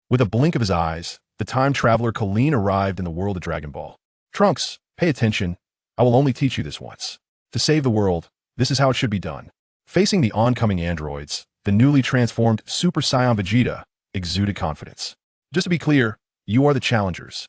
With a blink of his eyes, the time traveler Krillin arrived in the world of Dragon Ball. Trunks, pay attention. I will only teach you this once. To save the world, this is how it should be done. Facing the oncoming androids, the newly transformed Super Saiyan Vegeta exuded confidence. Just to be clear, you are the challengers.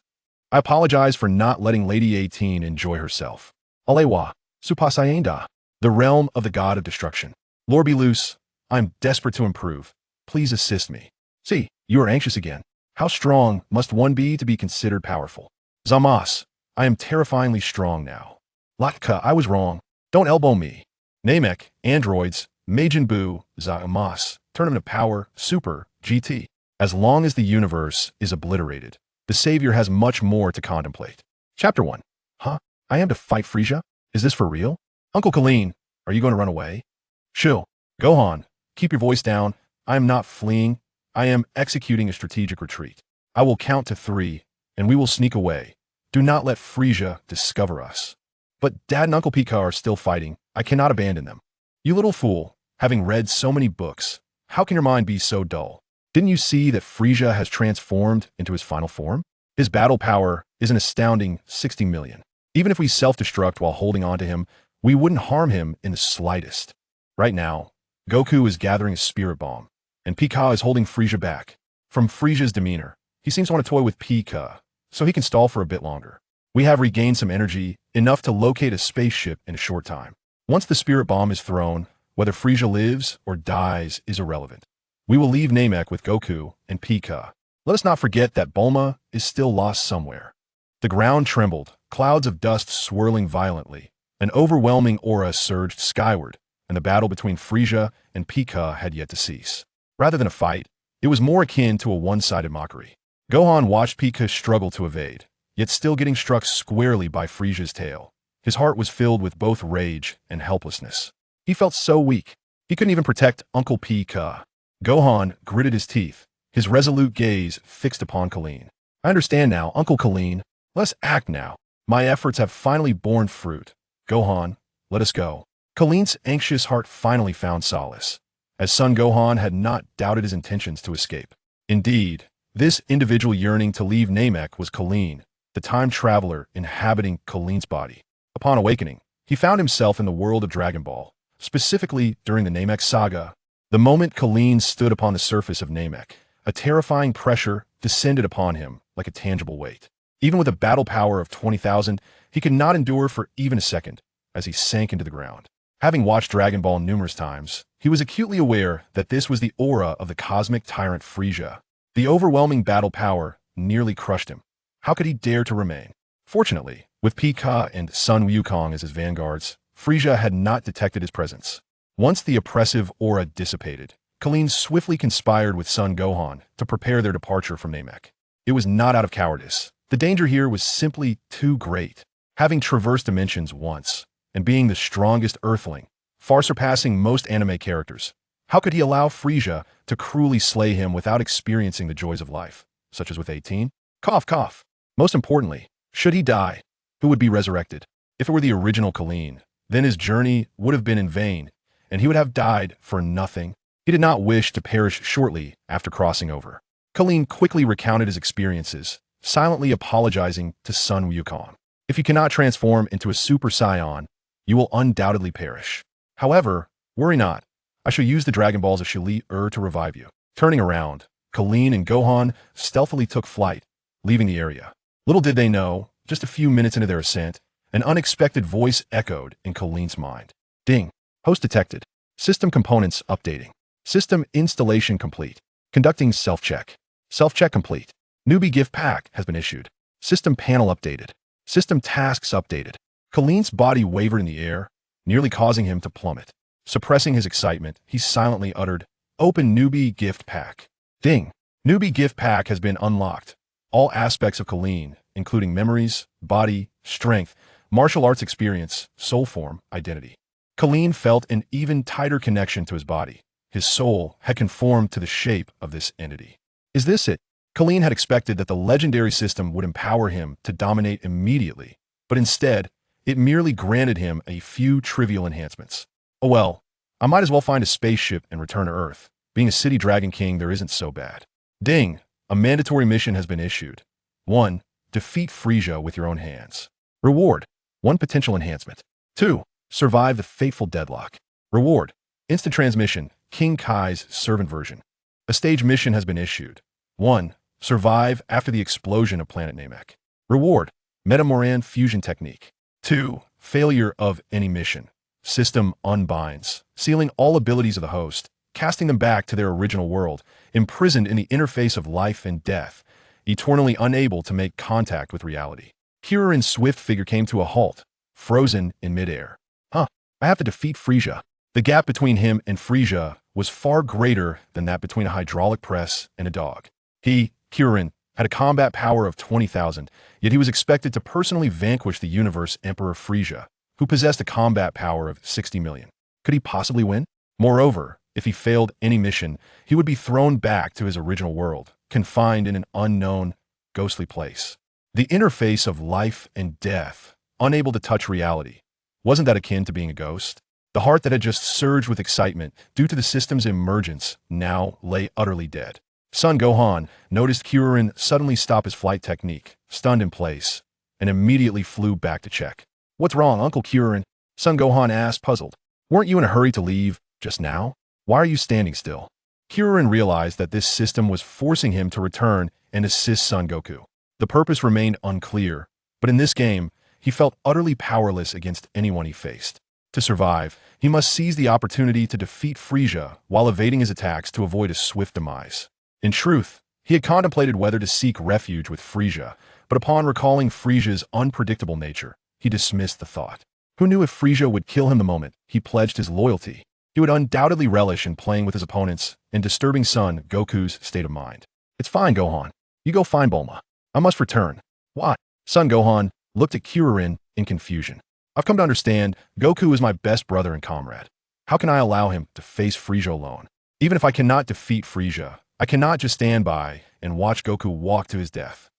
I apologize for not letting Lady 18 enjoy herself. Alewa, Super Saiyan Da, the realm of the god of destruction. Lord be loose, I am desperate to improve. Please assist me. See, you are anxious again. How strong must one be to be considered powerful? Zamas, I am terrifyingly strong now. Latka, I was wrong. Don't elbow me. Namek, androids, Majin Buu, Zamas, tournament of power, Super, GT. As long as the universe is obliterated, the savior has much more to contemplate. Chapter 1. Huh? I am to fight Frieza? Is this for real? Uncle Krillin, are you going to run away? Shoo. Gohan, keep your voice down. I am not fleeing. I am executing a strategic retreat. I will count to 3, and we will sneak away. Do not let Frieza discover us. But Dad and Uncle Pika are still fighting. I cannot abandon them. You little fool, having read so many books, how can your mind be so dull? Didn't you see that Frieza has transformed into his final form? His battle power is an astounding 60 million. Even if we self-destruct while holding on to him, we wouldn't harm him in the slightest. Right now, Goku is gathering a spirit bomb, and Pika is holding Frieza back. From Frieza's demeanor, he seems to want to toy with Pika, so he can stall for a bit longer. We have regained some energy, enough to locate a spaceship in a short time. Once the spirit bomb is thrown, whether Frieza lives or dies is irrelevant. We will leave Namek with Goku and Pika. Let us not forget that Bulma is still lost somewhere. The ground trembled, clouds of dust swirling violently. An overwhelming aura surged skyward, and the battle between Frieza and Pika had yet to cease. Rather than a fight, it was more akin to a one-sided mockery. Gohan watched Pika struggle to evade, yet still getting struck squarely by Frieza's tail. His heart was filled with both rage and helplessness. He felt so weak, he couldn't even protect Uncle Pika. Gohan gritted his teeth, his resolute gaze fixed upon Krillin. I understand now, Uncle Krillin. Let's act now. My efforts have finally borne fruit. Gohan, let us go. Krillin's anxious heart finally found solace, as son Gohan had not doubted his intentions to escape. Indeed, this individual yearning to leave Namek was Krillin, the time traveler inhabiting Krillin's body. Upon awakening, he found himself in the world of Dragon Ball, specifically during the Namek saga. The moment Krillin stood upon the surface of Namek, a terrifying pressure descended upon him like a tangible weight. Even with a battle power of 20,000, he could not endure for even a second as he sank into the ground. Having watched Dragon Ball numerous times, he was acutely aware that this was the aura of the cosmic tyrant Frieza. The overwhelming battle power nearly crushed him. How could he dare to remain? Fortunately, with Pika and Sun Wukong as his vanguards, Frieza had not detected his presence. Once the oppressive aura dissipated, Krillin swiftly conspired with Son Gohan to prepare their departure from Namek. It was not out of cowardice. The danger here was simply too great. Having traversed dimensions once, and being the strongest Earthling, far surpassing most anime characters, how could he allow Frieza to cruelly slay him without experiencing the joys of life, such as with 18? Cough, cough. Most importantly, should he die, who would be resurrected? If it were the original Krillin, then his journey would have been in vain, and he would have died for nothing. He did not wish to perish shortly after crossing over. Krillin quickly recounted his experiences, silently apologizing to Sun Wukong. If you cannot transform into a Super Saiyan, you will undoubtedly perish. However, worry not. I shall use the Dragon Balls of Shili to revive you. Turning around, Krillin and Gohan stealthily took flight, leaving the area. Little did they know, just a few minutes into their ascent, an unexpected voice echoed in Krillin's mind. Ding. Host detected. System components updating. System installation complete. Conducting self-check. Self-check complete. Newbie gift pack has been issued. System panel updated. System tasks updated. Krillin's body wavered in the air, nearly causing him to plummet. Suppressing his excitement, he silently uttered, "Open Newbie gift pack." Ding. Newbie gift pack has been unlocked. All aspects of Krillin, including memories, body, strength, martial arts experience, soul form, identity. Krillin felt an even tighter connection to his body. His soul had conformed to the shape of this entity. Is this it? Krillin had expected that the legendary system would empower him to dominate immediately, but instead, it merely granted him a few trivial enhancements. Oh well, I might as well find a spaceship and return to Earth. Being a city dragon king, there isn't so bad. Ding! a mandatory mission has been issued. 1. Defeat Frieza with your own hands. Reward: 1 potential enhancement. 2. Survive the fateful deadlock. Reward: instant transmission, King Kai's servant version. A stage mission has been issued. 1. Survive after the explosion of planet Namek. Reward: Metamoran fusion technique. 2. Failure of any mission. System unbinds, sealing all abilities of the host, casting them back to their original world, imprisoned in the interface of life and death, eternally unable to make contact with reality. Kuririn's swift figure came to a halt, frozen in midair. I have to defeat Frieza. The gap between him and Frieza was far greater than that between a hydraulic press and a dog. He, Krillin, had a combat power of 20,000, yet he was expected to personally vanquish the universe Emperor Frieza, who possessed a combat power of 60 million. Could he possibly win? Moreover, if he failed any mission, he would be thrown back to his original world, confined in an unknown, ghostly place. The interface of life and death, unable to touch reality. Wasn't that akin to being a ghost? The heart that had just surged with excitement due to the system's emergence now lay utterly dead. Son Gohan noticed Krillin suddenly stop his flight technique, stunned in place, and immediately flew back to check. "What's wrong, Uncle Krillin?" Son Gohan asked, puzzled. "Weren't you in a hurry to leave just now? Why are you standing still?" Krillin realized that this system was forcing him to return and assist Son Goku. The purpose remained unclear, but in this game, he felt utterly powerless against anyone he faced. To survive, he must seize the opportunity to defeat Frieza while evading his attacks to avoid a swift demise. In truth, he had contemplated whether to seek refuge with Frieza, but upon recalling Frieza's unpredictable nature, he dismissed the thought. Who knew if Frieza would kill him the moment he pledged his loyalty? He would undoubtedly relish in playing with his opponents and disturbing Son Goku's state of mind. "It's fine, Gohan. You go find Bulma. I must return." "What?" Son Gohan looked at Krillin in confusion. "I've come to understand Goku is my best brother and comrade. How can I allow him to face Frieza alone? Even if I cannot defeat Frieza, I cannot just stand by and watch Goku walk to his death."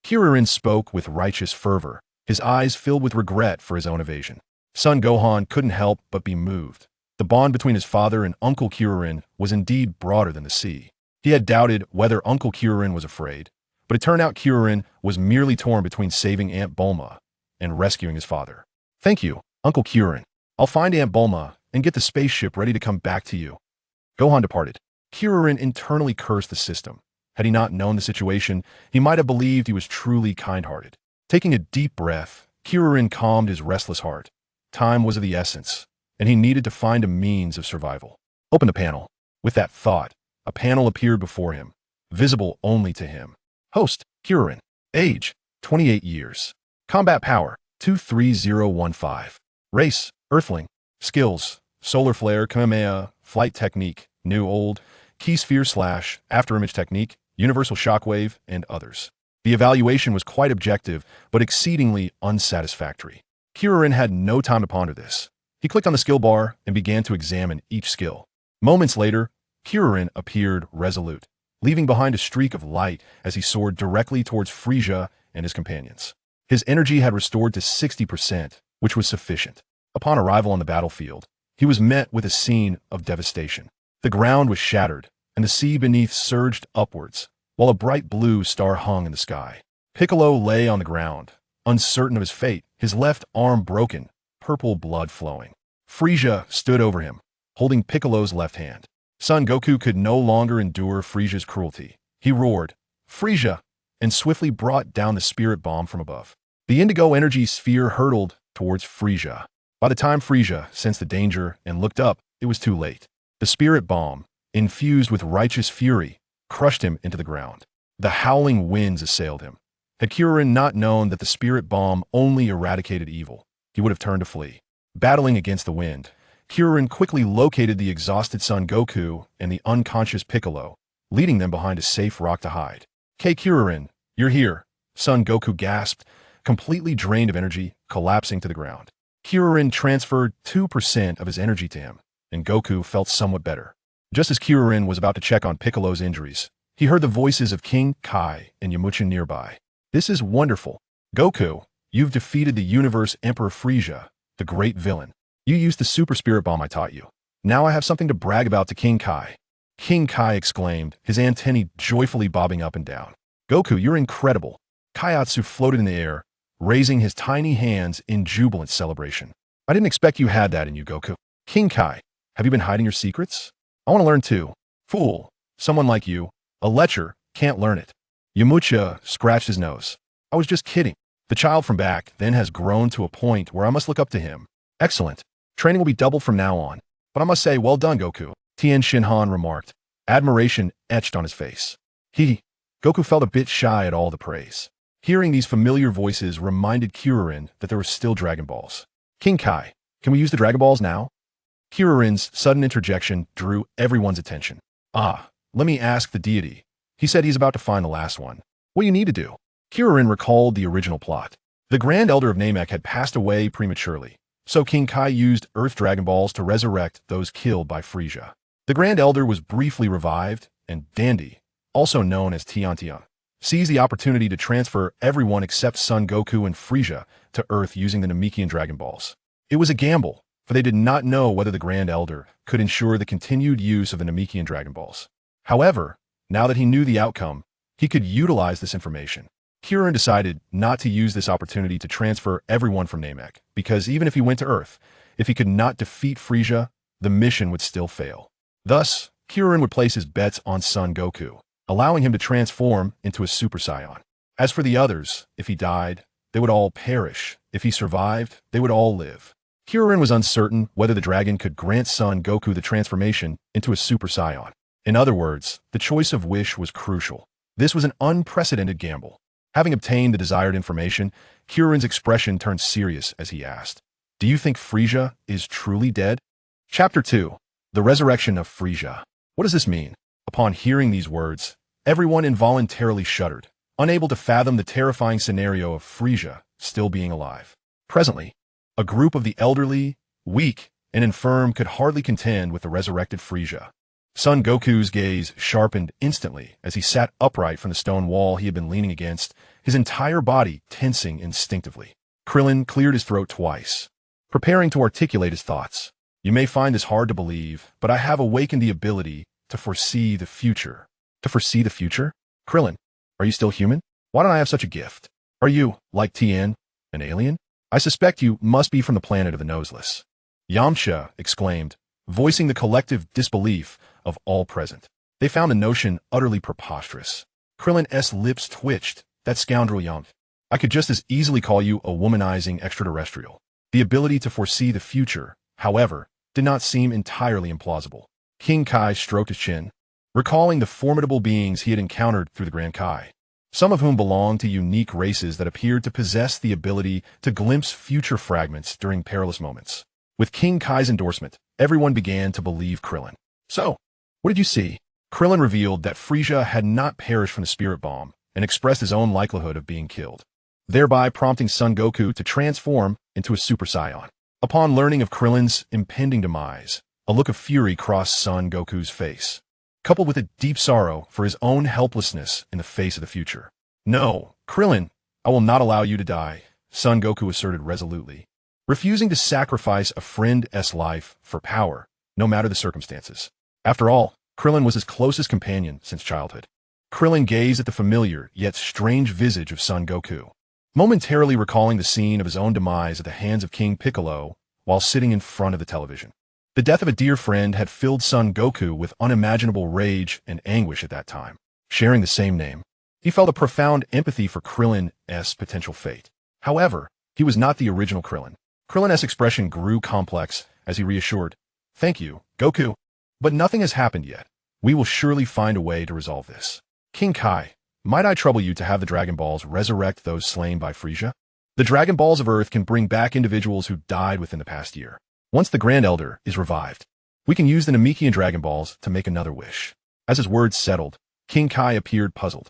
Krillin spoke with righteous fervor, his eyes filled with regret for his own evasion. Son Gohan couldn't help but be moved. The bond between his father and Uncle Krillin was indeed broader than the sea. He had doubted whether Uncle Krillin was afraid, but it turned out Krillin was merely torn between saving Aunt Bulma and rescuing his father. "Thank you, Uncle Krillin. I'll find Aunt Bulma and get the spaceship ready to come back to you." Gohan departed. Krillin internally cursed the system. Had he not known the situation, he might have believed he was truly kind-hearted. Taking a deep breath, Krillin calmed his restless heart. Time was of the essence, and he needed to find a means of survival. Open the panel. With that thought, a panel appeared before him, visible only to him. Host, Krillin. Age, 28 years. Combat power, 23015. Race, Earthling. Skills, Solar Flare, Kamehameha, Flight Technique, New Old, Key Sphere / Afterimage Technique, Universal Shockwave, and others. The evaluation was quite objective, but exceedingly unsatisfactory. Krillin had no time to ponder this. He clicked on the skill bar and began to examine each skill. Moments later, Krillin appeared resolute, leaving behind a streak of light as he soared directly towards Frieza and his companions. His energy had restored to 60%, which was sufficient. Upon arrival on the battlefield, he was met with a scene of devastation. The ground was shattered, and the sea beneath surged upwards, while a bright blue star hung in the sky. Piccolo lay on the ground, uncertain of his fate, his left arm broken, purple blood flowing. Frieza stood over him, holding Piccolo's left hand. Son Goku could no longer endure Frieza's cruelty. He roared, "Frieza!" and swiftly brought down the spirit bomb from above. The indigo energy sphere hurtled towards Frieza. By the time Frieza sensed the danger and looked up, it was too late. The spirit bomb, infused with righteous fury, crushed him into the ground. The howling winds assailed him. Had Krillin not known that the spirit bomb only eradicated evil, he would have turned to flee. Battling against the wind, Krillin quickly located the exhausted Son Goku and the unconscious Piccolo, leading them behind a safe rock to hide. Krillin, you're here," Son Goku gasped, completely drained of energy, collapsing to the ground. Krillin transferred 2% of his energy to him, and Goku felt somewhat better. Just as Krillin was about to check on Piccolo's injuries, he heard the voices of King Kai and Yamcha nearby. "This is wonderful. Goku, you've defeated the universe Emperor Frieza, the great villain. You used the super spirit bomb I taught you. Now I have something to brag about to King Kai." King Kai exclaimed, his antennae joyfully bobbing up and down. Goku, you're incredible. Kaiatsu floated in the air, raising his tiny hands in jubilant celebration. I didn't expect you had that in you, Goku. King Kai, have you been hiding your secrets? I want to learn too. Fool, someone like you, a lecher, can't learn it. Yamcha scratched his nose. I was just kidding. The child from back then has grown to a point where I must look up to him. Excellent. Training will be doubled from now on. But I must say, well done, Goku, Tien Shinhan remarked. Admiration etched on his face. Goku felt a bit shy at all the praise. Hearing these familiar voices reminded Kuririn that there were still Dragon Balls. King Kai, can we use the Dragon Balls now? Kuririn's sudden interjection drew everyone's attention. Let me ask the deity. He said he's about to find the last one. What do you need to do? Kuririn recalled the original plot. The Grand Elder of Namek had passed away prematurely, so King Kai used Earth Dragon Balls to resurrect those killed by Frieza. The Grand Elder was briefly revived, and Dandy, also known as Tian, seized the opportunity to transfer everyone except Son Goku and Frieza to Earth using the Namekian Dragon Balls. It was a gamble, for they did not know whether the Grand Elder could ensure the continued use of the Namekian Dragon Balls. However, now that he knew the outcome, he could utilize this information. Kuririn decided not to use this opportunity to transfer everyone from Namek, because even if he went to Earth, if he could not defeat Frieza, the mission would still fail. Thus, Kuririn would place his bets on Son Goku, allowing him to transform into a Super Saiyan. As for the others, if he died, they would all perish. If he survived, they would all live. Kuririn was uncertain whether the dragon could grant Son Goku the transformation into a Super Saiyan. In other words, the choice of wish was crucial. This was an unprecedented gamble. Having obtained the desired information, Kuririn's expression turned serious as he asked, "Do you think Frieza is truly dead?" Chapter 2. The Resurrection of Frieza. What does this mean? Upon hearing these words, everyone involuntarily shuddered, unable to fathom the terrifying scenario of Frieza still being alive. Presently, a group of the elderly, weak, and infirm could hardly contend with the resurrected Frieza. Son Goku's gaze sharpened instantly as he sat upright from the stone wall he had been leaning against, his entire body tensing instinctively. Krillin cleared his throat twice, preparing to articulate his thoughts. You may find this hard to believe, but I have awakened the ability to foresee the future. To foresee the future? Krillin, are you still human? Why don't I have such a gift? Are you, like Tien, an alien? I suspect you must be from the planet of the Noseless. Yamcha exclaimed, voicing the collective disbelief of all present. They found the notion utterly preposterous. Krillin's lips twitched. That scoundrel Yamcha. I could just as easily call you a womanizing extraterrestrial. The ability to foresee the future, however, did not seem entirely implausible. King Kai stroked his chin, recalling the formidable beings he had encountered through the Grand Kai, some of whom belonged to unique races that appeared to possess the ability to glimpse future fragments during perilous moments. With King Kai's endorsement, everyone began to believe Krillin. So, what did you see? Krillin revealed that Frieza had not perished from the spirit bomb and expressed his own likelihood of being killed, thereby prompting Son Goku to transform into a Super Saiyan. Upon learning of Krillin's impending demise, a look of fury crossed Son Goku's face, coupled with a deep sorrow for his own helplessness in the face of the future. No, Krillin, I will not allow you to die, Son Goku asserted resolutely, refusing to sacrifice a friend's life for power, no matter the circumstances. After all, Krillin was his closest companion since childhood. Krillin gazed at the familiar yet strange visage of Son Goku, momentarily recalling the scene of his own demise at the hands of King Piccolo while sitting in front of the television. The death of a dear friend had filled Son Goku with unimaginable rage and anguish at that time. Sharing the same name, he felt a profound empathy for Krillin's potential fate. However, he was not the original Krillin. Krillin's expression grew complex as he reassured, "Thank you, Goku. But nothing has happened yet. We will surely find a way to resolve this. King Kai, might I trouble you to have the Dragon Balls resurrect those slain by Frieza? The Dragon Balls of Earth can bring back individuals who died within the past year. Once the Grand Elder is revived, we can use the Namekian Dragon Balls to make another wish." As his words settled, King Kai appeared puzzled.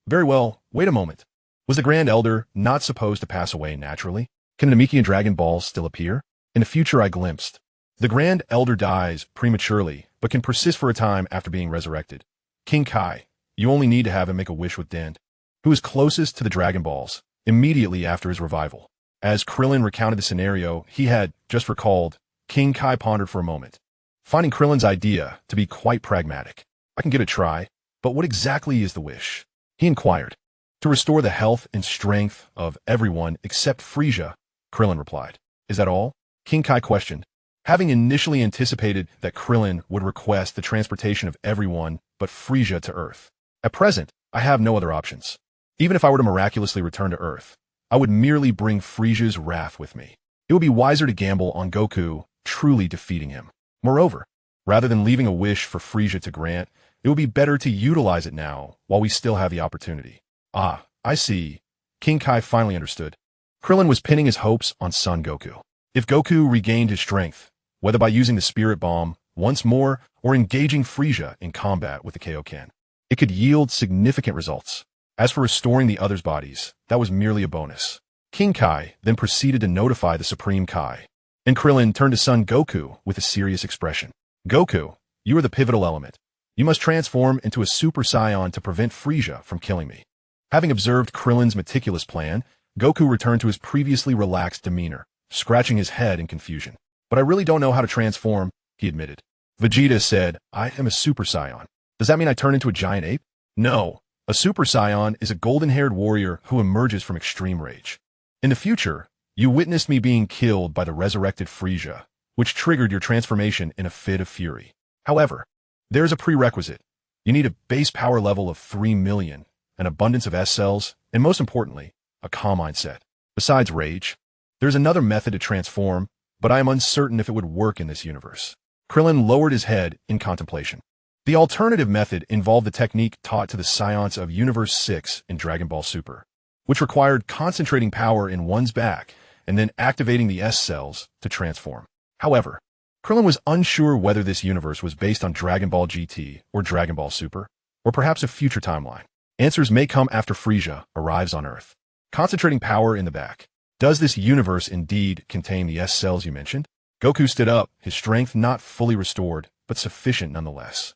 Very well, wait a moment. Was the Grand Elder not supposed to pass away naturally? Can the Namekian Dragon Balls still appear? In the future I glimpsed. The Grand Elder dies prematurely, but can persist for a time after being resurrected. King Kai, you only need to have him make a wish with Dend, who is closest to the Dragon Balls, immediately after his revival. As Krillin recounted the scenario he had just recalled, King Kai pondered for a moment. finding Krillin's idea to be quite pragmatic. I can give it a try, but what exactly is the wish? He inquired. To restore the health and strength of everyone except Frisia, Krillin replied. Is that all? King Kai questioned, having initially anticipated that Krillin would request the transportation of everyone but Frisia to Earth. At present, I have no other options. Even if I were to miraculously return to Earth, I would merely bring Frisia's wrath with me. It would be wiser to gamble on Goku truly defeating him. Moreover, rather than leaving a wish for Frisia to grant, it would be better to utilize it now while we still have the opportunity. Ah, I see. King Kai finally understood. Krillin was pinning his hopes on Son Goku. If Goku regained his strength, whether by using the Spirit Bomb once more or engaging Frisia in combat with the Kaioken, it could yield significant results. As for restoring the others' bodies, that was merely a bonus. King Kai then proceeded to notify the Supreme Kai. And Krillin turned to Son Goku with a serious expression. Goku, you are the pivotal element. You must transform into a Super Saiyan to prevent Frisia from killing me. Having observed Krillin's meticulous plan, Goku returned to his previously relaxed demeanor, scratching his head in confusion. But I really don't know how to transform, he admitted. Vegeta said, I am a Super Saiyan. Does that mean I turn into a giant ape? No. A Super Saiyan is a golden-haired warrior who emerges from extreme rage. In the future, you witnessed me being killed by the resurrected Frisia, which triggered your transformation in a fit of fury. However, there's a prerequisite. You need a base power level of 3 million, an abundance of S cells, and most importantly, a calm mindset. Besides rage, there's another method to transform, but I am uncertain if it would work in this universe. Krillin lowered his head in contemplation. The alternative method involved the technique taught to the Saiyans of Universe 6 in Dragon Ball Super, which required concentrating power in one's back and then activating the S cells to transform. However, Krillin was unsure whether this universe was based on Dragon Ball GT or Dragon Ball Super, or perhaps a future timeline. Answers may come after Frisia arrives on Earth. Concentrating power in the back. Does this universe indeed contain the S cells you mentioned? Goku stood up, his strength not fully restored, but sufficient nonetheless.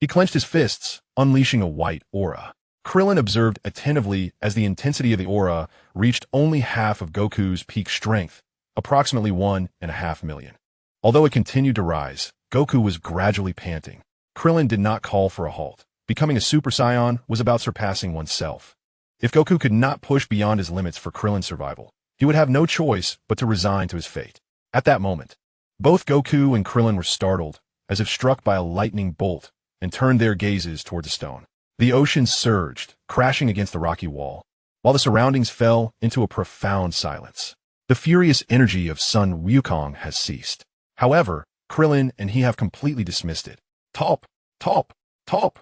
He clenched his fists, unleashing a white aura. Krillin observed attentively as the intensity of the aura reached only half of Goku's peak strength, approximately 1.5 million. Although it continued to rise, Goku was gradually panting. Krillin did not call for a halt. Becoming a Super Saiyan was about surpassing oneself. If Goku could not push beyond his limits for Krillin's survival, he would have no choice but to resign to his fate. At that moment, both Goku and Krillin were startled, as if struck by a lightning bolt, and turned their gazes toward the stone. The ocean surged, crashing against the rocky wall, while the surroundings fell into a profound silence. The furious energy of Sun Wukong has ceased. However, Krillin and he have completely dismissed it. Top, top, top.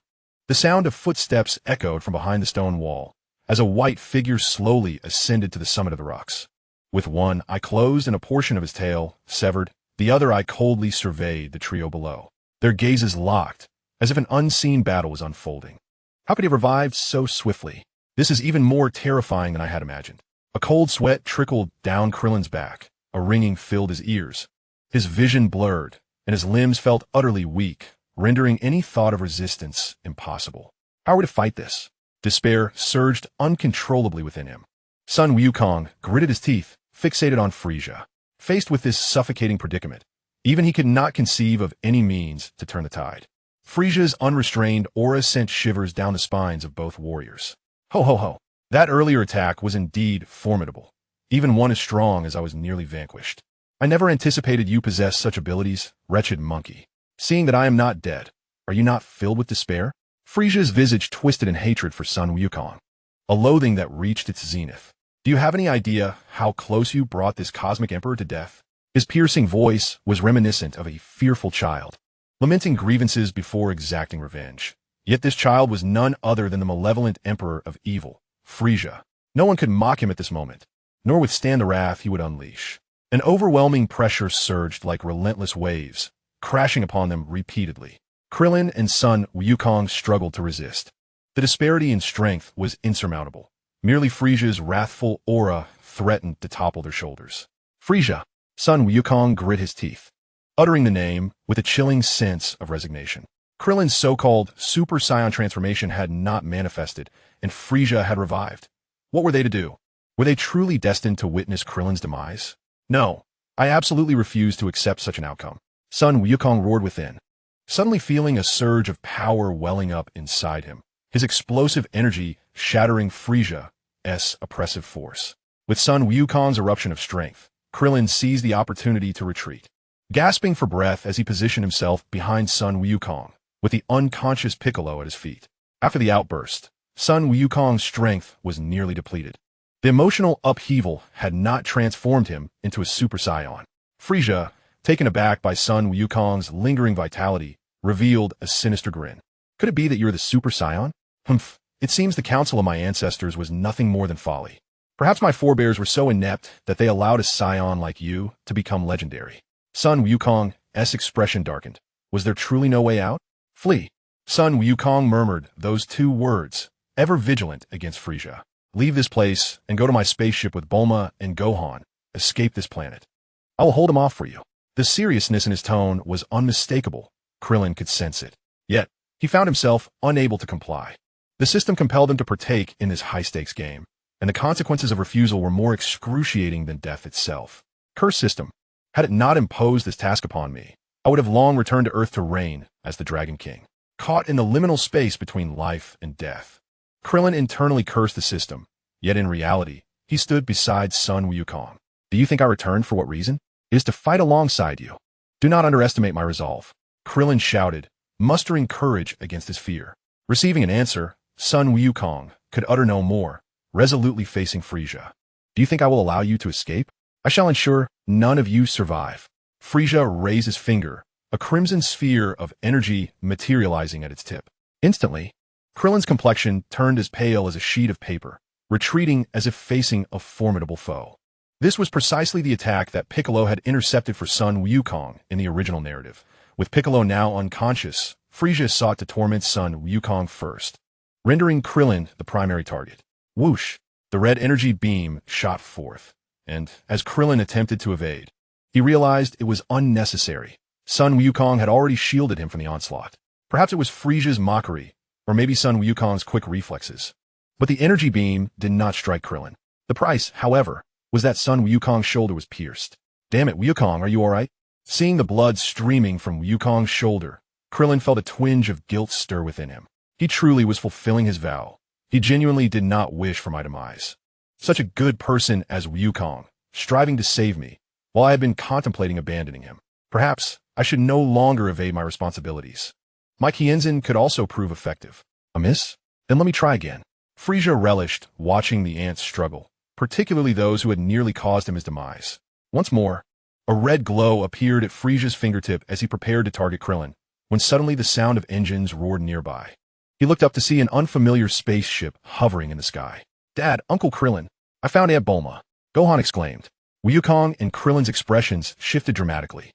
The sound of footsteps echoed from behind the stone wall, as a white figure slowly ascended to the summit of the rocks. With one eye closed and a portion of his tail severed, the other eye coldly surveyed the trio below. Their gazes locked, as if an unseen battle was unfolding. How could he have revived so swiftly? This is even more terrifying than I had imagined. A cold sweat trickled down Krillin's back. A ringing filled his ears. His vision blurred, and his limbs felt utterly weak, rendering any thought of resistance impossible. How are we to fight this? Despair surged uncontrollably within him. Sun Wukong gritted his teeth, fixated on Frisia. Faced with this suffocating predicament, even he could not conceive of any means to turn the tide. Frisia's unrestrained aura sent shivers down the spines of both warriors. Ho ho ho. That earlier attack was indeed formidable, even one as strong as I was nearly vanquished. I never anticipated you possessed such abilities, wretched monkey. Seeing that I am not dead, are you not filled with despair? Frisia's visage twisted in hatred for Sun Wukong, a loathing that reached its zenith. Do you have any idea how close you brought this cosmic emperor to death? His piercing voice was reminiscent of a fearful child, lamenting grievances before exacting revenge. Yet this child was none other than the malevolent emperor of evil, Frisia. No one could mock him at this moment, nor withstand the wrath he would unleash. An overwhelming pressure surged like relentless waves, crashing upon them repeatedly. Krillin and Sun Wukong struggled to resist. The disparity in strength was insurmountable. Merely Frisia's wrathful aura threatened to topple their shoulders. Frisia. Sun Wukong grit his teeth, uttering the name with a chilling sense of resignation. Krillin's so-called Super Saiyan transformation had not manifested, and Frisia had revived. What were they to do? Were they truly destined to witness Krillin's demise? No, I absolutely refused to accept such an outcome. Sun Wukong roared within, suddenly feeling a surge of power welling up inside him, his explosive energy shattering Frisia's oppressive force. With Sun Wukong's eruption of strength, Krillin seized the opportunity to retreat. Gasping for breath as he positioned himself behind Sun Wukong, with the unconscious Piccolo at his feet. After the outburst, Sun Wukong's strength was nearly depleted. The emotional upheaval had not transformed him into a Super Saiyan. Frieza, taken aback by Sun Wukong's lingering vitality, revealed a sinister grin. Could it be that you're the Super Saiyan? Humph, it seems the counsel of my ancestors was nothing more than folly. Perhaps my forebears were so inept that they allowed a Saiyan like you to become legendary. Sun Wukong's expression darkened. Was there truly no way out? Flee. Sun Wukong murmured those two words, ever vigilant against Frieza. Leave this place and go to my spaceship with Bulma and Gohan. Escape this planet. I will hold him off for you. The seriousness in his tone was unmistakable. Krillin could sense it. Yet, he found himself unable to comply. The system compelled him to partake in this high-stakes game, and the consequences of refusal were more excruciating than death itself. Curse system. Had it not imposed this task upon me, I would have long returned to Earth to reign as the Dragon King, caught in the liminal space between life and death. Krillin internally cursed the system, yet in reality, he stood beside Sun Wukong. Do you think I returned for what reason? It is to fight alongside you. Do not underestimate my resolve. Krillin shouted, mustering courage against his fear. Receiving an answer, Sun Wukong could utter no more, resolutely facing Frieza. Do you think I will allow you to escape? I shall ensure none of you survive. Frieza raised his finger, a crimson sphere of energy materializing at its tip. Instantly, Krillin's complexion turned as pale as a sheet of paper, retreating as if facing a formidable foe. This was precisely the attack that Piccolo had intercepted for Sun Wukong in the original narrative. With Piccolo now unconscious, Frieza sought to torment Sun Wukong first, rendering Krillin the primary target. Whoosh! The red energy beam shot forth, and as Krillin attempted to evade, he realized it was unnecessary. Sun Wukong had already shielded him from the onslaught. Perhaps it was Frieza's mockery, or maybe Sun Wukong's quick reflexes. But the energy beam did not strike Krillin. The price, however, was that Sun Wukong's shoulder was pierced. Damn it, Wukong, are you alright? Seeing the blood streaming from Wukong's shoulder, Krillin felt a twinge of guilt stir within him. He truly was fulfilling his vow. He genuinely did not wish for my demise. Such a good person as Wukong, striving to save me, while I had been contemplating abandoning him. Perhaps I should no longer evade my responsibilities. My Kienzin could also prove effective. Amiss? Then let me try again. Frieza relished watching the ants struggle, particularly those who had nearly caused him his demise. Once more, a red glow appeared at Frieza's fingertip as he prepared to target Krillin, when suddenly the sound of engines roared nearby. He looked up to see an unfamiliar spaceship hovering in the sky. Dad, Uncle Krillin, I found Aunt Bulma, Gohan exclaimed. Wukong and Krillin's expressions shifted dramatically.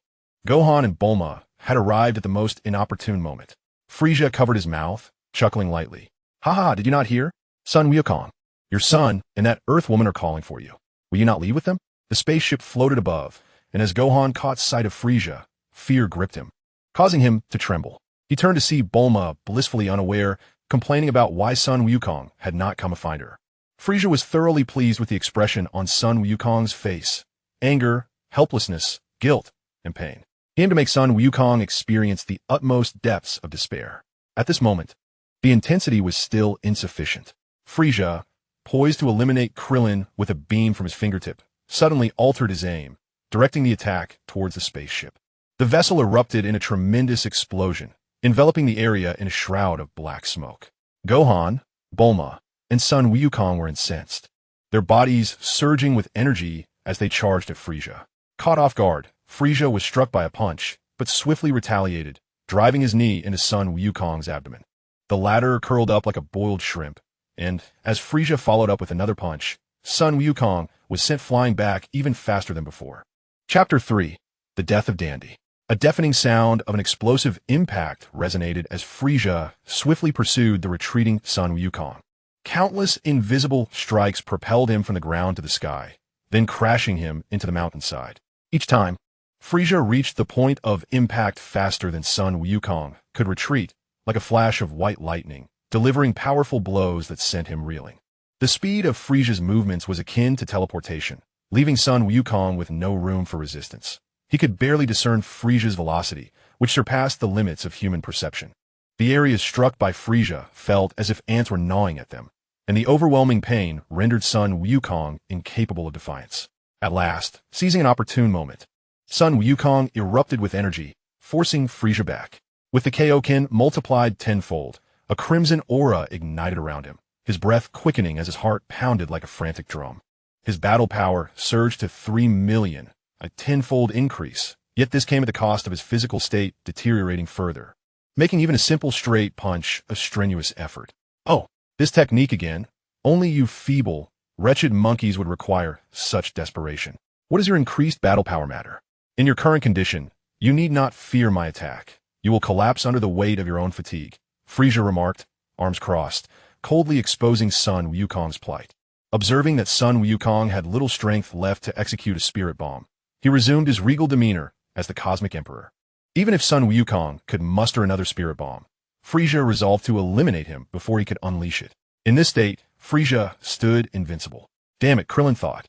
Gohan and Bulma had arrived at the most inopportune moment. Frieza covered his mouth, chuckling lightly. Haha, did you not hear? Son Wukong, your son and that Earth woman are calling for you. Will you not leave with them? The spaceship floated above, and as Gohan caught sight of Frieza, fear gripped him, causing him to tremble. He turned to see Bulma, blissfully unaware, complaining about why Sun Wukong had not come to find her. Frieza was thoroughly pleased with the expression on Sun Wukong's face: anger, helplessness, guilt, and pain. He aimed to make Sun Wukong experience the utmost depths of despair. At this moment, the intensity was still insufficient. Frieza, poised to eliminate Krillin with a beam from his fingertip, suddenly altered his aim, directing the attack towards the spaceship. The vessel erupted in a tremendous explosion, enveloping the area in a shroud of black smoke. Gohan, Bulma, and Sun Wukong were incensed, their bodies surging with energy as they charged at Frieza. Caught off guard, Frieza was struck by a punch, but swiftly retaliated, driving his knee into Sun Wukong's abdomen. The latter curled up like a boiled shrimp, and, as Frieza followed up with another punch, Sun Wukong was sent flying back even faster than before. Chapter 3. The Death of Dandy. A deafening sound of an explosive impact resonated as Frieza swiftly pursued the retreating Sun Wukong. Countless invisible strikes propelled him from the ground to the sky, then crashing him into the mountainside. Each time, Frieza reached the point of impact faster than Sun Wukong could retreat, like a flash of white lightning, delivering powerful blows that sent him reeling. The speed of Frieza's movements was akin to teleportation, leaving Sun Wukong with no room for resistance. He could barely discern Frisia's velocity, which surpassed the limits of human perception. The areas struck by Frisia felt as if ants were gnawing at them, and the overwhelming pain rendered Sun Wukong incapable of defiance. At last, seizing an opportune moment, Sun Wukong erupted with energy, forcing Frisia back. With the Kaioken multiplied tenfold, a crimson aura ignited around him, his breath quickening as his heart pounded like a frantic drum. His battle power surged to 3 million, a tenfold increase, yet this came at the cost of his physical state deteriorating further, making even a simple straight punch a strenuous effort. Oh, this technique again. Only you feeble, wretched monkeys would require such desperation. What does your increased battle power matter? In your current condition, you need not fear my attack. You will collapse under the weight of your own fatigue, Frisia remarked, arms crossed, coldly exposing Sun Wukong's plight. Observing that Sun Wukong had little strength left to execute a spirit bomb, he resumed his regal demeanor as the Cosmic Emperor. Even if Sun Wukong could muster another spirit bomb, Frisia resolved to eliminate him before he could unleash it. In this state, Frisia stood invincible. Damn it, Krillin thought,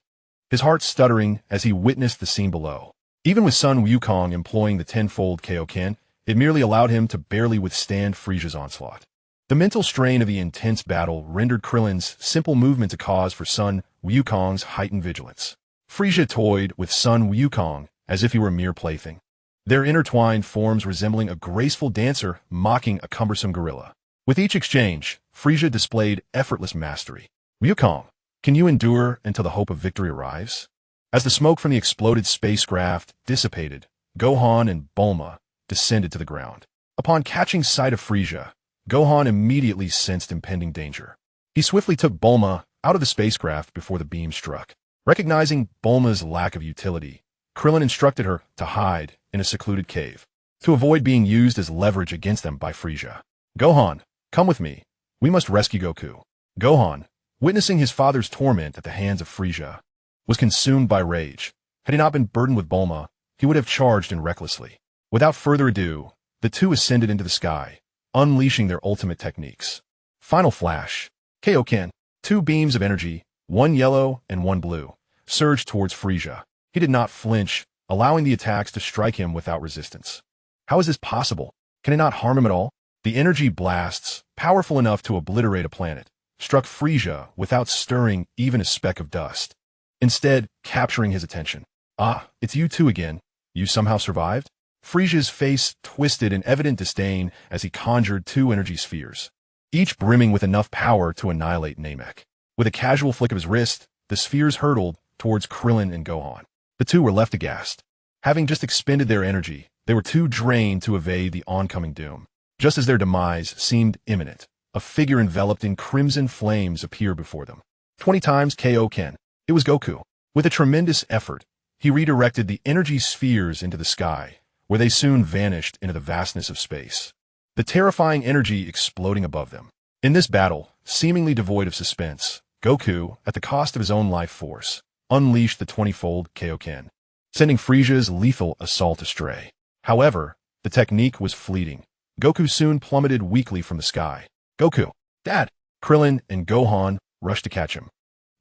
his heart stuttering as he witnessed the scene below. Even with Sun Wukong employing the tenfold Kaioken, it merely allowed him to barely withstand Frisia's onslaught. The mental strain of the intense battle rendered Krillin's simple movements a cause for Sun Wukong's heightened vigilance. Frisia toyed with Sun Wukong as if he were a mere plaything, their intertwined forms resembling a graceful dancer mocking a cumbersome gorilla. With each exchange, Frisia displayed effortless mastery. Wukong, can you endure until the hope of victory arrives? As the smoke from the exploded spacecraft dissipated, Gohan and Bulma descended to the ground. Upon catching sight of Frisia, Gohan immediately sensed impending danger. He swiftly took Bulma out of the spacecraft before the beam struck. Recognizing Bulma's lack of utility, Krillin instructed her to hide in a secluded cave, to avoid being used as leverage against them by Frisia. Gohan, come with me. We must rescue Goku. Gohan, witnessing his father's torment at the hands of Frisia, was consumed by rage. Had he not been burdened with Bulma, he would have charged in recklessly. Without further ado, the two ascended into the sky, unleashing their ultimate techniques. Final flash. Kaioken, 2 beams of energy, one yellow and one blue, surged towards Frisia. He did not flinch, allowing the attacks to strike him without resistance. How is this possible? Can it not harm him at all? The energy blasts, powerful enough to obliterate a planet, struck Frisia without stirring even a speck of dust, instead capturing his attention. Ah, it's you two again. You somehow survived? Frisia's face twisted in evident disdain as he conjured 2 energy spheres, each brimming with enough power to annihilate Namek. With a casual flick of his wrist, the spheres hurtled towards Krillin and Gohan. The two were left aghast. Having just expended their energy, they were too drained to evade the oncoming doom. Just as their demise seemed imminent, a figure enveloped in crimson flames appeared before them. 20 times Kaioken. It was Goku. With a tremendous effort, he redirected the energy spheres into the sky, where they soon vanished into the vastness of space, the terrifying energy exploding above them. In this battle, seemingly devoid of suspense, Goku, at the cost of his own life force, unleashed the 20-fold Kaioken, sending Frisia's lethal assault astray. However, the technique was fleeting. Goku soon plummeted weakly from the sky. Goku! Dad! Krillin and Gohan rushed to catch him,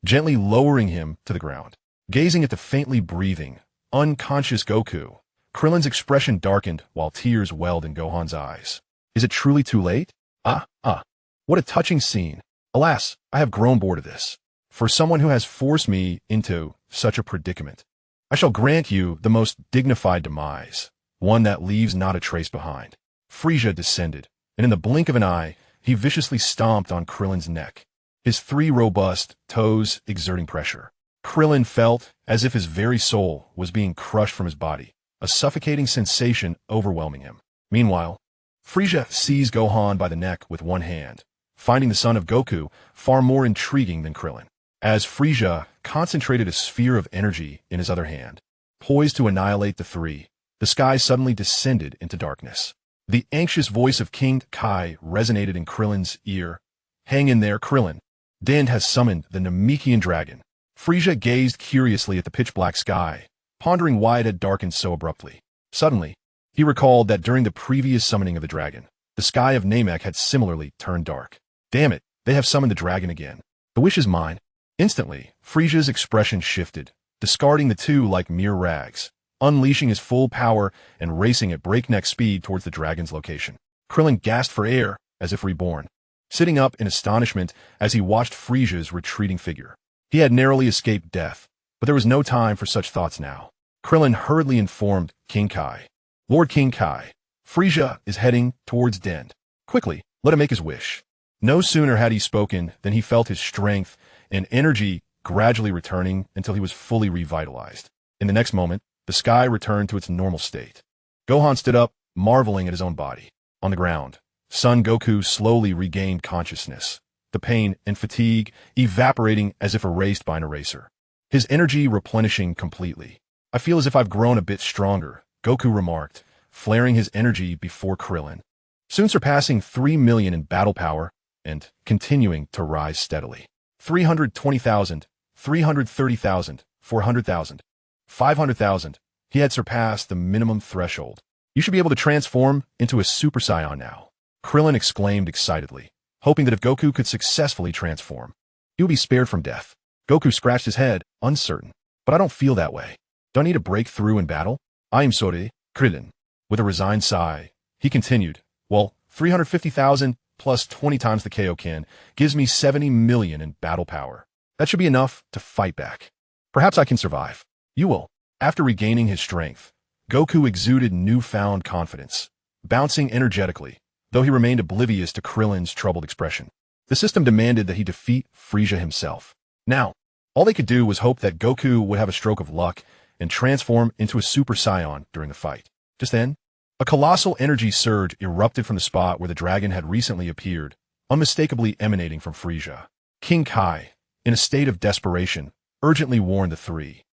gently lowering him to the ground. Gazing at the faintly breathing, unconscious Goku, Krillin's expression darkened while tears welled in Gohan's eyes. Is it truly too late? What a touching scene. Alas, I have grown bored of this. For someone who has forced me into such a predicament, I shall grant you the most dignified demise, one that leaves not a trace behind. Frisia descended, and in the blink of an eye, he viciously stomped on Krillin's neck, his 3 robust toes exerting pressure. Krillin felt as if his very soul was being crushed from his body, a suffocating sensation overwhelming him. Meanwhile, Frisia seized Gohan by the neck with one hand, finding the son of Goku far more intriguing than Krillin. As Frisia concentrated a sphere of energy in his other hand, poised to annihilate the 3, the sky suddenly descended into darkness. The anxious voice of King Kai resonated in Krillin's ear. Hang in there, Krillin. Dend has summoned the Namekian dragon. Frisia gazed curiously at the pitch-black sky, pondering why it had darkened so abruptly. Suddenly, he recalled that during the previous summoning of the dragon, the sky of Namek had similarly turned dark. Damn it, they have summoned the dragon again. The wish is mine. Instantly, Frisia's expression shifted, discarding the 2 like mere rags. unleashing his full power and racing at breakneck speed towards the dragon's location. Krillin gasped for air, as if reborn, sitting up in astonishment as he watched Frisia's retreating figure. He had narrowly escaped death, but there was no time for such thoughts now. Krillin hurriedly informed King Kai. Lord King Kai, Frisia is heading towards Dend. Quickly, let him make his wish. No sooner had he spoken than he felt his strength and energy gradually returning until he was fully revitalized. In the next moment, the sky returned to its normal state. Gohan stood up, marveling at his own body. On the ground, Son Goku slowly regained consciousness, the pain and fatigue evaporating as if erased by an eraser. His energy replenishing completely. I feel as if I've grown a bit stronger, Goku remarked, flaring his energy before Krillin, soon surpassing 3 million in battle power and continuing to rise steadily. 320,000, 330,000, 400,000, 500,000. He had surpassed the minimum threshold. You should be able to transform into a Super Saiyan now, Krillin exclaimed excitedly, hoping that if Goku could successfully transform, he would be spared from death. Goku scratched his head, uncertain. But I don't feel that way. Do I need to break through in battle? I am sorry, Krillin. With a resigned sigh, he continued, well, 350,000 plus 20 times the Kaioken gives me 70 million in battle power. That should be enough to fight back. Perhaps I can survive. You will. After regaining his strength, Goku exuded newfound confidence, bouncing energetically, though he remained oblivious to Krillin's troubled expression. The system demanded that he defeat Frisia himself. Now, all they could do was hope that Goku would have a stroke of luck and transform into a Super Saiyan during the fight. Just then, a colossal energy surge erupted from the spot where the dragon had recently appeared, unmistakably emanating from Frisia. King Kai, in a state of desperation, urgently warned the three.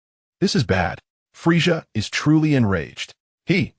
This is bad. Frisia is truly enraged. He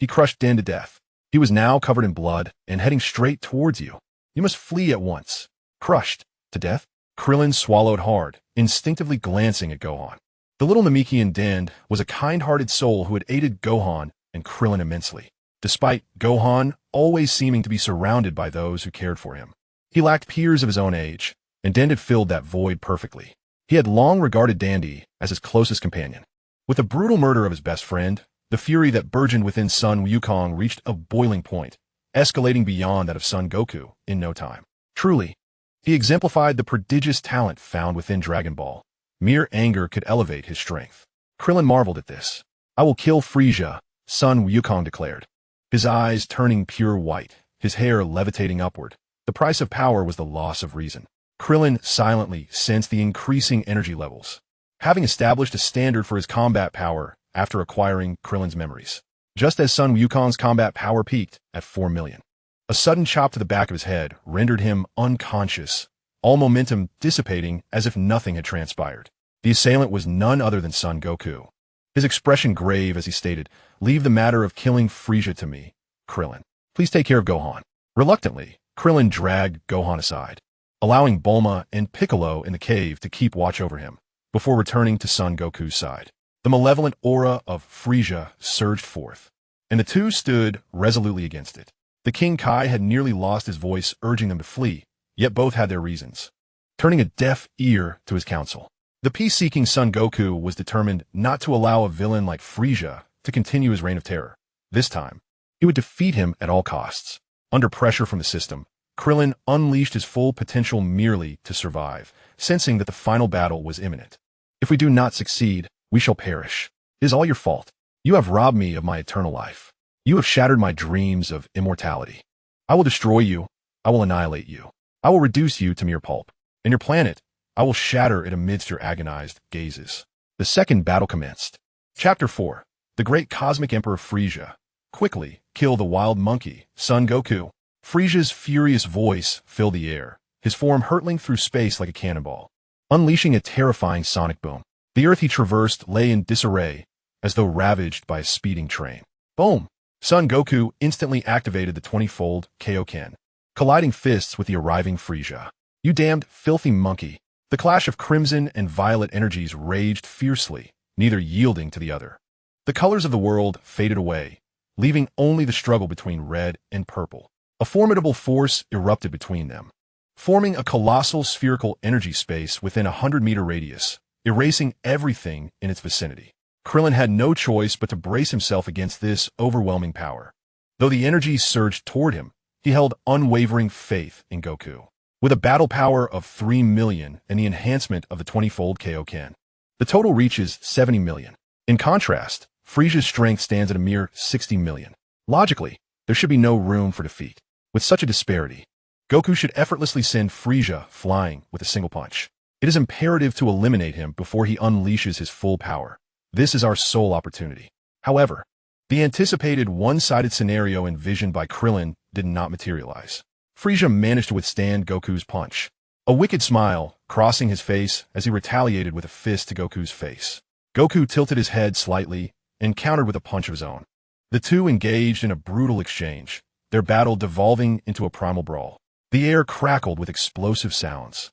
crushed Den to death. He was now covered in blood and heading straight towards you. You must flee at once. Crushed to death? Krillin swallowed hard, instinctively glancing at Gohan. The little Namekian Den was a kind-hearted soul who had aided Gohan and Krillin immensely, despite Gohan always seeming to be surrounded by those who cared for him. He lacked peers of his own age, and Den had filled that void perfectly. He had long regarded Dandy as his closest companion. With the brutal murder of his best friend, the fury that burgeoned within Son Wukong reached a boiling point, escalating beyond that of Son Goku in no time. Truly, he exemplified the prodigious talent found within Dragon Ball. Mere anger could elevate his strength. Krillin marveled at this. I will kill Frisia, Son Wukong declared, his eyes turning pure white, his hair levitating upward. The price of power was the loss of reason. Krillin silently sensed the increasing energy levels, having established a standard for his combat power after acquiring Krillin's memories. Just as Son Wukong's combat power peaked at 4 million. A sudden chop to the back of his head rendered him unconscious, all momentum dissipating as if nothing had transpired. The assailant was none other than Son Goku. His expression grave as he stated, "Leave the matter of killing Frisia to me, Krillin. Please take care of Gohan." Reluctantly, Krillin dragged Gohan aside, allowing Bulma and Piccolo in the cave to keep watch over him, before returning to Son Goku's side. The malevolent aura of Frisia surged forth, and the two stood resolutely against it. The King Kai had nearly lost his voice urging them to flee, yet both had their reasons, turning a deaf ear to his counsel. The peace-seeking Son Goku was determined not to allow a villain like Frisia to continue his reign of terror. This time, he would defeat him at all costs. Under pressure from the system, Krillin unleashed his full potential merely to survive, sensing that the final battle was imminent. If we do not succeed, we shall perish. It is all your fault. You have robbed me of my eternal life. You have shattered my dreams of immortality. I will destroy you. I will annihilate you. I will reduce you to mere pulp. And your planet, I will shatter it amidst your agonized gazes. The second battle commenced. Chapter 4. The Great Cosmic Emperor Frisia. Quickly, kill the wild monkey, Son Goku. Frisia's furious voice filled the air, his form hurtling through space like a cannonball, unleashing a terrifying sonic boom. The earth he traversed lay in disarray, as though ravaged by a speeding train. Boom! Son Goku instantly activated the 20-fold Kaioken, colliding fists with the arriving Frisia. You damned filthy monkey! The clash of crimson and violet energies raged fiercely, neither yielding to the other. The colors of the world faded away, leaving only the struggle between red and purple. A formidable force erupted between them, forming a colossal spherical energy space within a 100-meter radius, erasing everything in its vicinity. Krillin had no choice but to brace himself against this overwhelming power. Though the energy surged toward him, he held unwavering faith in Goku. With a battle power of 3 million and the enhancement of the 20-fold Kaioken, the total reaches 70 million. In contrast, Frieza's strength stands at a mere 60 million. Logically, there should be no room for defeat. With such a disparity, Goku should effortlessly send Frieza flying with a single punch. It is imperative to eliminate him before he unleashes his full power. This is our sole opportunity. However, the anticipated one-sided scenario envisioned by Krillin did not materialize. Frieza managed to withstand Goku's punch, a wicked smile crossing his face as he retaliated with a fist to Goku's face. Goku tilted his head slightly and countered with a punch of his own. The two engaged in a brutal exchange, their battle devolving into a primal brawl. The air crackled with explosive sounds,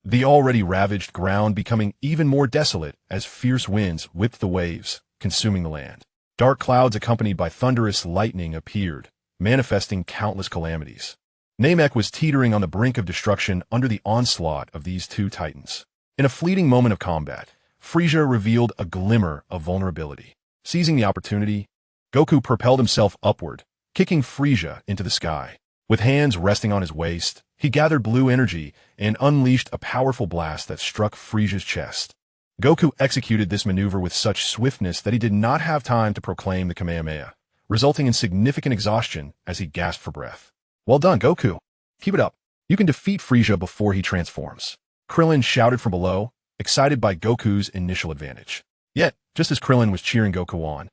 the already ravaged ground becoming even more desolate as fierce winds whipped the waves, consuming the land. Dark clouds accompanied by thunderous lightning appeared, manifesting countless calamities. Namek was teetering on the brink of destruction under the onslaught of these two titans. In a fleeting moment of combat, Frieza revealed a glimmer of vulnerability. Seizing the opportunity, Goku propelled himself upward, kicking Frieza into the sky. With hands resting on his waist, he gathered blue energy and unleashed a powerful blast that struck Frieza's chest. Goku executed this maneuver with such swiftness that he did not have time to proclaim the Kamehameha, resulting in significant exhaustion as he gasped for breath. Well done, Goku. Keep it up. You can defeat Frieza before he transforms. Krillin shouted from below, excited by Goku's initial advantage. Yet, just as Krillin was cheering Goku on,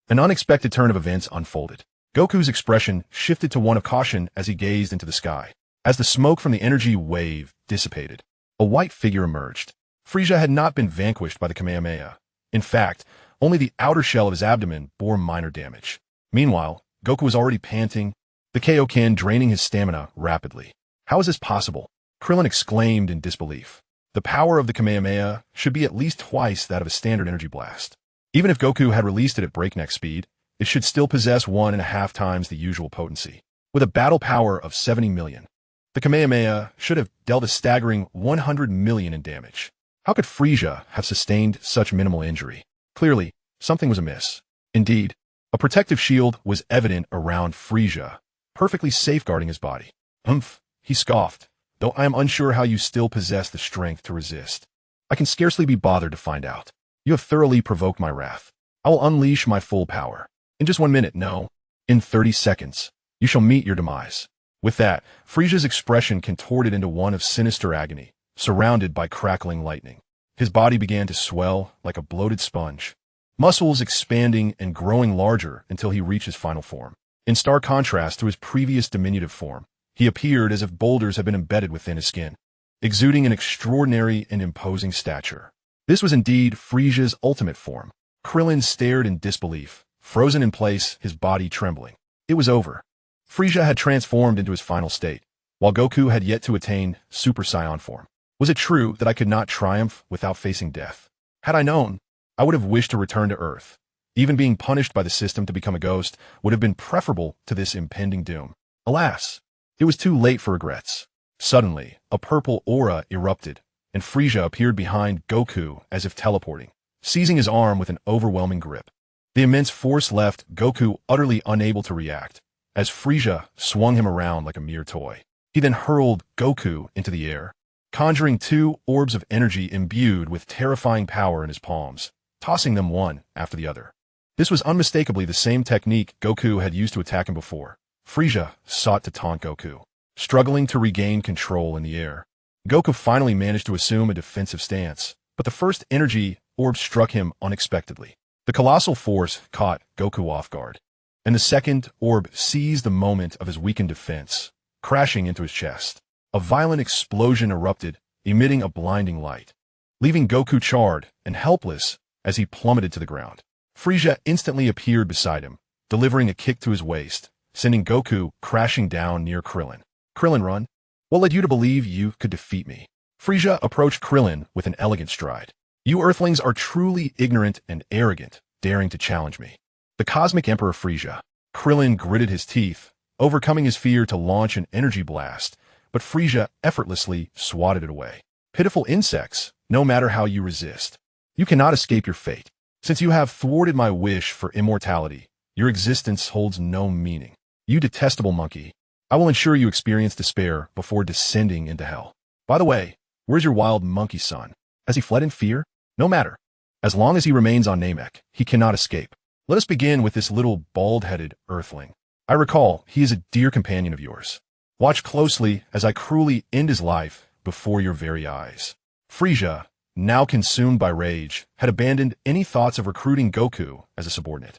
an unexpected turn of events unfolded. Goku's expression shifted to one of caution as he gazed into the sky. As the smoke from the energy wave dissipated, a white figure emerged. Frieza had not been vanquished by the Kamehameha. In fact, only the outer shell of his abdomen bore minor damage. Meanwhile, Goku was already panting, the Kaioken draining his stamina rapidly. How is this possible? Krillin exclaimed in disbelief. The power of the Kamehameha should be at least twice that of a standard energy blast. Even if Goku had released it at breakneck speed, it should still possess 1.5 times the usual potency. With a battle power of 70 million, the Kamehameha should have dealt a staggering 100 million in damage. How could Frieza have sustained such minimal injury? Clearly, something was amiss. Indeed, a protective shield was evident around Frieza, perfectly safeguarding his body. Humph, he scoffed, though I am unsure how you still possess the strength to resist. I can scarcely be bothered to find out. You have thoroughly provoked my wrath. I will unleash my full power. In just 1 minute, no, in 30 seconds, you shall meet your demise. With that, Frieza's expression contorted into one of sinister agony, surrounded by crackling lightning. His body began to swell like a bloated sponge, muscles expanding and growing larger until he reached his final form. In stark contrast to his previous diminutive form, he appeared as if boulders had been embedded within his skin, exuding an extraordinary and imposing stature. This was indeed Frieza's ultimate form. Krillin stared in disbelief, frozen in place, his body trembling. It was over. Frieza had transformed into his final state, while Goku had yet to attain Super Saiyan form. Was it true that I could not triumph without facing death? Had I known, I would have wished to return to Earth. Even being punished by the system to become a ghost would have been preferable to this impending doom. Alas, it was too late for regrets. Suddenly, a purple aura erupted, and Frieza appeared behind Goku as if teleporting, seizing his arm with an overwhelming grip. The immense force left Goku utterly unable to react, as Frieza swung him around like a mere toy. He then hurled Goku into the air, conjuring 2 orbs of energy imbued with terrifying power in his palms, tossing them one after the other. This was unmistakably the same technique Goku had used to attack him before. Frieza sought to taunt Goku, struggling to regain control in the air. Goku finally managed to assume a defensive stance, but the first energy orb struck him unexpectedly. The colossal force caught Goku off guard, and the second orb seized the moment of his weakened defense, crashing into his chest. A violent explosion erupted, emitting a blinding light, leaving Goku charred and helpless as he plummeted to the ground. Frieza instantly appeared beside him, delivering a kick to his waist, sending Goku crashing down near Krillin. Krillin, run. What led you to believe you could defeat me? Frieza approached Krillin with an elegant stride. You Earthlings are truly ignorant and arrogant, daring to challenge me. The Cosmic Emperor Frieza. Krillin gritted his teeth, overcoming his fear to launch an energy blast, but Frieza effortlessly swatted it away. Pitiful insects, no matter how you resist, you cannot escape your fate. Since you have thwarted my wish for immortality, your existence holds no meaning. You detestable monkey. I will ensure you experience despair before descending into hell. By the way, where's your wild monkey son? Has he fled in fear? No matter. As long as he remains on Namek, he cannot escape. Let us begin with this little bald-headed earthling. I recall he is a dear companion of yours. Watch closely as I cruelly end his life before your very eyes. Frieza, now consumed by rage, had abandoned any thoughts of recruiting Goku as a subordinate.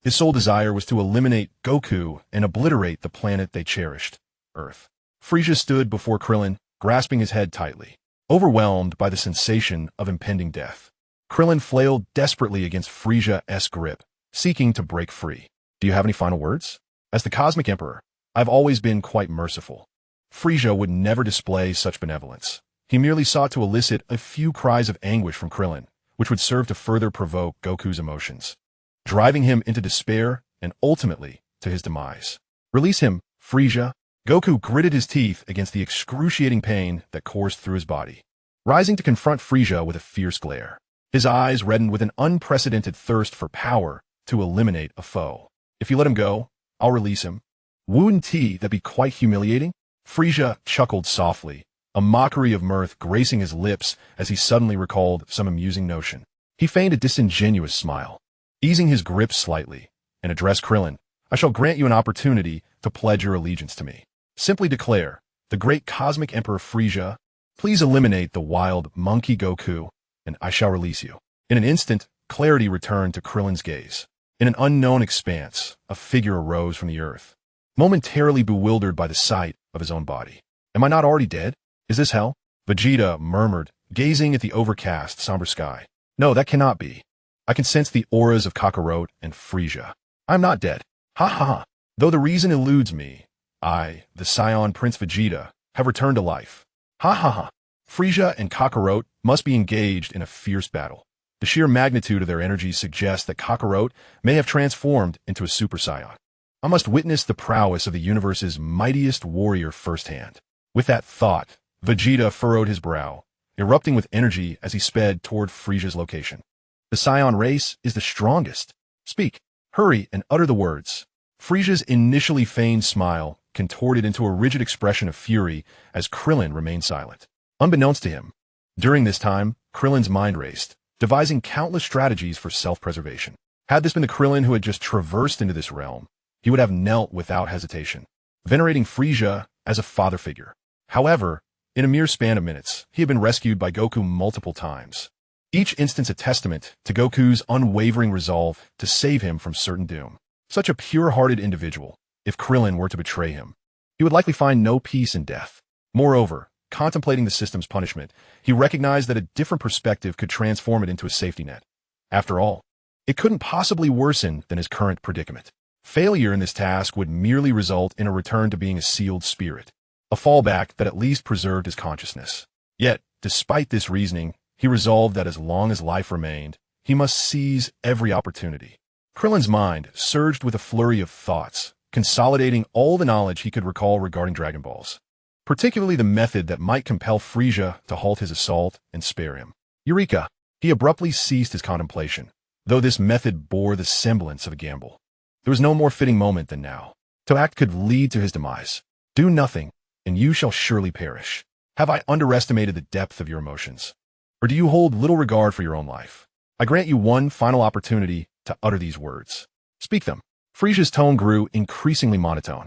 His sole desire was to eliminate Goku and obliterate the planet they cherished, Earth. Frieza stood before Krillin, grasping his head tightly, overwhelmed by the sensation of impending death. Krillin flailed desperately against Frieza's grip, seeking to break free. Do you have any final words? As the Cosmic Emperor, I've always been quite merciful. Frieza would never display such benevolence. He merely sought to elicit a few cries of anguish from Krillin, which would serve to further provoke Goku's emotions, driving him into despair and ultimately to his demise. Release him, Frieza. Goku gritted his teeth against the excruciating pain that coursed through his body, rising to confront Frieza with a fierce glare. His eyes reddened with an unprecedented thirst for power to eliminate a foe. If you let him go, I'll release him. Wouldn't that be quite humiliating? Frieza chuckled softly, a mockery of mirth gracing his lips as he suddenly recalled some amusing notion. He feigned a disingenuous smile, easing his grip slightly, and addressed Krillin. I shall grant you an opportunity to pledge your allegiance to me. Simply declare, the great Cosmic Emperor Frieza, please eliminate the wild monkey Goku, and I shall release you. In an instant, clarity returned to Krillin's gaze. In an unknown expanse, a figure arose from the earth, momentarily bewildered by the sight of his own body. Am I not already dead? Is this hell? Vegeta murmured, gazing at the overcast, somber sky. No, that cannot be. I can sense the auras of Kakarot and Frieza. I'm not dead. Ha ha ha. Though the reason eludes me, I, the Saiyan Prince Vegeta, have returned to life. Ha ha ha. Frieza and Kakarot must be engaged in a fierce battle. The sheer magnitude of their energies suggests that Kakarot may have transformed into a Super Saiyan. I must witness the prowess of the universe's mightiest warrior firsthand. With that thought, Vegeta furrowed his brow, erupting with energy as he sped toward Frieza's location. The Saiyan race is the strongest. Speak, hurry, and utter the words. Frieza's initially feigned smile contorted into a rigid expression of fury as Krillin remained silent. Unbeknownst to him, during this time, Krillin's mind raced, devising countless strategies for self-preservation. Had this been the Krillin who had just traversed into this realm, he would have knelt without hesitation, venerating Frieza as a father figure. However, in a mere span of minutes, he had been rescued by Goku multiple times, each instance a testament to Goku's unwavering resolve to save him from certain doom. Such a pure-hearted individual, if Krillin were to betray him, he would likely find no peace in death. Moreover, contemplating the system's punishment, he recognized that a different perspective could transform it into a safety net. After all, it couldn't possibly worsen than his current predicament. Failure in this task would merely result in a return to being a sealed spirit, a fallback that at least preserved his consciousness. Yet, despite this reasoning, he resolved that as long as life remained, he must seize every opportunity. Krillin's mind surged with a flurry of thoughts, consolidating all the knowledge he could recall regarding Dragon Balls, particularly the method that might compel Frieza to halt his assault and spare him. Eureka! He abruptly ceased his contemplation, though this method bore the semblance of a gamble. There was no more fitting moment than now. To act could lead to his demise. Do nothing, and you shall surely perish. Have I underestimated the depth of your emotions? Or do you hold little regard for your own life? I grant you one final opportunity to utter these words. Speak them. Frieza's tone grew increasingly monotone,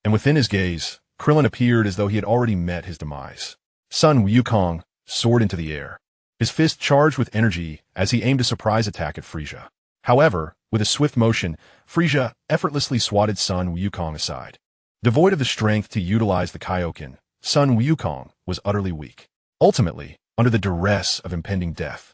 and within his gaze, Krillin appeared as though he had already met his demise. Sun Wukong soared into the air, his fist charged with energy as he aimed a surprise attack at Frieza. However, with a swift motion, Frieza effortlessly swatted Sun Wukong aside. Devoid of the strength to utilize the Kaioken, Sun Wukong was utterly weak. Ultimately, under the duress of impending death,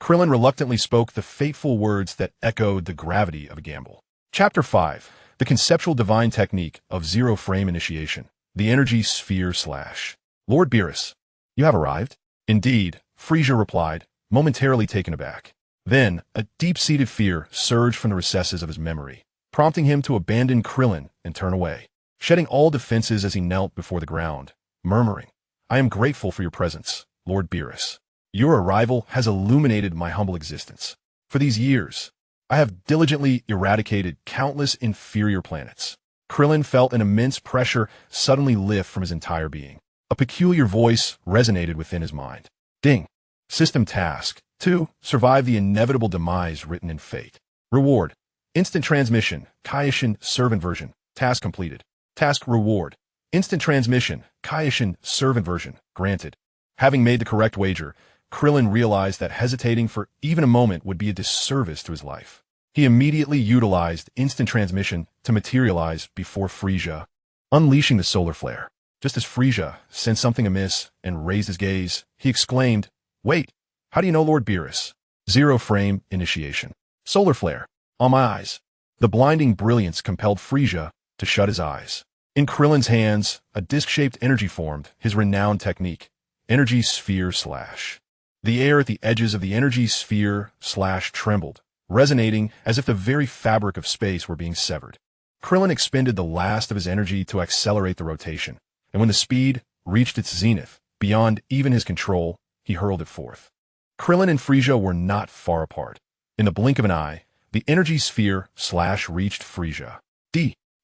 Krillin reluctantly spoke the fateful words that echoed the gravity of a gamble. Chapter 5. The Conceptual Divine Technique of Zero-Frame Initiation. The Energy Sphere Slash. Lord Beerus, you have arrived? Indeed, Frieza replied, momentarily taken aback. Then, a deep-seated fear surged from the recesses of his memory, prompting him to abandon Krillin and turn away, shedding all defenses as he knelt before the ground, murmuring, I am grateful for your presence, Lord Beerus. Your arrival has illuminated my humble existence. For these years, I have diligently eradicated countless inferior planets. Krillin felt an immense pressure suddenly lift from his entire being. A peculiar voice resonated within his mind. Ding. System task. 2. Survive the inevitable demise written in fate. Reward. Instant transmission. Kaioshin servant version. Task completed. Task reward. Instant transmission. Kaioshin servant version. Granted. Having made the correct wager, Krillin realized that hesitating for even a moment would be a disservice to his life. He immediately utilized instant transmission to materialize before Frieza, unleashing the solar flare. Just as Frieza sensed something amiss and raised his gaze, he exclaimed, "Wait, how do you know Lord Beerus?" Zero frame initiation. Solar flare. On my eyes. The blinding brilliance compelled Frieza to shut his eyes. In Krillin's hands, a disc-shaped energy formed, his renowned technique, Energy Sphere Slash. The air at the edges of the Energy Sphere Slash trembled, resonating as if the very fabric of space were being severed. Krillin expended the last of his energy to accelerate the rotation, and when the speed reached its zenith, beyond even his control, he hurled it forth. Krillin and Frieza were not far apart. In the blink of an eye, the Energy Sphere Slash reached Frieza.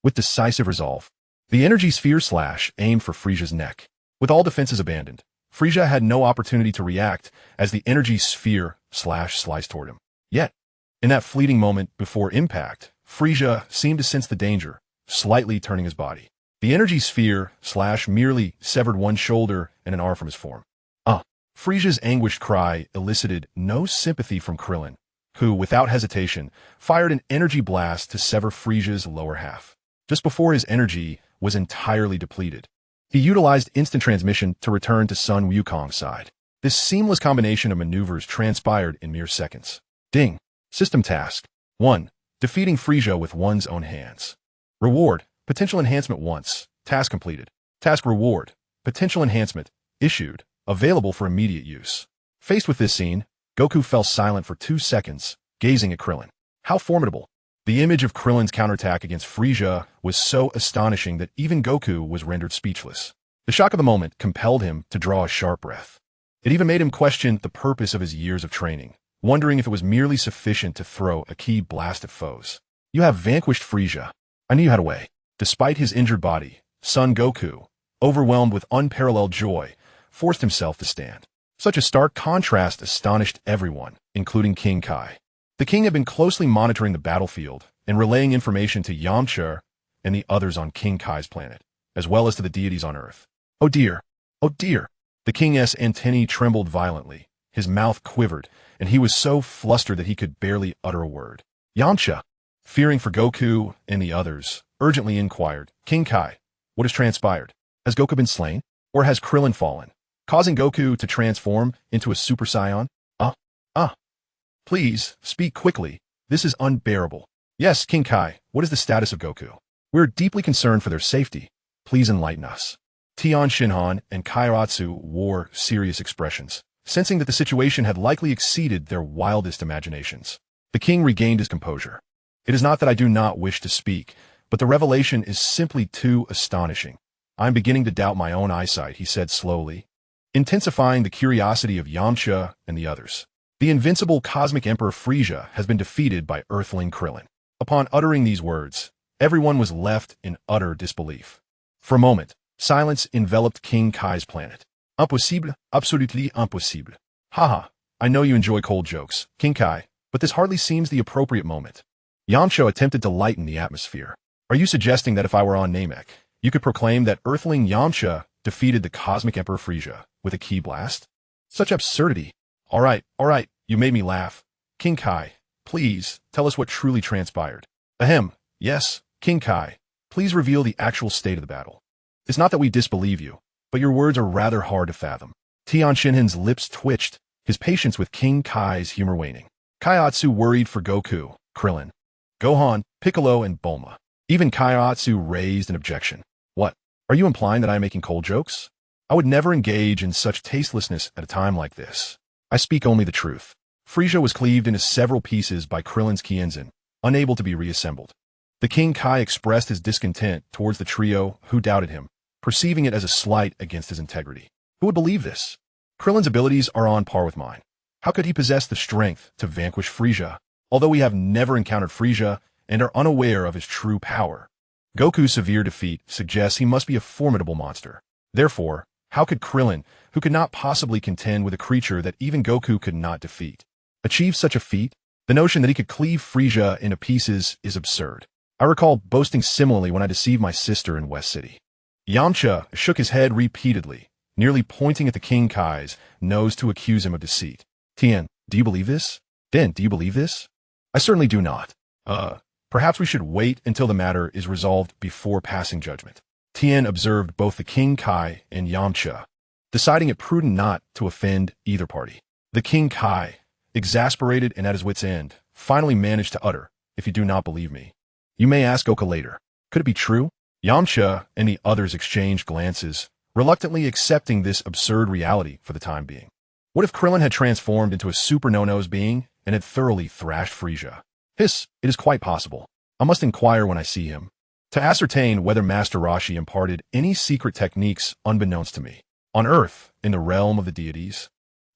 With decisive resolve, the Energy Sphere Slash aimed for Frieza's neck. With all defenses abandoned, Frieza had no opportunity to react as the Energy Sphere Slash sliced toward him. Yet, in that fleeting moment before impact, Frieza seemed to sense the danger, slightly turning his body. The Energy Sphere Slash merely severed one shoulder and an arm from his form. Frieza's anguished cry elicited no sympathy from Krillin, who, without hesitation, fired an energy blast to sever Frieza's lower half. Just before his energy was entirely depleted, he utilized instant transmission to return to Sun Wukong's side. This seamless combination of maneuvers transpired in mere seconds. Ding. System task. 1. Defeating Frieza with one's own hands. Reward. Potential enhancement once. Task completed. Task reward. Potential enhancement. Issued. Available for immediate use. Faced with this scene, Goku fell silent for 2 seconds, gazing at Krillin. How formidable. The image of Krillin's counterattack against Frieza was so astonishing that even Goku was rendered speechless. The shock of the moment compelled him to draw a sharp breath. It even made him question the purpose of his years of training, wondering if it was merely sufficient to throw a key blast at foes. You have vanquished Frieza. I knew you had a way. Despite his injured body, Son Goku, overwhelmed with unparalleled joy, forced himself to stand. Such a stark contrast astonished everyone, including King Kai. The king had been closely monitoring the battlefield and relaying information to Yamcha and the others on King Kai's planet, as well as to the deities on Earth. Oh dear! Oh dear! The king's antennae trembled violently, his mouth quivered, and he was so flustered that he could barely utter a word. Yamcha, fearing for Goku and the others, urgently inquired, "King Kai, what has transpired? Has Goku been slain? Or has Krillin fallen, causing Goku to transform into a Super Saiyan? Please, speak quickly. This is unbearable." "Yes, King Kai, what is the status of Goku? We're deeply concerned for their safety. Please enlighten us." Tian Shinhan and Kairatsu wore serious expressions, sensing that the situation had likely exceeded their wildest imaginations. The king regained his composure. "It is not that I do not wish to speak, but the revelation is simply too astonishing. I'm beginning to doubt my own eyesight," he said slowly, intensifying the curiosity of Yamcha and the others. "The invincible cosmic emperor Frieza has been defeated by Earthling Krillin." Upon uttering these words, everyone was left in utter disbelief. For a moment, silence enveloped King Kai's planet. "Impossible, absolutely impossible. Haha, I know you enjoy cold jokes, King Kai, but this hardly seems the appropriate moment." Yamcha attempted to lighten the atmosphere. "Are you suggesting that if I were on Namek, you could proclaim that Earthling Yamcha defeated the cosmic emperor Frieza with a ki blast? Such absurdity. All right, you made me laugh. King Kai, please, tell us what truly transpired." "Ahem, yes, King Kai, please reveal the actual state of the battle. It's not that we disbelieve you, but your words are rather hard to fathom." Tian Shinhan's lips twitched, his patience with King Kai's humor waning. Kaiatsu worried for Goku, Krillin, Gohan, Piccolo, and Bulma. Even Kaiatsu raised an objection. "What? Are you implying that I am making cold jokes? I would never engage in such tastelessness at a time like this. I speak only the truth." Frieza was cleaved into several pieces by Krillin's Kienzin, unable to be reassembled. The King Kai expressed his discontent towards the trio who doubted him, perceiving it as a slight against his integrity. Who would believe this? Krillin's abilities are on par with mine. How could he possess the strength to vanquish Frieza? Although we have never encountered Frieza and are unaware of his true power, Goku's severe defeat suggests he must be a formidable monster. Therefore, how could Krillin, who could not possibly contend with a creature that even Goku could not defeat, achieve such a feat? The notion that he could cleave Frieza into pieces is absurd. I recall boasting similarly when I deceived my sister in West City. Yamcha shook his head repeatedly, nearly pointing at the King Kai's nose to accuse him of deceit. Tien, do you believe this? Din, do you believe this? I certainly do not. Perhaps we should wait until the matter is resolved before passing judgment. Tien observed both the King Kai and Yamcha, deciding it prudent not to offend either party. The King Kai, exasperated and at his wit's end, finally managed to utter, "If you do not believe me, you may ask Oka later." Could it be true? Yamcha and the others exchanged glances, reluctantly accepting this absurd reality for the time being. What if Krillin had transformed into a super no-nos being and had thoroughly thrashed Frieza? Hiss, it is quite possible. I must inquire when I see him, to ascertain whether Master Roshi imparted any secret techniques unbeknownst to me. On Earth, in the realm of the deities,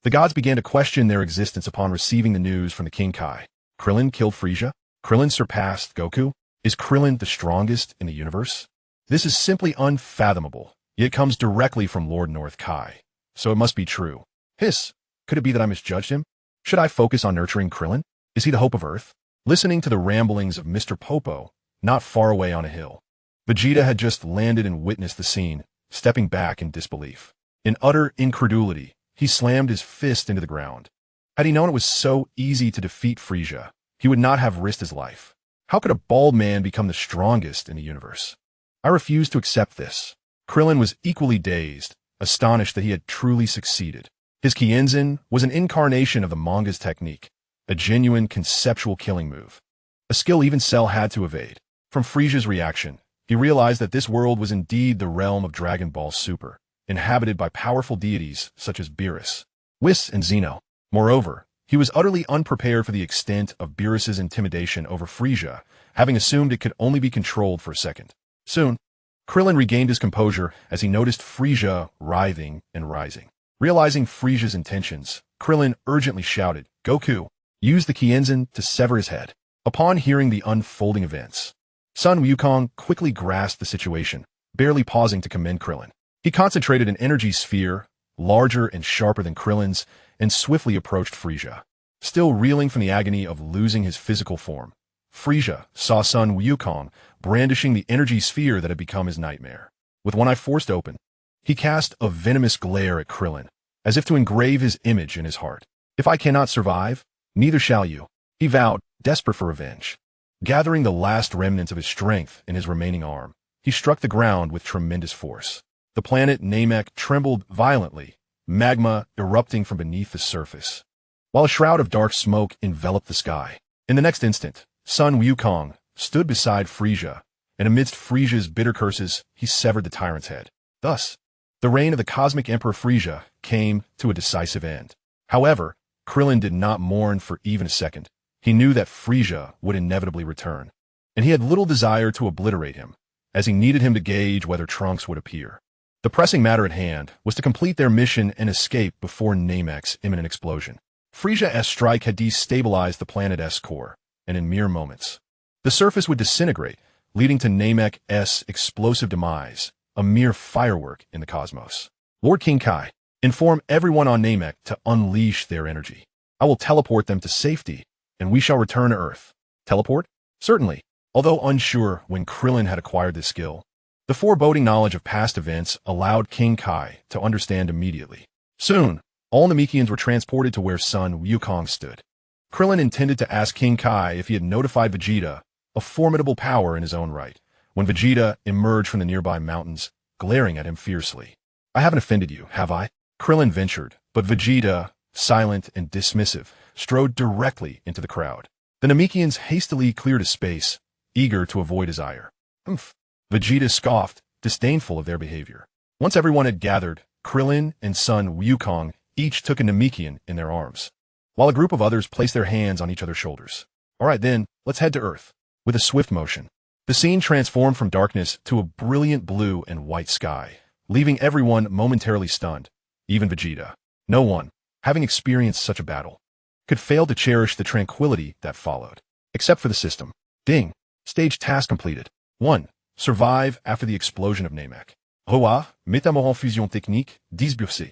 the gods began to question their existence upon receiving the news from the King Kai. Krillin killed Frieza? Krillin surpassed Goku? Is Krillin the strongest in the universe? This is simply unfathomable, yet it comes directly from Lord North Kai, so it must be true. Hiss, could it be that I misjudged him? Should I focus on nurturing Krillin? Is he the hope of Earth? Listening to the ramblings of Mr. Popo, not far away on a hill, Vegeta had just landed and witnessed the scene, stepping back in disbelief. In utter incredulity, he slammed his fist into the ground. Had he known it was so easy to defeat Frieza, he would not have risked his life. How could a bald man become the strongest in the universe? I refused to accept this. Krillin was equally dazed, astonished that he had truly succeeded. His Kienzin was an incarnation of the manga's technique, a genuine conceptual killing move, a skill even Cell had to evade. From Frieza's reaction, he realized that this world was indeed the realm of Dragon Ball Super, inhabited by powerful deities such as Beerus, Whis, and Zeno. Moreover, he was utterly unprepared for the extent of Beerus's intimidation over Frieza, having assumed it could only be controlled for a second. Soon, Krillin regained his composure as he noticed Frieza writhing and rising. Realizing Frieza's intentions, Krillin urgently shouted, "Goku, use the Kienzin to sever his head." Upon hearing the unfolding events, Sun Wukong quickly grasped the situation, barely pausing to commend Krillin. He concentrated an energy sphere, larger and sharper than Krillin's, and swiftly approached Frieza. Still reeling from the agony of losing his physical form, Frieza saw Sun Wukong brandishing the energy sphere that had become his nightmare. With one eye forced open, he cast a venomous glare at Krillin, as if to engrave his image in his heart. "If I cannot survive, neither shall you," he vowed, desperate for revenge. Gathering the last remnants of his strength in his remaining arm, he struck the ground with tremendous force. The planet Namek trembled violently, magma erupting from beneath the surface, while a shroud of dark smoke enveloped the sky. In the next instant, Sun Wukong stood beside Frieza, and amidst Frieza's bitter curses, he severed the tyrant's head. Thus, the reign of the cosmic Emperor Frieza came to a decisive end. However, Krillin did not mourn for even a second. He knew that Frieza would inevitably return, and he had little desire to obliterate him, as he needed him to gauge whether Trunks would appear. The pressing matter at hand was to complete their mission and escape before Namek's imminent explosion. Frieza's strike had destabilized the planet's core, and in mere moments, the surface would disintegrate, leading to Namek's explosive demise, a mere firework in the cosmos. Lord King Kai, inform everyone on Namek to unleash their energy. I will teleport them to safety, and we shall return to Earth. Teleport? Certainly. Although unsure when Krillin had acquired this skill, the foreboding knowledge of past events allowed King Kai to understand immediately. Soon, all Namekians were transported to where Sun Wukong stood. Krillin intended to ask King Kai if he had notified Vegeta, a formidable power in his own right, when Vegeta emerged from the nearby mountains, glaring at him fiercely. "I haven't offended you, have I?" Krillin ventured, but Vegeta, silent and dismissive, strode directly into the crowd. The Namekians hastily cleared a space, eager to avoid his ire. "Humph." Vegeta scoffed, disdainful of their behavior. Once everyone had gathered, Krillin and Sun Wukong each took a Namekian in their arms, while a group of others placed their hands on each other's shoulders. "All right then, let's head to Earth." With a swift motion, the scene transformed from darkness to a brilliant blue and white sky, leaving everyone momentarily stunned, even Vegeta. No one, having experienced such a battle, could fail to cherish the tranquility that followed. Except for the system. Ding. Stage task completed. 1. Survive after the explosion of Namek. Roa, métamorphe fusion technique, disbursé.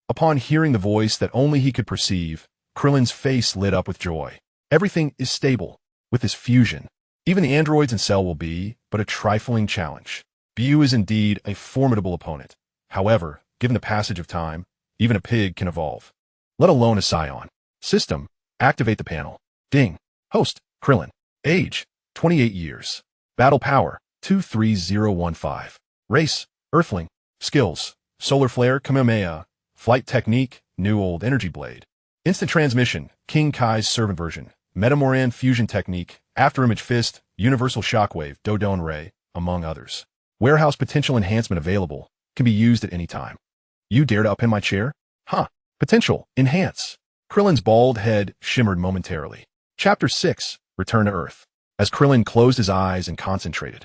Upon hearing the voice that only he could perceive, Krillin's face lit up with joy. Everything is stable. With this fusion, even the androids in Cell will be but a trifling challenge. Bu is indeed a formidable opponent. However, given the passage of time, even a pig can evolve. Let alone a Scion. System. Activate the panel. Ding. Host. Krillin. Age. 28 years. Battle power. 23015. Race. Earthling. Skills. Solar Flare Kamehameha. Flight Technique. New Old Energy Blade. Instant Transmission. King Kai's Servant Version. Metamoran Fusion Technique. Afterimage Fist. Universal Shockwave. Dodon Ray. Among others. Warehouse Potential Enhancement available. Can be used at any time. You dare to upend my chair? Huh. Potential. Enhance. Krillin's bald head shimmered momentarily. Chapter 6. Return to Earth. As Krillin closed his eyes and concentrated,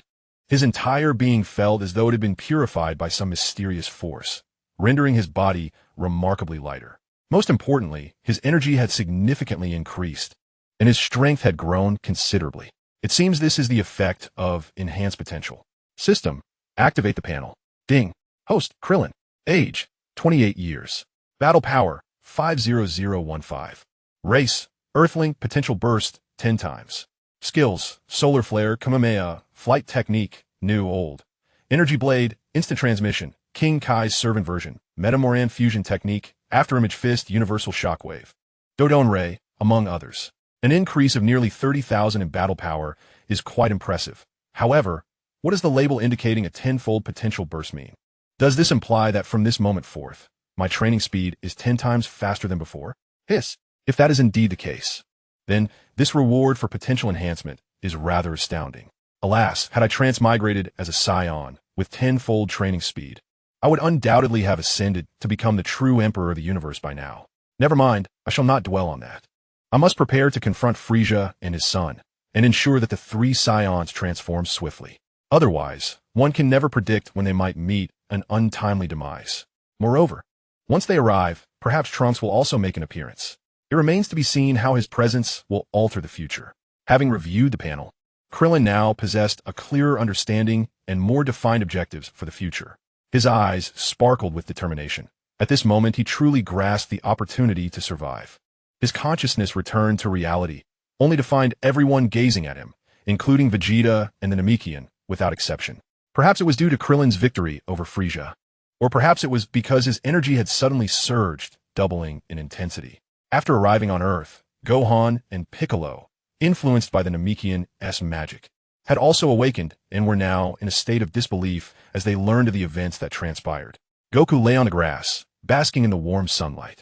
his entire being felt as though it had been purified by some mysterious force, rendering his body remarkably lighter. Most importantly, his energy had significantly increased, and his strength had grown considerably. It seems this is the effect of enhanced potential. System. Activate the panel. Ding. Host. Krillin. Age. 28 years. Battle power. 50015. Race. Earthling. Potential burst. 10 times. Skills. Solar Flare Kamehameha. Flight Technique. New Old. Energy Blade. Instant Transmission. King Kai's Servant Version. Metamoran Fusion Technique. Afterimage Fist. Universal Shockwave. Dodon Ray. Among others. An increase of nearly 30,000 in battle power is quite impressive. However, what does the label indicating a 10-fold potential burst mean? Does this imply that from this moment forth, my training speed is 10 times faster than before? Hiss. If that is indeed the case, then this reward for potential enhancement is rather astounding. Alas, had I transmigrated as a Scion with 10-fold training speed, I would undoubtedly have ascended to become the true emperor of the universe by now. Never mind, I shall not dwell on that. I must prepare to confront Frieza and his son, and ensure that the 3 Scions transform swiftly. Otherwise, one can never predict when they might meet an untimely demise. Moreover, once they arrive, perhaps Trunks will also make an appearance. It remains to be seen how his presence will alter the future. Having reviewed the panel, Krillin now possessed a clearer understanding and more defined objectives for the future. His eyes sparkled with determination. At this moment, he truly grasped the opportunity to survive. His consciousness returned to reality, only to find everyone gazing at him, including Vegeta and the Namekian, without exception. Perhaps it was due to Krillin's victory over Frieza. Or perhaps it was because his energy had suddenly surged, doubling in intensity. After arriving on Earth, Gohan and Piccolo, influenced by the Namekian's magic, had also awakened and were now in a state of disbelief as they learned of the events that transpired. Goku lay on the grass, basking in the warm sunlight.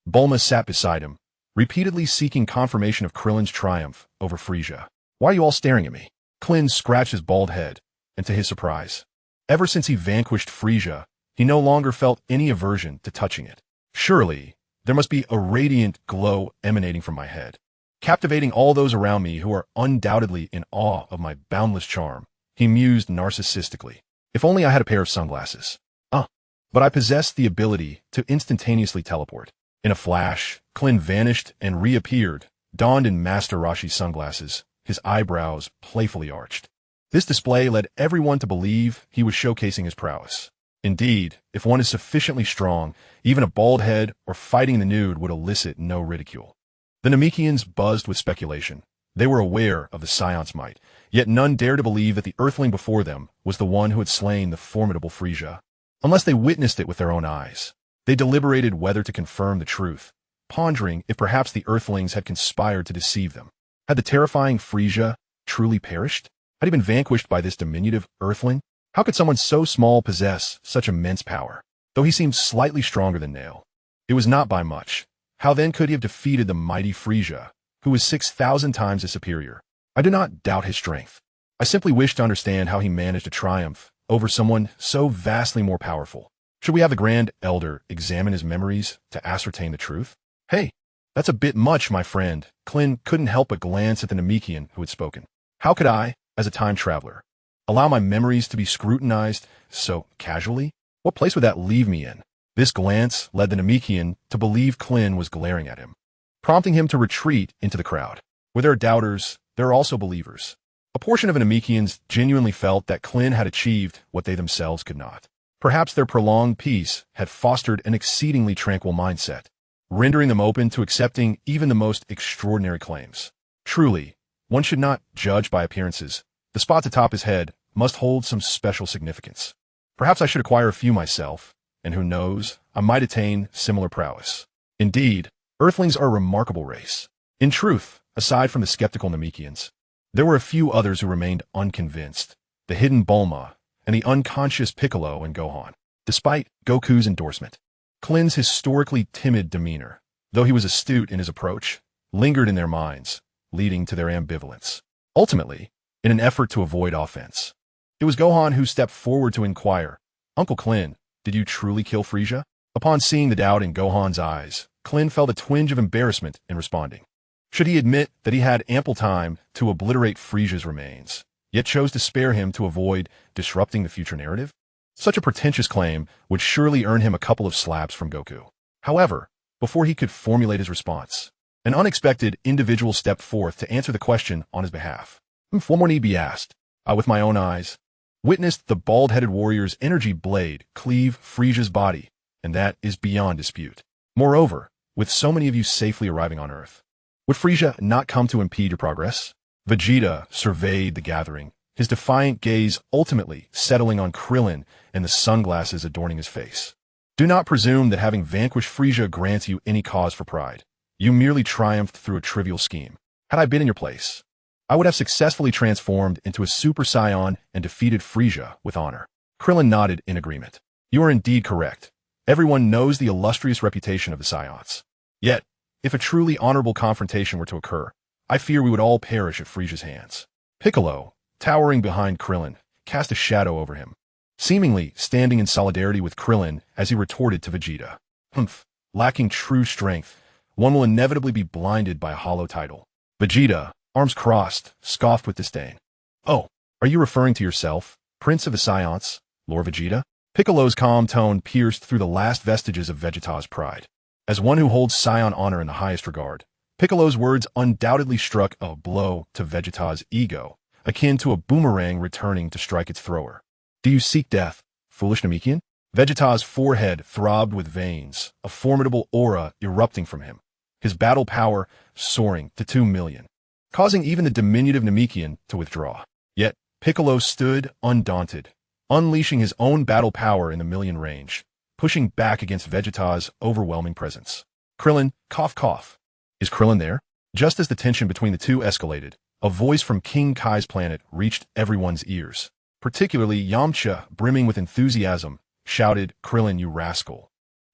Bulma sat beside him, repeatedly seeking confirmation of Krillin's triumph over Frieza. Why are you all staring at me? Krillin scratched his bald head, and to his surprise, ever since he vanquished Frieza, he no longer felt any aversion to touching it. Surely, there must be a radiant glow emanating from my head, captivating all those around me who are undoubtedly in awe of my boundless charm, he mused narcissistically. If only I had a pair of sunglasses. But I possessed the ability to instantaneously teleport. In a flash, Krillin vanished and reappeared, donned in Master Roshi's sunglasses, his eyebrows playfully arched. This display led everyone to believe he was showcasing his prowess. Indeed, if one is sufficiently strong, even a bald head or fighting in the nude would elicit no ridicule. The Namekians buzzed with speculation. They were aware of the Scion's might, yet none dared to believe that the Earthling before them was the one who had slain the formidable Frieza. Unless they witnessed it with their own eyes, they deliberated whether to confirm the truth, pondering if perhaps the Earthlings had conspired to deceive them. Had the terrifying Frieza truly perished? Had he been vanquished by this diminutive Earthling? How could someone so small possess such immense power? Though he seemed slightly stronger than Nail, it was not by much. How then could he have defeated the mighty Frieza, who was 6,000 times his superior? I do not doubt his strength. I simply wish to understand how he managed to triumph over someone so vastly more powerful. Should we have the Grand Elder examine his memories to ascertain the truth? Hey, that's a bit much, my friend. Krillin couldn't help but glance at the Namekian who had spoken. How could I, as a time traveler, allow my memories to be scrutinized so casually? What place would that leave me in? This glance led the Namekian to believe Krillin was glaring at him, prompting him to retreat into the crowd. Where there are doubters, there are also believers. A portion of the Namekians genuinely felt that Krillin had achieved what they themselves could not. Perhaps their prolonged peace had fostered an exceedingly tranquil mindset, rendering them open to accepting even the most extraordinary claims. Truly, one should not judge by appearances. The spots atop his head must hold some special significance. Perhaps I should acquire a few myself, and who knows, I might attain similar prowess. Indeed, Earthlings are a remarkable race. In truth, aside from the skeptical Namekians, there were a few others who remained unconvinced, the hidden Bulma, and the unconscious Piccolo and Gohan. Despite Goku's endorsement, Krillin's historically timid demeanor, though he was astute in his approach, lingered in their minds, leading to their ambivalence. Ultimately, in an effort to avoid offense, it was Gohan who stepped forward to inquire, "Uncle Krillin, did you truly kill Frieza?" Upon seeing the doubt in Gohan's eyes, Krillin felt a twinge of embarrassment in responding. Should he admit that he had ample time to obliterate Frieza's remains, yet chose to spare him to avoid disrupting the future narrative? Such a pretentious claim would surely earn him a couple of slaps from Goku. However, before he could formulate his response, an unexpected individual stepped forth to answer the question on his behalf. What more need be asked? I, with my own eyes, witnessed the bald-headed warrior's energy blade cleave Frieza's body, and that is beyond dispute. Moreover, with so many of you safely arriving on Earth, would Frieza not come to impede your progress? Vegeta surveyed the gathering, his defiant gaze ultimately settling on Krillin and the sunglasses adorning his face. Do not presume that having vanquished Frieza grants you any cause for pride. You merely triumphed through a trivial scheme. Had I been in your place, I would have successfully transformed into a Super Saiyan and defeated Frieza with honor. Krillin nodded in agreement. You are indeed correct. Everyone knows the illustrious reputation of the Saiyans. Yet, if a truly honorable confrontation were to occur, I fear we would all perish at Frieza's hands. Piccolo, towering behind Krillin, cast a shadow over him, seemingly standing in solidarity with Krillin as he retorted to Vegeta. Lacking true strength, one will inevitably be blinded by a hollow title. Vegeta, arms crossed, scoffed with disdain. Oh, are you referring to yourself, Prince of the Saiyans, Lord Vegeta? Piccolo's calm tone pierced through the last vestiges of Vegeta's pride. As one who holds Saiyan honor in the highest regard, Piccolo's words undoubtedly struck a blow to Vegeta's ego, akin to a boomerang returning to strike its thrower. Do you seek death, foolish Namekian? Vegeta's forehead throbbed with veins, a formidable aura erupting from him, his battle power soaring to 2 million, causing even the diminutive Namekian to withdraw. Yet, Piccolo stood undaunted, unleashing his own battle power in the million range, pushing back against Vegeta's overwhelming presence. Krillin, cough cough. Is Krillin there? Just as the tension between the two escalated, a voice from King Kai's planet reached everyone's ears. Particularly Yamcha, brimming with enthusiasm, shouted, "Krillin, you rascal.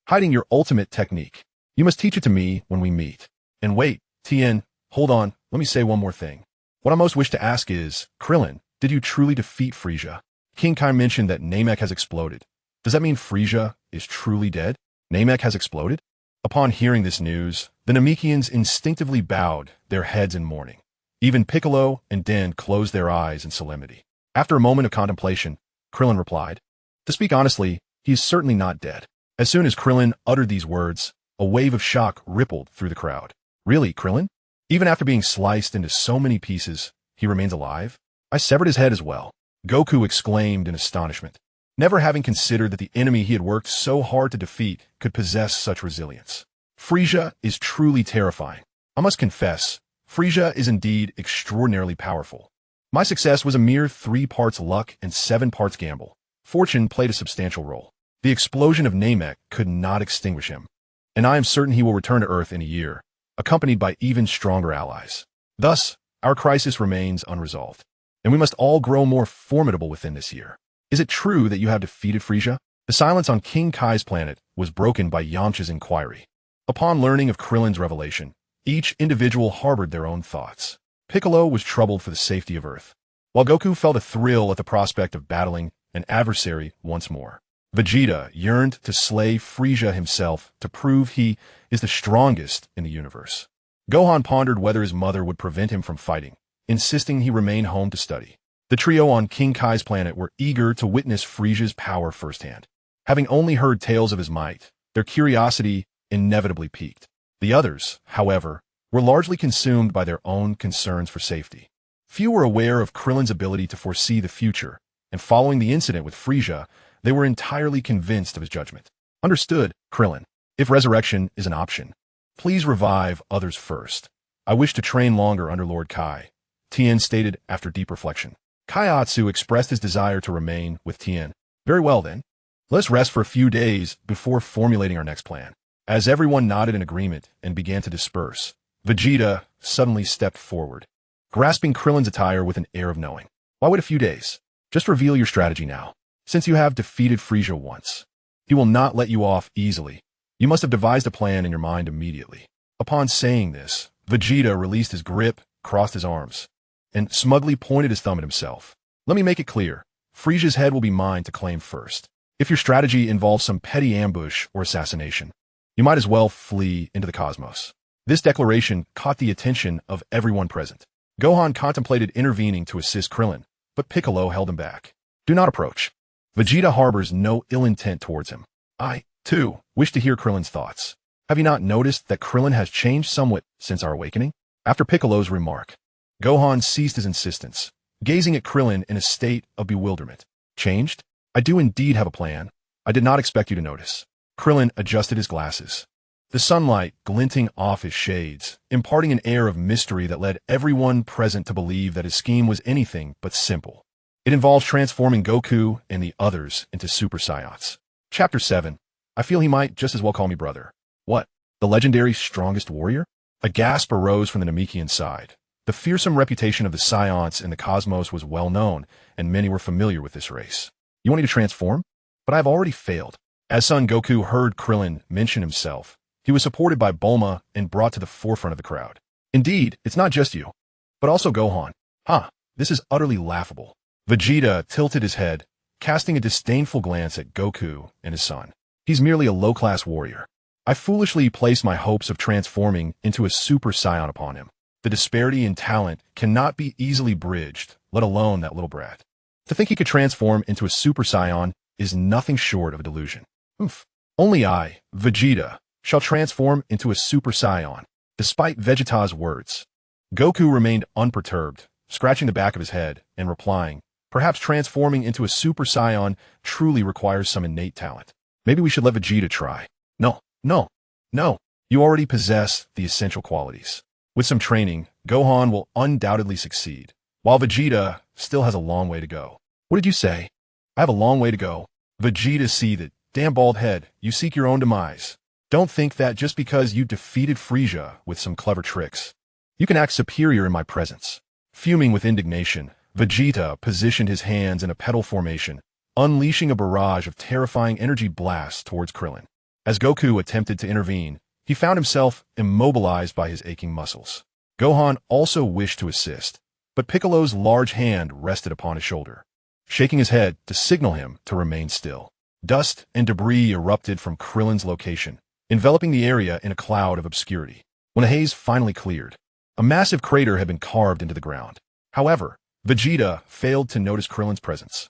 Hiding your ultimate technique. You must teach it to me when we meet. And wait, Tien, hold on, let me say one more thing. What I most wish to ask is, Krillin, did you truly defeat Frieza? King Kai mentioned that Namek has exploded. Does that mean Frieza is truly dead? Namek has exploded?" Upon hearing this news, the Namekians instinctively bowed their heads in mourning. Even Piccolo and Den closed their eyes in solemnity. After a moment of contemplation, Krillin replied, "To speak honestly, he is certainly not dead." As soon as Krillin uttered these words, a wave of shock rippled through the crowd. Really, Krillin? Even after being sliced into so many pieces, he remains alive? I severed his head as well. Goku exclaimed in astonishment, never having considered that the enemy he had worked so hard to defeat could possess such resilience. Frieza is truly terrifying. I must confess, Frieza is indeed extraordinarily powerful. My success was a mere 3 parts luck and 7 parts gamble. Fortune played a substantial role. The explosion of Namek could not extinguish him, and I am certain he will return to Earth in a year, accompanied by even stronger allies. Thus, our crisis remains unresolved, and we must all grow more formidable within this year. Is it true that you have defeated Frieza? The silence on King Kai's planet was broken by Yamcha's inquiry. Upon learning of Krillin's revelation, each individual harbored their own thoughts. Piccolo was troubled for the safety of Earth, while Goku felt a thrill at the prospect of battling an adversary once more. Vegeta yearned to slay Frieza himself to prove he is the strongest in the universe. Gohan pondered whether his mother would prevent him from fighting, insisting he remain home to study. The trio on King Kai's planet were eager to witness Frieza's power firsthand. Having only heard tales of his might, their curiosity inevitably piqued. The others, however, were largely consumed by their own concerns for safety. Few were aware of Krillin's ability to foresee the future, and following the incident with Frieza, they were entirely convinced of his judgment. Understood, Krillin. If resurrection is an option, please revive others first. I wish to train longer under Lord Kai, Tien stated after deep reflection. Kaiatsu expressed his desire to remain with Tien. Very well then. Let's rest for a few days before formulating our next plan. As everyone nodded in agreement and began to disperse, Vegeta suddenly stepped forward, grasping Krillin's attire with an air of knowing. Why wait a few days? Just reveal your strategy now. Since you have defeated Frieza once, he will not let you off easily. You must have devised a plan in your mind immediately. Upon saying this, Vegeta released his grip, crossed his arms, and smugly pointed his thumb at himself. Let me make it clear. Frieza's head will be mine to claim first. If your strategy involves some petty ambush or assassination, you might as well flee into the cosmos. This declaration caught the attention of everyone present. Gohan contemplated intervening to assist Krillin, but Piccolo held him back. Do not approach. Vegeta harbors no ill intent towards him. I, too, wish to hear Krillin's thoughts. Have you not noticed that Krillin has changed somewhat since our awakening? After Piccolo's remark, Gohan ceased his insistence, gazing at Krillin in a state of bewilderment. Changed? I do indeed have a plan. I did not expect you to notice. Krillin adjusted his glasses, the sunlight glinting off his shades, imparting an air of mystery that led everyone present to believe that his scheme was anything but simple. It involves transforming Goku and the others into Super Saiyans. Chapter 7. I feel he might just as well call me brother. What? The legendary strongest warrior? A gasp arose from the Namekian side. The fearsome reputation of the Saiyans in the cosmos was well known, and many were familiar with this race. You want me to transform? But I have already failed. As Son Goku heard Krillin mention himself, he was supported by Bulma and brought to the forefront of the crowd. Indeed, it's not just you, but also Gohan. This is utterly laughable. Vegeta tilted his head, casting a disdainful glance at Goku and his son. He's merely a low-class warrior. I foolishly placed my hopes of transforming into a Super Saiyan upon him. The disparity in talent cannot be easily bridged, let alone that little brat. To think he could transform into a Super Saiyan is nothing short of a delusion. Only I, Vegeta, shall transform into a Super Saiyan. Despite Vegeta's words, Goku remained unperturbed, scratching the back of his head and replying, perhaps transforming into a Super Saiyan truly requires some innate talent. Maybe we should let Vegeta try. No. You already possess the essential qualities. With some training, Gohan will undoubtedly succeed, while Vegeta still has a long way to go. What did you say? I have a long way to go. Vegeta seethed. Damn bald head, you seek your own demise. Don't think that just because you defeated Frieza with some clever tricks, you can act superior in my presence. Fuming with indignation, Vegeta positioned his hands in a petal formation, unleashing a barrage of terrifying energy blasts towards Krillin. As Goku attempted to intervene, he found himself immobilized by his aching muscles. Gohan also wished to assist, but Piccolo's large hand rested upon his shoulder, shaking his head to signal him to remain still. Dust and debris erupted from Krillin's location, enveloping the area in a cloud of obscurity. When the haze finally cleared, a massive crater had been carved into the ground. However, Vegeta failed to notice Krillin's presence.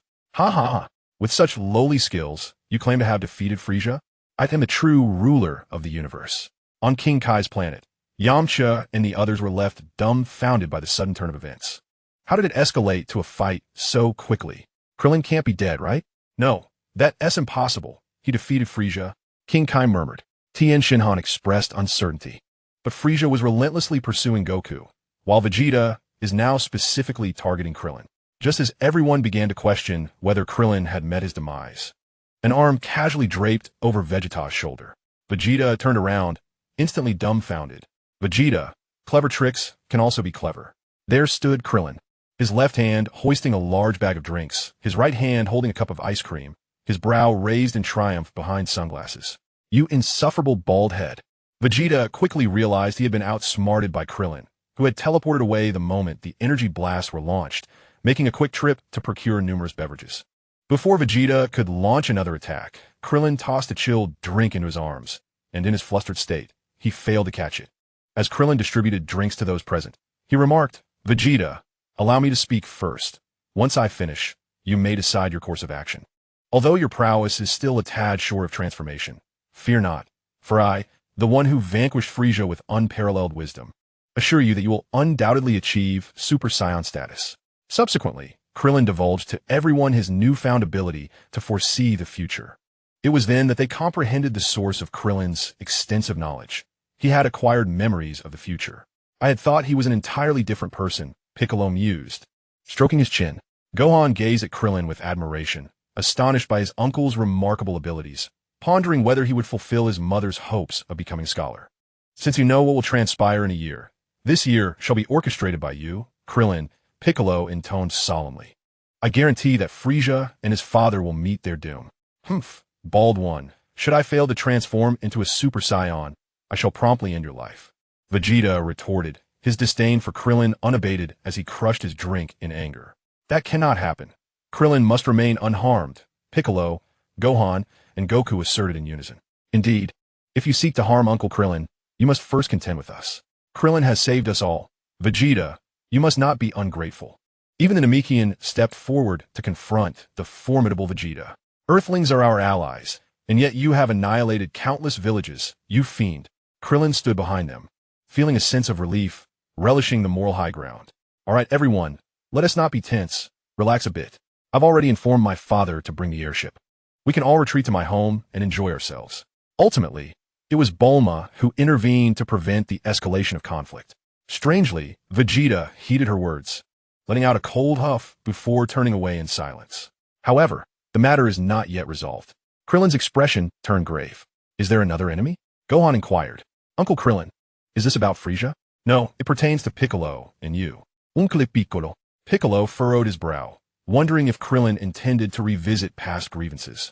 With such lowly skills, you claim to have defeated Frieza? I am the true ruler of the universe. On King Kai's planet, Yamcha and the others were left dumbfounded by the sudden turn of events. How did it escalate to a fight so quickly? Krillin can't be dead, right? No, that's impossible. He defeated Frieza. King Kai murmured. Tien Shinhan expressed uncertainty. But Frieza was relentlessly pursuing Goku, while Vegeta is now specifically targeting Krillin. Just as everyone began to question whether Krillin had met his demise, an arm casually draped over Vegeta's shoulder. Vegeta turned around, instantly dumbfounded. Vegeta, clever tricks can also be clever. There stood Krillin, his left hand hoisting a large bag of drinks, his right hand holding a cup of ice cream, his brow raised in triumph behind sunglasses. You insufferable bald head. Vegeta quickly realized he had been outsmarted by Krillin, who had teleported away the moment the energy blasts were launched, making a quick trip to procure numerous beverages. Before Vegeta could launch another attack, Krillin tossed a chilled drink into his arms, and in his flustered state, he failed to catch it. As Krillin distributed drinks to those present, he remarked, Vegeta, allow me to speak first. Once I finish, you may decide your course of action. Although your prowess is still a tad short of transformation, fear not, for I, the one who vanquished Frieza with unparalleled wisdom, assure you that you will undoubtedly achieve Super Saiyan status. Subsequently, Krillin divulged to everyone his newfound ability to foresee the future. It was then that they comprehended the source of Krillin's extensive knowledge. He had acquired memories of the future. I had thought he was an entirely different person, Piccolo mused. Stroking his chin, Gohan gazed at Krillin with admiration, astonished by his uncle's remarkable abilities, pondering whether he would fulfill his mother's hopes of becoming a scholar. Since you know what will transpire in a year, this year shall be orchestrated by you, Krillin, Piccolo intoned solemnly. I guarantee that Frieza and his father will meet their doom. Humph, bald one. Should I fail to transform into a Super Saiyan, I shall promptly end your life. Vegeta retorted, his disdain for Krillin unabated as he crushed his drink in anger. That cannot happen. Krillin must remain unharmed, Piccolo, Gohan, and Goku asserted in unison. Indeed, if you seek to harm Uncle Krillin, you must first contend with us. Krillin has saved us all. Vegeta, you must not be ungrateful. Even the Namekian stepped forward to confront the formidable Vegeta. Earthlings are our allies, and yet you have annihilated countless villages, you fiend. Krillin stood behind them, feeling a sense of relief, relishing the moral high ground. All right, everyone, let us not be tense. Relax a bit. I've already informed my father to bring the airship. We can all retreat to my home and enjoy ourselves. Ultimately, it was Bulma who intervened to prevent the escalation of conflict. Strangely, Vegeta heeded her words, letting out a cold huff before turning away in silence. However, the matter is not yet resolved. Krillin's expression turned grave. Is there another enemy? Gohan inquired. Uncle Krillin, is this about Frieza? No, it pertains to Piccolo and you. Uncle Piccolo. Piccolo furrowed his brow, wondering if Krillin intended to revisit past grievances.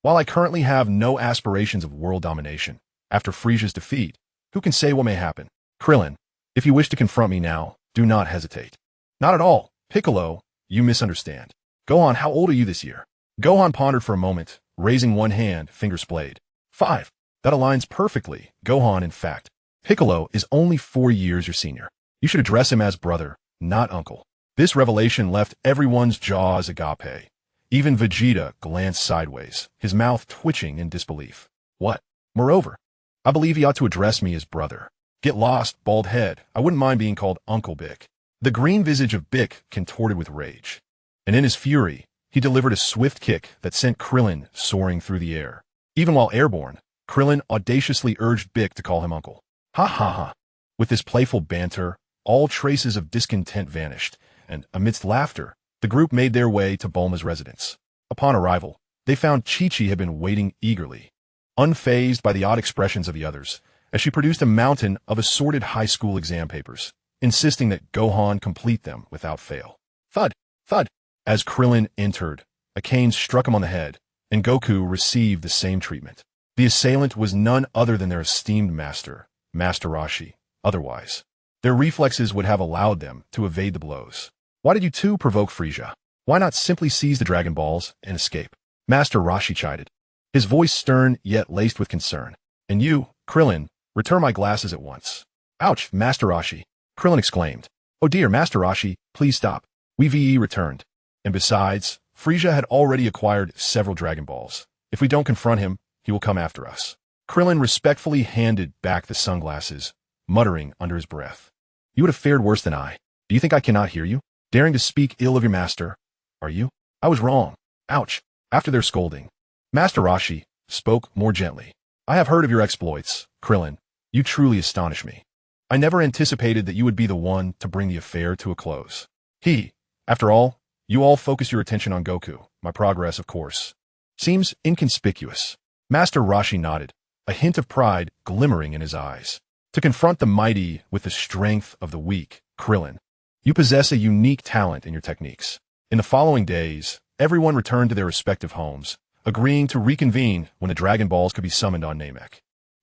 While I currently have no aspirations of world domination, after Frieza's defeat, who can say what may happen? Krillin, if you wish to confront me now, do not hesitate. Not at all. Piccolo, you misunderstand. Gohan, how old are you this year? Gohan pondered for a moment, raising one hand, finger splayed. 5. That aligns perfectly, Gohan, in fact. Piccolo is only 4 years your senior. You should address him as brother, not uncle. This revelation left everyone's jaws agape. Even Vegeta glanced sideways, his mouth twitching in disbelief. What? Moreover, I believe he ought to address me as brother. Get lost, bald head. I wouldn't mind being called Uncle Bick. The green visage of Bick contorted with rage, and in his fury, he delivered a swift kick that sent Krillin soaring through the air. Even while airborne, Krillin audaciously urged Bick to call him uncle. Ha ha ha. With this playful banter, all traces of discontent vanished, and amidst laughter, the group made their way to Bulma's residence. Upon arrival, they found Chi-Chi had been waiting eagerly, unfazed by the odd expressions of the others, as she produced a mountain of assorted high school exam papers, insisting that Gohan complete them without fail. Thud, thud. As Krillin entered, a cane struck him on the head, and Goku received the same treatment. The assailant was none other than their esteemed master, Master Roshi. Otherwise, their reflexes would have allowed them to evade the blows. Why did you two provoke Frieza? Why not simply seize the Dragon Balls and escape? Master Roshi chided, his voice stern yet laced with concern. And you, Krillin, return my glasses at once. Ouch, Master Roshi, Krillin exclaimed. Oh dear, Master Roshi, please stop. We VE returned. And besides, Frieza had already acquired several Dragon Balls. If we don't confront him, he will come after us. Krillin respectfully handed back the sunglasses, muttering under his breath. You would have fared worse than I. Do you think I cannot hear you? Daring to speak ill of your master, are you? I was wrong. Ouch. After their scolding, Master Roshi spoke more gently. I have heard of your exploits, Krillin. You truly astonish me. I never anticipated that you would be the one to bring the affair to a close. After all, you all focus your attention on Goku. My progress, of course, seems inconspicuous. Master Roshi nodded, a hint of pride glimmering in his eyes. To confront the mighty with the strength of the weak, Krillin, you possess a unique talent in your techniques. In the following days, everyone returned to their respective homes, agreeing to reconvene when the Dragon Balls could be summoned on Namek.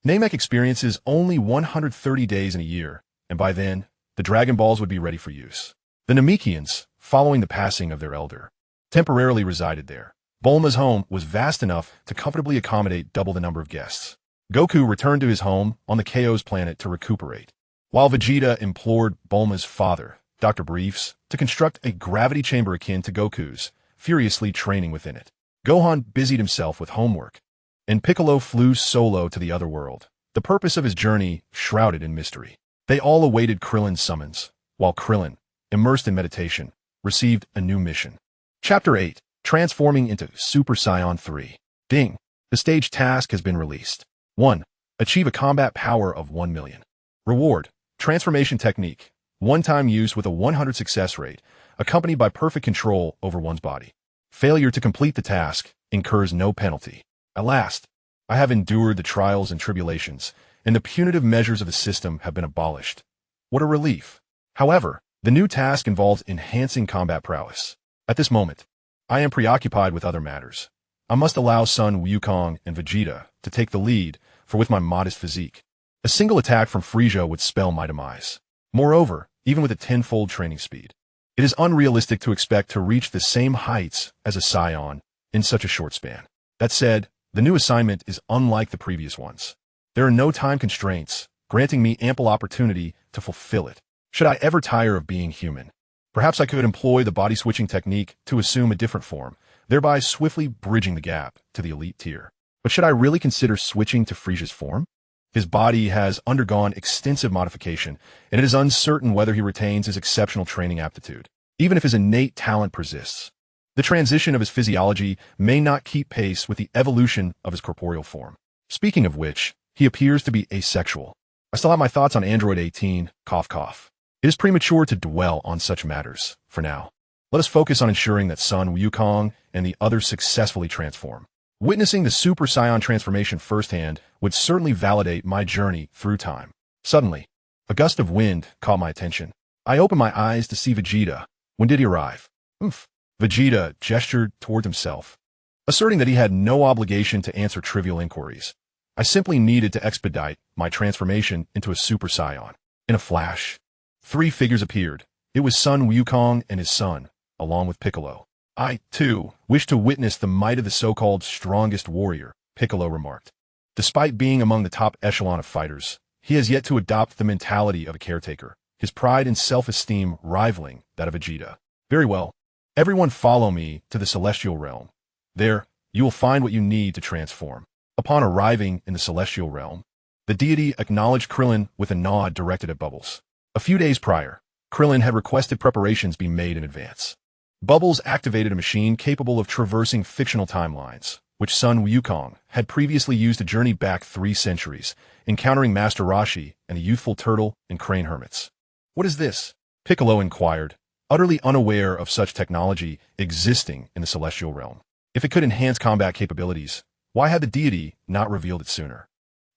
Namek experiences only 130 days in a year, and by then, the Dragon Balls would be ready for use. The Namekians, following the passing of their elder, temporarily resided there. Bulma's home was vast enough to comfortably accommodate double the number of guests. Goku returned to his home on the Chaos planet to recuperate, while Vegeta implored Bulma's father, Dr. Briefs, to construct a gravity chamber akin to Goku's, furiously training within it. Gohan busied himself with homework, and Piccolo flew solo to the other world, the purpose of his journey shrouded in mystery. They all awaited Krillin's summons, while Krillin, immersed in meditation, received a new mission. Chapter 8. Transforming into Super Saiyan 3. Ding. The stage task has been released. 1. Achieve a combat power of 1 million. Reward. Transformation technique. One-time use with a 100 success rate, accompanied by perfect control over one's body. Failure to complete the task incurs no penalty. At last, I have endured the trials and tribulations, and the punitive measures of the system have been abolished. What a relief. However, the new task involves enhancing combat prowess. At this moment, I am preoccupied with other matters. I must allow Son Wukong and Vegeta to take the lead, for with my modest physique, a single attack from Frieza would spell my demise. Moreover, even with a tenfold training speed, it is unrealistic to expect to reach the same heights as a Saiyan in such a short span. That said, the new assignment is unlike the previous ones. There are no time constraints, granting me ample opportunity to fulfill it. Should I ever tire of being human, perhaps I could employ the body-switching technique to assume a different form, thereby swiftly bridging the gap to the elite tier. But should I really consider switching to Frieza's form? His body has undergone extensive modification, and it is uncertain whether he retains his exceptional training aptitude, even if his innate talent persists. The transition of his physiology may not keep pace with the evolution of his corporeal form. Speaking of which, he appears to be asexual. I still have my thoughts on Android 18, cough cough. It is premature to dwell on such matters, for now. Let us focus on ensuring that Son Wukong and the others successfully transform. Witnessing the Super Saiyan transformation firsthand would certainly validate my journey through time. Suddenly, a gust of wind caught my attention. I opened my eyes to see Vegeta. When did he arrive? Oomph. Vegeta gestured toward himself, asserting that he had no obligation to answer trivial inquiries. I simply needed to expedite my transformation into a Super Saiyan. In a flash, 3 figures appeared. It was Son Wukong and his son, along with Piccolo. I, too, wish to witness the might of the so-called strongest warrior, Piccolo remarked. Despite being among the top echelon of fighters, he has yet to adopt the mentality of a caretaker, his pride and self-esteem rivaling that of Vegeta. Very well. Everyone follow me to the Celestial Realm. There, you will find what you need to transform. Upon arriving in the Celestial Realm, the deity acknowledged Krillin with a nod directed at Bubbles. A few days prior, Krillin had requested preparations be made in advance. Bubbles activated a machine capable of traversing fictional timelines, which Son Wukong had previously used to journey back 3 centuries, encountering Master Roshi and the youthful turtle and crane hermits. What is this? Piccolo inquired, utterly unaware of such technology existing in the Celestial Realm. If it could enhance combat capabilities, why had the deity not revealed it sooner?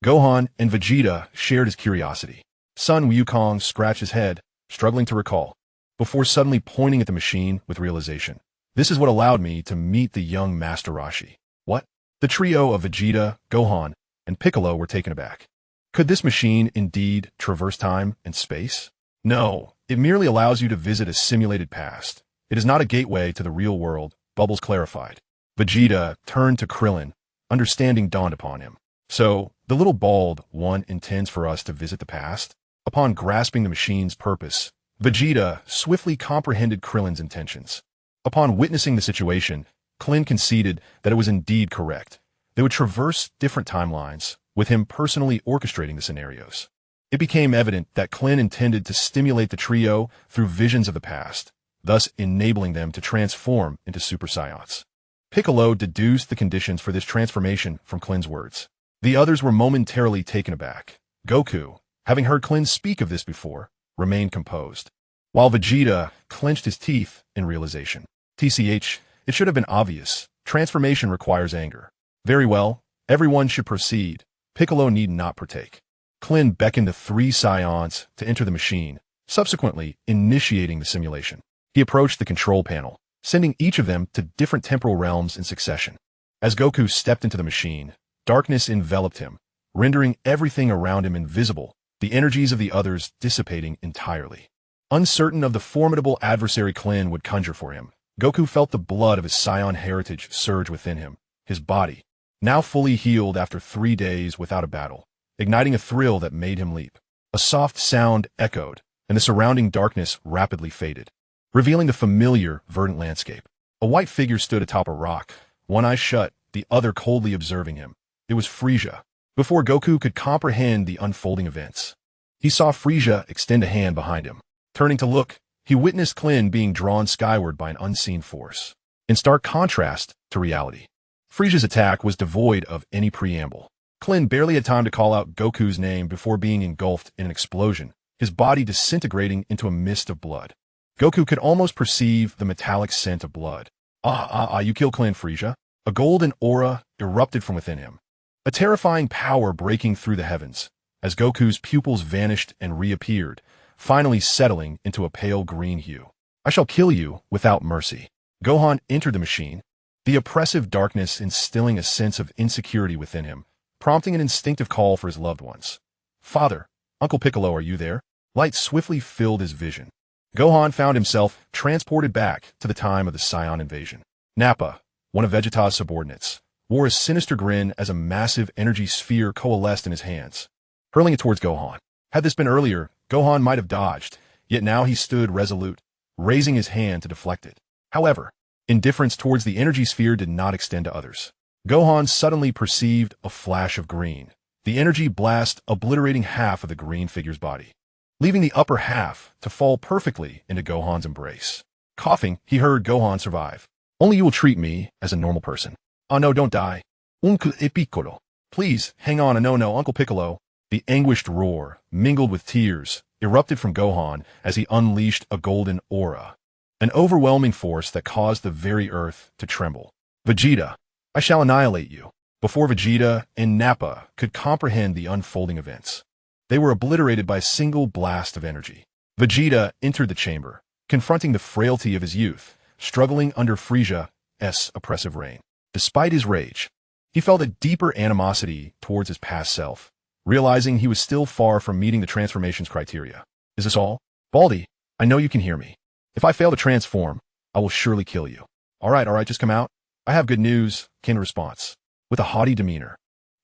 Gohan and Vegeta shared his curiosity. Son Wukong scratched his head, struggling to recall, before suddenly pointing at the machine with realization. This is what allowed me to meet the young Master Roshi. What? The trio of Vegeta, Gohan, and Piccolo were taken aback. Could this machine indeed traverse time and space? No, it merely allows you to visit a simulated past. It is not a gateway to the real world, Bubbles clarified. Vegeta turned to Krillin. Understanding dawned upon him. So, the little bald one intends for us to visit the past? Upon grasping the machine's purpose, Vegeta swiftly comprehended Krillin's intentions. Upon witnessing the situation, Krillin conceded that it was indeed correct. They would traverse different timelines, with him personally orchestrating the scenarios. It became evident that Krillin intended to stimulate the trio through visions of the past, thus enabling them to transform into Super Saiyans. Piccolo deduced the conditions for this transformation from Krillin's words. The others were momentarily taken aback. Goku, having heard Krillin speak of this before, remained composed, while Vegeta clenched his teeth in realization. TCH, it should have been obvious. Transformation requires anger. Very well, everyone should proceed. Piccolo need not partake. Krillin beckoned the 3 Saiyans to enter the machine, subsequently initiating the simulation. He approached the control panel, sending each of them to different temporal realms in succession. As Goku stepped into the machine, darkness enveloped him, rendering everything around him invisible, the energies of the others dissipating entirely. Uncertain of the formidable adversary Krillin would conjure for him, Goku felt the blood of his Saiyan heritage surge within him, his body, now fully healed after 3 days without a battle, igniting a thrill that made him leap. A soft sound echoed, and the surrounding darkness rapidly faded, revealing the familiar, verdant landscape. A white figure stood atop a rock, one eye shut, the other coldly observing him. It was Frieza. Before Goku could comprehend the unfolding events, he saw Frieza extend a hand behind him. Turning to look, he witnessed Krillin being drawn skyward by an unseen force. In stark contrast to reality, Frieza's attack was devoid of any preamble. Krillin barely had time to call out Goku's name before being engulfed in an explosion, his body disintegrating into a mist of blood. Goku could almost perceive the metallic scent of blood. You killed Krillin, Frieza. A golden aura erupted from within him, a terrifying power breaking through the heavens, as Goku's pupils vanished and reappeared, finally settling into a pale green hue. I shall kill you without mercy. Gohan entered the machine, the oppressive darkness instilling a sense of insecurity within him, prompting an instinctive call for his loved ones. Father, Uncle Piccolo, are you there? Light swiftly filled his vision. Gohan found himself transported back to the time of the Saiyan invasion. Nappa, one of Vegeta's subordinates, wore a sinister grin as a massive energy sphere coalesced in his hands, hurling it towards Gohan. Had this been earlier, Gohan might have dodged, yet now he stood resolute, raising his hand to deflect it. However, indifference towards the energy sphere did not extend to others. Gohan suddenly perceived a flash of green, the energy blast obliterating half of the green figure's body, leaving the upper half to fall perfectly into Gohan's embrace. Coughing, he heard Gohan survive. Only you will treat me as a normal person. Oh no, don't die. Uncle Piccolo. Please, hang on. No, Uncle Piccolo. The anguished roar, mingled with tears, erupted from Gohan as he unleashed a golden aura, an overwhelming force that caused the very earth to tremble. Vegeta, I shall annihilate you. Before Vegeta and Nappa could comprehend the unfolding events, they were obliterated by a single blast of energy. Vegeta entered the chamber, confronting the frailty of his youth, struggling under Frieza's oppressive reign. Despite his rage, he felt a deeper animosity towards his past self, realizing he was still far from meeting the transformation's criteria. Is this all? Baldy, I know you can hear me. If I fail to transform, I will surely kill you. All right, just come out. I have good news, came the response. With a haughty demeanor,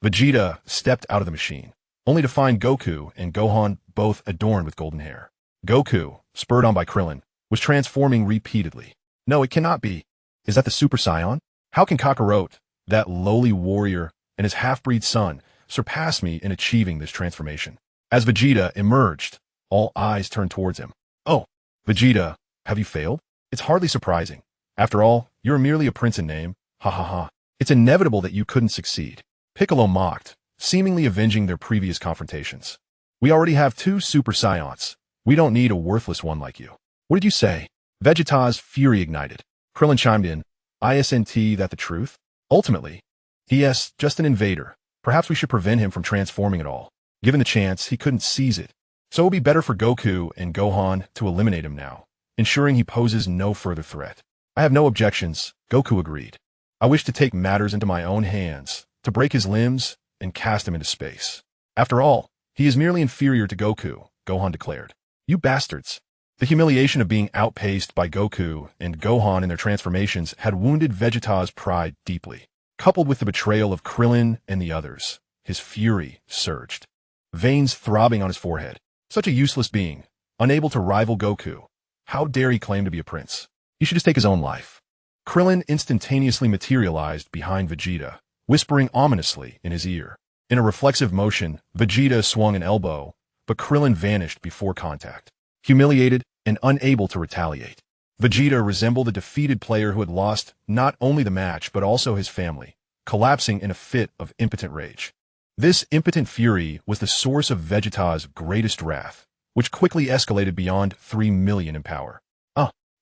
Vegeta stepped out of the machine, only to find Goku and Gohan both adorned with golden hair. Goku, spurred on by Krillin, was transforming repeatedly. No, it cannot be. Is that the Super Saiyan? How can Kakarot, that lowly warrior, and his half-breed son, surpass me in achieving this transformation? As Vegeta emerged, all eyes turned towards him. Oh, Vegeta, have you failed? It's hardly surprising. After all, you're merely a prince in name. Ha ha ha. It's inevitable that you couldn't succeed. Piccolo mocked, seemingly avenging their previous confrontations. We already have 2 Super Saiyans. We don't need a worthless one like you. What did you say? Vegeta's fury ignited. Krillin chimed in. Isn't that the truth? Ultimately, yes, just an invader. Perhaps we should prevent him from transforming at all. Given the chance, he couldn't seize it. So it would be better for Goku and Gohan to eliminate him now, ensuring he poses no further threat. I have no objections, Goku agreed. I wish to take matters into my own hands, to break his limbs and cast him into space. After all, he is merely inferior to Goku, Gohan declared. You bastards. The humiliation of being outpaced by Goku and Gohan in their transformations had wounded Vegeta's pride deeply. Coupled with the betrayal of Krillin and the others, his fury surged, veins throbbing on his forehead. Such a useless being, unable to rival Goku. How dare he claim to be a prince? He should just take his own life. Krillin instantaneously materialized behind Vegeta, whispering ominously in his ear. In a reflexive motion, Vegeta swung an elbow, but Krillin vanished before contact. Humiliated and unable to retaliate, Vegeta resembled a defeated player who had lost not only the match but also his family, collapsing in a fit of impotent rage. This impotent fury was the source of Vegeta's greatest wrath, which quickly escalated beyond 3 million in power.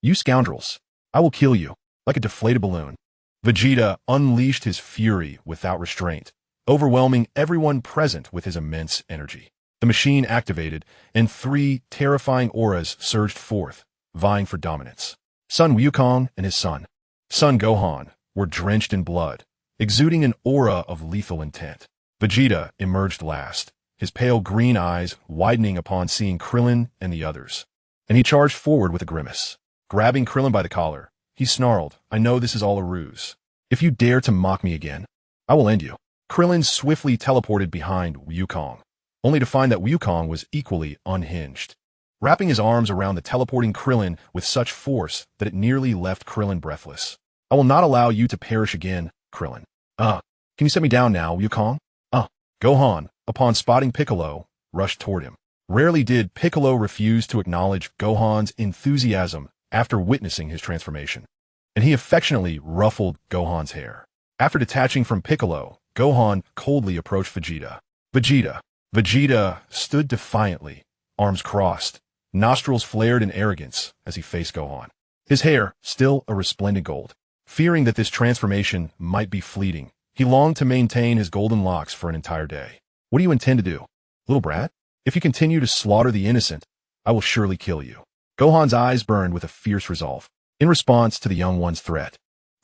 You scoundrels! I will kill you, like a deflated balloon. Vegeta unleashed his fury without restraint, overwhelming everyone present with his immense energy. The machine activated, and 3 terrifying auras surged forth, vying for dominance. Son Wukong and his son Gohan, were drenched in blood, exuding an aura of lethal intent. Vegeta emerged last, his pale green eyes widening upon seeing Krillin and the others, and he charged forward with a grimace. Grabbing Krillin by the collar, he snarled, I know this is all a ruse. If you dare to mock me again, I will end you. Krillin swiftly teleported behind Wukong, only to find that Wukong was equally unhinged, wrapping his arms around the teleporting Krillin with such force that it nearly left Krillin breathless. I will not allow you to perish again, Krillin. Can you set me down now, Wukong? Gohan, upon spotting Piccolo, rushed toward him. Rarely did Piccolo refuse to acknowledge Gohan's enthusiasm after witnessing his transformation, and he affectionately ruffled Gohan's hair. After detaching from Piccolo, Gohan coldly approached Vegeta. Vegeta stood defiantly, arms crossed, nostrils flared in arrogance as he faced Gohan. His hair, still a resplendent gold. Fearing that this transformation might be fleeting, he longed to maintain his golden locks for an entire day. What do you intend to do, little brat? If you continue to slaughter the innocent, I will surely kill you. Gohan's eyes burned with a fierce resolve. In response to the young one's threat,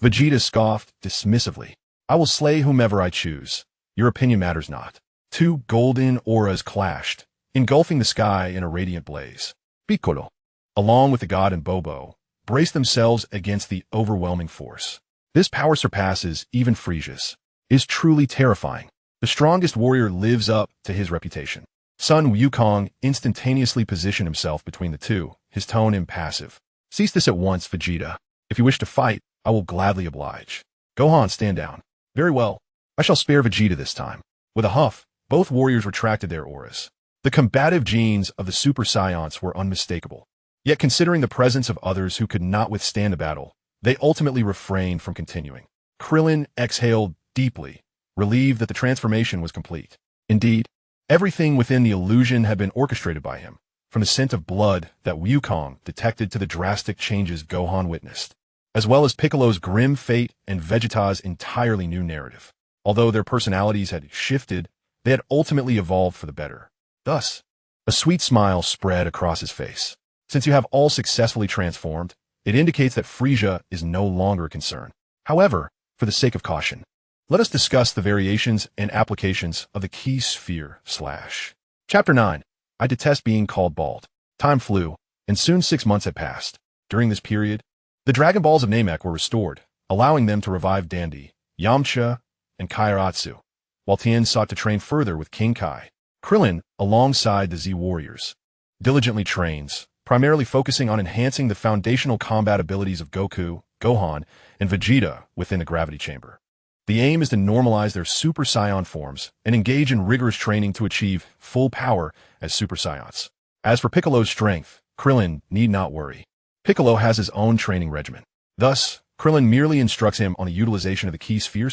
Vegeta scoffed dismissively. I will slay whomever I choose. Your opinion matters not. Two golden auras clashed, engulfing the sky in a radiant blaze. Piccolo, along with the god and Bobo, braced themselves against the overwhelming force. This power surpasses even Frisia's. Is truly terrifying. The strongest warrior lives up to his reputation. Son Wukong instantaneously positioned himself between the two, his tone impassive. Cease this at once, Vegeta. If you wish to fight, I will gladly oblige. Gohan, stand down. Very well. I shall spare Vegeta this time. With a huff, both warriors retracted their auras. The combative genes of the Super Saiyans were unmistakable. Yet considering the presence of others who could not withstand the battle, they ultimately refrained from continuing. Krillin exhaled deeply, relieved that the transformation was complete. Indeed, everything within the illusion had been orchestrated by him, from the scent of blood that Wukong detected to the drastic changes Gohan witnessed, as well as Piccolo's grim fate and Vegeta's entirely new narrative. Although their personalities had shifted, they had ultimately evolved for the better. Thus, a sweet smile spread across his face. Since you have all successfully transformed, it indicates that Frisia is no longer a concern. However, for the sake of caution, let us discuss the variations and applications of the Key Sphere / Chapter 9. I detest being called bald. Time flew, and soon 6 months had passed. During this period, the Dragon Balls of Namek were restored, allowing them to revive Dandy, Yamcha, and Kairatsu, while Tien sought to train further with King Kai. Krillin, alongside the Z Warriors, diligently trains, primarily focusing on enhancing the foundational combat abilities of Goku, Gohan, and Vegeta within the gravity chamber. The aim is to normalize their Super Saiyan forms and engage in rigorous training to achieve full power as Super Saiyans. As for Piccolo's strength, Krillin need not worry. Piccolo has his own training regimen. Thus, Krillin merely instructs him on the utilization of the Key Sphere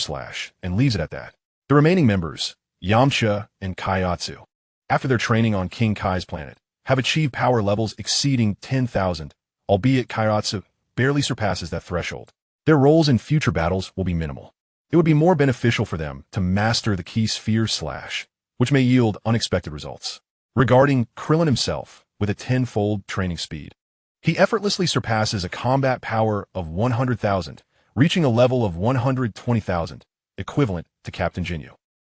/ and leaves it at that. The remaining members, Yamcha and Kairatsu, after their training on King Kai's planet, have achieved power levels exceeding 10,000, albeit Kairatsu barely surpasses that threshold. Their roles in future battles will be minimal. It would be more beneficial for them to master the Key Sphere / which may yield unexpected results. Regarding Krillin himself, with a 10-fold training speed, he effortlessly surpasses a combat power of 100,000, reaching a level of 120,000, equivalent to Captain Jinyu.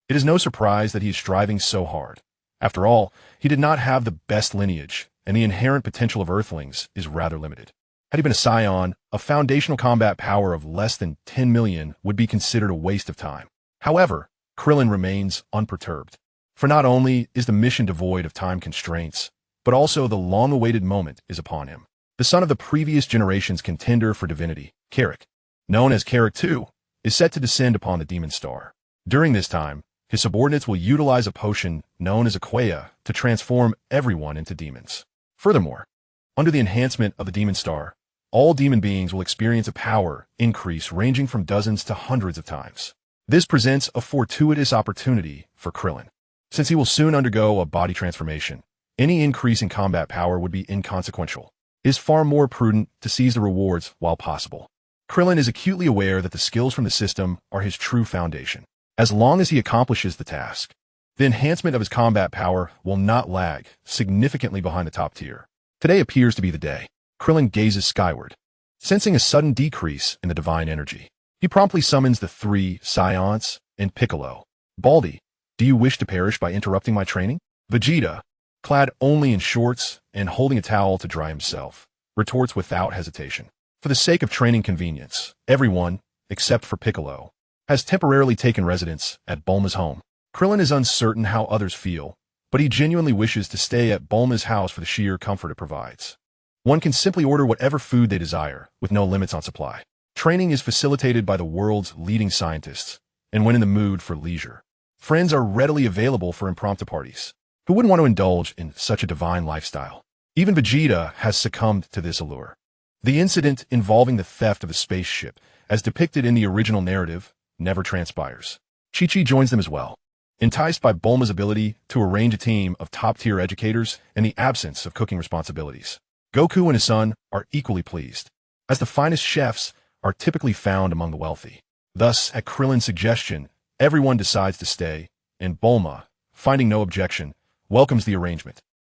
It is no surprise that he is striving so hard. After all, he did not have the best lineage, and the inherent potential of Earthlings is rather limited. Had he been a Saiyan, a foundational combat power of less than 10 million would be considered a waste of time. However, Krillin remains unperturbed. For not only is the mission devoid of time constraints, but also the long-awaited moment is upon him. The son of the previous generation's contender for divinity, Carrick, known as Carrick II, is set to descend upon the Demon Star. During this time, his subordinates will utilize a potion known as a Quaya to transform everyone into demons. Furthermore, under the enhancement of the Demon Star, all demon beings will experience a power increase ranging from dozens to hundreds of times. This presents a fortuitous opportunity for Krillin. Since he will soon undergo a body transformation, any increase in combat power would be inconsequential. It is far more prudent to seize the rewards while possible. Krillin is acutely aware that the skills from the system are his true foundation. As long as he accomplishes the task, the enhancement of his combat power will not lag significantly behind the top tier. Today appears to be the day. Krillin gazes skyward, sensing a sudden decrease in the divine energy. He promptly summons the 3 Saiyans and Piccolo. Baldy, do you wish to perish by interrupting my training? Vegeta, clad only in shorts and holding a towel to dry himself, retorts without hesitation. For the sake of training convenience, everyone, except for Piccolo, has temporarily taken residence at Bulma's home. Krillin is uncertain how others feel, but he genuinely wishes to stay at Bulma's house for the sheer comfort it provides. One can simply order whatever food they desire, with no limits on supply. Training is facilitated by the world's leading scientists, and when in the mood for leisure, friends are readily available for impromptu parties. Who wouldn't want to indulge in such a divine lifestyle? Even Vegeta has succumbed to this allure. The incident involving the theft of a spaceship, as depicted in the original narrative, never transpires. Chi-Chi joins them as well, enticed by Bulma's ability to arrange a team of top-tier educators and the absence of cooking responsibilities. Goku and his son are equally pleased, as the finest chefs are typically found among the wealthy. Thus, at Krillin's suggestion, everyone decides to stay, and Bulma, finding no objection, welcomes the arrangement.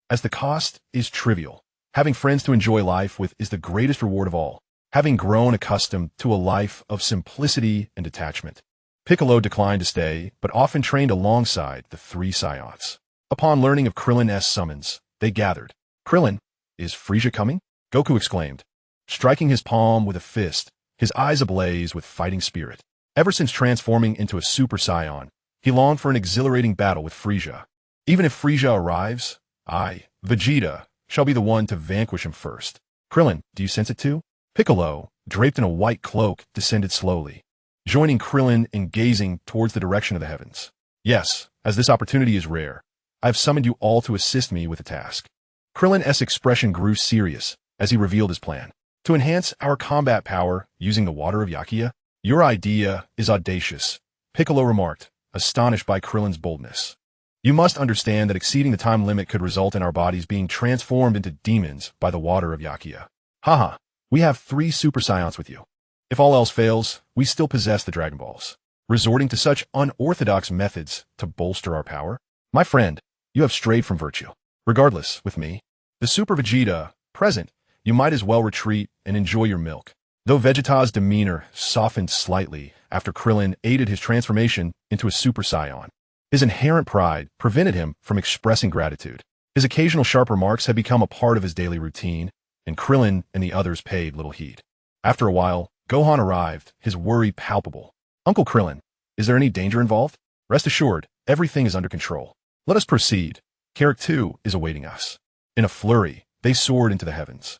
As the cost is trivial, having friends to enjoy life with is the greatest reward of all. Having grown accustomed to a life of simplicity and detachment, Piccolo declined to stay, but often trained alongside the three Saiyans. Upon learning of Krillin's summons, they gathered. "Krillin, is Frieza coming?" Goku exclaimed, striking his palm with a fist, his eyes ablaze with fighting spirit. Ever since transforming into a Super Saiyan, he longed for an exhilarating battle with Frieza. Even if Frieza arrives, I, Vegeta, shall be the one to vanquish him first. "Krillin, do you sense it too?" Piccolo, draped in a white cloak, descended slowly, joining Krillin in gazing towards the direction of the heavens. "Yes, as this opportunity is rare, I have summoned you all to assist me with the task." Krillin's expression grew serious as he revealed his plan. "To enhance our combat power using the water of Yakia? Your idea is audacious," Piccolo remarked, astonished by Krillin's boldness. "You must understand that exceeding the time limit could result in our bodies being transformed into demons by the water of Yakia. Haha, we have 3 Super Saiyans with you. If all else fails, we still possess the Dragon Balls. Resorting to such unorthodox methods to bolster our power? My friend, you have strayed from virtue. Regardless, with me, the Super Vegeta, present, you might as well retreat and enjoy your milk." Though Vegeta's demeanor softened slightly after Krillin aided his transformation into a Super Saiyan, his inherent pride prevented him from expressing gratitude. His occasional sharp remarks had become a part of his daily routine, and Krillin and the others paid little heed. After a while, Gohan arrived, his worry palpable. "Uncle Krillin, is there any danger involved?" "Rest assured, everything is under control. Let us proceed. Karak 2 is awaiting us." In a flurry, they soared into the heavens.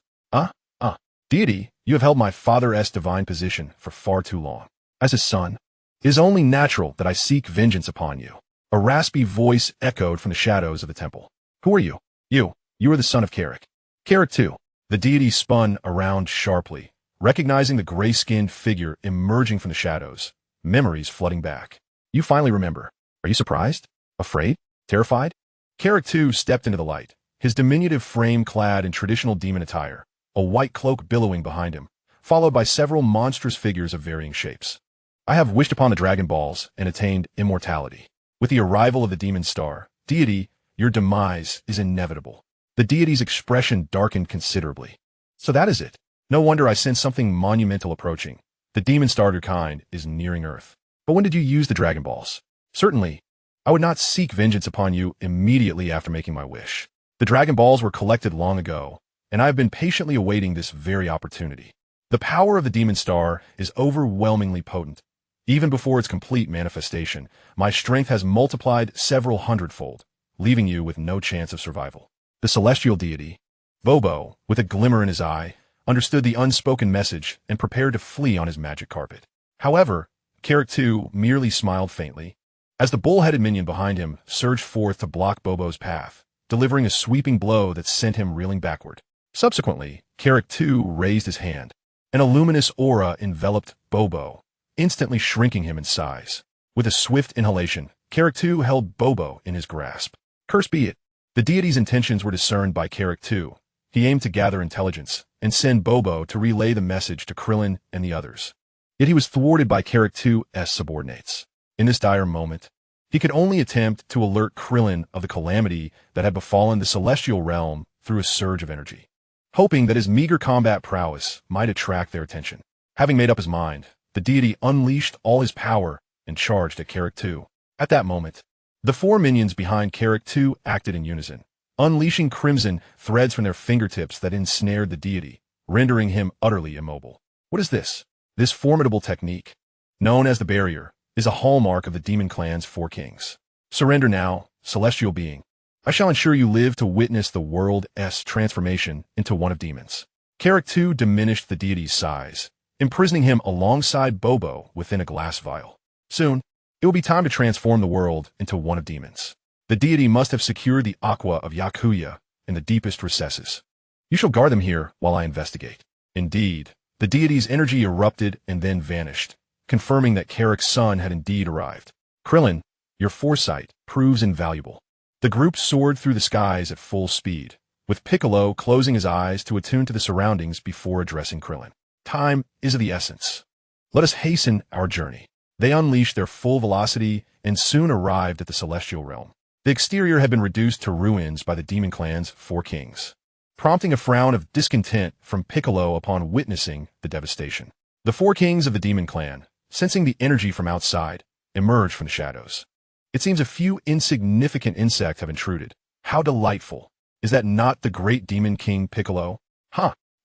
Deity, you have held my father's divine position for far too long. As his son, it is only natural that I seek vengeance upon you." A raspy voice echoed from the shadows of the temple. "Who are you?" You are the son of Karak." "Karak 2. The deity spun around sharply, recognizing the gray-skinned figure emerging from the shadows, memories flooding back. "You finally remember. Are you surprised? Afraid? Terrified?" Karak 2 stepped into the light, his diminutive frame clad in traditional demon attire, a white cloak billowing behind him, followed by several monstrous figures of varying shapes. "I have wished upon the Dragon Balls and attained immortality. With the arrival of the Demon Star, deity, your demise is inevitable." The deity's expression darkened considerably. "So that is it. No wonder I sense something monumental approaching. The Demon Starter kind is nearing Earth. But when did you use the Dragon Balls?" "Certainly, I would not seek vengeance upon you immediately after making my wish. The Dragon Balls were collected long ago, and I have been patiently awaiting this very opportunity. The power of the Demon Star is overwhelmingly potent. Even before its complete manifestation, my strength has multiplied several hundredfold, leaving you with no chance of survival." The celestial deity, Bobo, with a glimmer in his eye, understood the unspoken message and prepared to flee on his magic carpet. However, Karak 2 merely smiled faintly, as the bull-headed minion behind him surged forth to block Bobo's path, delivering a sweeping blow that sent him reeling backward. Subsequently, Karak 2 raised his hand. An luminous aura enveloped Bobo, instantly shrinking him in size. With a swift inhalation, Karak 2 held Bobo in his grasp. Curse be it. The deity's intentions were discerned by Karak 2. He aimed to gather intelligence and send Bobo to relay the message to Krillin and the others. Yet he was thwarted by Karak 2's subordinates. In this dire moment, he could only attempt to alert Krillin of the calamity that had befallen the celestial realm through a surge of energy, hoping that his meager combat prowess might attract their attention. Having made up his mind, the deity unleashed all his power and charged at Karak 2. At that moment, the 4 minions behind Karak 2 acted in unison, unleashing crimson threads from their fingertips that ensnared the deity, rendering him utterly immobile. What is this? This formidable technique, known as the barrier, is a hallmark of the Demon Clan's 4 kings. Surrender now, celestial being. I shall ensure you live to witness the world's transformation into one of demons. Karak 2 diminished the deity's size, imprisoning him alongside Bobo within a glass vial. Soon, it will be time to transform the world into one of demons. The deity must have secured the aqua of Yakuya in the deepest recesses. You shall guard them here while I investigate. Indeed, the deity's energy erupted and then vanished, confirming that Carrick's son had indeed arrived. Krillin, your foresight proves invaluable. The group soared through the skies at full speed, with Piccolo closing his eyes to attune to the surroundings before addressing Krillin. Time is of the essence. Let us hasten our journey. They unleashed their full velocity and soon arrived at the celestial realm. The exterior had been reduced to ruins by the demon clan's 4 kings, prompting a frown of discontent from Piccolo upon witnessing the devastation. The 4 kings of the demon clan, sensing the energy from outside, emerged from the shadows. It seems a few insignificant insects have intruded. How delightful. Is that not the great demon king Piccolo?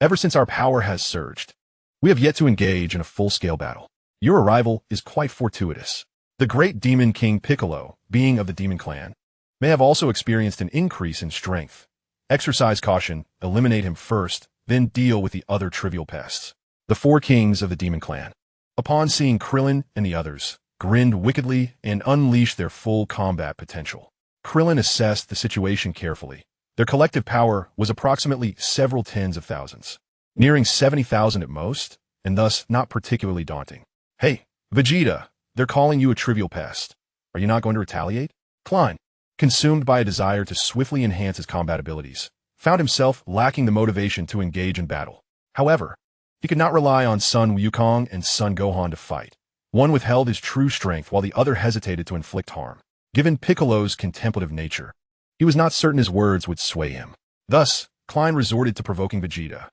Ever since our power has surged, we have yet to engage in a full-scale battle. Your arrival is quite fortuitous. The great demon king Piccolo, being of the demon clan, may have also experienced an increase in strength. Exercise caution, eliminate him first, then deal with the other trivial pests. The 4 kings of the demon clan, upon seeing Krillin and the others, grinned wickedly and unleashed their full combat potential. Krillin assessed the situation carefully. Their collective power was approximately several tens of thousands, nearing 70,000 at most, and thus not particularly daunting. Hey, Vegeta, they're calling you a trivial pest. Are you not going to retaliate? Klein, consumed by a desire to swiftly enhance his combat abilities, found himself lacking the motivation to engage in battle. However, he could not rely on Son Wukong and Son Gohan to fight. One withheld his true strength while the other hesitated to inflict harm. Given Piccolo's contemplative nature, he was not certain his words would sway him. Thus, Klein resorted to provoking Vegeta.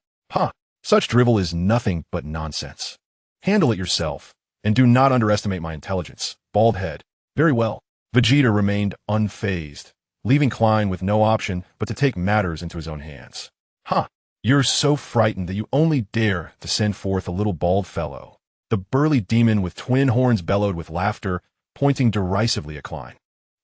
Such drivel is nothing but nonsense. Handle it yourself, and do not underestimate my intelligence. Bald head. Very well. Vegeta remained unfazed, leaving Klein with no option but to take matters into his own hands. You're so frightened that you only dare to send forth a little bald fellow. The burly demon with twin horns bellowed with laughter, pointing derisively at Klein.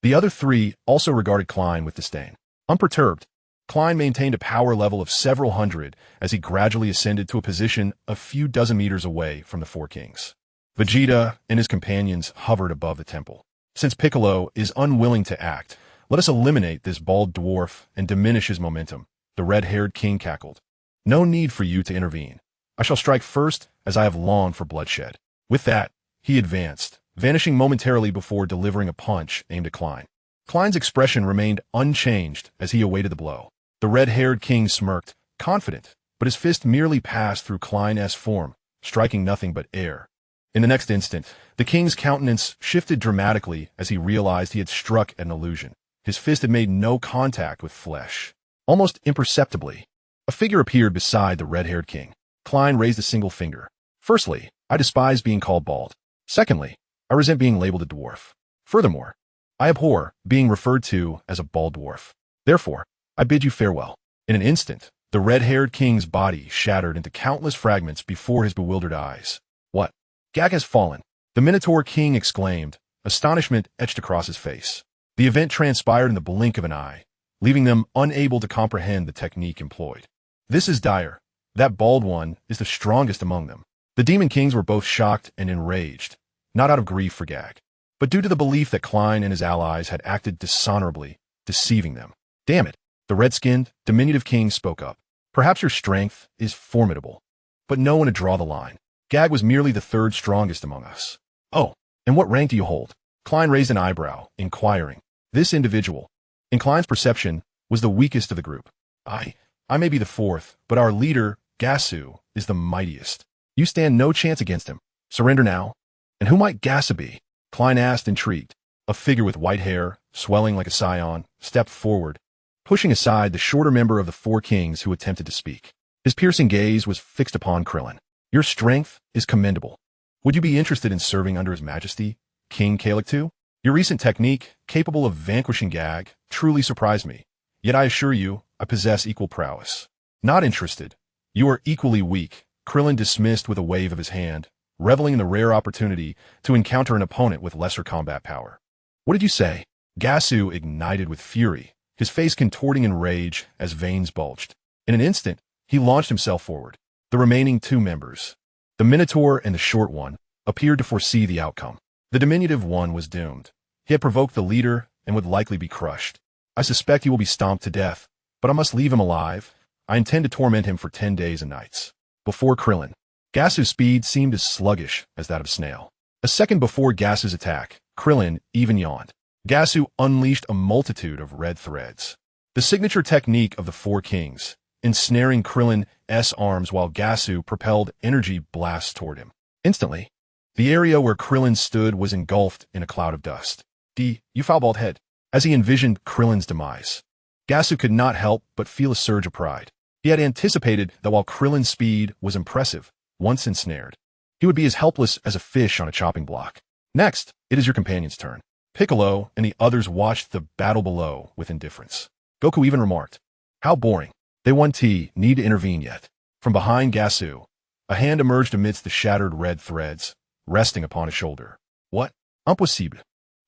The other 3 also regarded Klein with disdain. Unperturbed, Klein maintained a power level of several hundred as he gradually ascended to a position a few dozen meters away from the 4 kings. Vegeta and his companions hovered above the temple. Since Piccolo is unwilling to act, let us eliminate this bald dwarf and diminish his momentum. The red-haired king cackled. No need for you to intervene. I shall strike first, as I have longed for bloodshed. With that, he advanced, vanishing momentarily before delivering a punch aimed at Klein. Klein's expression remained unchanged as he awaited the blow. The red-haired king smirked, confident, but his fist merely passed through Klein's form, striking nothing but air. In the next instant, the king's countenance shifted dramatically as he realized he had struck at an illusion. His fist had made no contact with flesh. Almost imperceptibly, a figure appeared beside the red-haired king. Klein raised a single finger. Firstly, I despise being called bald. Secondly, I resent being labeled a dwarf. Furthermore, I abhor being referred to as a bald dwarf. Therefore, I bid you farewell. In an instant, the red-haired king's body shattered into countless fragments before his bewildered eyes. What? Gag has fallen, the Minotaur king exclaimed, astonishment etched across his face. The event transpired in the blink of an eye, leaving them unable to comprehend the technique employed. This is dire. That bald one is the strongest among them. The demon kings were both shocked and enraged, not out of grief for Gag, but due to the belief that Klein and his allies had acted dishonorably, deceiving them. Damn it, the red-skinned, diminutive king spoke up. Perhaps your strength is formidable, but know when to draw the line. Gag was merely the 3rd strongest among us. Oh, and what rank do you hold? Klein raised an eyebrow, inquiring. This individual, in Klein's perception, was the weakest of the group. I may be the 4th, but our leader, Gasu, is the mightiest. You stand no chance against him. Surrender now. And who might Gasu be? Klein asked, intrigued. A figure with white hair, swelling like a scion, stepped forward, pushing aside the shorter member of the 4 kings who attempted to speak. His piercing gaze was fixed upon Krillin. Your strength is commendable. Would you be interested in serving under His Majesty, King Kalek II? Your recent technique, capable of vanquishing Gag, truly surprised me. Yet I assure you, I possess equal prowess. Not interested. You are equally weak, Krillin dismissed with a wave of his hand, reveling in the rare opportunity to encounter an opponent with lesser combat power. What did you say? Gasu ignited with fury, his face contorting in rage as veins bulged. In an instant, he launched himself forward. The remaining 2 members, The Minotaur and the Short One appeared to foresee the outcome. The diminutive one was doomed. He had provoked the leader and would likely be crushed. I suspect he will be stomped to death, but I must leave him alive. I intend to torment him for 10 days and nights. Before Krillin, Gasu's speed seemed as sluggish as that of a snail. A second before Gasu's attack, Krillin even yawned. Gasu unleashed a multitude of red threads. The signature technique of the Four Kings, ensnaring Krillin's arms while Gasu propelled energy blasts toward him. Instantly, the area where Krillin stood was engulfed in a cloud of dust. You foul bald head. As he envisioned Krillin's demise, Gasu could not help but feel a surge of pride. He had anticipated that while Krillin's speed was impressive, once ensnared, he would be as helpless as a fish on a chopping block. Next, it is your companion's turn. Piccolo and the others watched the battle below with indifference. Goku even remarked, "How boring. They need to intervene yet." From behind Gasu, a hand emerged amidst the shattered red threads, resting upon his shoulder. What? Impossible.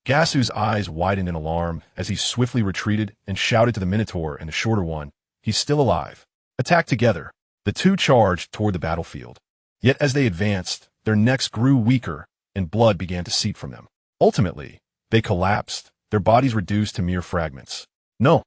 Gasu's eyes widened in alarm as he swiftly retreated and shouted to the Minotaur and the Shorter One, "He's still alive." Attacked together, the two charged toward the battlefield. Yet as they advanced, their necks grew weaker and blood began to seep from them. Ultimately, they collapsed, their bodies reduced to mere fragments. "No,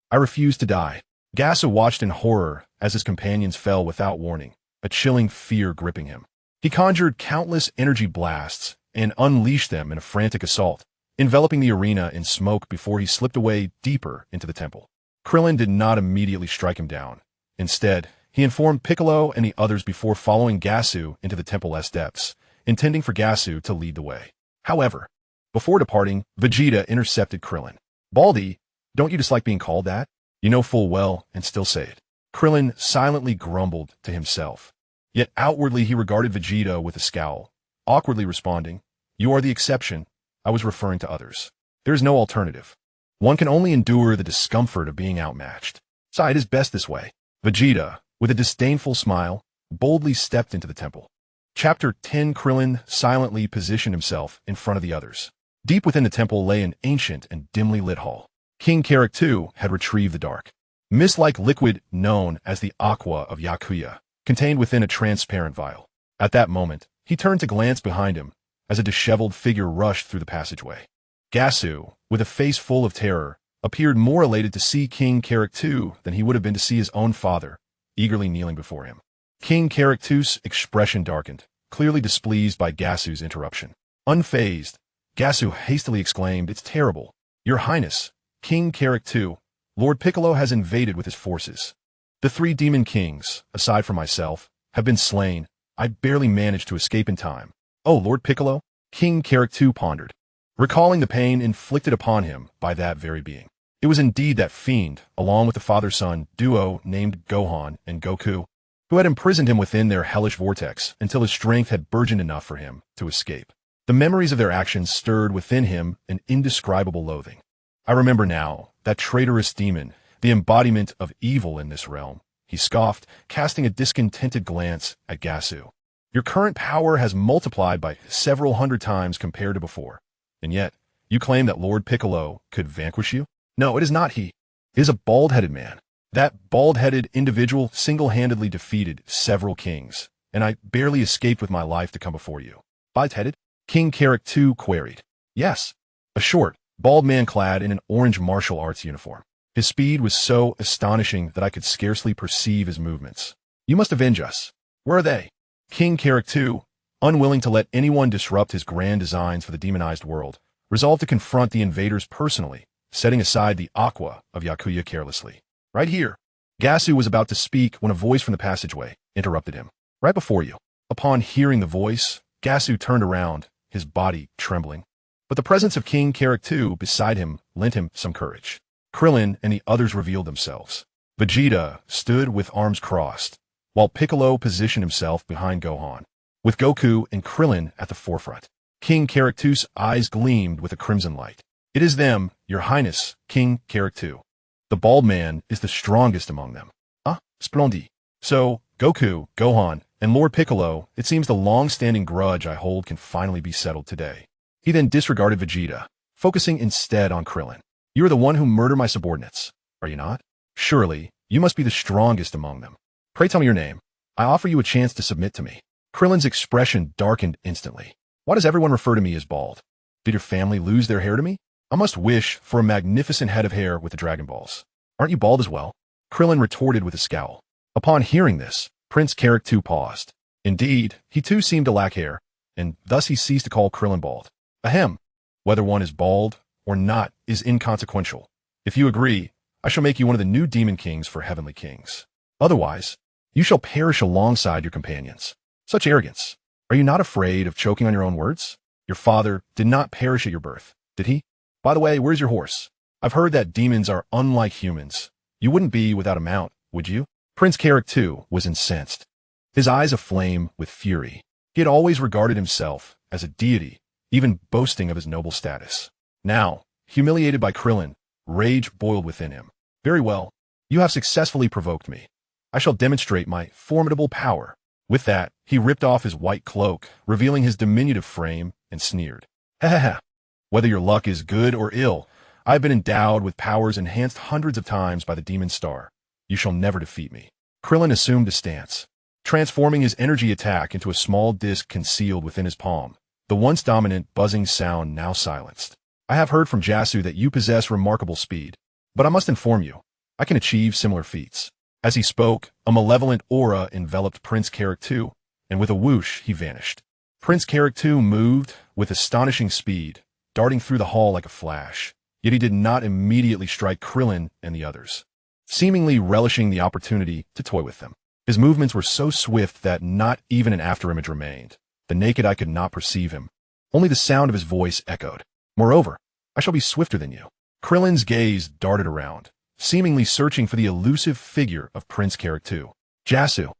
I refuse to die." Gasu watched in horror as his companions fell without warning, a chilling fear gripping him. He conjured countless energy blasts and unleashed them in a frantic assault, enveloping the arena in smoke before he slipped away deeper into the temple. Krillin did not immediately strike him down. Instead, he informed Piccolo and the others before following Gasu into the temple's depths, intending for Gasu to lead the way. However, before departing, Vegeta intercepted Krillin. "Baldy, don't you dislike being called that? You know full well and still say it." Krillin silently grumbled to himself. Yet outwardly he regarded Vegeta with a scowl, awkwardly responding, "You are the exception. I was referring to others. There is no alternative. One can only endure the discomfort of being outmatched. So it is best this way." Vegeta, with a disdainful smile, boldly stepped into the temple. Chapter 10. Krillin silently positioned himself in front of the others. Deep within the temple lay an ancient and dimly lit hall. King Karek II had retrieved the dark, mist-like liquid known as the aqua of Yakuya, contained within a transparent vial. At that moment, he turned to glance behind him as a disheveled figure rushed through the passageway. Gasu, with a face full of terror, appeared more elated to see King Karek II than he would have been to see his own father, eagerly kneeling before him. King Karek II's expression darkened, clearly displeased by Gasu's interruption. Unfazed, Gasu hastily exclaimed, "It's terrible. Your Highness, King Karek II, Lord Piccolo has invaded with his forces. The 3 demon kings, aside from myself, have been slain. I barely managed to escape in time." "Oh, Lord Piccolo?" King Karek II pondered, recalling the pain inflicted upon him by that very being. It was indeed that fiend, along with the father-son duo named Gohan and Goku, who had imprisoned him within their hellish vortex until his strength had burgeoned enough for him to escape. The memories of their actions stirred within him an indescribable loathing. "I remember now, that traitorous demon, the embodiment of evil in this realm," he scoffed, casting a discontented glance at Gasu. "Your current power has multiplied by several hundred times compared to before. And yet, you claim that Lord Piccolo could vanquish you? No, it is not he. It is a bald-headed man. That bald-headed individual single-handedly defeated several kings, and I barely escaped with my life to come before you." "Bald-headed?" King Karek II queried. "Yes, a short, bald man clad in an orange martial arts uniform. His speed was so astonishing that I could scarcely perceive his movements. You must avenge us. Where are they?" King Karek II, unwilling to let anyone disrupt his grand designs for the demonized world, resolved to confront the invaders personally, setting aside the aqua of Yakuya carelessly. "Right here." Gasu was about to speak when a voice from the passageway interrupted him. "Right before you." Upon hearing the voice, Gasu turned around, his body trembling. But the presence of King Karek II beside him lent him some courage. Krillin and the others revealed themselves. Vegeta stood with arms crossed, while Piccolo positioned himself behind Gohan, with Goku and Krillin at the forefront. King Karek II's eyes gleamed with a crimson light. "It is them, your Highness, King Karek II. The bald man is the strongest among them." "Ah, splendid. So, Goku, Gohan, and Lord Piccolo, it seems the long-standing grudge I hold can finally be settled today." He then disregarded Vegeta, focusing instead on Krillin. "You are the one who murdered my subordinates, are you not? Surely, you must be the strongest among them. Pray tell me your name. I offer you a chance to submit to me." Krillin's expression darkened instantly. Why does everyone refer to me as bald? Did your family lose their hair to me? I must wish for a magnificent head of hair with the Dragon Balls. Aren't you bald as well? Krillin retorted with a scowl. Upon hearing this, Prince Carrick too paused. Indeed, he too seemed to lack hair, and thus he ceased to call Krillin bald. Ahem. Whether one is bald or not is inconsequential. If you agree, I shall make you one of the new demon kings for heavenly kings. Otherwise, you shall perish alongside your companions. Such arrogance. Are you not afraid of choking on your own words? Your father did not perish at your birth, did he? By the way, where's your horse? I've heard that demons are unlike humans. You wouldn't be without a mount, would you? Prince Carrick, too, was incensed, his eyes aflame with fury. He had always regarded himself as a deity, even boasting of his noble status. Now, humiliated by Krillin, rage boiled within him. Very well, you have successfully provoked me. I shall demonstrate my formidable power. With that, he ripped off his white cloak, revealing his diminutive frame, and sneered. Ha ha ha. Whether your luck is good or ill, I have been endowed with powers enhanced hundreds of times by the demon star. You shall never defeat me. Krillin assumed a stance, transforming his energy attack into a small disc concealed within his palm, the once dominant buzzing sound now silenced. I have heard from Jasu that you possess remarkable speed, but I must inform you, I can achieve similar feats. As he spoke, a malevolent aura enveloped Prince Carrick too, and with a whoosh, he vanished. Prince Carrick too moved with astonishing speed, darting through the hall like a flash, yet he did not immediately strike Krillin and the others, seemingly relishing the opportunity to toy with them. His movements were so swift that not even an afterimage remained. The naked eye could not perceive him. Only the sound of his voice echoed. Moreover, I shall be swifter than you. Krillin's gaze darted around, seemingly searching for the elusive figure of Prince Carrick too. Jasu,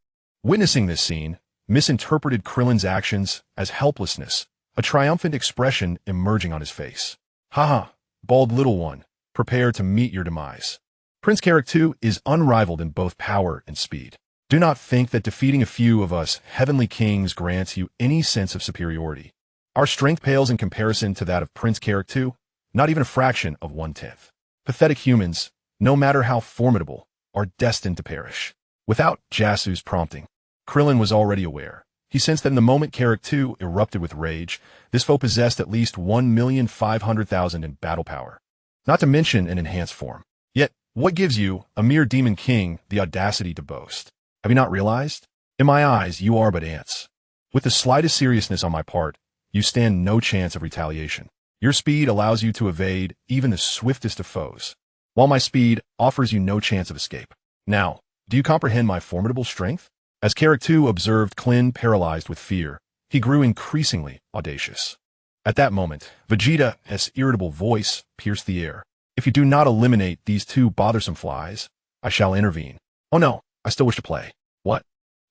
witnessing this scene, misinterpreted Krillin's actions as helplessness, a triumphant expression emerging on his face. Haha, bald little one, prepare to meet your demise. Prince Carrick too is unrivaled in both power and speed. Do not think that defeating a few of us heavenly kings grants you any sense of superiority. Our strength pales in comparison to that of Prince Carrick too, not even a fraction of 1/10. Pathetic humans, no matter how formidable, are destined to perish. Without Jasu's prompting, Krillin was already aware. He sensed that in the moment Carrick too erupted with rage, this foe possessed at least 1,500,000 in battle power, not to mention an enhanced form. Yet, what gives you, a mere demon king, the audacity to boast? Have you not realized? In my eyes, you are but ants. With the slightest seriousness on my part, you stand no chance of retaliation. Your speed allows you to evade even the swiftest of foes, while my speed offers you no chance of escape. Now, do you comprehend my formidable strength? As Carrick too observed Krillin paralyzed with fear, he grew increasingly audacious. At that moment, Vegeta's irritable voice pierced the air. If you do not eliminate these two bothersome flies, I shall intervene. Oh no, I still wish to play. What?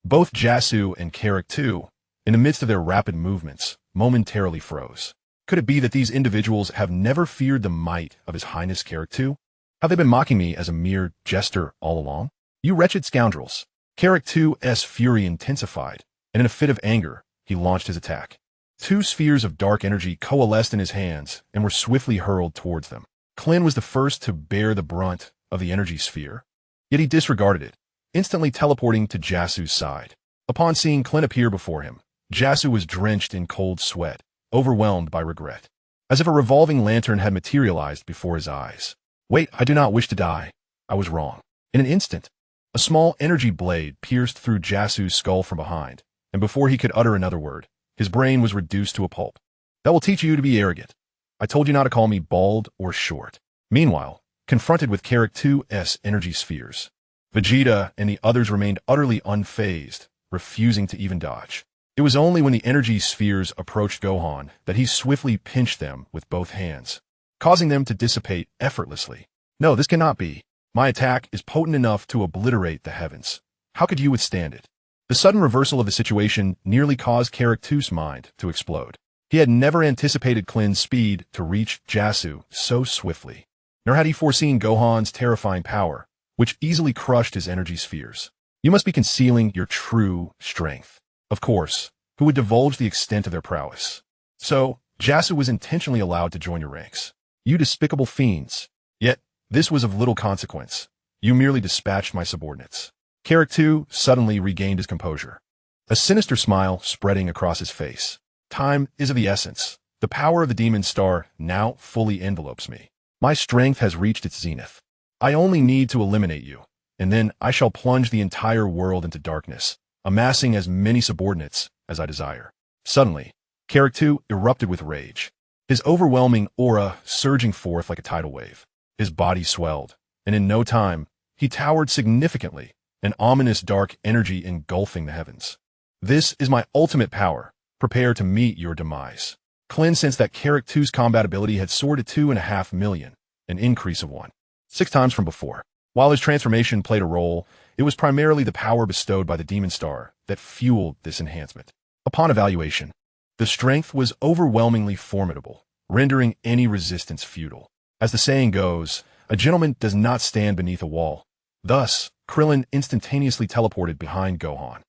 Both Jasu and Carrick too, in the midst of their rapid movements, momentarily froze. Could it be that these individuals have never feared the might of His Highness Carrick too? Have they been mocking me as a mere jester all along? You wretched scoundrels! Carrick too's fury intensified, and in a fit of anger, he launched his attack. Two spheres of dark energy coalesced in his hands and were swiftly hurled towards them. Krillin was the first to bear the brunt of the energy sphere, yet he disregarded it, instantly teleporting to Jasu's side. Upon seeing Krillin appear before him, Jasu was drenched in cold sweat, overwhelmed by regret, as if a revolving lantern had materialized before his eyes. Wait, I do not wish to die. I was wrong. In an instant, a small energy blade pierced through Jasu's skull from behind, and before he could utter another word, his brain was reduced to a pulp. That will teach you to be arrogant. I told you not to call me bald or short. Meanwhile, confronted with Carrick too's energy spheres, Vegeta and the others remained utterly unfazed, refusing to even dodge. It was only when the energy spheres approached Gohan that he swiftly pinched them with both hands, causing them to dissipate effortlessly. No, this cannot be. My attack is potent enough to obliterate the heavens. How could you withstand it? The sudden reversal of the situation nearly caused Carrick too's mind to explode. He had never anticipated Krillin's speed to reach Jasu so swiftly, nor had he foreseen Gohan's terrifying power, which easily crushed his energy spheres. You must be concealing your true strength. Of course, who would divulge the extent of their prowess? So, Jasu was intentionally allowed to join your ranks. You despicable fiends. Yet, this was of little consequence. You merely dispatched my subordinates. Carrick too suddenly regained his composure. a sinister smile spreading across his face. Time is of the essence. The power of the demon star now fully envelopes me. My strength has reached its zenith. I only need to eliminate you, and then I shall plunge the entire world into darkness, amassing as many subordinates as I desire. Suddenly, Karaktu erupted with rage, his overwhelming aura surging forth like a tidal wave. His body swelled, and in no time, he towered significantly, an ominous dark energy engulfing the heavens. This is my ultimate power. Prepare to meet your demise. Krillin sensed that Karaktu's combat ability had soared to 2.5 million, an increase of 1.6 times from before. While his transformation played a role, it was primarily the power bestowed by the demon star that fueled this enhancement. Upon evaluation, the strength was overwhelmingly formidable, rendering any resistance futile. As the saying goes, a gentleman does not stand beneath a wall. Thus, Krillin instantaneously teleported behind Gohan.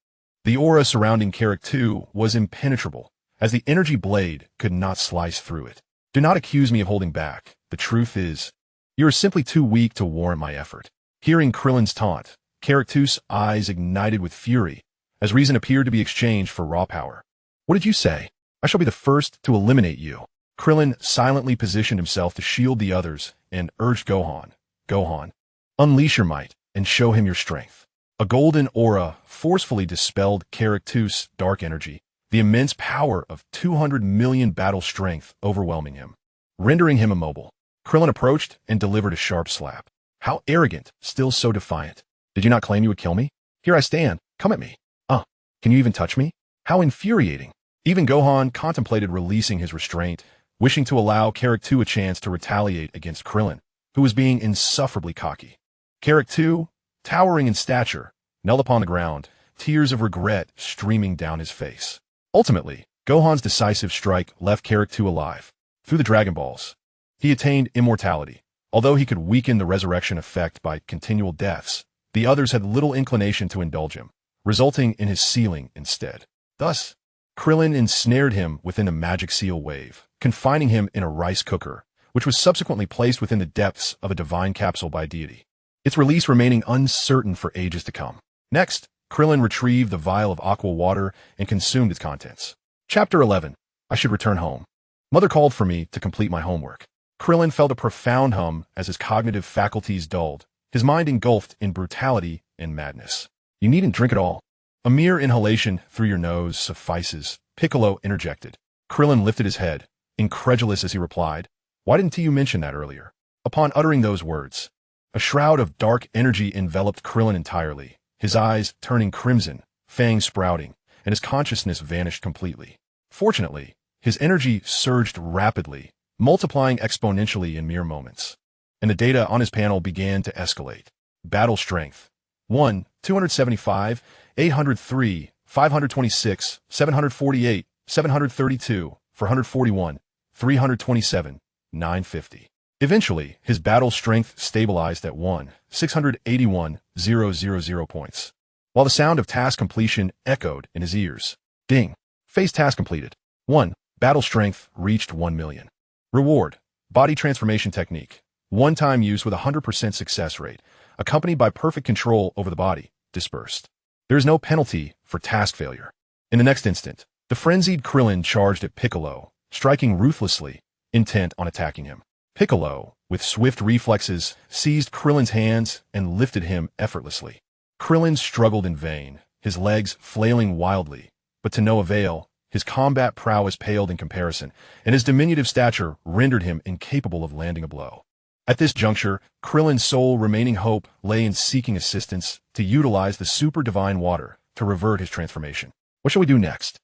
The aura surrounding Karaktu was impenetrable, as the energy blade could not slice through it. Do not accuse me of holding back. The truth is, you are simply too weak to warrant my effort. Hearing Krillin's taunt, Karaktu's eyes ignited with fury, as reason appeared to be exchanged for raw power. What did you say? I shall be the first to eliminate you. Krillin silently positioned himself to shield the others and urged Gohan, Gohan, unleash your might and show him your strength. A golden aura forcefully dispelled Karaktu's dark energy, the immense power of 200 million battle strength overwhelming him, rendering him immobile. Krillin approached and delivered a sharp slap. How arrogant, still so defiant. Did you not claim you would kill me? Here I stand, come at me. Can you even touch me? How infuriating. Even Gohan contemplated releasing his restraint, wishing to allow Karaktu a chance to retaliate against Krillin, who was being insufferably cocky. Karaktu, towering in stature, knelt upon the ground, tears of regret streaming down his face. Ultimately, Gohan's decisive strike left Karaktu alive. Through the Dragon Balls, he attained immortality. Although he could weaken the resurrection effect by continual deaths, the others had little inclination to indulge him, resulting in his sealing instead. Thus, Krillin ensnared him within a magic seal wave, confining him in a rice cooker, which was subsequently placed within the depths of a divine capsule by a deity, its release remaining uncertain for ages to come. Next, Krillin retrieved the vial of aqua water and consumed its contents. Chapter 11. I should return home. Mother called for me to complete my homework. Krillin felt a profound hum as his cognitive faculties dulled, his mind engulfed in brutality and madness. You needn't drink it all. A mere inhalation through your nose suffices, Piccolo interjected. Krillin lifted his head, incredulous as he replied, Why didn't you mention that earlier? Upon uttering those words, a shroud of dark energy enveloped Krillin entirely, his eyes turning crimson, fangs sprouting, and his consciousness vanished completely. Fortunately, his energy surged rapidly, multiplying exponentially in mere moments, and the data on his panel began to escalate. Battle strength: 1, 275, 803, 526, 748, 732, 441, 327, 950. Eventually, his battle strength stabilized at 681,000 points, while the sound of task completion echoed in his ears. Ding! Phase task completed. 1. Battle strength reached 1 million. Reward: Body transformation technique. One-time use with 100% success rate, accompanied by perfect control over the body, dispersed. There is no penalty for task failure. In the next instant, the frenzied Krillin charged at Piccolo, striking ruthlessly, intent on attacking him. Piccolo, with swift reflexes, seized Krillin's hands and lifted him effortlessly. Krillin struggled in vain, his legs flailing wildly, but to no avail. His combat prowess paled in comparison, and his diminutive stature rendered him incapable of landing a blow. At this juncture, Krillin's sole remaining hope lay in seeking assistance to utilize the super divine water to revert his transformation. What shall we do next?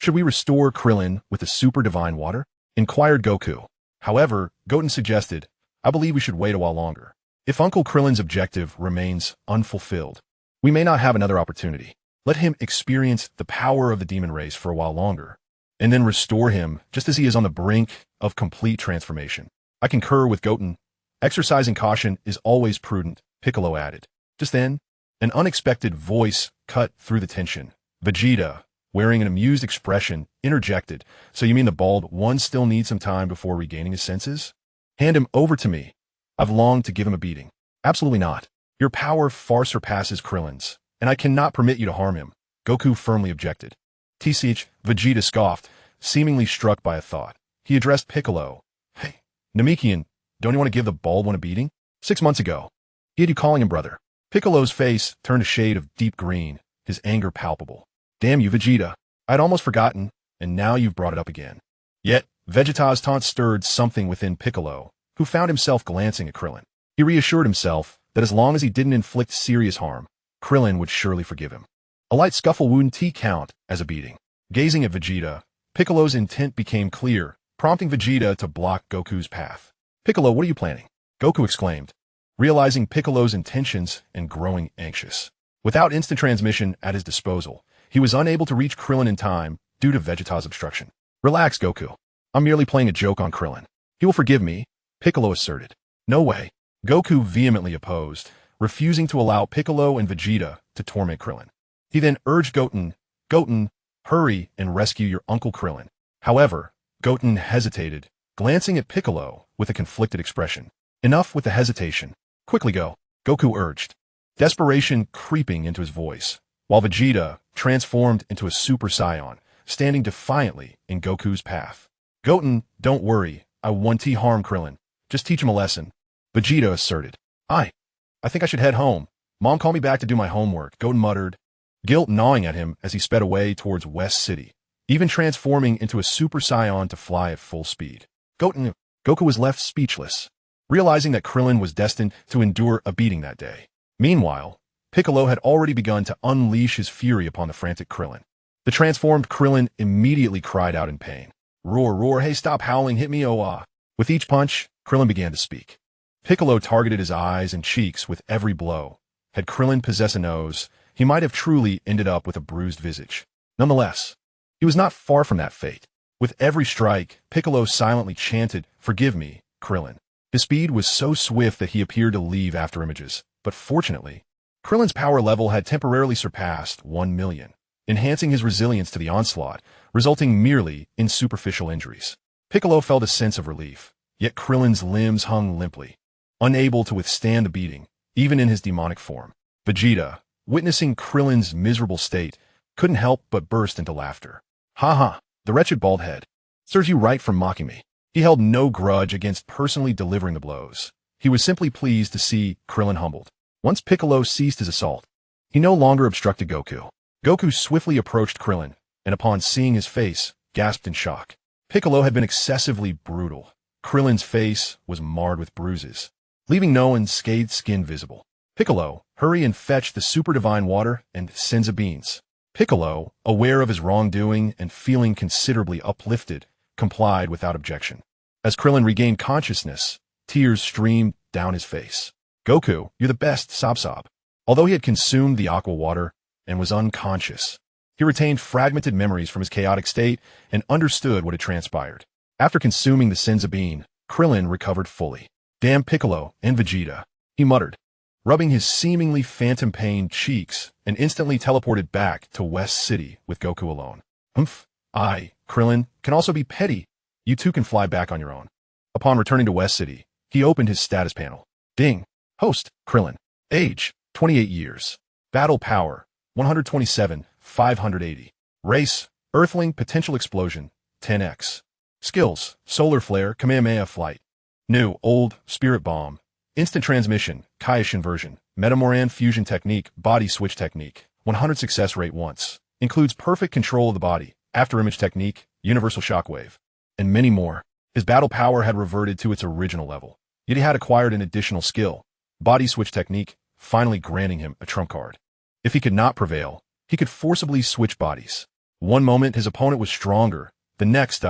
Should we restore Krillin with the super divine water? Inquired Goku. However, Goten suggested, I believe we should wait a while longer. If Uncle Krillin's objective remains unfulfilled, we may not have another opportunity. Let him experience the power of the demon race for a while longer, and then restore him just as he is on the brink of complete transformation. I concur with Goten. Exercising caution is always prudent, Piccolo added. Just then, an unexpected voice cut through the tension. Vegeta, wearing an amused expression, interjected, So you mean the bald one still needs some time before regaining his senses? Hand him over to me. I've longed to give him a beating. Absolutely not. Your power far surpasses Krillin's, and I cannot permit you to harm him. Goku firmly objected. TCH, Vegeta scoffed, seemingly struck by a thought. He addressed Piccolo. Hey, Namekian, don't you want to give the bald one a beating? 6 months ago, he had you calling him brother. Piccolo's face turned a shade of deep green, his anger palpable. Damn you, Vegeta. I'd almost forgotten, and now you've brought it up again. Yet, Vegeta's taunt stirred something within Piccolo, who found himself glancing at Krillin. He reassured himself that as long as he didn't inflict serious harm, Krillin would surely forgive him. A light scuffle wouldn't count as a beating. Gazing at Vegeta, Piccolo's intent became clear, prompting Vegeta to block Goku's path. Piccolo, what are you planning? Goku exclaimed, realizing Piccolo's intentions and growing anxious. Without instant transmission at his disposal, he was unable to reach Krillin in time due to Vegeta's obstruction. Relax, Goku. I'm merely playing a joke on Krillin. He will forgive me, Piccolo asserted. No way. Goku vehemently opposed, refusing to allow Piccolo and Vegeta to torment Krillin. He then urged Goten, hurry and rescue your Uncle Krillin. However, Goten hesitated, glancing at Piccolo with a conflicted expression. Enough with the hesitation. Quickly go, Goku urged, desperation creeping into his voice, while Vegeta transformed into a Super Saiyan, standing defiantly in Goku's path. Goten, don't worry, I won't harm Krillin. Just teach him a lesson, Vegeta asserted. I think I should head home. Mom called me back to do my homework, Goten muttered, guilt gnawing at him as he sped away towards West City, even transforming into a Super Saiyan to fly at full speed. Goku was left speechless, realizing that Krillin was destined to endure a beating that day. Meanwhile, Piccolo had already begun to unleash his fury upon the frantic Krillin. The transformed Krillin immediately cried out in pain. Roar, roar, hey, stop howling, hit me, oh ah. With each punch, Krillin began to speak. Piccolo targeted his eyes and cheeks with every blow. Had Krillin possessed a nose, he might have truly ended up with a bruised visage. Nonetheless, he was not far from that fate. With every strike, Piccolo silently chanted, "Forgive me, Krillin." His speed was so swift that he appeared to leave after images, but fortunately, Krillin's power level had temporarily surpassed 1 million, enhancing his resilience to the onslaught, resulting merely in superficial injuries. Piccolo felt a sense of relief, yet Krillin's limbs hung limply, unable to withstand the beating, even in his demonic form. Vegeta, witnessing Krillin's miserable state, couldn't help but burst into laughter. Ha ha, the wretched bald head. Serves you right for mocking me. He held no grudge against personally delivering the blows. He was simply pleased to see Krillin humbled. Once Piccolo ceased his assault, he no longer obstructed Goku. Goku swiftly approached Krillin, and upon seeing his face, gasped in shock. Piccolo had been excessively brutal. Krillin's face was marred with bruises, leaving no unscathed skin visible. Piccolo, hurry and fetch the super divine water and senza beans. Piccolo, aware of his wrongdoing and feeling considerably uplifted, complied without objection. As Krillin regained consciousness, tears streamed down his face. Goku, you're the best, sob sob. Although he had consumed the aqua water and was unconscious, he retained fragmented memories from his chaotic state and understood what had transpired. After consuming the senza bean, Krillin recovered fully. Damn Piccolo and Vegeta, he muttered, rubbing his seemingly phantom-pained cheeks, and instantly teleported back to West City with Goku alone. Humph, I, Krillin, can also be petty. You two can fly back on your own. Upon returning to West City, he opened his status panel. Ding. Host, Krillin. Age, 28 years. Battle power, 127, 580. Race, Earthling potential explosion, 10x. Skills, Solar Flare, Kamehameha Flight. New, old, Spirit Bomb. Instant Transmission, Kaioshin version. Metamoran Fusion Technique, Body Switch Technique. 100 success rate once. Includes perfect control of the body. After Image Technique, Universal Shockwave. And many more. His battle power had reverted to its original level. Yet he had acquired an additional skill, Body Switch Technique, finally granting him a trump card. If he could not prevail, he could forcibly switch bodies. One moment his opponent was stronger, the next,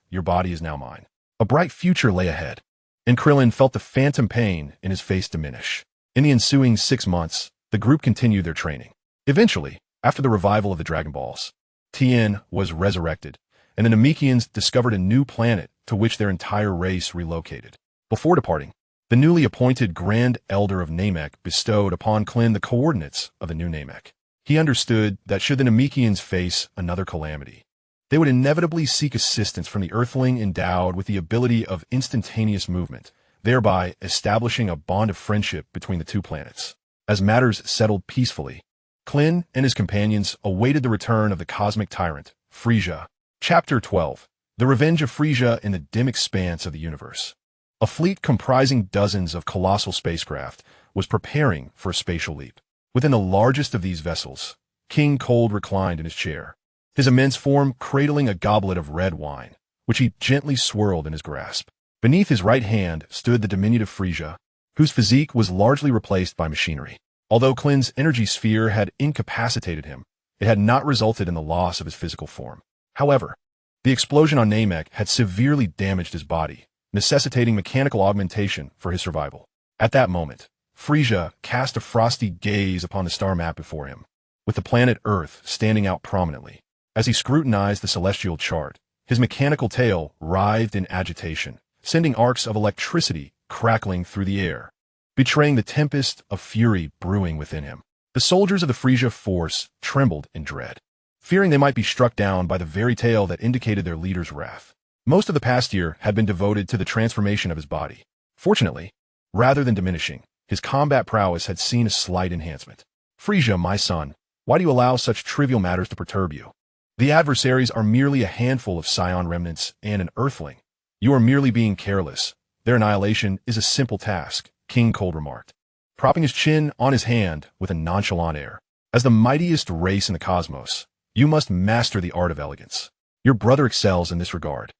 your body is now mine. A bright future lay ahead, and Krillin felt the phantom pain in his face diminish. In the ensuing 6 months, the group continued their training. Eventually, after the revival of the Dragon Balls, Tien was resurrected, and the Namekians discovered a new planet to which their entire race relocated. Before departing, the newly appointed Grand Elder of Namek bestowed upon Krillin the coordinates of the new Namek. He understood that should the Namekians face another calamity, they would inevitably seek assistance from the Earthling endowed with the ability of instantaneous movement, thereby establishing a bond of friendship between the two planets. As matters settled peacefully, Krillin and his companions awaited the return of the cosmic tyrant, Frieza. Chapter 12. The Revenge of Frieza in the Dim Expanse of the Universe. A fleet comprising dozens of colossal spacecraft was preparing for a spatial leap. Within the largest of these vessels, King Cold reclined in his chair, his immense form cradling a goblet of red wine, which he gently swirled in his grasp. Beneath his right hand stood the diminutive Frieza, whose physique was largely replaced by machinery. Although Krillin's energy sphere had incapacitated him, it had not resulted in the loss of his physical form. However, the explosion on Namek had severely damaged his body, necessitating mechanical augmentation for his survival. At that moment, Frieza cast a frosty gaze upon the star map before him, with the planet Earth standing out prominently. As he scrutinized the celestial chart, his mechanical tail writhed in agitation, sending arcs of electricity crackling through the air, betraying the tempest of fury brewing within him. The soldiers of the Frieza force trembled in dread, fearing they might be struck down by the very tail that indicated their leader's wrath. Most of the past year had been devoted to the transformation of his body. Fortunately, rather than diminishing, his combat prowess had seen a slight enhancement. Frieza, my son, why do you allow such trivial matters to perturb you? The adversaries are merely a handful of Saiyan remnants and an Earthling. You are merely being careless. Their annihilation is a simple task, King Cold remarked, propping his chin on his hand with a nonchalant air. As the mightiest race in the cosmos, you must master the art of elegance. Your brother excels in this regard.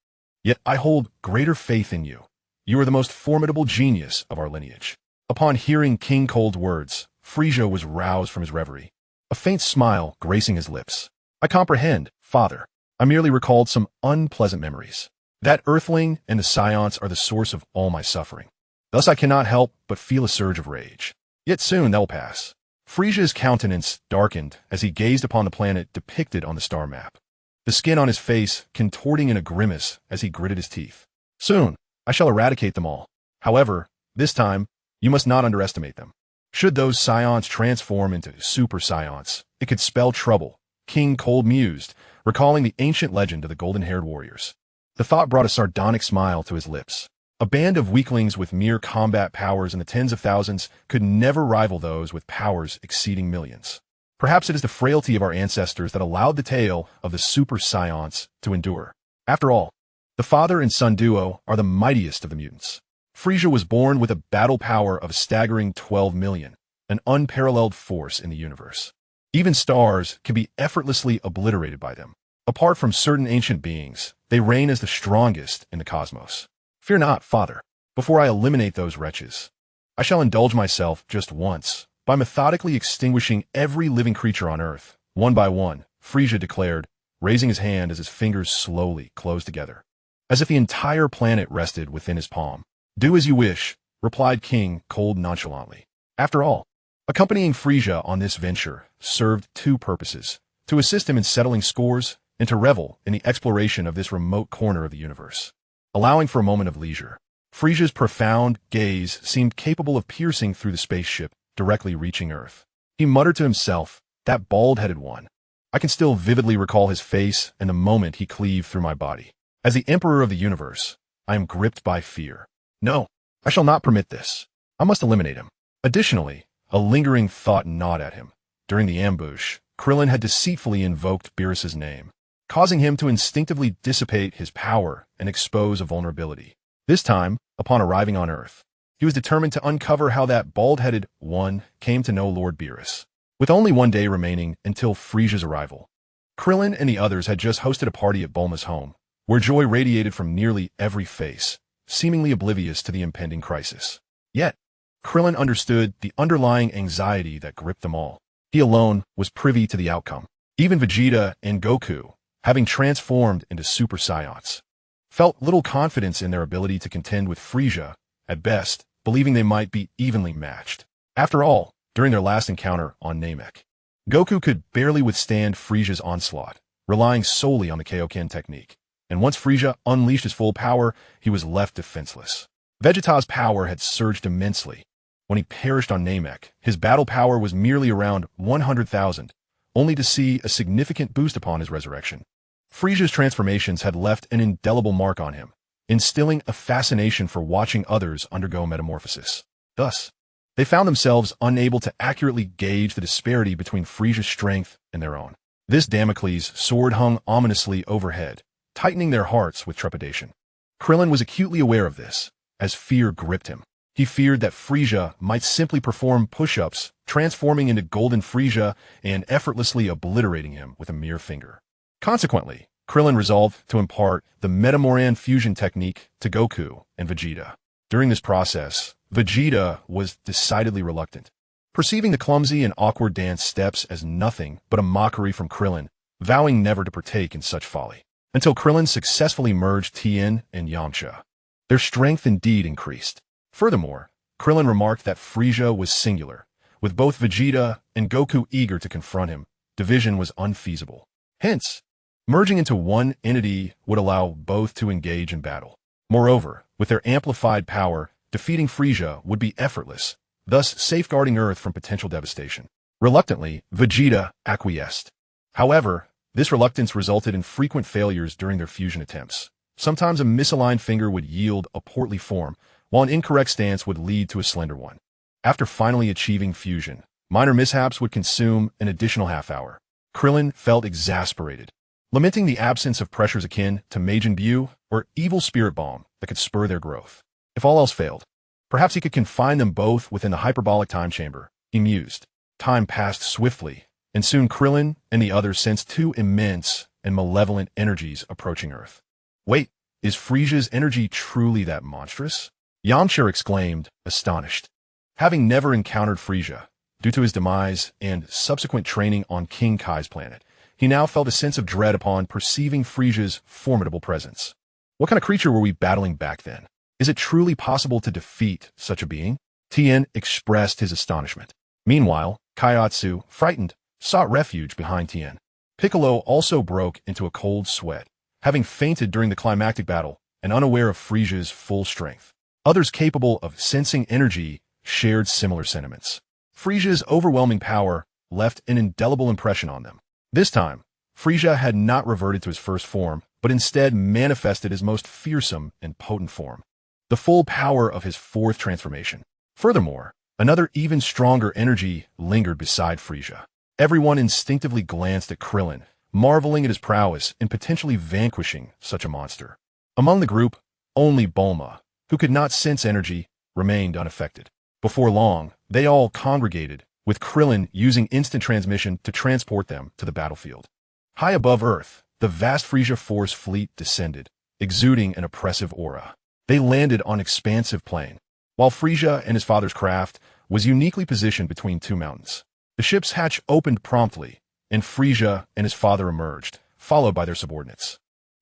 Yet I hold greater faith in you. You are the most formidable genius of our lineage. Upon hearing King Cold's words, Frieza was roused from his reverie, a faint smile gracing his lips. I comprehend, father. I merely recalled some unpleasant memories. That Earthling and the Saiyans are the source of all my suffering. Thus I cannot help but feel a surge of rage. Yet soon that will pass. Frieza's countenance darkened as he gazed upon the planet depicted on the star map, the skin on his face contorting in a grimace as he gritted his teeth. Soon, I shall eradicate them all. However, this time, you must not underestimate them. Should those Saiyans transform into Super Saiyans, it could spell trouble, King Cold mused, recalling the ancient legend of the golden-haired warriors. The thought brought a sardonic smile to his lips. A band of weaklings with mere combat powers in the tens of thousands could never rival those with powers exceeding millions. Perhaps it is the frailty of our ancestors that allowed the tale of the Super Saiyans to endure. After all, the father and son duo are the mightiest of the mutants. Frieza was born with a battle power of a staggering 12 million, an unparalleled force in the universe. Even stars can be effortlessly obliterated by them. Apart from certain ancient beings, they reign as the strongest in the cosmos. Fear not, father. Before I eliminate those wretches, I shall indulge myself just once by methodically extinguishing every living creature on Earth, one by one, Frieza declared, raising his hand as his fingers slowly closed together, as if the entire planet rested within his palm. Do as you wish, replied King Cold nonchalantly. After all, accompanying Frieza on this venture served two purposes: to assist him in settling scores and to revel in the exploration of this remote corner of the universe. Allowing for a moment of leisure, Frieza's profound gaze seemed capable of piercing through the spaceship, directly reaching Earth. He muttered to himself, that bald-headed one. I can still vividly recall his face and the moment he cleaved through my body. As the Emperor of the universe, I am gripped by fear. No, I shall not permit this. I must eliminate him. Additionally, a lingering thought gnawed at him. During the ambush, Krillin had deceitfully invoked Beerus's name, causing him to instinctively dissipate his power and expose a vulnerability. This time, upon arriving on Earth, he was determined to uncover how that bald-headed one came to know Lord Beerus. With only one day remaining until Frieza's arrival, Krillin and the others had just hosted a party at Bulma's home, where joy radiated from nearly every face, seemingly oblivious to the impending crisis. Yet, Krillin understood the underlying anxiety that gripped them all. He alone was privy to the outcome. Even Vegeta and Goku, having transformed into Super Saiyans, felt little confidence in their ability to contend with Frieza, at best, believing they might be evenly matched. After all, during their last encounter on Namek, Goku could barely withstand Frieza's onslaught, relying solely on the Kaioken technique. And once Frieza unleashed his full power, he was left defenseless. Vegeta's power had surged immensely. When he perished on Namek, his battle power was merely around 100,000, only to see a significant boost upon his resurrection. Frieza's transformations had left an indelible mark on him, instilling a fascination for watching others undergo metamorphosis. Thus, They found themselves unable to accurately gauge the disparity between Frisia's strength and their own. This Damocles' sword hung ominously overhead, tightening their hearts with trepidation. Krillin was acutely aware of this, as fear gripped him. He feared that Frisia might simply perform push-ups, transforming into Golden Frisia and effortlessly obliterating him with a mere finger. Consequently, Krillin resolved to impart the Metamoran fusion technique to Goku and Vegeta. During this process, Vegeta was decidedly reluctant. Perceiving the clumsy and awkward dance steps as nothing but a mockery from Krillin, vowing never to partake in such folly. Until Krillin successfully merged Tien and Yamcha. Their strength indeed increased. Furthermore, Krillin remarked that Frisia was singular. With both Vegeta and Goku eager to confront him, division was unfeasible. Hence, merging into one entity would allow both to engage in battle. Moreover, with their amplified power, defeating Frisia would be effortless, thus safeguarding Earth from potential devastation. Reluctantly, Vegeta acquiesced. However, this reluctance resulted in frequent failures during their fusion attempts. Sometimes a misaligned finger would yield a portly form, while an incorrect stance would lead to a slender one. After finally achieving fusion, minor mishaps would consume an additional half-hour. Krillin felt exasperated, lamenting the absence of pressures akin to Majin Buu or evil spirit bomb that could spur their growth. If all else failed, perhaps he could confine them both within the hyperbolic time chamber, he mused. Time passed swiftly, and soon Krillin and the others sensed two immense and malevolent energies approaching Earth. Wait, is Frisia's energy truly that monstrous? Yamcha exclaimed, astonished. Having never encountered Frisia, due to his demise and subsequent training on King Kai's planet, he now felt a sense of dread upon perceiving Frisia's formidable presence. What kind of creature were we battling back then? Is it truly possible to defeat such a being? Tien expressed his astonishment. Meanwhile, Kaiatsu, frightened, sought refuge behind Tien. Piccolo also broke into a cold sweat, having fainted during the climactic battle and unaware of Frisia's full strength. Others capable of sensing energy shared similar sentiments. Frisia's overwhelming power left an indelible impression on them. This time, Frisia had not reverted to his first form, but instead manifested his most fearsome and potent form, the full power of his fourth transformation. Furthermore, another even stronger energy lingered beside Frisia. Everyone instinctively glanced at Krillin, marveling at his prowess in potentially vanquishing such a monster. Among the group, only Bulma, who could not sense energy, remained unaffected. Before long, they all congregated, with Krillin using instant transmission to transport them to the battlefield. High above Earth, the vast Frisia Force fleet descended, exuding an oppressive aura. They landed on expansive plain, while Frisia and his father's craft was uniquely positioned between two mountains. The ship's hatch opened promptly, and Frisia and his father emerged, followed by their subordinates,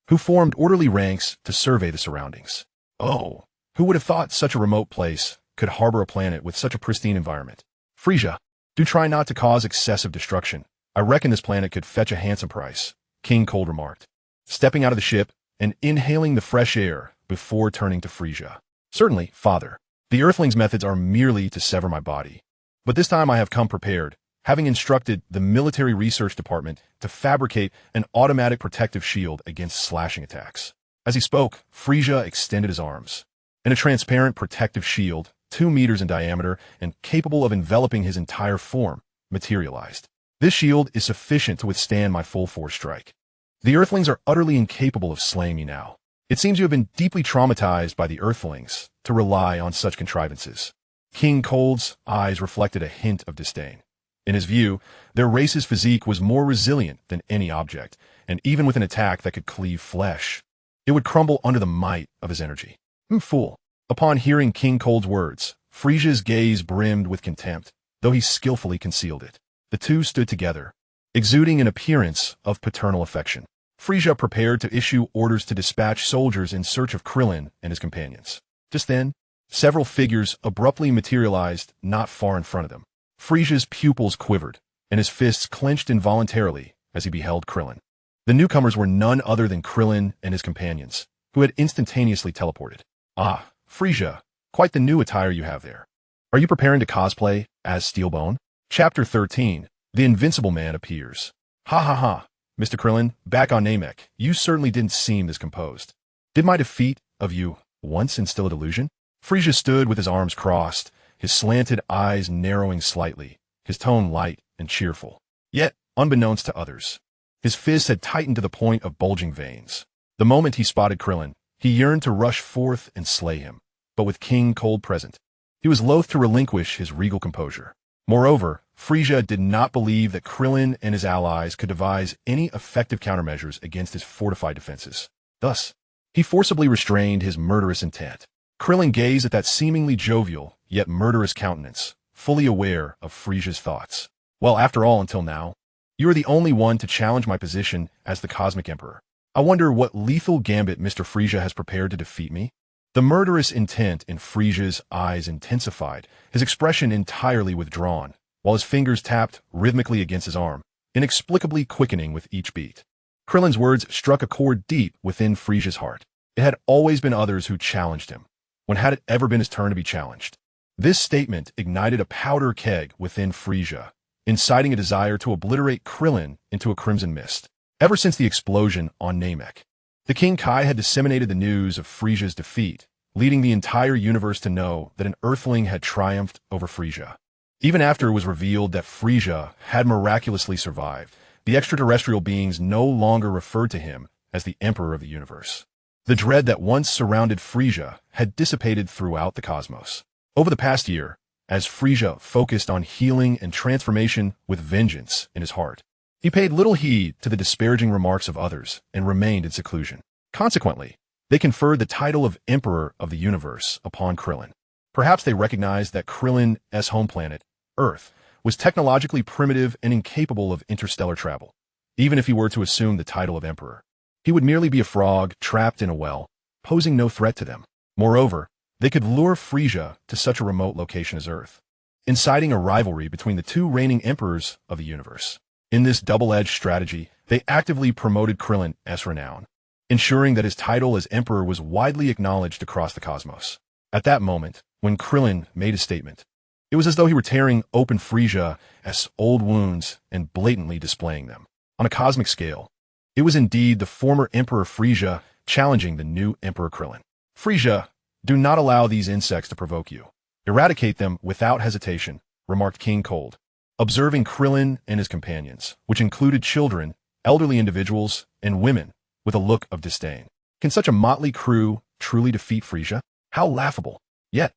who formed orderly ranks to survey the surroundings. Oh, who would have thought such a remote place could harbor a planet with such a pristine environment? Frisia, do try not to cause excessive destruction. I reckon this planet could fetch a handsome price, King Cold remarked, stepping out of the ship and inhaling the fresh air before turning to Frisia. Certainly, father. The Earthlings' methods are merely to sever my body. But this time I have come prepared, having instructed the Military Research Department to fabricate an automatic protective shield against slashing attacks. As he spoke, Frisia extended his arms, and a transparent protective shield, 2 meters in diameter and capable of enveloping his entire form, materialized. This shield is sufficient to withstand my full force strike. The Earthlings are utterly incapable of slaying me now. It seems you have been deeply traumatized by the Earthlings to rely on such contrivances. King Cold's eyes reflected a hint of disdain. In his view, their race's physique was more resilient than any object, and even with an attack that could cleave flesh, it would crumble under the might of his energy. Fool. Upon hearing King Cold's words, Frisia's gaze brimmed with contempt, though he skillfully concealed it. The two stood together, exuding an appearance of paternal affection. Frisia prepared to issue orders to dispatch soldiers in search of Krillin and his companions. Just then, several figures abruptly materialized not far in front of them. Frisia's pupils quivered, and his fists clenched involuntarily as he beheld Krillin. The newcomers were none other than Krillin and his companions, who had instantaneously teleported. Ah, Frisia, quite the new attire you have there. Are you preparing to cosplay as Steelbone? Chapter 13, The Invincible Man appears. Ha ha ha, Mr. Krillin, back on Namek, you certainly didn't seem this composed. Did my defeat of you once instill a delusion? Frisia stood with his arms crossed, his slanted eyes narrowing slightly, his tone light and cheerful. Yet, unbeknownst to others, his fist had tightened to the point of bulging veins. The moment he spotted Krillin, he yearned to rush forth and slay him. But with King Cold present, he was loath to relinquish his regal composure. Moreover, Frieza did not believe that Krillin and his allies could devise any effective countermeasures against his fortified defenses. Thus, he forcibly restrained his murderous intent. Krillin gazed at that seemingly jovial, yet murderous countenance, fully aware of Frieza's thoughts. Well, after all, until now, you are the only one to challenge my position as the Cosmic Emperor. I wonder what lethal gambit Mr. Frieza has prepared to defeat me? The murderous intent in Frieza's eyes intensified, his expression entirely withdrawn, while his fingers tapped rhythmically against his arm, inexplicably quickening with each beat. Krillin's words struck a chord deep within Frieza's heart. It had always been others who challenged him. When had it ever been his turn to be challenged? This statement ignited a powder keg within Frieza, inciting a desire to obliterate Krillin into a crimson mist. Ever since the explosion on Namek, the King Kai had disseminated the news of Frieza's defeat, leading the entire universe to know that an Earthling had triumphed over Frieza. Even after it was revealed that Frieza had miraculously survived, the extraterrestrial beings no longer referred to him as the Emperor of the universe. The dread that once surrounded Frieza had dissipated throughout the cosmos. Over the past year, as Frieza focused on healing and transformation with vengeance in his heart, he paid little heed to the disparaging remarks of others and remained in seclusion. Consequently, they conferred the title of Emperor of the Universe upon Krillin. Perhaps they recognized that Krillin's home planet, Earth, was technologically primitive and incapable of interstellar travel. Even if he were to assume the title of Emperor, he would merely be a frog trapped in a well, posing no threat to them. Moreover, they could lure Frieza to such a remote location as Earth, inciting a rivalry between the two reigning emperors of the universe. In this double-edged strategy, they actively promoted Krillin's renown, ensuring that his title as emperor was widely acknowledged across the cosmos. At that moment, when Krillin made his statement, it was as though he were tearing open Frieza's old wounds and blatantly displaying them. On a cosmic scale, it was indeed the former Emperor Frieza challenging the new Emperor Krillin. Frieza, do not allow these insects to provoke you. Eradicate them without hesitation, remarked King Cold, observing Krillin and his companions, which included children, elderly individuals, and women, with a look of disdain. Can such a motley crew truly defeat Frieza? How laughable. Yet,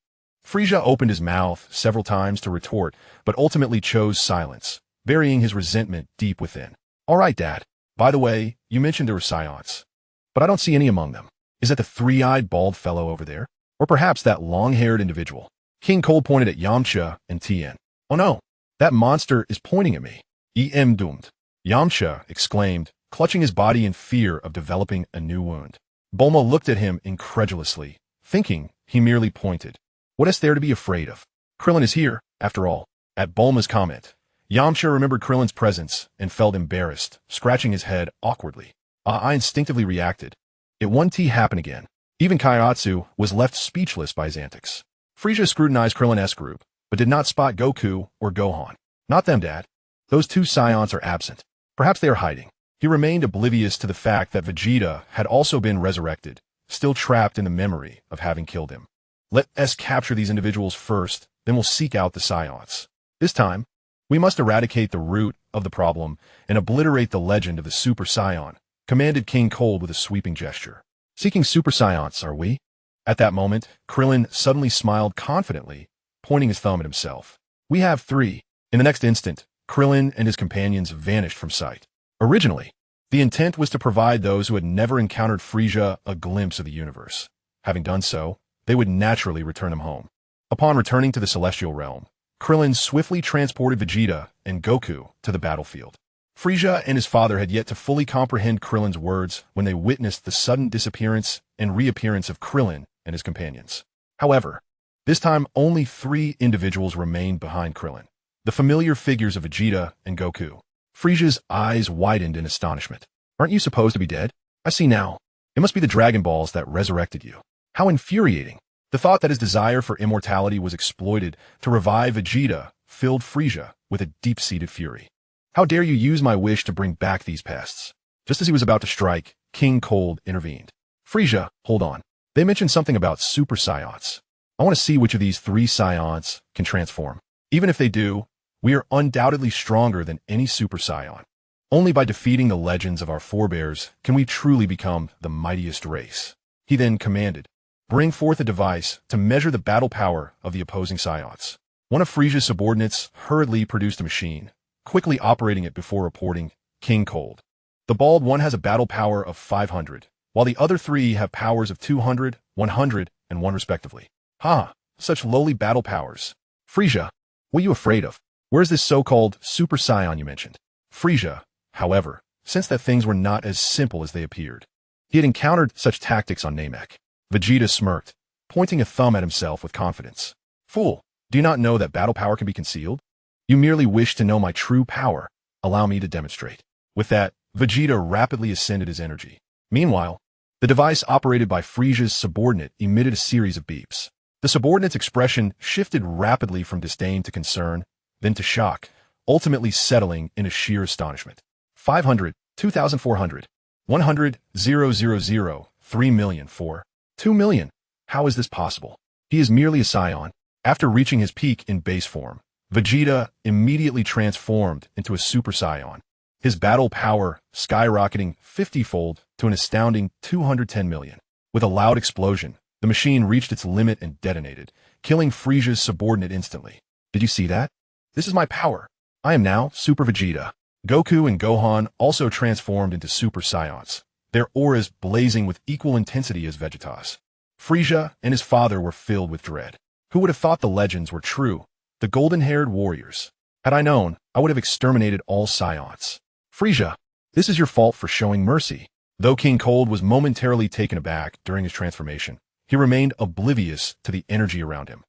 Frieza opened his mouth several times to retort, but ultimately chose silence, burying his resentment deep within. All right, Dad. By the way, you mentioned there were Saiyans, but I don't see any among them. Is that the three-eyed bald fellow over there? Or perhaps that long-haired individual? King Cold pointed at Yamcha and Tien. Oh no, that monster is pointing at me. Em doomed. Yamcha exclaimed, clutching his body in fear of developing a new wound. Bulma looked at him incredulously, thinking he merely pointed. What is there to be afraid of? Krillin is here, after all. At Bulma's comment, Yamcha remembered Krillin's presence and felt embarrassed, scratching his head awkwardly. I instinctively reacted. It won't happen again. Even Kaiatsu was left speechless by his antics. Frieza scrutinized Krillin's group, but did not spot Goku or Gohan. Not them, Dad. Those two Saiyans are absent. Perhaps they are hiding. He remained oblivious to the fact that Vegeta had also been resurrected, still trapped in the memory of having killed him. Let us capture these individuals first, then we'll seek out the Saiyans. This time, we must eradicate the root of the problem and obliterate the legend of the Super Saiyan, commanded King Cold with a sweeping gesture. Seeking Super Saiyans, are we? At that moment, Krillin suddenly smiled confidently, pointing his thumb at himself. We have 3. In the next instant, Krillin and his companions vanished from sight. Originally, the intent was to provide those who had never encountered Frieza a glimpse of the universe. Having done so, they would naturally return him home. Upon returning to the Celestial Realm, Krillin swiftly transported Vegeta and Goku to the battlefield. Frieza and his father had yet to fully comprehend Krillin's words when they witnessed the sudden disappearance and reappearance of Krillin and his companions. However, this time only 3 individuals remained behind Krillin, the familiar figures of Vegeta and Goku. Frieza's eyes widened in astonishment. Aren't you supposed to be dead? I see now. It must be the Dragon Balls that resurrected you. How infuriating. The thought that his desire for immortality was exploited to revive Vegeta filled Frieza with a deep-seated fury. How dare you use my wish to bring back these pests? Just as he was about to strike, King Cold intervened. Frieza, hold on. They mentioned something about Super Saiyans. I want to see which of these three Saiyans can transform. Even if they do, we are undoubtedly stronger than any Super Saiyan. Only by defeating the legends of our forebears can we truly become the mightiest race. He then commanded, bring forth a device to measure the battle power of the opposing Saiyans. One of Frisia's subordinates hurriedly produced a machine, quickly operating it before reporting, King Cold. The bald one has a battle power of 500, while the other three have powers of 200, 100, and 1 respectively. Ha! Such lowly battle powers. Frisia, what are you afraid of? Where's this so-called Super Saiyan you mentioned? Frisia, however, sensed that things were not as simple as they appeared. He had encountered such tactics on Namek. Vegeta smirked, pointing a thumb at himself with confidence. Fool, do you not know that battle power can be concealed? You merely wish to know my true power. Allow me to demonstrate. With that, Vegeta rapidly ascended his energy. Meanwhile, the device operated by Frisia's subordinate emitted a series of beeps. The subordinate's expression shifted rapidly from disdain to concern, then to shock, ultimately settling into sheer astonishment. 500, 2,400, 100, 000, 3 million, 4, 2 million. How is this possible? He is merely a Saiyan. After reaching his peak in base form, Vegeta immediately transformed into a Super Saiyan, his battle power skyrocketing 50-fold to an astounding 210 million. With a loud explosion, the machine reached its limit and detonated, killing Frisia's subordinate instantly. Did you see that? This is my power. I am now Super Vegeta. Goku and Gohan also transformed into Super Saiyans, their auras blazing with equal intensity as Vegeta's. Frisia and his father were filled with dread. Who would have thought the legends were true? The golden-haired warriors. Had I known, I would have exterminated all Saiyans. Frisia, this is your fault for showing mercy. Though King Cold was momentarily taken aback during his transformation, he remained oblivious to the energy around him.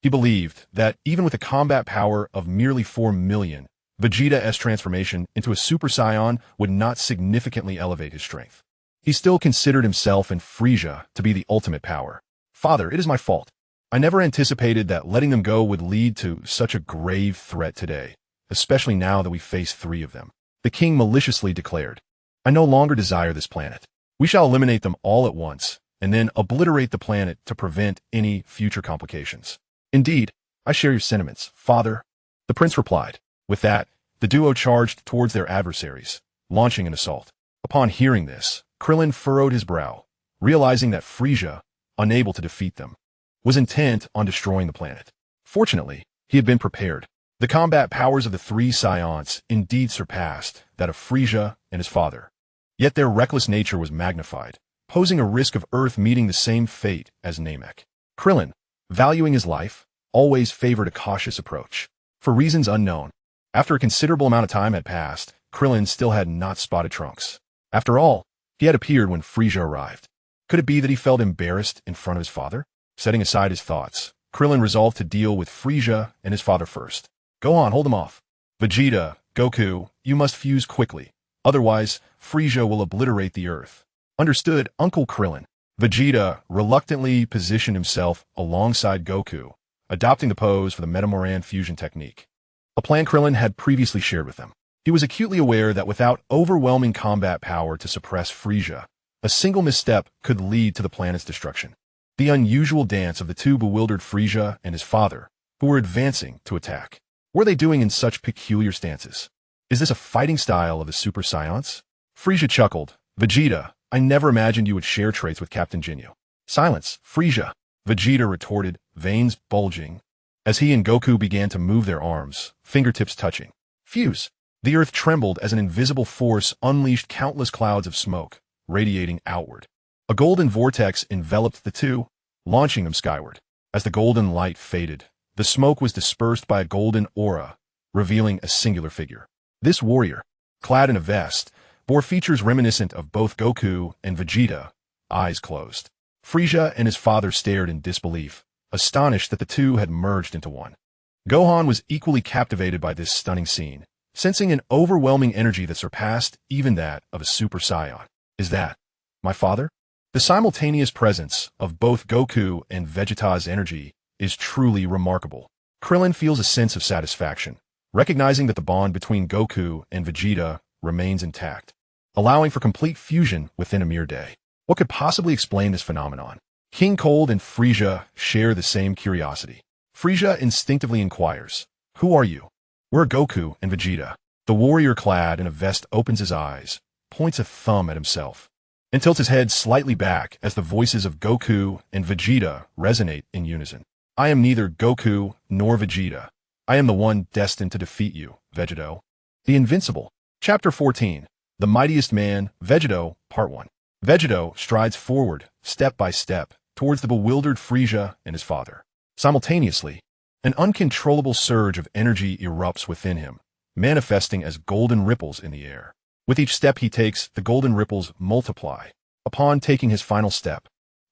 He believed that even with a combat power of merely 4 million, Vegeta's transformation into a Super Saiyan would not significantly elevate his strength. He still considered himself and Frisia to be the ultimate power. Father, it is my fault. I never anticipated that letting them go would lead to such a grave threat today, especially now that we face 3 of them. The king maliciously declared, I no longer desire this planet. We shall eliminate them all at once, and then obliterate the planet to prevent any future complications. Indeed, I share your sentiments, father. The prince replied. With that, the duo charged towards their adversaries, launching an assault. Upon hearing this, Krillin furrowed his brow, realizing that Frisia, unable to defeat them, was intent on destroying the planet. Fortunately, he had been prepared. The combat powers of the 3 Saiyans indeed surpassed that of Frisia and his father. Yet their reckless nature was magnified, posing a risk of Earth meeting the same fate as Namek. Krillin, valuing his life, always favored a cautious approach. For reasons unknown, after a considerable amount of time had passed, Krillin still had not spotted Trunks. After all, he had appeared when Frisia arrived. Could it be that he felt embarrassed in front of his father? Setting aside his thoughts, Krillin resolved to deal with Frisia and his father first. Go on, hold him off. Vegeta, Goku, you must fuse quickly. Otherwise, Frisia will obliterate the Earth. Understood, Uncle Krillin. Vegeta reluctantly positioned himself alongside Goku, adopting the pose for the Metamoran fusion technique. A plan Krillin had previously shared with them. He was acutely aware that without overwhelming combat power to suppress Frisia, a single misstep could lead to the planet's destruction. The unusual dance of the 2 bewildered Frisia and his father, who were advancing to attack. What were they doing in such peculiar stances? Is this a fighting style of the Super Saiyans? Frisia chuckled. Vegeta, I never imagined you would share traits with Captain Ginyu. Silence, Frisia, Vegeta retorted, veins bulging, as he and Goku began to move their arms, fingertips touching. Fuse. The earth trembled as an invisible force unleashed countless clouds of smoke, radiating outward. A golden vortex enveloped the 2, launching them skyward. As the golden light faded, the smoke was dispersed by a golden aura, revealing a singular figure. This warrior, clad in a vest, bore features reminiscent of both Goku and Vegeta, eyes closed. Frisia and his father stared in disbelief, astonished that the 2 had merged into one. Gohan was equally captivated by this stunning scene, sensing an overwhelming energy that surpassed even that of a Super Saiyan. Is that my father? The simultaneous presence of both Goku and Vegeta's energy is truly remarkable. Krillin feels a sense of satisfaction, recognizing that the bond between Goku and Vegeta remains intact, allowing for complete fusion within a mere day. What could possibly explain this phenomenon? King Cold and Frieza share the same curiosity. Frieza instinctively inquires, "Who are you?" "We're Goku and Vegeta." The warrior clad in a vest opens his eyes, points a thumb at himself, and tilts his head slightly back as the voices of Goku and Vegeta resonate in unison. "I am neither Goku nor Vegeta. I am the one destined to defeat you, Vegeto." The Invincible. Chapter 14. The Mightiest Man, Vegeto, Part 1. Vegeto strides forward, step by step, towards the bewildered Frieza and his father. Simultaneously, an uncontrollable surge of energy erupts within him, manifesting as golden ripples in the air. With each step he takes, the golden ripples multiply. Upon taking his final step,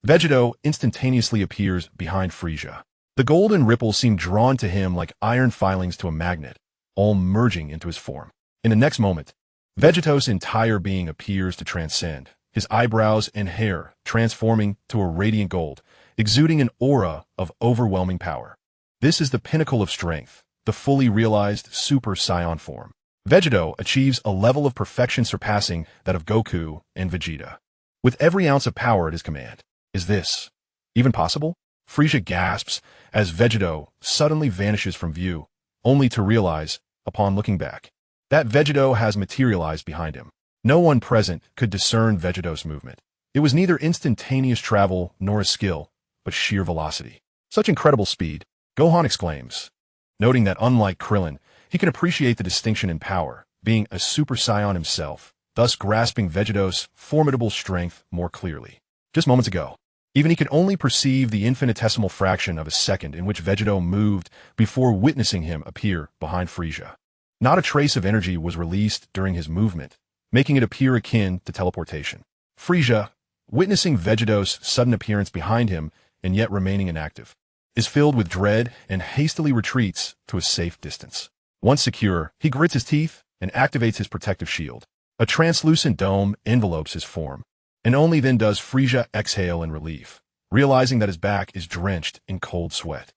Vegeto instantaneously appears behind Frieza. The golden ripples seem drawn to him like iron filings to a magnet, all merging into his form. In the next moment, Vegeto's entire being appears to transcend, his eyebrows and hair transforming to a radiant gold, exuding an aura of overwhelming power. This is the pinnacle of strength, the fully realized Super Saiyan form. Vegeto achieves a level of perfection surpassing that of Goku and Vegeta. With every ounce of power at his command. Is this even possible? Frieza gasps as Vegeto suddenly vanishes from view, only to realize, upon looking back, that Vegeto has materialized behind him. No one present could discern Vegeto's movement. It was neither instantaneous travel nor a skill, but sheer velocity. Such incredible speed, Gohan exclaims, noting that unlike Krillin, he can appreciate the distinction in power, being a Super Saiyan himself, thus grasping Vegeto's formidable strength more clearly. Just moments ago, even he could only perceive the infinitesimal fraction of a second in which Vegeto moved before witnessing him appear behind Frieza. Not a trace of energy was released during his movement, making it appear akin to teleportation. Frieza, witnessing Vegeto's sudden appearance behind him and yet remaining inactive, is filled with dread and hastily retreats to a safe distance. Once secure, he grits his teeth and activates his protective shield. A translucent dome envelopes his form, and only then does Frieza exhale in relief, realizing that his back is drenched in cold sweat.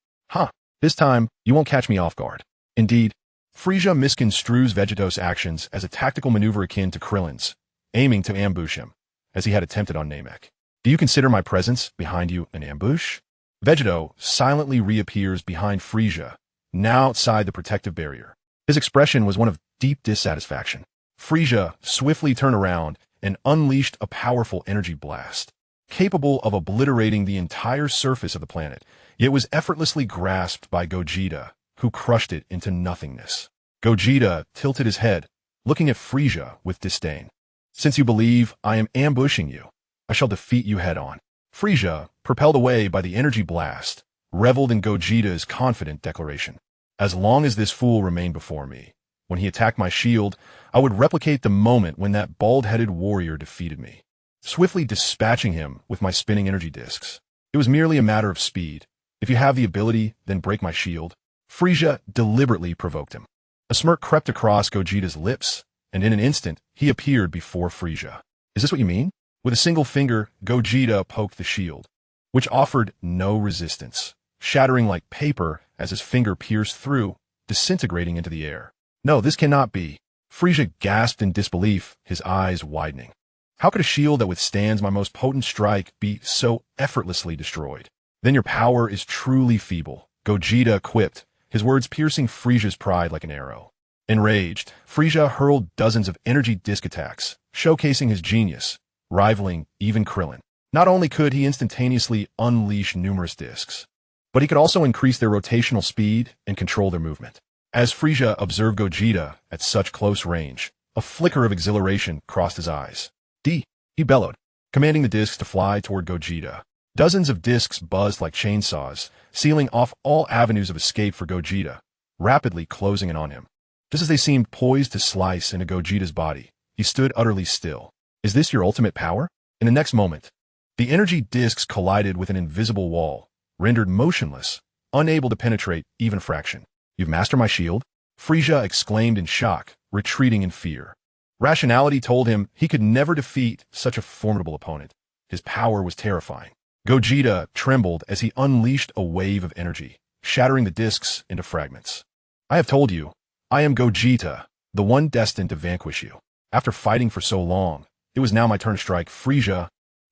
This time, you won't catch me off guard. Indeed, Frieza misconstrues Vegeto's actions as a tactical maneuver akin to Krillin's, aiming to ambush him, as he had attempted on Namek. "Do you consider my presence behind you an ambush?" Vegeto silently reappears behind Frieza, now outside the protective barrier. His expression was one of deep dissatisfaction. Frieza swiftly turned around and unleashed a powerful energy blast, capable of obliterating the entire surface of the planet, yet was effortlessly grasped by Gogeta, who crushed it into nothingness. Gogeta tilted his head, looking at Frieza with disdain. "Since you believe I am ambushing you, I shall defeat you head-on." Frieza, propelled away by the energy blast, reveled in Gogeta's confident declaration. "As long as this fool remained before me, when he attacked my shield, I would replicate the moment when that bald-headed warrior defeated me, swiftly dispatching him with my spinning energy discs. It was merely a matter of speed. If you have the ability, then break my shield." Frieza deliberately provoked him. A smirk crept across Gogeta's lips, and in an instant, he appeared before Frieza. "Is this what you mean?" With a single finger, Gogeta poked the shield, which offered no resistance, shattering like paper as his finger pierced through, disintegrating into the air. "No, this cannot be." Frieza gasped in disbelief, his eyes widening. "How could a shield that withstands my most potent strike be so effortlessly destroyed?" "Then your power is truly feeble," Gogeta quipped, his words piercing Frieza's pride like an arrow. Enraged, Frieza hurled dozens of energy disc attacks, showcasing his genius, rivaling even Krillin. Not only could he instantaneously unleash numerous discs, but he could also increase their rotational speed and control their movement. As Frieza observed Gogeta at such close range, a flicker of exhilaration crossed his eyes. He bellowed, commanding the discs to fly toward Gogeta. Dozens of discs buzzed like chainsaws, sealing off all avenues of escape for Gogeta, rapidly closing in on him. Just as they seemed poised to slice into Gogeta's body, he stood utterly still. "Is this your ultimate power?" In the next moment, the energy discs collided with an invisible wall, rendered motionless, unable to penetrate even a fraction. "You've mastered my shield?" Frieza exclaimed in shock, retreating in fear. Rationality told him he could never defeat such a formidable opponent. His power was terrifying. Gogeta trembled as he unleashed a wave of energy, shattering the discs into fragments. "I have told you, I am Gogeta, the one destined to vanquish you. After fighting for so long, it was now my turn to strike. Frieza,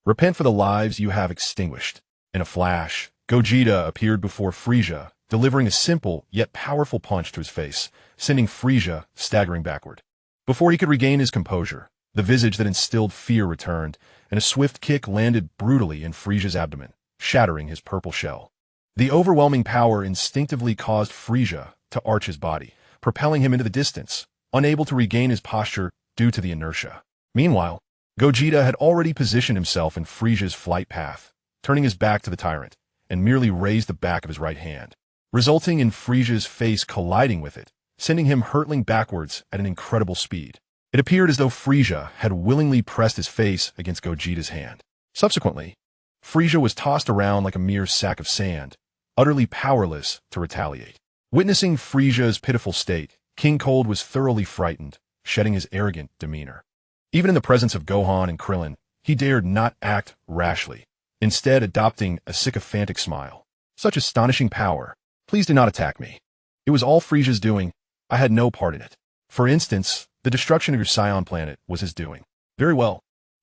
repent for the lives you have extinguished." In a flash, Gogeta appeared before Frieza, delivering a simple yet powerful punch to his face, sending Frieza staggering backward. Before he could regain his composure, the visage that instilled fear returned, and a swift kick landed brutally in Frieza's abdomen, shattering his purple shell. The overwhelming power instinctively caused Frieza to arch his body, propelling him into the distance, unable to regain his posture due to the inertia. Meanwhile, Gogeta had already positioned himself in Frieza's flight path, turning his back to the tyrant, and merely raised the back of his right hand, resulting in Frieza's face colliding with it, sending him hurtling backwards at an incredible speed. It appeared as though Frieza had willingly pressed his face against Gogeta's hand. Subsequently, Frieza was tossed around like a mere sack of sand, utterly powerless to retaliate. Witnessing Frieza's pitiful state, King Cold was thoroughly frightened, shedding his arrogant demeanor. Even in the presence of Gohan and Krillin, he dared not act rashly, instead adopting a sycophantic smile. Such astonishing power. Please do not attack me. It was all Frieza's doing. I had no part in it. For instance, the destruction of your Saiyan planet was his doing. Very well.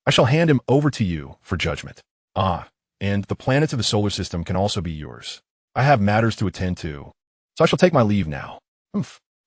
I shall hand him over to you for judgment. And the planets of the solar system can also be yours. I have matters to attend to, so I shall take my leave now.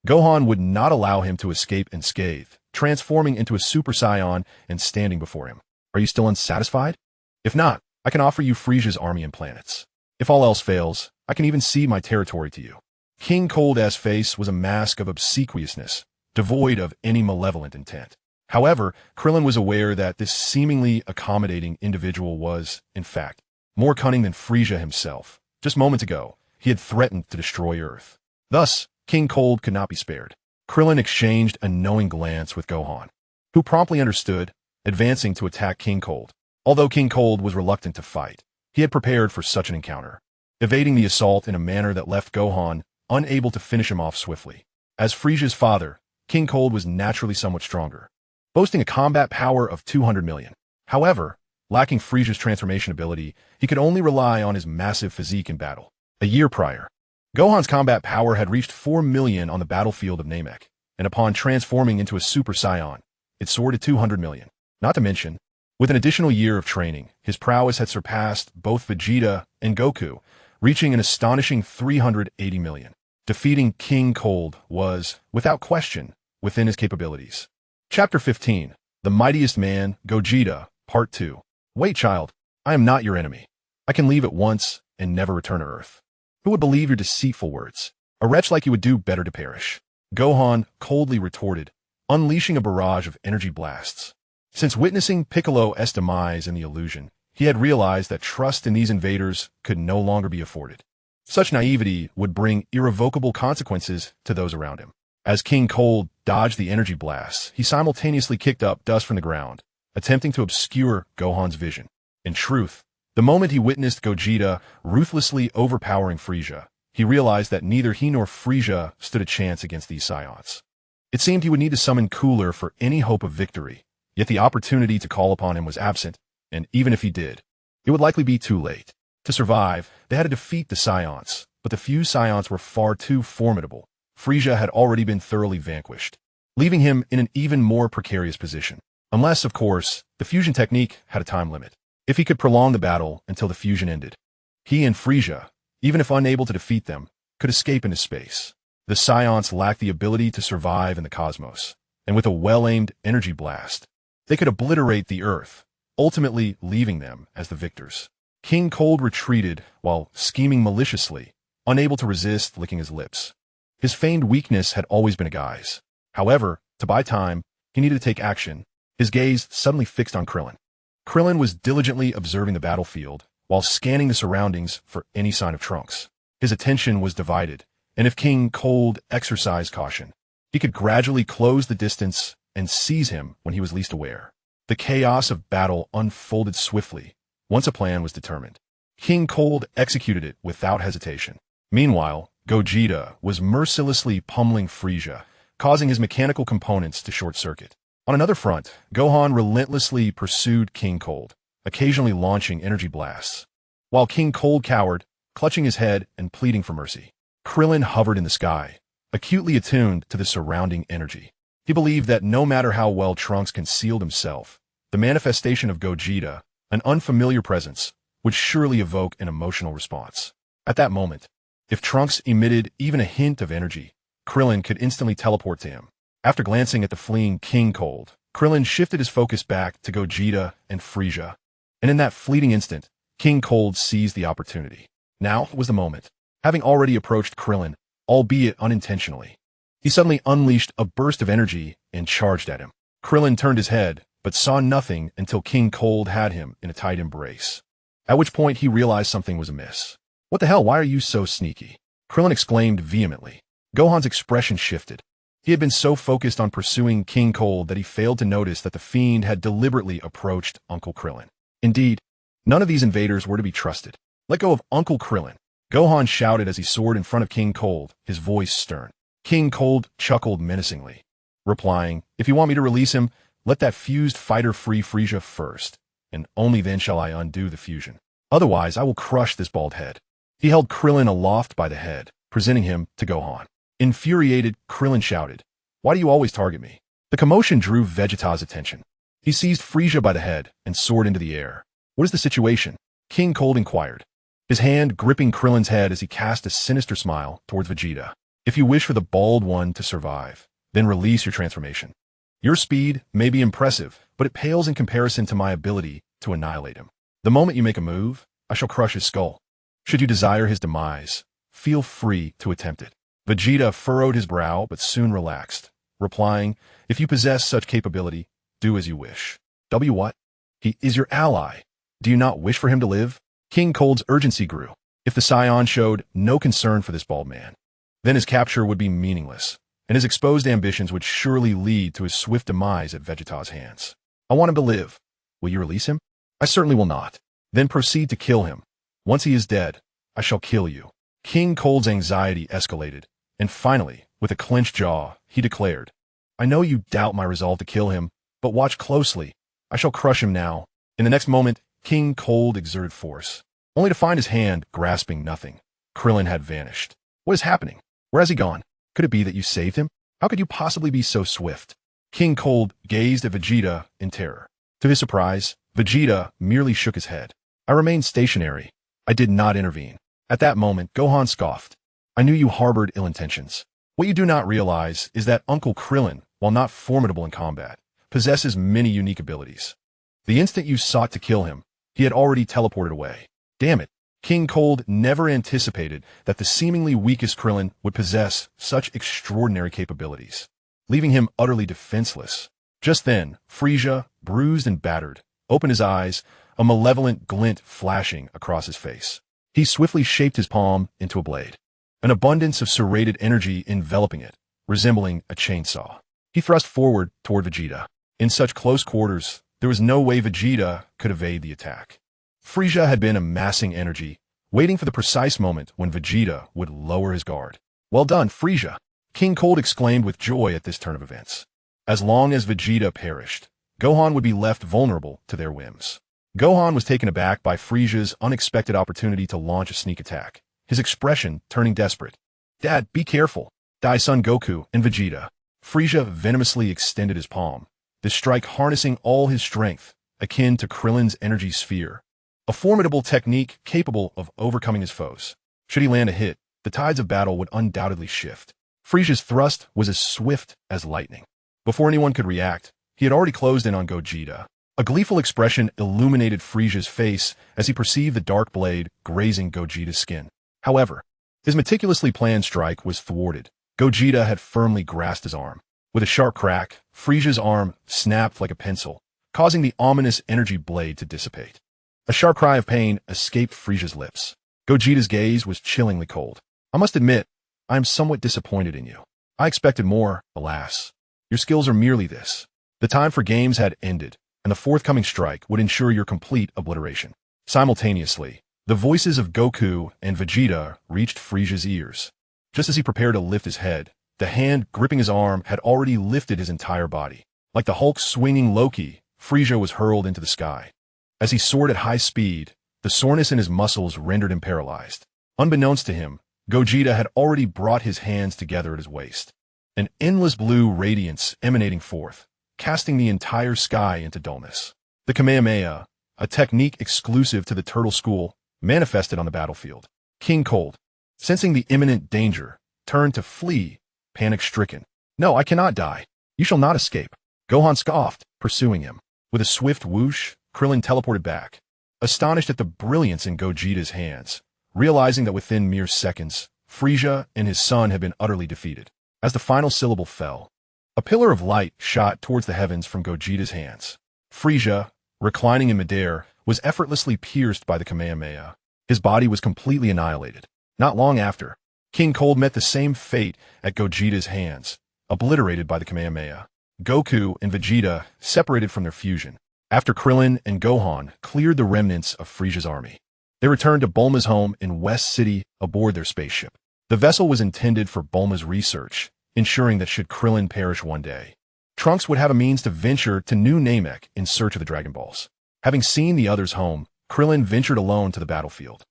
Gohan would not allow him to escape unscathed, transforming into a Super Saiyan and standing before him. Are you still unsatisfied? If not, I can offer you Frieza's army and planets. If all else fails, I can even cede my territory to you. King Cold's face was a mask of obsequiousness, devoid of any malevolent intent. However, Krillin was aware that this seemingly accommodating individual was, in fact, more cunning than Frieza himself. Just moments ago, he had threatened to destroy Earth. Thus, King Cold could not be spared. Krillin exchanged a knowing glance with Gohan, who promptly understood, advancing to attack King Cold. Although King Cold was reluctant to fight, he had prepared for such an encounter, evading the assault in a manner that left Gohan unable to finish him off swiftly. As Frieza's father, King Cold was naturally somewhat stronger, boasting a combat power of 200 million. However, lacking Frieza's transformation ability, he could only rely on his massive physique in battle. A year prior, Gohan's combat power had reached 4 million on the battlefield of Namek, and upon transforming into a Super Saiyan, it soared to 200 million. Not to mention, with an additional year of training, his prowess had surpassed both Vegeta and Goku, reaching an astonishing 380 million. Defeating King Cold was, without question, within his capabilities. Chapter 15, The Mightiest Man, Gogeta, Part 2. Wait, child, I am not your enemy. I can leave at once and never return to Earth. Who would believe your deceitful words? A wretch like you would do better to perish. Gohan coldly retorted, unleashing a barrage of energy blasts. Since witnessing Piccolo's demise in the illusion, he had realized that trust in these invaders could no longer be afforded. Such naivety would bring irrevocable consequences to those around him. As King Cold dodged the energy blasts, he simultaneously kicked up dust from the ground, attempting to obscure Gohan's vision. In truth, the moment he witnessed Gogeta ruthlessly overpowering Frieza, he realized that neither he nor Frieza stood a chance against these Saiyans. It seemed he would need to summon Cooler for any hope of victory, yet the opportunity to call upon him was absent, and even if he did, it would likely be too late. To survive, they had to defeat the Saiyans, but the few Saiyans were far too formidable. Frieza had already been thoroughly vanquished, leaving him in an even more precarious position. Unless, of course, the fusion technique had a time limit. If he could prolong the battle until the fusion ended, he and Frieza, even if unable to defeat them, could escape into space. The Saiyans lacked the ability to survive in the cosmos, and with a well-aimed energy blast, they could obliterate the Earth, ultimately leaving them as the victors. King Cold retreated while scheming maliciously, unable to resist licking his lips. His feigned weakness had always been a guise. However, to buy time, he needed to take action. His gaze suddenly fixed on Krillin. Krillin was diligently observing the battlefield while scanning the surroundings for any sign of Trunks. His attention was divided, and if King Cold exercised caution, he could gradually close the distance and seize him when he was least aware. The chaos of battle unfolded swiftly once a plan was determined. King Cold executed it without hesitation. Meanwhile, Gogeta was mercilessly pummeling Frieza, causing his mechanical components to short-circuit. On another front, Gohan relentlessly pursued King Cold, occasionally launching energy blasts. While King Cold cowered, clutching his head and pleading for mercy, Krillin hovered in the sky, acutely attuned to the surrounding energy. He believed that no matter how well Trunks concealed himself, the manifestation of Gogeta, an unfamiliar presence, would surely evoke an emotional response. At that moment, if Trunks emitted even a hint of energy, Krillin could instantly teleport to him. After glancing at the fleeing King Cold, Krillin shifted his focus back to Gogeta and Frieza. And in that fleeting instant, King Cold seized the opportunity. Now was the moment. Having already approached Krillin, albeit unintentionally, he suddenly unleashed a burst of energy and charged at him. Krillin turned his head, but saw nothing until King Cold had him in a tight embrace. At which point he realized something was amiss. "What the hell, why are you so sneaky?" Krillin exclaimed vehemently. Gohan's expression shifted. He had been so focused on pursuing King Cold that he failed to notice that the fiend had deliberately approached Uncle Krillin. Indeed, none of these invaders were to be trusted. "Let go of Uncle Krillin," Gohan shouted as he soared in front of King Cold, his voice stern. King Cold chuckled menacingly, replying, "If you want me to release him, let that fused fighter free Frieza first, and only then shall I undo the fusion. Otherwise, I will crush this bald head." He held Krillin aloft by the head, presenting him to Gohan. Infuriated, Krillin shouted, "Why do you always target me?" The commotion drew Vegeta's attention. He seized Frieza by the head and soared into the air. "What is the situation?" King Cold inquired, his hand gripping Krillin's head as he cast a sinister smile towards Vegeta. "If you wish for the bald one to survive, then release your transformation. Your speed may be impressive, but it pales in comparison to my ability to annihilate him. The moment you make a move, I shall crush his skull. Should you desire his demise, feel free to attempt it." Vegeta furrowed his brow but soon relaxed, replying, "If you possess such capability, do as you wish." What? He is your ally. Do you not wish for him to live?" King Cold's urgency grew. If the Saiyan showed no concern for this bald man, then his capture would be meaningless, and his exposed ambitions would surely lead to his swift demise at Vegeta's hands. "I want him to live. Will you release him?" "I certainly will not." "Then proceed to kill him. Once he is dead, I shall kill you." King Cold's anxiety escalated, and finally, with a clenched jaw, he declared, "I know you doubt my resolve to kill him, but watch closely. I shall crush him now." In the next moment, King Cold exerted force, only to find his hand grasping nothing. Krillin had vanished. "What is happening? Where has he gone? Could it be that you saved him? How could you possibly be so swift?" King Cold gazed at Vegeta in terror. To his surprise, Vegeta merely shook his head. "I remained stationary. I did not intervene." At that moment, Gohan scoffed. "I knew you harbored ill intentions. What you do not realize is that Uncle Krillin, while not formidable in combat, possesses many unique abilities. The instant you sought to kill him, he had already teleported away. Damn it, King Cold never anticipated that the seemingly weakest Krillin would possess such extraordinary capabilities, leaving him utterly defenseless. Just then, Frieza, bruised and battered, opened his eyes, a malevolent glint flashing across his face. He swiftly shaped his palm into a blade, an abundance of serrated energy enveloping it, resembling a chainsaw. He thrust forward toward Vegeta. In such close quarters, there was no way Vegeta could evade the attack. Frieza had been amassing energy, waiting for the precise moment when Vegeta would lower his guard. "Well done, Frieza!" King Cold exclaimed with joy at this turn of events. As long as Vegeta perished, Gohan would be left vulnerable to their whims. Gohan was taken aback by Frieza's unexpected opportunity to launch a sneak attack, his expression turning desperate. "Dad, be careful! Dai Son Goku and Vegeta." Frieza venomously extended his palm, this strike harnessing all his strength, akin to Krillin's energy sphere, a formidable technique capable of overcoming his foes. Should he land a hit, the tides of battle would undoubtedly shift. Frieza's thrust was as swift as lightning. Before anyone could react, he had already closed in on Gogeta. A gleeful expression illuminated Frieza's face as he perceived the dark blade grazing Gogeta's skin. However, his meticulously planned strike was thwarted. Gogeta had firmly grasped his arm. With a sharp crack, Frieza's arm snapped like a pencil, causing the ominous energy blade to dissipate. A sharp cry of pain escaped Frieza's lips. Gogeta's gaze was chillingly cold. "I must admit, I am somewhat disappointed in you. I expected more, alas. Your skills are merely this." The time for games had ended, and the forthcoming strike would ensure your complete obliteration. Simultaneously, the voices of Goku and Vegeta reached Frieza's ears. Just as he prepared to lift his head, the hand gripping his arm had already lifted his entire body. Like the Hulk swinging Loki, Frieza was hurled into the sky. As he soared at high speed, the soreness in his muscles rendered him paralyzed. Unbeknownst to him, Gogeta had already brought his hands together at his waist, an endless blue radiance emanating forth, casting the entire sky into dullness. The Kamehameha, a technique exclusive to the Turtle School, manifested on the battlefield. King Cold, sensing the imminent danger, turned to flee, panic-stricken. "No, I cannot die. You shall not escape." Gohan scoffed, pursuing him. With a swift whoosh, Krillin teleported back, astonished at the brilliance in Gogeta's hands, realizing that within mere seconds, Frieza and his son had been utterly defeated. As the final syllable fell, a pillar of light shot towards the heavens from Gogeta's hands. Frieza, reclining in midair, was effortlessly pierced by the Kamehameha. His body was completely annihilated. Not long after, King Cold met the same fate at Gogeta's hands, obliterated by the Kamehameha. Goku and Vegeta separated from their fusion, after Krillin and Gohan cleared the remnants of Frieza's army. They returned to Bulma's home in West City aboard their spaceship. The vessel was intended for Bulma's research, ensuring that should Krillin perish one day, Trunks would have a means to venture to New Namek in search of the Dragon Balls. Having seen the others home, Krillin ventured alone to the battlefield.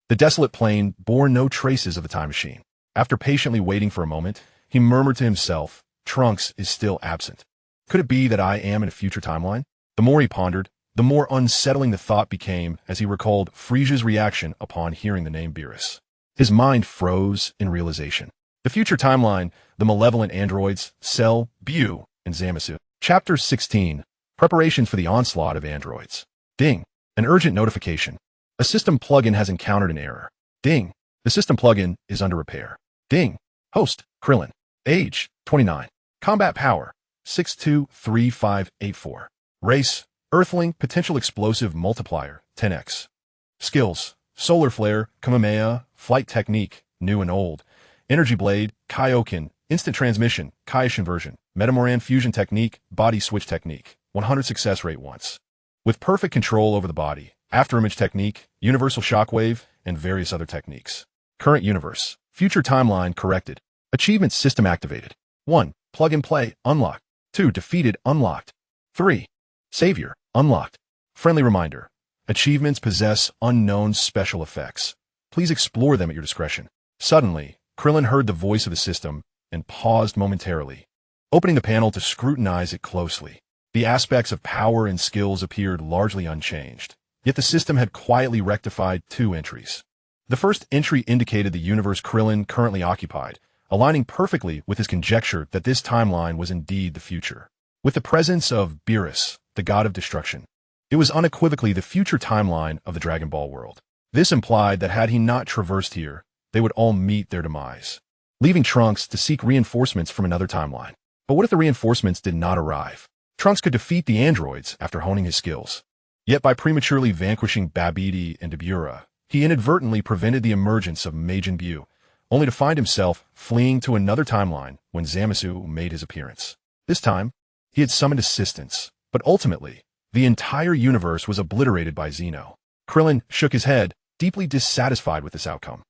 The desolate plain bore no traces of the time machine. After patiently waiting for a moment, he murmured to himself, "Trunks is still absent. Could it be that I am in a future timeline?" The more he pondered, the more unsettling the thought became as he recalled Frieza's reaction upon hearing the name Beerus. His mind froze in realization. The future timeline, the malevolent androids, Cell, Bu, and Zamasu. Chapter 16. Preparations for the onslaught of androids. Ding. An urgent notification. A system plugin has encountered an error. Ding. The system plugin is under repair. Ding. Host, Krillin. Age, 29. Combat power, 623584. Race, Earthling, potential explosive multiplier, 10x. Skills, Solar Flare, Kamehameha, Flight Technique, new and old. Energy Blade, Kaioken, Instant Transmission, Kaioshin version, Metamoran Fusion Technique, Body Switch Technique, 100 success rate once. With perfect control over the body, Afterimage Technique, Universal Shockwave, and various other techniques. Current universe, future timeline corrected. Achievement system activated. 1. Plug and play, unlocked. 2. Defeated, unlocked. 3. Savior, unlocked. Friendly reminder. Achievements possess unknown special effects. Please explore them at your discretion. Suddenly, Krillin heard the voice of the system and paused momentarily, opening the panel to scrutinize it closely. The aspects of power and skills appeared largely unchanged, yet the system had quietly rectified 2 entries. The first entry indicated the universe Krillin currently occupied, aligning perfectly with his conjecture that this timeline was indeed the future. With the presence of Beerus, the god of destruction, it was unequivocally the future timeline of the Dragon Ball world. This implied that had he not traversed here, they would all meet their demise, leaving Trunks to seek reinforcements from another timeline. But what if the reinforcements did not arrive? Trunks could defeat the androids after honing his skills. Yet by prematurely vanquishing Babidi and Dabura, he inadvertently prevented the emergence of Majin Buu, only to find himself fleeing to another timeline when Zamasu made his appearance. This time, he had summoned assistance, but ultimately, the entire universe was obliterated by Zeno. Krillin shook his head, deeply dissatisfied with this outcome.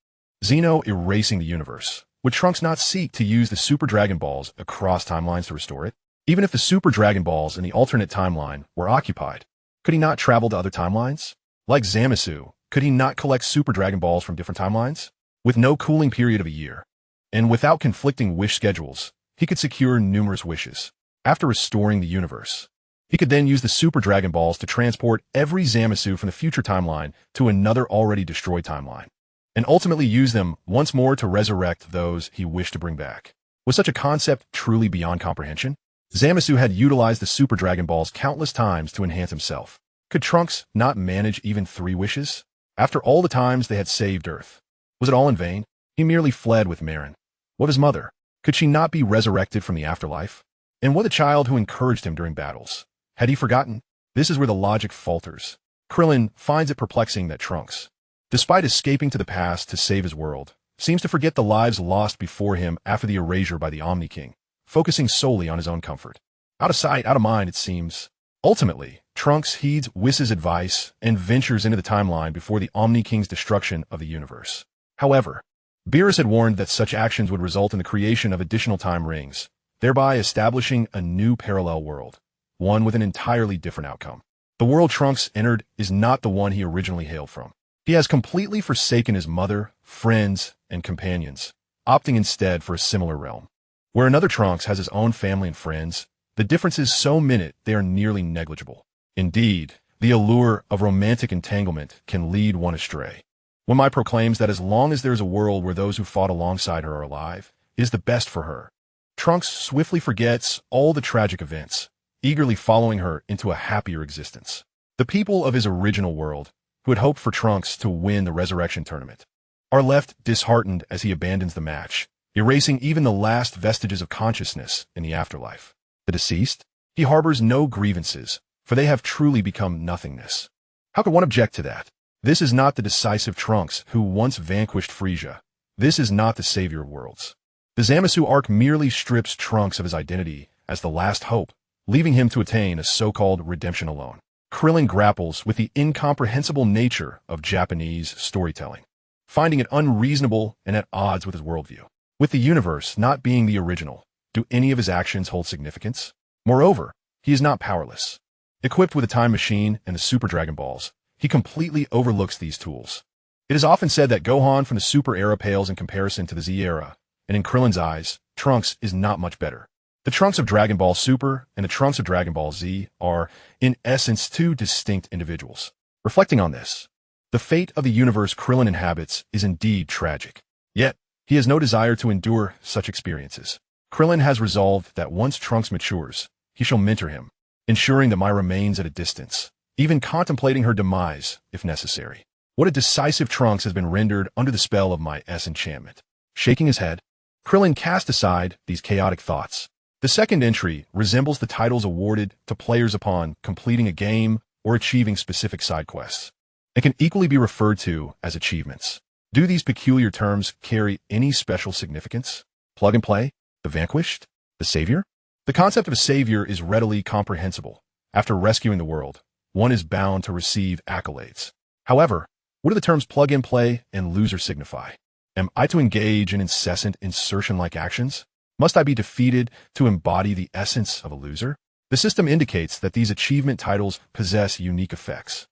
Zeno erasing the universe. Would Trunks not seek to use the Super Dragon Balls across timelines to restore it? Even if the Super Dragon Balls in the alternate timeline were occupied, could he not travel to other timelines? Like Zamasu, could he not collect Super Dragon Balls from different timelines? With no cooling period of a year, and without conflicting wish schedules, he could secure numerous wishes. After restoring the universe, he could then use the Super Dragon Balls to transport every Zamasu from the future timeline to another already destroyed timeline, and ultimately use them once more to resurrect those he wished to bring back. Was such a concept truly beyond comprehension? Zamasu had utilized the Super Dragon Balls countless times to enhance himself. Could Trunks not manage even 3 wishes? After all the times they had saved Earth, was it all in vain? He merely fled with Marin. What of his mother? Could she not be resurrected from the afterlife? And what the child who encouraged him during battles? Had he forgotten? This is where the logic falters. Krillin finds it perplexing that Trunks, despite escaping to the past to save his world, seems to forget the lives lost before him after the erasure by the Omni King, focusing solely on his own comfort. Out of sight, out of mind, it seems. Ultimately, Trunks heeds Whis' advice and ventures into the timeline before the Omni King's destruction of the universe. However, Beerus had warned that such actions would result in the creation of additional time rings, thereby establishing a new parallel world, one with an entirely different outcome. The world Trunks entered is not the one he originally hailed from. He has completely forsaken his mother, friends, and companions, opting instead for a similar realm. Where another Trunks has his own family and friends, the differences so minute they are nearly negligible. Indeed, The allure of romantic entanglement can lead one astray. When Mai proclaims that as long as there is a world where those who fought alongside her are alive, it is the best for her. Trunks swiftly forgets all the tragic events, eagerly following her into a happier existence. The people of his original world, who had hoped for Trunks to win the resurrection tournament, are left disheartened as he abandons the match, erasing even the last vestiges of consciousness in the afterlife. The deceased? He harbors no grievances, for they have truly become nothingness. How could one object to that? This is not the decisive Trunks who once vanquished Frieza. This is not the savior of worlds. The Zamasu arc merely strips Trunks of his identity as the last hope, leaving him to attain a so-called redemption alone. Krillin grapples with the incomprehensible nature of Japanese storytelling, finding it unreasonable and at odds with his worldview. With the universe not being the original, do any of his actions hold significance? Moreover, he is not powerless. Equipped with a time machine and the Super Dragon Balls, he completely overlooks these tools. It is often said that Gohan from the Super era pales in comparison to the Z era, and in Krillin's eyes, Trunks is not much better. The Trunks of Dragon Ball Super and the Trunks of Dragon Ball Z are, in essence, two distinct individuals. Reflecting on this, the fate of the universe Krillin inhabits is indeed tragic. Yet, he has no desire to endure such experiences. Krillin has resolved that once Trunks matures, he shall mentor him, ensuring that Mai remains at a distance, even contemplating her demise, if necessary. What a decisive Trunks has been rendered under the spell of Mai's enchantment. Shaking his head, Krillin cast aside these chaotic thoughts. The second entry resembles the titles awarded to players upon completing a game or achieving specific side quests. It can equally be referred to as achievements. Do these peculiar terms carry any special significance? Plug and play? The vanquished? The savior? The concept of a savior is readily comprehensible. After rescuing the world, one is bound to receive accolades. However, what do the terms plug and play and loser signify? Am I to engage in incessant insertion-like actions? Must I be defeated to embody the essence of a loser? The system indicates that these achievement titles possess unique effects.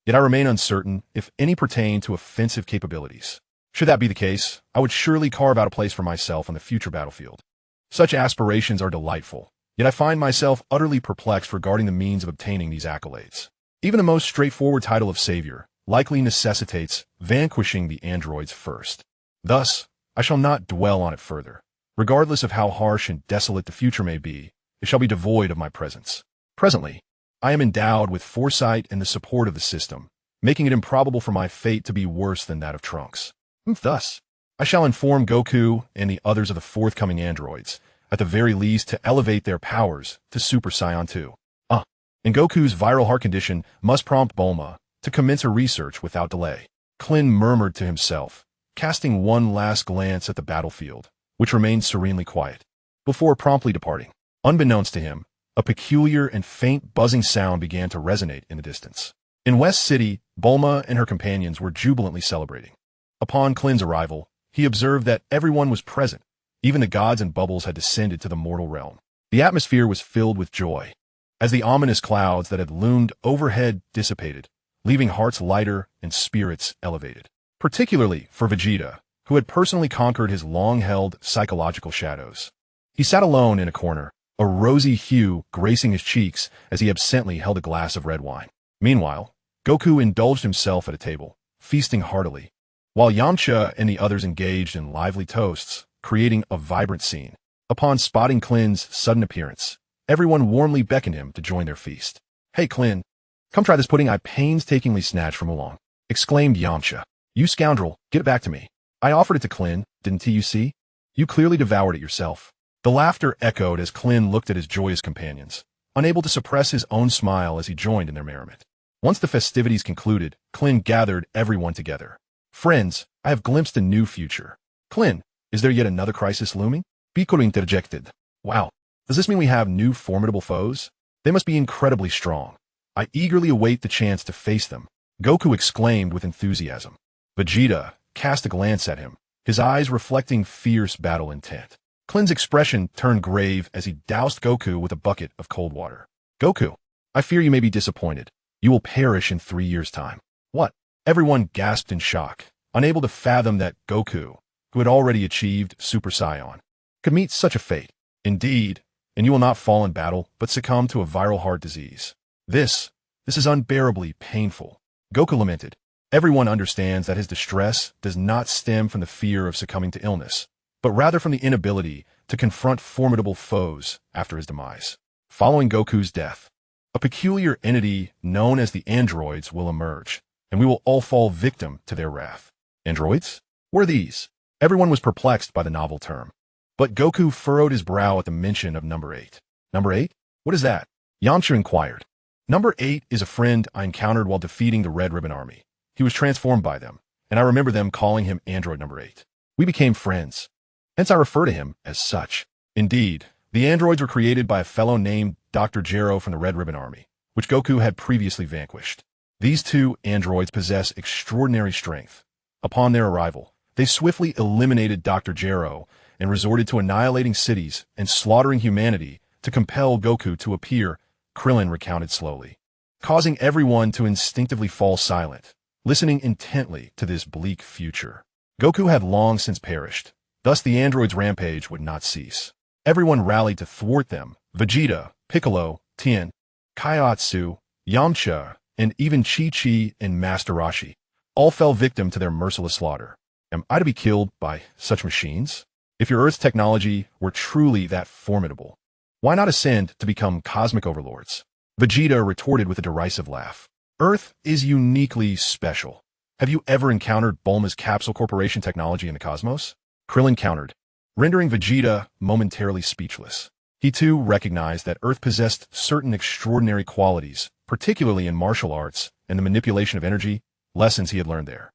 Yet I remain uncertain if any pertain to offensive capabilities. Should that be the case, I would surely carve out a place for myself on the future battlefield. Such aspirations are delightful, yet I find myself utterly perplexed regarding the means of obtaining these accolades. Even the most straightforward title of savior likely necessitates vanquishing the androids first. Thus, I shall not dwell on it further. Regardless of how harsh and desolate the future may be, it shall be devoid of my presence. Presently, I am endowed with foresight and the support of the system, making it improbable for my fate to be worse than that of Trunks. Thus, I shall inform Goku and the others of the forthcoming androids, at the very least to elevate their powers to Super Saiyan 2. And Goku's viral heart condition must prompt Bulma to commence her research without delay. Krillin murmured to himself, casting one last glance at the battlefield, which remained serenely quiet, before promptly departing. Unbeknownst to him, a peculiar and faint buzzing sound began to resonate in the distance. In West City, Bulma and her companions were jubilantly celebrating. Upon Krillin's arrival, he observed that everyone was present. Even the gods and bubbles had descended to the mortal realm. The atmosphere was filled with joy, as the ominous clouds that had loomed overhead dissipated, leaving hearts lighter and spirits elevated. Particularly for Vegeta, who had personally conquered his long-held psychological shadows. He sat alone in a corner, a rosy hue gracing his cheeks as he absently held a glass of red wine. Meanwhile, Goku indulged himself at a table, feasting heartily, while Yamcha and the others engaged in lively toasts, creating a vibrant scene. Upon spotting Krillin's sudden appearance, everyone warmly beckoned him to join their feast. "Hey, Krillin, come try this pudding I painstakingly snatched from Oolong," exclaimed Yamcha. "You scoundrel, get it back to me. I offered it to Krillin, didn't you see? You clearly devoured it yourself." The laughter echoed as Krillin looked at his joyous companions, unable to suppress his own smile as he joined in their merriment. Once the festivities concluded, Krillin gathered everyone together. "Friends, I have glimpsed a new future." "Krillin, is there yet another crisis looming?" Piccolo interjected. "Wow, does this mean we have new formidable foes? They must be incredibly strong. I eagerly await the chance to face them," Goku exclaimed with enthusiasm. Vegeta cast a glance at him, his eyes reflecting fierce battle intent. Krillin's expression turned grave as he doused Goku with a bucket of cold water. "Goku, I fear you may be disappointed. You will perish in 3 years' time." "What?" Everyone gasped in shock, unable to fathom that Goku, who had already achieved Super Saiyan, could meet such a fate. "Indeed, and you will not fall in battle, but succumb to a viral heart disease. This This is unbearably painful. Goku lamented. Everyone understands that his distress does not stem from the fear of succumbing to illness, but rather from the inability to confront formidable foes after his demise. Following Goku's death, a peculiar entity known as the androids will emerge, and we will all fall victim to their wrath. Androids? What are these? Everyone was perplexed by the novel term. But Goku furrowed his brow at the mention of number 8. Number 8? What is that? Yamcha inquired. Number 8 is a friend I encountered while defeating the Red Ribbon Army. He was transformed by them, and I remember them calling him Android number 8. We became friends. Hence I refer to him as such. Indeed, the androids were created by a fellow named Dr. Gero from the Red Ribbon Army, which Goku had previously vanquished. These two androids possess extraordinary strength. Upon their arrival, they swiftly eliminated Dr. Gero and resorted to annihilating cities and slaughtering humanity to compel Goku to appear, Krillin recounted slowly, causing everyone to instinctively fall silent, listening intently to this bleak future. Goku had long since perished, thus the androids' rampage would not cease. Everyone rallied to thwart them. Vegeta, Piccolo, Tien, Kaiatsu, Yamcha, and even Chi-Chi and Master Roshi all fell victim to their merciless slaughter. Am I to be killed by such machines? If your Earth's technology were truly that formidable, why not ascend to become cosmic overlords? Vegeta retorted with a derisive laugh. Earth is uniquely special. Have you ever encountered Bulma's Capsule Corporation technology in the cosmos? Krillin countered, rendering Vegeta momentarily speechless. He too recognized that Earth possessed certain extraordinary qualities, particularly in martial arts and the manipulation of energy, lessons he had learned there.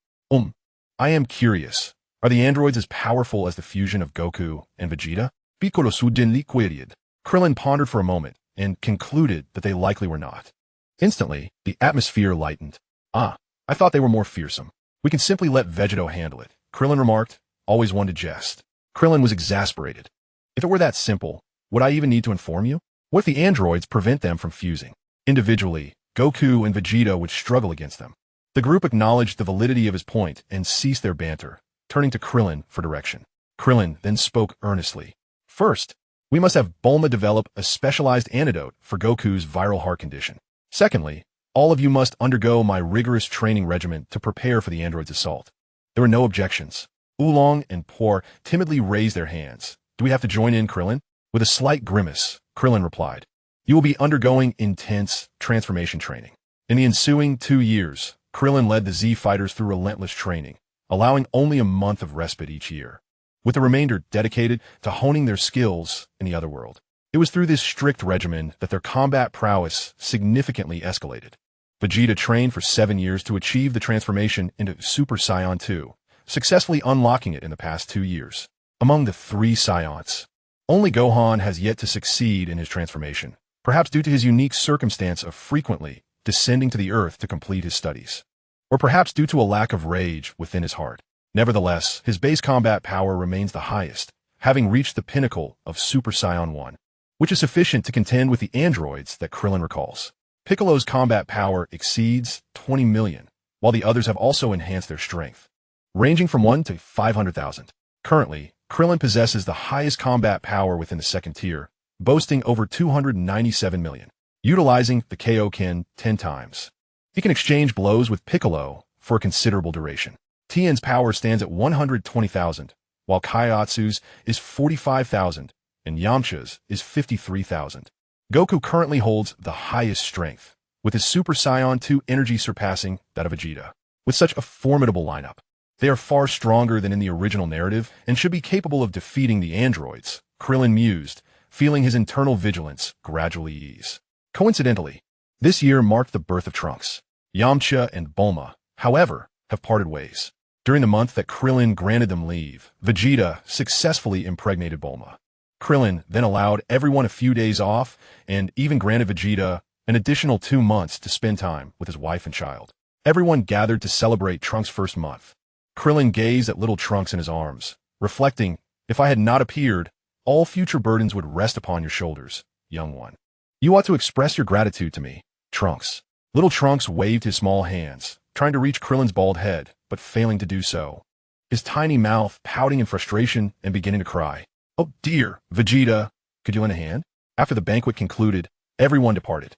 I am curious. Are the androids as powerful as the fusion of Goku and Vegeta? Piccolo suddenly queried. Krillin pondered for a moment and concluded that they likely were not. Instantly, the atmosphere lightened. I thought they were more fearsome. We can simply let Vegeta handle it, Krillin remarked, always one to jest. Krillin was exasperated. If it were that simple, would I even need to inform you? What if the androids prevent them from fusing? Individually, Goku and Vegeta would struggle against them. The group acknowledged the validity of his point and ceased their banter, turning to Krillin for direction. Krillin then spoke earnestly. First, we must have Bulma develop a specialized antidote for Goku's viral heart condition. Secondly, all of you must undergo my rigorous training regimen to prepare for the android's assault. There were no objections. Oolong and Por timidly raised their hands. Do we have to join in, Krillin? With a slight grimace, Krillin replied. You will be undergoing intense transformation training. In the ensuing 2 years, Krillin led the Z fighters through relentless training, allowing only a month of respite each year, with the remainder dedicated to honing their skills in the other world. It was through this strict regimen that their combat prowess significantly escalated. Vegeta trained for 7 years to achieve the transformation into Super Saiyan 2, successfully unlocking it in the past 2 years. Among the 3 Saiyans, only Gohan has yet to succeed in his transformation, perhaps due to his unique circumstance of frequently descending to the earth to complete his studies, or perhaps due to a lack of rage within his heart. Nevertheless, his base combat power remains the highest, having reached the pinnacle of Super Saiyan 1, which is sufficient to contend with the androids that Krillin recalls. Piccolo's combat power exceeds 20 million, while the others have also enhanced their strength, ranging from 1 to 500,000. Currently, Krillin possesses the highest combat power within the second tier, boasting over 297 million, utilizing the Kaioken 10 times. He can exchange blows with Piccolo for a considerable duration. Tien's power stands at 120,000, while Kaiatsu's is 45,000, and Yamcha's is 53,000. Goku currently holds the highest strength, with his Super Saiyan 2 energy surpassing that of Vegeta. With such a formidable lineup, they are far stronger than in the original narrative and should be capable of defeating the androids, Krillin mused, feeling his internal vigilance gradually ease. Coincidentally, this year marked the birth of Trunks. Yamcha and Bulma, however, have parted ways. During the month that Krillin granted them leave, Vegeta successfully impregnated Bulma. Krillin then allowed everyone a few days off and even granted Vegeta an additional 2 months to spend time with his wife and child. Everyone gathered to celebrate Trunks' first month. Krillin gazed at little Trunks in his arms, reflecting, if I had not appeared, all future burdens would rest upon your shoulders, young one. You ought to express your gratitude to me, Trunks. Little Trunks waved his small hands, trying to reach Krillin's bald head, but failing to do so. His tiny mouth pouting in frustration and beginning to cry. Oh dear, Vegeta, could you lend a hand? After the banquet concluded, everyone departed.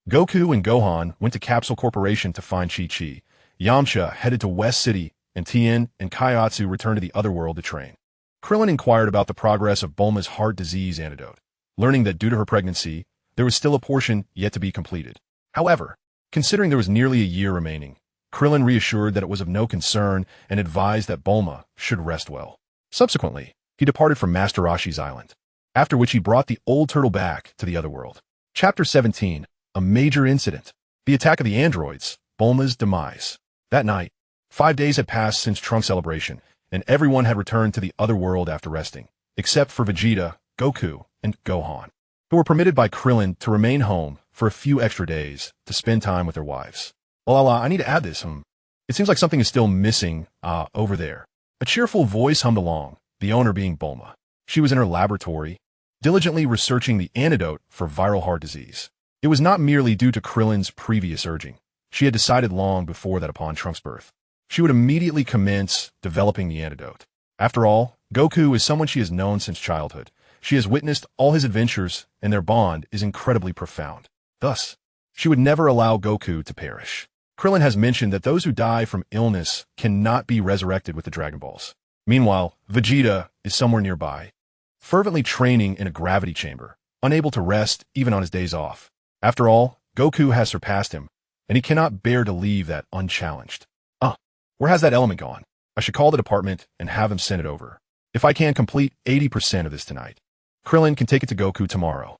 Goku and Gohan went to Capsule Corporation to find Chi-Chi. Yamcha headed to West City, and Tien and Kaiatsu returned to the other world to train. Krillin inquired about the progress of Bulma's heart disease antidote, learning that due to her pregnancy, there was still a portion yet to be completed. However, considering there was nearly a year remaining, Krillin reassured that it was of no concern and advised that Bulma should rest well. Subsequently, he departed from Master Roshi's island, after which he brought the old turtle back to the other world. Chapter 17, A Major Incident. The Attack of the Androids, Bulma's Demise. That night, 5 days had passed since Trunks' celebration, and everyone had returned to the other world after resting, except for Vegeta, Goku, and Gohan, who were permitted by Krillin to remain home for a few extra days to spend time with their wives. I need to add this. It seems like something is still missing over there. A cheerful voice hummed along, the owner being Bulma. She was in her laboratory, diligently researching the antidote for viral heart disease. It was not merely due to Krillin's previous urging. She had decided long before that upon Trunks' birth, she would immediately commence developing the antidote. After all, Goku is someone she has known since childhood. She has witnessed all his adventures, and their bond is incredibly profound. Thus, she would never allow Goku to perish. Krillin has mentioned that those who die from illness cannot be resurrected with the Dragon Balls. Meanwhile, Vegeta is somewhere nearby, fervently training in a gravity chamber, unable to rest even on his days off. After all, Goku has surpassed him, and he cannot bear to leave that unchallenged. Where has that element gone? I should call the department and have them send it over. If I can complete 80% of this tonight, Krillin can take it to Goku tomorrow.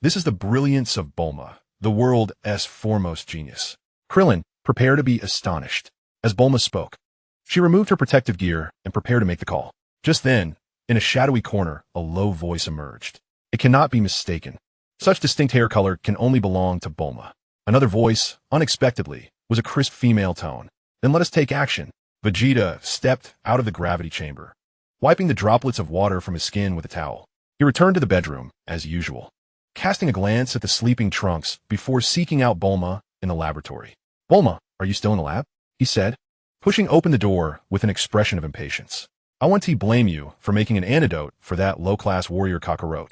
This is the brilliance of Bulma, the world's foremost genius. Krillin, prepare to be astonished. As Bulma spoke, she removed her protective gear and prepared to make the call. Just then, in a shadowy corner, a low voice emerged. It cannot be mistaken. Such distinct hair color can only belong to Bulma. Another voice, unexpectedly, was a crisp female tone. Then let us take action. Vegeta stepped out of the gravity chamber, wiping the droplets of water from his skin with a towel. He returned to the bedroom, as usual, casting a glance at the sleeping Trunks before seeking out Bulma in the laboratory. Bulma, are you still in the lab? He said, pushing open the door with an expression of impatience. I want to blame you for making an antidote for that low-class warrior Kakarot,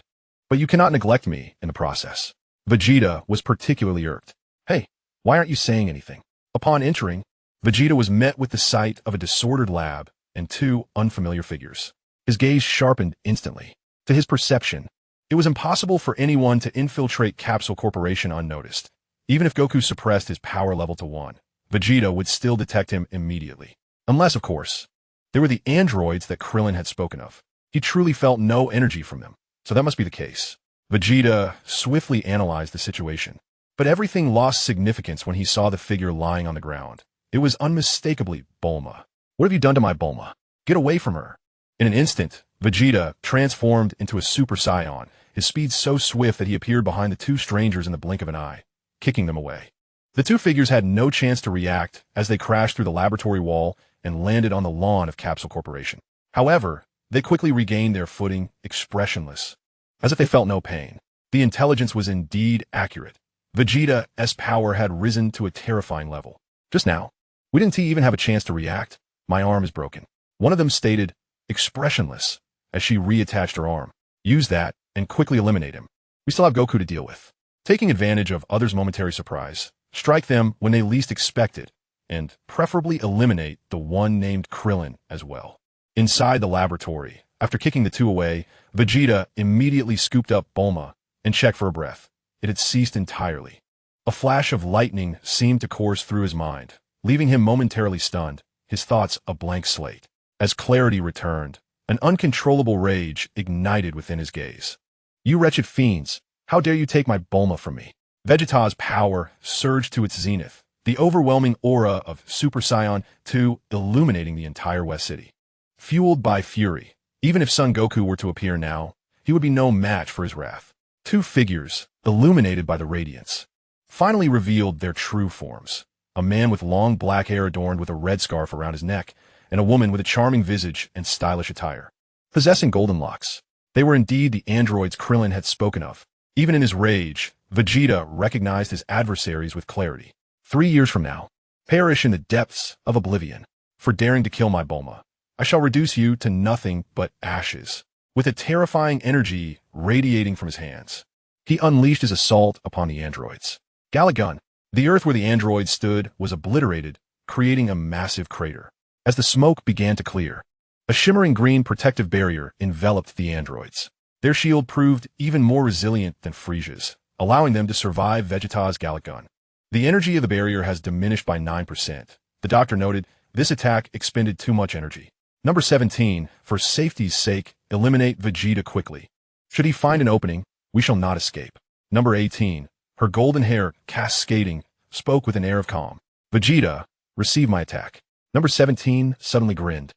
but you cannot neglect me in the process. Vegeta was particularly irked. Hey, why aren't you saying anything? Upon entering, Vegeta was met with the sight of a disordered lab and two unfamiliar figures. His gaze sharpened instantly. To his perception, it was impossible for anyone to infiltrate Capsule Corporation unnoticed. Even if Goku suppressed his power level to 1, Vegeta would still detect him immediately. Unless, of course, they were the androids that Krillin had spoken of. He truly felt no energy from them, so that must be the case. Vegeta swiftly analyzed the situation, but everything lost significance when he saw the figure lying on the ground. It was unmistakably Bulma. What have you done to my Bulma? Get away from her. In an instant, Vegeta transformed into a Super Saiyan, his speed so swift that he appeared behind the two strangers in the blink of an eye, kicking them away. The two figures had no chance to react as they crashed through the laboratory wall and landed on the lawn of Capsule Corporation. However, they quickly regained their footing, expressionless, as if they felt no pain. The intelligence was indeed accurate. Vegeta's power had risen to a terrifying level. Just now, we didn't even have a chance to react. My arm is broken. One of them stated, expressionless, as she reattached her arm. Use that and quickly eliminate him. We still have Goku to deal with. Taking advantage of others' momentary surprise, strike them when they least expect it, and preferably eliminate the one named Krillin as well. Inside the laboratory, after kicking the two away, Vegeta immediately scooped up Bulma and checked for a breath. It had ceased entirely. A flash of lightning seemed to course through his mind, leaving him momentarily stunned, his thoughts a blank slate. As clarity returned, an uncontrollable rage ignited within his gaze. You wretched fiends, how dare you take my Bulma from me? Vegeta's power surged to its zenith, the overwhelming aura of Super Saiyan 2 illuminating the entire West City. Fueled by fury, even if Son Goku were to appear now, he would be no match for his wrath. Two figures, illuminated by the radiance, finally revealed their true forms. A man with long black hair adorned with a red scarf around his neck, and a woman with a charming visage and stylish attire, possessing golden locks. They were indeed the androids Krillin had spoken of. Even in his rage, Vegeta recognized his adversaries with clarity. 3 years from now, perish in the depths of oblivion. For daring to kill my Bulma, I shall reduce you to nothing but ashes. With a terrifying energy radiating from his hands, he unleashed his assault upon the androids. Galagun. The earth where the android stood was obliterated, creating a massive crater. As the smoke began to clear, a shimmering green protective barrier enveloped the androids. Their shield proved even more resilient than Frisia's, allowing them to survive Vegeta's Galagun. The energy of the barrier has diminished by 9%. The doctor noted, this attack expended too much energy. Number 17, for safety's sake, eliminate Vegeta quickly. Should he find an opening, we shall not escape. Number 18, her golden hair, cascading, spoke with an air of calm. Vegeta, receive my attack. Number 17 suddenly grinned,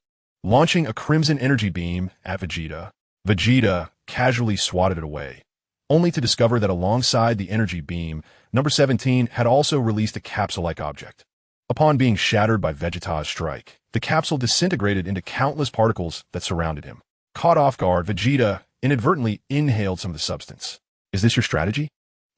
launching a crimson energy beam at Vegeta. Vegeta casually swatted it away, only to discover that alongside the energy beam, number 17 had also released a capsule-like object. Upon being shattered by Vegeta's strike, the capsule disintegrated into countless particles that surrounded him. Caught off guard, Vegeta inadvertently inhaled some of the substance. Is this your strategy?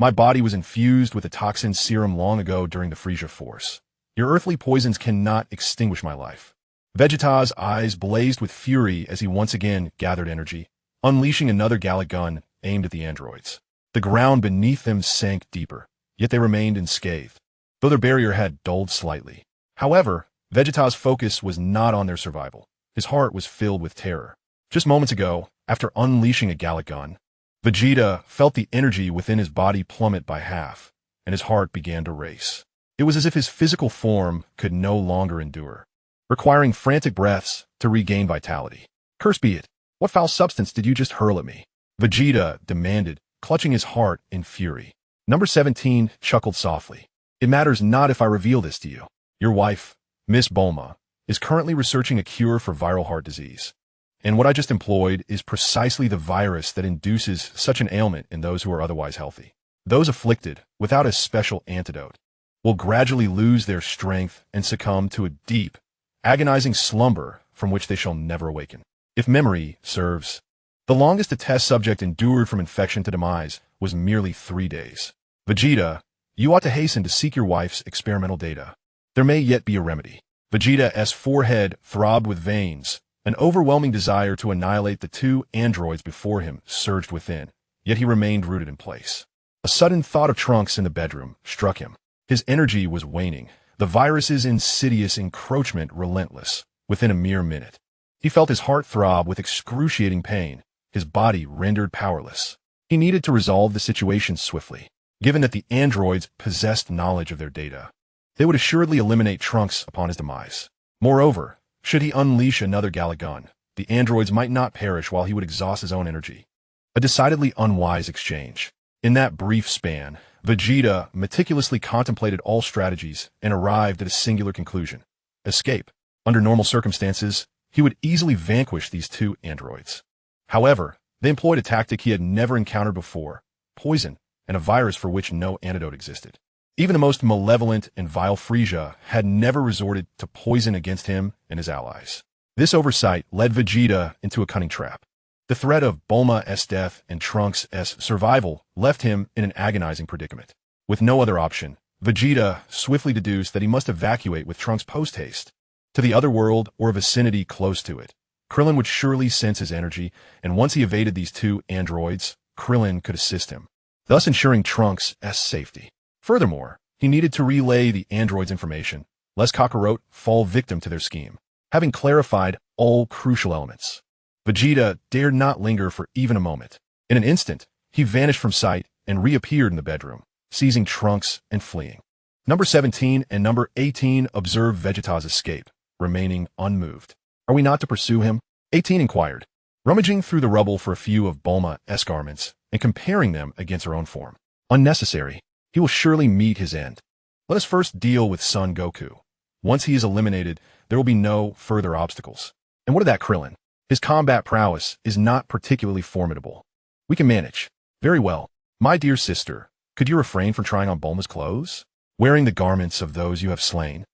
My body was infused with a toxin serum long ago during the Frisia Force. Your earthly poisons cannot extinguish my life. Vegeta's eyes blazed with fury as he once again gathered energy, unleashing another Galagun aimed at the androids. The ground beneath them sank deeper, yet they remained unscathed, though their barrier had dulled slightly. However, Vegeta's focus was not on their survival. His heart was filled with terror. Just moments ago, after unleashing a Galagun, Vegeta felt the energy within his body plummet by half, and his heart began to race. It was as if his physical form could no longer endure, requiring frantic breaths to regain vitality. Curse be it! What foul substance did you just hurl at me? Vegeta demanded, clutching his heart in fury. Number 17 chuckled softly. It matters not if I reveal this to you. Your wife, Miss Bulma, is currently researching a cure for viral heart disease. And what I just employed is precisely the virus that induces such an ailment in those who are otherwise healthy. Those afflicted, without a special antidote, will gradually lose their strength and succumb to a deep, agonizing slumber from which they shall never awaken. If memory serves, the longest a test subject endured from infection to demise was merely 3 days. Vegeta, you ought to hasten to seek your wife's experimental data. There may yet be a remedy. Vegeta's forehead throbbed with veins. An overwhelming desire to annihilate the two androids before him surged within, yet he remained rooted in place. A sudden thought of Trunks in the bedroom struck him. His energy was waning, the virus's insidious encroachment relentless, within a mere minute. He felt his heart throb with excruciating pain, his body rendered powerless. He needed to resolve the situation swiftly, given that the androids possessed knowledge of their data. They would assuredly eliminate Trunks upon his demise. Moreover, should he unleash another Galagun, the androids might not perish while he would exhaust his own energy. A decidedly unwise exchange. In that brief span, Vegeta meticulously contemplated all strategies and arrived at a singular conclusion. Escape. Under normal circumstances, he would easily vanquish these two androids. However, they employed a tactic he had never encountered before: poison, and a virus for which no antidote existed. Even the most malevolent and vile Frisia had never resorted to poison against him and his allies. This oversight led Vegeta into a cunning trap. The threat of Bulma's death and Trunks' survival left him in an agonizing predicament. With no other option, Vegeta swiftly deduced that he must evacuate with Trunks post-haste to the other world or vicinity close to it. Krillin would surely sense his energy, and once he evaded these two androids, Krillin could assist him, thus ensuring Trunks' safety. Furthermore, he needed to relay the androids' information, lest Kakarot fall victim to their scheme. Having clarified all crucial elements, Vegeta dared not linger for even a moment. In an instant, he vanished from sight and reappeared in the bedroom, seizing Trunks and fleeing. Number 17 and number 18 observed Vegeta's escape, remaining unmoved. Are we not to pursue him? 18 inquired, rummaging through the rubble for a few of Bulma's garments and comparing them against her own form. Unnecessary. He will surely meet his end. Let us first deal with Son Goku. Once he is eliminated, there will be no further obstacles. And what of that Krillin? His combat prowess is not particularly formidable. We can manage. Very well. My dear sister, could you refrain from trying on Bulma's clothes? Wearing the garments of those you have slain?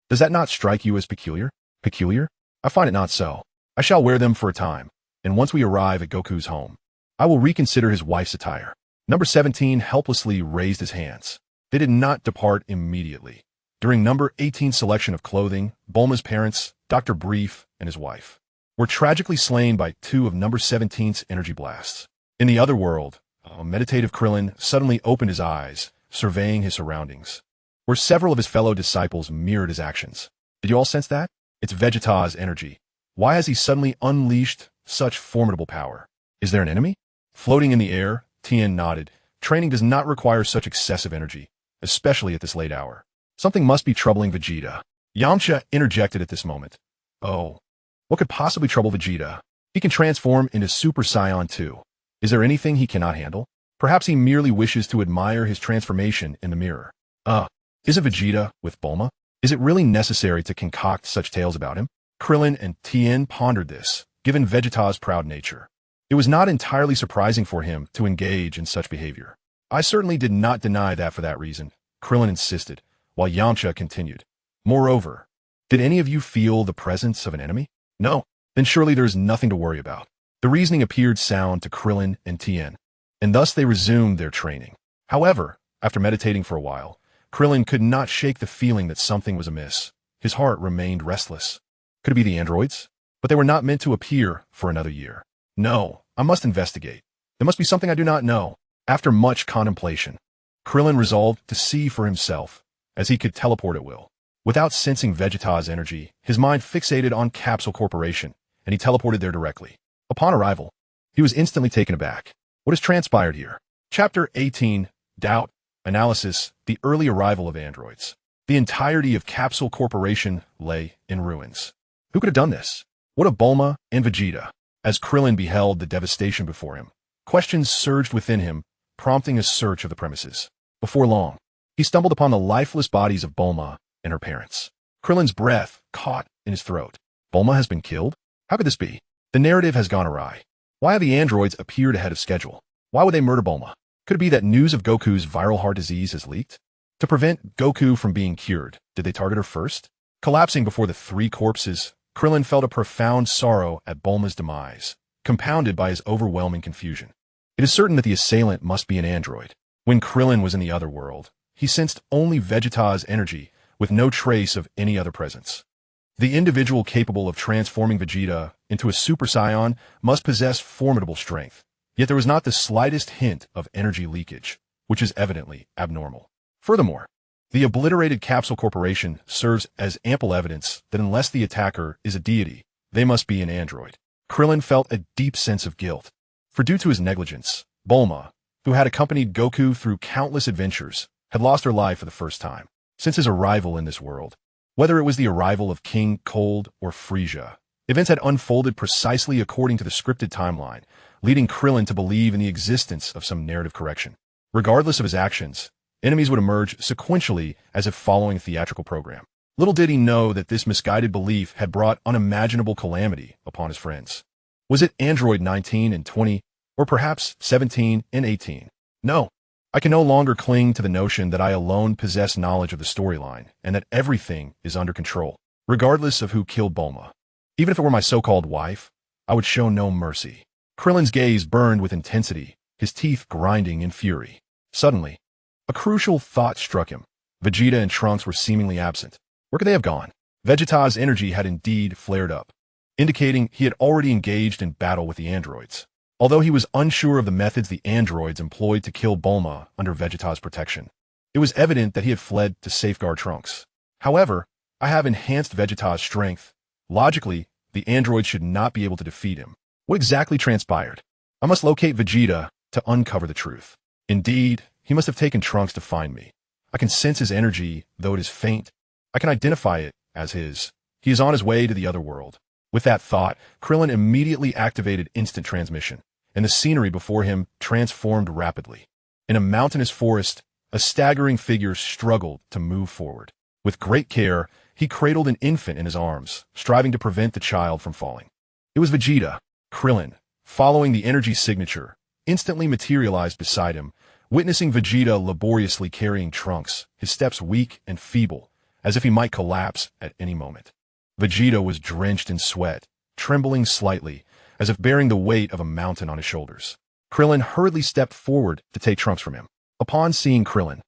Does that not strike you as peculiar? Peculiar? I find it not so. I shall wear them for a time, and once we arrive at Goku's home, I will reconsider his wife's attire. Number 17 helplessly raised his hands. They did not depart immediately. During number 18's selection of clothing, Bulma's parents, Dr. Brief, and his wife, were tragically slain by two of number 17's energy blasts. In the other world, a meditative Krillin suddenly opened his eyes, surveying his surroundings, where several of his fellow disciples mirrored his actions. Did you all sense that? It's Vegeta's energy. Why has he suddenly unleashed such formidable power? Is there an enemy? Floating in the air, Tien nodded. Training does not require such excessive energy, especially at this late hour. Something must be troubling Vegeta. Yamcha interjected at this moment. Oh, what could possibly trouble Vegeta? He can transform into Super Saiyan too. Is there anything he cannot handle? Perhaps he merely wishes to admire his transformation in the mirror. Isn't Vegeta with Bulma? Is it really necessary to concoct such tales about him? Krillin and Tien pondered this, given Vegeta's proud nature. It was not entirely surprising for him to engage in such behavior. I certainly did not deny that for that reason, Krillin insisted, while Yamcha continued. Moreover, did any of you feel the presence of an enemy? No. Then surely there is nothing to worry about. The reasoning appeared sound to Krillin and Tien, and thus they resumed their training. However, after meditating for a while, Krillin could not shake the feeling that something was amiss. His heart remained restless. Could it be the androids? But they were not meant to appear for another year. No, I must investigate. There must be something I do not know. After much contemplation, Krillin resolved to see for himself, as he could teleport at will. Without sensing Vegeta's energy, his mind fixated on Capsule Corporation, and he teleported there directly. Upon arrival, he was instantly taken aback. What has transpired here? Chapter 18, Doubt, Analysis, the early arrival of androids. The entirety of Capsule Corporation lay in ruins. Who could have done this? What of Bulma and Vegeta? As Krillin beheld the devastation before him, questions surged within him, prompting a search of the premises. Before long, he stumbled upon the lifeless bodies of Bulma and her parents. Krillin's breath caught in his throat. Bulma has been killed? How could this be? The narrative has gone awry. Why have the androids appeared ahead of schedule? Why would they murder Bulma? Could it be that news of Goku's viral heart disease has leaked? To prevent Goku from being cured, did they target her first? Collapsing before the three corpses, Krillin felt a profound sorrow at Bulma's demise, compounded by his overwhelming confusion. It is certain that the assailant must be an android. When Krillin was in the other world, he sensed only Vegeta's energy, with no trace of any other presence. The individual capable of transforming Vegeta into a Super Saiyan must possess formidable strength, yet there was not the slightest hint of energy leakage, which is evidently abnormal. Furthermore, the obliterated Capsule Corporation serves as ample evidence that unless the attacker is a deity, they must be an android. Krillin felt a deep sense of guilt, for due to his negligence, Bulma, who had accompanied Goku through countless adventures, had lost her life for the first time since his arrival in this world. Whether it was the arrival of King Cold or Frisia, events had unfolded precisely according to the scripted timeline, leading Krillin to believe in the existence of some narrative correction. Regardless of his actions, enemies would emerge sequentially as if following a theatrical program. Little did he know that this misguided belief had brought unimaginable calamity upon his friends. Was it Android 19 and 20, or perhaps 17 and 18? No. I can no longer cling to the notion that I alone possess knowledge of the storyline and that everything is under control, regardless of who killed Bulma. Even if it were my so-called wife, I would show no mercy. Krillin's gaze burned with intensity, his teeth grinding in fury. Suddenly, a crucial thought struck him. Vegeta and Trunks were seemingly absent. Where could they have gone? Vegeta's energy had indeed flared up, indicating he had already engaged in battle with the androids. Although he was unsure of the methods the androids employed to kill Bulma under Vegeta's protection, it was evident that he had fled to safeguard Trunks. However, I have enhanced Vegeta's strength. Logically, the androids should not be able to defeat him. What exactly transpired? I must locate Vegeta to uncover the truth. Indeed, he must have taken Trunks to find me. I can sense his energy, though it is faint. I can identify it as his. He is on his way to the other world. With that thought, Krillin immediately activated instant transmission, and the scenery before him transformed rapidly. In a mountainous forest, a staggering figure struggled to move forward. With great care, he cradled an infant in his arms, striving to prevent the child from falling. It was Vegeta. Krillin, following the energy signature, instantly materialized beside him, witnessing Vegeta laboriously carrying Trunks, his steps weak and feeble, as if he might collapse at any moment. Vegeta was drenched in sweat, trembling slightly, as if bearing the weight of a mountain on his shoulders. Krillin hurriedly stepped forward to take Trunks from him. Upon seeing Krillin,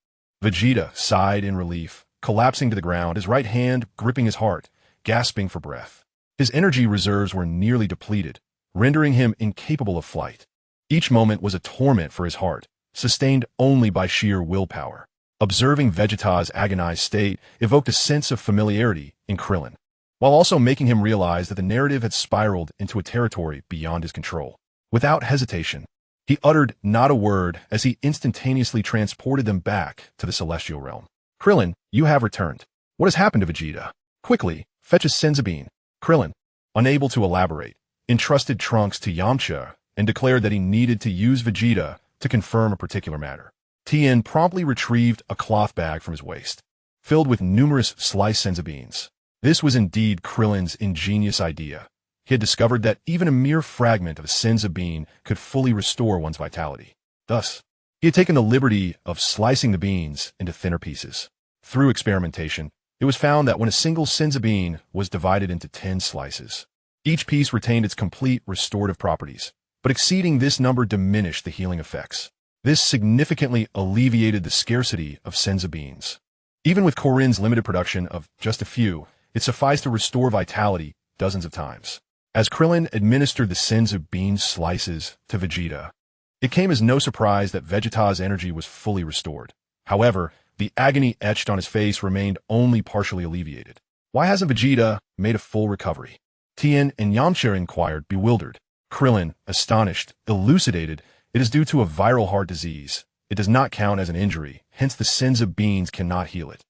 Vegeta sighed in relief, collapsing to the ground, his right hand gripping his heart, gasping for breath. His energy reserves were nearly depleted, rendering him incapable of flight. Each moment was a torment for his heart, sustained only by sheer willpower. Observing Vegeta's agonized state evoked a sense of familiarity in Krillin, while also making him realize that the narrative had spiraled into a territory beyond his control. Without hesitation, he uttered not a word as he instantaneously transported them back to the celestial realm. Krillin, you have returned. What has happened to Vegeta? Quickly, fetch a Senzu bean. Krillin, unable to elaborate, entrusted Trunks to Yamcha and declared that he needed to use Vegeta to confirm a particular matter. Tien promptly retrieved a cloth bag from his waist, filled with numerous sliced Senzu beans. This was indeed Krillin's ingenious idea. He had discovered that even a mere fragment of a Senzu bean could fully restore one's vitality. Thus, he had taken the liberty of slicing the beans into thinner pieces. Through experimentation, it was found that when a single Senzu bean was divided into 10 slices, each piece retained its complete restorative properties, but exceeding this number diminished the healing effects. This significantly alleviated the scarcity of Senzu beans. Even with Korin's limited production of just a few, it sufficed to restore vitality dozens of times. As Krillin administered the Senzu bean slices to Vegeta, it came as no surprise that Vegeta's energy was fully restored. However, the agony etched on his face remained only partially alleviated. Why hasn't Vegeta made a full recovery? Tien and Yamcha inquired, bewildered. Krillin, astonished, elucidated, it is due to a viral heart disease. It does not count as an injury, hence the Senzu beans cannot heal it.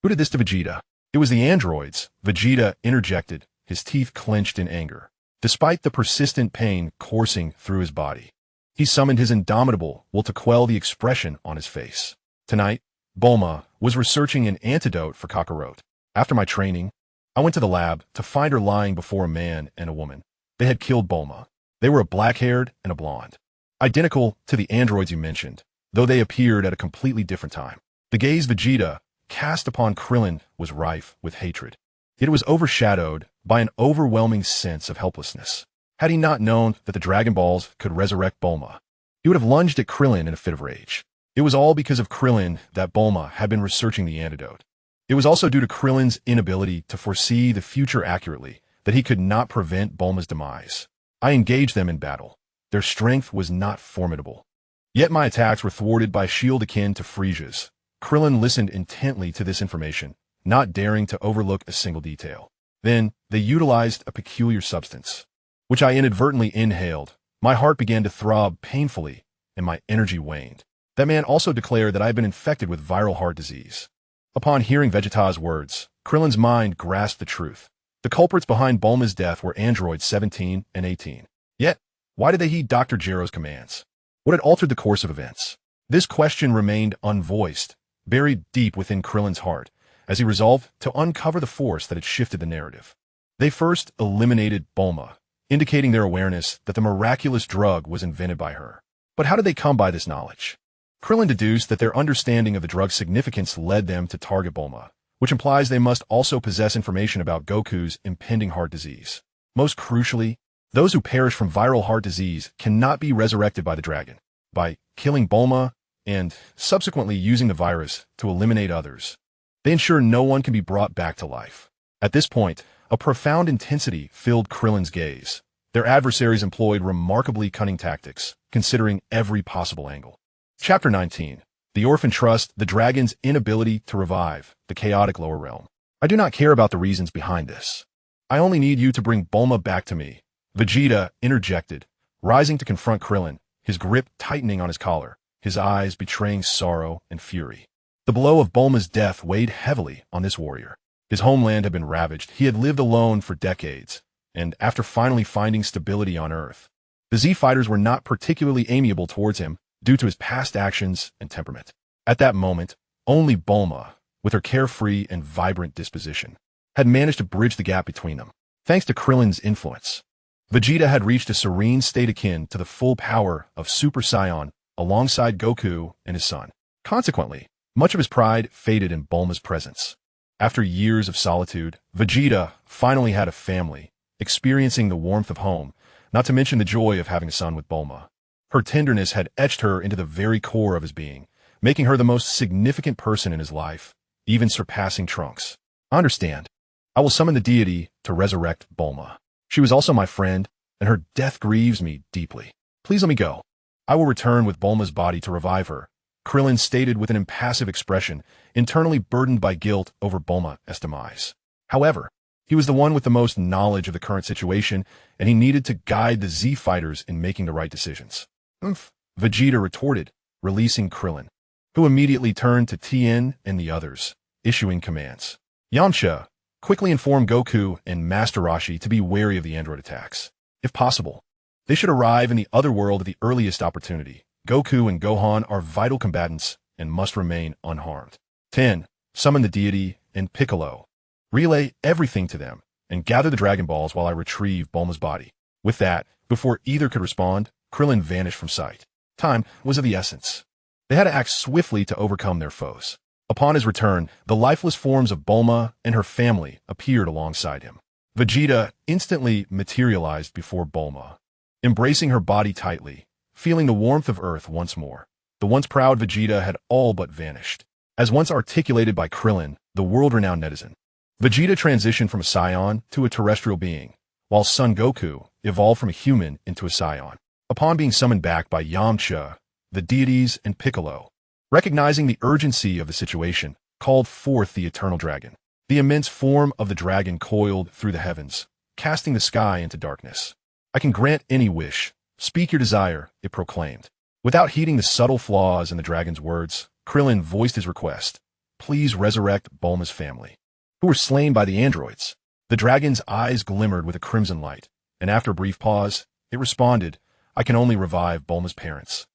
Who did this to Vegeta? It was the androids, Vegeta interjected, his teeth clenched in anger. Despite the persistent pain coursing through his body, he summoned his indomitable will to quell the expression on his face. Tonight, Bulma was researching an antidote for Kakarot. After my training, I went to the lab to find her lying before a man and a woman. They had killed Bulma. They were a black-haired and a blonde, identical to the androids you mentioned, though they appeared at a completely different time. The gaze Vegeta cast upon Krillin was rife with hatred. It was overshadowed by an overwhelming sense of helplessness. Had he not known that the Dragon Balls could resurrect Bulma, he would have lunged at Krillin in a fit of rage. It was all because of Krillin that Bulma had been researching the antidote. It was also due to Krillin's inability to foresee the future accurately that he could not prevent Bulma's demise. I engaged them in battle. Their strength was not formidable. Yet my attacks were thwarted by a shield akin to Frisia's. Krillin listened intently to this information, not daring to overlook a single detail. Then, they utilized a peculiar substance, which I inadvertently inhaled. My heart began to throb painfully, and my energy waned. That man also declared that I had been infected with viral heart disease. Upon hearing Vegeta's words, Krillin's mind grasped the truth. The culprits behind Bulma's death were androids 17 and 18. Yet, why did they heed Dr. Gero's commands? What had altered the course of events? This question remained unvoiced, buried deep within Krillin's heart, as he resolved to uncover the force that had shifted the narrative. They first eliminated Bulma, indicating their awareness that the miraculous drug was invented by her. But how did they come by this knowledge? Krillin deduced that their understanding of the drug's significance led them to target Bulma, which implies they must also possess information about Goku's impending heart disease. Most crucially, those who perish from viral heart disease cannot be resurrected by the dragon. By killing Bulma and subsequently using the virus to eliminate others, they ensure no one can be brought back to life. At this point, a profound intensity filled Krillin's gaze. Their adversaries employed remarkably cunning tactics, considering every possible angle. Chapter 19. The Orphan Trust, the dragon's inability to revive the chaotic lower realm. I do not care about the reasons behind this. I only need you to bring Bulma back to me. Vegeta interjected, rising to confront Krillin, his grip tightening on his collar, his eyes betraying sorrow and fury. The blow of Bulma's death weighed heavily on this warrior. His homeland had been ravaged. He had lived alone for decades, and after finally finding stability on Earth, the Z-Fighters were not particularly amiable towards him due to his past actions and temperament. At that moment, only Bulma, with her carefree and vibrant disposition, had managed to bridge the gap between them. Thanks to Krillin's influence, Vegeta had reached a serene state akin to the full power of Super Saiyan alongside Goku and his son. Consequently, much of his pride faded in Bulma's presence. After years of solitude, Vegeta finally had a family, experiencing the warmth of home, not to mention the joy of having a son with Bulma. Her tenderness had etched her into the very core of his being, making her the most significant person in his life, even surpassing Trunks. I understand. I will summon the deity to resurrect Bulma. She was also my friend, and her death grieves me deeply. Please let me go. I will return with Bulma's body to revive her. Krillin stated with an impassive expression, internally burdened by guilt over Bulma's demise. However, he was the one with the most knowledge of the current situation, and he needed to guide the Z fighters in making the right decisions. "Oomph," Vegeta retorted, releasing Krillin, who immediately turned to Tien and the others, issuing commands. Yamcha quickly informed Goku and Master Roshi to be wary of the android attacks. If possible, they should arrive in the other world at the earliest opportunity. Goku and Gohan are vital combatants and must remain unharmed. 10. Summon the deity and Piccolo. Relay everything to them and gather the Dragon Balls while I retrieve Bulma's body. With that, before either could respond, Krillin vanished from sight. Time was of the essence. They had to act swiftly to overcome their foes. Upon his return, the lifeless forms of Bulma and her family appeared alongside him. Vegeta instantly materialized before Bulma, embracing her body tightly, feeling the warmth of Earth once more. The once proud Vegeta had all but vanished. As once articulated by Krillin, the world-renowned netizen, Vegeta transitioned from a Saiyan to a terrestrial being, while Son Goku evolved from a human into a Saiyan. Upon being summoned back by Yamcha, the deities, and Piccolo, recognizing the urgency of the situation, called forth the Eternal Dragon. The immense form of the dragon coiled through the heavens, casting the sky into darkness. "I can grant any wish. Speak your desire," it proclaimed. Without heeding the subtle flaws in the dragon's words, Krillin voiced his request. "Please resurrect Bulma's family, who were slain by the androids." The dragon's eyes glimmered with a crimson light, and after a brief pause, it responded, "I can only revive Bulma's parents.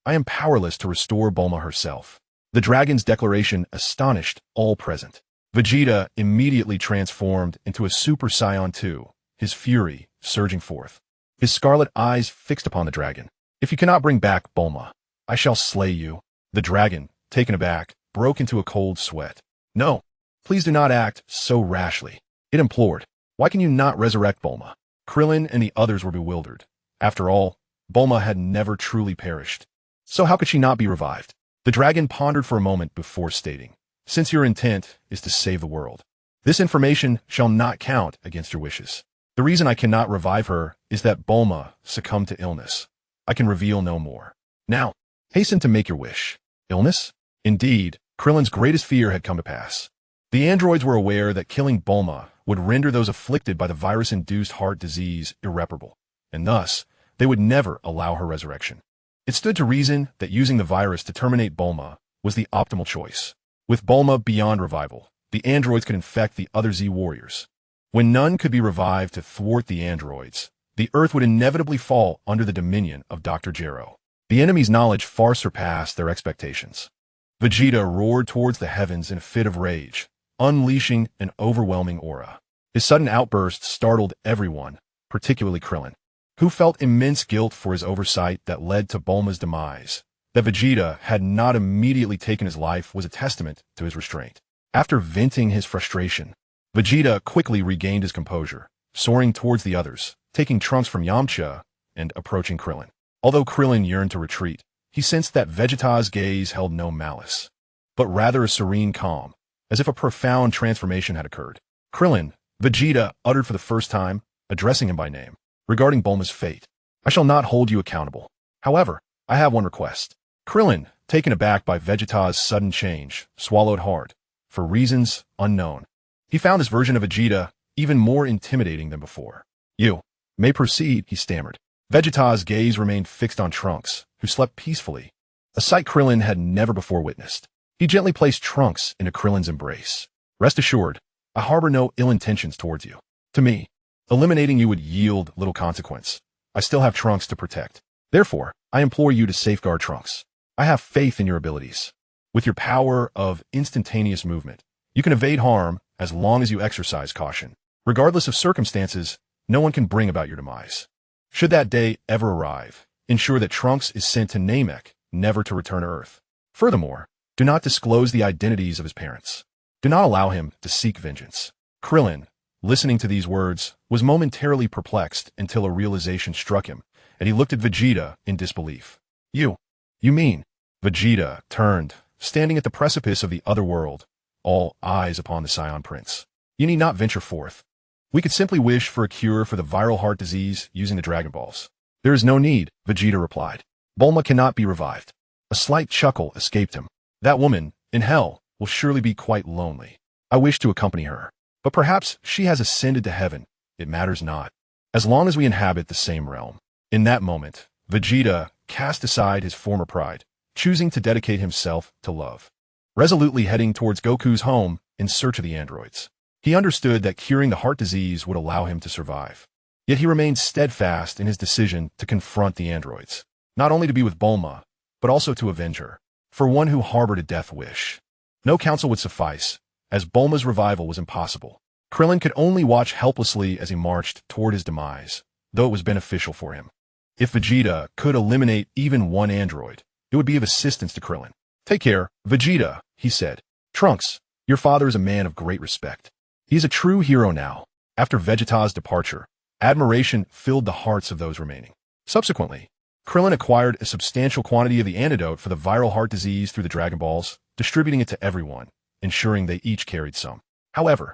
I am powerless to restore Bulma herself." The dragon's declaration astonished all present. Vegeta immediately transformed into a Super Saiyan 2, his fury surging forth. His scarlet eyes fixed upon the dragon. "If you cannot bring back Bulma, I shall slay you." The dragon, taken aback, broke into a cold sweat. "No, please do not act so rashly," it implored. "Why can you not resurrect Bulma?" Krillin and the others were bewildered. After all, Bulma had never truly perished. So how could she not be revived? The dragon pondered for a moment before stating, "Since your intent is to save the world, this information shall not count against your wishes. The reason I cannot revive her is that Bulma succumbed to illness. I can reveal no more. Now, hasten to make your wish." Illness? Indeed, Krillin's greatest fear had come to pass. The androids were aware that killing Bulma would render those afflicted by the virus-induced heart disease irreparable, and thus, they would never allow her resurrection. It stood to reason that using the virus to terminate Bulma was the optimal choice. With Bulma beyond revival, the androids could infect the other Z warriors. When none could be revived to thwart the androids, the Earth would inevitably fall under the dominion of Dr. Gero. The enemy's knowledge far surpassed their expectations. Vegeta roared towards the heavens in a fit of rage, unleashing an overwhelming aura. His sudden outburst startled everyone, particularly Krillin, who felt immense guilt for his oversight that led to Bulma's demise. That Vegeta had not immediately taken his life was a testament to his restraint. After venting his frustration, Vegeta quickly regained his composure, soaring towards the others, taking Trunks from Yamcha and approaching Krillin. Although Krillin yearned to retreat, he sensed that Vegeta's gaze held no malice, but rather a serene calm, as if a profound transformation had occurred. "Krillin," Vegeta uttered for the first time, addressing him by name, "regarding Bulma's fate, I shall not hold you accountable. However, I have one request." Krillin, taken aback by Vegeta's sudden change, swallowed hard, for reasons unknown. He found this version of Vegeta even more intimidating than before. "You may proceed," he stammered. Vegeta's gaze remained fixed on Trunks, who slept peacefully, a sight Krillin had never before witnessed. He gently placed Trunks into Krillin's embrace. "Rest assured, I harbor no ill intentions towards you. To me, eliminating you would yield little consequence. I still have Trunks to protect. Therefore, I implore you to safeguard Trunks. I have faith in your abilities. With your power of instantaneous movement, you can evade harm as long as you exercise caution. Regardless of circumstances, no one can bring about your demise. Should that day ever arrive, ensure that Trunks is sent to Namek, never to return to Earth. Furthermore, do not disclose the identities of his parents. Do not allow him to seek vengeance." Krillin, listening to these words, was momentarily perplexed until a realization struck him, and he looked at Vegeta in disbelief. You mean?" Vegeta turned, standing at the precipice of the other world, all eyes upon the Saiyan Prince. "You need not venture forth. We could simply wish for a cure for the viral heart disease using the Dragon Balls." "There is no need," Vegeta replied. "Bulma cannot be revived. A slight chuckle escaped him. That woman, in hell, will surely be quite lonely. I wish to accompany her. But perhaps she has ascended to heaven. It matters not. As long as we inhabit the same realm. In that moment, Vegeta cast aside his former pride, choosing to dedicate himself to love. Resolutely heading towards Goku's home in search of the androids. He understood that curing the heart disease would allow him to survive. Yet he remained steadfast in his decision to confront the androids, not only to be with Bulma, but also to avenge her, for one who harbored a death wish. No counsel would suffice, as Bulma's revival was impossible. Krillin could only watch helplessly as he marched toward his demise, though it was beneficial for him. If Vegeta could eliminate even one android, it would be of assistance to Krillin. Take care, Vegeta, he said. Trunks, your father is a man of great respect. He is a true hero now. After Vegeta's departure, admiration filled the hearts of those remaining. Subsequently, Krillin acquired a substantial quantity of the antidote for the viral heart disease through the Dragon Balls, distributing it to everyone, ensuring they each carried some. However,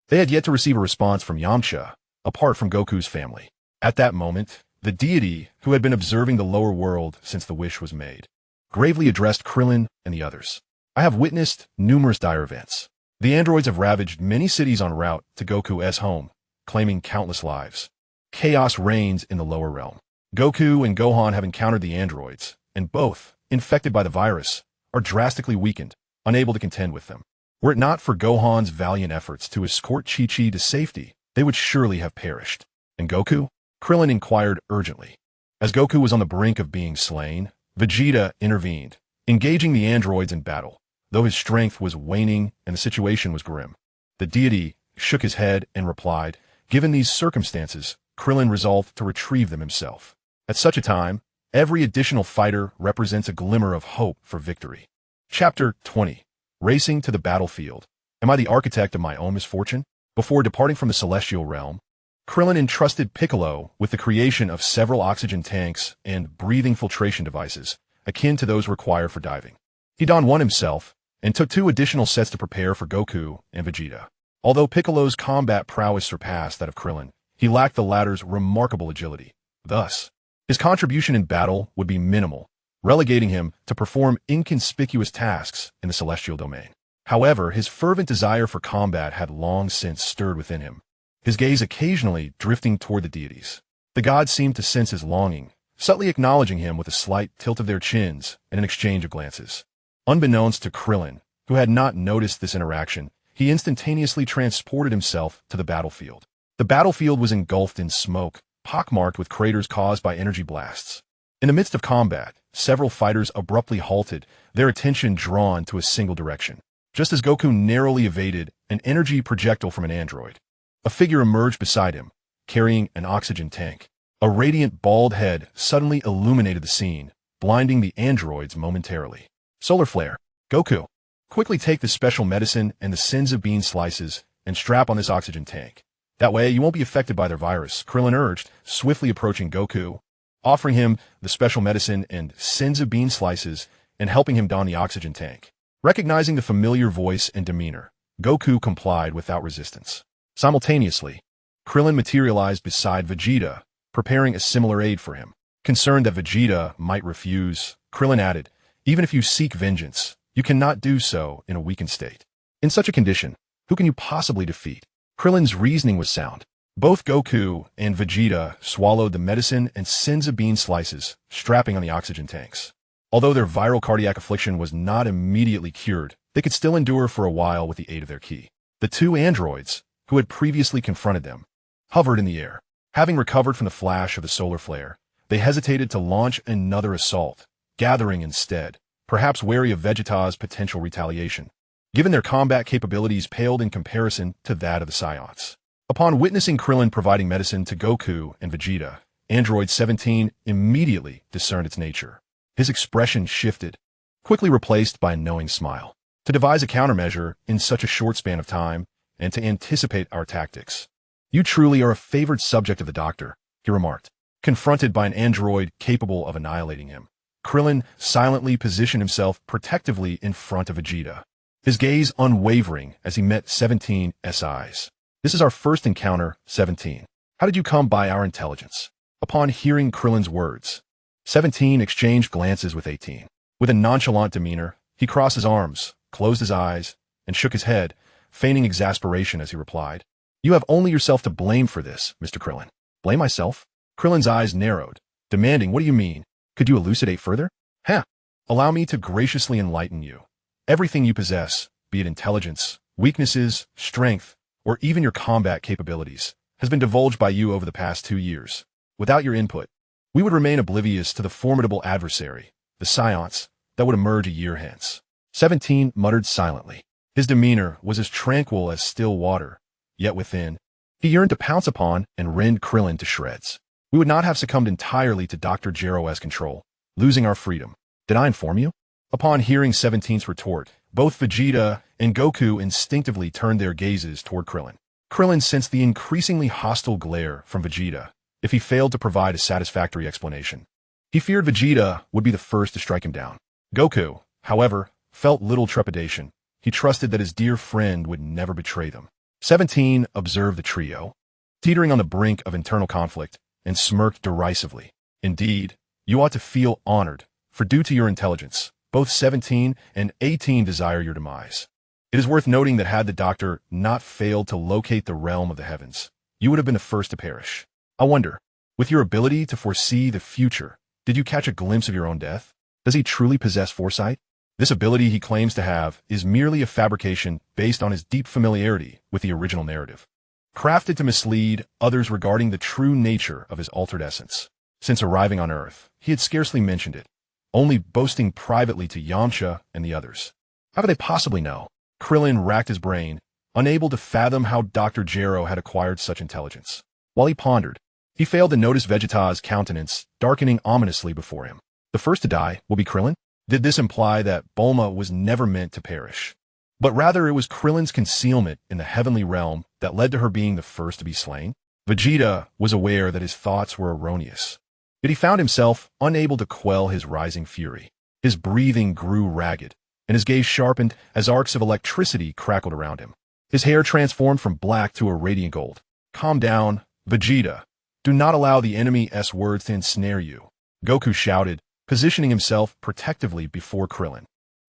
they had yet to receive a response from Yamcha, apart from Goku's family. At that moment, the deity, who had been observing the lower world since the wish was made, gravely addressed Krillin and the others. I have witnessed numerous dire events. The androids have ravaged many cities en route to Goku's home, claiming countless lives. Chaos reigns in the lower realm. Goku and Gohan have encountered the androids, and both, infected by the virus, are drastically weakened, unable to contend with them. Were it not for Gohan's valiant efforts to escort Chi-Chi to safety, they would surely have perished. And Goku? Krillin inquired urgently. As Goku was on the brink of being slain, Vegeta intervened, engaging the androids in battle, though his strength was waning and the situation was grim. The deity shook his head and replied, given these circumstances, Krillin resolved to retrieve them himself. At such a time, every additional fighter represents a glimmer of hope for victory. Chapter 20. Racing to the battlefield. Am I the architect of my own misfortune? Before departing from the celestial realm, Krillin entrusted Piccolo with the creation of several oxygen tanks and breathing filtration devices, akin to those required for diving. He donned one himself, and took 2 additional sets to prepare for Goku and Vegeta. Although Piccolo's combat prowess surpassed that of Krillin, he lacked the latter's remarkable agility. Thus, his contribution in battle would be minimal, relegating him to perform inconspicuous tasks in the celestial domain. However, his fervent desire for combat had long since stirred within him, his gaze occasionally drifting toward the deities. The gods seemed to sense his longing, subtly acknowledging him with a slight tilt of their chins and an exchange of glances. Unbeknownst to Krillin, who had not noticed this interaction, he instantaneously transported himself to the battlefield. The battlefield was engulfed in smoke, pockmarked with craters caused by energy blasts. In the midst of combat, several fighters abruptly halted, their attention drawn to a single direction. Just as Goku narrowly evaded an energy projectile from an android, a figure emerged beside him, carrying an oxygen tank. A radiant bald head suddenly illuminated the scene, blinding the androids momentarily. Solar flare. Goku, quickly take the special medicine and the senzu bean slices and strap on this oxygen tank. That way you won't be affected by their virus, Krillin urged, swiftly approaching Goku, offering him the special medicine and senzu bean slices and helping him don the oxygen tank. Recognizing the familiar voice and demeanor, Goku complied without resistance. Simultaneously, Krillin materialized beside Vegeta, preparing a similar aid for him. Concerned that Vegeta might refuse, Krillin added, even if you seek vengeance, you cannot do so in a weakened state. In such a condition, who can you possibly defeat? Krillin's reasoning was sound. Both Goku and Vegeta swallowed the medicine and senzu bean slices, strapping on the oxygen tanks. Although their viral cardiac affliction was not immediately cured, they could still endure for a while with the aid of their ki. The 2 androids, who had previously confronted them, hovered in the air. Having recovered from the flash of the solar flare, they hesitated to launch another assault, gathering instead, perhaps wary of Vegeta's potential retaliation, given their combat capabilities paled in comparison to that of the Saiyans. Upon witnessing Krillin providing medicine to Goku and Vegeta, Android 17 immediately discerned its nature. His expression shifted, quickly replaced by a knowing smile. To devise a countermeasure in such a short span of time, and to anticipate our tactics. You truly are a favored subject of the doctor, he remarked. Confronted by an android capable of annihilating him, Krillin silently positioned himself protectively in front of Vegeta, his gaze unwavering as he met 17's eyes. This is our first encounter, 17. How did you come by our intelligence? Upon hearing Krillin's words, 17 exchanged glances with 18. With a nonchalant demeanor, he crossed his arms, closed his eyes, and shook his head, feigning exasperation as he replied, "You have only yourself to blame for this, Mr. Krillin." "Blame myself?" Krillin's eyes narrowed, demanding, "What do you mean? Could you elucidate further?" "Heh. Allow me to graciously enlighten you. Everything you possess, be it intelligence, weaknesses, strength, or even your combat capabilities, has been divulged by you over the past 2 years. Without your input, we would remain oblivious to the formidable adversary, the Scions, that would emerge a year hence." 17 muttered silently. His demeanor was as tranquil as still water, yet within, he yearned to pounce upon and rend Krillin to shreds. We would not have succumbed entirely to Dr. Gero's control, losing our freedom. Did I inform you? Upon hearing 17's retort, both Vegeta and Goku instinctively turned their gazes toward Krillin. Krillin sensed the increasingly hostile glare from Vegeta if he failed to provide a satisfactory explanation. He feared Vegeta would be the first to strike him down. Goku, however, felt little trepidation. He trusted that his dear friend would never betray them. 17 observed the trio, teetering on the brink of internal conflict, and smirked derisively. "Indeed, you ought to feel honored, for due to your intelligence, both 17 and 18 desire your demise. It is worth noting that had the Doctor not failed to locate the realm of the heavens, you would have been the first to perish. I wonder, with your ability to foresee the future, did you catch a glimpse of your own death? Does he truly possess foresight? This ability he claims to have is merely a fabrication based on his deep familiarity with the original narrative, crafted to mislead others regarding the true nature of his altered essence. Since arriving on Earth, he had scarcely mentioned it, only boasting privately to Yamcha and the others. How could they possibly know? Krillin racked his brain, unable to fathom how Dr. Gero had acquired such intelligence. While he pondered, he failed to notice Vegeta's countenance darkening ominously before him. The first to die will be Krillin? Did this imply that Bulma was never meant to perish? But rather it was Krillin's concealment in the heavenly realm that led to her being the first to be slain? Vegeta was aware that his thoughts were erroneous. Yet he found himself unable to quell his rising fury. His breathing grew ragged, and his gaze sharpened as arcs of electricity crackled around him. His hair transformed from black to a radiant gold. "Calm down, Vegeta. Do not allow the enemy's words to ensnare you," Goku shouted, positioning himself protectively before Krillin.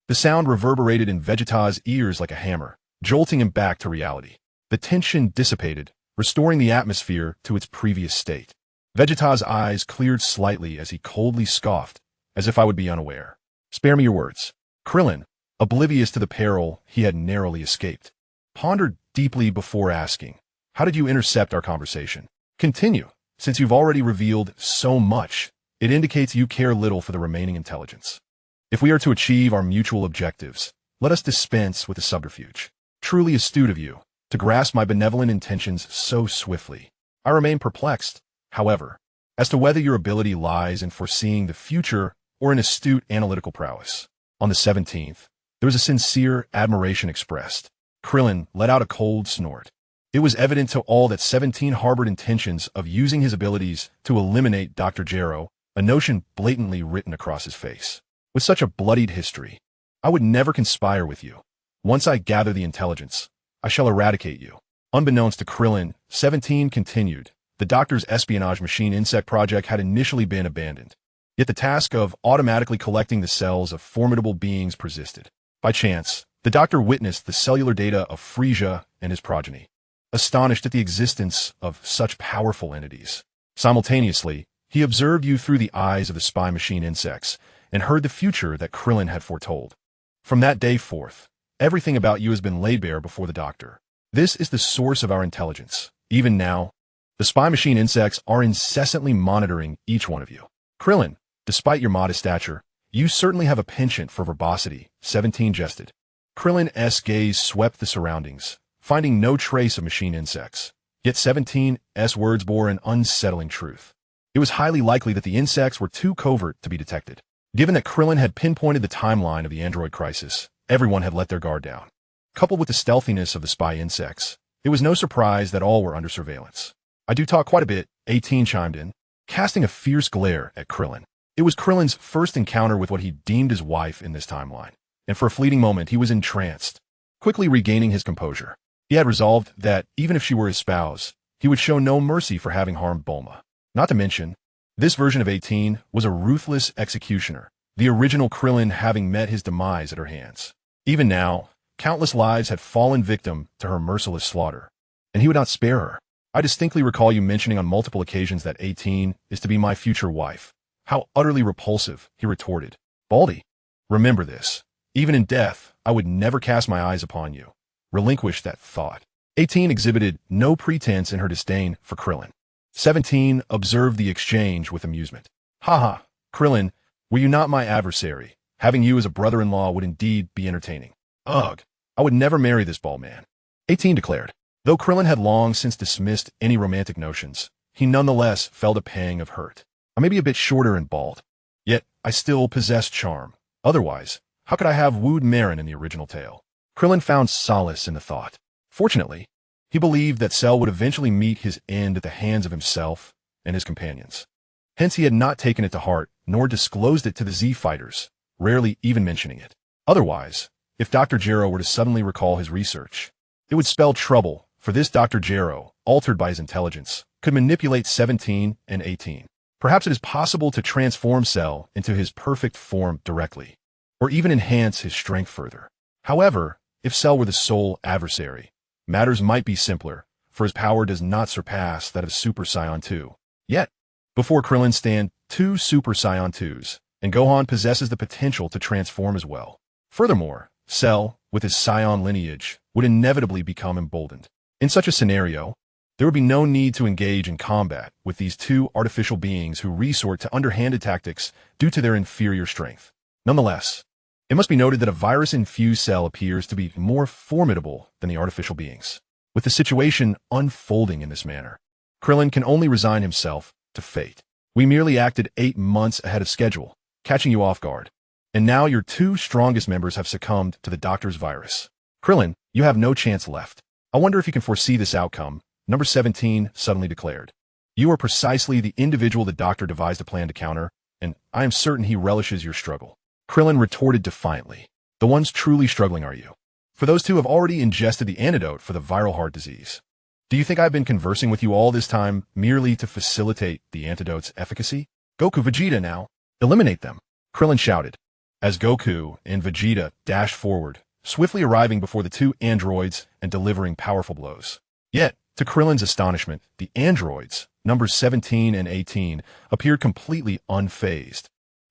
The sound reverberated in Vegeta's ears like a hammer, jolting him back to reality. The tension dissipated, restoring the atmosphere to its previous state. Vegeta's eyes cleared slightly as he coldly scoffed, as if I would be unaware. "Spare me your words." Krillin, oblivious to the peril he had narrowly escaped, pondered deeply before asking, "How did you intercept our conversation?" "Continue. Since you've already revealed so much, it indicates you care little for the remaining intelligence. If we are to achieve our mutual objectives, let us dispense with the subterfuge. Truly astute of you to grasp my benevolent intentions so swiftly. I remain perplexed, however, as to whether your ability lies in foreseeing the future or in astute analytical prowess." On the 17th, there was a sincere admiration expressed. Krillin let out a cold snort. It was evident to all that 17 harbored intentions of using his abilities to eliminate Dr. Gero, a notion blatantly written across his face. "With such a bloodied history, I would never conspire with you. Once I gather the intelligence, I shall eradicate you." Unbeknownst to Krillin, 17 continued. The Doctor's espionage machine insect project had initially been abandoned. Yet the task of automatically collecting the cells of formidable beings persisted. By chance, the Doctor witnessed the cellular data of Frisia and his progeny, astonished at the existence of such powerful entities. Simultaneously, he observed you through the eyes of the spy machine insects and heard the future that Krillin had foretold. From that day forth, everything about you has been laid bare before the Doctor. This is the source of our intelligence. Even now, the spy machine insects are incessantly monitoring each one of you. Krillin, despite your modest stature, you certainly have a penchant for verbosity, 17 jested. Krillin's gaze swept the surroundings, finding no trace of machine insects. Yet 17's words bore an unsettling truth. It was highly likely that the insects were too covert to be detected. Given that Krillin had pinpointed the timeline of the android crisis, everyone had let their guard down. Coupled with the stealthiness of the spy insects, it was no surprise that all were under surveillance. "I do talk quite a bit," 18 chimed in, casting a fierce glare at Krillin. It was Krillin's first encounter with what he deemed his wife in this timeline, and for a fleeting moment he was entranced. Quickly regaining his composure, he had resolved that, even if she were his spouse, he would show no mercy for having harmed Bulma. Not to mention, this version of 18 was a ruthless executioner, the original Krillin having met his demise at her hands. Even now, countless lives had fallen victim to her merciless slaughter, and he would not spare her. I distinctly recall you mentioning on multiple occasions that 18 is to be my future wife. How utterly repulsive, he retorted. Baldy, remember this. Even in death, I would never cast my eyes upon you. Relinquish that thought. 18 exhibited no pretense in her disdain for Krillin. 17 observed the exchange with amusement. Haha, Krillin, were you not my adversary? Having you as a brother-in-law would indeed be entertaining. Ugh, I would never marry this bald man. 18 declared. Though Krillin had long since dismissed any romantic notions, he nonetheless felt a pang of hurt. I may be a bit shorter and bald, yet I still possess charm. Otherwise, how could I have wooed Marin in the original tale? Krillin found solace in the thought. Fortunately, he believed that Cell would eventually meet his end at the hands of himself and his companions. Hence he had not taken it to heart, nor disclosed it to the Z-Fighters, rarely even mentioning it. Otherwise, if Dr. Gero were to suddenly recall his research, it would spell trouble, for this Dr. Gero, altered by his intelligence, could manipulate 17 and 18. Perhaps it is possible to transform Cell into his perfect form directly, or even enhance his strength further. However, if Cell were the sole adversary, matters might be simpler, for his power does not surpass that of Super Saiyan 2. Yet, before Krillin stand 2 Super Saiyan 2s, and Gohan possesses the potential to transform as well. Furthermore, Cell, with his Saiyan lineage, would inevitably become emboldened. In such a scenario, there would be no need to engage in combat with these 2 artificial beings who resort to underhanded tactics due to their inferior strength. Nonetheless, it must be noted that a virus-infused Cell appears to be more formidable than the artificial beings. With the situation unfolding in this manner, Krillin can only resign himself to fate. We merely acted 8 months ahead of schedule, catching you off guard. And now your 2 strongest members have succumbed to the Doctor's virus. Krillin, you have no chance left. I wonder if you can foresee this outcome, Number 17 suddenly declared. You are precisely the individual the Doctor devised a plan to counter, and I am certain he relishes your struggle. Krillin retorted defiantly. The ones truly struggling are you. For those 2 have already ingested the antidote for the viral heart disease. Do you think I've been conversing with you all this time merely to facilitate the antidote's efficacy? Goku, Vegeta now. Eliminate them, Krillin shouted, as Goku and Vegeta dashed forward, swiftly arriving before the 2 androids and delivering powerful blows. Yet, to Krillin's astonishment, the androids, numbers 17 and 18, appeared completely unfazed.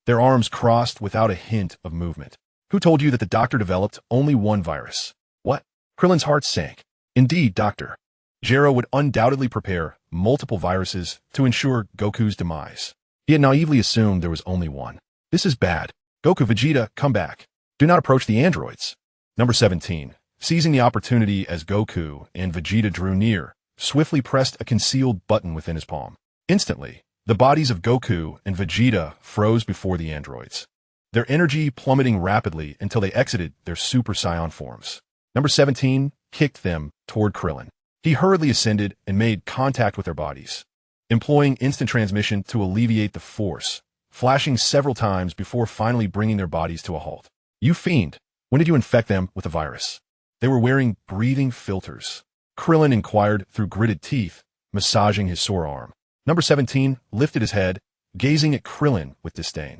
Their arms crossed without a hint of movement. Who told you that the Doctor developed only one virus? What? Krillin's heart sank. Indeed, Doctor. Gero would undoubtedly prepare multiple viruses to ensure Goku's demise. He had naively assumed there was only one. This is bad. Goku, Vegeta, come back. Do not approach the androids. Number 17, seizing the opportunity as Goku and Vegeta drew near, swiftly pressed a concealed button within his palm. Instantly, the bodies of Goku and Vegeta froze before the androids, their energy plummeting rapidly until they exited their Super Saiyan forms. Number 17 kicked them toward Krillin. He hurriedly ascended and made contact with their bodies, employing instant transmission to alleviate the force, flashing several times before finally bringing their bodies to a halt. You fiend, when did you infect them with the virus? They were wearing breathing filters. Krillin inquired through gritted teeth, massaging his sore arm. Number 17 lifted his head, gazing at Krillin with disdain.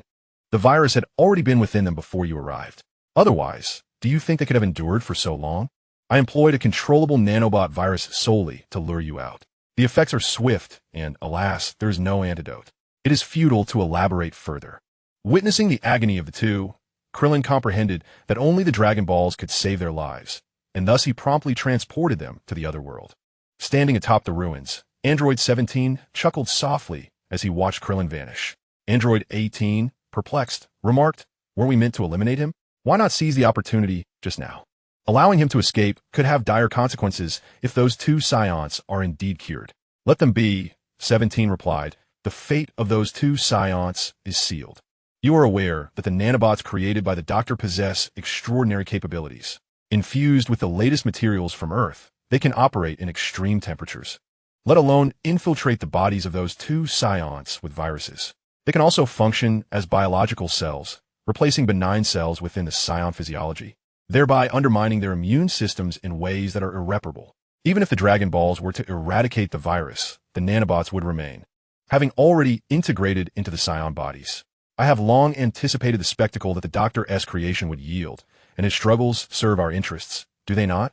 The virus had already been within them before you arrived. Otherwise, do you think they could have endured for so long? I employed a controllable nanobot virus solely to lure you out. The effects are swift, and alas, there is no antidote. It is futile to elaborate further. Witnessing the agony of the 2, Krillin comprehended that only the Dragon Balls could save their lives, and thus he promptly transported them to the other world. Standing atop the ruins, Android 17 chuckled softly as he watched Krillin vanish. Android 18, perplexed, remarked, "Were we meant to eliminate him? Why not seize the opportunity just now? Allowing him to escape could have dire consequences if those 2 Scions are indeed cured." "Let them be," 17 replied. "The fate of those 2 Scions is sealed. You are aware that the nanobots created by the Doctor possess extraordinary capabilities. Infused with the latest materials from Earth, they can operate in extreme temperatures, let alone infiltrate the bodies of those 2 Scions with viruses. They can also function as biological cells, replacing benign cells within the Scion physiology, thereby undermining their immune systems in ways that are irreparable. Even if the Dragon Balls were to eradicate the virus, the nanobots would remain, having already integrated into the Scion bodies. I have long anticipated the spectacle that the Doctor's creation would yield, and his struggles serve our interests, do they not?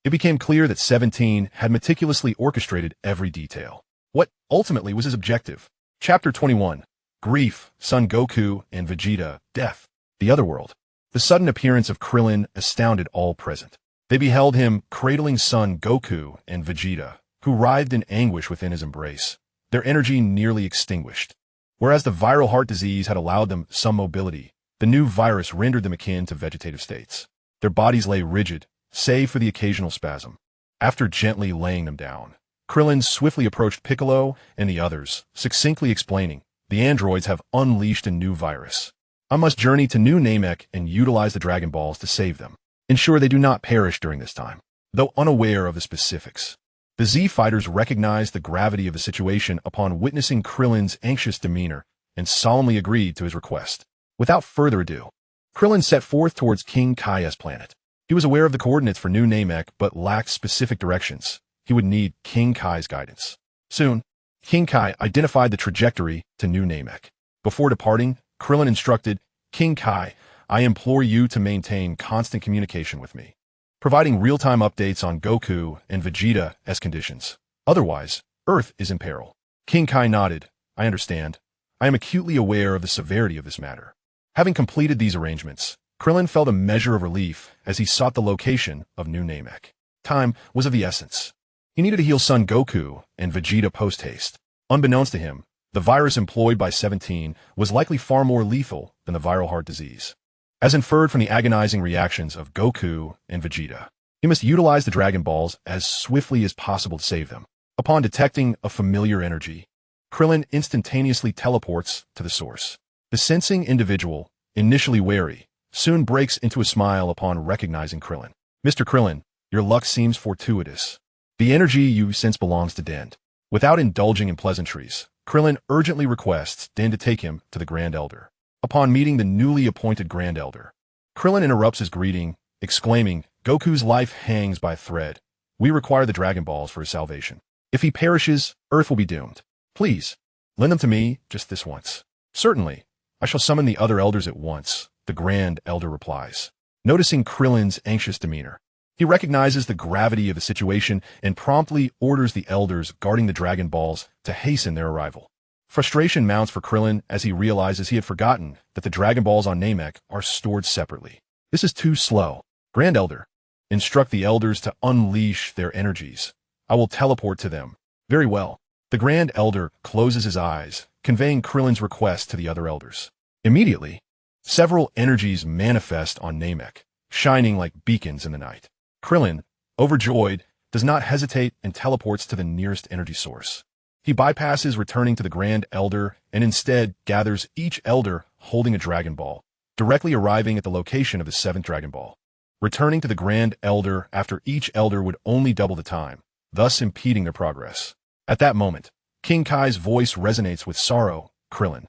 It became clear that 17 had meticulously orchestrated every detail. What ultimately was his objective? Chapter 21. Grief, Son Goku and Vegeta, Death, the Otherworld. The sudden appearance of Krillin astounded all present. They beheld him cradling Son Goku and Vegeta, who writhed in anguish within his embrace, their energy nearly extinguished. Whereas the viral heart disease had allowed them some mobility, the new virus rendered them akin to vegetative states. Their bodies lay rigid, save for the occasional spasm. After gently laying them down, Krillin swiftly approached Piccolo and the others, succinctly explaining, "The androids have unleashed a new virus. I must journey to New Namek and utilize the Dragon Balls to save them. Ensure they do not perish during this time." Though unaware of the specifics, the Z fighters recognized the gravity of the situation upon witnessing Krillin's anxious demeanor and solemnly agreed to his request. Without further ado, Krillin set forth towards King Kai's planet. He was aware of the coordinates for New Namek but lacked specific directions. He would need King Kai's guidance. Soon, King Kai identified the trajectory to New Namek. Before departing, Krillin instructed, "King Kai, I implore you to maintain constant communication with me, providing real-time updates on Goku and Vegeta as conditions. Otherwise, Earth is in peril." King Kai nodded. "I understand. I am acutely aware of the severity of this matter." Having completed these arrangements, Krillin felt a measure of relief as he sought the location of New Namek. Time was of the essence. He needed to heal Son Goku and Vegeta post-haste. Unbeknownst to him, the virus employed by 17 was likely far more lethal than the viral heart disease. As inferred from the agonizing reactions of Goku and Vegeta, he must utilize the Dragon Balls as swiftly as possible to save them. Upon detecting a familiar energy, Krillin instantaneously teleports to the source. The sensing individual, initially wary, soon breaks into a smile upon recognizing Krillin. "Mr. Krillin, your luck seems fortuitous. The energy you sense belongs to Dend." Without indulging in pleasantries, Krillin urgently requests Dend to take him to the Grand Elder. Upon meeting the newly appointed Grand Elder, Krillin interrupts his greeting, exclaiming, "Goku's life hangs by a thread. We require the Dragon Balls for his salvation. If he perishes, Earth will be doomed. Please, lend them to me just this once." "Certainly. I shall summon the other elders at once," the Grand Elder replies. Noticing Krillin's anxious demeanor, he recognizes the gravity of the situation and promptly orders the elders guarding the Dragon Balls to hasten their arrival. Frustration mounts for Krillin as he realizes he had forgotten that the Dragon Balls on Namek are stored separately. "This is too slow. Grand Elder, instruct the elders to unleash their energies. I will teleport to them." "Very well." The Grand Elder closes his eyes, conveying Krillin's request to the other elders. Immediately, several energies manifest on Namek, shining like beacons in the night. Krillin, overjoyed, does not hesitate and teleports to the nearest energy source. He bypasses returning to the Grand Elder and instead gathers each elder holding a Dragon Ball, directly arriving at the location of the 7th Dragon Ball. Returning to the Grand Elder after each elder would only double the time, thus impeding their progress. At that moment, King Kai's voice resonates with sorrow. "Krillin,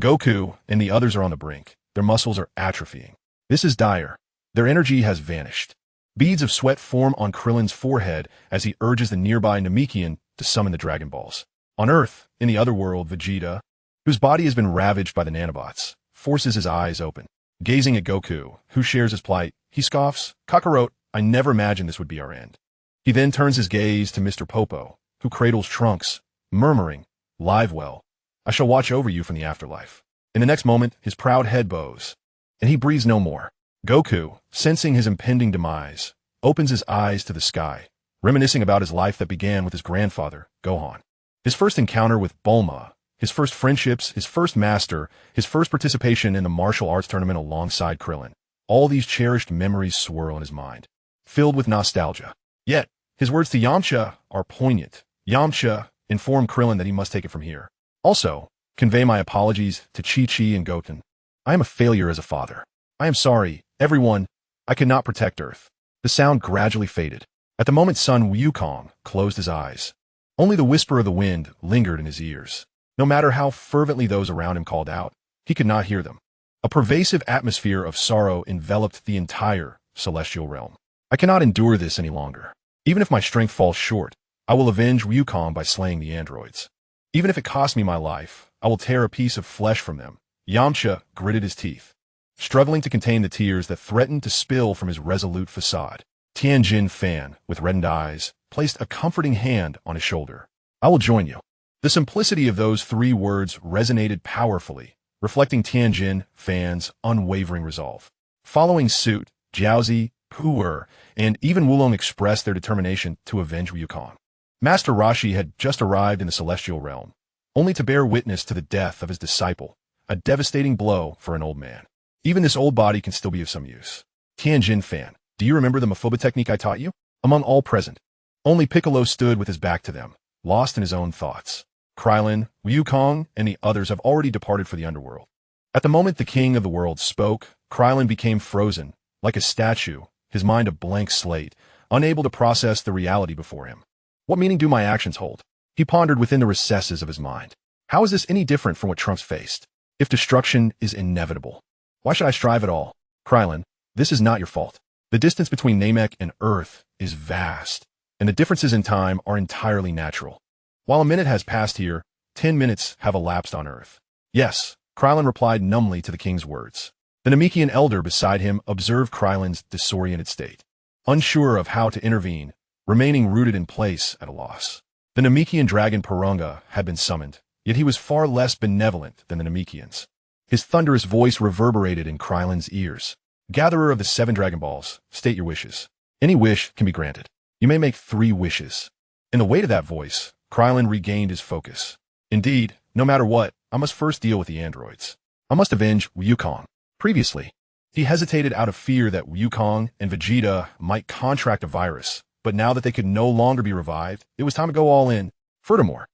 Goku, and the others are on the brink. Their muscles are atrophying. This is dire. Their energy has vanished." Beads of sweat form on Krillin's forehead as he urges the nearby Namekian to summon the Dragon Balls. On Earth, in the other world, Vegeta, whose body has been ravaged by the nanobots, forces his eyes open. Gazing at Goku, who shares his plight, he scoffs, "Kakarot, I never imagined this would be our end." He then turns his gaze to Mr. Popo, who cradles Trunks, murmuring, "Live well. I shall watch over you from the afterlife." In the next moment, his proud head bows, and he breathes no more. Goku, sensing his impending demise, opens his eyes to the sky, reminiscing about his life that began with his grandfather, Gohan. His first encounter with Bulma, his first friendships, his first master, his first participation in the martial arts tournament alongside Krillin. All these cherished memories swirl in his mind, filled with nostalgia. Yet, his words to Yamcha are poignant. "Yamcha, inform Krillin that he must take it from here. Also, convey my apologies to Chi-Chi and Goten. I am a failure as a father. I am sorry, everyone. I could not protect Earth." The sound gradually faded. At the moment Sun Wukong closed his eyes, only the whisper of the wind lingered in his ears. No matter how fervently those around him called out, he could not hear them. A pervasive atmosphere of sorrow enveloped the entire celestial realm. "I cannot endure this any longer. Even if my strength falls short, I will avenge Wukong by slaying the androids. Even if it costs me my life, I will tear a piece of flesh from them, Yamcha gritted his teeth, struggling to contain the tears that threatened to spill from his resolute facade. Tianjin Fan, with reddened eyes, placed a comforting hand on his shoulder. I will join you. The simplicity of those 3 words resonated powerfully, reflecting Tianjin Fan's unwavering resolve. Following suit, Jiaozi, Pu'er, and even Wulong expressed their determination to avenge Wukong. Master Roshi had just arrived in the celestial realm, only to bear witness to the death of his disciple, a devastating blow for an old man. Even this old body can still be of some use. Tianjin Fan, do you remember the Mafuba technique I taught you? Among all present, only Piccolo stood with his back to them, lost in his own thoughts. Krillin, Wukong, and the others have already departed for the underworld. At the moment the king of the world spoke, Krillin became frozen, like a statue, his mind a blank slate, unable to process the reality before him. What meaning do my actions hold? He pondered within the recesses of his mind. How is this any different from what Trunks faced? If destruction is inevitable, why should I strive at all? Krillin, this is not your fault. The distance between Namek and Earth is vast, and the differences in time are entirely natural. While a minute has passed here, 10 minutes have elapsed on Earth. Yes, Krillin replied numbly to the king's words. The Namekian elder beside him observed Krillin's disoriented state, unsure of how to intervene, remaining rooted in place at a loss. The Namekian dragon Purunga had been summoned, yet he was far less benevolent than the Namekians. His thunderous voice reverberated in Krillin's ears. Gatherer of the 7 Dragon Balls, state your wishes. Any wish can be granted. You may make 3 wishes. In the weight of that voice, Krillin regained his focus. Indeed, no matter what, I must first deal with the androids. I must avenge Wukong. Previously, he hesitated out of fear that Wukong and Vegeta might contract a virus, but now that they could no longer be revived, it was time to go all in. Furthermore,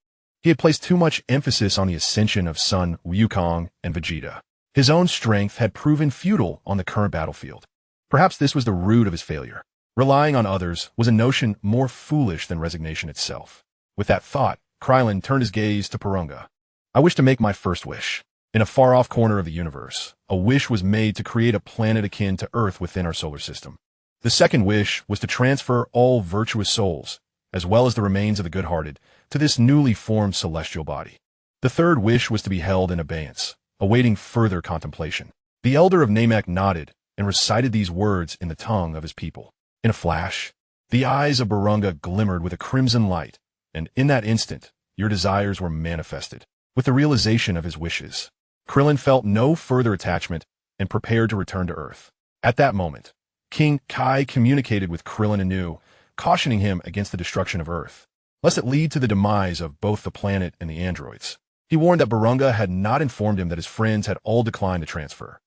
he had placed too much emphasis on the ascension of Son Wukong and Vegeta. His own strength had proven futile on the current battlefield. Perhaps this was the root of his failure. Relying on others was a notion more foolish than resignation itself. With that thought, Krillin turned his gaze to Purunga. I wish to make my first wish. In a far-off corner of the universe, a wish was made to create a planet akin to Earth within our solar system. The second wish was to transfer all virtuous souls, as well as the remains of the good-hearted, to this newly formed celestial body. The third wish was to be held in abeyance, awaiting further contemplation. The elder of Namek nodded and recited these words in the tongue of his people. In a flash, the eyes of Purunga glimmered with a crimson light, and in that instant, your desires were manifested. With the realization of his wishes, Krillin felt no further attachment and prepared to return to Earth. At that moment, King Kai communicated with Krillin anew, cautioning him against the destruction of Earth, lest it lead to the demise of both the planet and the androids. He warned that Purunga had not informed him that his friends had all declined to transfer.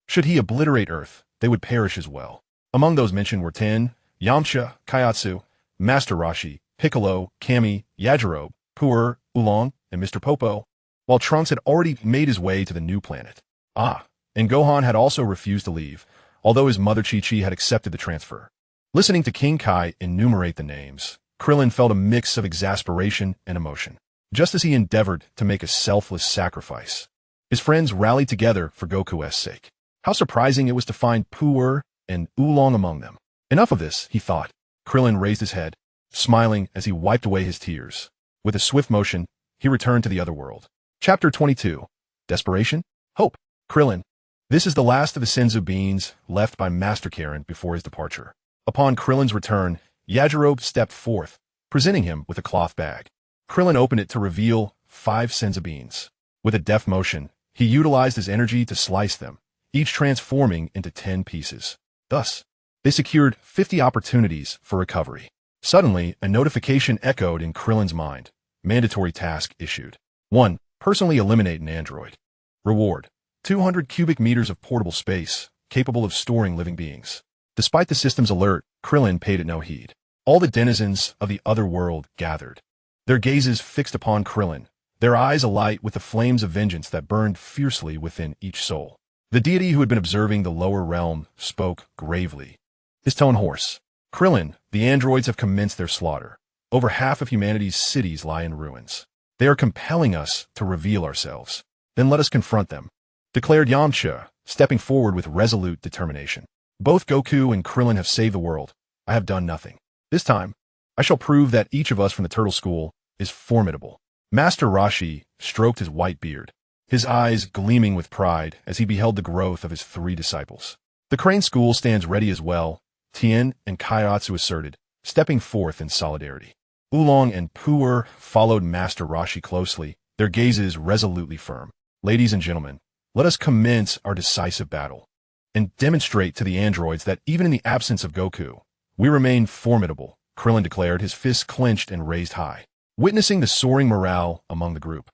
Should he obliterate Earth, they would perish as well. Among those mentioned were Ten, Yamcha, Kaiatsu, Master Roshi, Piccolo, Kami, Yajirobe, Pu'er, Oolong, and Mr. Popo, while Trunks had already made his way to the new planet. And Gohan had also refused to leave, although his mother Chi-Chi had accepted the transfer. Listening to King Kai enumerate the names, Krillin felt a mix of exasperation and emotion, just as he endeavored to make a selfless sacrifice. His friends rallied together for Goku's sake. How surprising it was to find Pu'er and Oolong among them. Enough of this, he thought. Krillin raised his head, smiling as he wiped away his tears. With a swift motion, he returned to the other world. Chapter 22. Desperation? Hope. Krillin. This is the last of the Senzu beans left by Master Karen before his departure. Upon Krillin's return, Yajirobe stepped forth, presenting him with a cloth bag. Krillin opened it to reveal 5 Senzu beans. With a deft motion, he utilized his energy to slice them, each transforming into 10 pieces. Thus, they secured 50 opportunities for recovery. Suddenly, a notification echoed in Krillin's mind. Mandatory task issued. 1. Personally eliminate an android. Reward: 200 cubic meters of portable space, capable of storing living beings. Despite the system's alert, Krillin paid it no heed. All the denizens of the other world gathered, their gazes fixed upon Krillin, their eyes alight with the flames of vengeance that burned fiercely within each soul. The deity who had been observing the lower realm spoke gravely, his tone hoarse. Krillin, the androids have commenced their slaughter. Over half of humanity's cities lie in ruins. They are compelling us to reveal ourselves. Then let us confront them, declared Yamcha, stepping forward with resolute determination. Both Goku and Krillin have saved the world. I have done nothing. This time, I shall prove that each of us from the Turtle School is formidable. Master Roshi stroked his white beard. his eyes gleaming with pride as he beheld the growth of his 3 disciples. The Crane School stands ready as well, Tien and Kaiatsu asserted, stepping forth in solidarity. Oolong and Pu'er followed Master Roshi closely, their gazes resolutely firm. Ladies and gentlemen, let us commence our decisive battle and demonstrate to the androids that even in the absence of Goku, we remain formidable, Krillin declared, his fists clenched and raised high. Witnessing the soaring morale among the group,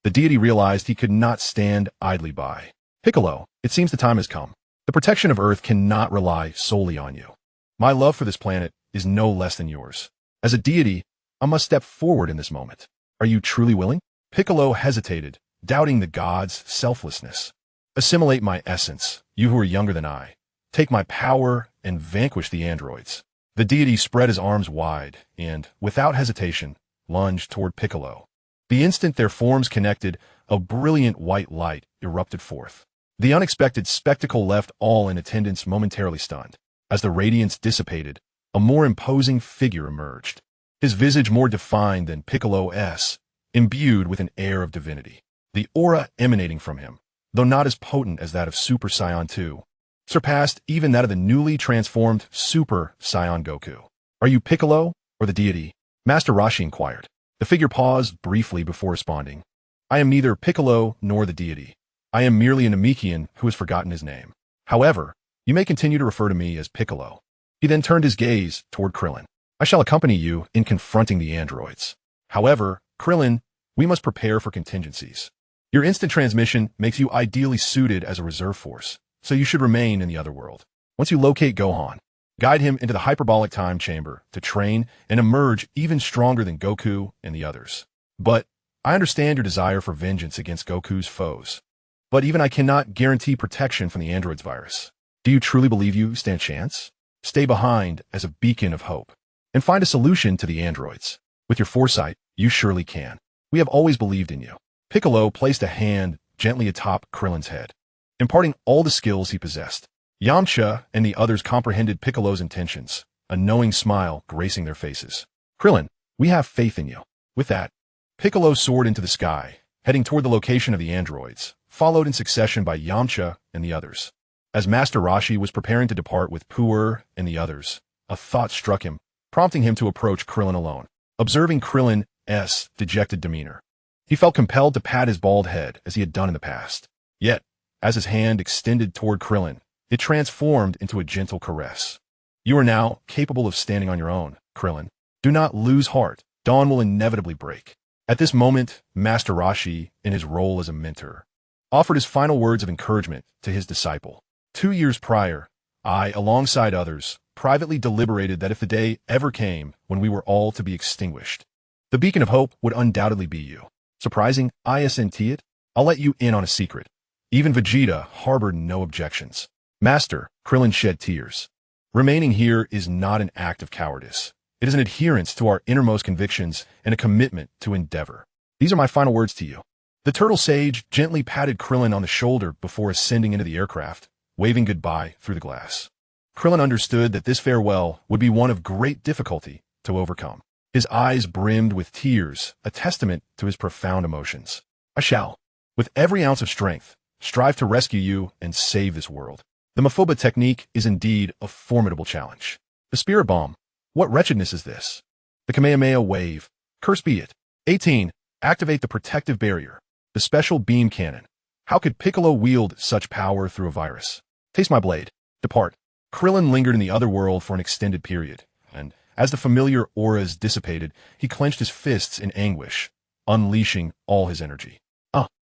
the deity realized he could not stand idly by. Piccolo, it seems the time has come. The protection of Earth cannot rely solely on you. My love for this planet is no less than yours. As a deity, I must step forward in this moment. Are you truly willing? Piccolo hesitated, doubting the god's selflessness. Assimilate my essence, you who are younger than I. Take my power and vanquish the androids. The deity spread his arms wide and, without hesitation, lunged toward Piccolo. The instant their forms connected, a brilliant white light erupted forth. The unexpected spectacle left all in attendance momentarily stunned. As the radiance dissipated, a more imposing figure emerged. His visage more defined than Piccolo's, imbued with an air of divinity. The aura emanating from him, though not as potent as that of Super Saiyan 2, surpassed even that of the newly transformed Super Saiyan Goku. Are you Piccolo, or the deity? Master Roshi inquired. The figure paused briefly before responding. I am neither Piccolo nor the deity. I am merely a Namekian who has forgotten his name. However, you may continue to refer to me as Piccolo. He then turned his gaze toward Krillin. I shall accompany you in confronting the androids. However, Krillin, we must prepare for contingencies. Your instant transmission makes you ideally suited as a reserve force, so you should remain in the other world. Once you locate Gohan, guide him into the hyperbolic time chamber to train and emerge even stronger than Goku and the others. But I understand your desire for vengeance against Goku's foes. But even I cannot guarantee protection from the android's virus. Do you truly believe you stand chance? Stay behind as a beacon of hope and find a solution to the androids. With your foresight, you surely can. We have always believed in you. Piccolo placed a hand gently atop Krillin's head, imparting all the skills he possessed. Yamcha and the others comprehended Piccolo's intentions, a knowing smile gracing their faces. Krillin, we have faith in you. With that, Piccolo soared into the sky, heading toward the location of the androids, followed in succession by Yamcha and the others. As Master Roshi was preparing to depart with Pu'er and the others, a thought struck him, prompting him to approach Krillin alone. Observing Krillin's dejected demeanor, he felt compelled to pat his bald head as he had done in the past. Yet, as his hand extended toward Krillin, it transformed into a gentle caress. You are now capable of standing on your own, Krillin. Do not lose heart. Dawn will inevitably break. At this moment, Master Roshi, in his role as a mentor, offered his final words of encouragement to his disciple. 2 years prior, I, alongside others, privately deliberated that if the day ever came when we were all to be extinguished, the beacon of hope would undoubtedly be you. Surprising, isn't it? I'll let you in on a secret. Even Vegeta harbored no objections. Master, Krillin shed tears. Remaining here is not an act of cowardice. It is an adherence to our innermost convictions and a commitment to endeavor. These are my final words to you. The turtle sage gently patted Krillin on the shoulder before ascending into the aircraft, waving goodbye through the glass. Krillin understood that this farewell would be one of great difficulty to overcome. His eyes brimmed with tears, a testament to his profound emotions. I shall, with every ounce of strength, strive to rescue you and save this world. The Mafuba technique is indeed a formidable challenge. The Spirit Bomb. What wretchedness is this? The Kamehameha Wave. Curse be it. 18. Activate the protective barrier. The special beam cannon. How could Piccolo wield such power through a virus? Taste my blade. Depart. Krillin lingered in the other world for an extended period, and as the familiar auras dissipated, he clenched his fists in anguish, unleashing all his energy.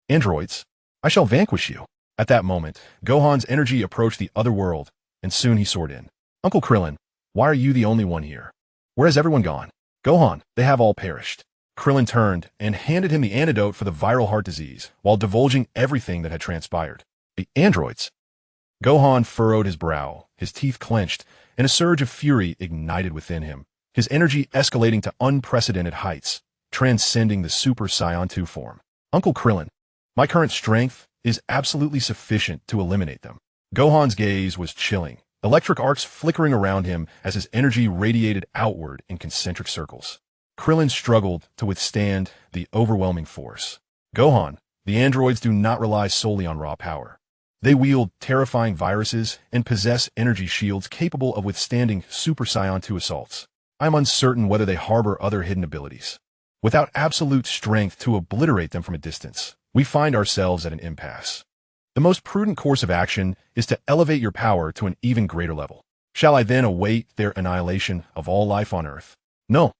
Androids, I shall vanquish you. At that moment, Gohan's energy approached the other world, and soon he soared in. Uncle Krillin, why are you the only one here? Where has everyone gone? Gohan, they have all perished. Krillin turned and handed him the antidote for the viral heart disease, while divulging everything that had transpired. The androids. Gohan furrowed his brow, his teeth clenched, and a surge of fury ignited within him, his energy escalating to unprecedented heights, transcending the Super Saiyan 2 form. Uncle Krillin, my current strength is absolutely sufficient to eliminate them. Gohan's gaze was chilling, electric arcs flickering around him as his energy radiated outward in concentric circles. Krillin struggled to withstand the overwhelming force. Gohan, the androids do not rely solely on raw power. They wield terrifying viruses and possess energy shields capable of withstanding Super Saiyan 2 assaults. I am uncertain whether they harbor other hidden abilities. Without absolute strength to obliterate them from a distance, we find ourselves at an impasse. The most prudent course of action is to elevate your power to an even greater level. Shall I then await their annihilation of all life on Earth? No.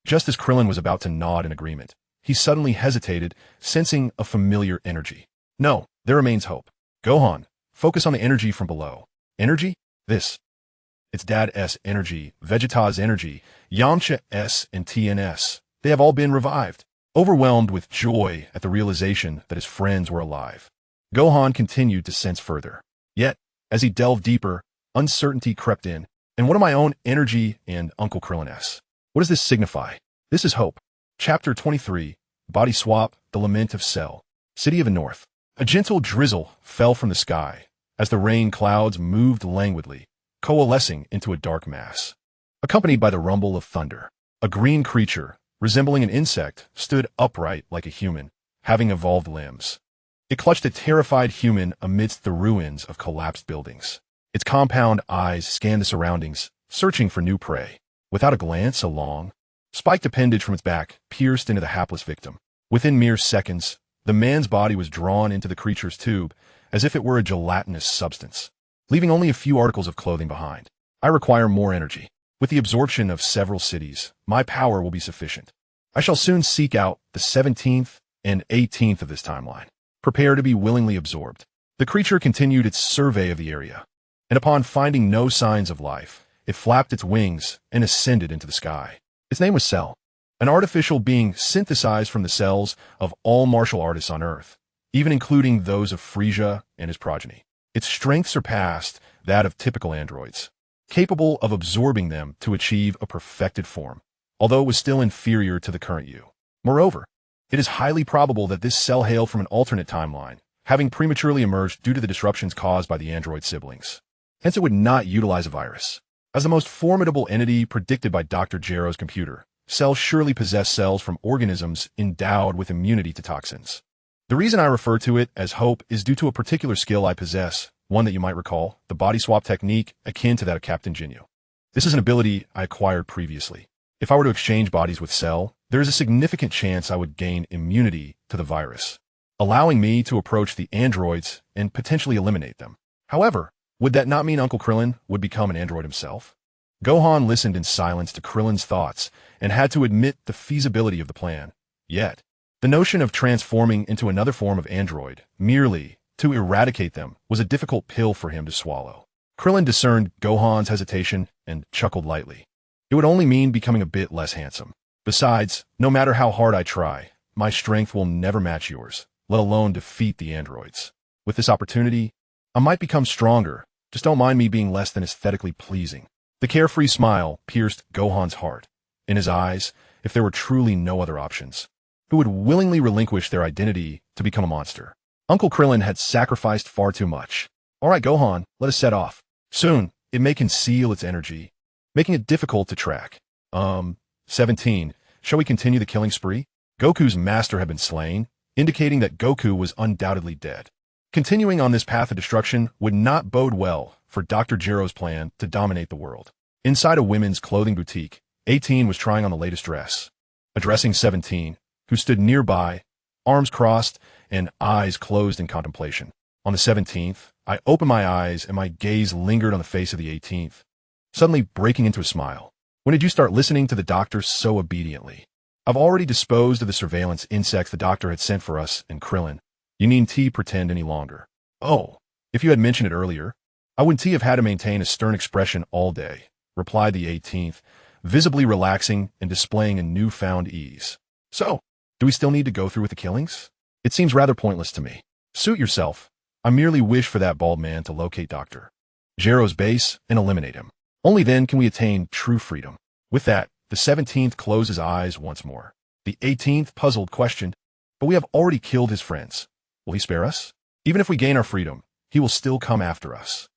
Just as Krillin was about to nod in agreement, he suddenly hesitated, sensing a familiar energy. No, there remains hope. Gohan, focus on the energy from below. Energy? This. It's Dad's energy, Vegeta's energy, Yamcha's and TN's. They have all been revived. Overwhelmed with joy at the realization that his friends were alive, Gohan continued to sense further. Yet, as he delved deeper, uncertainty crept in. And what of my own energy and Uncle Krillin's? What does this signify? This is hope. Chapter 23, Body Swap, The Lament of Cell. City of the North. A gentle drizzle fell from the sky as the rain clouds moved languidly, coalescing into a dark mass. Accompanied by the rumble of thunder, a green creature, resembling an insect, stood upright like a human, having evolved limbs. It clutched a terrified human amidst the ruins of collapsed buildings. Its compound eyes scanned the surroundings, searching for new prey. Without a glance, a long, spiked appendage from its back pierced into the hapless victim. Within mere seconds, the man's body was drawn into the creature's tube, as if it were a gelatinous substance, leaving only a few articles of clothing behind. I require more energy. With the absorption of several cities, my power will be sufficient. I shall soon seek out the 17th and 18th of this timeline. Prepare to be willingly absorbed. The creature continued its survey of the area, and upon finding no signs of life, it flapped its wings and ascended into the sky. Its name was Cell, an artificial being synthesized from the cells of all martial artists on Earth, even including those of Frieza and his progeny. Its strength surpassed that of typical androids, capable of absorbing them to achieve a perfected form, although it was still inferior to the current you. Moreover, it is highly probable that this Cell hailed from an alternate timeline, having prematurely emerged due to the disruptions caused by the android siblings. Hence it would not utilize a virus. As the most formidable entity predicted by Dr. Gero's computer, Cell surely possessed cells from organisms endowed with immunity to toxins. The reason I refer to it as hope is due to a particular skill I possess, one that you might recall, the body swap technique akin to that of Captain Ginyu. This is an ability I acquired previously. If I were to exchange bodies with Cell, there is a significant chance I would gain immunity to the virus, allowing me to approach the androids and potentially eliminate them. However, would that not mean Uncle Krillin would become an android himself? Gohan listened in silence to Krillin's thoughts and had to admit the feasibility of the plan. Yet, the notion of transforming into another form of android, merely to eradicate them, was a difficult pill for him to swallow. Krillin discerned Gohan's hesitation and chuckled lightly. It would only mean becoming a bit less handsome. Besides, no matter how hard I try, my strength will never match yours, let alone defeat the androids. With this opportunity, I might become stronger, just don't mind me being less than aesthetically pleasing. The carefree smile pierced Gohan's heart. In his eyes, if there were truly no other options, who would willingly relinquish their identity to become a monster? Uncle Krillin had sacrificed far too much. All right, Gohan, let us set off. Soon, it may conceal its energy, making it difficult to track. 17. Shall we continue the killing spree? Goku's master had been slain, indicating that Goku was undoubtedly dead. Continuing on this path of destruction would not bode well for Dr. Gero's plan to dominate the world. Inside a women's clothing boutique, 18 was trying on the latest dress. Addressing 17, who stood nearby, arms crossed and eyes closed in contemplation. On the 17th, I opened my eyes and my gaze lingered on the face of the 18th, suddenly breaking into a smile. When did you start listening to the doctor so obediently? I've already disposed of the surveillance insects the doctor had sent for us and Krillin. You needn't pretend any longer. Oh, if you had mentioned it earlier, I wouldn't have had to maintain a stern expression all day, replied the 18th, visibly relaxing and displaying a newfound ease. So, do we still need to go through with the killings? It seems rather pointless to me. Suit yourself. I merely wish for that bald man to locate Dr. Gero's base and eliminate him. Only then can we attain true freedom. With that, the 17th closed his eyes once more. The 18th, puzzled, questioned, but we have already killed his friends. Will he spare us? Even if we gain our freedom, he will still come after us.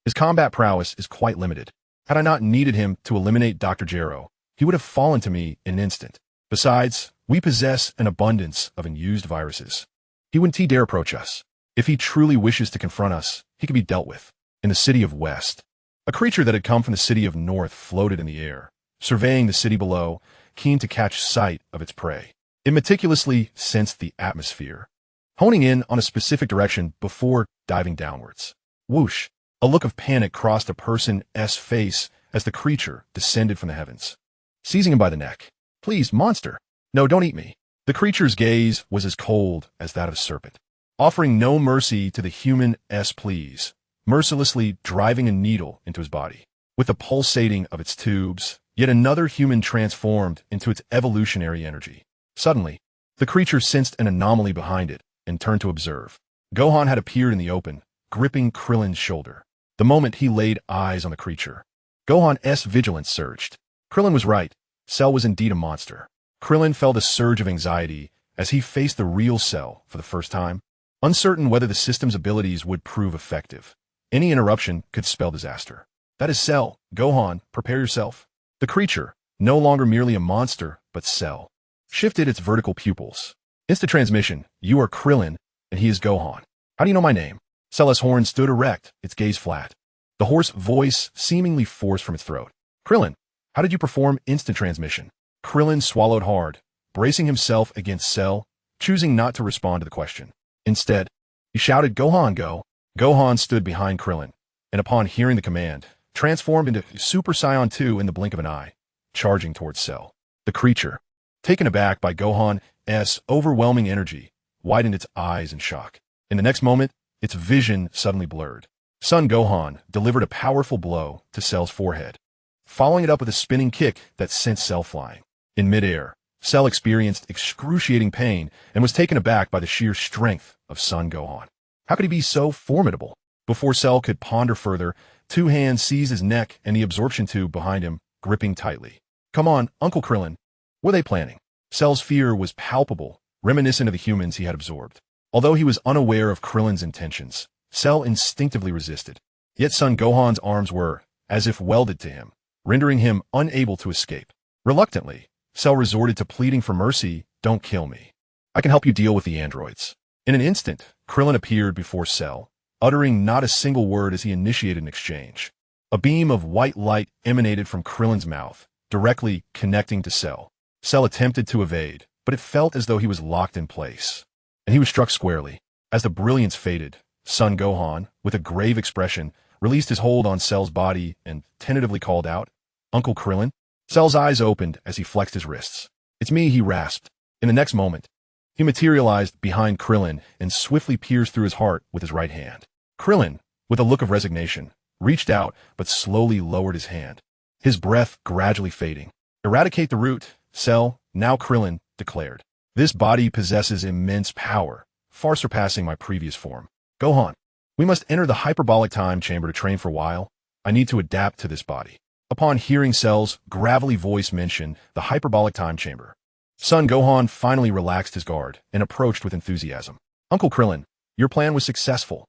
His combat prowess is quite limited. Had I not needed him to eliminate Dr. Gero, he would have fallen to me in an instant. Besides, we possess an abundance of unused viruses. He wouldn't dare approach us. If he truly wishes to confront us, he could be dealt with. In the city of West, a creature that had come from the city of North floated in the air, surveying the city below, keen to catch sight of its prey. It meticulously sensed the atmosphere, honing in on a specific direction before diving downwards. Whoosh! A look of panic crossed a person's face as the creature descended from the heavens, seizing him by the neck. Please, monster! No, don't eat me. The creature's gaze was as cold as that of a serpent, offering no mercy to the human's pleas, mercilessly driving a needle into his body. With the pulsating of its tubes, yet another human transformed into its evolutionary energy. Suddenly, the creature sensed an anomaly behind it and turned to observe. Gohan had appeared in the open, gripping Krillin's shoulder. The moment he laid eyes on the creature, Gohan's vigilance surged. Krillin was right. Cell was indeed a monster. Krillin felt a surge of anxiety as he faced the real Cell for the first time, uncertain whether the system's abilities would prove effective. Any interruption could spell disaster. That is Cell. Gohan, prepare yourself. The creature, no longer merely a monster, but Cell, shifted its vertical pupils. Instant transmission, you are Krillin, and he is Gohan. How do you know my name? Cell's horn stood erect, its gaze flat. The hoarse voice seemingly forced from its throat. Krillin, how did you perform instant transmission? Krillin swallowed hard, bracing himself against Cell, choosing not to respond to the question. Instead, he shouted, Gohan, go. Gohan stood behind Krillin, and upon hearing the command, transformed into Super Saiyan 2 in the blink of an eye, charging towards Cell. The creature, taken aback by Gohan's overwhelming energy, widened its eyes in shock. In the next moment, its vision suddenly blurred. Son Gohan delivered a powerful blow to Cell's forehead, following it up with a spinning kick that sent Cell flying. In midair, Cell experienced excruciating pain and was taken aback by the sheer strength of Son Gohan. How could he be so formidable? Before Cell could ponder further, two hands seized his neck and the absorption tube behind him, gripping tightly. Come on, Uncle Krillin. What are they planning? Cell's fear was palpable, reminiscent of the humans he had absorbed. Although he was unaware of Krillin's intentions, Cell instinctively resisted. Yet Son Gohan's arms were, as if welded to him, rendering him unable to escape. Reluctantly, Cell resorted to pleading for mercy. Don't kill me. I can help you deal with the androids. In an instant, Krillin appeared before Cell, uttering not a single word as he initiated an exchange. A beam of white light emanated from Krillin's mouth, directly connecting to Cell. Cell attempted to evade, but it felt as though he was locked in place, and he was struck squarely. As the brilliance faded, Son Gohan, with a grave expression, released his hold on Cell's body and tentatively called out, Uncle Krillin? Cell's eyes opened as he flexed his wrists. It's me, he rasped. In the next moment, he materialized behind Krillin and swiftly pierced through his heart with his right hand. Krillin, with a look of resignation, reached out but slowly lowered his hand, his breath gradually fading. Eradicate the root, Cell, now Krillin, declared. This body possesses immense power, far surpassing my previous form. Gohan, we must enter the hyperbolic time chamber to train for a while. I need to adapt to this body. Upon hearing Cell's gravelly voice mention the hyperbolic time chamber, Son Gohan finally relaxed his guard and approached with enthusiasm. Uncle Krillin, your plan was successful.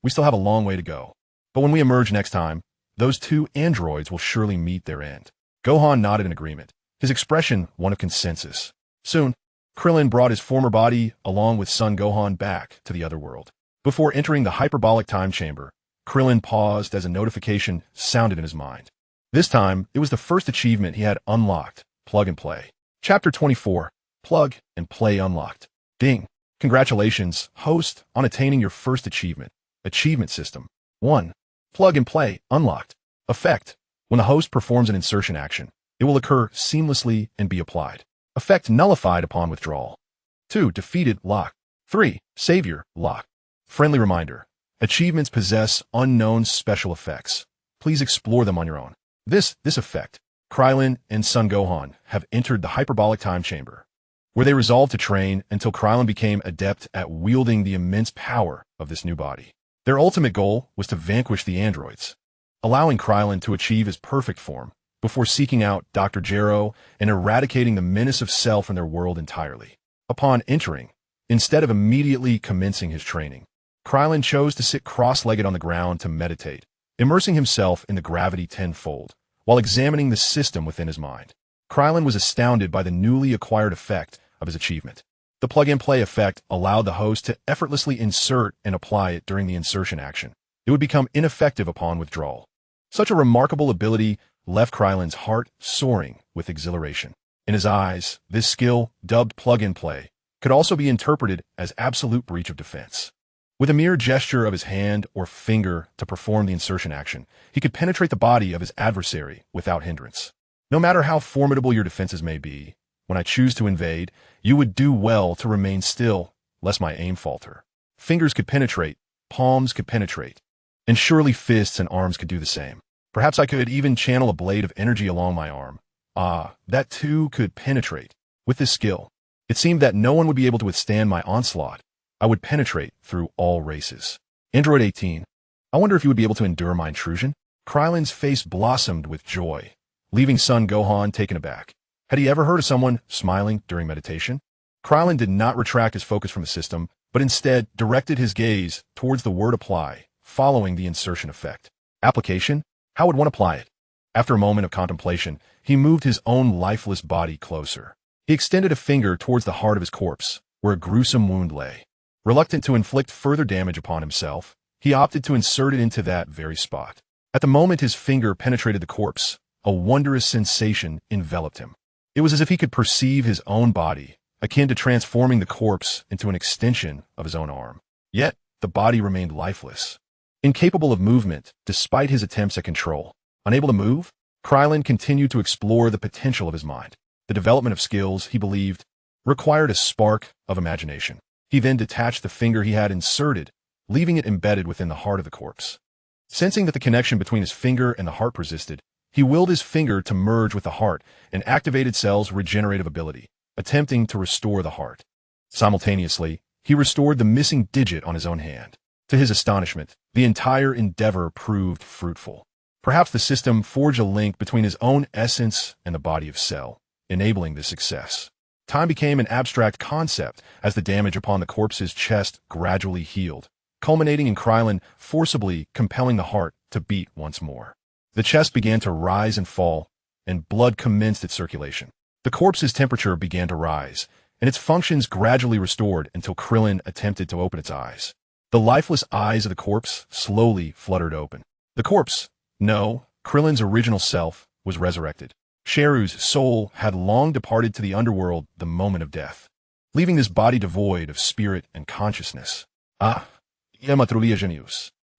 We still have a long way to go. But when we emerge next time, those two androids will surely meet their end. Gohan nodded in agreement, his expression one of consensus. Soon, Krillin brought his former body along with Son Gohan back to the other world. Before entering the hyperbolic time chamber, Krillin paused as a notification sounded in his mind. This time, it was the first achievement he had unlocked, Plug and Play. Chapter 24, Plug and Play Unlocked. Ding! Congratulations, host, on attaining your first achievement. Achievement System 1. Plug and Play Unlocked. Effect. When the host performs an insertion action, it will occur seamlessly and be applied. Effect nullified upon withdrawal. 2. Defeated Lock. 3. Savior Lock. Friendly reminder. Achievements possess unknown special effects. Please explore them on your own. This effect. Krillin and Son Gohan have entered the hyperbolic time chamber, where they resolved to train until Krillin became adept at wielding the immense power of this new body. Their ultimate goal was to vanquish the androids, allowing Krillin to achieve his perfect form before seeking out Dr. Gero and eradicating the menace of Cell from their world entirely. Upon entering, instead of immediately commencing his training, Krillin chose to sit cross-legged on the ground to meditate, immersing himself in the gravity tenfold, while examining the system within his mind. Krillin was astounded by the newly acquired effect of his achievement. The plug-and-play effect allowed the host to effortlessly insert and apply it during the insertion action. It would become ineffective upon withdrawal. Such a remarkable ability left Krillin's heart soaring with exhilaration. In his eyes, this skill, dubbed plug-and-play, could also be interpreted as absolute breach of defense. With a mere gesture of his hand or finger to perform the insertion action, he could penetrate the body of his adversary without hindrance. No matter how formidable your defenses may be, when I choose to invade, you would do well to remain still, lest my aim falter. Fingers could penetrate, palms could penetrate, and surely fists and arms could do the same. Perhaps I could even channel a blade of energy along my arm. That too could penetrate. With this skill, it seemed that no one would be able to withstand my onslaught. I would penetrate through all races. Android 18. I wonder if you would be able to endure my intrusion? Krillin's face blossomed with joy, leaving son Gohan taken aback. Had he ever heard of someone smiling during meditation? Krillin did not retract his focus from the system, but instead directed his gaze towards the word apply, following the insertion effect. Application? How would one apply it? After a moment of contemplation, he moved his own lifeless body closer. He extended a finger towards the heart of his corpse, where a gruesome wound lay. Reluctant to inflict further damage upon himself, he opted to insert it into that very spot. At the moment his finger penetrated the corpse, a wondrous sensation enveloped him. It was as if he could perceive his own body, akin to transforming the corpse into an extension of his own arm. Yet, the body remained lifeless. Incapable of movement, despite his attempts at control. Unable to move, Krillin continued to explore the potential of his mind. The development of skills, he believed, required a spark of imagination. He then detached the finger he had inserted, leaving it embedded within the heart of the corpse. Sensing that the connection between his finger and the heart persisted, he willed his finger to merge with the heart and activated Cell's regenerative ability, attempting to restore the heart. Simultaneously, he restored the missing digit on his own hand. To his astonishment, the entire endeavor proved fruitful. Perhaps the system forged a link between his own essence and the body of Cell, enabling this success. Time became an abstract concept as the damage upon the corpse's chest gradually healed, culminating in Krillin forcibly compelling the heart to beat once more. The chest began to rise and fall, and blood commenced its circulation. The corpse's temperature began to rise, and its functions gradually restored until Krillin attempted to open its eyes. The lifeless eyes of the corpse slowly fluttered open. The corpse, no, Krillin's original self, was resurrected. Sheru's soul had long departed to the underworld the moment of death, leaving this body devoid of spirit and consciousness.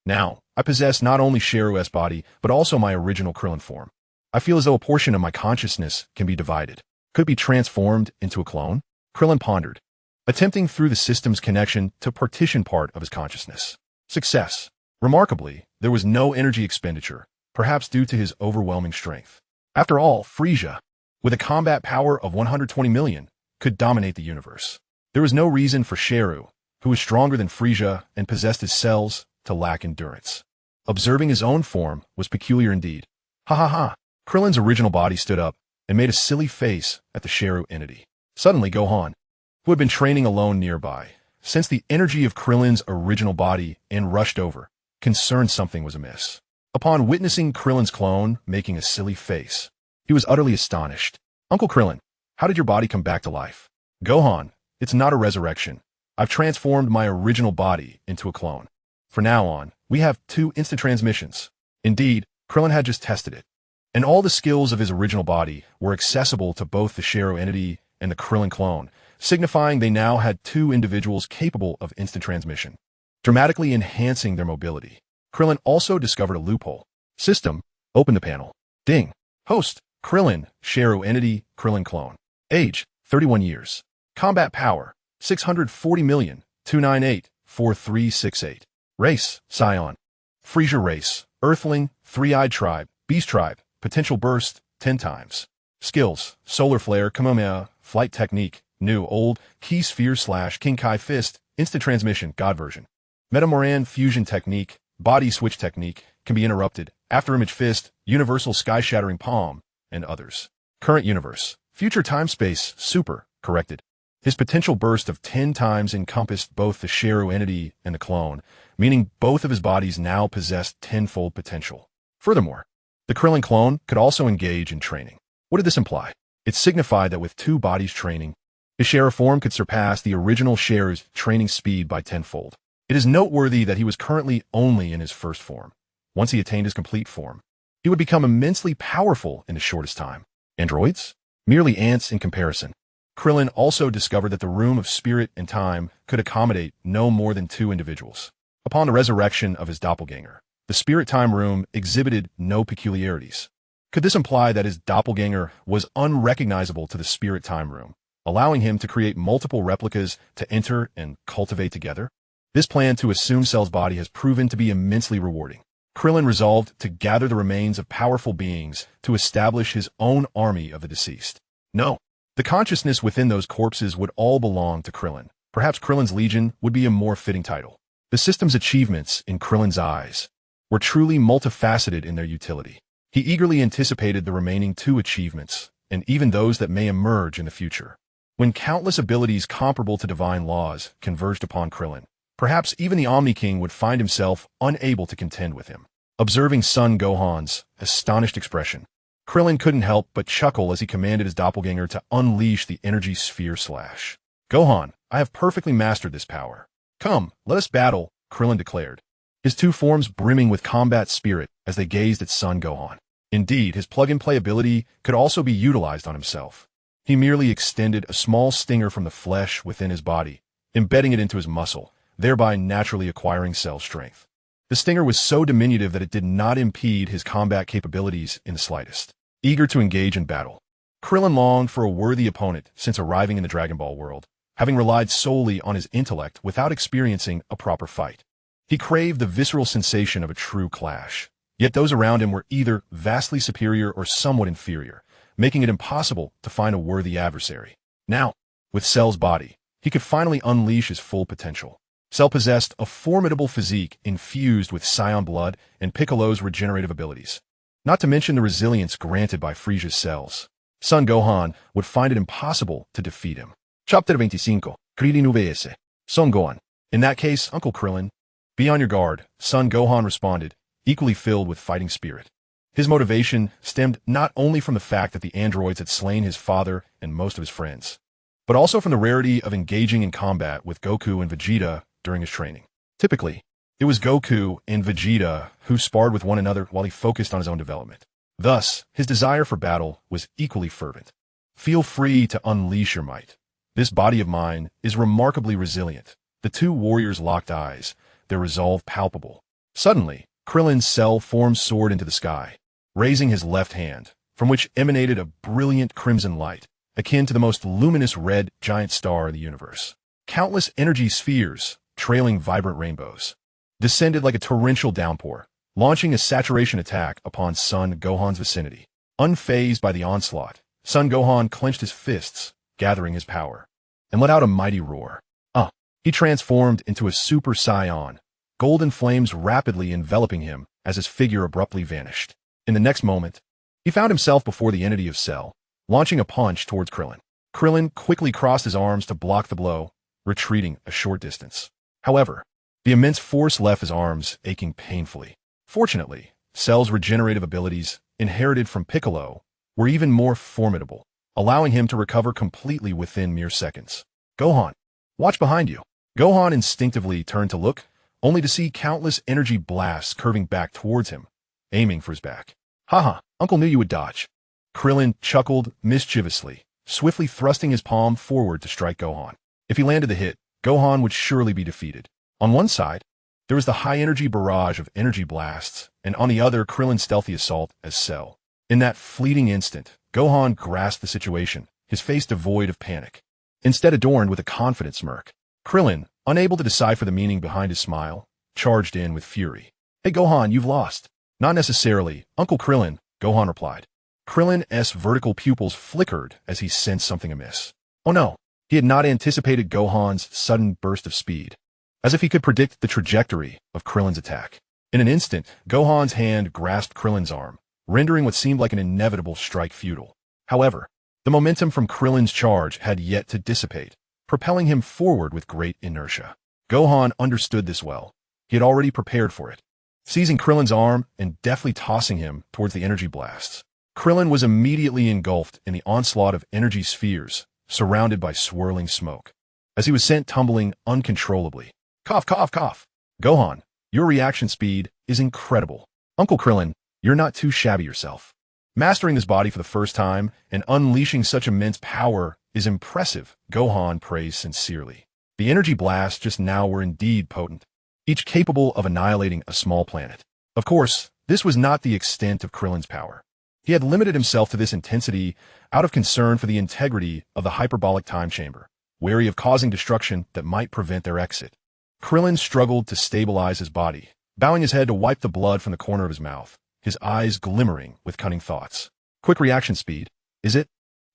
Now, I possess not only Sheru's body, but also my original Krillin form. I feel as though a portion of my consciousness can be divided. Could it be transformed into a clone? Krillin pondered, attempting through the system's connection to partition part of his consciousness. Success. Remarkably, there was no energy expenditure, perhaps due to his overwhelming strength. After all, Frieza, with a combat power of 120 million, could dominate the universe. There was no reason for Sheru, who was stronger than Frieza and possessed his cells, to lack endurance. Observing his own form was peculiar indeed. Ha ha ha! Krillin's original body stood up and made a silly face at the Sheru entity. Suddenly, Gohan, who had been training alone nearby, sensed the energy of Krillin's original body and rushed over, concerned something was amiss. Upon witnessing Krillin's clone making a silly face, he was utterly astonished. Uncle Krillin, how did your body come back to life? Gohan, it's not a resurrection. I've transformed my original body into a clone. From now on, we have 2 instant transmissions. Indeed, Krillin had just tested it, and all the skills of his original body were accessible to both the Sheru entity and the Krillin clone, signifying they now had 2 individuals capable of instant transmission, dramatically enhancing their mobility. Krillin also discovered a loophole. System, open the panel. Ding. Host, Krillin, Sheru entity, Krillin clone. Age, 31 years. Combat power, 640,298,4368. Race, Saiyan. Frieza race, Earthling, Three-Eyed Tribe, Beast Tribe, Potential Burst, 10 times. Skills, Solar Flare, Kamehameha, Flight Technique, New, Old, Key Sphere / Kinkai Fist, Instant Transmission, God version. Metamoran Fusion Technique, Body Switch Technique, can be interrupted, Afterimage Fist, Universal Sky-Shattering Palm, and others. Current Universe, Future Time-Space, Super, corrected. His potential burst of 10 times encompassed both the Sheru entity and the clone, meaning both of his bodies now possessed 10-fold potential. Furthermore, the Krillin clone could also engage in training. What did this imply? It signified that with 2 bodies training, His Share form could surpass the original Share's training speed by tenfold. It is noteworthy that he was currently only in his first form. Once he attained his complete form, he would become immensely powerful in the shortest time. Androids? Merely ants in comparison. Krillin also discovered that the room of spirit and time could accommodate no more than 2 individuals. Upon the resurrection of his doppelganger, the spirit-time room exhibited no peculiarities. Could this imply that his doppelganger was unrecognizable to the spirit-time room, allowing him to create multiple replicas to enter and cultivate together? This plan to assume Cell's body has proven to be immensely rewarding. Krillin resolved to gather the remains of powerful beings to establish his own army of the deceased. No, the consciousness within those corpses would all belong to Krillin. Perhaps Krillin's Legion would be a more fitting title. The system's achievements, in Krillin's eyes, were truly multifaceted in their utility. He eagerly anticipated the remaining 2 achievements, and even those that may emerge in the future. When countless abilities comparable to divine laws converged upon Krillin, perhaps even the Omni King would find himself unable to contend with him. Observing Son Gohan's astonished expression, Krillin couldn't help but chuckle as he commanded his doppelganger to unleash the energy sphere slash. Gohan, I have perfectly mastered this power. Come, let us battle, Krillin declared, his 2 forms brimming with combat spirit as they gazed at Son Gohan. Indeed, his plug-and-play ability could also be utilized on himself. He merely extended a small stinger from the flesh within his body, embedding it into his muscle, thereby naturally acquiring Cell strength. The stinger was so diminutive that it did not impede his combat capabilities in the slightest. Eager to engage in battle, Krillin longed for a worthy opponent since arriving in the Dragon Ball world, having relied solely on his intellect without experiencing a proper fight. He craved the visceral sensation of a true clash. Yet those around him were either vastly superior or somewhat inferior, making it impossible to find a worthy adversary. Now, with Cell's body, he could finally unleash his full potential. Cell possessed a formidable physique infused with Saiyan blood and Piccolo's regenerative abilities. Not to mention the resilience granted by Frieza's cells. Son Gohan would find it impossible to defeat him. Chapter 25. Krillin vs. Son Gohan. In that case, Uncle Krillin, be on your guard, Son Gohan responded, equally filled with fighting spirit. His motivation stemmed not only from the fact that the androids had slain his father and most of his friends, but also from the rarity of engaging in combat with Goku and Vegeta during his training. Typically, it was Goku and Vegeta who sparred with one another while he focused on his own development. Thus, his desire for battle was equally fervent. Feel free to unleash your might. This body of mine is remarkably resilient. The 2 warriors locked eyes, their resolve palpable. Suddenly, Krillin's Cell form soared into the sky, raising his left hand, from which emanated a brilliant crimson light, akin to the most luminous red giant star in the universe. Countless energy spheres, trailing vibrant rainbows, descended like a torrential downpour, launching a saturation attack upon Son Gohan's vicinity. Unfazed by the onslaught, Son Gohan clenched his fists, gathering his power, and let out a mighty roar. He transformed into a Super Saiyan, golden flames rapidly enveloping him as his figure abruptly vanished. In the next moment, he found himself before the entity of Cell, launching a punch towards Krillin. Krillin quickly crossed his arms to block the blow, retreating a short distance. However, the immense force left his arms aching painfully. Fortunately, Cell's regenerative abilities, inherited from Piccolo, were even more formidable, allowing him to recover completely within mere seconds. Gohan, watch behind you. Gohan instinctively turned to look, only to see countless energy blasts curving back towards him, aiming for his back. Haha, Uncle knew you would dodge. Krillin chuckled mischievously, swiftly thrusting his palm forward to strike Gohan. If he landed the hit, Gohan would surely be defeated. On one side, there was the high-energy barrage of energy blasts, and on the other, Krillin's stealthy assault as Cell. In that fleeting instant, Gohan grasped the situation, his face devoid of panic, instead adorned with a confident smirk. Krillin, unable to decipher the meaning behind his smile, charged in with fury. Hey Gohan, you've lost. Not necessarily, Uncle Krillin, Gohan replied. Krillin's vertical pupils flickered as he sensed something amiss. Oh no, he had not anticipated Gohan's sudden burst of speed, as if he could predict the trajectory of Krillin's attack. In an instant, Gohan's hand grasped Krillin's arm, rendering what seemed like an inevitable strike futile. However, the momentum from Krillin's charge had yet to dissipate, propelling him forward with great inertia. Gohan understood this well. He had already prepared for it. Seizing Krillin's arm and deftly tossing him towards the energy blasts, Krillin was immediately engulfed in the onslaught of energy spheres, surrounded by swirling smoke. As he was sent tumbling uncontrollably. Cough, cough, cough. Gohan, your reaction speed is incredible. Uncle Krillin, you're not too shabby yourself. Mastering this body for the first time and unleashing such immense power is impressive, Gohan praised sincerely. The energy blasts just now were indeed potent, each capable of annihilating a small planet. Of course, this was not the extent of Krillin's power. He had limited himself to this intensity out of concern for the integrity of the hyperbolic time chamber, wary of causing destruction that might prevent their exit. Krillin struggled to stabilize his body, bowing his head to wipe the blood from the corner of his mouth, his eyes glimmering with cunning thoughts. Quick reaction speed, is it?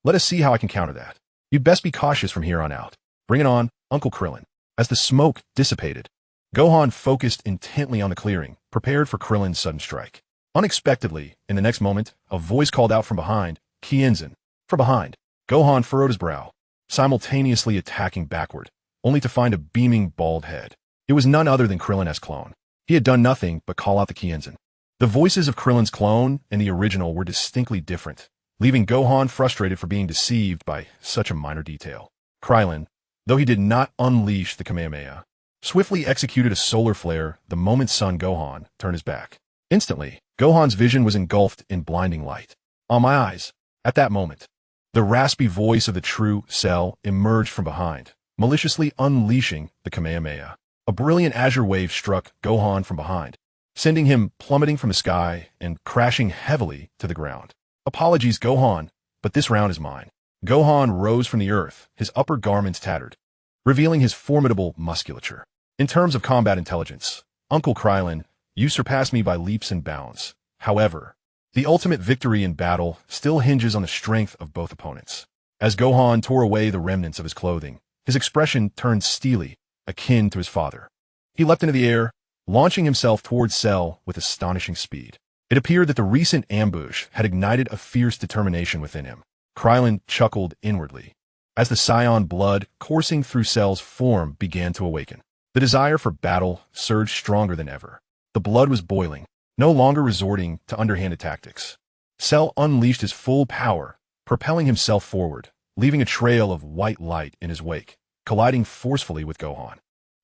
Let us see how I can counter that. You'd best be cautious from here on out. Bring it on, Uncle Krillin. As the smoke dissipated, Gohan focused intently on the clearing, prepared for Krillin's sudden strike. Unexpectedly, in the next moment, a voice called out from behind, Kienzan. From behind, Gohan furrowed his brow, simultaneously attacking backward, only to find a beaming bald head. It was none other than Krillin's clone. He had done nothing but call out the Kienzan. The voices of Krillin's clone and the original were distinctly different, leaving Gohan frustrated for being deceived by such a minor detail. Krillin, though he did not unleash the Kamehameha, swiftly executed a solar flare the moment Son Gohan turned his back. Instantly, Gohan's vision was engulfed in blinding light. On my eyes, at that moment, the raspy voice of the true Cell emerged from behind, maliciously unleashing the Kamehameha. A brilliant azure wave struck Gohan from behind, sending him plummeting from the sky and crashing heavily to the ground. Apologies, Gohan, but this round is mine. Gohan rose from the earth, his upper garments tattered, revealing his formidable musculature. In terms of combat intelligence, Uncle Krillin, you surpass me by leaps and bounds. However, the ultimate victory in battle still hinges on the strength of both opponents. As Gohan tore away the remnants of his clothing, his expression turned steely, akin to his father. He leapt into the air, launching himself towards Cell with astonishing speed. It appeared that the recent ambush had ignited a fierce determination within him. Krillin chuckled inwardly, as the Saiyan blood coursing through Cell's form began to awaken. The desire for battle surged stronger than ever. The blood was boiling, no longer resorting to underhanded tactics. Cell unleashed his full power, propelling himself forward, leaving a trail of white light in his wake, colliding forcefully with Gohan.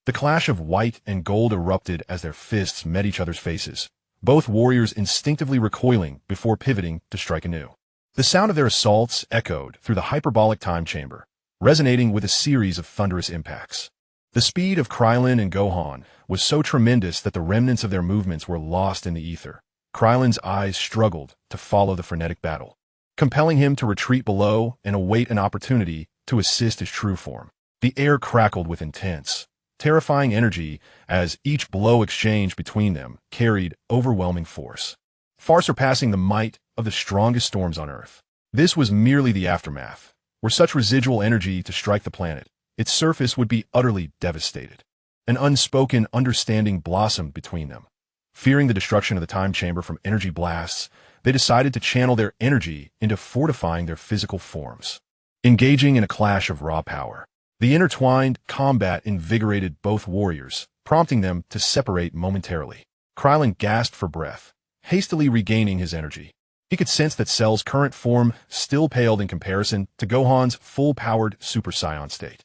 The clash of white and gold erupted as their fists met each other's faces, both warriors instinctively recoiling before pivoting to strike anew. The sound of their assaults echoed through the hyperbolic time chamber, resonating with a series of thunderous impacts. The speed of Krillin and Gohan was so tremendous that the remnants of their movements were lost in the ether. Krillin's eyes struggled to follow the frenetic battle, compelling him to retreat below and await an opportunity to assist his true form. The air crackled with intense, terrifying energy as each blow exchanged between them carried overwhelming force, far surpassing the might of the strongest storms on Earth. This was merely the aftermath. Were such residual energy to strike the planet, its surface would be utterly devastated. An unspoken understanding blossomed between them. Fearing the destruction of the time chamber from energy blasts, they decided to channel their energy into fortifying their physical forms. Engaging in a clash of raw power, the intertwined combat invigorated both warriors, prompting them to separate momentarily. Krillin gasped for breath, hastily regaining his energy. He could sense that Cell's current form still paled in comparison to Gohan's full-powered Super Saiyan state.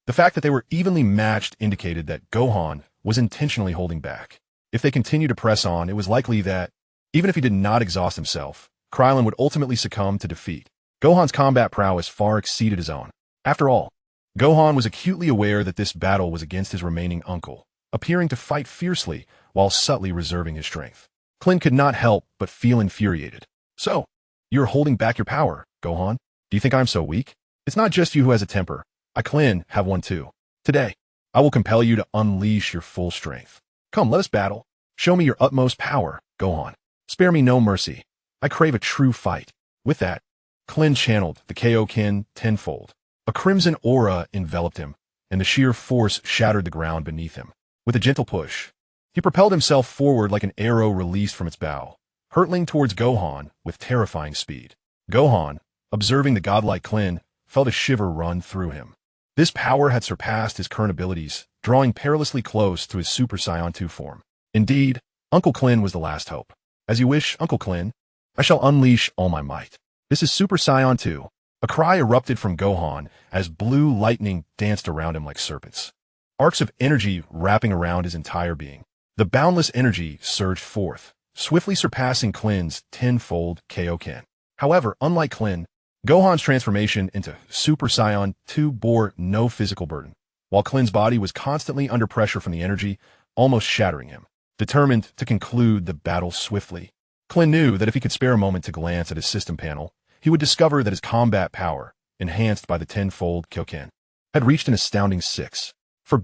The fact that they were evenly matched indicated that Gohan was intentionally holding back. If they continued to press on, it was likely that, even if he did not exhaust himself, Krillin would ultimately succumb to defeat. Gohan's combat prowess far exceeded his own. After all, Gohan was acutely aware that this battle was against his remaining uncle, appearing to fight fiercely while subtly reserving his strength. Krillin could not help but feel infuriated. So, you're holding back your power, Gohan? Do you think I'm so weak? It's not just you who has a temper. I, Krillin, have one too. Today, I will compel you to unleash your full strength. Come, let us battle. Show me your utmost power, Gohan. Spare me no mercy. I crave a true fight. With that, Krillin channeled the Kaioken tenfold. A crimson aura enveloped him, and the sheer force shattered the ground beneath him. With a gentle push, he propelled himself forward like an arrow released from its bow, hurtling towards Gohan with terrifying speed. Gohan, observing the godlike Krillin, felt a shiver run through him. This power had surpassed his current abilities, drawing perilously close to his Super Saiyan 2 form. Indeed, Uncle Krillin was the last hope. As you wish, Uncle Krillin. I shall unleash all my might. This is Super Saiyan 2. A cry erupted from Gohan as blue lightning danced around him like serpents. Arcs of energy wrapping around his entire being. The boundless energy surged forth, swiftly surpassing Krillin's tenfold Kaioken. However, unlike Krillin, Gohan's transformation into Super Saiyan 2 bore no physical burden, while Krillin's body was constantly under pressure from the energy, almost shattering him. Determined to conclude the battle swiftly, Krillin knew that if he could spare a moment to glance at his system panel, he would discover that his combat power, enhanced by the tenfold Kaioken, had reached an astounding 6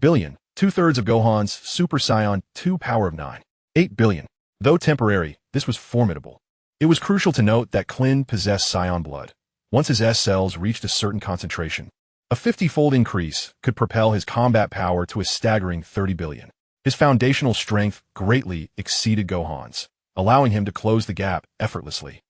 billion, 2/3 of Gohan's Super Saiyan 2 power of 8 billion. Though temporary, this was formidable. It was crucial to note that Krillin possessed Saiyan blood. Once his S cells reached a certain concentration, a 50-fold increase could propel his combat power to a staggering 30 billion. His foundational strength greatly exceeded Gohan's, allowing him to close the gap effortlessly.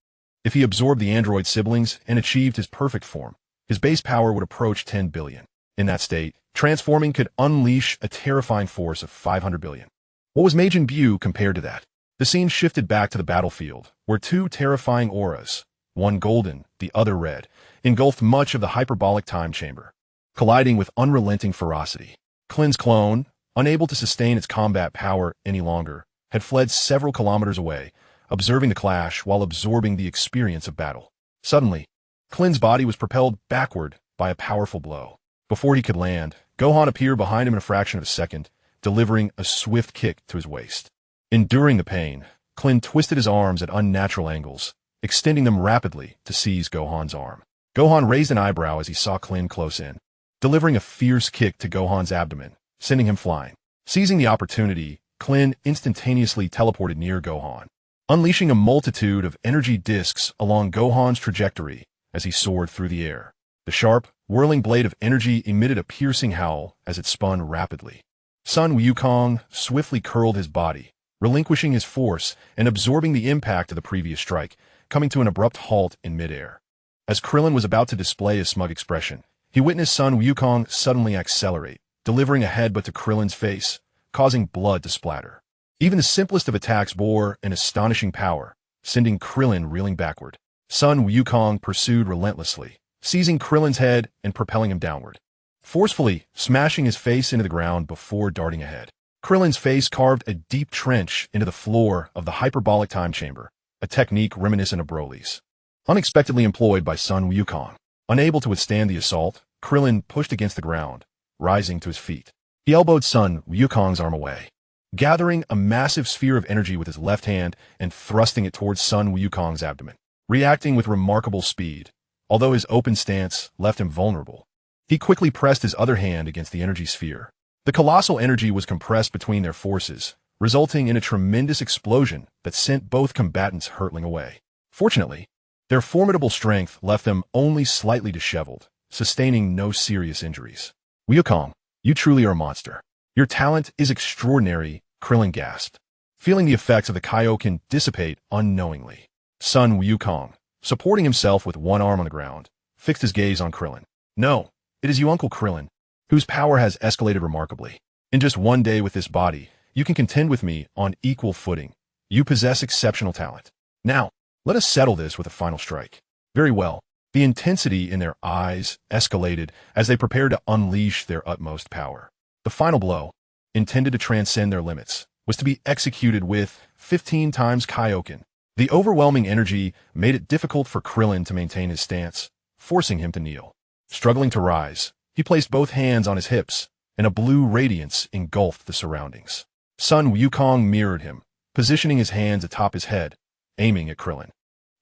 If he absorbed the android siblings and achieved his perfect form, his base power would approach 10 billion. In that state, transforming could unleash a terrifying force of 500 billion. What was Majin Buu compared to that? The scene shifted back to the battlefield, where two terrifying auras, one golden, the other red, engulfed much of the hyperbolic time chamber. Colliding with unrelenting ferocity, Krillin's clone, unable to sustain its combat power any longer, had fled several kilometers away, observing the clash while absorbing the experience of battle. Suddenly, Krillin's body was propelled backward by a powerful blow. Before he could land, Gohan appeared behind him in a fraction of a second, delivering a swift kick to his waist. Enduring the pain, Krillin twisted his arms at unnatural angles, extending them rapidly to seize Gohan's arm. Gohan raised an eyebrow as he saw Krillin close in, delivering a fierce kick to Gohan's abdomen, sending him flying. Seizing the opportunity, Krillin instantaneously teleported near Gohan, unleashing a multitude of energy discs along Gohan's trajectory as he soared through the air. The sharp, whirling blade of energy emitted a piercing howl as it spun rapidly. Sun Wukong swiftly curled his body, relinquishing his force and absorbing the impact of the previous strike, coming to an abrupt halt in midair. As Krillin was about to display a smug expression, he witnessed Sun Wukong suddenly accelerate, delivering a headbutt to Krillin's face, causing blood to splatter. Even the simplest of attacks bore an astonishing power, sending Krillin reeling backward. Sun Wukong pursued relentlessly, seizing Krillin's head and propelling him downward, forcefully smashing his face into the ground before darting ahead. Krillin's face carved a deep trench into the floor of the hyperbolic time chamber, a technique reminiscent of Broly's. Unexpectedly employed by Sun Wukong. Unable to withstand the assault, Krillin pushed against the ground, rising to his feet. He elbowed Sun Wukong's arm away, gathering a massive sphere of energy with his left hand and thrusting it towards Sun Wukong's abdomen. Reacting with remarkable speed, although his open stance left him vulnerable, he quickly pressed his other hand against the energy sphere. The colossal energy was compressed between their forces, resulting in a tremendous explosion that sent both combatants hurtling away. Fortunately, their formidable strength left them only slightly disheveled, sustaining no serious injuries. Wukong, you truly are a monster. Your talent is extraordinary, Krillin gasped, feeling the effects of the Kaioken dissipate unknowingly. Sun Wukong, supporting himself with one arm on the ground, fixed his gaze on Krillin. No, it is you, Uncle Krillin, whose power has escalated remarkably. In just one day with this body, you can contend with me on equal footing. You possess exceptional talent. Now, let us settle this with a final strike. Very well. The intensity in their eyes escalated as they prepared to unleash their utmost power. The final blow, intended to transcend their limits, was to be executed with 15 times Kaioken. The overwhelming energy made it difficult for Krillin to maintain his stance, forcing him to kneel. Struggling to rise, he placed both hands on his hips, and a blue radiance engulfed the surroundings. Sun Wukong mirrored him, positioning his hands atop his head, aiming at Krillin.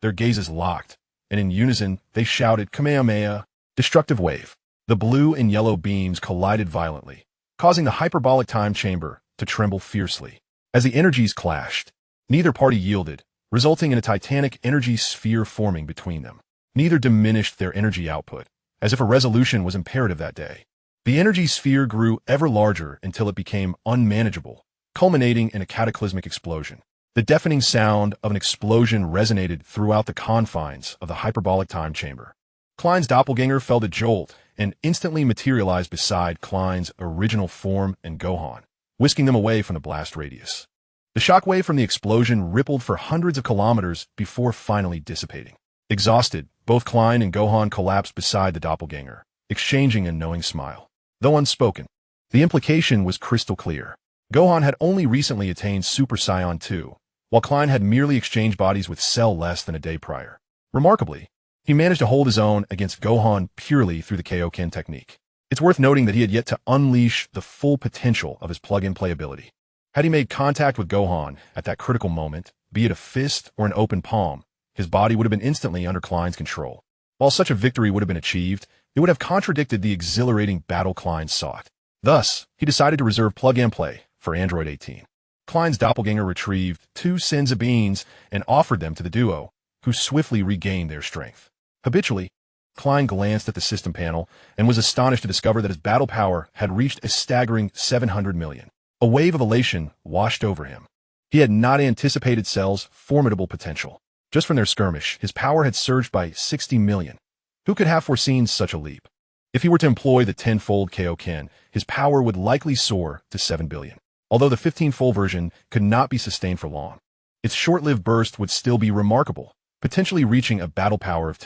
Their gazes locked, and in unison they shouted Kamehameha, destructive wave. The blue and yellow beams collided violently, causing the hyperbolic time chamber to tremble fiercely. As the energies clashed, neither party yielded, resulting in a titanic energy sphere forming between them. Neither diminished their energy output, as if a resolution was imperative that day. The energy sphere grew ever larger until it became unmanageable, culminating in a cataclysmic explosion. The deafening sound of an explosion resonated throughout the confines of the hyperbolic time chamber. Klein's doppelganger felt a jolt and instantly materialized beside Klein's original form and Gohan, whisking them away from the blast radius. The shockwave from the explosion rippled for hundreds of kilometers before finally dissipating. Exhausted, both Both Klein and Gohan collapsed beside the doppelganger, exchanging a knowing smile. Though unspoken, the implication was crystal clear. Gohan had only recently attained Super Saiyan 2, while Klein had merely exchanged bodies with Cell less than a day prior. Remarkably, he managed to hold his own against Gohan purely through the Kaioken technique. It's worth noting that he had yet to unleash the full potential of his plug-and-play ability. Had he made contact with Gohan at that critical moment, be it a fist or an open palm, his body would have been instantly under Klein's control. While such a victory would have been achieved, it would have contradicted the exhilarating battle Klein sought. Thus, he decided to reserve plug-and-play for Android 18. Klein's doppelganger retrieved 2 sins of beans and offered them to the duo, who swiftly regained their strength. Habitually, Klein glanced at the system panel and was astonished to discover that his battle power had reached a staggering 700 million. A wave of elation washed over him. He had not anticipated Cell's formidable potential. Just from their skirmish, his power had surged by 60 million. Who could have foreseen such a leap? If he were to employ the 10-fold Kaioken, his power would likely soar to 7 billion. Although the 15-fold version could not be sustained for long, its short-lived burst would still be remarkable, potentially reaching a battle power of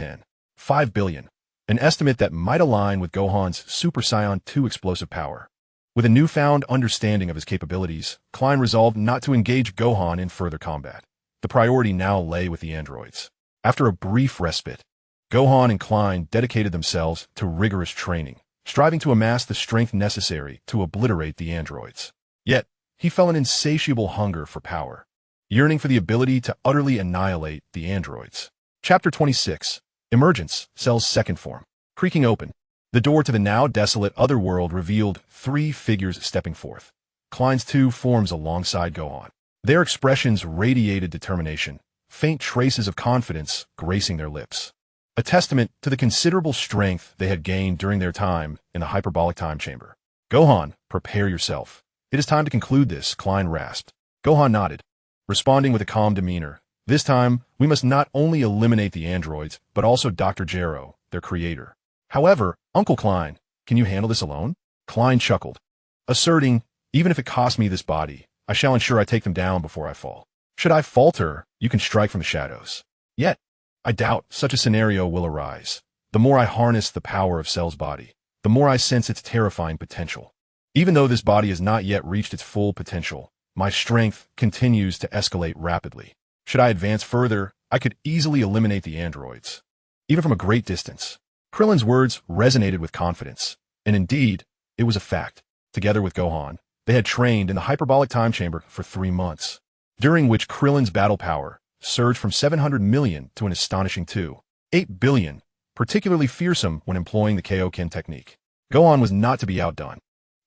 5 billion, an estimate that might align with Gohan's Super Saiyan 2 explosive power. With a newfound understanding of his capabilities, Klein resolved not to engage Gohan in further combat. The priority now lay with the androids. After a brief respite, Gohan and Klein dedicated themselves to rigorous training, striving to amass the strength necessary to obliterate the androids. Yet, he felt an insatiable hunger for power, yearning for the ability to utterly annihilate the androids. Chapter 26. Emergence, Cell's second form. Creaking open, the door to the now desolate otherworld revealed 3 figures stepping forth. Klein's 2 forms alongside Gohan. Their expressions radiated determination, faint traces of confidence gracing their lips. A testament to the considerable strength they had gained during their time in the hyperbolic time chamber. Gohan, prepare yourself. It is time to conclude this, Klein rasped. Gohan nodded, responding with a calm demeanor. This time, we must not only eliminate the androids, but also Dr. Gero, their creator. However, Uncle Klein, can you handle this alone? Klein chuckled, asserting, even if it costs me this body, I shall ensure I take them down before I fall. Should I falter, you can strike from the shadows. Yet, I doubt such a scenario will arise. The more I harness the power of Cell's body, the more I sense its terrifying potential. Even though this body has not yet reached its full potential, my strength continues to escalate rapidly. Should I advance further, I could easily eliminate the androids, even from a great distance. Krillin's words resonated with confidence, and indeed, it was a fact. Together with Gohan, they had trained in the hyperbolic time chamber for 3 months, during which Krillin's battle power surged from 700 million to an astonishing 8 billion, particularly fearsome when employing the Kaioken technique. Gohan was not to be outdone.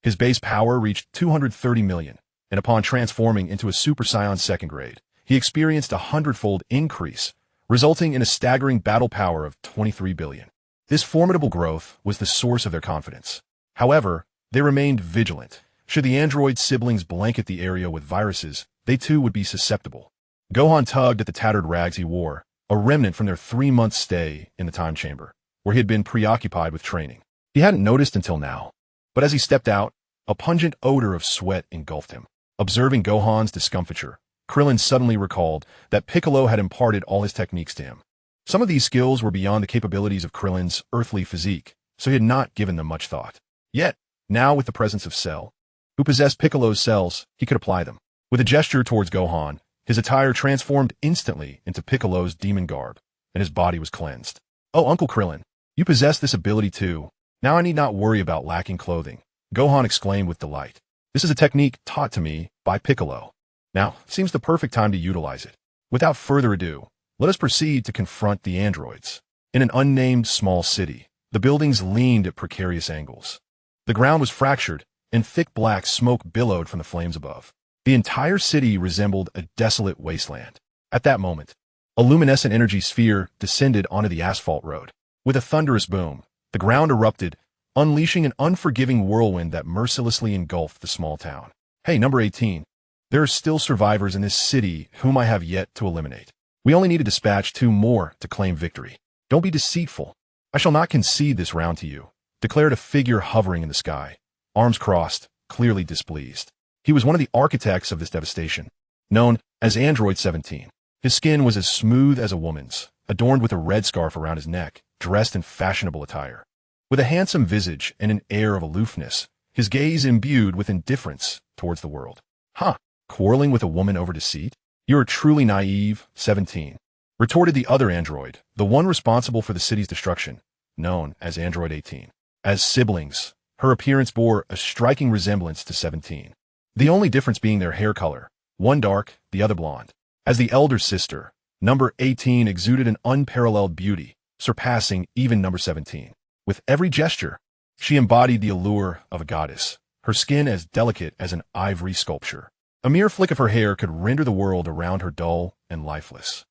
His base power reached 230 million, and upon transforming into a Super Saiyan second grade, he experienced a 100-fold increase, resulting in a staggering battle power of 23 billion. This formidable growth was the source of their confidence. However, they remained vigilant. Should the android siblings blanket the area with viruses, they too would be susceptible. Gohan tugged at the tattered rags he wore, a remnant from their 3-month stay in the time chamber, where he had been preoccupied with training. He hadn't noticed until now, but as he stepped out, a pungent odor of sweat engulfed him. Observing Gohan's discomfiture, Krillin suddenly recalled that Piccolo had imparted all his techniques to him. Some of these skills were beyond the capabilities of Krillin's earthly physique, so he had not given them much thought. Yet, now with the presence of Cell, who possessed Piccolo's cells, he could apply them. With a gesture towards Gohan, his attire transformed instantly into Piccolo's demon garb, and his body was cleansed. Oh, Uncle Krillin, you possess this ability too. Now I need not worry about lacking clothing, Gohan exclaimed with delight. This is a technique taught to me by Piccolo. Now, seems the perfect time to utilize it. Without further ado, let us proceed to confront the androids. In an unnamed small city, the buildings leaned at precarious angles. The ground was fractured, and thick black smoke billowed from the flames above. The entire city resembled a desolate wasteland. At that moment, a luminescent energy sphere descended onto the asphalt road. With a thunderous boom, the ground erupted, unleashing an unforgiving whirlwind that mercilessly engulfed the small town. Hey, number 18. There are still survivors in this city whom I have yet to eliminate. We only need to dispatch 2 more to claim victory. Don't be deceitful. I shall not concede this round to you, declared a figure hovering in the sky, arms crossed, clearly displeased. He was one of the architects of this devastation, known as Android 17. His skin was as smooth as a woman's, adorned with a red scarf around his neck, dressed in fashionable attire. With a handsome visage and an air of aloofness, his gaze imbued with indifference towards the world. Huh, quarreling with a woman over deceit? You're truly naive, 17. Retorted the other android, the one responsible for the city's destruction, known as Android 18. As siblings, her appearance bore a striking resemblance to 17. The only difference being their hair color, one dark, the other blonde. As the elder sister, number 18 exuded an unparalleled beauty, surpassing even number 17. With every gesture, she embodied the allure of a goddess, her skin as delicate as an ivory sculpture. A mere flick of her hair could render the world around her dull and lifeless.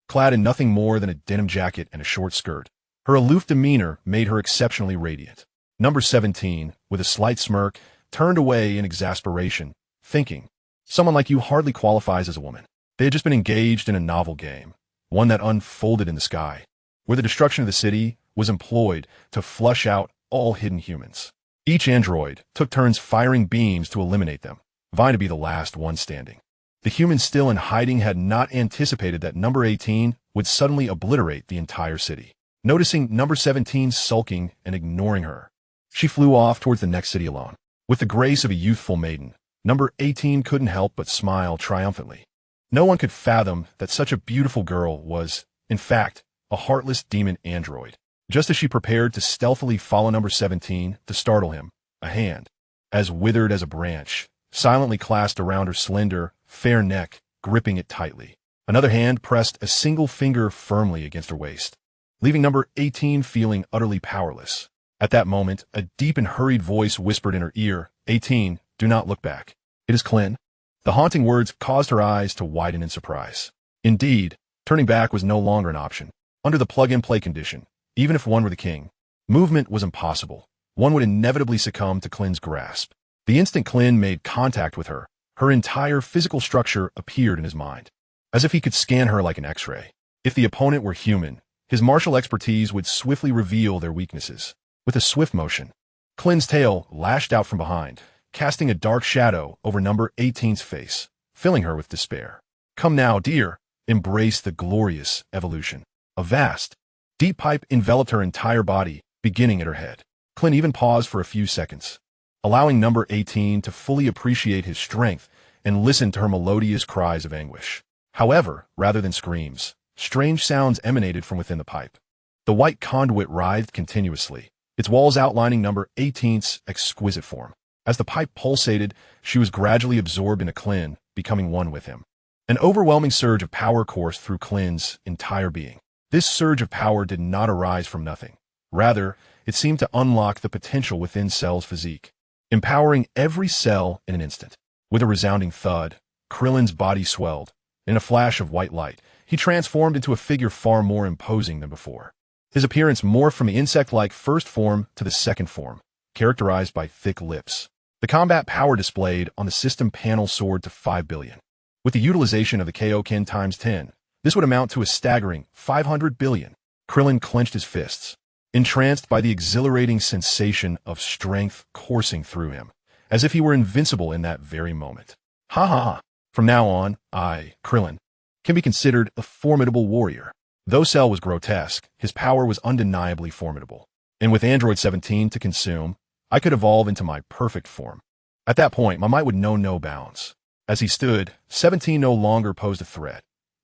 Clad in nothing more than a denim jacket and a short skirt, her aloof demeanor made her exceptionally radiant. Number 17, with a slight smirk, turned away in exasperation, thinking, someone like you hardly qualifies as a woman. They had just been engaged in a novel game, one that unfolded in the sky, where the destruction of the city was employed to flush out all hidden humans. Each android took turns firing beams to eliminate them, vying to be the last one standing. The humans still in hiding had not anticipated that number 18 would suddenly obliterate the entire city. Noticing number 17 sulking and ignoring her, she flew off towards the next city alone. With the grace of a youthful maiden, number 18 couldn't help but smile triumphantly. No one could fathom that such a beautiful girl was, in fact, a heartless demon android. Just as she prepared to stealthily follow number 17 to startle him, a hand, as withered as a branch, silently clasped around her slender, fair neck, gripping it tightly. Another hand pressed a single finger firmly against her waist, leaving number 18 feeling utterly powerless. At that moment, a deep and hurried voice whispered in her ear, 18, do not look back. It is Krillin. The haunting words caused her eyes to widen in surprise. Indeed, turning back was no longer an option. Under the plug-and-play condition, even if one were the king, movement was impossible. One would inevitably succumb to Klin's grasp. The instant Klin made contact with her, her entire physical structure appeared in his mind, as if he could scan her like an X-ray. If the opponent were human, his martial expertise would swiftly reveal their weaknesses. With a swift motion, Klin's tail lashed out from behind, casting a dark shadow over number 18's face, filling her with despair. Come now, dear, embrace the glorious evolution. A vast, deep pipe enveloped her entire body, beginning at her head. Klin even paused for a few seconds, allowing number 18 to fully appreciate his strength and listen to her melodious cries of anguish. However, rather than screams, strange sounds emanated from within the pipe. The white conduit writhed continuously, its walls outlining number 18's exquisite form. As the pipe pulsated, she was gradually absorbed into Klin, becoming one with him. An overwhelming surge of power coursed through Klin's entire being. This surge of power did not arise from nothing. Rather, it seemed to unlock the potential within Cell's physique, empowering every cell in an instant. With a resounding thud, Krillin's body swelled. In a flash of white light, he transformed into a figure far more imposing than before. His appearance morphed from the insect-like first form to the second form, characterized by thick lips. The combat power displayed on the system panel soared to 5 billion. With the utilization of the Kaioken times 10, this would amount to a staggering 500 billion. Krillin clenched his fists, entranced by the exhilarating sensation of strength coursing through him, as if he were invincible in that very moment. Ha ha ha. From now on, I, Krillin, can be considered a formidable warrior. Though Cell was grotesque, his power was undeniably formidable. And with Android 17 to consume, I could evolve into my perfect form. At that point, my might would know no bounds. As he stood, 17 no longer posed a threat.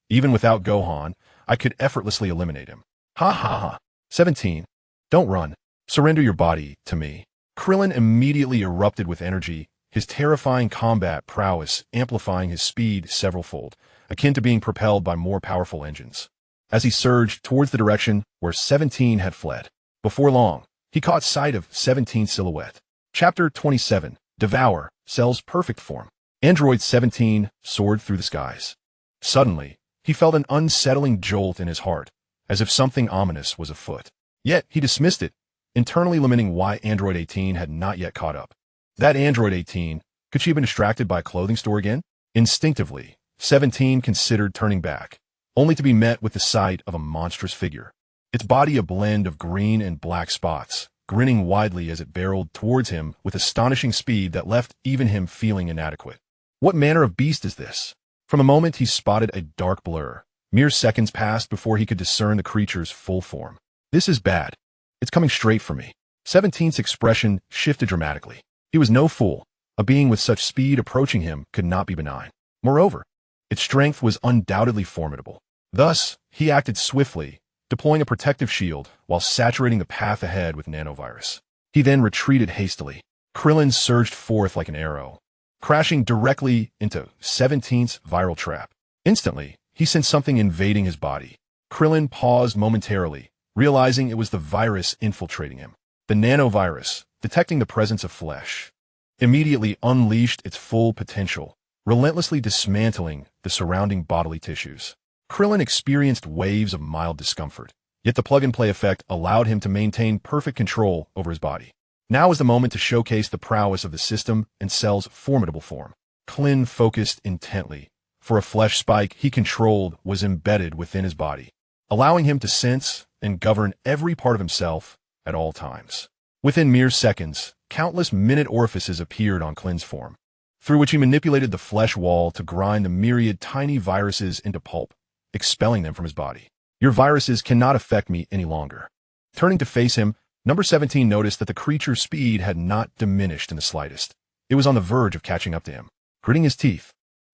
Even without Gohan, I could effortlessly eliminate him. Ha ha ha. 17. Don't run. Surrender your body to me. Krillin immediately erupted with energy, his terrifying combat prowess amplifying his speed severalfold, akin to being propelled by more powerful engines. As he surged towards the direction where 17 had fled. Before long, he caught sight of 17's silhouette. Chapter 27. Devour, Cell's perfect form. Android 17 soared through the skies. Suddenly, he felt an unsettling jolt in his heart, as if something ominous was afoot. Yet, he dismissed it, internally lamenting why Android 18 had not yet caught up. That Android 18, could she have been distracted by a clothing store again? Instinctively, 17 considered turning back, only to be met with the sight of a monstrous figure. Its body a blend of green and black spots, grinning widely as it barreled towards him with astonishing speed that left even him feeling inadequate. What manner of beast is this? From a moment he spotted a dark blur, Mere seconds passed before he could discern the creature's full form. This is bad. It's coming straight for me. 17's expression shifted dramatically. He was no fool. A being with such speed approaching him could not be benign. Moreover, its strength was undoubtedly formidable. Thus, he acted swiftly, deploying a protective shield while saturating the path ahead with nanovirus. He then retreated hastily. Krillin surged forth like an arrow, crashing directly into 17's viral trap. Instantly, he sensed something invading his body. Krillin paused momentarily, realizing it was the virus infiltrating him. The nanovirus, detecting the presence of flesh, immediately unleashed its full potential, relentlessly dismantling the surrounding bodily tissues. Krillin experienced waves of mild discomfort, yet the plug-and-play effect allowed him to maintain perfect control over his body. Now was the moment to showcase the prowess of the system and Cell's formidable form. Krillin focused intently, for a flesh spike he controlled was embedded within his body, allowing him to sense and govern every part of himself at all times. Within mere seconds, countless minute orifices appeared on Klin's form, through which he manipulated the flesh wall to grind the myriad tiny viruses into pulp, expelling them from his body. Your viruses cannot affect me any longer. Turning to face him, Number 17 noticed that the creature's speed had not diminished in the slightest. It was on the verge of catching up to him. Gritting his teeth,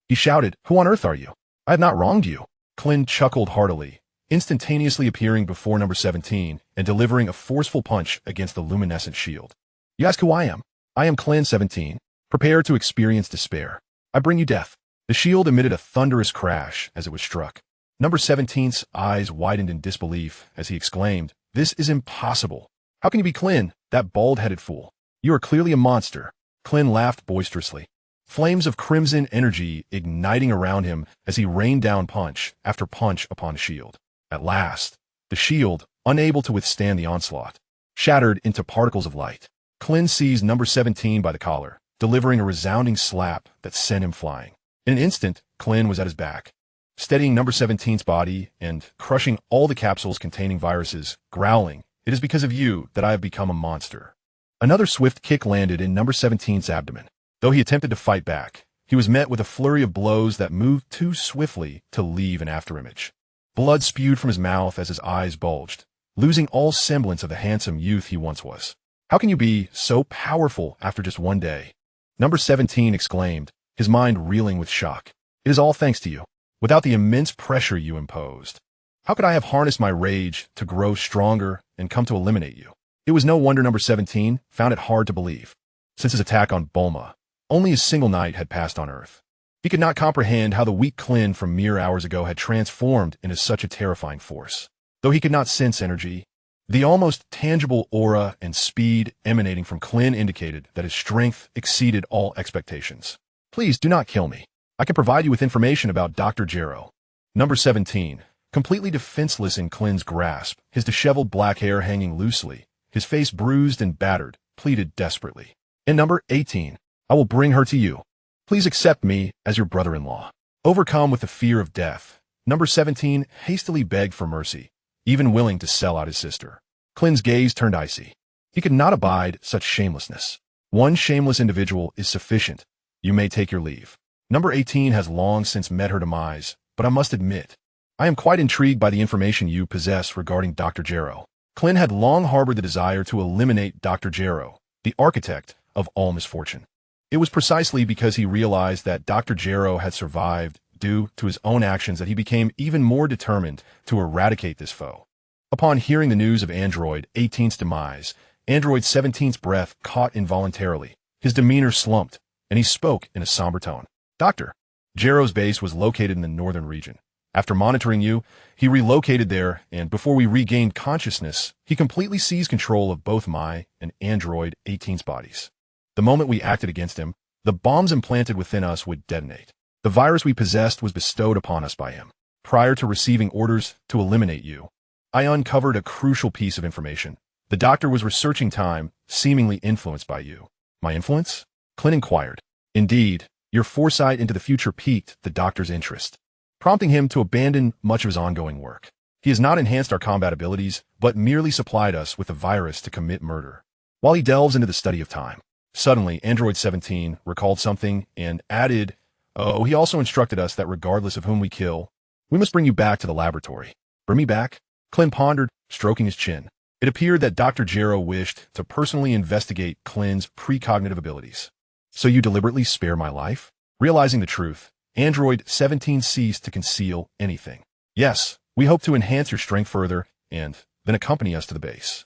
he shouted, "Who on earth are you? I have not wronged you." Krillin chuckled heartily, instantaneously appearing before Number 17 and delivering a forceful punch against the luminescent shield. "You ask who I am? I am Krillin 17. Prepare to experience despair. I bring you death." The shield emitted a thunderous crash as it was struck. Number 17's eyes widened in disbelief as he exclaimed, "This is impossible. How can you be Krillin, that bald-headed fool? You are clearly a monster." Krillin laughed boisterously, flames of crimson energy igniting around him as he rained down punch after punch upon the shield. At last, the shield, unable to withstand the onslaught, shattered into particles of light. Krillin seized Number 17 by the collar, delivering a resounding slap that sent him flying. In an instant, Krillin was at his back, steadying Number 17's body and crushing all the capsules containing viruses, growling, "It is because of you that I have become a monster." Another swift kick landed in Number 17's abdomen. Though he attempted to fight back, he was met with a flurry of blows that moved too swiftly to leave an afterimage. Blood spewed from his mouth as his eyes bulged, losing all semblance of the handsome youth he once was. "How can you be so powerful after just one day?" Number 17 exclaimed, his mind reeling with shock. "It is all thanks to you. Without the immense pressure you imposed, how could I have harnessed my rage to grow stronger and come to eliminate you?" It was no wonder Number 17 found it hard to believe. Since his attack on Bulma, only a single night had passed on Earth. He could not comprehend how the weak Krillin from mere hours ago had transformed into such a terrifying force. Though he could not sense energy, the almost tangible aura and speed emanating from Krillin indicated that his strength exceeded all expectations. "Please do not kill me. I can provide you with information about Dr. Gero." Number 17, completely defenseless in Klin's grasp, his disheveled black hair hanging loosely, his face bruised and battered, pleaded desperately. "And Number 18, I will bring her to you. Please accept me as your brother-in-law." Overcome with the fear of death, Number 17 hastily begged for mercy, even willing to sell out his sister. Klin's gaze turned icy. He could not abide such shamelessness. "One shameless individual is sufficient. You may take your leave." Number 18 has long since met her demise, but I must admit, I am quite intrigued by the information you possess regarding Dr. Gero. Krillin had long harbored the desire to eliminate Dr. Gero, the architect of all misfortune. It was precisely because he realized that Dr. Gero had survived due to his own actions that he became even more determined to eradicate this foe. Upon hearing the news of Android 18's demise, Android 17's breath caught involuntarily. His demeanor slumped, and he spoke in a somber tone. "Doctor, Gero's base was located in the northern region. After monitoring you, he relocated there, and before we regained consciousness, he completely seized control of both my and Android 18's bodies. The moment we acted against him, the bombs implanted within us would detonate. The virus we possessed was bestowed upon us by him. Prior to receiving orders to eliminate you, I uncovered a crucial piece of information. The doctor was researching time, seemingly influenced by you." "My influence?" Krillin inquired. "Indeed, your foresight into the future piqued the doctor's interest, prompting him to abandon much of his ongoing work. He has not enhanced our combat abilities, but merely supplied us with a virus to commit murder. While he delves into the study of time." Suddenly, Android 17 recalled something and added, "Oh, he also instructed us that regardless of whom we kill, We must bring you back to the laboratory. Bring me back? Klin pondered, stroking his chin. It appeared that Dr. Gero wished to personally investigate Klin's precognitive abilities. So you deliberately spare my life? Realizing the truth, Android 17 ceased to conceal anything. Yes, we hope to enhance your strength further and then accompany us to the base.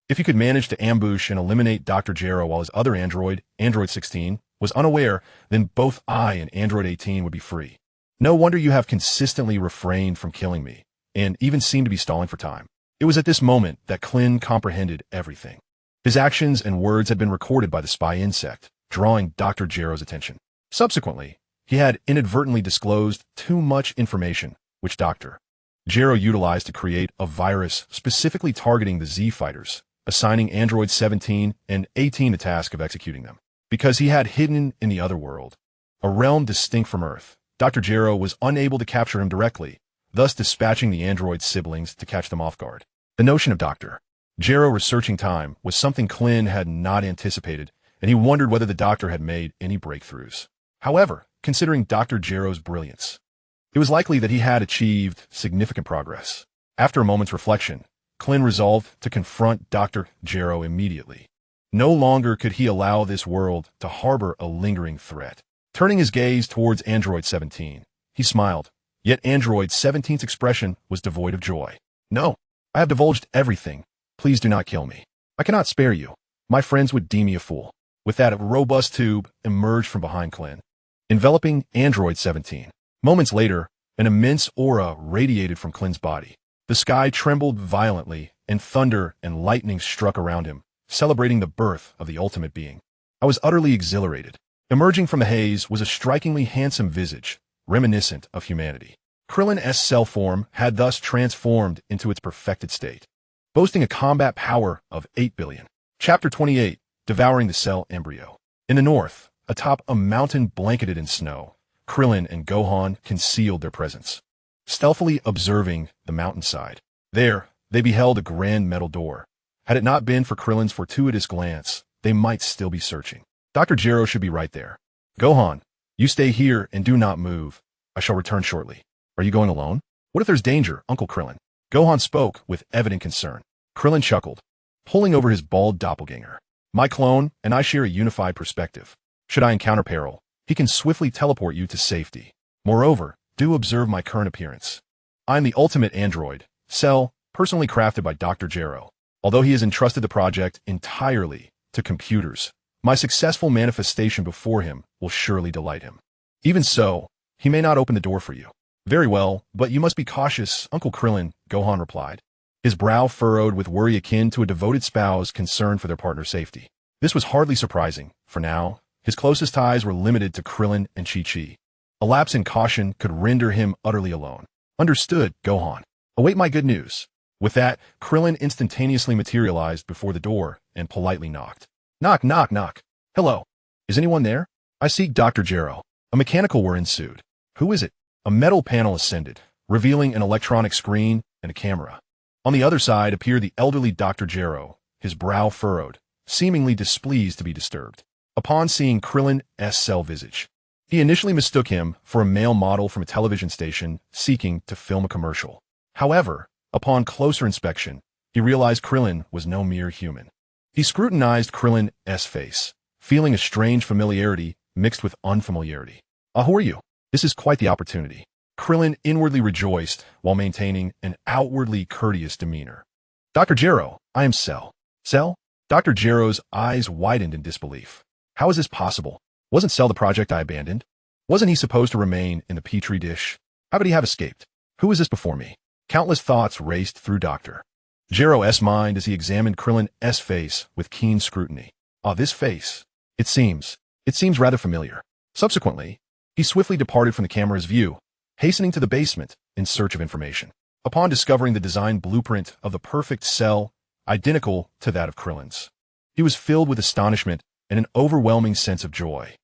If you could manage to ambush and eliminate Dr. Gero while his other android, Android 16, was unaware, then both I and Android 18 would be free. No wonder you have consistently refrained from killing me, and even seem to be stalling for time. It was at this moment that Klin comprehended everything. His actions and words had been recorded by the spy insect, drawing Dr. Gero's attention. Subsequently, he had inadvertently disclosed too much information, which Dr. Gero utilized to create a virus specifically targeting the Z fighters, assigning Android 17 and 18 the task of executing them. Because he had hidden in the other world, a realm distinct from Earth, Dr. Gero was unable to capture him directly, thus dispatching the android siblings to catch them off guard. The notion of Dr. Gero researching time was something Klin had not anticipated, and he wondered whether the doctor had made any breakthroughs. However, considering Dr. Gero's brilliance, it was likely that he had achieved significant progress. After a moment's reflection, Klin resolved to confront Dr. Gero immediately. No longer could he allow this world to harbor a lingering threat. Turning his gaze towards Android 17, he smiled, yet Android 17's expression was devoid of joy. No, I have divulged everything. Please do not kill me. I cannot spare you. My friends would deem me a fool. With that, a robust tube emerged from behind Klin, enveloping Android 17. Moments later, an immense aura radiated from Klin's body. The sky trembled violently, and thunder and lightning struck around him, celebrating the birth of the ultimate being. I was utterly exhilarated. Emerging from the haze was a strikingly handsome visage, reminiscent of humanity. Krillin's cell form had thus transformed into its perfected state, boasting a combat power of 8 billion. Chapter 28, Devouring the Cell Embryo. In the north, atop a mountain blanketed in snow, Krillin and Gohan concealed their presence, stealthily observing the mountainside. There, they beheld a grand metal door. Had it not been for Krillin's fortuitous glance, they might still be searching. Dr. Gero should be right there. Gohan, you stay here and do not move. I shall return shortly. Are you going alone? What if there's danger, Uncle Krillin? Gohan spoke with evident concern. Krillin chuckled, pulling over his bald doppelganger. My clone and I share a unified perspective. Should I encounter peril, he can swiftly teleport you to safety. Moreover, do observe my current appearance. I am the ultimate android, Cell, personally crafted by Dr. Gero. Although he has entrusted the project entirely to computers, my successful manifestation before him will surely delight him. Even so, he may not open the door for you. Very well, but you must be cautious, Uncle Krillin, Gohan replied, his brow furrowed with worry akin to a devoted spouse concerned for their partner's safety. This was hardly surprising, for now, his closest ties were limited to Krillin and Chi-Chi. A lapse in caution could render him utterly alone. Understood, Gohan. Await my good news. With that, Krillin instantaneously materialized before the door and politely knocked. Knock, knock, knock. Hello. Is anyone there? I seek Dr. Gero. A mechanical whir ensued. Who is it? A metal panel ascended, revealing an electronic screen and a camera. On the other side appeared the elderly Dr. Gero, his brow furrowed, seemingly displeased to be disturbed. Upon seeing Krillin's cell visage, he initially mistook him for a male model from a television station seeking to film a commercial. However, upon closer inspection, he realized Krillin was no mere human. He scrutinized Krillin's face, feeling a strange familiarity mixed with unfamiliarity. Who are you? This is quite the opportunity. Krillin inwardly rejoiced while maintaining an outwardly courteous demeanor. Dr. Gero, I am Cell. Cell? Dr. Gero's eyes widened in disbelief. How is this possible? Wasn't Cell the project I abandoned? Wasn't he supposed to remain in the petri dish? How could he have escaped? Who is this before me? Countless thoughts raced through Dr. Gero's mind as he examined Krillin's face with keen scrutiny. This face. It seems rather familiar. Subsequently, he swiftly departed from the camera's view, hastening to the basement in search of information. Upon discovering the design blueprint of the perfect cell, identical to that of Krillin's, he was filled with astonishment and an overwhelming sense of joy.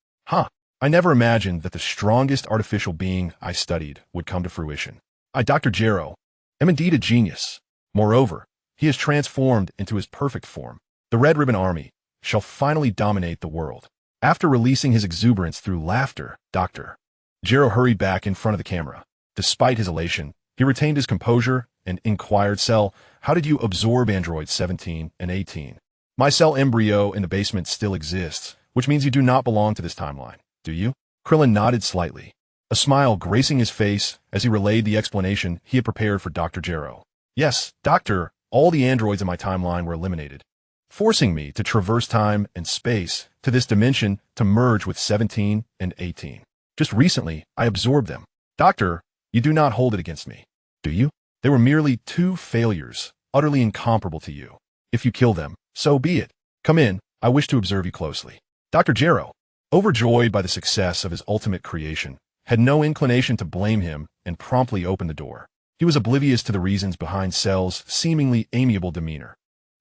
I never imagined that the strongest artificial being I studied would come to fruition. I, Dr. Gero, am indeed a genius. Moreover, he has transformed into his perfect form. The Red Ribbon Army shall finally dominate the world. After releasing his exuberance through laughter, Dr. Gero hurried back in front of the camera. Despite his elation, he retained his composure and inquired, Cell, how did you absorb androids 17 and 18? My cell embryo in the basement still exists, which means you do not belong to this timeline, do you? Krillin nodded slightly, a smile gracing his face as he relayed the explanation he had prepared for Dr. Gero. Yes, Doctor, all the androids in my timeline were eliminated, forcing me to traverse time and space to this dimension to merge with 17 and 18. Just recently, I absorbed them. Doctor, you do not hold it against me, do you? They were merely two failures, utterly incomparable to you. If you kill them, so be it. Come in, I wish to observe you closely. Dr. Gero, overjoyed by the success of his ultimate creation, had no inclination to blame him and promptly opened the door. He was oblivious to the reasons behind Cell's seemingly amiable demeanor,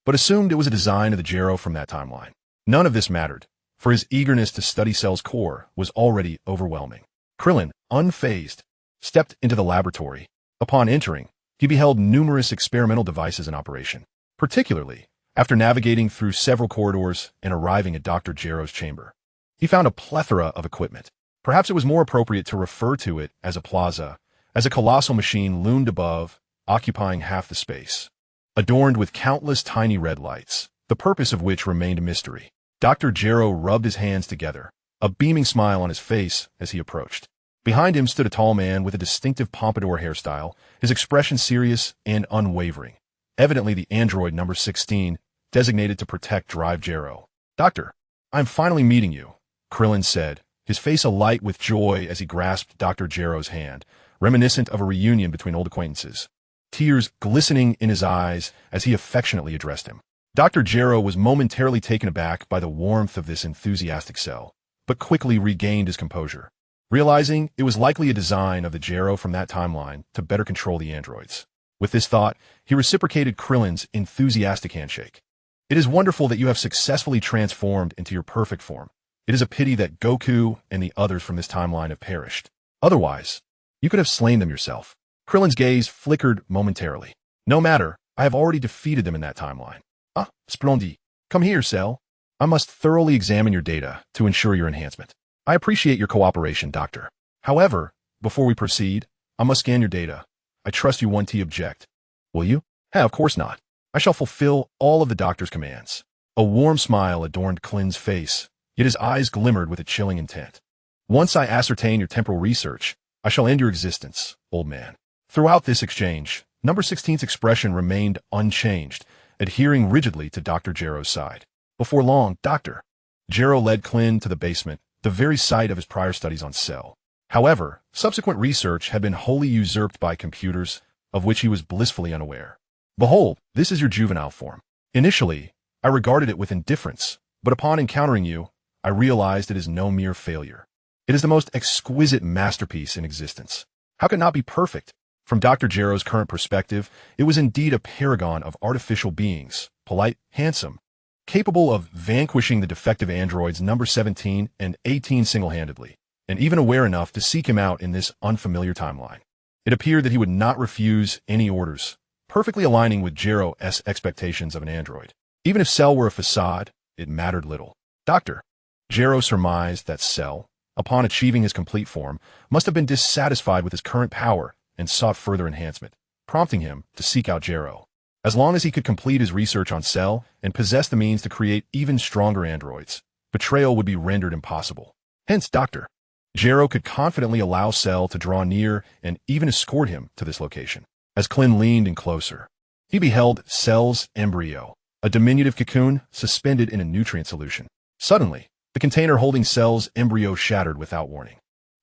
but assumed it was a design of the Gero from that timeline. None of this mattered, for his eagerness to study Cell's core was already overwhelming. Krillin, unfazed, stepped into the laboratory. Upon entering, he beheld numerous experimental devices in operation, particularly after navigating through several corridors and arriving at Dr. Gero's chamber. He found a plethora of equipment. Perhaps it was more appropriate to refer to it as a plaza, as a colossal machine loomed above, occupying half the space, adorned with countless tiny red lights, the purpose of which remained a mystery. Dr. Gero rubbed his hands together, a beaming smile on his face as he approached. Behind him stood a tall man with a distinctive pompadour hairstyle, his expression serious and unwavering. Evidently the android number 16, designated to protect Drive Gero. Doctor, I'm finally meeting you, Krillin said, his face alight with joy as he grasped Dr. Gero's hand, reminiscent of a reunion between old acquaintances, tears glistening in his eyes as he affectionately addressed him. Dr. Gero was momentarily taken aback by the warmth of this enthusiastic Cell, but quickly regained his composure, realizing it was likely a design of the Gero from that timeline to better control the androids. With this thought, he reciprocated Krillin's enthusiastic handshake. It is wonderful that you have successfully transformed into your perfect form. It is a pity that Goku and the others from this timeline have perished. Otherwise, you could have slain them yourself. Krillin's gaze flickered momentarily. No matter, I have already defeated them in that timeline. Ah, splendid. Come here, Cell. I must thoroughly examine your data to ensure your enhancement. I appreciate your cooperation, Doctor. However, before we proceed, I must scan your data. I trust you won't object. Will you? Of course not. I shall fulfill all of the doctor's commands. A warm smile adorned Krillin's face, yet his eyes glimmered with a chilling intent. Once I ascertain your temporal research, I shall end your existence, old man. Throughout this exchange, number 16's expression remained unchanged, adhering rigidly to Dr. Gero's side. Before long, Dr. Gero led Krillin to the basement, the very site of his prior studies on Cell. However, subsequent research had been wholly usurped by computers, of which he was blissfully unaware. Behold, this is your juvenile form. Initially, I regarded it with indifference, but upon encountering you, I realized it is no mere failure. It is the most exquisite masterpiece in existence. How could it not be perfect? From Dr. Gero's current perspective, it was indeed a paragon of artificial beings, polite, handsome, capable of vanquishing the defective androids number 17 and 18 single-handedly, and even aware enough to seek him out in this unfamiliar timeline. It appeared that he would not refuse any orders, perfectly aligning with Gero's expectations of an android. Even if Cell were a facade, it mattered little. Dr. Gero surmised that Cell, upon achieving his complete form, must have been dissatisfied with his current power and sought further enhancement, prompting him to seek out Gero. As long as he could complete his research on Cell and possess the means to create even stronger androids, betrayal would be rendered impossible. Hence, Dr. Gero could confidently allow Cell to draw near and even escort him to this location. As Krillin leaned in closer, he beheld Cell's embryo, a diminutive cocoon suspended in a nutrient solution. Suddenly, the container holding Cell's embryo shattered without warning.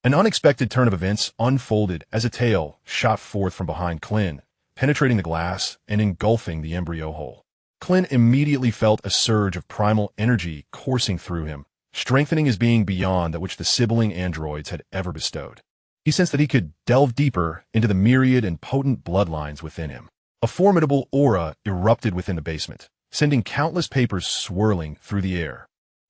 An unexpected turn of events unfolded as a tail shot forth from behind Krillin, penetrating the glass and engulfing the embryo whole. Krillin immediately felt a surge of primal energy coursing through him, strengthening his being beyond that which the sibling androids had ever bestowed. He sensed that he could delve deeper into the myriad and potent bloodlines within him. A formidable aura erupted within the basement, sending countless papers swirling through the air.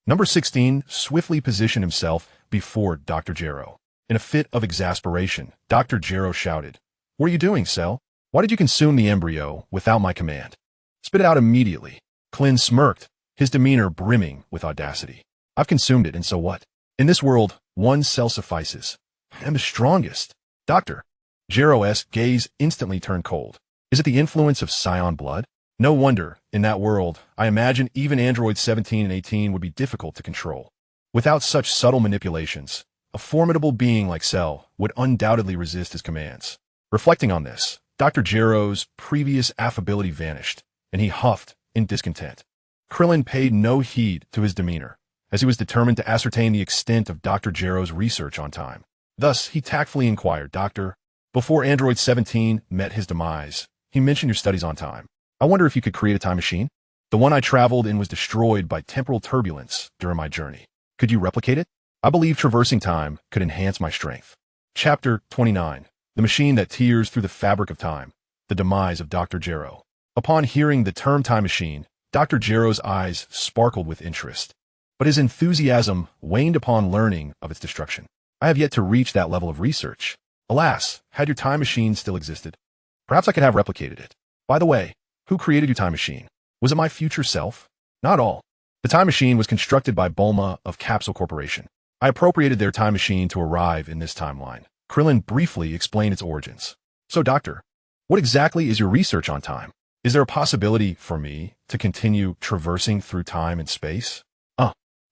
Number 16 swiftly positioned himself before Dr. Gero. In a fit of exasperation, Dr. Gero shouted, "What are you doing, Cell? Why did you consume the embryo without my command? Spit it out immediately." Krillin smirked, his demeanor brimming with audacity. "I've consumed it, and so what? In this world, one cell suffices. I am the strongest." Dr. Jiro's gaze instantly turned cold. Is it the influence of Saiyan blood? No wonder, in that world, I imagine even androids 17 and 18 would be difficult to control. Without such subtle manipulations, a formidable being like Cell would undoubtedly resist his commands. Reflecting on this, Dr. Jiro's previous affability vanished, and he huffed in discontent. Krillin paid no heed to his demeanor, as he was determined to ascertain the extent of Dr. Jiro's research on time. Thus, he tactfully inquired, Doctor, before Android 17 met his demise, he mentioned your studies on time. I wonder if you could create a time machine? The one I traveled in was destroyed by temporal turbulence during my journey. Could you replicate it? I believe traversing time could enhance my strength. Chapter 29. The Machine That Tears Through the Fabric of Time. The Demise of Dr. Jiro. Upon hearing the term time machine, Dr. Jiro's eyes sparkled with interest. But his enthusiasm waned upon learning of its destruction. I have yet to reach that level of research. Alas, had your time machine still existed, perhaps I could have replicated it. By the way, who created your time machine? Was it my future self? Not all. The time machine was constructed by Bulma of Capsule Corporation. I appropriated their time machine to arrive in this timeline. Krillin briefly explained its origins. So, Doctor, what exactly is your research on time? Is there a possibility for me to continue traversing through time and space?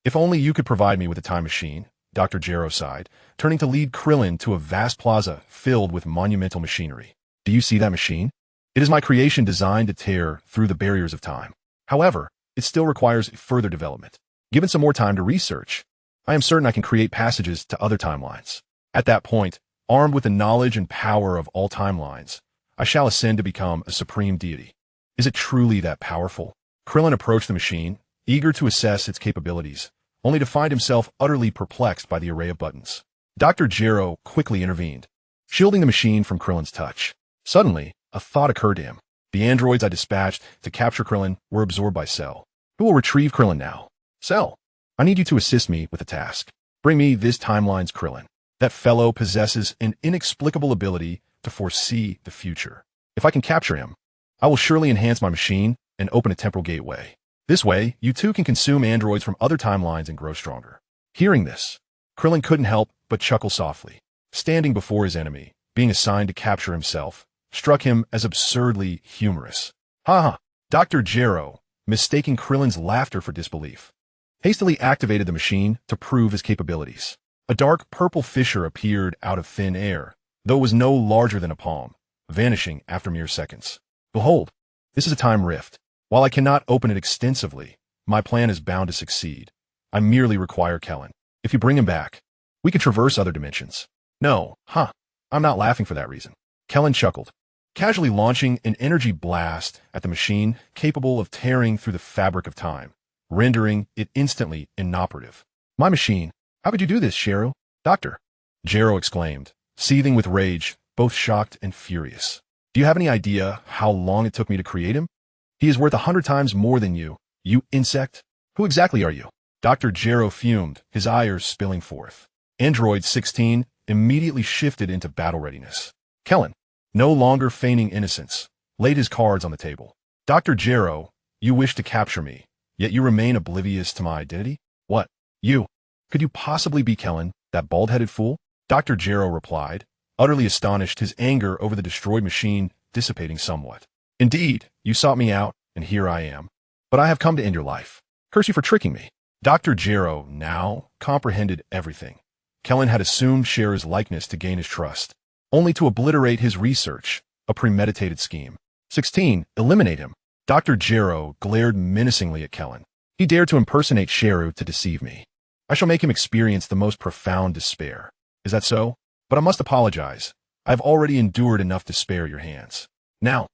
If only you could provide me with a time machine, Dr. Jiro sighed, turning to lead Krillin to a vast plaza filled with monumental machinery. Do you see that machine? It is my creation designed to tear through the barriers of time. However, it still requires further development. Given some more time to research, I am certain I can create passages to other timelines. At that point, armed with the knowledge and power of all timelines, I shall ascend to become a supreme deity. Is it truly that powerful? Krillin approached the machine, eager to assess its capabilities, only to find himself utterly perplexed by the array of buttons. Dr. Jiro quickly intervened, shielding the machine from Krillin's touch. Suddenly, a thought occurred to him. The androids I dispatched to capture Krillin were absorbed by Cell. Who will retrieve Krillin now? Cell, I need you to assist me with a task. Bring me this timeline's Krillin. That fellow possesses an inexplicable ability to foresee the future. If I can capture him, I will surely enhance my machine and open a temporal gateway. This way, you too can consume androids from other timelines and grow stronger. Hearing this, Krillin couldn't help but chuckle softly. Standing before his enemy, being assigned to capture himself, struck him as absurdly humorous. Ha! Dr. Jiro, mistaking Krillin's laughter for disbelief, hastily activated the machine to prove his capabilities. A dark purple fissure appeared out of thin air, though it was no larger than a palm, vanishing after mere seconds. Behold, this is a time rift. While I cannot open it extensively, my plan is bound to succeed. I merely require Krillin. If you bring him back, we can traverse other dimensions. No, I'm not laughing for that reason. Krillin chuckled, casually launching an energy blast at the machine capable of tearing through the fabric of time, rendering it instantly inoperative. My machine, how could you do this, Shiro? Doctor, Jiro exclaimed, seething with rage, both shocked and furious. Do you have any idea how long it took me to create him? He is worth 100 times more than you, you insect. Who exactly are you? Dr. Jiro fumed, his ire spilling forth. Android 16 immediately shifted into battle readiness. Krillin, no longer feigning innocence, laid his cards on the table. Dr. Jiro, you wish to capture me, yet you remain oblivious to my identity? What? You? Could you possibly be Krillin, that bald-headed fool? Dr. Jiro replied, utterly astonished, his anger over the destroyed machine dissipating somewhat. Indeed, you sought me out, and here I am. But I have come to end your life. Curse you for tricking me. Dr. Jiro now comprehended everything. Krillin had assumed Shira's likeness to gain his trust, only to obliterate his research, a premeditated scheme. 16. Eliminate him. Dr. Jiro glared menacingly at Krillin. He dared to impersonate Shiro to deceive me. I shall make him experience the most profound despair. Is that so? But I must apologize. I have already endured enough to spare your hands. Now,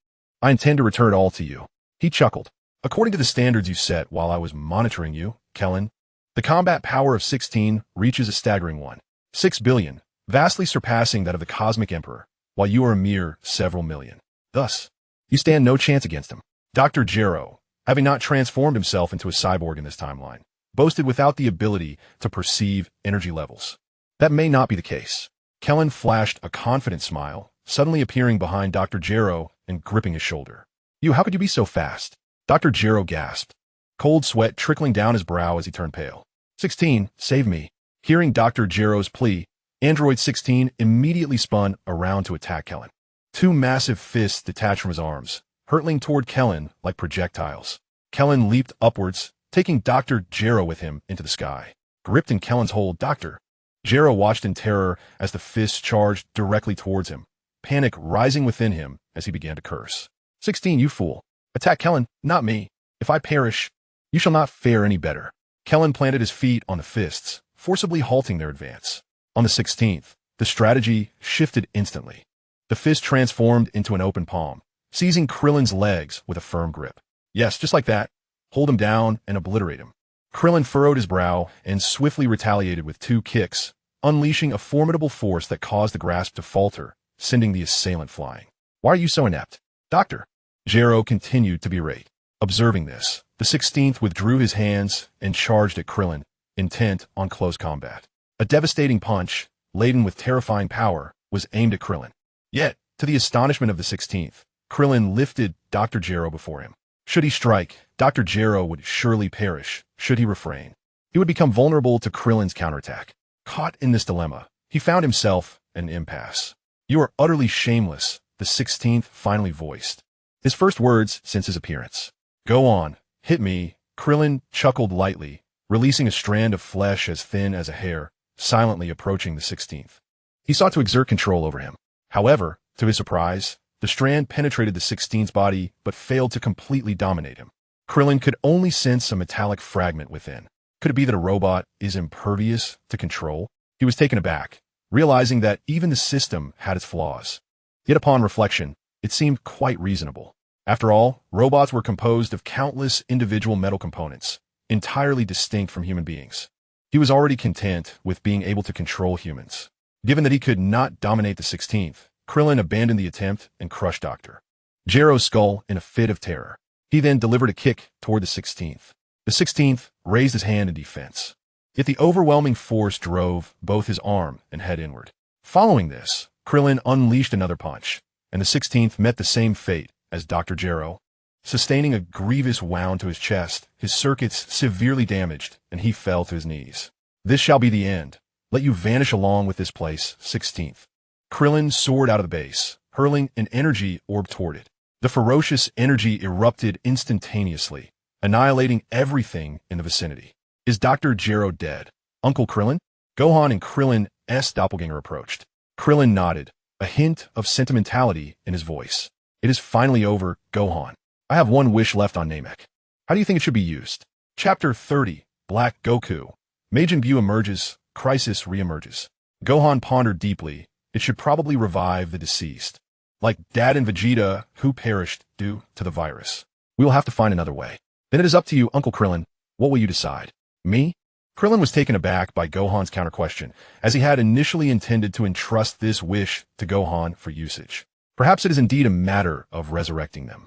I intend to return it all to you. He chuckled. According to the standards you set while I was monitoring you, Krillin, the combat power of 16 reaches a staggering 1.6 billion, vastly surpassing that of the Cosmic Emperor, while you are a mere several million. Thus, you stand no chance against him. Dr. Jiro, having not transformed himself into a cyborg in this timeline, boasted without the ability to perceive energy levels. That may not be the case. Krillin flashed a confident smile, suddenly appearing behind Dr. Jiro and gripping his shoulder. You, how could you be so fast? Dr. Jiro gasped, cold sweat trickling down his brow as he turned pale. 16, save me. Hearing Dr. Jiro's plea, Android 16 immediately spun around to attack Krillin. Two massive fists detached from his arms, hurtling toward Krillin like projectiles. Krillin leaped upwards, taking Dr. Gero with him into the sky. Gripped in Kellen's hold, Dr. Gero watched in terror as the fists charged directly towards him, panic rising within him as he began to curse. 16, you fool. Attack Krillin, not me. If I perish, you shall not fare any better. Krillin planted his feet on the fists, forcibly halting their advance. On the 16th, the strategy shifted instantly. The fist transformed into an open palm, seizing Krillin's legs with a firm grip. Yes, just like that. Hold him down and obliterate him. Krillin furrowed his brow and swiftly retaliated with two kicks, unleashing a formidable force that caused the grasp to falter, sending the assailant flying. Why are you so inept? Dr. Gero continued to berate. Observing this, the 16th withdrew his hands and charged at Krillin, intent on close combat. A devastating punch, laden with terrifying power, was aimed at Krillin. Yet, to the astonishment of the 16th, Krillin lifted Dr. Gero before him. Should he strike, Dr. Gero would surely perish. Should he refrain, he would become vulnerable to Krillin's counterattack. Caught in this dilemma, he found himself at an impasse. You are utterly shameless, the 16th finally voiced. His first words since his appearance. Go on, hit me. Krillin chuckled lightly, releasing a strand of flesh as thin as a hair, silently approaching the 16th. He sought to exert control over him. However, to his surprise, the strand penetrated the 16th's body but failed to completely dominate him. Krillin could only sense a metallic fragment within. Could it be that a robot is impervious to control? He was taken aback, realizing that even the system had its flaws. Yet upon reflection, it seemed quite reasonable. After all, robots were composed of countless individual metal components, entirely distinct from human beings. He was already content with being able to control humans. Given that he could not dominate the 16th, Krillin abandoned the attempt and crushed Dr. Gero's skull in a fit of terror. He then delivered a kick toward the 16th. The 16th raised his hand in defense. Yet the overwhelming force drove both his arm and head inward. Following this, Krillin unleashed another punch, and the 16th met the same fate as Dr. Gero. Sustaining a grievous wound to his chest, his circuits severely damaged, and he fell to his knees. This shall be the end. Let you vanish along with this place, 16th. Krillin soared out of the base, hurling an energy orb toward it. The ferocious energy erupted instantaneously, annihilating everything in the vicinity. Is Dr. Gero dead? Uncle Krillin? Gohan and Krillin's doppelganger approached. Krillin nodded, a hint of sentimentality in his voice. It is finally over, Gohan. I have one wish left on Namek. How do you think it should be used? Chapter 30, Black Goku. Majin Buu emerges, Crisis reemerges. Gohan pondered deeply. It should probably revive the deceased. Like Dad and Vegeta, who perished due to the virus. We will have to find another way. Then it is up to you, Uncle Krillin. What will you decide? Me? Krillin was taken aback by Gohan's counter-question, as he had initially intended to entrust this wish to Gohan for usage. Perhaps it is indeed a matter of resurrecting them.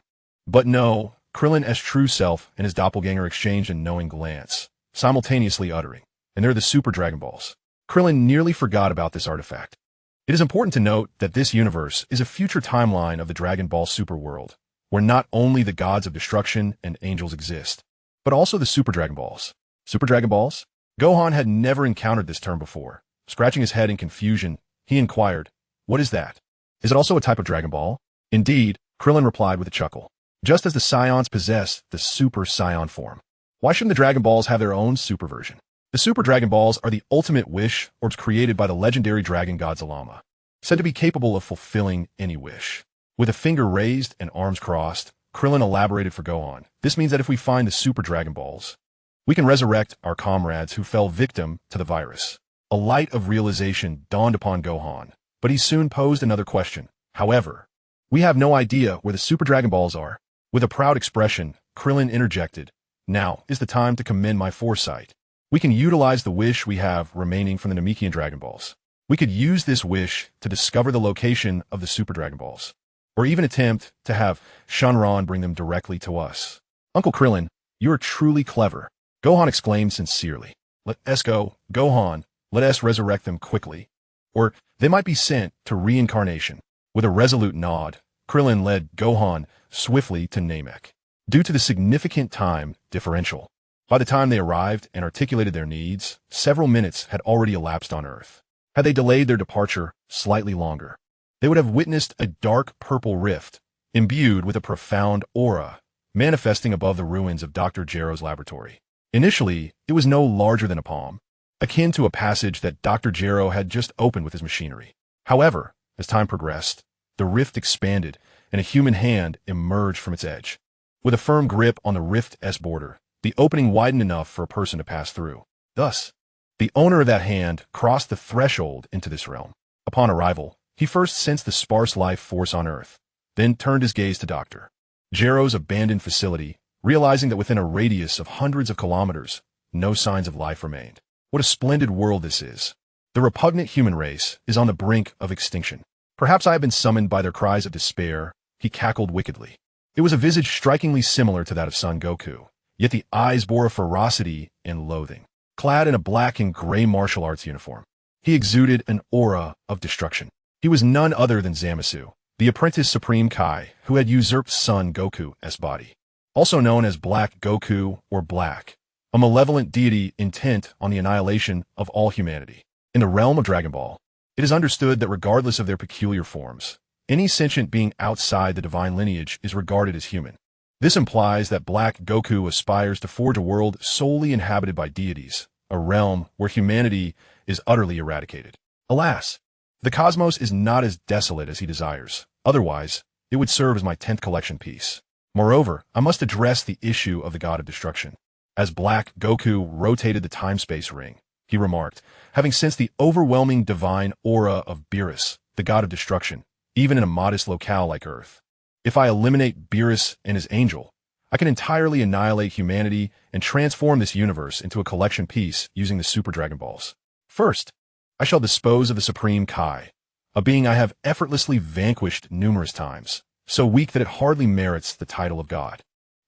But no, Krillin's true self and his doppelganger exchanged a knowing glance, simultaneously uttering, and they're the Super Dragon Balls. Krillin nearly forgot about this artifact. It is important to note that this universe is a future timeline of the Dragon Ball Super world, where not only the gods of destruction and angels exist, but also the Super Dragon Balls. Super Dragon Balls? Gohan had never encountered this term before. Scratching his head in confusion, he inquired, what is that? Is it also a type of Dragon Ball? Indeed, Krillin replied with a chuckle. Just as the Saiyans possess the Super Saiyan form. Why shouldn't the Dragon Balls have their own super version? The Super Dragon Balls are the ultimate wish orbs created by the legendary dragon god Zalama, said to be capable of fulfilling any wish. With a finger raised and arms crossed, Krillin elaborated for Gohan. This means that if we find the Super Dragon Balls, we can resurrect our comrades who fell victim to the virus. A light of realization dawned upon Gohan, but he soon posed another question. However, we have no idea where the Super Dragon Balls are. With a proud expression, Krillin interjected, now is the time to commend my foresight. We can utilize the wish we have remaining from the Namekian Dragon Balls. We could use this wish to discover the location of the Super Dragon Balls, or even attempt to have Shenron bring them directly to us. Uncle Krillin, you are truly clever. Gohan exclaimed sincerely. Let us go, Gohan, let us resurrect them quickly. Or they might be sent to reincarnation. With a resolute nod, Krillin led Gohan swiftly to Namek. Due to the significant time differential, by the time they arrived and articulated their needs, several minutes had already elapsed on Earth. Had they delayed their departure slightly longer, they would have witnessed a dark purple rift, imbued with a profound aura, manifesting above the ruins of Dr. Gero's laboratory. Initially, it was no larger than a palm, akin to a passage that Dr. Gero had just opened with his machinery. However, as time progressed, the rift expanded and a human hand emerged from its edge. With a firm grip on the rift's border, the opening widened enough for a person to pass through. Thus, the owner of that hand crossed the threshold into this realm. Upon arrival, he first sensed the sparse life force on Earth, then turned his gaze to Dr. Gero's abandoned facility, realizing that within a radius of hundreds of kilometers, no signs of life remained. What a splendid world this is. The repugnant human race is on the brink of extinction. Perhaps I have been summoned by their cries of despair, he cackled wickedly. It was a visage strikingly similar to that of Son Goku, yet the eyes bore a ferocity and loathing. Clad in a black and gray martial arts uniform, he exuded an aura of destruction. He was none other than Zamasu, the apprentice Supreme Kai who had usurped Son Goku's body. Also known as Black Goku or Black, a malevolent deity intent on the annihilation of all humanity. In the realm of Dragon Ball, it is understood that regardless of their peculiar forms, any sentient being outside the divine lineage is regarded as human. This implies that Black Goku aspires to forge a world solely inhabited by deities, a realm where humanity is utterly eradicated. Alas, the cosmos is not as desolate as he desires. Otherwise, it would serve as my 10th collection piece. Moreover, I must address the issue of the god of destruction. As Black Goku rotated the time-space ring, he remarked, having sensed the overwhelming divine aura of Beerus, the god of destruction, even in a modest locale like Earth. If I eliminate Beerus and his angel, I can entirely annihilate humanity and transform this universe into a collection piece using the Super Dragon Balls. First, I shall dispose of the Supreme Kai, a being I have effortlessly vanquished numerous times, so weak that it hardly merits the title of God.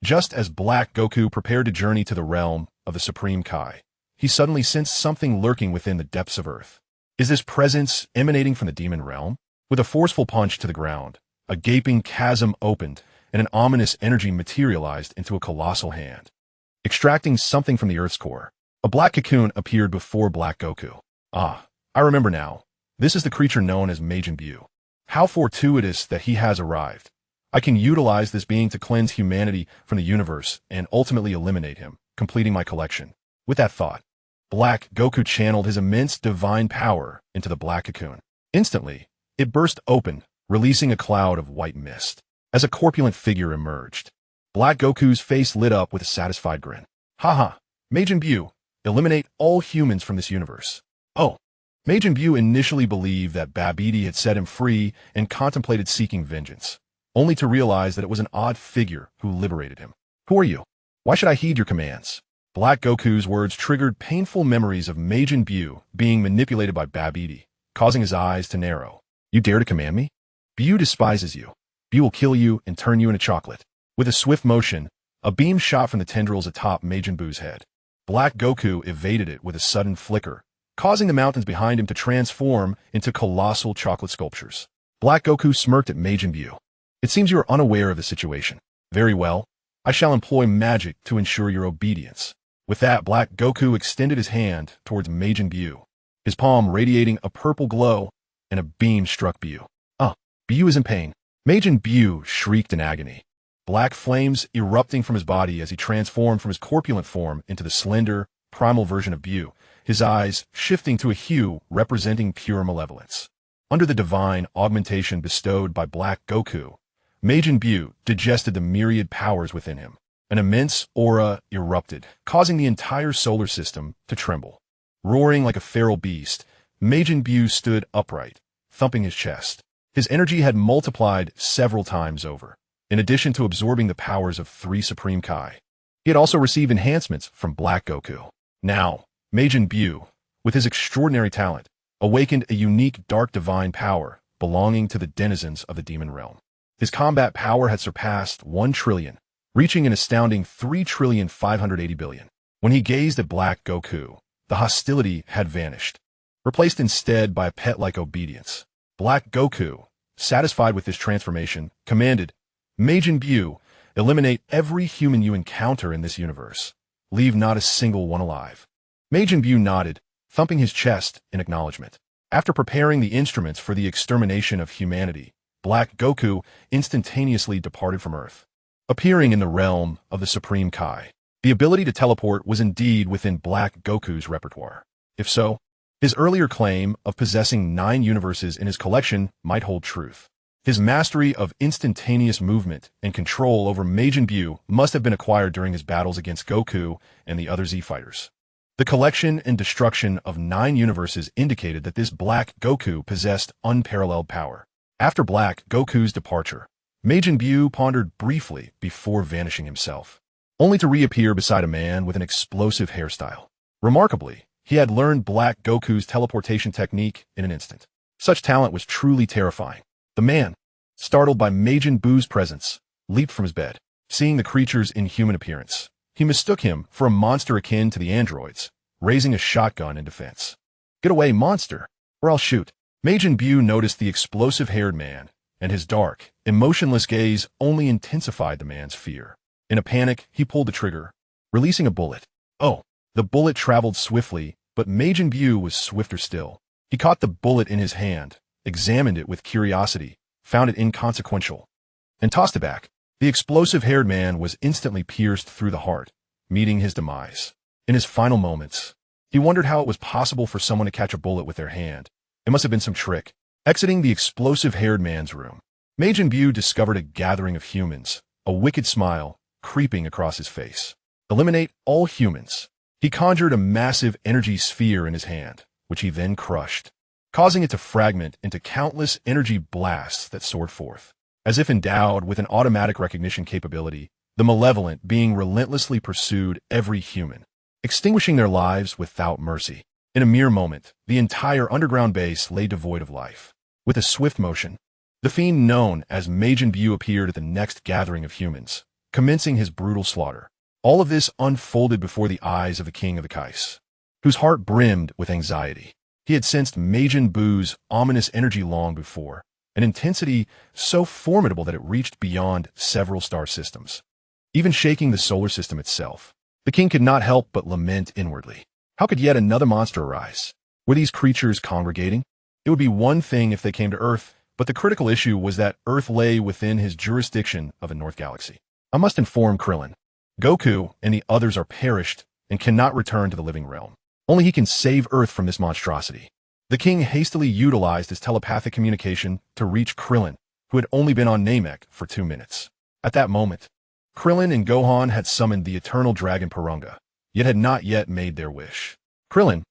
Just as Black Goku prepared to journey to the realm of the Supreme Kai, he suddenly sensed something lurking within the depths of Earth. Is this presence emanating from the demon realm? With a forceful punch to the ground, a gaping chasm opened and an ominous energy materialized into a colossal hand. Extracting something from the Earth's core, a black cocoon appeared before Black Goku. Ah, I remember now. This is the creature known as Majin Buu. How fortuitous that he has arrived. I can utilize this being to cleanse humanity from the universe and ultimately eliminate him, completing my collection. With that thought, Black Goku channeled his immense divine power into the black cocoon. Instantly, it burst open, releasing a cloud of white mist. As a corpulent figure emerged, Black Goku's face lit up with a satisfied grin. Haha, Majin Buu, eliminate all humans from this universe. Oh, Majin Buu initially believed that Babidi had set him free and contemplated seeking vengeance, only to realize that it was an odd figure who liberated him. Who are you? Why should I heed your commands? Black Goku's words triggered painful memories of Majin Buu being manipulated by Babidi, causing his eyes to narrow. You dare to command me? Buu despises you. Buu will kill you and turn you into chocolate. With a swift motion, a beam shot from the tendrils atop Majin Buu's head. Black Goku evaded it with a sudden flicker, causing the mountains behind him to transform into colossal chocolate sculptures. Black Goku smirked at Majin Buu. It seems you are unaware of the situation. Very well. I shall employ magic to ensure your obedience. With that, Black Goku extended his hand towards Majin Buu, his palm radiating a purple glow, and a beam struck Buu. Buu is in pain. Majin Buu shrieked in agony, black flames erupting from his body as he transformed from his corpulent form into the slender, primal version of Buu, his eyes shifting to a hue representing pure malevolence. Under the divine augmentation bestowed by Black Goku, Majin Buu digested the myriad powers within him. An immense aura erupted, causing the entire solar system to tremble. Roaring like a feral beast, Majin Buu stood upright, thumping his chest. His energy had multiplied several times over, in addition to absorbing the powers of 3 Supreme Kai. He had also received enhancements from Black Goku. Now, Majin Buu, with his extraordinary talent, awakened a unique dark divine power belonging to the denizens of the demon realm. His combat power had surpassed 1 trillion, reaching an astounding 3,580,000,000,000. When he gazed at Black Goku, the hostility had vanished, replaced instead by a pet-like obedience. Black Goku, satisfied with this transformation, commanded, Majin Buu, eliminate every human you encounter in this universe. Leave not a single one alive. Majin Buu nodded, thumping his chest in acknowledgement. After preparing the instruments for the extermination of humanity, Black Goku instantaneously departed from Earth, appearing in the realm of the Supreme Kai. The ability to teleport was indeed within Black Goku's repertoire. If so, his earlier claim of possessing 9 universes in his collection might hold truth. His mastery of instantaneous movement and control over Majin Buu must have been acquired during his battles against Goku and the other Z fighters. The collection and destruction of 9 universes indicated that this Black Goku possessed unparalleled power. After Black Goku's departure, Majin Buu pondered briefly before vanishing himself, only to reappear beside a man with an explosive hairstyle. Remarkably, he had learned Black Goku's teleportation technique in an instant. Such talent was truly terrifying. The man, startled by Majin Buu's presence, leaped from his bed. Seeing the creature's inhuman appearance, he mistook him for a monster akin to the androids, raising a shotgun in defense. "Get away, monster, or I'll shoot." Majin Buu noticed the explosive-haired man, and his dark, emotionless gaze only intensified the man's fear. In a panic, he pulled the trigger, releasing a bullet. Oh, the bullet traveled swiftly, but Majin Buu was swifter still. He caught the bullet in his hand, examined it with curiosity, found it inconsequential, and tossed it back. The explosive-haired man was instantly pierced through the heart, meeting his demise. In his final moments, he wondered how it was possible for someone to catch a bullet with their hand. It must have been some trick. Exiting the explosive-haired man's room, Majin Buu discovered a gathering of humans, a wicked smile creeping across his face. Eliminate all humans. He conjured a massive energy sphere in his hand, which he then crushed, causing it to fragment into countless energy blasts that soared forth. As if endowed with an automatic recognition capability, the malevolent being relentlessly pursued every human, extinguishing their lives without mercy. In a mere moment, the entire underground base lay devoid of life. With a swift motion, the fiend known as Majin Buu appeared at the next gathering of humans, commencing his brutal slaughter. All of this unfolded before the eyes of the king of the Kais, whose heart brimmed with anxiety. He had sensed Majin Buu's ominous energy long before, an intensity so formidable that it reached beyond several star systems, even shaking the solar system itself. The king could not help but lament inwardly. How could yet another monster arise? Were these creatures congregating? It would be one thing if they came to Earth, but the critical issue was that Earth lay within his jurisdiction of a North Galaxy. I must inform Krillin. Goku and the others are perished and cannot return to the living realm. Only he can save Earth from this monstrosity. The king hastily utilized his telepathic communication to reach Krillin, who had only been on Namek for 2 minutes. At that moment, Krillin and Gohan had summoned the eternal dragon Porunga, yet had not yet made their wish. Krillin,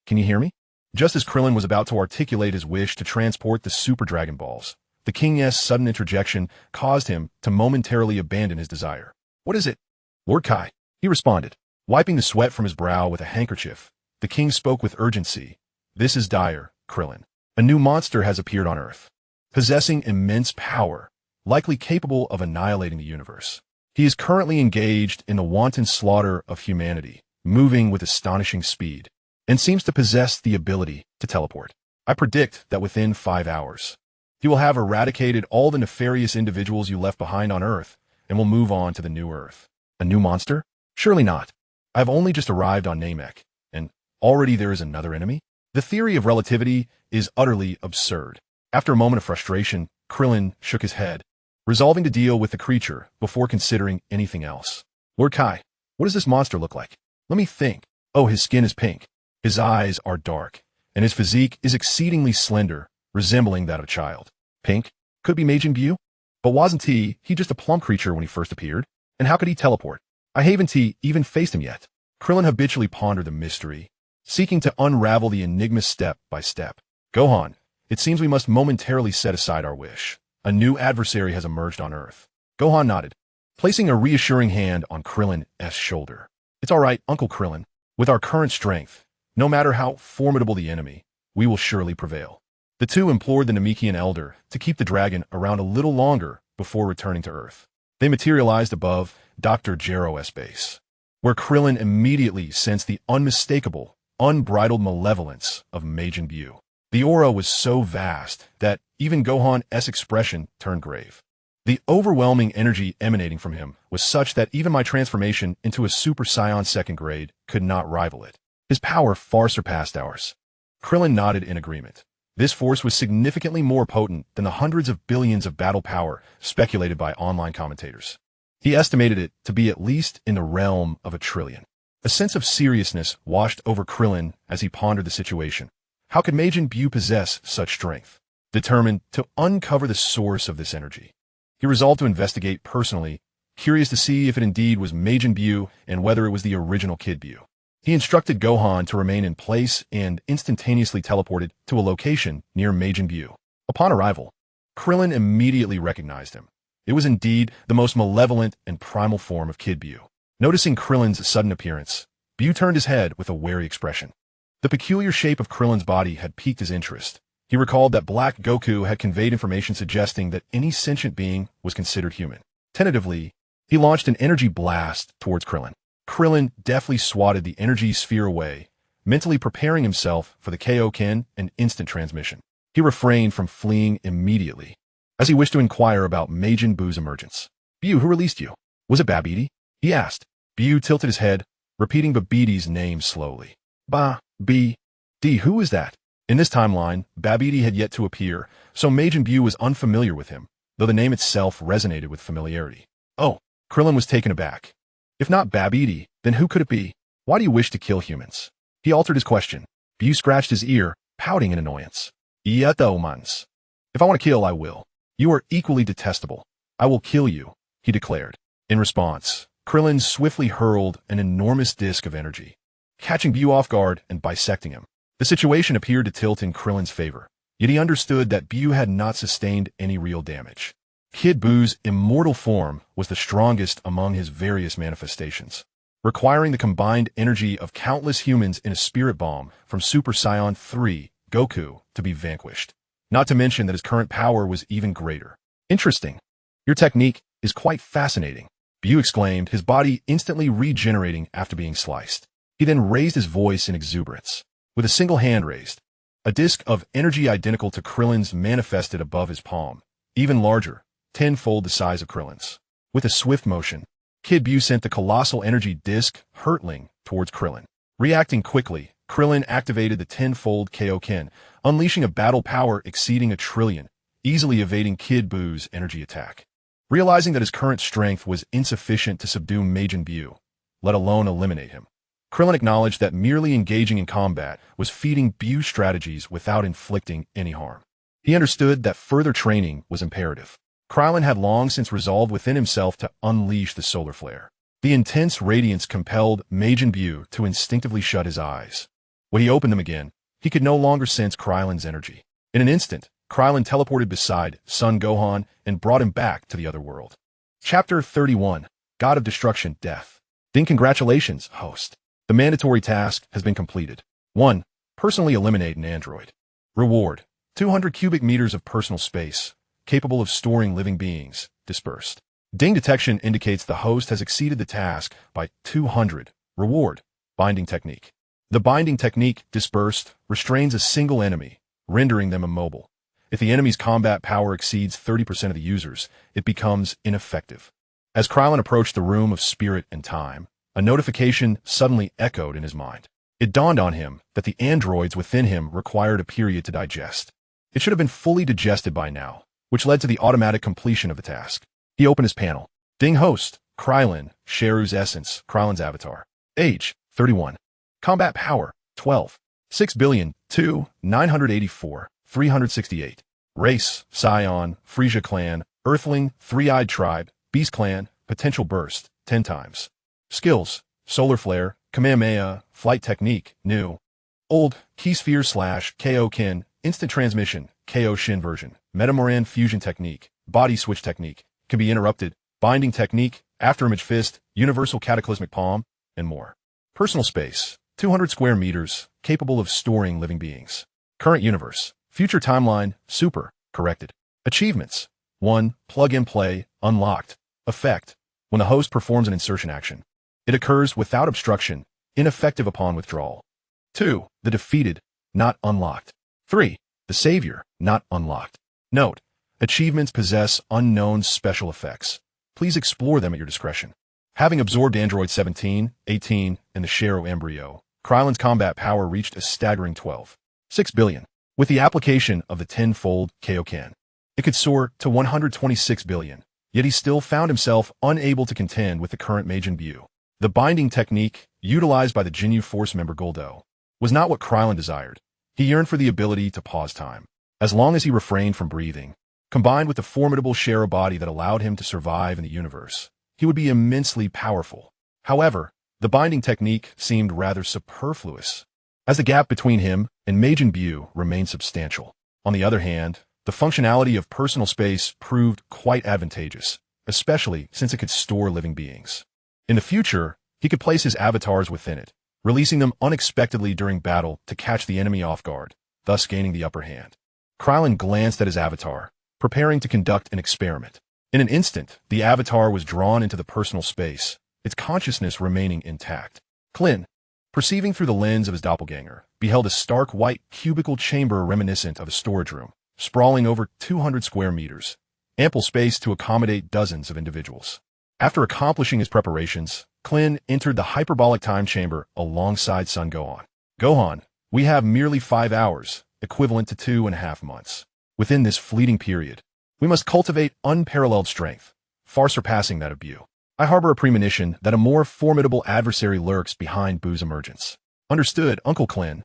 can you hear me? Just as Krillin was about to articulate his wish to transport the Super Dragon Balls, the king's sudden interjection caused him to momentarily abandon his desire. "What is it?" "Lord Kai," he responded, wiping the sweat from his brow with a handkerchief. The king spoke with urgency. "This is dire, Krillin. A new monster has appeared on Earth, possessing immense power, likely capable of annihilating the universe. He is currently engaged in the wanton slaughter of humanity, moving with astonishing speed, and seems to possess the ability to teleport. I predict that within 5 hours, he will have eradicated all the nefarious individuals you left behind on Earth and will move on to the new Earth." "A new monster? Surely not. I have only just arrived on Namek, and already there is another enemy?" The theory of relativity is utterly absurd. After a moment of frustration, Krillin shook his head, resolving to deal with the creature before considering anything else. "Lord Kai, what does this monster look like? Let me think. Oh, his skin is pink. His eyes are dark, and his physique is exceedingly slender, resembling that of a child. Pink? Could it be Majin Buu? But wasn't he just a plump creature when he first appeared? And how could he teleport? I haven't even faced him yet." Krillin habitually pondered the mystery, seeking to unravel the enigma step by step. "Gohan, it seems we must momentarily set aside our wish. A new adversary has emerged on Earth." Gohan nodded, placing a reassuring hand on Krillin's shoulder. "It's all right, Uncle Krillin. With our current strength, no matter how formidable the enemy, we will surely prevail." The two implored the Namekian elder to keep the dragon around a little longer before returning to Earth. They materialized above Dr. Jero's base, where Krillin immediately sensed the unmistakable, unbridled malevolence of Majin Buu. The aura was so vast that even Gohan's expression turned grave. The overwhelming energy emanating from him was such that even my transformation into a Super Saiyan second grade could not rival it. His power far surpassed ours. Krillin nodded in agreement. This force was significantly more potent than the hundreds of billions of battle power speculated by online commentators. He estimated it to be at least in the realm of 1 trillion. A sense of seriousness washed over Krillin as he pondered the situation. How could Majin Buu possess such strength? Determined to uncover the source of this energy, he resolved to investigate personally, curious to see if it indeed was Majin Buu and whether it was the original Kid Buu. He instructed Gohan to remain in place and instantaneously teleported to a location near Majin Buu. Upon arrival, Krillin immediately recognized him. It was indeed the most malevolent and primal form of Kid Buu. Noticing Krillin's sudden appearance, Buu turned his head with a wary expression. The peculiar shape of Krillin's body had piqued his interest. He recalled that Black Goku had conveyed information suggesting that any sentient being was considered human. Tentatively, he launched an energy blast towards Krillin. Krillin deftly swatted the energy sphere away, mentally preparing himself for the Kaioken and instant transmission. He refrained from fleeing immediately, as he wished to inquire about Majin Buu's emergence. "Buu, who released you? Was it Babidi?" he asked. Buu tilted his head, repeating Babidi's name slowly. Ba-B-D, who is that? In this timeline, Babidi had yet to appear, so Majin Buu was unfamiliar with him, though the name itself resonated with familiarity. Oh, Krillin was taken aback. If not Babidi, then who could it be? Why do you wish to kill humans? He altered his question. Buu scratched his ear, pouting in annoyance. Yatomans. If I want to kill, I will. You are equally detestable. I will kill you, he declared. In response, Krillin swiftly hurled an enormous disk of energy, catching Buu off guard and bisecting him. The situation appeared to tilt in Krillin's favor, yet he understood that Buu had not sustained any real damage. Kid Buu's immortal form was the strongest among his various manifestations, requiring the combined energy of countless humans in a spirit bomb from Super Saiyan 3 Goku to be vanquished. Not to mention that his current power was even greater. Interesting. Your technique is quite fascinating, Buu exclaimed, his body instantly regenerating after being sliced. He then raised his voice in exuberance. With a single hand raised, a disk of energy identical to Krillin's manifested above his palm, even larger, tenfold the size of Krillin's. With a swift motion, Kid Buu sent the colossal energy disk hurtling towards Krillin. Reacting quickly, Krillin activated the tenfold Kaioken, unleashing a battle power exceeding 1 trillion, easily evading Kid Buu's energy attack. Realizing that his current strength was insufficient to subdue Majin Buu, let alone eliminate him, Krillin acknowledged that merely engaging in combat was feeding Buu's strategies without inflicting any harm. He understood that further training was imperative. Krillin had long since resolved within himself to unleash the solar flare. The intense radiance compelled Majin Buu to instinctively shut his eyes. When he opened them again, he could no longer sense Krillin's energy. In an instant, Krillin teleported beside Son Gohan and brought him back to the other world. Chapter 31, God of Destruction, Death. Then congratulations, host. The mandatory task has been completed. 1. Personally eliminate an android. Reward: 200 cubic meters of personal space, capable of storing living beings, dispersed. Ding detection indicates the host has exceeded the task by 200. Reward: binding technique. The binding technique, dispersed, restrains a single enemy, rendering them immobile. If the enemy's combat power exceeds 30% of the users, it becomes ineffective. As Krillin approached the room of spirit and time, a notification suddenly echoed in his mind. It dawned on him that the androids within him required a period to digest. It should have been fully digested by now, which led to the automatic completion of the task. He opened his panel. Ding host, Krillin, Sheru's essence, Krillin's avatar. Age, 31. Combat power, 12. 6,002,984,368. Race, Scion, Frisia clan, Earthling, Three-Eyed Tribe, Beast clan, potential burst, 10 times. Skills: Solar Flare, Kamehameha, Flight Technique, New. Old, Key Sphere / Kaioken, Instant Transmission, KO Shin version, Metamoran Fusion Technique, Body Switch Technique, can be interrupted, Binding Technique, Afterimage Fist, Universal Cataclysmic Palm, and more. Personal space: 200 square meters, capable of storing living beings. Current universe: Future timeline, Super, corrected. Achievements: 1. Plug and Play, unlocked. Effect: when the host performs an insertion action, it occurs without obstruction, ineffective upon withdrawal. 2. The Defeated, not unlocked. 3. The Savior, not unlocked. Note: achievements possess unknown special effects. Please explore them at your discretion. Having absorbed Android 17, 18, and the Sheru embryo, Krillin's combat power reached a staggering 12. 6 billion. With the application of the tenfold Kaioken, it could soar to 126 billion, yet he still found himself unable to contend with the current Majin Buu. The binding technique, utilized by the Jinyu Force member Goldo, was not what Krillin desired. He yearned for the ability to pause time. As long as he refrained from breathing, combined with the formidable share of body that allowed him to survive in the universe, he would be immensely powerful. However, the binding technique seemed rather superfluous, as the gap between him and Majin Buu remained substantial. On the other hand, the functionality of personal space proved quite advantageous, especially since it could store living beings. In the future, he could place his avatars within it, releasing them unexpectedly during battle to catch the enemy off guard, thus gaining the upper hand. Krillin glanced at his avatar, preparing to conduct an experiment. In an instant, the avatar was drawn into the personal space, its consciousness remaining intact. Krillin, perceiving through the lens of his doppelganger, beheld a stark white cubicle chamber reminiscent of a storage room, sprawling over 200 square meters, ample space to accommodate dozens of individuals. After accomplishing his preparations, Krillin entered the hyperbolic time chamber alongside Son Gohan. Gohan, we have merely 5 hours, equivalent to 2.5 months. Within this fleeting period, we must cultivate unparalleled strength, far surpassing that of Buu. I harbor a premonition that a more formidable adversary lurks behind Buu's emergence. Understood, Uncle Krillin.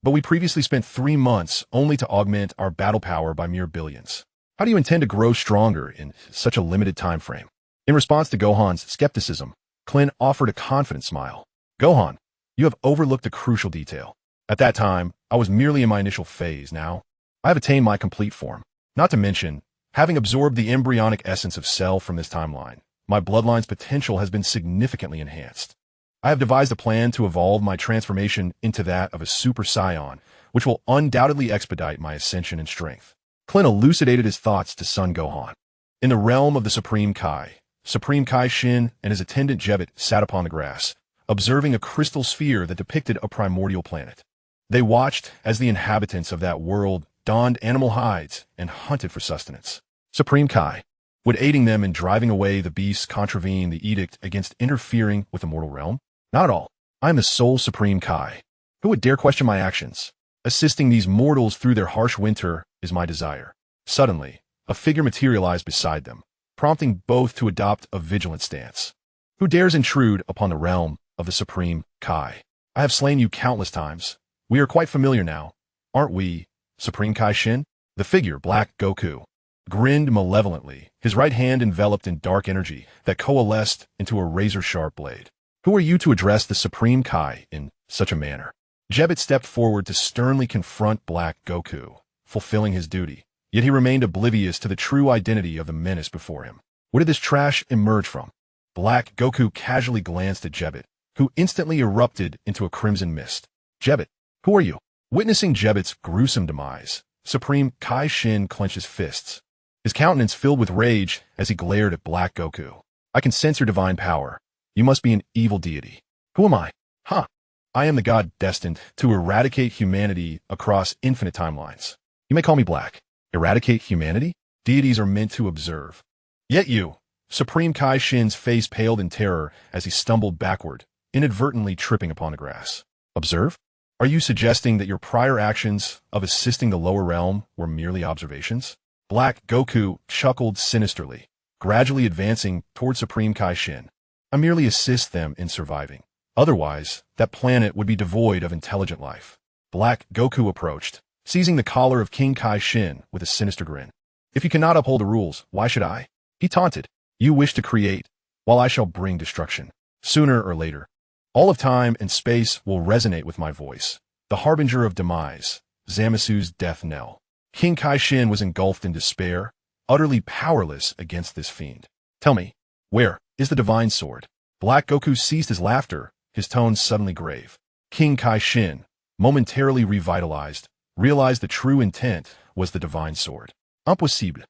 But we previously spent 3 months only to augment our battle power by mere billions. How do you intend to grow stronger in such a limited time frame? In response to Gohan's skepticism, Krillin offered a confident smile. Gohan, you have overlooked a crucial detail. At that time, I was merely in my initial phase. Now, I have attained my complete form. Not to mention, having absorbed the embryonic essence of Cell from this timeline, my bloodline's potential has been significantly enhanced. I have devised a plan to evolve my transformation into that of a Super Saiyan, which will undoubtedly expedite my ascension in strength. Krillin elucidated his thoughts to Son Gohan. In the realm of the Supreme Kai Shin and his attendant Jebet sat upon the grass, observing a crystal sphere that depicted a primordial planet. They watched as the inhabitants of that world donned animal hides and hunted for sustenance. Supreme Kai, would aiding them in driving away the beasts contravene the edict against interfering with the mortal realm? Not at all. I am the sole Supreme Kai. Who would dare question my actions? Assisting these mortals through their harsh winter is my desire. Suddenly, a figure materialized beside them, prompting both to adopt a vigilant stance. Who dares intrude upon the realm of the Supreme Kai? I have slain you countless times. We are quite familiar now, aren't we, Supreme Kai Shin? The figure, Black Goku, grinned malevolently, his right hand enveloped in dark energy that coalesced into a razor-sharp blade. Who are you to address the Supreme Kai in such a manner? Jebet stepped forward to sternly confront Black Goku, fulfilling his duty, yet he remained oblivious to the true identity of the menace before him. Where did this trash emerge from? Black Goku casually glanced at Jebet, who instantly erupted into a crimson mist. Jebet, who are you? Witnessing Jebet's gruesome demise, Supreme Kai Shin clenched his fists, his countenance filled with rage as he glared at Black Goku. I can sense your divine power. You must be an evil deity. Who am I? Huh. I am the god destined to eradicate humanity across infinite timelines. You may call me Black. Eradicate humanity? Deities are meant to observe. Yet you, Supreme Kai Shin's face paled in terror as he stumbled backward, inadvertently tripping upon the grass. Observe? Are you suggesting that your prior actions of assisting the lower realm were merely observations? Black Goku chuckled sinisterly, gradually advancing toward Supreme Kai Shin. I merely assist them in surviving. Otherwise, that planet would be devoid of intelligent life. Black Goku approached, seizing the collar of King Kai Shin with a sinister grin. If you cannot uphold the rules, why should I? He taunted. You wish to create, while I shall bring destruction. Sooner or later, all of time and space will resonate with my voice. The harbinger of demise, Zamasu's death knell. King Kai Shin was engulfed in despair, utterly powerless against this fiend. Tell me, where is the divine sword? Black Goku ceased his laughter, his tone suddenly grave. King Kai Shin, momentarily revitalized, realized the true intent was the divine sword. Impossible.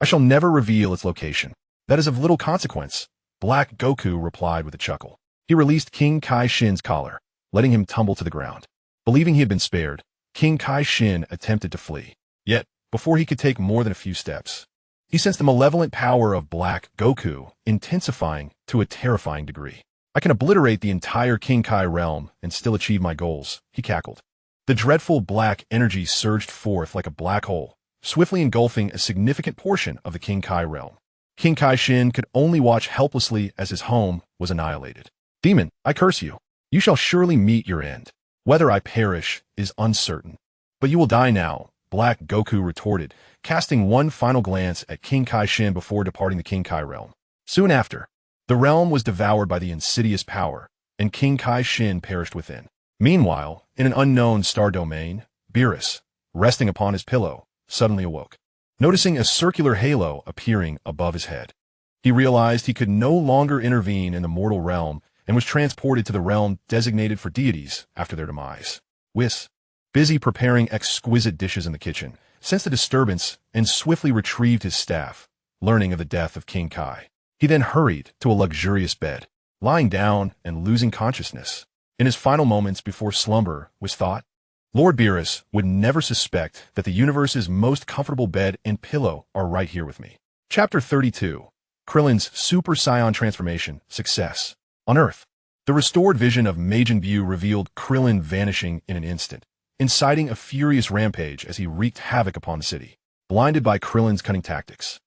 I shall never reveal its location. That is of little consequence, Black Goku replied with a chuckle. He released King Kai Shin's collar, letting him tumble to the ground. Believing he had been spared, King Kai Shin attempted to flee. Yet, before he could take more than a few steps, he sensed the malevolent power of Black Goku intensifying to a terrifying degree. I can obliterate the entire King Kai realm and still achieve my goals, he cackled. The dreadful black energy surged forth like a black hole, swiftly engulfing a significant portion of the King Kai realm. King Kai Shin could only watch helplessly as his home was annihilated. Demon, I curse you. You shall surely meet your end. Whether I perish is uncertain. But you will die now, Black Goku retorted, casting one final glance at King Kai Shin before departing the King Kai realm. Soon after, the realm was devoured by the insidious power, and King Kai Shin perished within. Meanwhile, in an unknown star domain, Beerus, resting upon his pillow, suddenly awoke, noticing a circular halo appearing above his head. He realized he could no longer intervene in the mortal realm and was transported to the realm designated for deities after their demise. Whis, busy preparing exquisite dishes in the kitchen, sensed the disturbance and swiftly retrieved his staff, learning of the death of King Kai. He then hurried to a luxurious bed, lying down and losing consciousness. In his final moments before slumber, Whis thought, Lord Beerus would never suspect that the universe's most comfortable bed and pillow are right here with me. Chapter 32. Krillin's Super Saiyan Transformation Success. On Earth, the restored vision of Majin Buu revealed Krillin vanishing in an instant, inciting a furious rampage as he wreaked havoc upon the city. Blinded by Krillin's cunning tactics,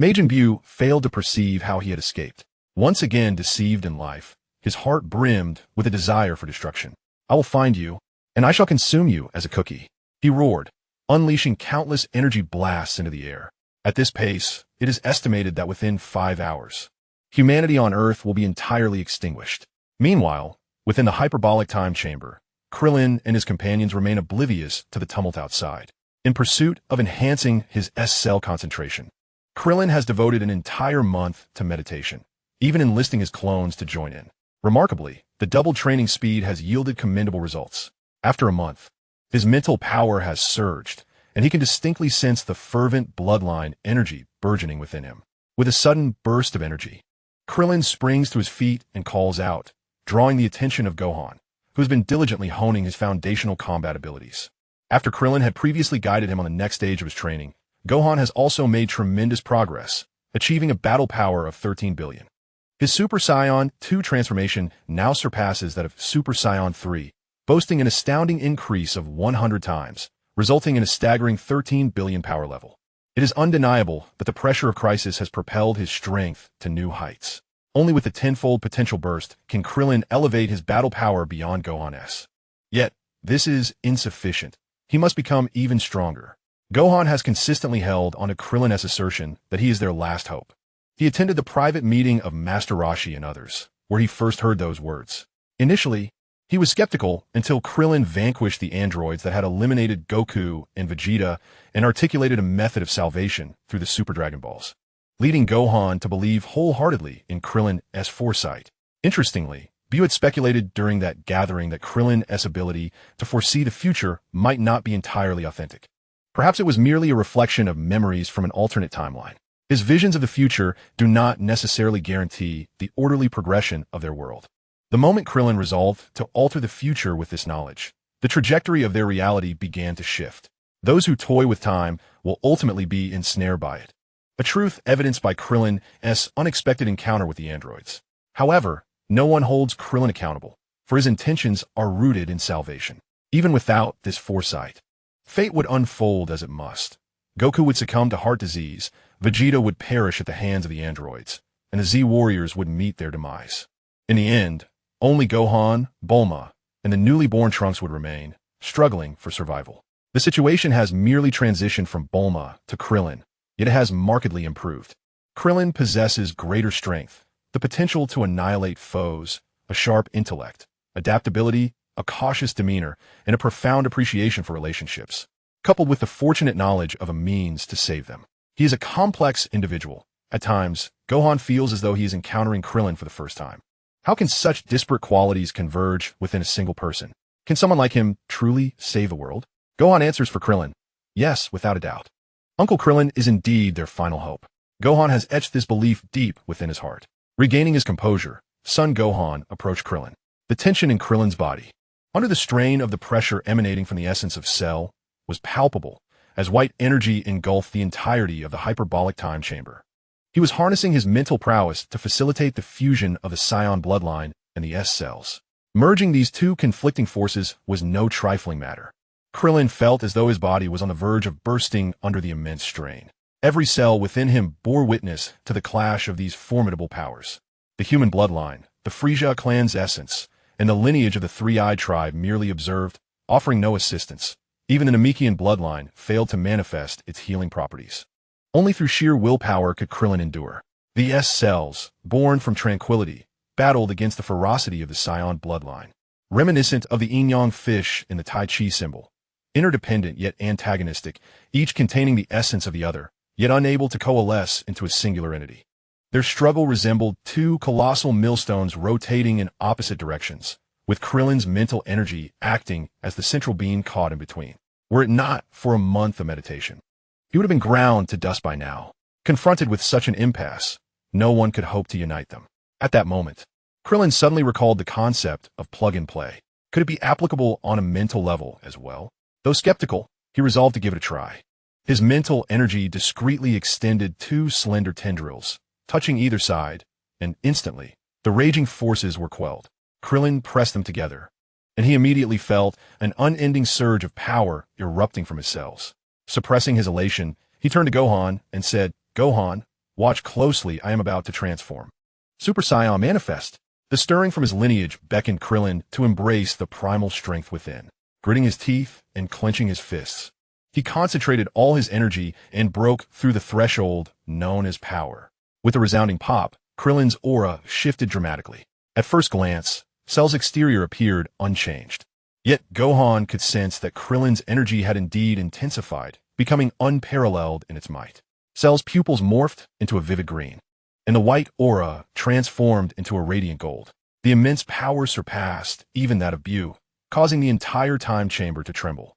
Majin Buu failed to perceive how he had escaped. Once again deceived in life, his heart brimmed with a desire for destruction. I will find you, and I shall consume you as a cookie, he roared, unleashing countless energy blasts into the air. At this pace, it is estimated that within 5 hours, humanity on Earth will be entirely extinguished. Meanwhile, within the hyperbolic time chamber, Krillin and his companions remain oblivious to the tumult outside. In pursuit of enhancing his S-cell concentration, Krillin has devoted an entire month to meditation, even enlisting his clones to join in. Remarkably, the doubled training speed has yielded commendable results. After a month, his mental power has surged, and he can distinctly sense the fervent bloodline energy burgeoning within him. With a sudden burst of energy, Krillin springs to his feet and calls out, drawing the attention of Gohan, who has been diligently honing his foundational combat abilities. After Krillin had previously guided him on the next stage of his training, Gohan has also made tremendous progress, achieving a battle power of 13 billion. His Super Saiyan 2 transformation now surpasses that of Super Saiyan 3, boasting an astounding increase of 100 times, resulting in a staggering 13 billion power level. It is undeniable that the pressure of crisis has propelled his strength to new heights. Only with the tenfold potential burst can Krillin elevate his battle power beyond Gohan's. Yet, this is insufficient. He must become even stronger. Gohan has consistently held on to Krillin's assertion that he is their last hope. He attended the private meeting of Master Roshi and others, where he first heard those words. Initially, he was skeptical until Krillin vanquished the androids that had eliminated Goku and Vegeta and articulated a method of salvation through the Super Dragon Balls, leading Gohan to believe wholeheartedly in Krillin's foresight. Interestingly, Buu had speculated during that gathering that Krillin's ability to foresee the future might not be entirely authentic. Perhaps it was merely a reflection of memories from an alternate timeline. His visions of the future do not necessarily guarantee the orderly progression of their world. The moment Krillin resolved to alter the future with this knowledge, the trajectory of their reality began to shift. Those who toy with time will ultimately be ensnared by it, a truth evidenced by Krillin's unexpected encounter with the androids. However, no one holds Krillin accountable, for his intentions are rooted in salvation. Even without this foresight, fate would unfold as it must. Goku would succumb to heart disease, Vegeta would perish at the hands of the androids, and the Z-Warriors would meet their demise. In the end, only Gohan, Bulma, and the newly born Trunks would remain, struggling for survival. The situation has merely transitioned from Bulma to Krillin, yet it has markedly improved. Krillin possesses greater strength, the potential to annihilate foes, a sharp intellect, adaptability, a cautious demeanor, and a profound appreciation for relationships, coupled with the fortunate knowledge of a means to save them. He is a complex individual. At times, Gohan feels as though he is encountering Krillin for the first time. How can such disparate qualities converge within a single person? Can someone like him truly save the world? Gohan answers for Krillin. Yes, without a doubt. Uncle Krillin is indeed their final hope. Gohan has etched this belief deep within his heart. Regaining his composure, son Gohan approached Krillin. The tension in Krillin's body, under the strain of the pressure emanating from the essence of Cell, was palpable, as white energy engulfed the entirety of the hyperbolic time chamber. He was harnessing his mental prowess to facilitate the fusion of the Saiyan bloodline and the S cells. Merging these two conflicting forces was no trifling matter. Krillin felt as though his body was on the verge of bursting under the immense strain. Every cell within him bore witness to the clash of these formidable powers. The human bloodline, the Frisia clan's essence, and the lineage of the Three-Eyed tribe merely observed, offering no assistance. Even the Namekian bloodline failed to manifest its healing properties. Only through sheer willpower could Krillin endure. The S cells, born from tranquility, battled against the ferocity of the Saiyan bloodline. Reminiscent of the yin-yang fish in the Tai Chi symbol. Interdependent yet antagonistic, each containing the essence of the other, yet unable to coalesce into a singular entity. Their struggle resembled two colossal millstones rotating in opposite directions, with Krillin's mental energy acting as the central beam caught in between. Were it not for a month of meditation, he would have been ground to dust by now. Confronted with such an impasse, no one could hope to unite them. At that moment, Krillin suddenly recalled the concept of plug-and-play. Could it be applicable on a mental level as well? Though skeptical, he resolved to give it a try. His mental energy discreetly extended two slender tendrils, touching either side, and instantly, the raging forces were quelled. Krillin pressed them together, and he immediately felt an unending surge of power erupting from his cells. Suppressing his elation, he turned to Gohan and said, "Gohan, watch closely, I am about to transform." Super Saiyan manifest. The stirring from his lineage beckoned Krillin to embrace the primal strength within. Gritting his teeth and clenching his fists, he concentrated all his energy and broke through the threshold known as power. With a resounding pop, Krillin's aura shifted dramatically. At first glance, Cell's exterior appeared unchanged. Yet Gohan could sense that Krillin's energy had indeed intensified, becoming unparalleled in its might. Cell's pupils morphed into a vivid green, and the white aura transformed into a radiant gold. The immense power surpassed even that of Bu, causing the entire time chamber to tremble.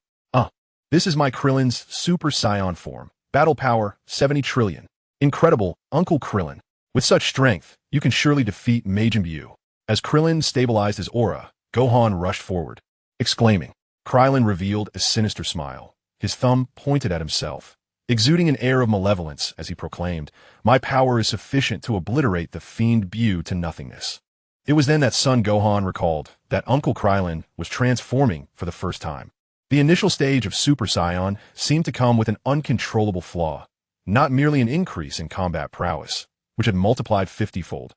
This is my Krillin's Super Saiyan form. Battle power, 70 trillion. Incredible, Uncle Krillin. With such strength, you can surely defeat Majin Bu. As Krillin stabilized his aura, Gohan rushed forward, exclaiming. Krillin revealed a sinister smile, his thumb pointed at himself, exuding an air of malevolence as he proclaimed, "My power is sufficient to obliterate the fiend Bu to nothingness." It was then that Son Gohan recalled that Uncle Krillin was transforming for the first time. The initial stage of Super Saiyan seemed to come with an uncontrollable flaw, not merely an increase in combat prowess, which had multiplied 50-fold,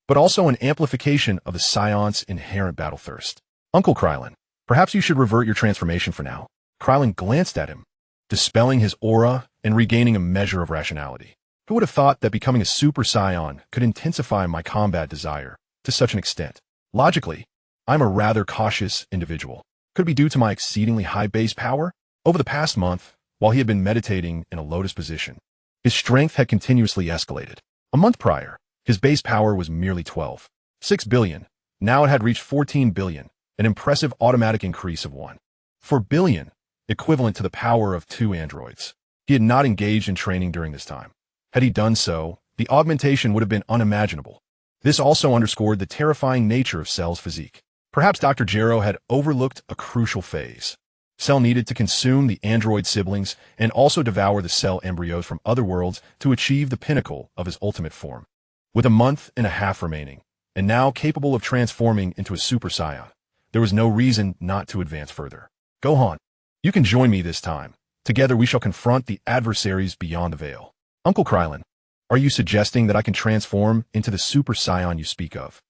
but also an amplification of the Saiyans' inherent battle thirst. "Uncle Krillin, perhaps you should revert your transformation for now." Krillin glanced at him, dispelling his aura and regaining a measure of rationality. Who would have thought that becoming a Super Saiyan could intensify my combat desire to such an extent? Logically, I'm a rather cautious individual. Could it be due to my exceedingly high base power? Over the past month, while he had been meditating in a lotus position, his strength had continuously escalated. A month prior, his base power was merely 12.6 billion. Now it had reached 14 billion, an impressive automatic increase of 1.4 billion, equivalent to the power of 2 androids. He had not engaged in training during this time. Had he done so, the augmentation would have been unimaginable. This also underscored the terrifying nature of Cell's physique. Perhaps Dr. Gero had overlooked a crucial phase. Cell needed to consume the android siblings and also devour the cell embryos from other worlds to achieve the pinnacle of his ultimate form. With a month and a half remaining, and now capable of transforming into a Super Saiyan, there was no reason not to advance further. "Gohan, you can join me this time. Together we shall confront the adversaries beyond the veil." "Uncle Krillin, are you suggesting that I can transform into the Super Saiyan you speak of?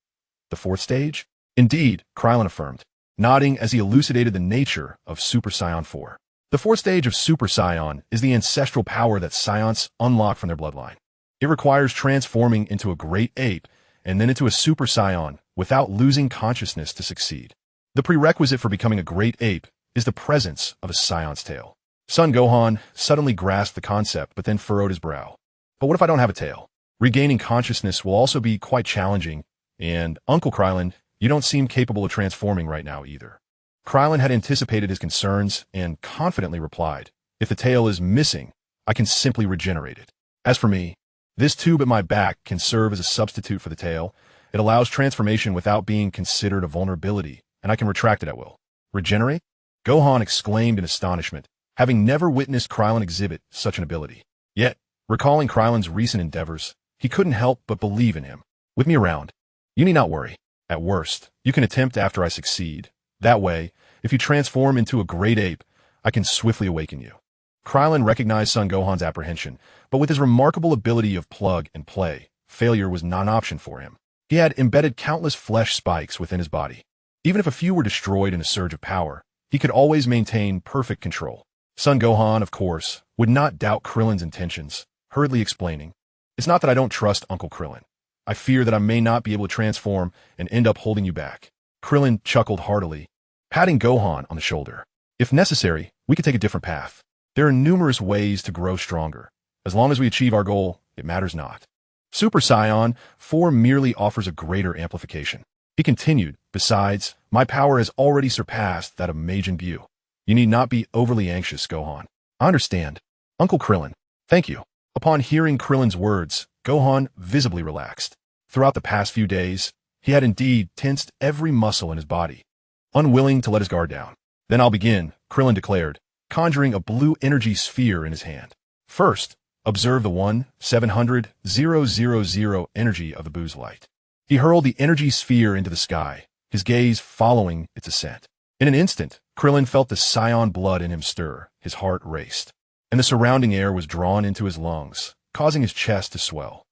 The 4th stage?" "Indeed," Krillin affirmed, nodding as he elucidated the nature of Super Saiyan 4. The 4th stage of Super Saiyan is the ancestral power that Saiyans unlock from their bloodline. It requires transforming into a great ape and then into a Super Saiyan without losing consciousness to succeed. The prerequisite for becoming a great ape is the presence of a Saiyan's tail. Son Gohan suddenly grasped the concept but then furrowed his brow. "But what if I don't have a tail? Regaining consciousness will also be quite challenging, and Uncle Krillin, you don't seem capable of transforming right now either." Krillin had anticipated his concerns and confidently replied, "If the tail is missing, I can simply regenerate it. As for me, this tube at my back can serve as a substitute for the tail. It allows transformation without being considered a vulnerability, and I can retract it at will." "Regenerate?" Gohan exclaimed in astonishment, having never witnessed Krillin exhibit such an ability. Yet, recalling Krillin's recent endeavors, he couldn't help but believe in him. "With me around, you need not worry. At worst, you can attempt after I succeed. That way, if you transform into a great ape, I can swiftly awaken you. Krillin recognized Son Gohan's apprehension, but with his remarkable ability of plug and play, failure was not an option for him. He had embedded countless flesh spikes within his body. Even if a few were destroyed in a surge of power, he could always maintain perfect control. Son Gohan, of course, would not doubt Krillin's intentions, hurriedly explaining, "It's not that I don't trust Uncle Krillin. I fear that I may not be able to transform and end up holding you back." Krillin chuckled heartily, patting Gohan on the shoulder. "If necessary, we could take a different path. There are numerous ways to grow stronger. As long as we achieve our goal, it matters not. Super Saiyan 4 merely offers a greater amplification." He continued, "Besides, my power has already surpassed that of Majin Buu. You need not be overly anxious, Gohan." "I understand. Uncle Krillin." "Thank you." Upon hearing Krillin's words, Gohan visibly relaxed. Throughout the past few days, he had indeed tensed every muscle in his body, unwilling to let his guard down. "Then I'll begin," Krillin declared, conjuring a blue energy sphere in his hand. "First, observe the 1-700-000 energy of the Buu's light." He hurled the energy sphere into the sky, his gaze following its ascent. In an instant, Krillin felt the Saiyan blood in him stir, his heart raced, and the surrounding air was drawn into his lungs, causing his chest to swell.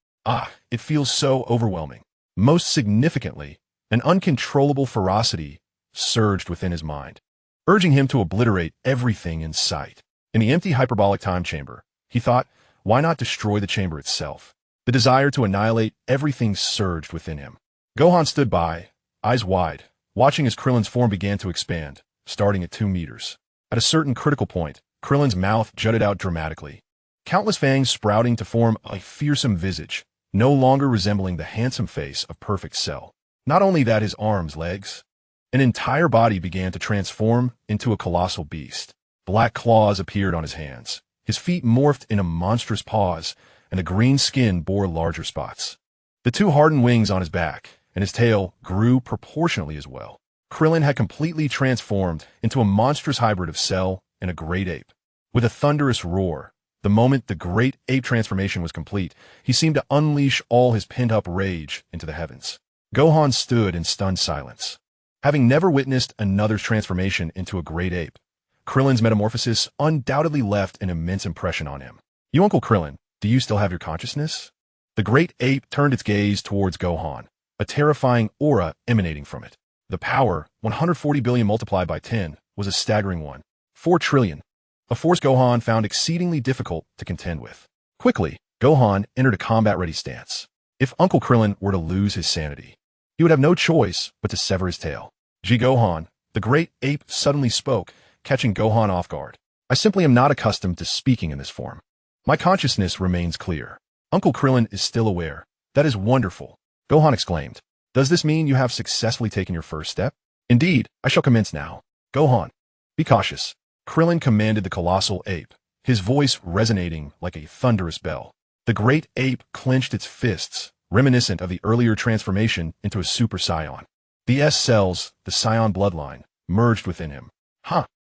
It feels so overwhelming. Most significantly, an uncontrollable ferocity surged within his mind, urging him to obliterate everything in sight. In the empty hyperbolic time chamber, he thought, why not destroy the chamber itself? The desire to annihilate everything surged within him. Gohan stood by, eyes wide, watching as Krillin's form began to expand, starting at 2 meters. At a certain critical point, Krillin's mouth jutted out dramatically, countless fangs sprouting to form a fearsome visage, no longer resembling the handsome face of Perfect Cell. Not only that, his arms, legs, an entire body began to transform into a colossal beast. Black claws appeared on his hands. His feet morphed into monstrous paws, and the green skin bore larger spots. The 2 hardened wings on his back and his tail grew proportionately as well. Krillin had completely transformed into a monstrous hybrid of Cell and a great ape. With a thunderous roar, the moment the great ape transformation was complete, he seemed to unleash all his pent-up rage into the heavens. Gohan stood in stunned silence. Having never witnessed another's transformation into a great ape, Krillin's metamorphosis undoubtedly left an immense impression on him. "You, Uncle Krillin, do you still have your consciousness?" The great ape turned its gaze towards Gohan, a terrifying aura emanating from it. The power, 140 billion multiplied by 10, was a staggering one. 4 trillion. A force Gohan found exceedingly difficult to contend with. Quickly, Gohan entered a combat-ready stance. If Uncle Krillin were to lose his sanity, he would have no choice but to sever his tail. Gohan, the great ape suddenly spoke, catching Gohan off guard. "I simply am not accustomed to speaking in this form. My consciousness remains clear. Uncle Krillin is still aware. That is wonderful," Gohan exclaimed. "Does this mean you have successfully taken your first step?" "Indeed, I shall commence now." "Gohan, be cautious," Krillin commanded the colossal ape, his voice resonating like a thunderous bell. The great ape clenched its fists, reminiscent of the earlier transformation into a Super Saiyan. The S cells, the Saiyan bloodline, merged within him.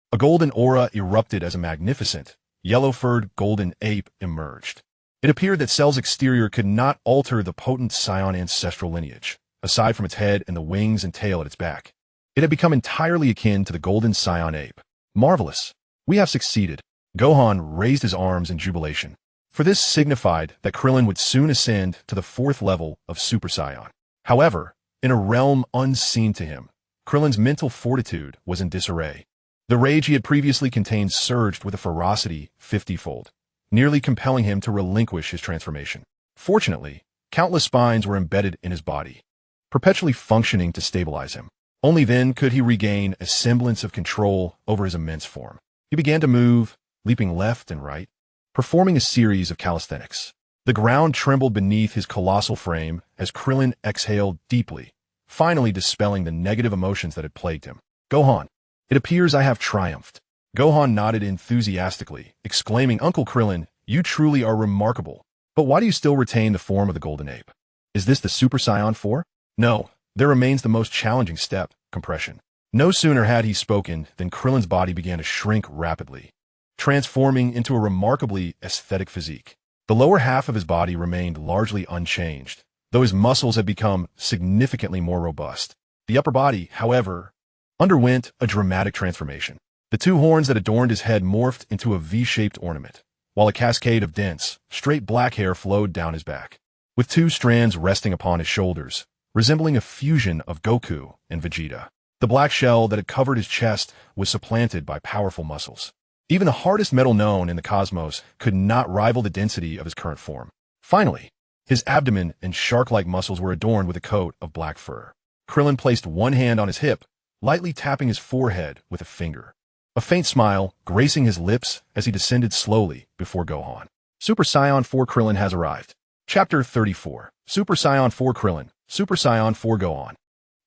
A golden aura erupted as a magnificent, yellow-furred golden ape emerged. It appeared that Cell's exterior could not alter the potent Saiyan ancestral lineage, aside from its head and the wings and tail at its back. It had become entirely akin to the golden Saiyan ape. "Marvelous! We have succeeded." Gohan raised his arms in jubilation, for this signified that Krillin would soon ascend to the 4th level of Super Saiyan. However, in a realm unseen to him, Krillin's mental fortitude was in disarray. The rage he had previously contained surged with a ferocity 50-fold, nearly compelling him to relinquish his transformation. Fortunately, countless spines were embedded in his body, perpetually functioning to stabilize him. Only then could he regain a semblance of control over his immense form. He began to move, leaping left and right, performing a series of calisthenics. The ground trembled beneath his colossal frame as Krillin exhaled deeply, finally dispelling the negative emotions that had plagued him. "Gohan, it appears I have triumphed." Gohan nodded enthusiastically, exclaiming, "Uncle Krillin, you truly are remarkable. But why do you still retain the form of the golden ape? Is this the Super Saiyan 4? "No, there remains the most challenging step, compression." No sooner had he spoken than Krillin's body began to shrink rapidly, transforming into a remarkably aesthetic physique. The lower half of his body remained largely unchanged, though his muscles had become significantly more robust. The upper body, however, underwent a dramatic transformation. The two horns that adorned his head morphed into a V-shaped ornament, while a cascade of dense, straight black hair flowed down his back, with two strands resting upon his shoulders, resembling a fusion of Goku and Vegeta. The black shell that had covered his chest was supplanted by powerful muscles. Even the hardest metal known in the cosmos could not rival the density of his current form. Finally, his abdomen and shark-like muscles were adorned with a coat of black fur. Krillin placed one hand on his hip, lightly tapping his forehead with a finger. A faint smile gracing his lips as he descended slowly before Gohan. Super Saiyan 4 Krillin has arrived. Chapter 34. Super Saiyan 4 Krillin, Super Saiyan 4 Gohan.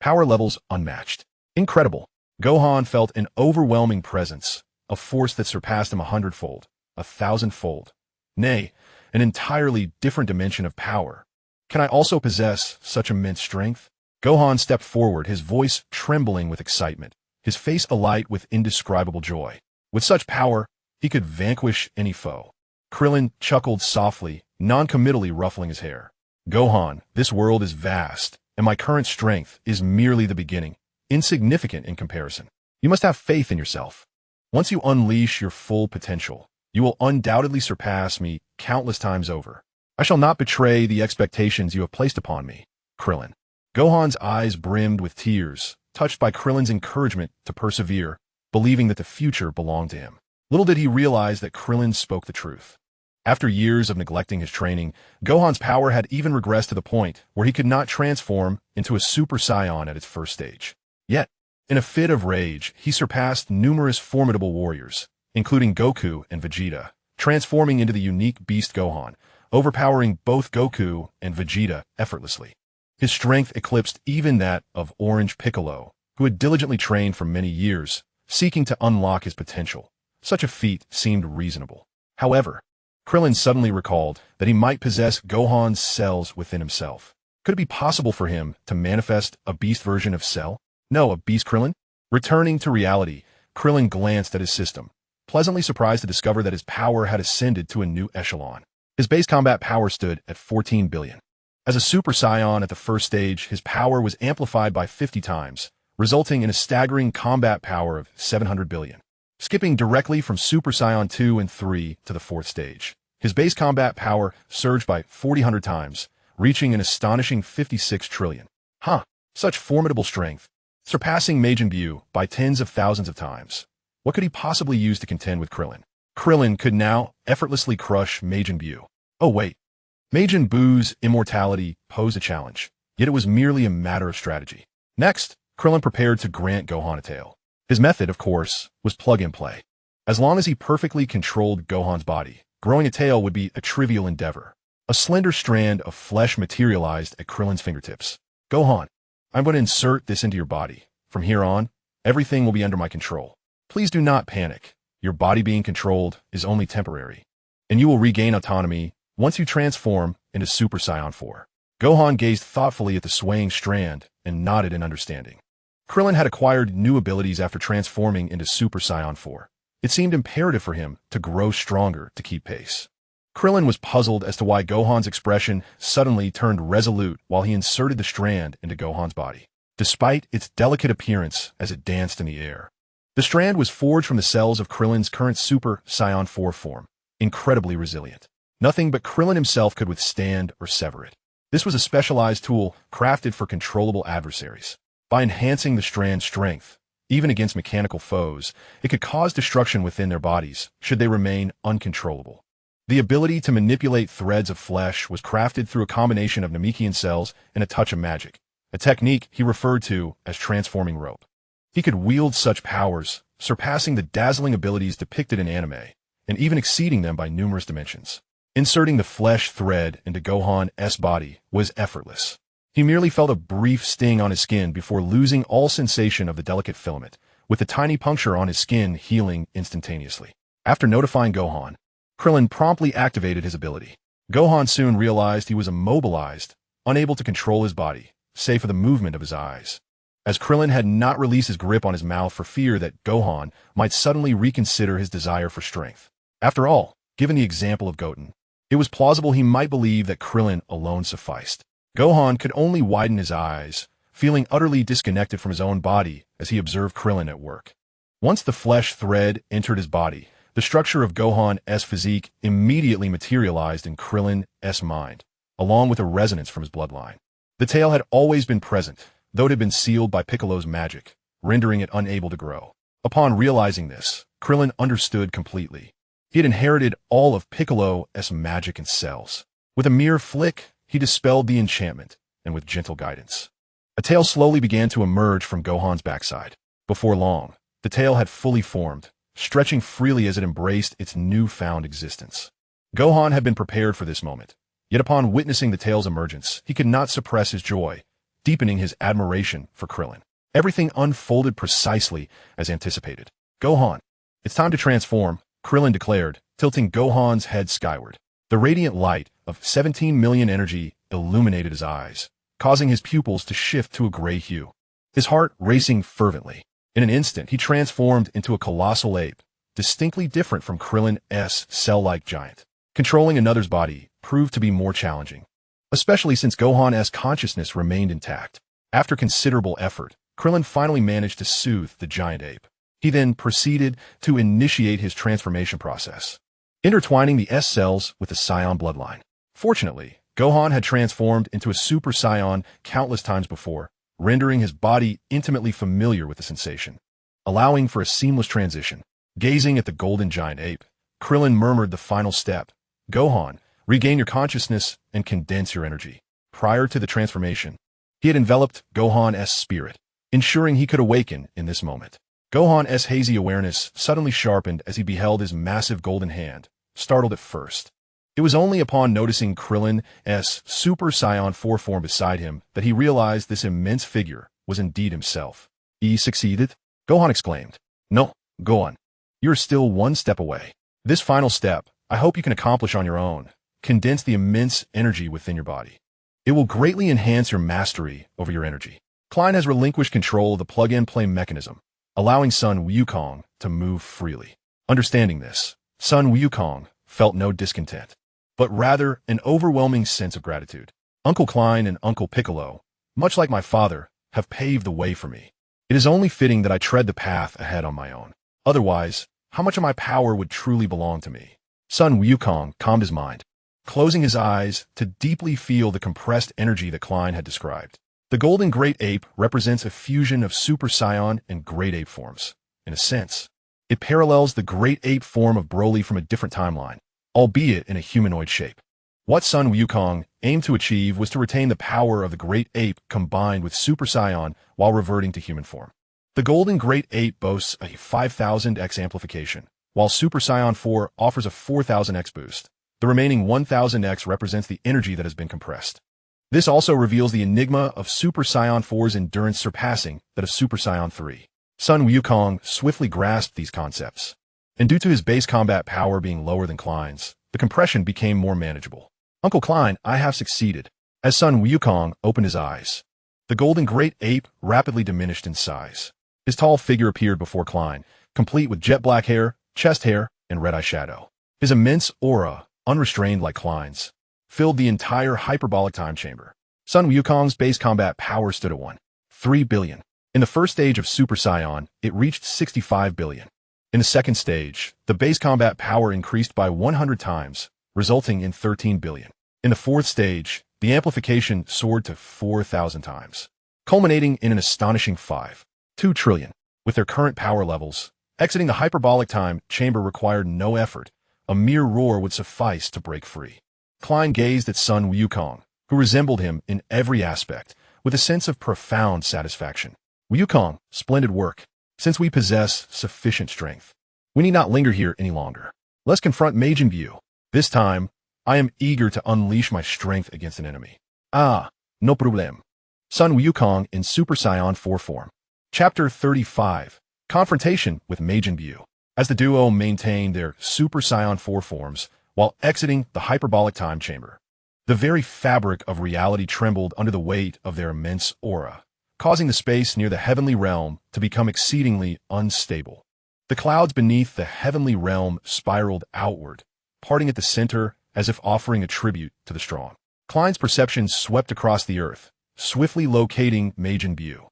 Power levels unmatched. Incredible. Gohan felt an overwhelming presence, a force that surpassed him 100-fold, 1,000-fold. Nay, an entirely different dimension of power. Can I also possess such immense strength? Gohan stepped forward, his voice trembling with excitement, his face alight with indescribable joy. With such power, he could vanquish any foe. Krillin chuckled softly, non-committally ruffling his hair. Gohan, this world is vast, and my current strength is merely the beginning, insignificant in comparison. You must have faith in yourself. Once you unleash your full potential, you will undoubtedly surpass me countless times over. I shall not betray the expectations you have placed upon me, Krillin. Gohan's eyes brimmed with tears, touched by Krillin's encouragement to persevere, believing that the future belonged to him. Little did he realize that Krillin spoke the truth. After years of neglecting his training, Gohan's power had even regressed to the point where he could not transform into a Super Saiyan at its first stage. Yet, in a fit of rage, he surpassed numerous formidable warriors, including Goku and Vegeta, transforming into the unique beast Gohan, overpowering both Goku and Vegeta effortlessly. His strength eclipsed even that of Orange Piccolo, who had diligently trained for many years, seeking to unlock his potential. Such a feat seemed reasonable. However, Krillin suddenly recalled that he might possess Gohan's cells within himself. Could it be possible for him to manifest a beast version of Cell? No, a beast Krillin? Returning to reality, Krillin glanced at his system, pleasantly surprised to discover that his power had ascended to a new echelon. His base combat power stood at 14 billion. As a Super Saiyan at the first stage, his power was amplified by 50 times, resulting in a staggering combat power of 700 billion. Skipping directly from Super Saiyan 2 and 3 to the fourth stage, his base combat power surged by 400 times, reaching an astonishing 56 trillion. Such formidable strength, surpassing Majin Buu by tens of thousands of times. What could he possibly use to contend with Krillin? Krillin could now effortlessly crush Majin Buu. Oh wait, Majin Buu's immortality posed a challenge, yet it was merely a matter of strategy. Next, Krillin prepared to grant Gohan a tail. His method, of course, was plug-and-play. As long as he perfectly controlled Gohan's body, growing a tail would be a trivial endeavor. A slender strand of flesh materialized at Krillin's fingertips. Gohan, I'm going to insert this into your body. From here on, everything will be under my control. Please do not panic. Your body being controlled is only temporary, and you will regain autonomy once you transform into Super Saiyan 4. Gohan gazed thoughtfully at the swaying strand and nodded in understanding. Krillin had acquired new abilities after transforming into Super Saiyan 4. It seemed imperative for him to grow stronger to keep pace. Krillin was puzzled as to why Gohan's expression suddenly turned resolute while he inserted the strand into Gohan's body, despite its delicate appearance as it danced in the air. The strand was forged from the cells of Krillin's current Super Saiyan 4 form, incredibly resilient. Nothing but Krillin himself could withstand or sever it. This was a specialized tool crafted for controllable adversaries. By enhancing the strand's strength, even against mechanical foes, it could cause destruction within their bodies should they remain uncontrollable. The ability to manipulate threads of flesh was crafted through a combination of Namekian cells and a touch of magic, a technique he referred to as transforming rope. He could wield such powers, surpassing the dazzling abilities depicted in anime, and even exceeding them by numerous dimensions. Inserting the flesh thread into Gohan's body was effortless. He merely felt a brief sting on his skin before losing all sensation of the delicate filament, with the tiny puncture on his skin healing instantaneously. After notifying Gohan, Krillin promptly activated his ability. Gohan soon realized he was immobilized, unable to control his body, save for the movement of his eyes. As Krillin had not released his grip on his mouth for fear that Gohan might suddenly reconsider his desire for strength. After all, given the example of Goten, it was plausible he might believe that Krillin alone sufficed. Gohan could only widen his eyes, feeling utterly disconnected from his own body as he observed Krillin at work. Once the flesh thread entered his body, the structure of Gohan's physique immediately materialized in Krillin's mind, along with a resonance from his bloodline. The tail had always been present, though it had been sealed by Piccolo's magic, rendering it unable to grow. Upon realizing this, Krillin understood completely. He had inherited all of Piccolo's magic and cells. With a mere flick, he dispelled the enchantment, and with gentle guidance, a tail slowly began to emerge from Gohan's backside. Before long, the tail had fully formed, stretching freely as it embraced its newfound existence. Gohan had been prepared for this moment, yet upon witnessing the tail's emergence, he could not suppress his joy, deepening his admiration for Krillin. Everything unfolded precisely as anticipated. "Gohan, it's time to transform," Krillin declared, tilting Gohan's head skyward. The radiant light of 17 million energy illuminated his eyes, causing his pupils to shift to a gray hue. His heart racing fervently. In an instant, he transformed into a colossal ape, distinctly different from Krillin's cell-like giant. Controlling another's body proved to be more challenging, especially since Gohan's consciousness remained intact. After considerable effort, Krillin finally managed to soothe the giant ape. He then proceeded to initiate his transformation process, intertwining the S cells with the Saiyan bloodline. Fortunately, Gohan had transformed into a Super Saiyan countless times before, rendering his body intimately familiar with the sensation, allowing for a seamless transition. Gazing at the golden giant ape, Krillin murmured the final step. "Gohan, regain your consciousness and condense your energy." Prior to the transformation, he had enveloped Gohan's spirit, ensuring he could awaken in this moment. Gohan's hazy awareness suddenly sharpened as he beheld his massive golden hand, startled at first. It was only upon noticing Krillin's Super Saiyan 4 form beside him that he realized this immense figure was indeed himself. "He succeeded?" Gohan exclaimed. "No, Gohan. You're still one step away. This final step, I hope you can accomplish on your own. Condense the immense energy within your body. It will greatly enhance your mastery over your energy." Klein has relinquished control of the plug-and-play mechanism, allowing Sun Wukong to move freely. Understanding this, Sun Wukong felt no discontent, but rather an overwhelming sense of gratitude. "Uncle Klein and Uncle Piccolo, much like my father, have paved the way for me. It is only fitting that I tread the path ahead on my own. Otherwise, how much of my power would truly belong to me?" Sun Wukong calmed his mind, closing his eyes to deeply feel the compressed energy that Klein had described. The golden great ape represents a fusion of Super Saiyan and great ape forms. In a sense, it parallels the great ape form of Broly from a different timeline, albeit in a humanoid shape. What Sun Wukong aimed to achieve was to retain the power of the great ape combined with Super Saiyan while reverting to human form. The golden great ape boasts a 5000x amplification, while Super Saiyan 4 offers a 4000x boost. The remaining 1000x represents the energy that has been compressed. This also reveals the enigma of Super Saiyan 4's endurance surpassing that of Super Saiyan 3. Sun Wukong swiftly grasped these concepts, and due to his base combat power being lower than Klein's, the compression became more manageable. "Uncle Klein, I have succeeded." As Sun Wukong opened his eyes, the golden great ape rapidly diminished in size. His tall figure appeared before Klein, complete with jet black hair, chest hair, and red eyeshadow. His immense aura, unrestrained like Klein's, filled the entire hyperbolic time chamber. Sun Wukong's base combat power stood at 1.3 billion. In the first stage of Super Saiyan, it reached 65 billion. In the second stage, the base combat power increased by 100 times, resulting in 13 billion. In the fourth stage, the amplification soared to 4,000 times, culminating in an astonishing 5.2 trillion. With their current power levels, exiting the hyperbolic time chamber required no effort. A mere roar would suffice to break free. Klein gazed at Sun Wukong, who resembled him in every aspect, with a sense of profound satisfaction. "Wukong, splendid work. Since we possess sufficient strength, we need not linger here any longer. Let's confront Majin Buu. This time, I am eager to unleash my strength against an enemy." "Ah, no problem." Sun Wukong in Super Saiyan 4 form. Chapter 35. Confrontation with Majin Buu. As the duo maintained their Super Saiyan 4 forms while exiting the hyperbolic time chamber, the very fabric of reality trembled under the weight of their immense aura, causing the space near the heavenly realm to become exceedingly unstable. The clouds beneath the heavenly realm spiraled outward, parting at the center as if offering a tribute to the strong. Klein's perception swept across the earth, swiftly locating Majin Buu.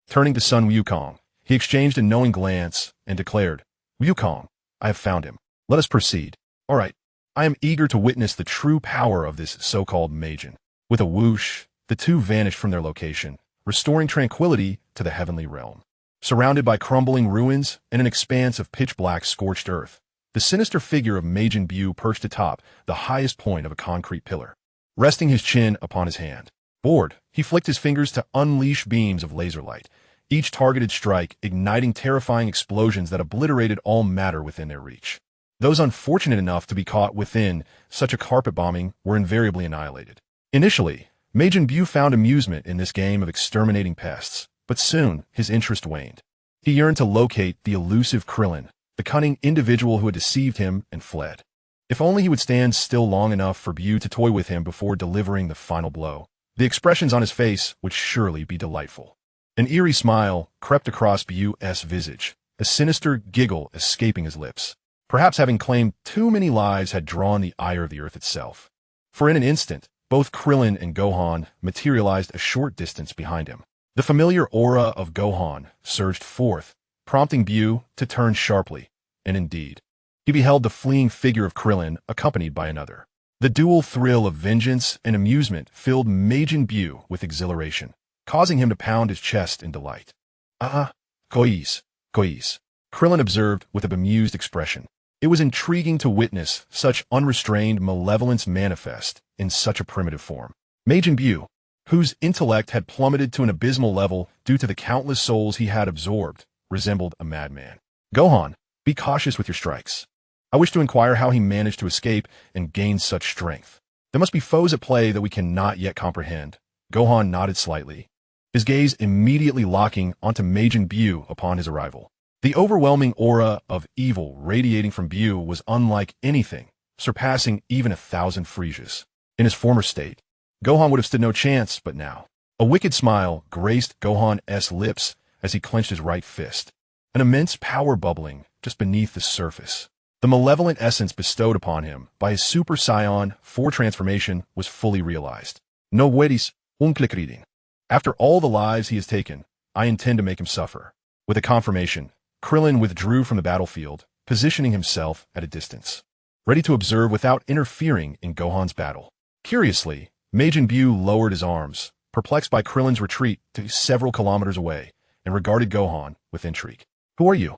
Turning to Sun Wukong, He exchanged a knowing glance and declared, Wukong, I have found him. Let us proceed. All right. I am eager to witness the true power of this so-called Majin. With a whoosh, the two vanished from their location, restoring tranquility to the heavenly realm. Surrounded by crumbling ruins and an expanse of pitch-black scorched earth, the sinister figure of Majin Buu perched atop the highest point of a concrete pillar. Resting his chin upon his hand, bored, he flicked his fingers to unleash beams of laser light, each targeted strike igniting terrifying explosions that obliterated all matter within their reach. Those unfortunate enough to be caught within such a carpet bombing were invariably annihilated. Initially, Majin Buu found amusement in this game of exterminating pests, but soon his interest waned. He yearned to locate the elusive Krillin, the cunning individual who had deceived him and fled. If only he would stand still long enough for Buu to toy with him before delivering the final blow. The expressions on his face would surely be delightful. An eerie smile crept across Buu's visage, a sinister giggle escaping his lips. Perhaps having claimed too many lives had drawn the ire of the earth itself. For in an instant, both Krillin and Gohan materialized a short distance behind him. The familiar aura of Gohan surged forth, prompting Buu to turn sharply, and indeed, he beheld the fleeing figure of Krillin accompanied by another. The dual thrill of vengeance and amusement filled Majin Buu with exhilaration, causing him to pound his chest in delight. Kois. Krillin observed with a bemused expression. It was intriguing to witness such unrestrained malevolence manifest in such a primitive form. Majin Buu, whose intellect had plummeted to an abysmal level due to the countless souls he had absorbed, resembled a madman. Gohan, be cautious with your strikes. I wish to inquire how he managed to escape and gain such strength. There must be foes at play that we cannot yet comprehend. Gohan nodded slightly, his gaze immediately locking onto Majin Buu upon his arrival. The overwhelming aura of evil radiating from Buu was unlike anything, surpassing even 1,000 Friesias. In his former state, Gohan would have stood no chance, but now, a wicked smile graced Gohan's lips as he clenched his right fist, an immense power bubbling just beneath the surface. The malevolent essence bestowed upon him by his Super Saiyan 4 transformation was fully realized. No puedes, reading. After all the lives he has taken, I intend to make him suffer. With a confirmation, Krillin withdrew from the battlefield, positioning himself at a distance, ready to observe without interfering in Gohan's battle. Curiously, Majin Buu lowered his arms, perplexed by Krillin's retreat to several kilometers away, and regarded Gohan with intrigue. Who are you?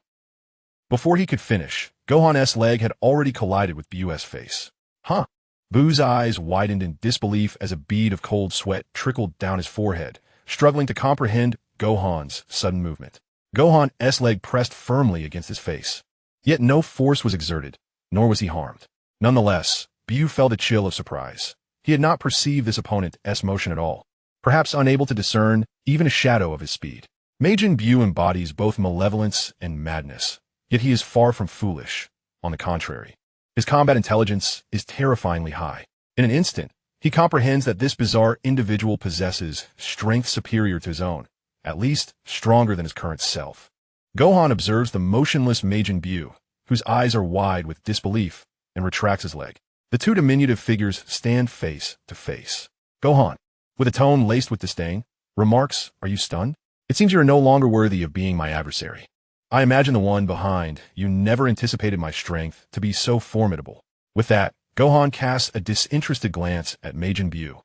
Before he could finish, Gohan's leg had already collided with Buu's face. Huh? Buu's eyes widened in disbelief as a bead of cold sweat trickled down his forehead, struggling to comprehend Gohan's sudden movement. Gohan's leg pressed firmly against his face. Yet no force was exerted, nor was he harmed. Nonetheless, Buu felt a chill of surprise. He had not perceived this opponent's motion at all, perhaps unable to discern even a shadow of his speed. Majin Buu embodies both malevolence and madness, yet he is far from foolish. On the contrary, his combat intelligence is terrifyingly high. In an instant, he comprehends that this bizarre individual possesses strength superior to his own, at least stronger than his current self. Gohan observes the motionless Majin Buu, whose eyes are wide with disbelief, and retracts his leg. The two diminutive figures stand face to face. Gohan, with a tone laced with disdain, remarks, "Are you stunned? It seems you are no longer worthy of being my adversary. I imagine the one behind you never anticipated my strength to be so formidable." With that, Gohan casts a disinterested glance at Majin Buu,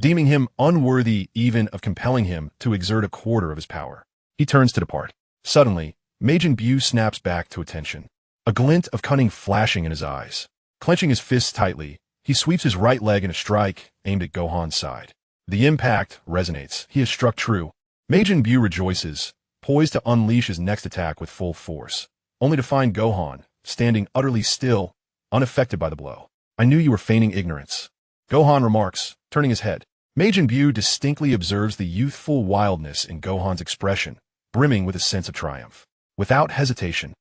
deeming him unworthy even of compelling him to exert a quarter of his power. He turns to depart. Suddenly, Majin Buu snaps back to attention, a glint of cunning flashing in his eyes. Clenching his fists tightly, he sweeps his right leg in a strike aimed at Gohan's side. The impact resonates. He has struck true. Majin Buu rejoices, poised to unleash his next attack with full force, only to find Gohan standing utterly still, unaffected by the blow. "I knew you were feigning ignorance," Gohan remarks, turning his head. Majin Buu distinctly observes the youthful wildness in Gohan's expression, brimming with a sense of triumph. Without hesitation,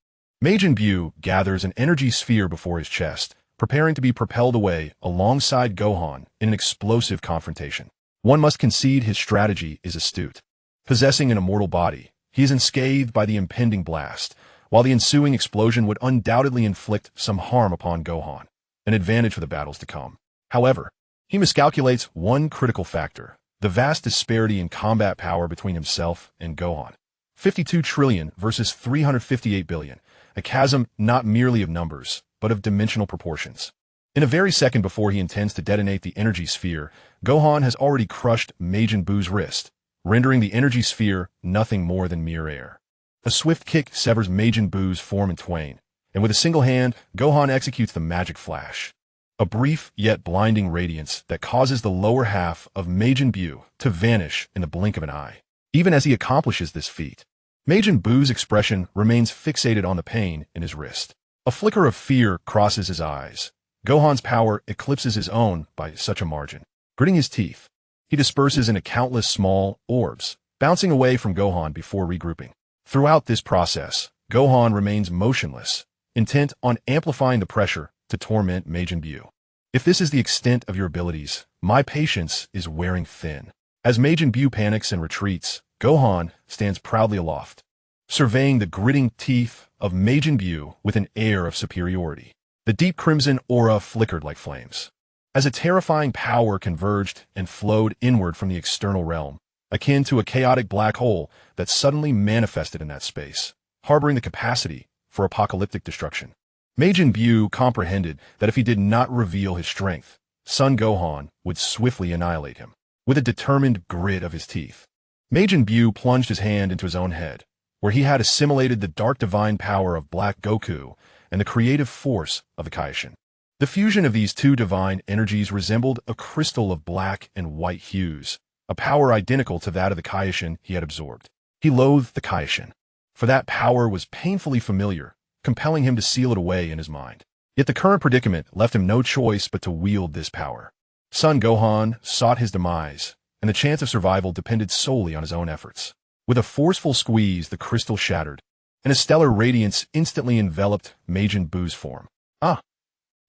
Majin Buu gathers an energy sphere before his chest, preparing to be propelled away alongside Gohan in an explosive confrontation. One must concede his strategy is astute. Possessing an immortal body, he is unscathed by the impending blast, while the ensuing explosion would undoubtedly inflict some harm upon Gohan, an advantage for the battles to come. However, he miscalculates one critical factor, the vast disparity in combat power between himself and Gohan. 52 trillion versus 358 billion, a chasm not merely of numbers, but of dimensional proportions. In a very second before he intends to detonate the energy sphere, Gohan has already crushed Majin Buu's wrist, rendering the energy sphere nothing more than mere air. A swift kick severs Majin Buu's form in twain, and with a single hand, Gohan executes the magic flash. A brief yet blinding radiance that causes the lower half of Majin Buu to vanish in the blink of an eye. Even as he accomplishes this feat, Majin Buu's expression remains fixated on the pain in his wrist. A flicker of fear crosses his eyes. Gohan's power eclipses his own by such a margin. Gritting his teeth, he disperses into countless small orbs, bouncing away from Gohan before regrouping. Throughout this process, Gohan remains motionless, intent on amplifying the pressure to torment Majin Buu. If this is the extent of your abilities, my patience is wearing thin. As Majin Buu panics and retreats, Gohan stands proudly aloft, surveying the gritting teeth of Majin Buu with an air of superiority. The deep crimson aura flickered like flames, as a terrifying power converged and flowed inward from the external realm, akin to a chaotic black hole that suddenly manifested in that space, harboring the capacity for apocalyptic destruction. Majin Buu comprehended that if he did not reveal his strength, Son Gohan would swiftly annihilate him. With a determined grit of his teeth, Majin Buu plunged his hand into his own head, where he had assimilated the dark divine power of Black Goku and the creative force of the Kaishin. The fusion of these two divine energies resembled a crystal of black and white hues, a power identical to that of the Kaishin he had absorbed. He loathed the Kaishin, for that power was painfully familiar, compelling him to seal it away in his mind. Yet the current predicament left him no choice but to wield this power. Son Gohan sought his demise, and the chance of survival depended solely on his own efforts. With a forceful squeeze, the crystal shattered, and a stellar radiance instantly enveloped Majin Buu's form. Ah!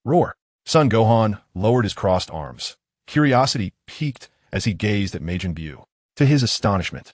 Roar! Son Gohan lowered his crossed arms. Curiosity piqued as he gazed at Majin Buu. To his astonishment,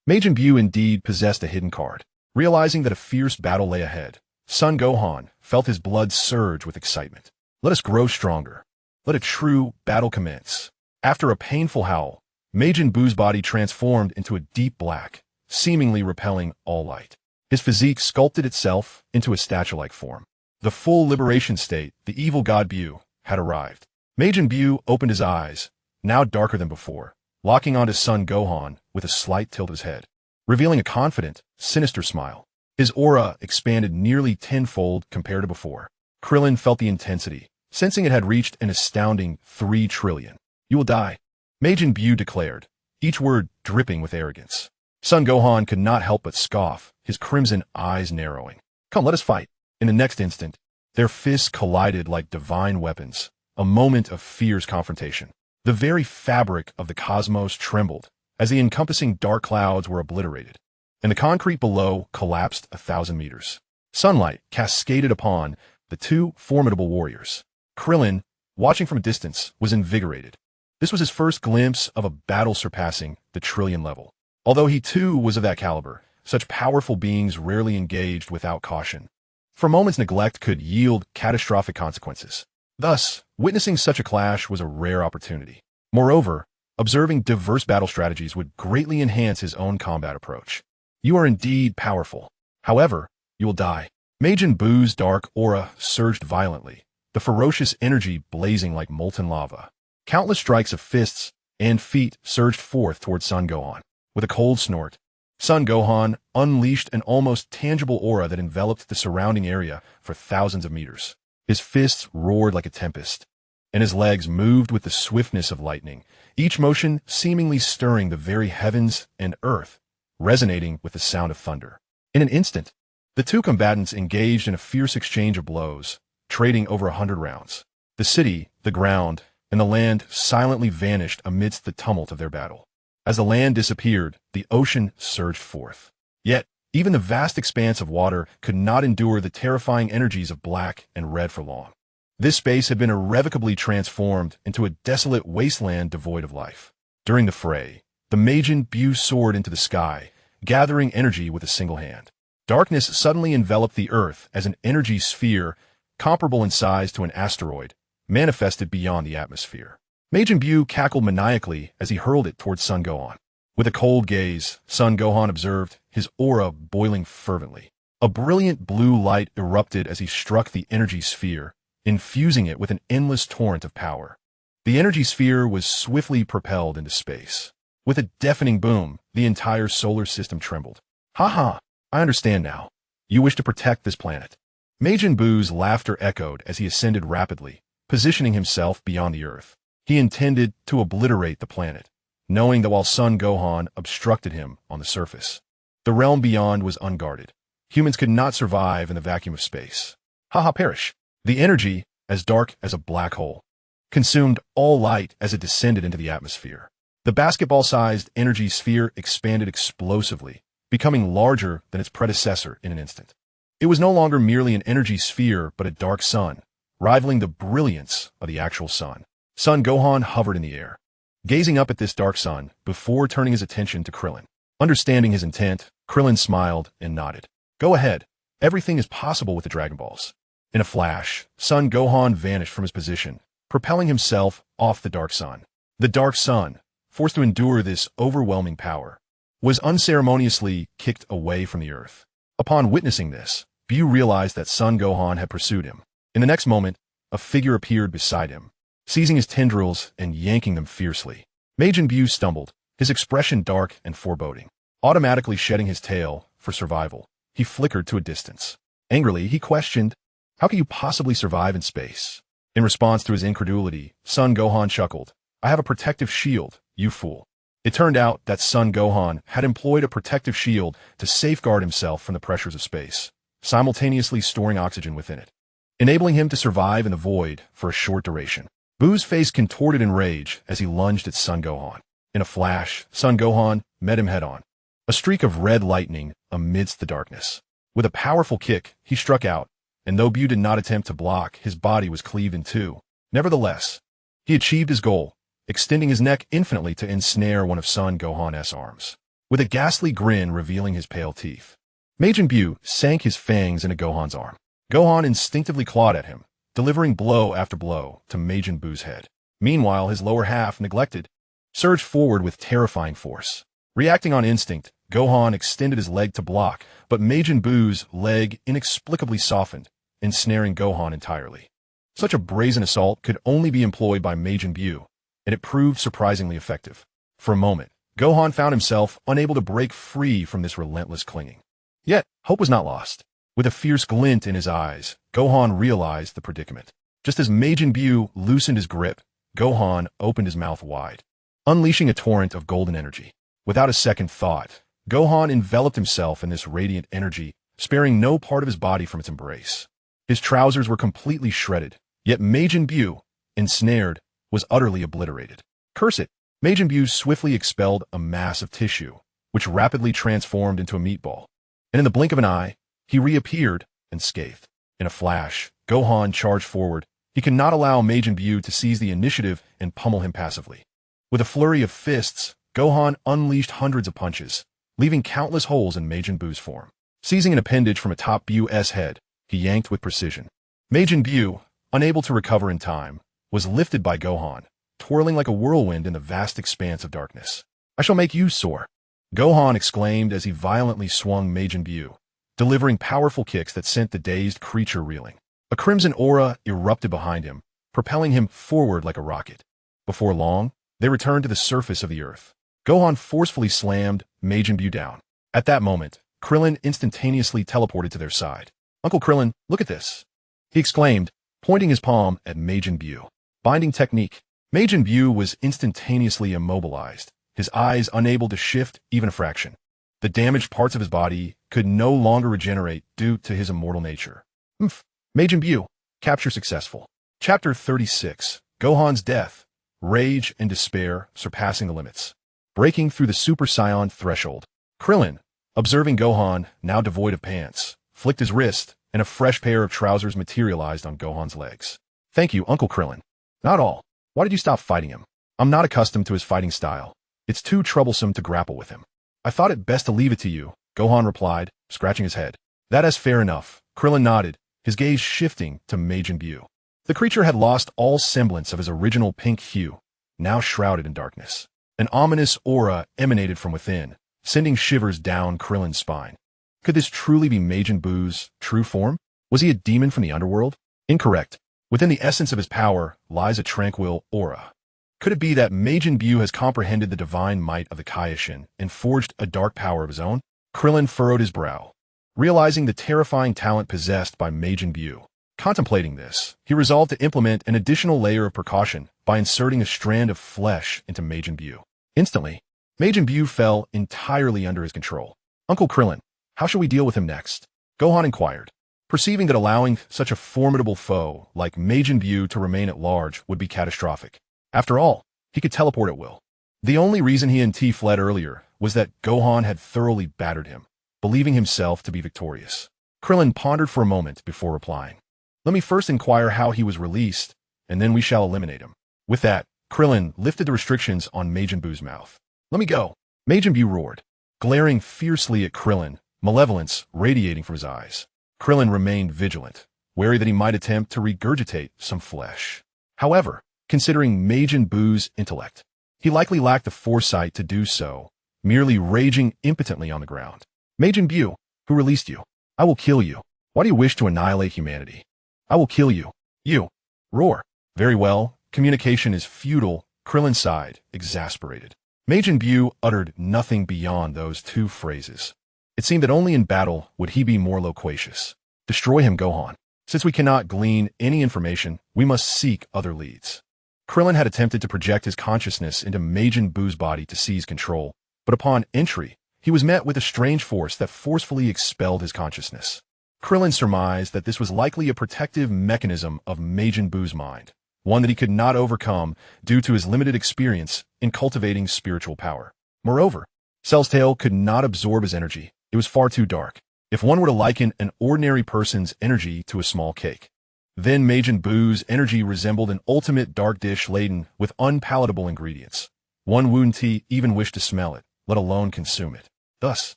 Majin Buu indeed possessed a hidden card. Realizing that a fierce battle lay ahead, Son Gohan felt his blood surge with excitement. Let us grow stronger. Let a true battle commence. After a painful howl, Majin Buu's body transformed into a deep black, seemingly repelling all light. His physique sculpted itself into a statue-like form. The full liberation state, the evil god Buu, had arrived. Majin Buu opened his eyes, now darker than before, locking onto Son Gohan with a slight tilt of his head, revealing a confident, sinister smile. His aura expanded nearly tenfold compared to before. Krillin felt the intensity, sensing it had reached an astounding 3 trillion. You will die, Majin Buu declared, each word dripping with arrogance. Son Gohan could not help but scoff, his crimson eyes narrowing. Come, let us fight. In the next instant, their fists collided like divine weapons, a moment of fierce confrontation. The very fabric of the cosmos trembled as the encompassing dark clouds were obliterated, and the concrete below collapsed 1,000 meters. Sunlight cascaded upon the two formidable warriors. Krillin, watching from a distance, was invigorated. This was his first glimpse of a battle surpassing the trillion level. Although he too was of that caliber, such powerful beings rarely engaged without caution. For moments, neglect could yield catastrophic consequences. Thus, witnessing such a clash was a rare opportunity. Moreover, observing diverse battle strategies would greatly enhance his own combat approach. You are indeed powerful. However, you will die. Majin Buu's dark aura surged violently, the ferocious energy blazing like molten lava. Countless strikes of fists and feet surged forth towards Son Gohan. With a cold snort, Son Gohan unleashed an almost tangible aura that enveloped the surrounding area for thousands of meters. His fists roared like a tempest, and his legs moved with the swiftness of lightning, each motion seemingly stirring the very heavens and earth, resonating with the sound of thunder. In an instant, the two combatants engaged in a fierce exchange of blows, trading over 100 rounds. The city, the ground, and the land silently vanished amidst the tumult of their battle. As the land disappeared, the ocean surged forth. Yet, even the vast expanse of water could not endure the terrifying energies of black and red for long. This space had been irrevocably transformed into a desolate wasteland devoid of life. During the fray, the Majin Buu soared into the sky, gathering energy with a single hand. Darkness suddenly enveloped the earth as an energy sphere, comparable in size to an asteroid, manifested beyond the atmosphere. Majin Buu cackled maniacally as he hurled it towards Son Gohan. With a cold gaze, Son Gohan observed his aura boiling fervently. A brilliant blue light erupted as he struck the energy sphere, infusing it with an endless torrent of power. The energy sphere was swiftly propelled into space. With a deafening boom, the entire solar system trembled. "Ha, I understand now. You wish to protect this planet." Majin Buu's laughter echoed as he ascended rapidly, positioning himself beyond the Earth. He intended to obliterate the planet, knowing that while Son Gohan obstructed him on the surface, the realm beyond was unguarded. Humans could not survive in the vacuum of space. Perish. The energy, as dark as a black hole, consumed all light as it descended into the atmosphere. The basketball-sized energy sphere expanded explosively, becoming larger than its predecessor in an instant. It was no longer merely an energy sphere, but a dark sun, rivaling the brilliance of the actual sun. Son Gohan hovered in the air, gazing up at this dark sun before turning his attention to Krillin. Understanding his intent, Krillin smiled and nodded. "Go ahead. Everything is possible with the Dragon Balls." In a flash, Son Gohan vanished from his position, propelling himself off the dark sun. The dark sun, forced to endure this overwhelming power, was unceremoniously kicked away from the Earth. Upon witnessing this, Buu realized that Son Gohan had pursued him. In the next moment, a figure appeared beside him, seizing his tendrils and yanking them fiercely. Majin Buu stumbled, his expression dark and foreboding. Automatically shedding his tail for survival, he flickered to a distance. Angrily, he questioned, "How can you possibly survive in space?" In response to his incredulity, Son Gohan chuckled, "I have a protective shield, you fool." It turned out that Son Gohan had employed a protective shield to safeguard himself from the pressures of space, simultaneously storing oxygen within it, enabling him to survive in the void for a short duration. Buu's face contorted in rage as he lunged at Son Gohan. In a flash, Son Gohan met him head-on, a streak of red lightning amidst the darkness. With a powerful kick, he struck out, and though Buu did not attempt to block, his body was cleaved in two. Nevertheless, he achieved his goal, extending his neck infinitely to ensnare one of Son Gohan's arms, with a ghastly grin revealing his pale teeth. Majin Buu sank his fangs into Gohan's arm. Gohan instinctively clawed at him, delivering blow after blow to Majin Buu's head. Meanwhile, his lower half, neglected, surged forward with terrifying force. Reacting on instinct, Gohan extended his leg to block, but Majin Buu's leg inexplicably softened, ensnaring Gohan entirely. Such a brazen assault could only be employed by Majin Buu, and it proved surprisingly effective. For a moment, Gohan found himself unable to break free from this relentless clinging. Yet, hope was not lost. With a fierce glint in his eyes, Gohan realized the predicament. Just as Majin Buu loosened his grip, Gohan opened his mouth wide, unleashing a torrent of golden energy. Without a second thought, Gohan enveloped himself in this radiant energy, sparing no part of his body from its embrace. His trousers were completely shredded, yet Majin Buu, ensnared, was utterly obliterated. Curse it! Majin Buu swiftly expelled a mass of tissue, which rapidly transformed into a meatball. And in the blink of an eye, he reappeared, unscathed. In a flash, Gohan charged forward. He could not allow Majin Buu to seize the initiative and pummel him passively. With a flurry of fists, Gohan unleashed hundreds of punches, leaving countless holes in Majin Buu's form. Seizing an appendage from atop Buu's head, he yanked with precision. Majin Buu, unable to recover in time, was lifted by Gohan, twirling like a whirlwind in the vast expanse of darkness. "I shall make you sore," Gohan exclaimed as he violently swung Majin Buu, delivering powerful kicks that sent the dazed creature reeling. A crimson aura erupted behind him, propelling him forward like a rocket. Before long, they returned to the surface of the Earth. Gohan forcefully slammed Majin Buu down. At that moment, Krillin instantaneously teleported to their side. "Uncle Krillin, look at this," he exclaimed, pointing his palm at Majin Buu. Binding technique. Majin Buu was instantaneously immobilized, his eyes unable to shift even a fraction. The damaged parts of his body could no longer regenerate due to his immortal nature. Majin Buu, capture successful. Chapter 36, Gohan's Death, Rage and Despair Surpassing the Limits. Breaking through the Super Saiyan threshold. Krillin, observing Gohan, now devoid of pants, flicked his wrist, and a fresh pair of trousers materialized on Gohan's legs. "Thank you, Uncle Krillin." "Not all. Why did you stop fighting him?" "I'm not accustomed to his fighting style. It's too troublesome to grapple with him." "I thought it best to leave it to you," Gohan replied, scratching his head. "That is fair enough." Krillin nodded, his gaze shifting to Majin Buu. The creature had lost all semblance of his original pink hue, now shrouded in darkness. An ominous aura emanated from within, sending shivers down Krillin's spine. Could this truly be Majin Buu's true form? Was he a demon from the underworld? Incorrect. Within the essence of his power lies a tranquil aura. Could it be that Majin Buu has comprehended the divine might of the Kaioshin and forged a dark power of his own? Krillin furrowed his brow, realizing the terrifying talent possessed by Majin Buu. Contemplating this, he resolved to implement an additional layer of precaution by inserting a strand of flesh into Majin Buu. Instantly, Majin Buu fell entirely under his control. Uncle Krillin, how shall we deal with him next? Gohan inquired, perceiving that allowing such a formidable foe like Majin Buu to remain at large would be catastrophic. After all, he could teleport at will. The only reason he and T fled earlier was that Gohan had thoroughly battered him, believing himself to be victorious. Krillin pondered for a moment before replying. Let me first inquire how he was released, and then we shall eliminate him. With that, Krillin lifted the restrictions on Majin Buu's mouth. Let me go. Majin Buu roared, glaring fiercely at Krillin, malevolence radiating from his eyes. Krillin remained vigilant, wary that he might attempt to regurgitate some flesh. However, considering Majin Buu's intellect, he likely lacked the foresight to do so, merely raging impotently on the ground. Majin Buu, who released you? I will kill you. Why do you wish to annihilate humanity? I will kill you. You. Roar. Very well. Communication is futile. Krillin sighed, exasperated. Majin Buu uttered nothing beyond those two phrases. It seemed that only in battle would he be more loquacious. Destroy him, Gohan. Since we cannot glean any information, we must seek other leads. Krillin had attempted to project his consciousness into Majin Buu's body to seize control, but upon entry, he was met with a strange force that forcefully expelled his consciousness. Krillin surmised that this was likely a protective mechanism of Majin Buu's mind, one that he could not overcome due to his limited experience in cultivating spiritual power. Moreover, Cell's tail could not absorb his energy. It was far too dark. If one were to liken an ordinary person's energy to a small cake, then Majin Buu's energy resembled an ultimate dark dish laden with unpalatable ingredients. One wouldn't even wish to smell it, let alone consume it. Thus,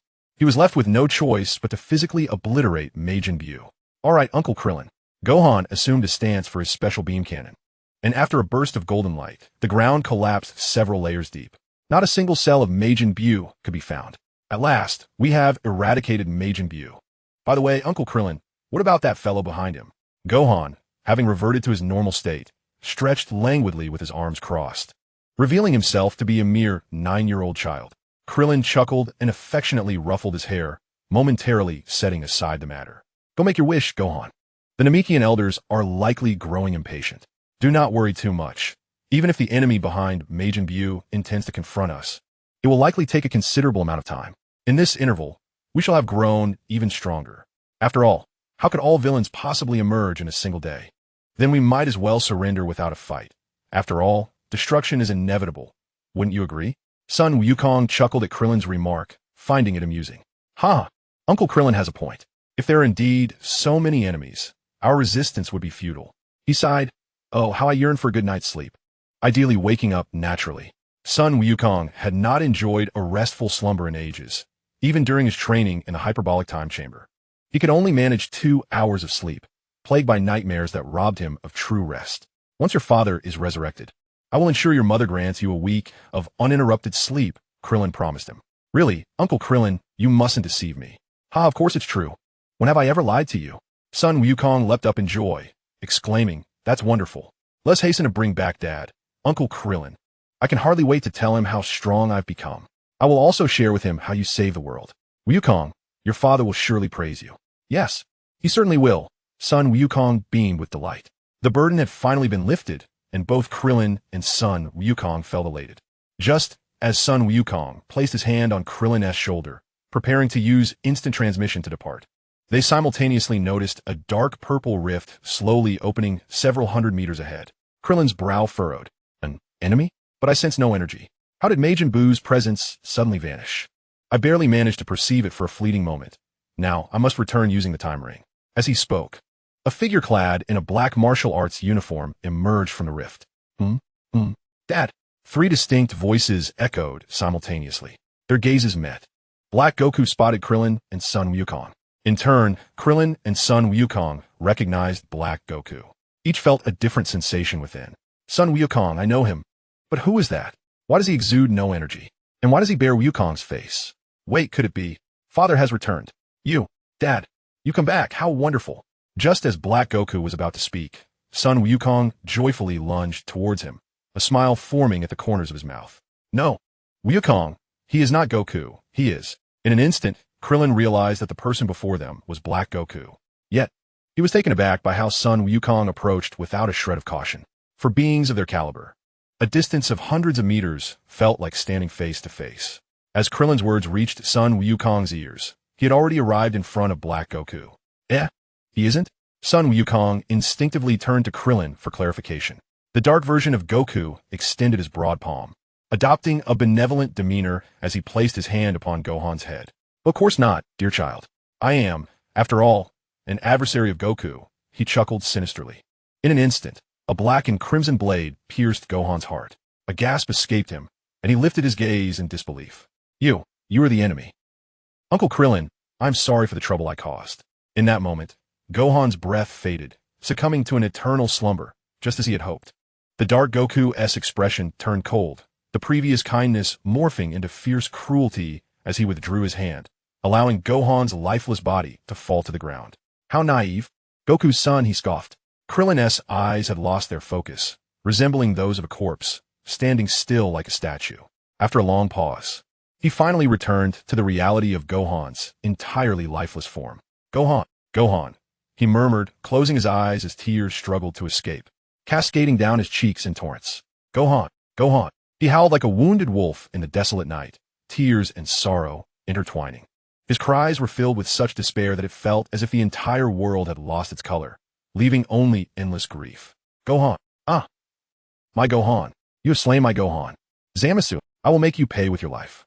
he was left with no choice but to physically obliterate Majin Buu. All right, Uncle Krillin. Gohan assumed a stance for his special beam cannon, and after a burst of golden light, the ground collapsed several layers deep. Not a single cell of Majin Buu could be found. At last, we have eradicated Majin Buu. By the way, Uncle Krillin, what about that fellow behind him? Gohan, having reverted to his normal state, stretched languidly with his arms crossed, revealing himself to be a mere 9-year-old child. Krillin chuckled and affectionately ruffled his hair, momentarily setting aside the matter. Go make your wish, Gohan. The Namekian elders are likely growing impatient. Do not worry too much. Even if the enemy behind Majin Buu intends to confront us, it will likely take a considerable amount of time. In this interval, we shall have grown even stronger. After all, how could all villains possibly emerge in a single day? Then we might as well surrender without a fight. After all, destruction is inevitable. Wouldn't you agree? Sun Wukong chuckled at Krillin's remark, finding it amusing. Ha! Uncle Krillin has a point. If there are indeed so many enemies, our resistance would be futile. He sighed. Oh, how I yearn for a good night's sleep. Ideally waking up naturally. Sun Wukong had not enjoyed a restful slumber in ages, even during his training in the hyperbolic time chamber. He could only manage 2 hours of sleep, plagued by nightmares that robbed him of true rest. Once your father is resurrected, I will ensure your mother grants you a week of uninterrupted sleep, Krillin promised him. Really, Uncle Krillin, you mustn't deceive me. Ha, of course it's true. When have I ever lied to you? Sun Wukong leapt up in joy, exclaiming, that's wonderful. Let's hasten to bring back Dad. Uncle Krillin. I can hardly wait to tell him how strong I've become. I will also share with him how you saved the world. Wukong, your father will surely praise you. Yes, he certainly will. Sun Wukong beamed with delight. The burden had finally been lifted, and both Krillin and Sun Wukong felt elated. Just as Sun Wukong placed his hand on Krillin's shoulder, preparing to use instant transmission to depart, they simultaneously noticed a dark purple rift slowly opening several hundred meters ahead. Krillin's brow furrowed. An enemy? But I sense no energy. How did Majin Buu's presence suddenly vanish? I barely managed to perceive it for a fleeting moment. Now, I must return using the time ring. As he spoke, a figure clad in a black martial arts uniform emerged from the rift. Dad. 3 distinct voices echoed simultaneously. Their gazes met. Black Goku spotted Krillin and Sun Wukong. In turn, Krillin and Sun Wukong recognized Black Goku. Each felt a different sensation within. Sun Wukong, I know him. But who is that? Why does he exude no energy? And why does he bear Wukong's face? Wait, could it be? Father has returned. You, Dad, you come back, how wonderful. Just as Black Goku was about to speak, son Wukong joyfully lunged towards him, a smile forming at the corners of his mouth. No, Wukong, he is not Goku, he is. In an instant, Krillin realized that the person before them was Black Goku. Yet, he was taken aback by how son Wukong approached without a shred of caution. For beings of their caliber, a distance of hundreds of meters felt like standing face to face. As Krillin's words reached son Wukong's ears, he had already arrived in front of Black Goku. He isn't? Son Wukong instinctively turned to Krillin for clarification. The dark version of Goku extended his broad palm, adopting a benevolent demeanor as he placed his hand upon Gohan's head. Of course not, dear child. I am, after all, an adversary of Goku, he chuckled sinisterly. In an instant, a black and crimson blade pierced Gohan's heart. A gasp escaped him, and he lifted his gaze in disbelief. You are the enemy. Uncle Krillin, I'm sorry for the trouble I caused. In that moment, Gohan's breath faded, succumbing to an eternal slumber, just as he had hoped. The dark Goku-esque expression turned cold, the previous kindness morphing into fierce cruelty as he withdrew his hand, allowing Gohan's lifeless body to fall to the ground. How naive. Goku's son, he scoffed. Krillin's eyes had lost their focus, resembling those of a corpse, standing still like a statue. After a long pause, he finally returned to the reality of Gohan's entirely lifeless form. Gohan, he murmured, closing his eyes as tears struggled to escape, cascading down his cheeks in torrents. Gohan, he howled like a wounded wolf in the desolate night, tears and sorrow intertwining. His cries were filled with such despair that it felt as if the entire world had lost its color, leaving only endless grief. Gohan, my Gohan, you have slain my Gohan. Zamasu, I will make you pay with your life.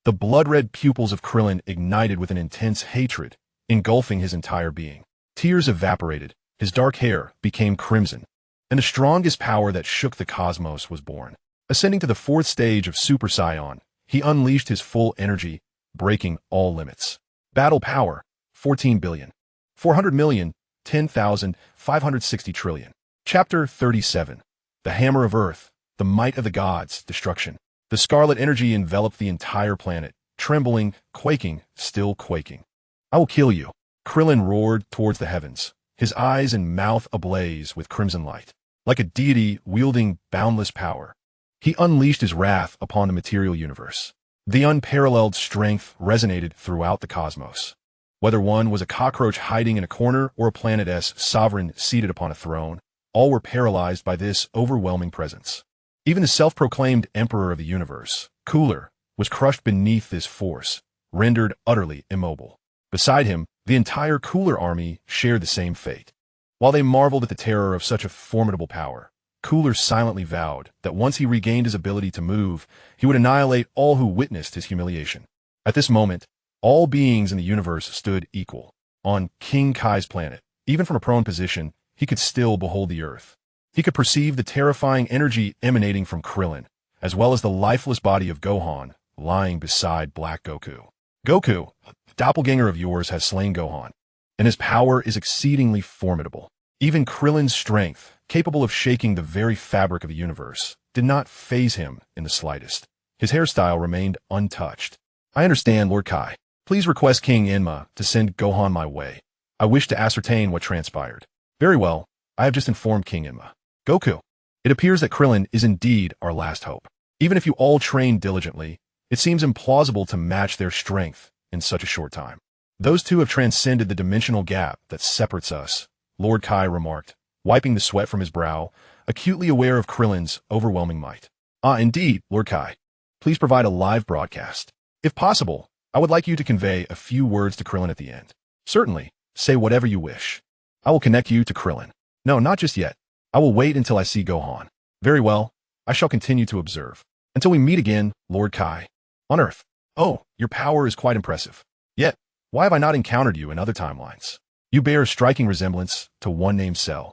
The blood-red pupils of Krillin ignited with an intense hatred, engulfing his entire being. Tears evaporated, his dark hair became crimson, and the strongest power that shook the cosmos was born. Ascending to the fourth stage of Super Saiyan, he unleashed his full energy, breaking all limits. Battle power, 14 billion. 400 million, 10,560 trillion. Chapter 37. The Hammer of Earth, the Might of the Gods, Destruction. The scarlet energy enveloped the entire planet, trembling, quaking, still quaking. I will kill you. Krillin roared towards the heavens, his eyes and mouth ablaze with crimson light. Like a deity wielding boundless power, he unleashed his wrath upon the material universe. The unparalleled strength resonated throughout the cosmos. Whether one was a cockroach hiding in a corner or a planet's sovereign seated upon a throne, all were paralyzed by this overwhelming presence. Even the self-proclaimed emperor of the universe, Cooler, was crushed beneath this force, rendered utterly immobile. Beside him, the entire Cooler army shared the same fate. While they marveled at the terror of such a formidable power, Cooler silently vowed that once he regained his ability to move, he would annihilate all who witnessed his humiliation. At this moment, all beings in the universe stood equal. On King Kai's planet, even from a prone position, he could still behold the earth. He could perceive the terrifying energy emanating from Krillin, as well as the lifeless body of Gohan lying beside Black Goku. Goku, the doppelganger of yours, has slain Gohan, and his power is exceedingly formidable. Even Krillin's strength, capable of shaking the very fabric of the universe, did not faze him in the slightest. His hairstyle remained untouched. I understand, Lord Kai. Please request King Enma to send Gohan my way. I wish to ascertain what transpired. Very well, I have just informed King Enma. Goku, it appears that Krillin is indeed our last hope. Even if you all train diligently, it seems implausible to match their strength in such a short time. Those two have transcended the dimensional gap that separates us, Lord Kai remarked, wiping the sweat from his brow, acutely aware of Krillin's overwhelming might. Indeed, Lord Kai. Please provide a live broadcast. If possible, I would like you to convey a few words to Krillin at the end. Certainly, say whatever you wish. I will connect you to Krillin. No, not just yet. I will wait until I see Gohan. Very well, I shall continue to observe. Until we meet again, Lord Kai. On Earth. Oh, your power is quite impressive. Yet, why have I not encountered you in other timelines? You bear a striking resemblance to one named Cell.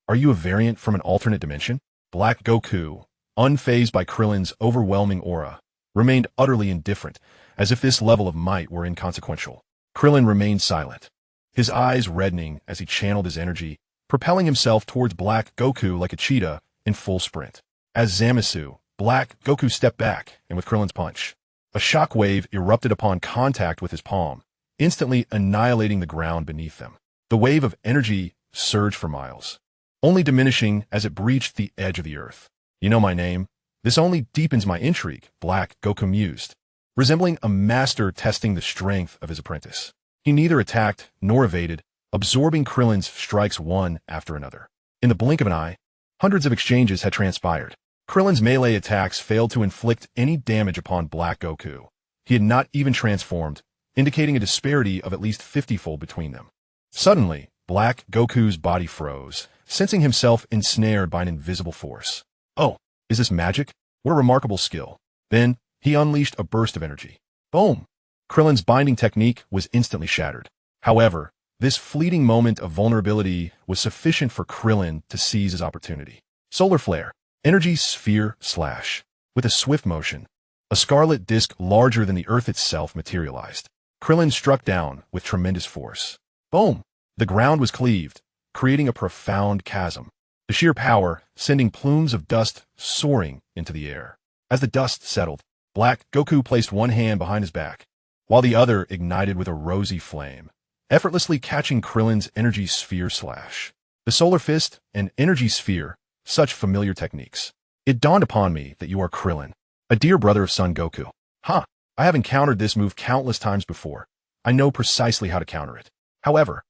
Are you a variant from an alternate dimension? Black Goku, unfazed by Krillin's overwhelming aura, remained utterly indifferent, as if this level of might were inconsequential. Krillin remained silent, his eyes reddening as he channeled his energy, propelling himself towards Black Goku like a cheetah in full sprint. As Zamasu, Black Goku stepped back, and with Krillin's punch, A shock wave erupted upon contact with his palm, instantly annihilating the ground beneath them. The wave of energy surged for miles, only diminishing as it breached the edge of the earth. You know my name. This only deepens my intrigue, Black Goku mused, resembling a master testing the strength of his apprentice. He neither attacked nor evaded, absorbing Krillin's strikes one after another. In the blink of an eye, hundreds of exchanges had transpired. Krillin's melee attacks failed to inflict any damage upon Black Goku. He had not even transformed, indicating a disparity of at least 50-fold between them. Suddenly, Black Goku's body froze, sensing himself ensnared by an invisible force. Oh, is this magic? What a remarkable skill. Then, he unleashed a burst of energy. Boom! Krillin's binding technique was instantly shattered. However, this fleeting moment of vulnerability was sufficient for Krillin to seize his opportunity. Solar Flare. Energy Sphere Slash. With a swift motion, a scarlet disk larger than the Earth itself materialized. Krillin struck down with tremendous force. Boom! The ground was cleaved, creating a profound chasm. The sheer power sending plumes of dust soaring into the air. As the dust settled, Black Goku placed one hand behind his back, while the other ignited with a rosy flame, effortlessly catching Krillin's energy sphere slash. The solar fist and energy sphere, such familiar techniques. It dawned upon me that you are Krillin, a dear brother of Son Goku. I have encountered this move countless times before. I know precisely how to counter it. However,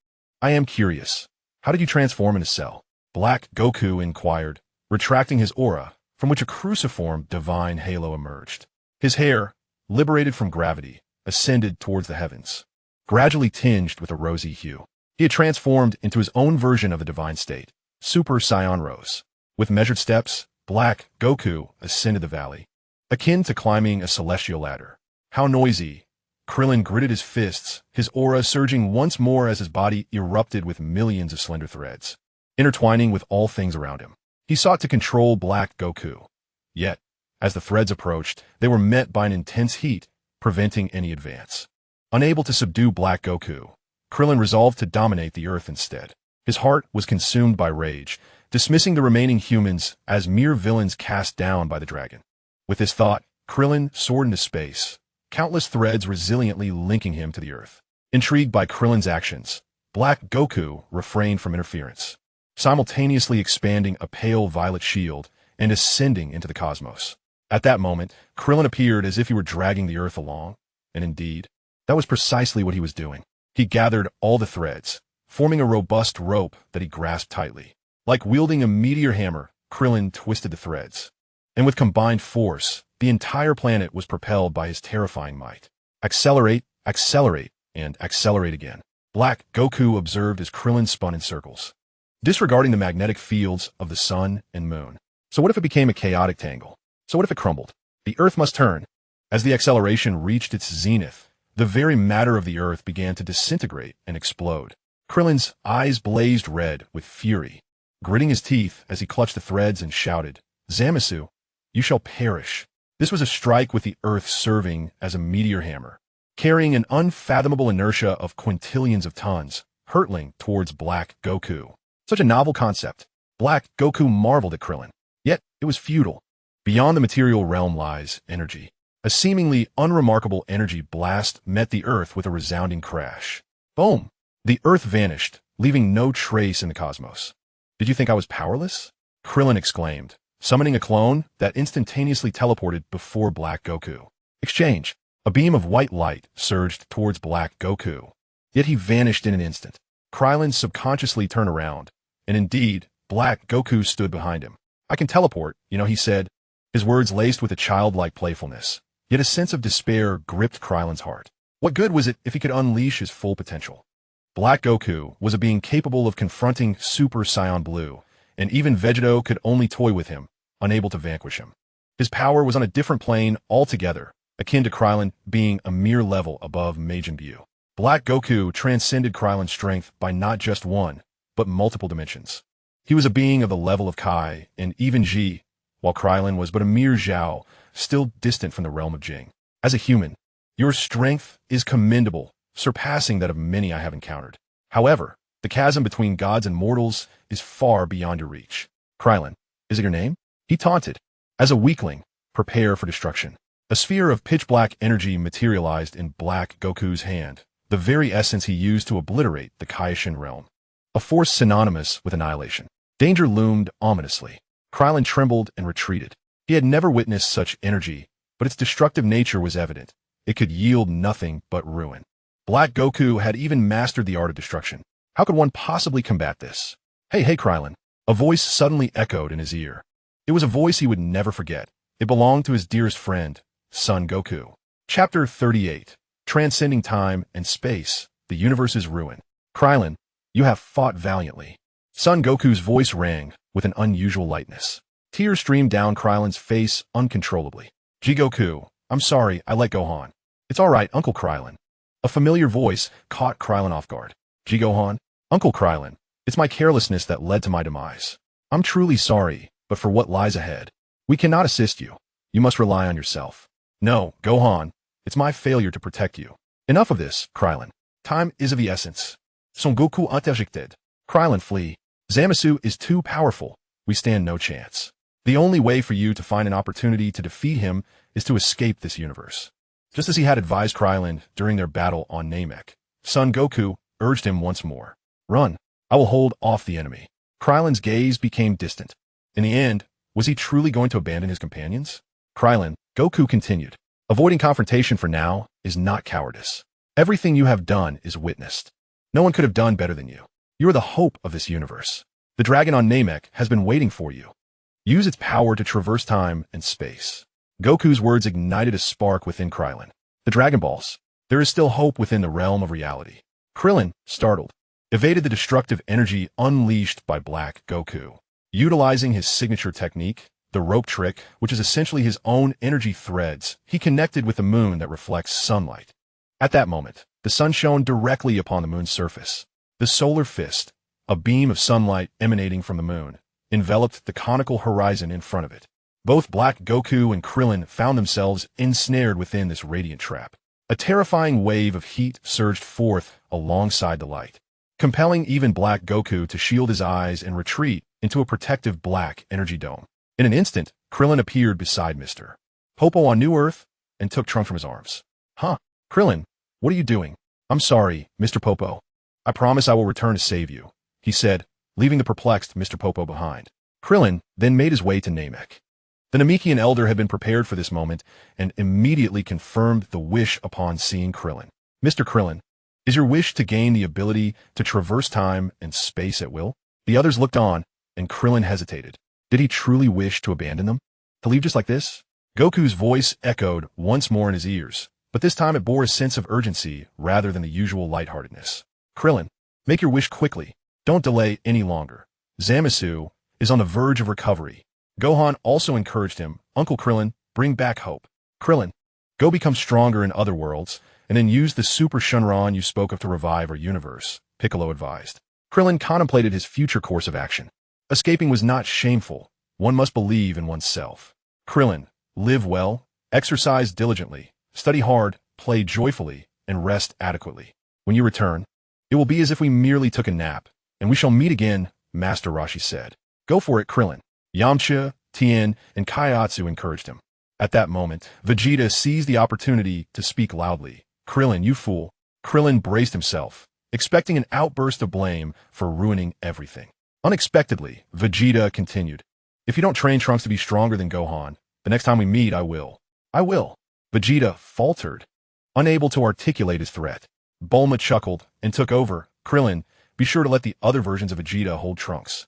I am curious. How did you transform into Cell? Black Goku inquired, retracting his aura, from which a cruciform divine halo emerged. His hair, liberated from gravity, ascended towards the heavens, gradually tinged with a rosy hue. He had transformed into his own version of the divine state, Super Saiyan Rose. With measured steps, Black Goku ascended the valley, akin to climbing a celestial ladder. How noisy! Krillin gritted his fists, his aura surging once more as his body erupted with millions of slender threads, intertwining with all things around him. He sought to control Black Goku. Yet, as the threads approached, they were met by an intense heat, preventing any advance. Unable to subdue Black Goku, Krillin resolved to dominate the Earth instead. His heart was consumed by rage, dismissing the remaining humans as mere villains cast down by the dragon. With this thought, Krillin soared into space, countless threads resiliently linking him to the Earth. Intrigued by Krillin's actions, Black Goku refrained from interference, simultaneously expanding a pale violet shield and ascending into the cosmos. At that moment, Krillin appeared as if he were dragging the Earth along, and indeed, that was precisely what he was doing. He gathered all the threads, forming a robust rope that he grasped tightly. Like wielding a meteor hammer, Krillin twisted the threads, and with combined force, the entire planet was propelled by his terrifying might. Accelerate, accelerate, and accelerate again. Black Goku observed as Krillin spun in circles, disregarding the magnetic fields of the sun and moon. So what if it became a chaotic tangle? So what if it crumbled? The Earth must turn. As the acceleration reached its zenith, the very matter of the Earth began to disintegrate and explode. Krillin's eyes blazed red with fury, gritting his teeth as he clutched the threads and shouted, "Zamasu, you shall perish." This was a strike with the Earth serving as a meteor hammer, carrying an unfathomable inertia of quintillions of tons, hurtling towards Black Goku. Such a novel concept. Black Goku marveled at Krillin. Yet, it was futile. Beyond the material realm lies energy. A seemingly unremarkable energy blast met the Earth with a resounding crash. Boom! The Earth vanished, leaving no trace in the cosmos. "Did you think I was powerless?" Krillin exclaimed, summoning a clone that instantaneously teleported before Black Goku. Exchange. A beam of white light surged towards Black Goku. Yet he vanished in an instant. Krillin subconsciously turned around, and indeed, Black Goku stood behind him. "I can teleport, he said, his words laced with a childlike playfulness. Yet a sense of despair gripped Krillin's heart. What good was it if he could unleash his full potential? Black Goku was a being capable of confronting Super Saiyan Blue, and even Vegeta could only toy with him, unable to vanquish him. His power was on a different plane altogether, akin to Krillin being a mere level above Majin Buu. Black Goku transcended Krillin's strength by not just one, but multiple dimensions. He was a being of the level of Kai and even Ji, while Krillin was but a mere Zhao, still distant from the realm of Jing. As a human, your strength is commendable, surpassing that of many I have encountered. However, the chasm between gods and mortals is far beyond your reach. Krillin, is it your name? He taunted. As a weakling, prepare for destruction. A sphere of pitch-black energy materialized in Black Goku's hand, the very essence he used to obliterate the Kaioshin realm. A force synonymous with annihilation. Danger loomed ominously. Krillin trembled and retreated. He had never witnessed such energy, but its destructive nature was evident. It could yield nothing but ruin. Black Goku had even mastered the art of destruction. How could one possibly combat this? Hey, Krillin. A voice suddenly echoed in his ear. It was a voice he would never forget. It belonged to his dearest friend, Son Goku. Chapter 38. Transcending Time and Space, the Universe's Ruin. Krillin, you have fought valiantly. Son Goku's voice rang with an unusual lightness. Tears streamed down Krillin's face uncontrollably. Goku, I'm sorry I let Gohan. It's all right, Uncle Krillin. A familiar voice caught Krillin off guard. Gohan? Uncle Krillin, it's my carelessness that led to my demise. I'm truly sorry, but for what lies ahead, we cannot assist you. You must rely on yourself. No, Gohan, it's my failure to protect you. Enough of this, Krillin. Time is of the essence. Son Goku interjected. Krillin, flee. Zamasu is too powerful. We stand no chance. The only way for you to find an opportunity to defeat him is to escape this universe. Just as he had advised Krillin during their battle on Namek, Son Goku urged him once more. Run. I will hold off the enemy. Krillin's gaze became distant. In the end, was he truly going to abandon his companions? Krillin, Goku continued. Avoiding confrontation for now is not cowardice. Everything you have done is witnessed. No one could have done better than you. You are the hope of this universe. The dragon on Namek has been waiting for you. Use its power to traverse time and space. Goku's words ignited a spark within Krillin. The Dragon Balls. There is still hope within the realm of reality. Krillin, startled, evaded the destructive energy unleashed by Black Goku. Utilizing his signature technique, the rope trick, which is essentially his own energy threads, he connected with the moon that reflects sunlight. At that moment, the sun shone directly upon the moon's surface. The solar fist, a beam of sunlight emanating from the moon, enveloped the conical horizon in front of it. Both Black Goku and Krillin found themselves ensnared within this radiant trap. A terrifying wave of heat surged forth alongside the light, compelling even Black Goku to shield his eyes and retreat into a protective black energy dome. In an instant, Krillin appeared beside Mr. Popo on New Earth and took Trunks from his arms. Huh? Krillin, what are you doing? I'm sorry, Mr. Popo. I promise I will return to save you, he said, leaving the perplexed Mr. Popo behind. Krillin then made his way to Namek. The Namekian elder had been prepared for this moment and immediately confirmed the wish upon seeing Krillin. Mr. Krillin, is your wish to gain the ability to traverse time and space at will? The others looked on, and Krillin hesitated. Did he truly wish to abandon them? To leave just like this? Goku's voice echoed once more in his ears, but this time it bore a sense of urgency rather than the usual lightheartedness. Krillin, make your wish quickly. Don't delay any longer. Zamasu is on the verge of recovery. Gohan also encouraged him. Uncle Krillin, bring back hope. Krillin, go become stronger in other worlds, and then use the Super Shenron you spoke of to revive our universe, Piccolo advised. Krillin contemplated his future course of action. Escaping was not shameful. One must believe in oneself. Krillin, live well, exercise diligently, study hard, play joyfully, and rest adequately. When you return, it will be as if we merely took a nap, and we shall meet again, Master Roshi said. Go for it, Krillin. Yamcha, Tien, and Kaiatsu encouraged him. At that moment, Vegeta seized the opportunity to speak loudly. Krillin, you fool. Krillin braced himself, expecting an outburst of blame for ruining everything. Unexpectedly, Vegeta continued. If you don't train Trunks to be stronger than Gohan, the next time we meet, I will. I will. Vegeta faltered, unable to articulate his threat. Bulma chuckled and took over. Krillin, be sure to let the other versions of Vegeta hold Trunks.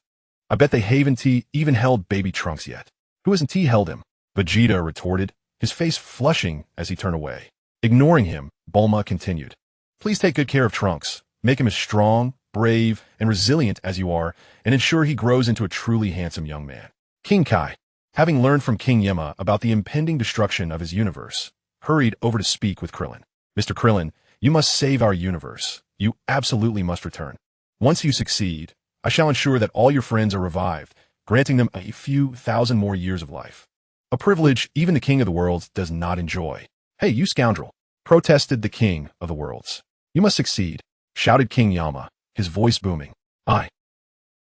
I bet they haven't even held baby Trunks yet. Who hasn't held him? Vegeta retorted, his face flushing as he turned away. Ignoring him, Bulma continued. Please take good care of Trunks. Make him as strong, brave, and resilient as you are, and ensure he grows into a truly handsome young man. King Kai, having learned from King Yama about the impending destruction of his universe, hurried over to speak with Krillin. Mr. Krillin, you must save our universe. You absolutely must return. Once you succeed, I shall ensure that all your friends are revived, granting them a few thousand more years of life. A privilege even the King of the Worlds does not enjoy. Hey, you scoundrel, protested the King of the Worlds. You must succeed, shouted King Yama, his voice booming.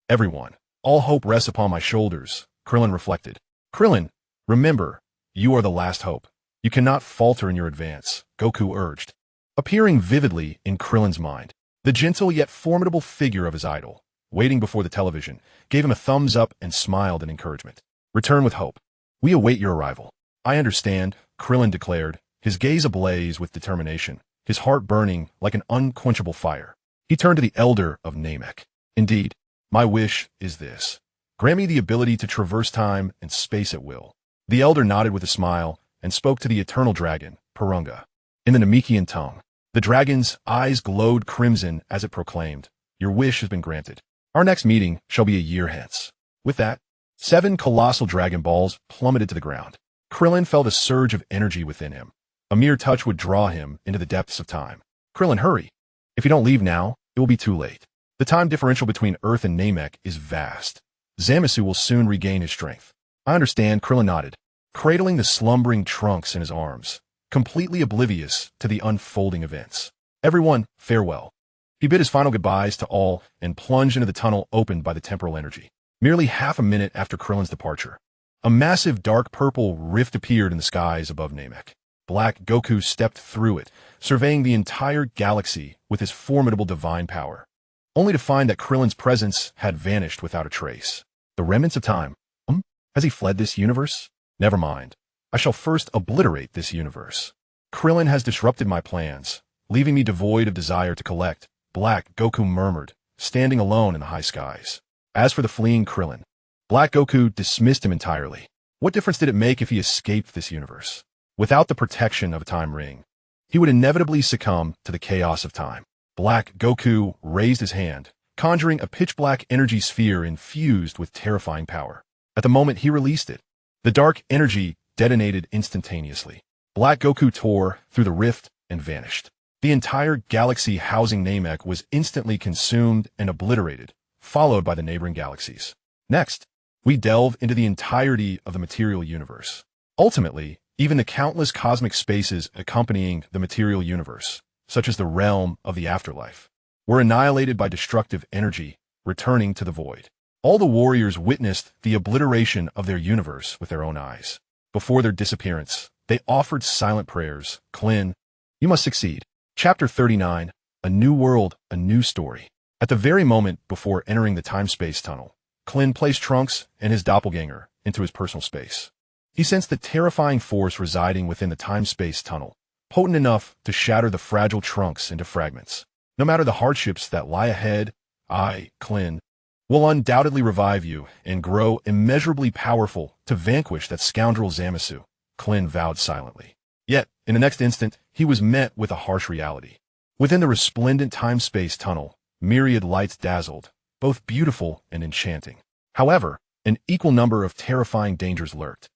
Everyone, all hope rests upon my shoulders, Krillin reflected. Krillin, remember, you are the last hope. You cannot falter in your advance, Goku urged. Appearing vividly in Krillin's mind, the gentle yet formidable figure of his idol, waiting before the television, gave him a thumbs up and smiled in encouragement. Return with hope. We await your arrival. I understand, Krillin declared, his gaze ablaze with determination, his heart burning like an unquenchable fire. He turned to the elder of Namek. Indeed, my wish is this. Grant me the ability to traverse time and space at will. The elder nodded with a smile and spoke to the eternal dragon, Purunga. In the Namekian tongue, the dragon's eyes glowed crimson as it proclaimed, your wish has been granted. Our next meeting shall be a year hence. With that, 7 colossal Dragon Balls plummeted to the ground. Krillin felt a surge of energy within him. A mere touch would draw him into the depths of time. Krillin, hurry. If you don't leave now, it will be too late. The time differential between Earth and Namek is vast. Zamasu will soon regain his strength. I understand, Krillin nodded, cradling the slumbering Trunks in his arms, completely oblivious to the unfolding events. Everyone, farewell. He bid his final goodbyes to all and plunged into the tunnel opened by the temporal energy. Merely half a minute after Krillin's departure, a massive dark purple rift appeared in the skies above Namek. Black Goku stepped through it, surveying the entire galaxy with his formidable divine power, only to find that Krillin's presence had vanished without a trace. The remnants of time. Has he fled this universe? Never mind. I shall first obliterate this universe. Krillin has disrupted my plans, leaving me devoid of desire to collect, Black Goku murmured, standing alone in the high skies. As for the fleeing Krillin, Black Goku dismissed him entirely. What difference did it make if he escaped this universe? Without the protection of a time ring, he would inevitably succumb to the chaos of time. Black Goku raised his hand, conjuring a pitch-black energy sphere infused with terrifying power. At the moment he released it, the dark energy detonated instantaneously. Black Goku tore through the rift and vanished. The entire galaxy housing Namek was instantly consumed and obliterated, followed by the neighboring galaxies. Next, we delve into the entirety of the material universe. Ultimately, even the countless cosmic spaces accompanying the material universe, such as the realm of the afterlife, were annihilated by destructive energy, returning to the void. All the warriors witnessed the obliteration of their universe with their own eyes. Before their disappearance, they offered silent prayers. Krillin, you must succeed. Chapter 39, A New World, A New Story. At the very moment before entering the time-space tunnel, Krillin placed Trunks and his doppelganger into his personal space. He sensed the terrifying force residing within the time-space tunnel, potent enough to shatter the fragile Trunks into fragments. No matter the hardships that lie ahead, I, Krillin, will undoubtedly revive you and grow immeasurably powerful to vanquish that scoundrel Zamasu, Krillin vowed silently. Yet, in the next instant, he was met with a harsh reality. Within the resplendent time-space tunnel, myriad lights dazzled, both beautiful and enchanting. However, an equal number of terrifying dangers lurked.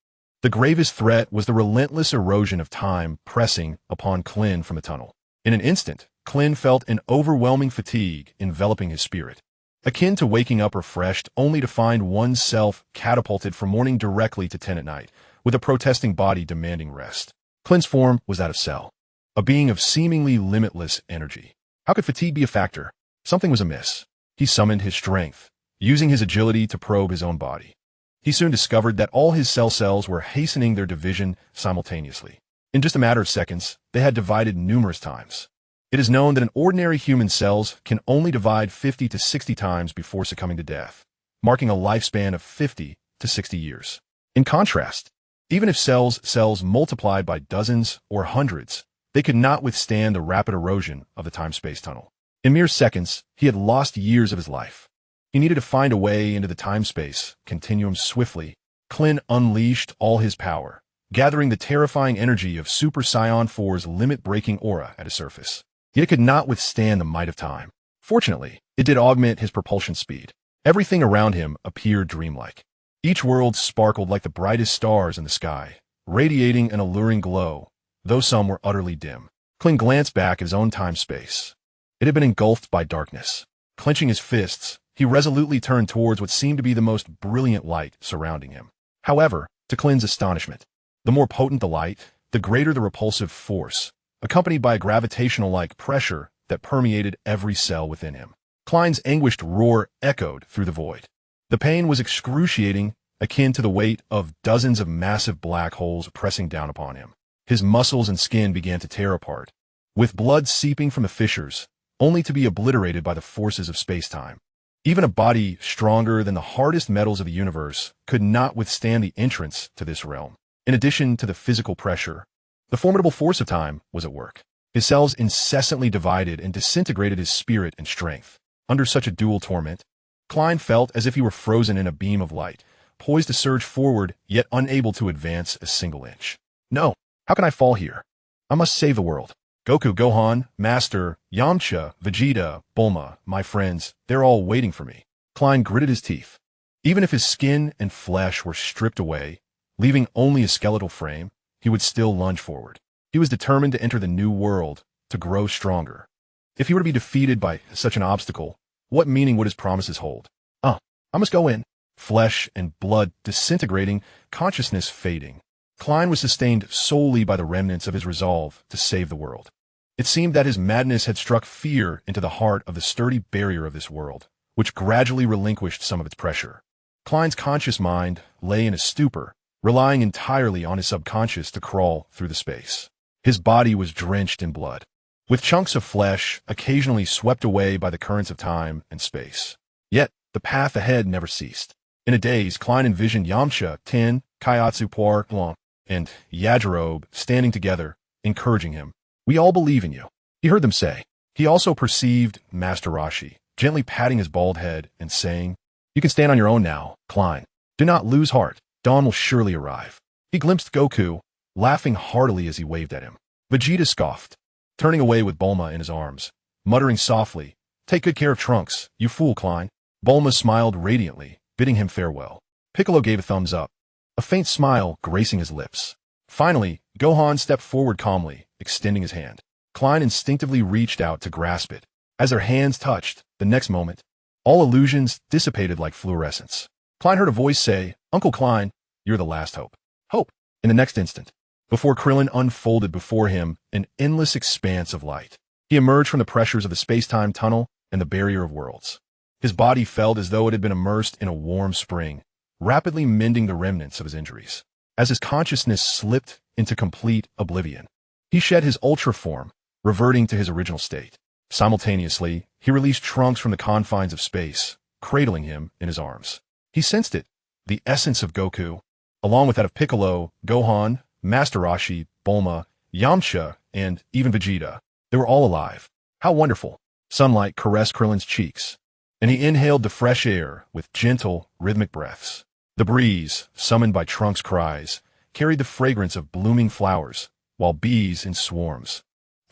The gravest threat was the relentless erosion of time pressing upon Krillin from the tunnel. In an instant, Krillin felt an overwhelming fatigue enveloping his spirit, akin to waking up refreshed only to find oneself catapulted from morning directly to 10 at night, with a protesting body demanding rest. Krillin's form was that of Cell, a being of seemingly limitless energy. How could fatigue be a factor? Something was amiss. He summoned his strength, using his agility to probe his own body. He soon discovered that all his cell cells were hastening their division simultaneously. In just a matter of seconds, they had divided numerous times. It is known that an ordinary human cells can only divide 50 to 60 times before succumbing to death, marking a lifespan of 50 to 60 years. In contrast, even if cells multiplied by dozens or hundreds, they could not withstand the rapid erosion of the time-space tunnel. In mere seconds, he had lost years of his life. He needed to find a way into the time-space continuum swiftly. Krillin unleashed all his power, gathering the terrifying energy of Super Saiyan 4's limit-breaking aura at his surface. Yet it could not withstand the might of time. Fortunately, it did augment his propulsion speed. Everything around him appeared dreamlike. Each world sparkled like the brightest stars in the sky, radiating an alluring glow, though some were utterly dim. Krillin glanced back at his own time-space. It had been engulfed by darkness. Clenching his fists, he resolutely turned towards what seemed to be the most brilliant light surrounding him. However, to Krillin's astonishment, the more potent the light, the greater the repulsive force, accompanied by a gravitational-like pressure that permeated every cell within him. Krillin's anguished roar echoed through the void. The pain was excruciating, akin to the weight of dozens of massive black holes pressing down upon him. His muscles and skin began to tear apart, with blood seeping from the fissures, only to be obliterated by the forces of space-time. Even a body stronger than the hardest metals of the universe could not withstand the entrance to this realm. In addition to the physical pressure, the formidable force of time was at work. His cells incessantly divided and disintegrated his spirit and strength. Under such a dual torment, Klein felt as if he were frozen in a beam of light, poised to surge forward, yet unable to advance a single inch. No, how can I fall here? I must save the world. Goku, Gohan, Master, Yamcha, Vegeta, Bulma, my friends, they're all waiting for me. Klein gritted his teeth. Even if his skin and flesh were stripped away, leaving only a skeletal frame, he would still lunge forward. He was determined to enter the new world, to grow stronger. If he were to be defeated by such an obstacle, what meaning would his promises hold? I must go in. Flesh and blood disintegrating, consciousness fading. Klein was sustained solely by the remnants of his resolve to save the world. It seemed that his madness had struck fear into the heart of the sturdy barrier of this world, which gradually relinquished some of its pressure. Klein's conscious mind lay in a stupor, relying entirely on his subconscious to crawl through the space. His body was drenched in blood, with chunks of flesh occasionally swept away by the currents of time and space. Yet, the path ahead never ceased. In a daze, Klein envisioned Yamcha, Ten, Kaiatsu Puar, Long, and Yajirobe standing together, encouraging him. We all believe in you, he heard them say. He also perceived Master Roshi, gently patting his bald head and saying, You can stand on your own now, Klein. Do not lose heart. Dawn will surely arrive. He glimpsed Goku, laughing heartily as he waved at him. Vegeta scoffed, turning away with Bulma in his arms, muttering softly, Take good care of Trunks, you fool, Klein. Bulma smiled radiantly, bidding him farewell. Piccolo gave a thumbs up, a faint smile gracing his lips. Finally, Gohan stepped forward calmly, extending his hand. Klein instinctively reached out to grasp it. As their hands touched, the next moment, all illusions dissipated like fluorescence. Klein heard a voice say, Uncle Klein, you're the last hope. Hope. In the next instant, before Krillin unfolded before him an endless expanse of light. He emerged from the pressures of the space-time tunnel and the barrier of worlds. His body felt as though it had been immersed in a warm spring, rapidly mending the remnants of his injuries. As his consciousness slipped into complete oblivion, he shed his ultra form, reverting to his original state. Simultaneously, he released Trunks from the confines of space, cradling him in his arms. He sensed it, the essence of Goku, along with that of Piccolo, Gohan, Master Roshi, Bulma, Yamcha, and even Vegeta. They were all alive. How wonderful! Sunlight caressed Krillin's cheeks, and he inhaled the fresh air with gentle, rhythmic breaths. The breeze, summoned by Trunks' cries, carried the fragrance of blooming flowers, while bees in swarms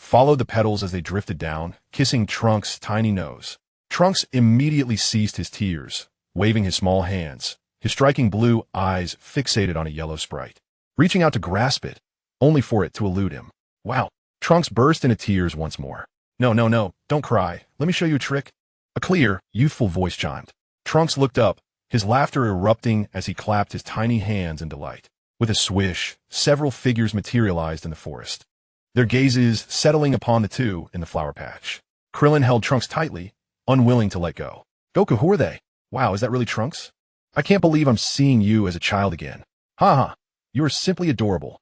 followed the petals as they drifted down, kissing Trunks' tiny nose. Trunks immediately ceased his tears, waving his small hands, his striking blue eyes fixated on a yellow sprite, reaching out to grasp it, only for it to elude him. Wow! Trunks burst into tears once more. No, don't cry. Let me show you a trick. A clear, youthful voice chimed. Trunks looked up, his laughter erupting as he clapped his tiny hands in delight. With a swish, several figures materialized in the forest, their gazes settling upon the two in the flower patch. Krillin held Trunks tightly, unwilling to let go. Goku, who are they? Wow, is that really Trunks? I can't believe I'm seeing you as a child again. Ha. You are simply adorable.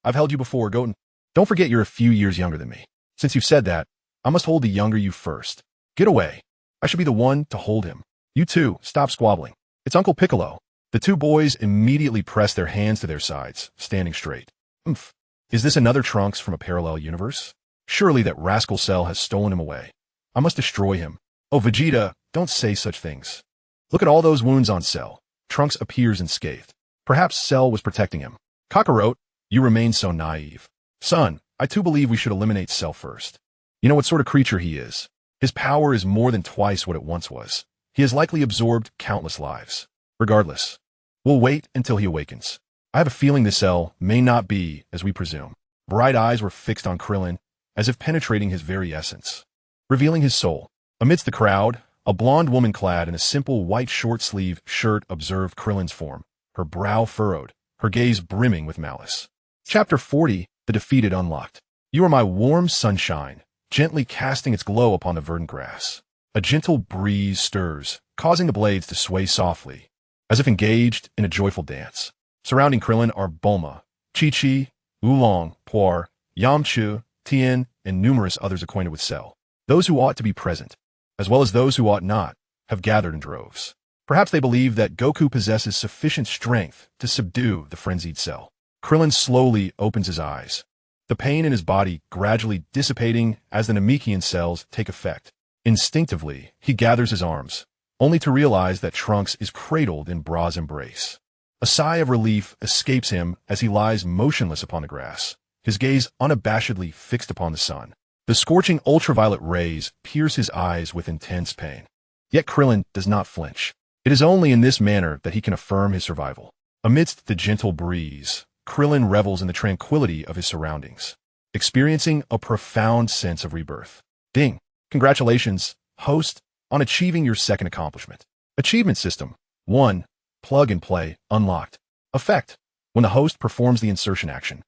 I've held you before, Goten. Don't forget you're a few years younger than me. Since you've said that, I must hold the younger you first. Get away. I should be the one to hold him. You two, stop squabbling. It's Uncle Piccolo. The two boys immediately pressed their hands to their sides, standing straight. Oomph. Is this another Trunks from a parallel universe? Surely that rascal Cell has stolen him away. I must destroy him. Oh, Vegeta, don't say such things. Look at all those wounds on Cell. Trunks appears unscathed. Perhaps Cell was protecting him. Kakarot, you remain so naive. Son, I too believe we should eliminate Cell first. You know what sort of creature he is. His power is more than twice what it once was. He has likely absorbed countless lives. Regardless, we'll wait until he awakens. I have a feeling this Cell may not be as we presume. Bright eyes were fixed on Krillin, as if penetrating his very essence, revealing his soul. Amidst the crowd, a blonde woman clad in a simple white short-sleeve shirt observed Krillin's form, her brow furrowed, her gaze brimming with malice. Chapter 40, The Defeated Unlocked. You are my warm sunshine, gently casting its glow upon the verdant grass. A gentle breeze stirs, causing the blades to sway softly, as if engaged in a joyful dance. Surrounding Krillin are Bulma, Chi-Chi, Oolong, Puar, Yamcha, Tien, and numerous others acquainted with Cell. Those who ought to be present, as well as those who ought not, have gathered in droves. Perhaps they believe that Goku possesses sufficient strength to subdue the frenzied Cell. Krillin slowly opens his eyes, the pain in his body gradually dissipating as the Namekian cells take effect. Instinctively, he gathers his arms, only to realize that Trunks is cradled in Bra's embrace. A sigh of relief escapes him as he lies motionless upon the grass, his gaze unabashedly fixed upon the sun. The scorching ultraviolet rays pierce his eyes with intense pain. Yet Krillin does not flinch. It is only in this manner that he can affirm his survival. Amidst the gentle breeze, Krillin revels in the tranquility of his surroundings, experiencing a profound sense of rebirth. Ding! Congratulations, host, on achieving your second accomplishment. Achievement system 1. Plug and play unlocked. Effect: when the host performs the insertion action,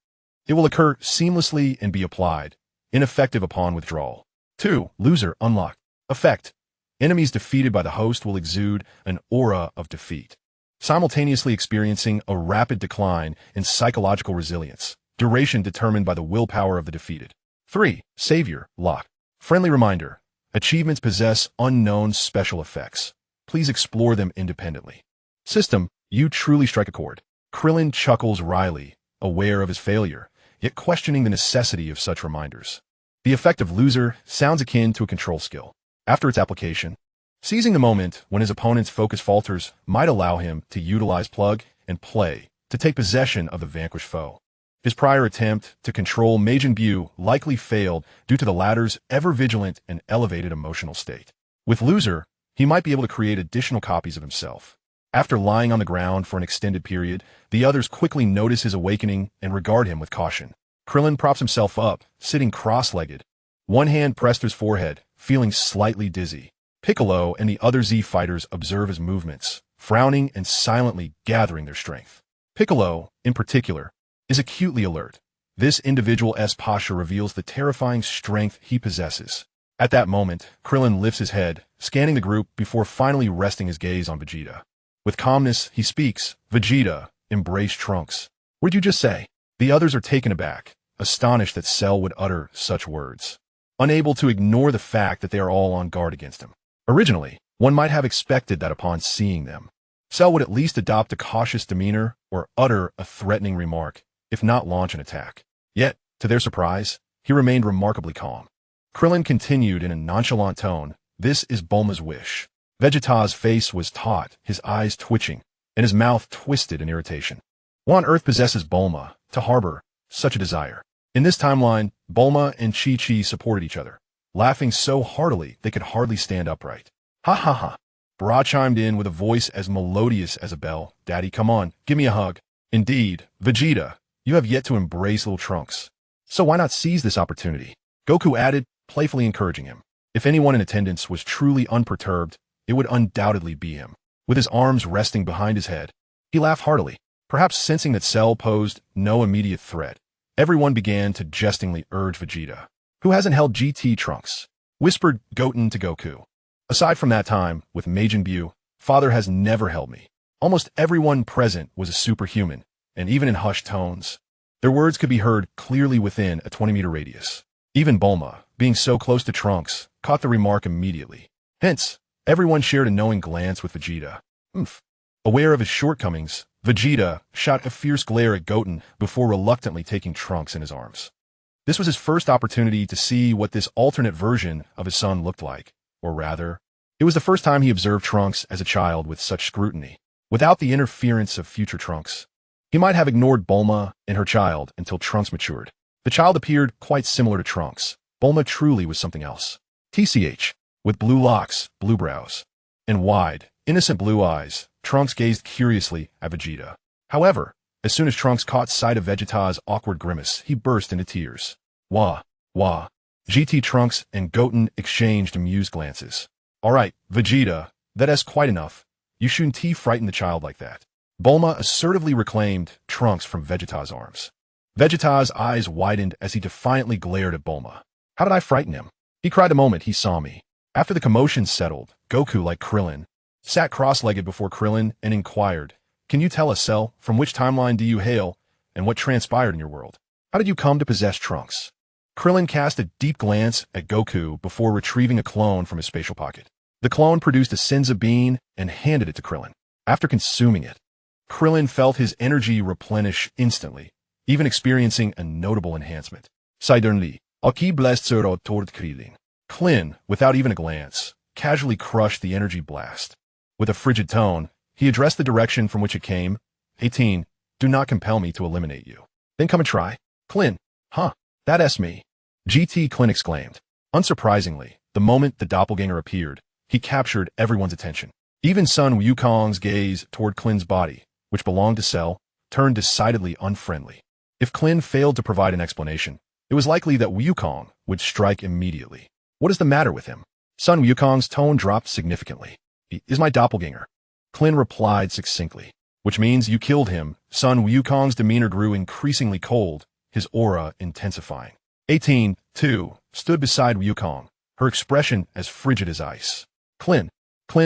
it will occur seamlessly and be applied, ineffective upon withdrawal. 2. Loser unlocked. Effect: enemies defeated by the host will exude an aura of defeat, simultaneously experiencing a rapid decline in psychological resilience, duration determined by the willpower of the defeated. 3. Savior lock. Friendly reminder: achievements possess unknown special effects. Please explore them independently. System: you truly strike a chord. Krillin chuckles wryly, aware of his failure, yet questioning the necessity of such reminders. The effect of loser sounds akin to a control skill. After its application, seizing the moment when his opponent's focus falters might allow him to utilize plug and play to take possession of the vanquished foe. His prior attempt to control Majin Buu likely failed due to the latter's ever-vigilant and elevated emotional state. With loser, he might be able to create additional copies of himself. After lying on the ground for an extended period, the others quickly notice his awakening and regard him with caution. Krillin props himself up, sitting cross-legged, one hand pressed to his forehead, feeling slightly dizzy. Piccolo and the other Z fighters observe his movements, frowning and silently gathering their strength. Piccolo, in particular, is acutely alert. This individual's posture reveals the terrifying strength he possesses. At that moment, Krillin lifts his head, scanning the group before finally resting his gaze on Vegeta. With calmness, he speaks. Vegeta, embrace Trunks. What'd you just say? The others are taken aback, astonished that Cell would utter such words, unable to ignore the fact that they are all on guard against him. Originally, one might have expected that upon seeing them, Cell would at least adopt a cautious demeanor or utter a threatening remark, if not launch an attack. Yet, to their surprise, he remained remarkably calm. Krillin continued in a nonchalant tone, "This is Bulma's wish." Vegeta's face was taut, his eyes twitching, and his mouth twisted in irritation. What on earth possesses Bulma to harbor such a desire? In this timeline, Bulma and Chi-Chi supported each other, laughing so heartily they could hardly stand upright. "Ha ha ha." Bra chimed in with a voice as melodious as a bell. "Daddy, come on, give me a hug." "Indeed, Vegeta, you have yet to embrace little Trunks. So why not seize this opportunity?" Goku added, playfully encouraging him. If anyone in attendance was truly unperturbed, it would undoubtedly be him. With his arms resting behind his head, he laughed heartily, perhaps sensing that Cell posed no immediate threat. Everyone began to jestingly urge Vegeta. "Who hasn't held GT Trunks?" whispered Goten to Goku. "Aside from that time, with Majin Buu, Father has never held me." Almost everyone present was a superhuman, and even in hushed tones, their words could be heard clearly within a 20-meter radius. Even Bulma, being so close to Trunks, caught the remark immediately. Hence, everyone shared a knowing glance with Vegeta. Aware of his shortcomings, Vegeta shot a fierce glare at Goten before reluctantly taking Trunks in his arms. This was his first opportunity to see what this alternate version of his son looked like, or rather, it was the first time he observed Trunks as a child with such scrutiny. Without the interference of future Trunks, he might have ignored Bulma and her child until Trunks matured. The child appeared quite similar to Trunks. Bulma truly was something else. TCH, with blue locks, blue brows, and wide, innocent blue eyes, Trunks gazed curiously at Vegeta. However, as soon as Trunks caught sight of Vegeta's awkward grimace, he burst into tears. Wah, wah. GT Trunks and Goten exchanged amused glances. "All right, Vegeta, that's quite enough. You shouldn't frighten the child like that." Bulma assertively reclaimed Trunks from Vegeta's arms. Vegeta's eyes widened as he defiantly glared at Bulma. "How did I frighten him?" he cried the moment he saw me. After the commotion settled, Goku, like Krillin, sat cross-legged before Krillin and inquired, "Can you tell us, Cell, from which timeline do you hail, and what transpired in your world?" How did you come to possess Trunks? Krillin cast a deep glance at Goku before retrieving a clone from his spatial pocket. The clone produced a Senza bean and handed it to Krillin. After consuming it, Krillin felt his energy replenish instantly, even experiencing a notable enhancement. Suddenly, Aki blessed Zero toward Krillin. Krillin, without even a glance, casually crushed the energy blast. With a frigid tone, he addressed the direction from which it came. 18, do not compel me to eliminate you. Then come and try. Krillin, huh, that's me. GT Krillin exclaimed. Unsurprisingly, the moment the doppelganger appeared, he captured everyone's attention. Even Sun Wukong's gaze toward Klin's body, which belonged to Cell, turned decidedly unfriendly. If Krillin failed to provide an explanation, it was likely that Wukong would strike immediately. What is the matter with him? Sun Wukong's tone dropped significantly. He is my doppelganger. Krillin replied succinctly. Which means you killed him. Sun Wukong's demeanor grew increasingly cold, his aura intensifying. 18, too, stood beside Wukong, her expression as frigid as ice. Krillin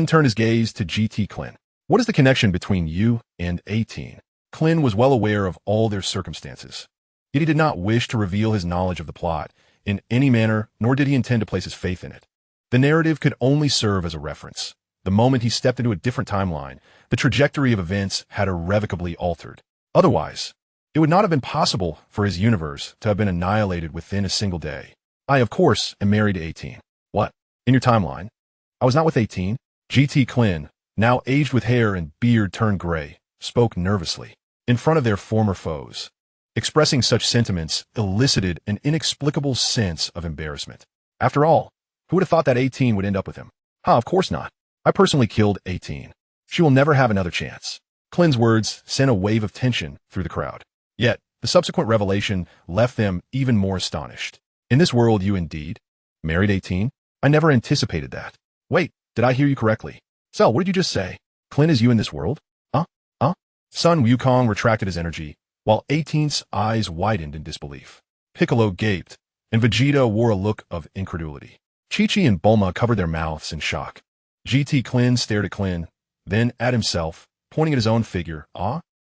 turned his gaze to GT Krillin. What is the connection between you and 18? Krillin was well aware of all their circumstances. Yet he did not wish to reveal his knowledge of the plot in any manner, nor did he intend to place his faith in it. The narrative could only serve as a reference. The moment he stepped into a different timeline, the trajectory of events had irrevocably altered. Otherwise, it would not have been possible for his universe to have been annihilated within a single day. I, of course, am married to 18. What? In your timeline? I was not with 18. GT Krillin, now aged with hair and beard turned gray, spoke nervously, in front of their former foes. Expressing such sentiments elicited an inexplicable sense of embarrassment. After all, who would have thought that 18 would end up with him? Of course not. I personally killed 18. She will never have another chance. Klin's words sent a wave of tension through the crowd. Yet, the subsequent revelation left them even more astonished. In this world, you indeed married 18? I never anticipated that. Wait, did I hear you correctly? Cell, what did you just say? Krillin is you in this world? Sun Wukong retracted his energy, while 18's eyes widened in disbelief. Piccolo gaped, and Vegeta wore a look of incredulity. Chi-Chi and Bulma covered their mouths in shock. GT Krillin stared at Krillin, then at himself, pointing at his own figure.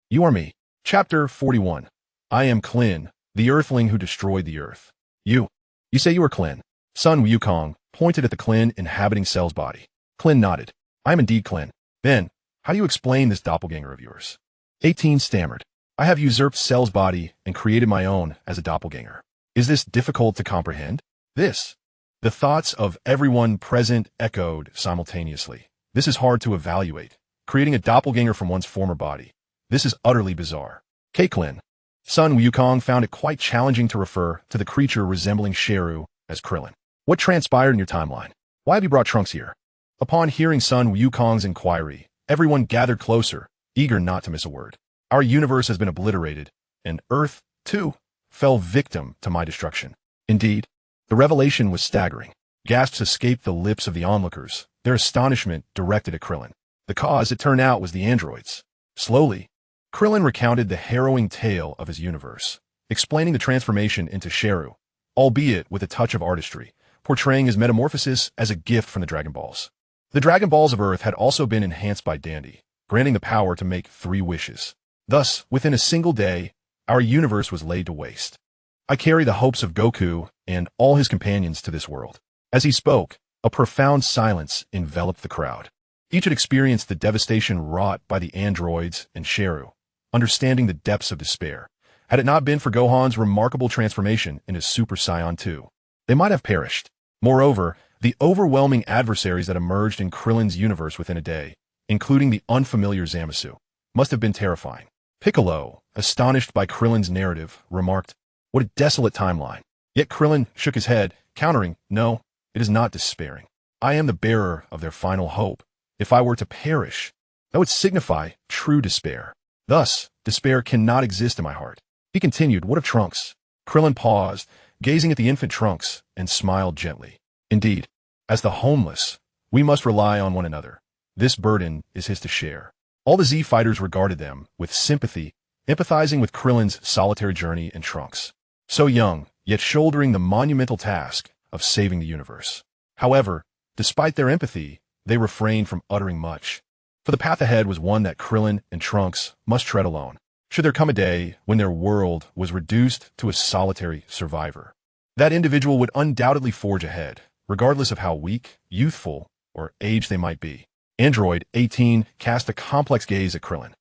You are me. Chapter 41. I am Krillin, the Earthling who destroyed the Earth. You say you are Krillin. Sun Wukong pointed at the Krillin inhabiting Cell's body. Krillin nodded. I am indeed Krillin. Then, how do you explain this doppelganger of yours? 18 stammered. I have usurped Cell's body and created my own as a doppelganger. Is this difficult to comprehend? The thoughts of everyone present echoed simultaneously. This is hard to evaluate. Creating a doppelganger from one's former body. This is utterly bizarre. Krillin. Sun Wukong found it quite challenging to refer to the creature resembling Sheru as Krillin. What transpired in your timeline? Why have you brought Trunks here? Upon hearing Sun Wukong's inquiry, everyone gathered closer, eager not to miss a word. Our universe has been obliterated, and Earth, too, fell victim to my destruction. Indeed, the revelation was staggering. Gasps escaped the lips of the onlookers, their astonishment directed at Krillin. The cause, it turned out, was the androids. Slowly, Krillin recounted the harrowing tale of his universe, explaining the transformation into Sheru, albeit with a touch of artistry, portraying his metamorphosis as a gift from the Dragon Balls. The Dragon Balls of Earth had also been enhanced by Dandy, granting the power to make 3 wishes. Thus, within a single day, our universe was laid to waste. I carry the hopes of Goku and all his companions to this world. As he spoke, a profound silence enveloped the crowd. Each had experienced the devastation wrought by the androids and Sheru, understanding the depths of despair. Had it not been for Gohan's remarkable transformation into Super Saiyan 2, they might have perished. Moreover, the overwhelming adversaries that emerged in Krillin's universe within a day, including the unfamiliar Zamasu, must have been terrifying. Piccolo, astonished by Krillin's narrative, remarked, "What a desolate timeline." Yet Krillin shook his head, countering, "No, it is not despairing. I am the bearer of their final hope. If I were to perish, that would signify true despair. Thus, despair cannot exist in my heart." He continued, "What of Trunks?" Krillin paused, gazing at the infant Trunks, and smiled gently. "Indeed, as the homeless, we must rely on one another. This burden is his to share." All the Z fighters regarded them with sympathy, empathizing with Krillin's solitary journey in Trunks. So young, yet shouldering the monumental task of saving the universe. However, despite their empathy, they refrained from uttering much. For the path ahead was one that Krillin and Trunks must tread alone. should there come a day when their world was reduced to a solitary survivor. That individual would undoubtedly forge ahead, regardless of how weak, youthful, or aged they might be. Android 18 cast a complex gaze at Krillin.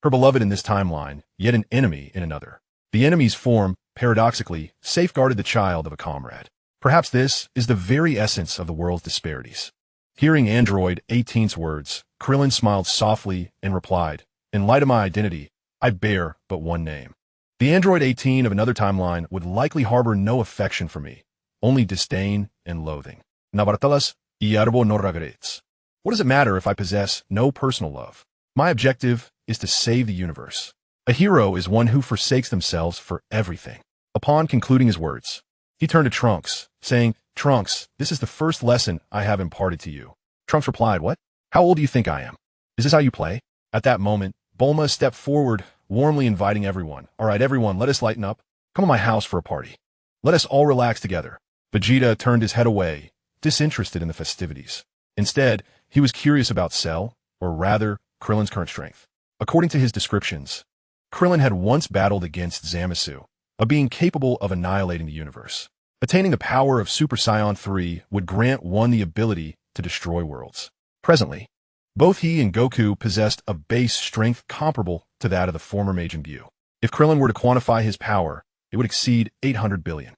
Her beloved in this timeline, yet an enemy in another. The enemy's form, paradoxically, safeguarded the child of a comrade. Perhaps this is the very essence of the world's disparities. Hearing Android 18's words, Krillin smiled softly and replied, "In light of my identity, I bear but one name." The Android 18 of another timeline would likely harbor no affection for me, only disdain and loathing. Navartalas y arbo no regrets. What does it matter if I possess no personal love? My objective is to save the universe. A hero is one who forsakes themselves for everything. Upon concluding his words, he turned to Trunks, saying, "Trunks, this is the first lesson I have imparted to you." Trunks replied, "What? How old do you think I am? Is this how you play?" At that moment, Bulma stepped forward, warmly inviting everyone. "All right, everyone, let us lighten up. Come to my house for a party. Let us all relax together." Vegeta turned his head away, disinterested in the festivities. Instead, he was curious about Cell, or rather, Krillin's current strength. According to his descriptions, Krillin had once battled against Zamasu, a being capable of annihilating the universe. Attaining the power of Super Saiyan 3 would grant one the ability to destroy worlds. Presently, both he and Goku possessed a base strength comparable to that of the former Majin Buu. If Krillin were to quantify his power, it would exceed 800 billion.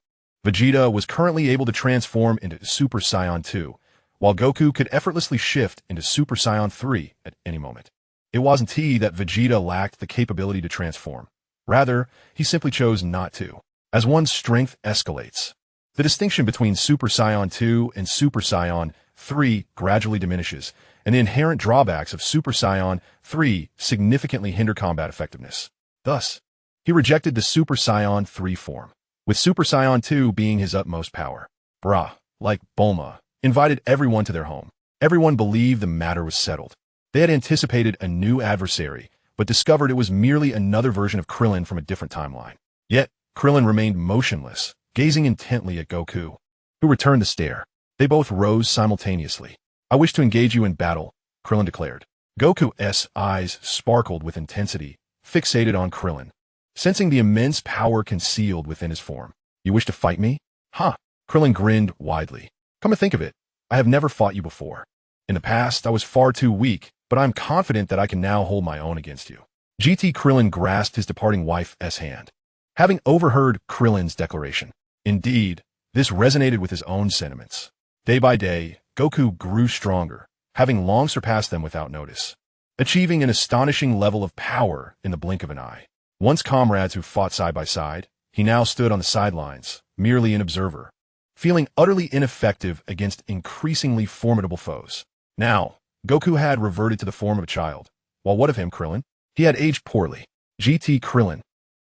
Vegeta was currently able to transform into Super Saiyan 2, while Goku could effortlessly shift into Super Saiyan 3 at any moment. It wasn't that Vegeta lacked the capability to transform. Rather, he simply chose not to. As one's strength escalates, the distinction between Super Saiyan 2 and Super Saiyan 3 gradually diminishes, and the inherent drawbacks of Super Saiyan 3 significantly hinder combat effectiveness. Thus, he rejected the Super Saiyan 3 form, with Super Saiyan 2 being his utmost power. Bra, like Bulma, invited everyone to their home. Everyone believed the matter was settled. They had anticipated a new adversary, but discovered it was merely another version of Krillin from a different timeline. Yet, Krillin remained motionless, gazing intently at Goku, who returned the stare. They both rose simultaneously. "I wish to engage you in battle," Krillin declared. Goku's eyes sparkled with intensity, fixated on Krillin, sensing the immense power concealed within his form. "You wish to fight me?" "Huh." Krillin grinned widely. "Come to think of it, I have never fought you before. In the past, I was far too weak, but I'm confident that I can now hold my own against you." GT Krillin grasped his departing wife's hand, having overheard Krillin's declaration. Indeed, this resonated with his own sentiments. Day by day, Goku grew stronger, having long surpassed them without notice, achieving an astonishing level of power in the blink of an eye. Once comrades who fought side by side, he now stood on the sidelines, merely an observer, feeling utterly ineffective against increasingly formidable foes. Now, Goku had reverted to the form of a child, while what of him, Krillin? He had aged poorly. GT Krillin,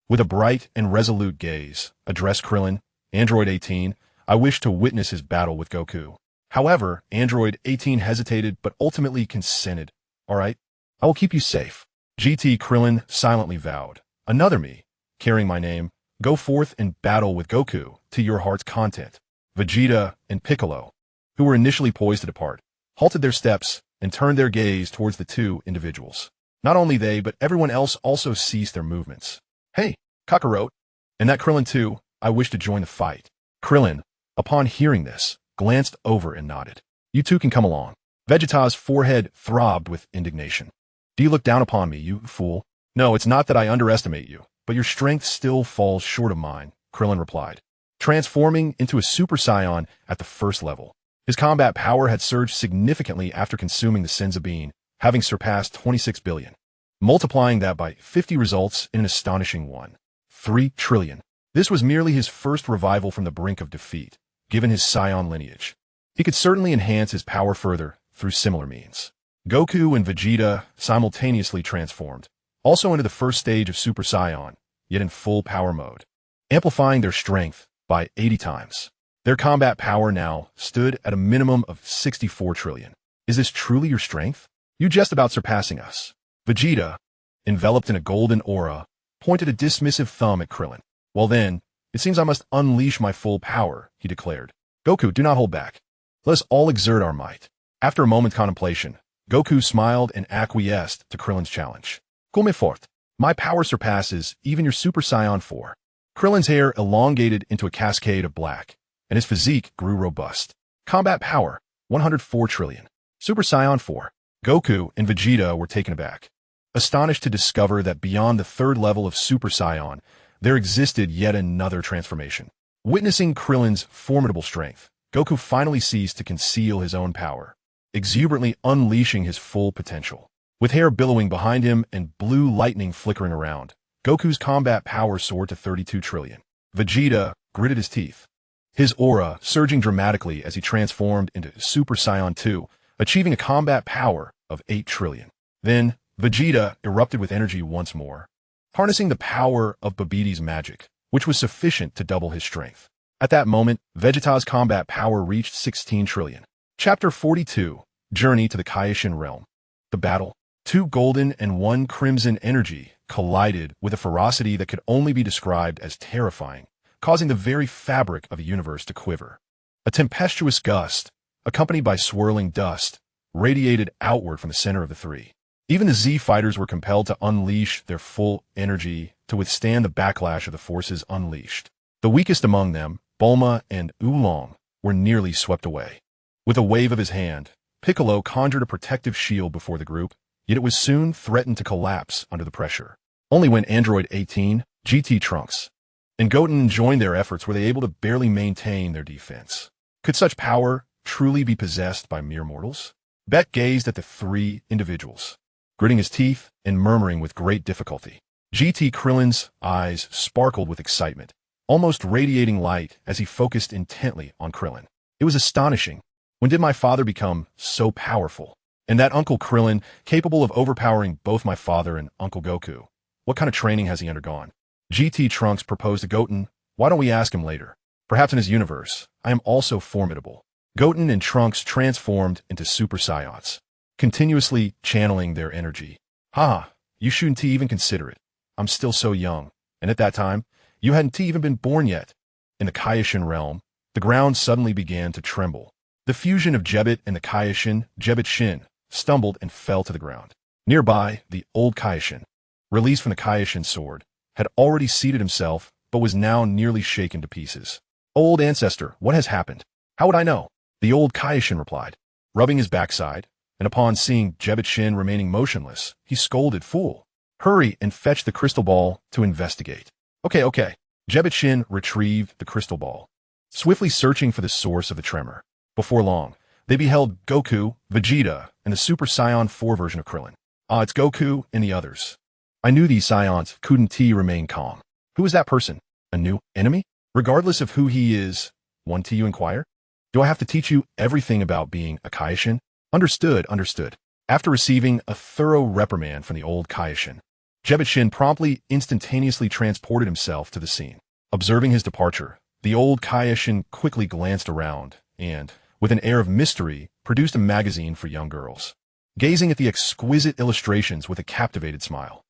with a bright and resolute gaze, addressed Krillin, "Android 18, I wish to witness his battle with Goku." However, Android 18 hesitated but ultimately consented. "All right, I will keep you safe." GT Krillin silently vowed, "Another me, carrying my name, go forth and battle with Goku to your heart's content." Vegeta and Piccolo, who were initially poised to depart, halted their steps and turned their gaze towards the two individuals. Not only they, but everyone else also ceased their movements. "Hey, Kakarot, and that Krillin too, I wish to join the fight." Krillin, upon hearing this, glanced over and nodded. "You two can come along." Vegeta's forehead throbbed with indignation. "Do you look down upon me, you fool?" "No, it's not that I underestimate you, but your strength still falls short of mine," Krillin replied, transforming into a Super Saiyan at the first level. His combat power had surged significantly after consuming the Senzu Bean, having surpassed 26 billion. Multiplying that by 50 results in an astonishing 1.3 trillion. This was merely his first revival from the brink of defeat, given his Saiyan lineage. He could certainly enhance his power further through similar means. Goku and Vegeta simultaneously transformed, also into the first stage of Super Saiyan, yet in full power mode, amplifying their strength by 80 times. Their combat power now stood at a minimum of 64 trillion. "Is this truly your strength? You just about surpassing us." Vegeta, enveloped in a golden aura, pointed a dismissive thumb at Krillin. "Well then, it seems I must unleash my full power," he declared. "Goku, do not hold back. Let us all exert our might." After a moment's contemplation, Goku smiled and acquiesced to Krillin's challenge. "Come forth, My power surpasses even your Super Saiyan 4. Krillin's hair elongated into a cascade of black, and his physique grew robust. Combat power, 104 trillion. Super Saiyan 4. Goku and Vegeta were taken aback, astonished to discover that beyond the third level of Super Saiyan, there existed yet another transformation. Witnessing Krillin's formidable strength, Goku finally ceased to conceal his own power, exuberantly unleashing his full potential. With hair billowing behind him and blue lightning flickering around, Goku's combat power soared to 32 trillion. Vegeta gritted his teeth, his aura surging dramatically as he transformed into Super Saiyan 2, achieving a combat power of 8 trillion. Then, Vegeta erupted with energy once more, harnessing the power of Babbidi's magic, which was sufficient to double his strength. At that moment, Vegeta's combat power reached 16 trillion. Chapter 42, Journey to the Kaioshin Realm. The battle. 2 golden and 1 crimson energy collided with a ferocity that could only be described as terrifying, causing the very fabric of a universe to quiver. A tempestuous gust, accompanied by swirling dust, radiated outward from the center of the three. Even the Z fighters were compelled to unleash their full energy to withstand the backlash of the forces unleashed. The weakest among them, Bulma and Oolong, were nearly swept away. With a wave of his hand, Piccolo conjured a protective shield before the group, yet it was soon threatened to collapse under the pressure. Only when Android 18, GT Trunks, and Goten joined their efforts were they able to barely maintain their defense. Could such power truly be possessed by mere mortals? Bet gazed at the 3 individuals, gritting his teeth and murmuring with great difficulty. GT Krillin's eyes sparkled with excitement, almost radiating light as he focused intently on Krillin. It was astonishing. When did my father become so powerful? And that Uncle Krillin, capable of overpowering both my father and Uncle Goku. What kind of training has he undergone? GT Trunks proposed to Goten. Why don't we ask him later? Perhaps in his universe, I am also formidable. Goten and Trunks transformed into Super Saiyans, continuously channeling their energy. You shouldn't even consider it. I'm still so young, and at that time, you hadn't even been born yet. In the Kaioshin realm, the ground suddenly began to tremble. The fusion of Jebit and the Kaioshin, Jebit Shin, stumbled and fell to the ground. Nearby, the old Kaioshin, released from the Kaioshin sword, had already seated himself, but was now nearly shaken to pieces. Old ancestor, what has happened? How would I know? The old Kaioshin replied, rubbing his backside, and upon seeing Jebit Shin remaining motionless, he scolded, "Fool! Hurry and fetch the crystal ball to investigate." Okay. Jebit Shin retrieved the crystal ball, swiftly searching for the source of the tremor. Before long, they beheld Goku, Vegeta, and the Super Saiyan 4 version of Krillin. It's Goku and the others. I knew these Saiyans couldn't remain calm. Who is that person? A new enemy? Regardless of who he is, want you inquire? Do I have to teach you everything about being a Kaioshin? Understood. After receiving a thorough reprimand from the old Kaioshin, Jebit Shin promptly, instantaneously transported himself to the scene. Observing his departure, the old Kaioshin quickly glanced around and, with an air of mystery, produced a magazine for young girls, gazing at the exquisite illustrations with a captivated smile.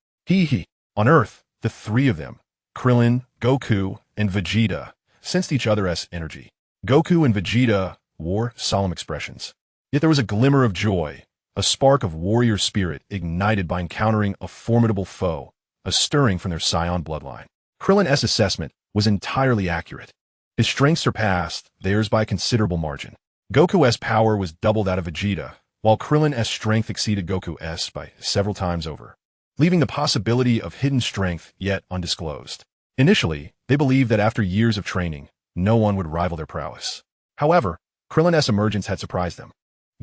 On Earth, the 3 of them, Krillin, Goku, and Vegeta, sensed each other's energy. Goku and Vegeta wore solemn expressions. Yet there was a glimmer of joy, a spark of warrior spirit ignited by encountering a formidable foe, a stirring from their Saiyan bloodline. Krillin's assessment was entirely accurate. His strength surpassed theirs by a considerable margin. Goku's power was double that of Vegeta, while Krillin's strength exceeded Goku's by several times over, leaving the possibility of hidden strength yet undisclosed. Initially, they believed that after years of training, no one would rival their prowess. However, Krillin's emergence had surprised them.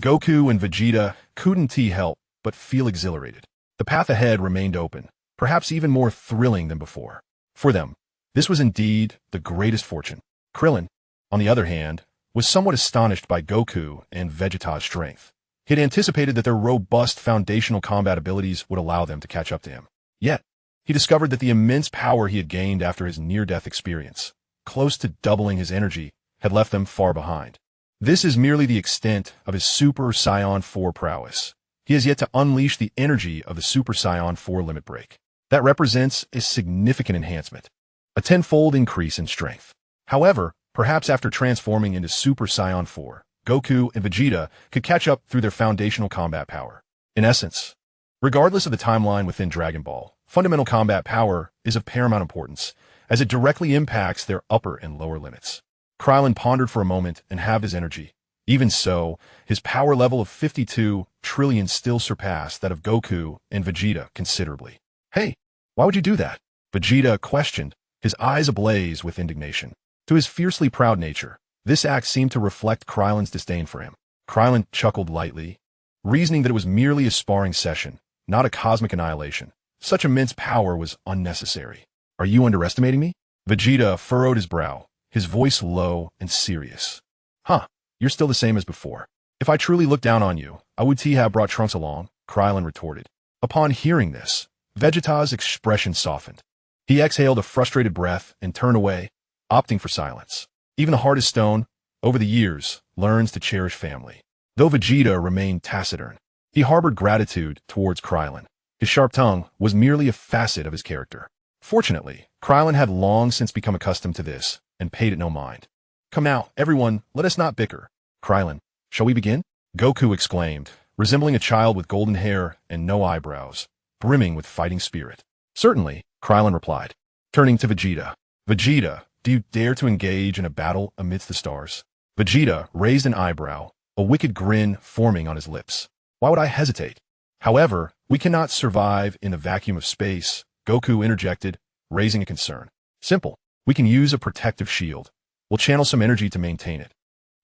Goku and Vegeta couldn't help but feel exhilarated. The path ahead remained open, perhaps even more thrilling than before. For them, this was indeed the greatest fortune. Krillin, on the other hand, was somewhat astonished by Goku and Vegeta's strength. He had anticipated that their robust foundational combat abilities would allow them to catch up to him. Yet, he discovered that the immense power he had gained after his near-death experience, close to doubling his energy, had left them far behind. This is merely the extent of his Super Saiyan 4 prowess. He has yet to unleash the energy of the Super Saiyan 4 limit break. That represents a significant enhancement, a tenfold increase in strength. However, perhaps after transforming into Super Saiyan 4, Goku and Vegeta could catch up through their foundational combat power. In essence, regardless of the timeline within Dragon Ball, Fundamental combat power is of paramount importance, as it directly impacts their upper and lower limits. Krillin pondered for a moment and halved his energy. Even so, his power level of 52 trillion still surpassed that of Goku and Vegeta considerably. Hey, why would you do that? Vegeta questioned, his eyes ablaze with indignation. To his fiercely proud nature, this act seemed to reflect Krillin's disdain for him. Krillin chuckled lightly, reasoning that it was merely a sparring session, not a cosmic annihilation. Such immense power was unnecessary. Are you underestimating me? Vegeta furrowed his brow, his voice low and serious. Huh, you're still the same as before. If I truly looked down on you, I would have brought Trunks along, Krillin retorted. Upon hearing this, Vegeta's expression softened. He exhaled a frustrated breath and turned away, opting for silence. Even the hardest stone, over the years, learns to cherish family. Though Vegeta remained taciturn, he harbored gratitude towards Krillin. His sharp tongue was merely a facet of his character. Fortunately, Krillin had long since become accustomed to this and paid it no mind. Come now, everyone, let us not bicker. Krillin, shall we begin? Goku exclaimed, resembling a child with golden hair and no eyebrows, brimming with fighting spirit. Certainly, Krillin replied, turning to Vegeta. Vegeta, do you dare to engage in a battle amidst the stars? Vegeta raised an eyebrow, a wicked grin forming on his lips. Why would I hesitate? However, we cannot survive in the vacuum of space, Goku interjected, raising a concern. Simple. We can use a protective shield. We'll channel some energy to maintain it,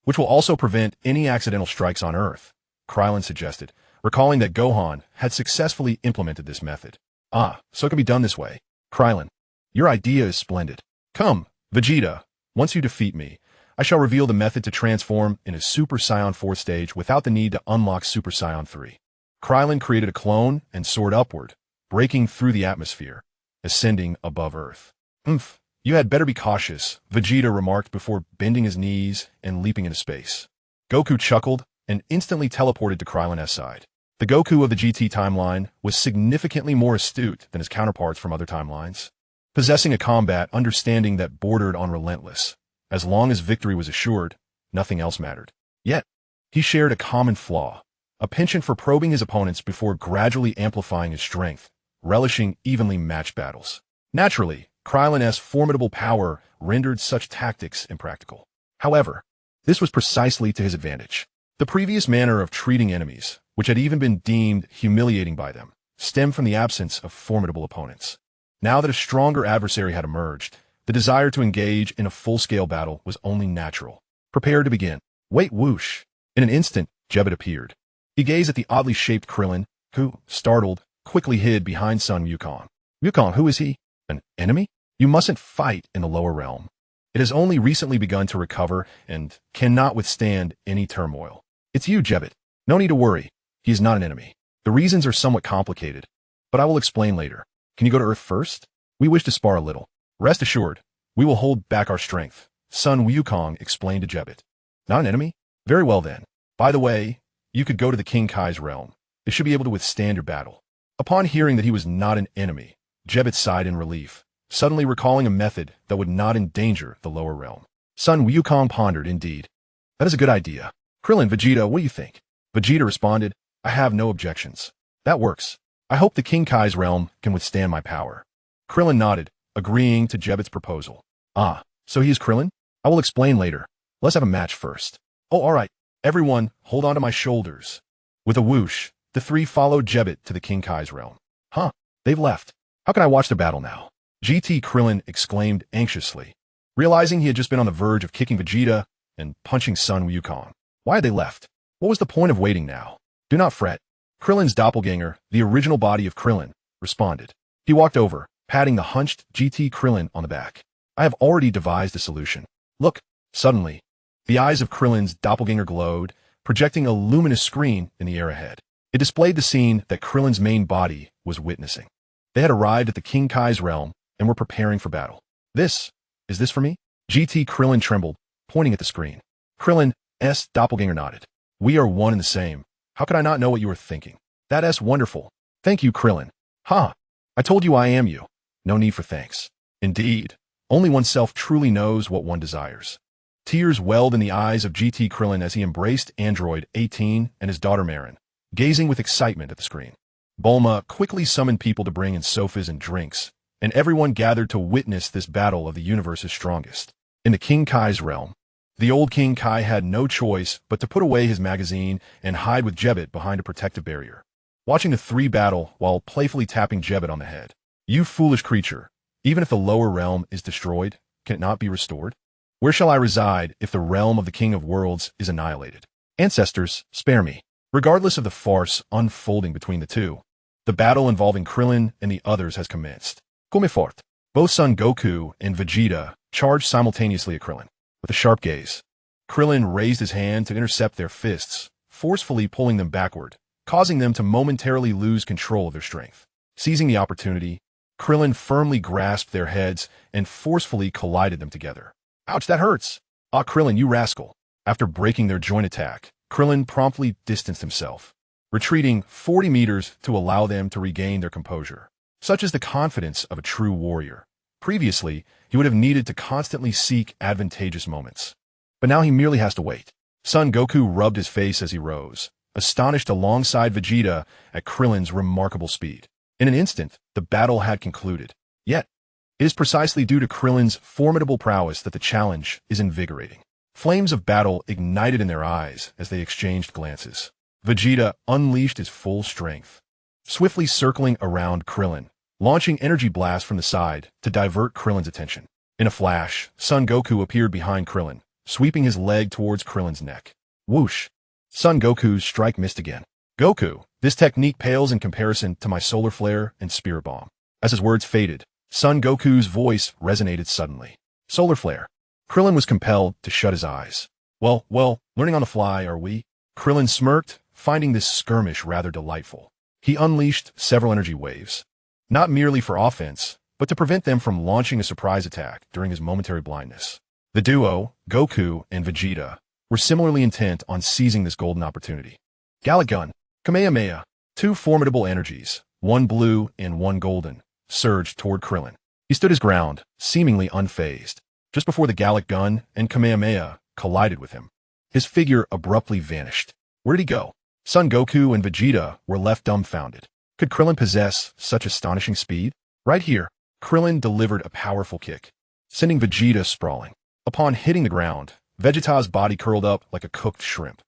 which will also prevent any accidental strikes on Earth, Krillin suggested, recalling that Gohan had successfully implemented this method. Ah, so it can be done this way. Krillin, your idea is splendid. Come, Vegeta, once you defeat me, I shall reveal the method to transform in a Super Saiyan 4th stage without the need to unlock Super Saiyan 3. Krillin created a clone and soared upward, breaking through the atmosphere, ascending above Earth. You had better be cautious, Vegeta remarked before bending his knees and leaping into space. Goku chuckled and instantly teleported to Krillin's side. The Goku of the GT timeline was significantly more astute than his counterparts from other timelines, possessing a combat understanding that bordered on relentless. As long as victory was assured, nothing else mattered. Yet, he shared a common flaw, a penchant for probing his opponents before gradually amplifying his strength, relishing evenly matched battles. Naturally, Krillin's formidable power rendered such tactics impractical. However, this was precisely to his advantage. The previous manner of treating enemies, which had even been deemed humiliating by them, stemmed from the absence of formidable opponents. Now that a stronger adversary had emerged, the desire to engage in a full-scale battle was only natural. Prepare to begin. Wait, whoosh. In an instant, Jebbet appeared. He gazed at the oddly shaped Krillin, who, startled, quickly hid behind Sun Wukong. Wukong, who is he? An enemy? You mustn't fight in the lower realm. It has only recently begun to recover and cannot withstand any turmoil. It's you, Jebbet. No need to worry. He is not an enemy. The reasons are somewhat complicated, but I will explain later. Can you go to Earth first? We wish to spar a little. Rest assured, we will hold back our strength, Sun Wukong explained to Jebbet. Not an enemy? Very well then. By the way, you could go to the King Kai's realm. It should be able to withstand your battle. Upon hearing that he was not an enemy, Jebbet sighed in relief, suddenly recalling a method that would not endanger the lower realm. Sun Wukong pondered, indeed. That is a good idea. Krillin, Vegeta, what do you think? Vegeta responded, I have no objections. That works. I hope the King Kai's realm can withstand my power. Krillin nodded, agreeing to Jebbet's proposal. Ah, so he is Krillin? I will explain later. Let's have a match first. Oh, all right. Everyone, hold on to my shoulders. With a whoosh, the three followed Jebbet to the King Kai's realm. Huh, they've left. How can I watch the battle now? GT Krillin exclaimed anxiously, realizing he had just been on the verge of kicking Vegeta and punching Sun Wukong. Why had they left? What was the point of waiting now? Do not fret. Krillin's doppelganger, the original body of Krillin, responded. He walked over, patting the hunched GT Krillin on the back. I have already devised a solution. Look, suddenly, the eyes of Krillin's doppelganger glowed, projecting a luminous screen in the air ahead. It displayed the scene that Krillin's main body was witnessing. They had arrived at the King Kai's realm and were preparing for battle. Is this for me? GT Krillin trembled, pointing at the screen. Krillin's doppelganger nodded. We are one and the same. How could I not know what you were thinking? That's wonderful. Thank you, Krillin. Ha! I told you I am you. No need for thanks. Indeed, only oneself truly knows what one desires. Tears welled in the eyes of GT Krillin as he embraced Android 18 and his daughter Marin, gazing with excitement at the screen. Bulma quickly summoned people to bring in sofas and drinks, and everyone gathered to witness this battle of the universe's strongest. In the King Kai's realm, the old King Kai had no choice but to put away his magazine and hide with Jebbet behind a protective barrier, watching the three battle while playfully tapping Jebbet on the head. "You foolish creature, even if the lower realm is destroyed, can it not be restored? Where shall I reside if the realm of the King of Worlds is annihilated? Ancestors, spare me." Regardless of the farce unfolding between the two, the battle involving Krillin and the others has commenced. Come fort. Both Son Goku and Vegeta charged simultaneously at Krillin. With a sharp gaze, Krillin raised his hand to intercept their fists, forcefully pulling them backward, causing them to momentarily lose control of their strength. Seizing the opportunity, Krillin firmly grasped their heads and forcefully collided them together. "Ouch, that hurts! Ah, Krillin, you rascal!" After breaking their joint attack, Krillin promptly distanced himself, retreating 40 meters to allow them to regain their composure. Such is the confidence of a true warrior. Previously, he would have needed to constantly seek advantageous moments. But now he merely has to wait. Son Goku rubbed his face as he rose, astonished alongside Vegeta at Krillin's remarkable speed. In an instant, the battle had concluded. Yet, it is precisely due to Krillin's formidable prowess that the challenge is invigorating. Flames of battle ignited in their eyes as they exchanged glances. Vegeta unleashed his full strength, swiftly circling around Krillin, launching energy blasts from the side to divert Krillin's attention. In a flash, Son Goku appeared behind Krillin, sweeping his leg towards Krillin's neck. Whoosh! Son Goku's strike missed again. "Goku, this technique pales in comparison to my solar flare and spirit bomb." As his words faded, Son Goku's voice resonated suddenly. "Solar flare." Krillin was compelled to shut his eyes. Well, learning on the fly, are we?" Krillin smirked, finding this skirmish rather delightful. He unleashed several energy waves, not merely for offense, but to prevent them from launching a surprise attack during his momentary blindness. The duo, Goku and Vegeta, were similarly intent on seizing this golden opportunity. Gallic Gun, Kamehameha, two formidable energies, one blue and one golden, surged toward Krillin. He stood his ground, seemingly unfazed, just before the Gallic Gun and Kamehameha collided with him. His figure abruptly vanished. Where did he go? Son Goku and Vegeta were left dumbfounded. Could Krillin possess such astonishing speed? Right here, Krillin delivered a powerful kick, sending Vegeta sprawling. Upon hitting the ground, Vegeta's body curled up like a cooked shrimp.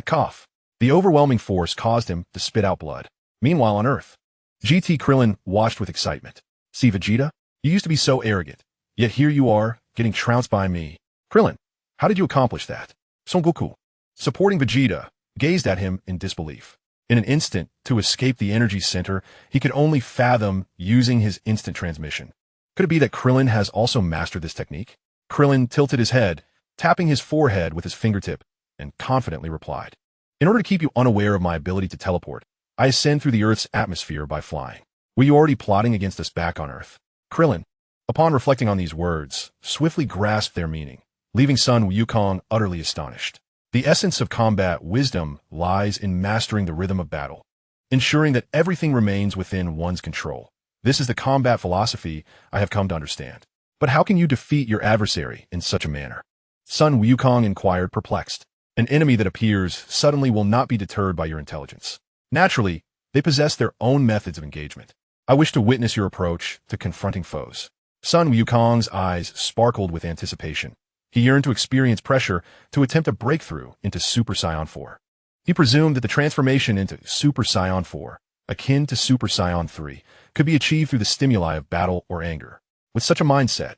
Cough. The overwhelming force caused him to spit out blood. Meanwhile on Earth, GT Krillin watched with excitement. "See, Vegeta? You used to be so arrogant, yet here you are, getting trounced by me. Krillin, how did you accomplish that?" Son Goku, supporting Vegeta, gazed at him in disbelief. In an instant, to escape the energy center, he could only fathom using his instant transmission. Could it be that Krillin has also mastered this technique? Krillin tilted his head, tapping his forehead with his fingertip, and confidently replied, "In order to keep you unaware of my ability to teleport, I ascend through the Earth's atmosphere by flying. Were you already plotting against us back on Earth?" Krillin, upon reflecting on these words, swiftly grasped their meaning, leaving Sun Wukong utterly astonished. The essence of combat wisdom lies in mastering the rhythm of battle, ensuring that everything remains within one's control. This is the combat philosophy I have come to understand. But how can you defeat your adversary in such a manner? Sun Wukong inquired, perplexed. An enemy that appears suddenly will not be deterred by your intelligence. Naturally, they possess their own methods of engagement. I wish to witness your approach to confronting foes. Sun Wukong's eyes sparkled with anticipation. He yearned to experience pressure to attempt a breakthrough into Super Saiyan 4. He presumed that the transformation into Super Saiyan 4, akin to Super Saiyan 3, could be achieved through the stimuli of battle or anger. With such a mindset,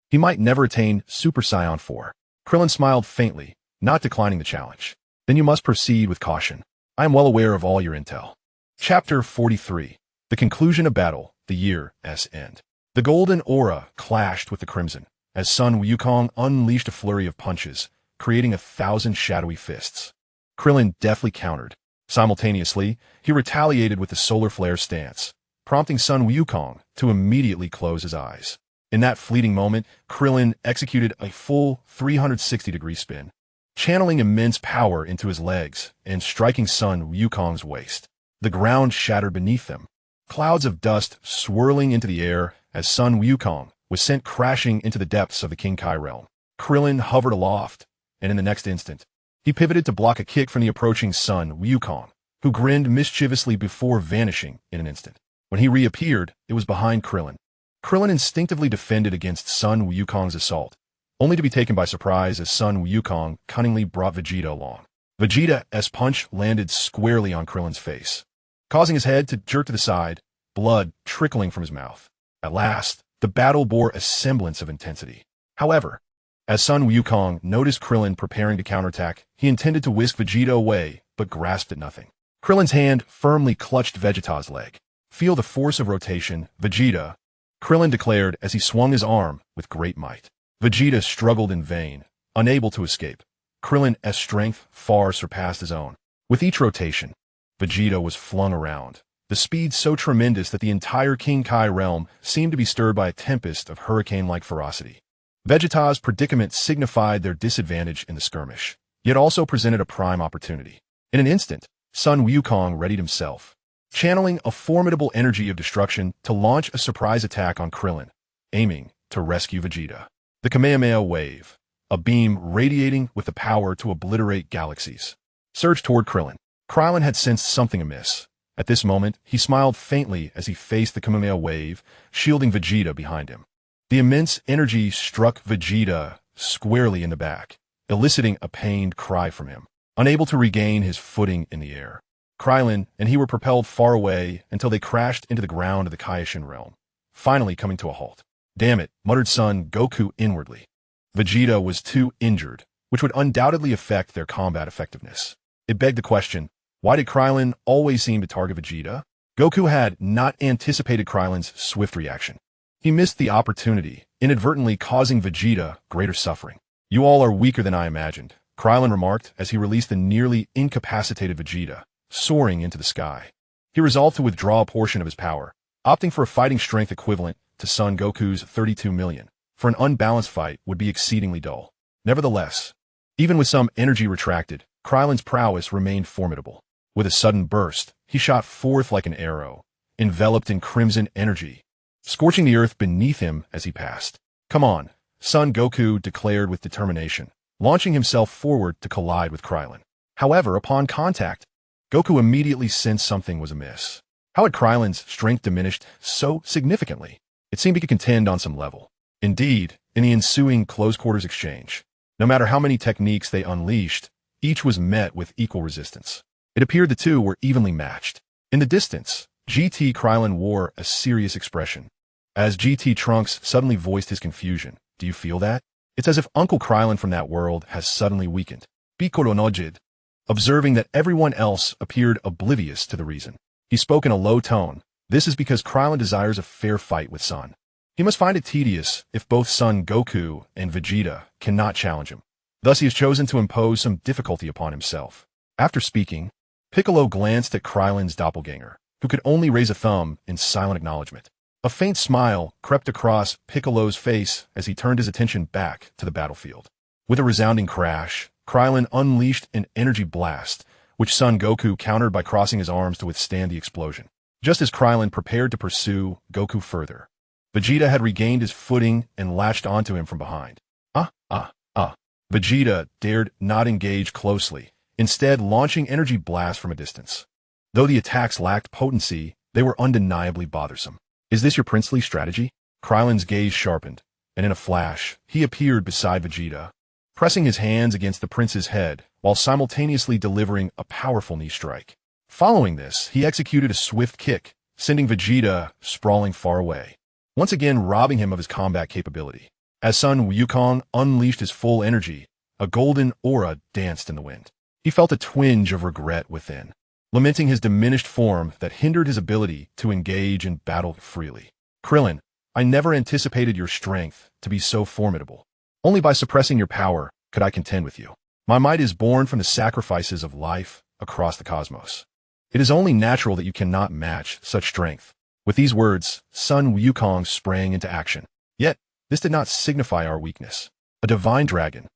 he might never attain Super Saiyan 4. Krillin smiled faintly, not declining the challenge. "Then you must proceed with caution. I am well aware of all your intel." Chapter 43. The Conclusion of Battle, the Year's End. The golden aura clashed with the crimson, as Sun Wukong unleashed a flurry of punches, creating 1,000 shadowy fists. Krillin deftly countered. Simultaneously, he retaliated with the solar flare stance, prompting Sun Wukong to immediately close his eyes. In that fleeting moment, Krillin executed a full 360-degree spin, channeling immense power into his legs and striking Sun Wukong's waist. The ground shattered beneath them, clouds of dust swirling into the air as Sun Wukong was sent crashing into the depths of the King Kai realm. Krillin hovered aloft, and in the next instant, he pivoted to block a kick from the approaching Sun Wukong, who grinned mischievously before vanishing in an instant. When he reappeared, it was behind Krillin. Krillin instinctively defended against Sun Wukong's assault, only to be taken by surprise as Sun Wukong cunningly brought Vegeta along. Vegeta's punch landed squarely on Krillin's face, causing his head to jerk to the side, blood trickling from his mouth. At last, the battle bore a semblance of intensity. However, as Sun Wukong noticed Krillin preparing to counterattack, he intended to whisk Vegeta away, but grasped at nothing. Krillin's hand firmly clutched Vegeta's leg. Feel the force of rotation, Vegeta, Krillin declared as he swung his arm with great might. Vegeta struggled in vain, unable to escape. Krillin's strength far surpassed his own. With each rotation, Vegeta was flung around, the speed so tremendous that the entire King Kai realm seemed to be stirred by a tempest of hurricane-like ferocity. Vegeta's predicament signified their disadvantage in the skirmish, yet also presented a prime opportunity. In an instant, Sun Wukong readied himself, channeling a formidable energy of destruction to launch a surprise attack on Krillin, aiming to rescue Vegeta. The Kamehameha wave, a beam radiating with the power to obliterate galaxies, surged toward Krillin. Krillin had sensed something amiss. At this moment, he smiled faintly as he faced the Kamehameha wave, shielding Vegeta behind him. The immense energy struck Vegeta squarely in the back, eliciting a pained cry from him. Unable to regain his footing in the air, Krillin and he were propelled far away until they crashed into the ground of the Kaioshin realm, finally coming to a halt. Damn it, muttered Son Goku inwardly. Vegeta was too injured, which would undoubtedly affect their combat effectiveness. It begged the question, why did Krillin always seem to target Vegeta? Goku had not anticipated Krillin's swift reaction. He missed the opportunity, inadvertently causing Vegeta greater suffering. You all are weaker than I imagined, Krillin remarked as he released the nearly incapacitated Vegeta, soaring into the sky. He resolved to withdraw a portion of his power, opting for a fighting strength equivalent to Son Goku's 32 million. For an unbalanced fight would be exceedingly dull. Nevertheless, even with some energy retracted, Krillin's prowess remained formidable. With a sudden burst, he shot forth like an arrow, enveloped in crimson energy, scorching the earth beneath him as he passed. Come on, Son Goku declared with determination, launching himself forward to collide with Krillin. However, upon contact, Goku immediately sensed something was amiss. How had Krillin's strength diminished so significantly? It seemed he could contend on some level. Indeed, in the ensuing close-quarters exchange, no matter how many techniques they unleashed, each was met with equal resistance. It appeared the two were evenly matched. In the distance, GT Krillin wore a serious expression. As GT Trunks suddenly voiced his confusion, do you feel that? It's as if Uncle Krillin from that world has suddenly weakened. Piccolo nodded, observing that everyone else appeared oblivious to the reason. He spoke in a low tone. This is because Krillin desires a fair fight with Son. He must find it tedious if both Son Goku and Vegeta cannot challenge him. Thus he has chosen to impose some difficulty upon himself. After speaking, Piccolo glanced at Krillin's doppelganger, who could only raise a thumb in silent acknowledgement. A faint smile crept across Piccolo's face as he turned his attention back to the battlefield. With a resounding crash, Krillin unleashed an energy blast, which Son Goku countered by crossing his arms to withstand the explosion. Just as Krillin prepared to pursue Goku further, Vegeta had regained his footing and latched onto him from behind. Vegeta dared not engage closely, instead launching energy blasts from a distance. Though the attacks lacked potency, they were undeniably bothersome. Is this your princely strategy? Krillin's gaze sharpened, and in a flash, he appeared beside Vegeta, pressing his hands against the prince's head while simultaneously delivering a powerful knee strike. Following this, he executed a swift kick, sending Vegeta sprawling far away, once again robbing him of his combat capability. As Son Wukong unleashed his full energy, a golden aura danced in the wind. He felt a twinge of regret within, lamenting his diminished form that hindered his ability to engage in battle freely. Krillin, I never anticipated your strength to be so formidable. Only by suppressing your power could I contend with you. My might is born from the sacrifices of life across the cosmos. It is only natural that you cannot match such strength. With these words, Son Wukong sprang into action. Yet, this did not signify our weakness. A divine dragon,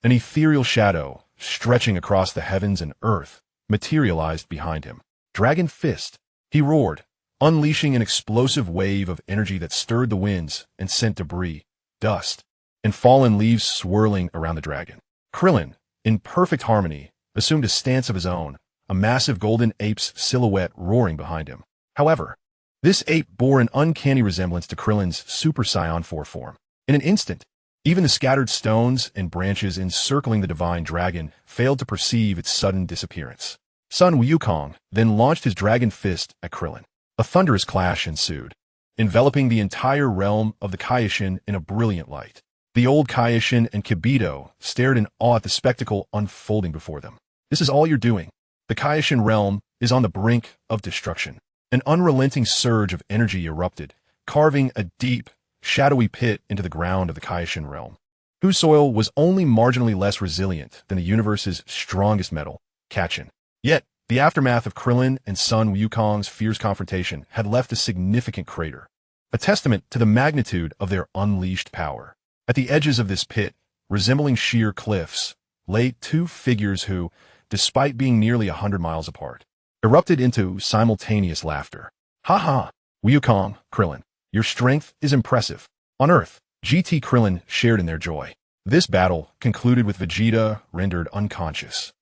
an ethereal shadow stretching across the heavens and earth, materialized behind him. Dragon Fist, he roared, unleashing an explosive wave of energy that stirred the winds and sent debris, dust, and fallen leaves swirling around the dragon. Krillin, in perfect harmony, assumed a stance of his own, a massive golden ape's silhouette roaring behind him. However, this ape bore an uncanny resemblance to Krillin's Super Saiyan 4 form. In an instant, even the scattered stones and branches encircling the divine dragon failed to perceive its sudden disappearance. Sun Wukong then launched his dragon fist at Krillin. A thunderous clash ensued, enveloping the entire realm of the Kaioshin in a brilliant light. The old Kaioshin and Kibito stared in awe at the spectacle unfolding before them. This is all you're doing. The Kaioshin realm is on the brink of destruction. An unrelenting surge of energy erupted, carving a deep, shadowy pit into the ground of the Kaioshin realm, whose soil was only marginally less resilient than the universe's strongest metal, Kachin. Yet, the aftermath of Krillin and Sun Wukong's fierce confrontation had left a significant crater, a testament to the magnitude of their unleashed power. At the edges of this pit, resembling sheer cliffs, lay two figures who, despite being nearly 100 miles apart, erupted into simultaneous laughter. Ha ha! Wukong, Krillin, your strength is impressive. On Earth, GT Krillin shared in their joy. This battle concluded with Vegeta rendered unconscious,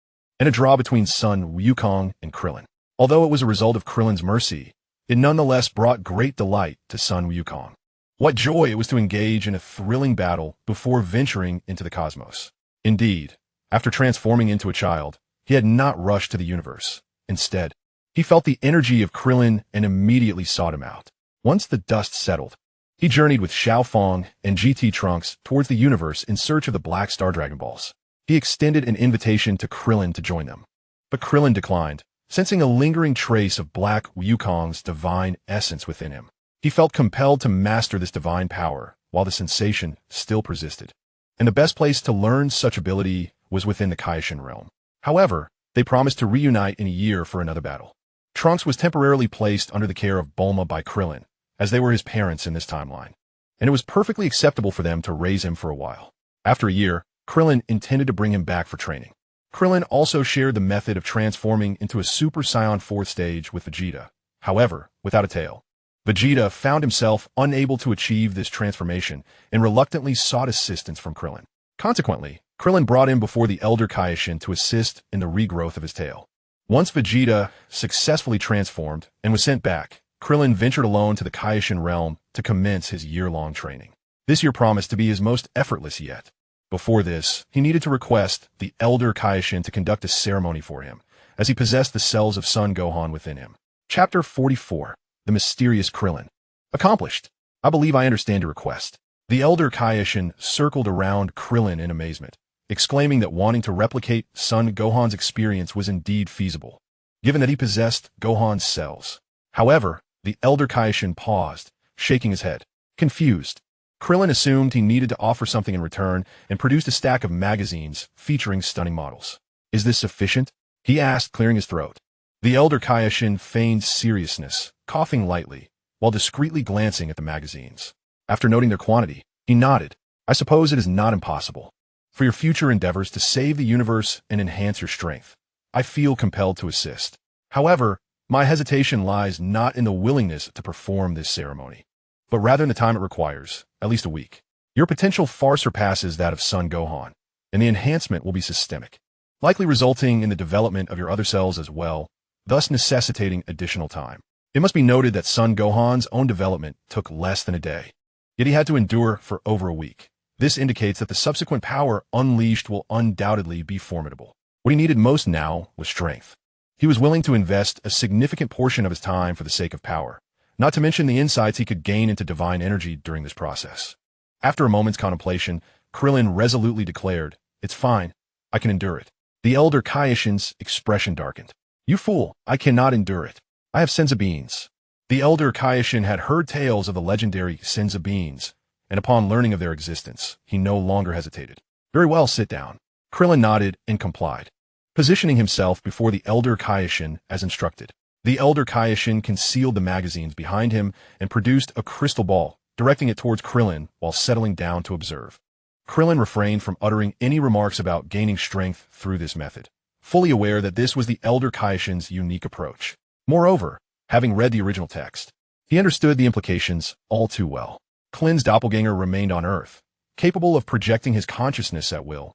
and a draw between Sun Wukong and Krillin. Although it was a result of Krillin's mercy, it nonetheless brought great delight to Sun Wukong. What joy it was to engage in a thrilling battle before venturing into the cosmos. Indeed, after transforming into a child, he had not rushed to the universe. Instead, he felt the energy of Krillin and immediately sought him out. Once the dust settled, he journeyed with Xiao Fong and GT Trunks towards the universe in search of the Black Star Dragon Balls. He extended an invitation to Krillin to join them, but Krillin declined, sensing a lingering trace of Black Wukong's divine essence within him. He felt compelled to master this divine power while the sensation still persisted, and the best place to learn such ability was within the Kaioshin realm. However, they promised to reunite in a year for another battle. Trunks was temporarily placed under the care of Bulma by Krillin, as they were his parents in this timeline, and it was perfectly acceptable for them to raise him for a while. After a year, Krillin intended to bring him back for training. Krillin also shared the method of transforming into a Super Saiyan 4th stage with Vegeta, however, without a tail. Vegeta found himself unable to achieve this transformation and reluctantly sought assistance from Krillin. Consequently, Krillin brought him before the Elder Kaioshin to assist in the regrowth of his tail. Once Vegeta successfully transformed and was sent back, Krillin ventured alone to the Kaioshin realm to commence his year-long training. This year promised to be his most effortless yet. Before this, he needed to request the Elder Kaioshin to conduct a ceremony for him, as he possessed the cells of Son Gohan within him. Chapter 44. The Mysterious Krillin. Accomplished. I believe I understand your request. The Elder Kaioshin circled around Krillin in amazement, exclaiming that wanting to replicate Son Gohan's experience was indeed feasible, given that he possessed Gohan's cells. However, the Elder Kaioshin paused, shaking his head. Confused, Krillin assumed he needed to offer something in return and produced a stack of magazines featuring stunning models. Is this sufficient? He asked, clearing his throat. The Elder Kaioshin feigned seriousness, coughing lightly, while discreetly glancing at the magazines. After noting their quantity, he nodded. I suppose it is not impossible. For your future endeavors to save the universe and enhance your strength, I feel compelled to assist. However, my hesitation lies not in the willingness to perform this ceremony, but rather in the time it requires, at least a week. Your potential far surpasses that of Son Gohan, and the enhancement will be systemic, likely resulting in the development of your other cells as well, thus necessitating additional time. It must be noted that Son Gohan's own development took less than a day, yet he had to endure for over a week. This indicates that the subsequent power unleashed will undoubtedly be formidable. What he needed most now was strength. He was willing to invest a significant portion of his time for the sake of power, not to mention the insights he could gain into divine energy during this process. After a moment's contemplation, Krillin resolutely declared, "It's fine. I can endure it." The Elder Kaioshin's expression darkened. "You fool, I cannot endure it. I have senza beans." The Elder Kaioshin had heard tales of the legendary senza beans, and upon learning of their existence, he no longer hesitated. "Very well, sit down." Krillin nodded and complied, positioning himself before the Elder Kaioshin as instructed. The Elder Kaioshin concealed the magazines behind him and produced a crystal ball, directing it towards Krillin while settling down to observe. Krillin refrained from uttering any remarks about gaining strength through this method, fully aware that this was the Elder Kaioshin's unique approach. Moreover, having read the original text, he understood the implications all too well. Krillin's doppelganger remained on Earth, capable of projecting his consciousness at will,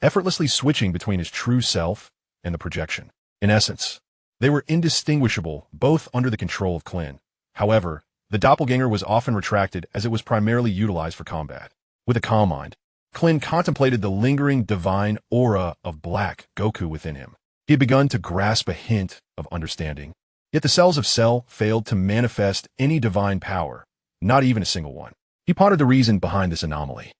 effortlessly switching between his true self and the projection. In essence, they were indistinguishable, both under the control of Krillin. However, the doppelganger was often retracted as it was primarily utilized for combat. With a calm mind, Krillin contemplated the lingering divine aura of Black Goku within him. He had begun to grasp a hint of understanding. Yet the cells of Cell failed to manifest any divine power, not even a single one. He pondered the reason behind this anomaly.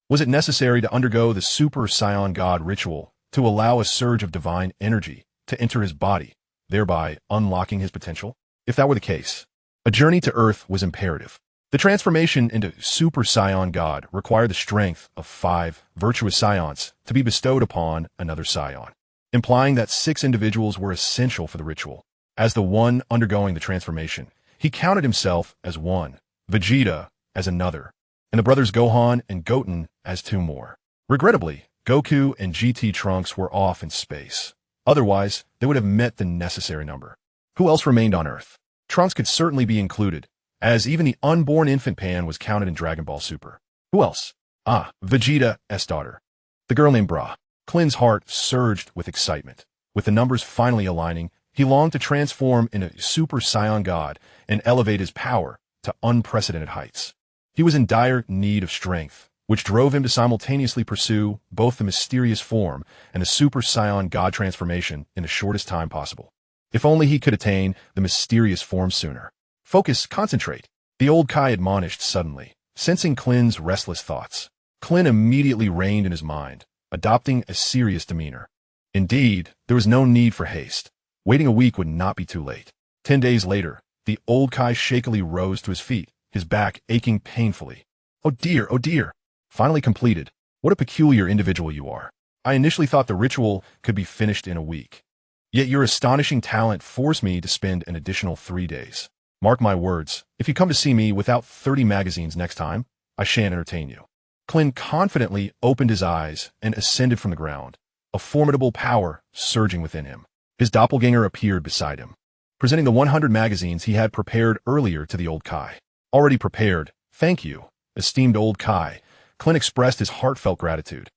Was it necessary to undergo the Super Saiyan God ritual to allow a surge of divine energy to enter his body, thereby unlocking his potential? If that were the case, a journey to Earth was imperative. The transformation into Super Saiyan God required the strength of 5 virtuous Saiyans to be bestowed upon another Saiyan, implying that 6 individuals were essential for the ritual. As the one undergoing the transformation, he counted himself as one, Vegeta as another, and the brothers Gohan and Goten as 2 more. Regrettably, Goku and GT Trunks were off in space. Otherwise, they would have met the necessary number. Who else remained on Earth? Trunks could certainly be included, as even the unborn infant Pan was counted in Dragon Ball Super. Who else? Vegeta's daughter, the girl named Bra. Krillin's heart surged with excitement. With the numbers finally aligning, he longed to transform into Super Saiyan God and elevate his power to unprecedented heights. He was in dire need of strength, which drove him to simultaneously pursue both the mysterious form and the Super Saiyan God transformation in the shortest time possible. If only he could attain the mysterious form sooner. Focus, concentrate, the old Kai admonished suddenly, sensing Krillin's restless thoughts. Krillin immediately reined in his mind, adopting a serious demeanor. Indeed, there was no need for haste. Waiting a week would not be too late. 10 days later, the old Kai shakily rose to his feet, his back aching painfully. Oh dear. Finally completed. What a peculiar individual you are. I initially thought the ritual could be finished in a week. Yet your astonishing talent forced me to spend an additional 3 days. Mark my words, if you come to see me without 30 magazines next time, I shan't entertain you. Krillin confidently opened his eyes and ascended from the ground, a formidable power surging within him. His doppelganger appeared beside him, presenting the 100 magazines he had prepared earlier to the old Kai. Already prepared, thank you, esteemed old Kai. Krillin expressed his heartfelt gratitude.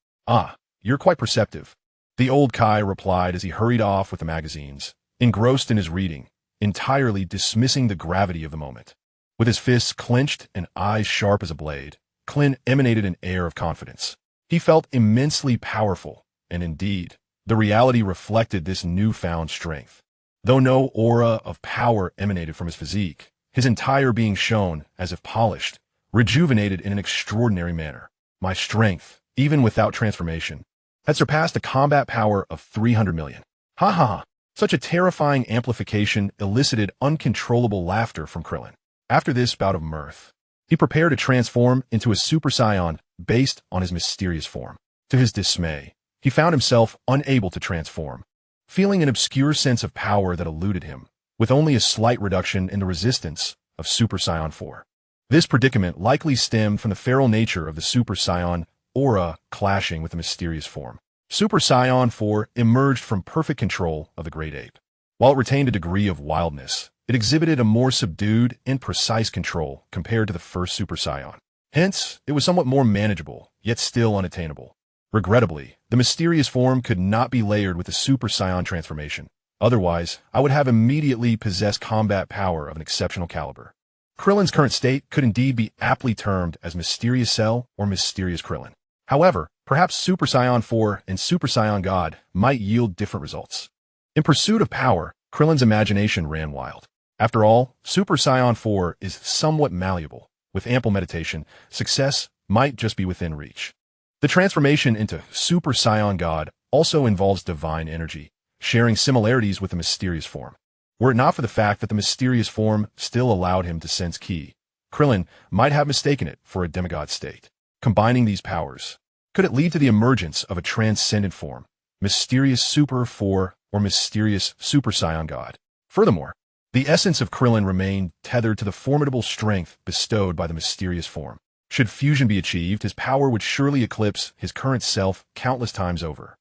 You're quite perceptive, the old Kai replied as he hurried off with the magazines, engrossed in his reading, entirely dismissing the gravity of the moment. With his fists clenched and eyes sharp as a blade, Krillin emanated an air of confidence. He felt immensely powerful, and indeed, the reality reflected this newfound strength. Though no aura of power emanated from his physique, his entire being shone as if polished, rejuvenated in an extraordinary manner. My strength, even without transformation, had surpassed a combat power of 300 million. Ha ha ha. Such a terrifying amplification elicited uncontrollable laughter from Krillin. After this bout of mirth, he prepared to transform into a Super Saiyan based on his mysterious form. To his dismay, he found himself unable to transform, feeling an obscure sense of power that eluded him, with only a slight reduction in the resistance of Super Saiyan 4. This predicament likely stemmed from the feral nature of the Super Saiyan aura clashing with the mysterious form. Super Saiyan 4 emerged from perfect control of the great ape. While it retained a degree of wildness, it exhibited a more subdued and precise control compared to the first Super Saiyan. Hence, it was somewhat more manageable, yet still unattainable. Regrettably, the mysterious form could not be layered with the Super Saiyan transformation. Otherwise, I would have immediately possessed combat power of an exceptional caliber. Krillin's current state could indeed be aptly termed as Mysterious Cell or Mysterious Krillin. However, perhaps Super Saiyan 4 and Super Saiyan God might yield different results. In pursuit of power, Krillin's imagination ran wild. After all, Super Saiyan 4 is somewhat malleable. With ample meditation, success might just be within reach. The transformation into Super Saiyan God also involves divine energy, sharing similarities with the mysterious form. Were it not for the fact that the mysterious form still allowed him to sense ki, Krillin might have mistaken it for a demigod state. Combining these powers, could it lead to the emergence of a transcendent form, Mysterious Super 4 or Mysterious Super Saiyan God? Furthermore, the essence of Krillin remained tethered to the formidable strength bestowed by the mysterious form. Should fusion be achieved, his power would surely eclipse his current self countless times over.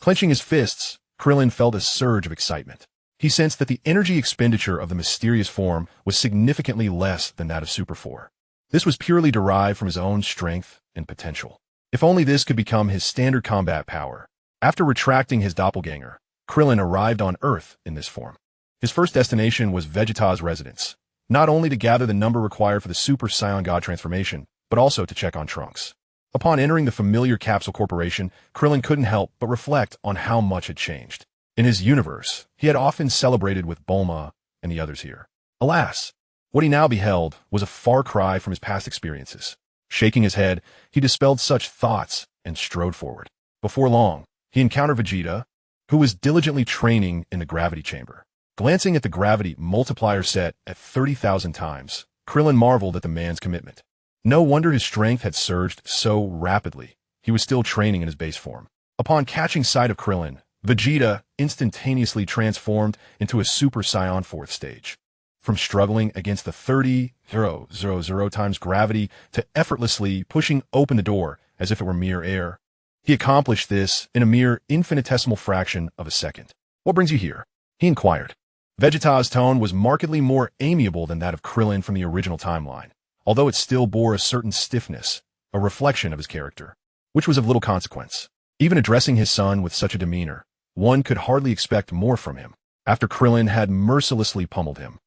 Clenching his fists, Krillin felt a surge of excitement. He sensed that the energy expenditure of the mysterious form was significantly less than that of Super 4. This was purely derived from his own strength and potential. If only this could become his standard combat power. After retracting his doppelganger, Krillin arrived on Earth in this form. His first destination was Vegeta's residence, not only to gather the number required for the Super Saiyan God transformation, but also to check on Trunks. Upon entering the familiar Capsule Corporation, Krillin couldn't help but reflect on how much had changed. In his universe, he had often celebrated with Bulma and the others here. Alas, what he now beheld was a far cry from his past experiences. Shaking his head, he dispelled such thoughts and strode forward. Before long, he encountered Vegeta, who was diligently training in the gravity chamber. Glancing at the gravity multiplier set at 30,000 times, Krillin marveled at the man's commitment. No wonder his strength had surged so rapidly. He was still training in his base form. Upon catching sight of Krillin, Vegeta instantaneously transformed into a Super Saiyan 4th stage. From struggling against the 30,000 times gravity to effortlessly pushing open the door as if it were mere air, he accomplished this in a mere infinitesimal fraction of a second. "What brings you here?" he inquired. Vegeta's tone was markedly more amiable than that of Krillin from the original timeline, although it still bore a certain stiffness, a reflection of his character, which was of little consequence. Even addressing his son with such a demeanor, one could hardly expect more from him, after Krillin had mercilessly pummeled him.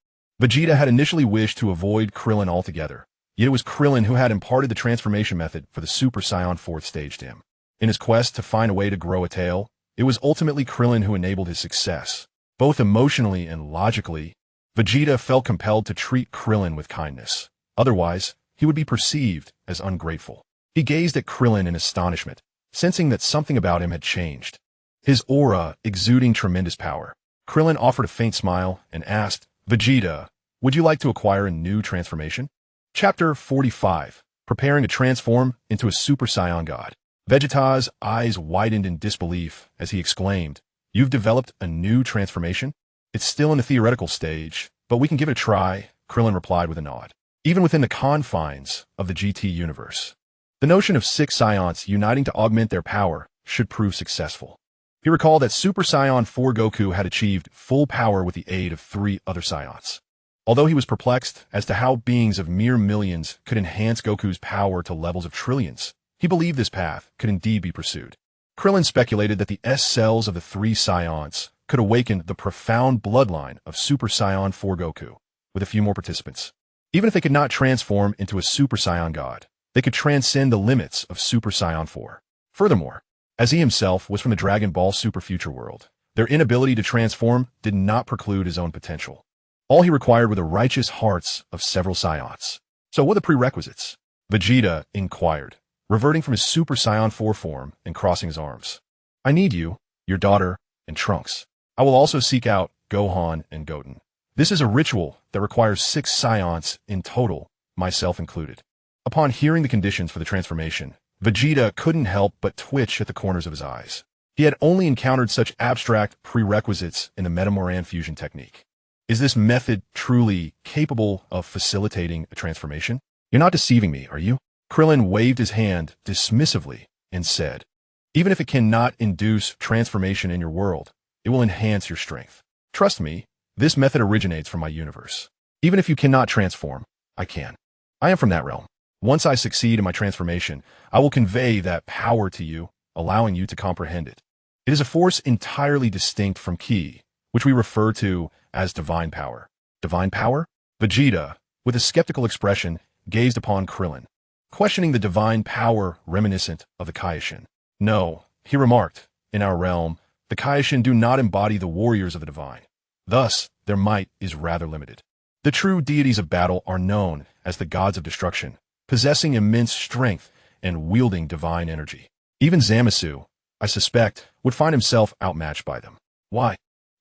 Vegeta had initially wished to avoid Krillin altogether, yet it was Krillin who had imparted the transformation method for the Super Saiyan 4th stage to him. In his quest to find a way to grow a tail, it was ultimately Krillin who enabled his success. Both emotionally and logically, Vegeta felt compelled to treat Krillin with kindness. Otherwise, he would be perceived as ungrateful. He gazed at Krillin in astonishment, sensing that something about him had changed, his aura exuding tremendous power. Krillin offered a faint smile and asked, "Vegeta, would you like to acquire a new transformation?" Chapter 45, Preparing to Transform into a Super Saiyan God. Vegeta's eyes widened in disbelief as he exclaimed, "You've developed a new transformation? It's still in the theoretical stage, but we can give it a try," Krillin replied with a nod. Even within the confines of the GT universe, the notion of 6 Saiyans uniting to augment their power should prove successful. He recalled that Super Saiyan 4 Goku had achieved full power with the aid of 3 other Saiyans. Although he was perplexed as to how beings of mere millions could enhance Goku's power to levels of trillions, he believed this path could indeed be pursued. Krillin speculated that the S cells of the 3 Saiyans could awaken the profound bloodline of Super Saiyan 4 Goku, with a few more participants. Even if they could not transform into a Super Saiyan God, they could transcend the limits of Super Saiyan 4. Furthermore, as he himself was from the Dragon Ball Super Future world, their inability to transform did not preclude his own potential. All he required were the righteous hearts of several Saiyans. So what are the prerequisites? Vegeta inquired, reverting from his Super Saiyan 4 form and crossing his arms. "I need you, your daughter, and Trunks. I will also seek out Gohan and Goten. This is a ritual that requires 6 Saiyans in total, myself included." Upon hearing the conditions for the transformation, Vegeta couldn't help but twitch at the corners of his eyes. He had only encountered such abstract prerequisites in the Metamoran fusion technique. Is this method truly capable of facilitating a transformation? "You're not deceiving me, are you?" Krillin waved his hand dismissively and said, "Even if it cannot induce transformation in your world, it will enhance your strength. Trust me, this method originates from my universe. Even if you cannot transform, I can. I am from that realm. Once I succeed in my transformation, I will convey that power to you, allowing you to comprehend it. It is a force entirely distinct from Ki, which we refer to as divine power." Divine power? Vegeta, with a skeptical expression, gazed upon Krillin, questioning the divine power reminiscent of the Kaioshin. "No," he remarked, "in our realm, the Kaioshin do not embody the warriors of the divine. Thus, their might is rather limited. The true deities of battle are known as the gods of destruction, possessing immense strength and wielding divine energy. Even Zamasu, I suspect, would find himself outmatched by them. Why,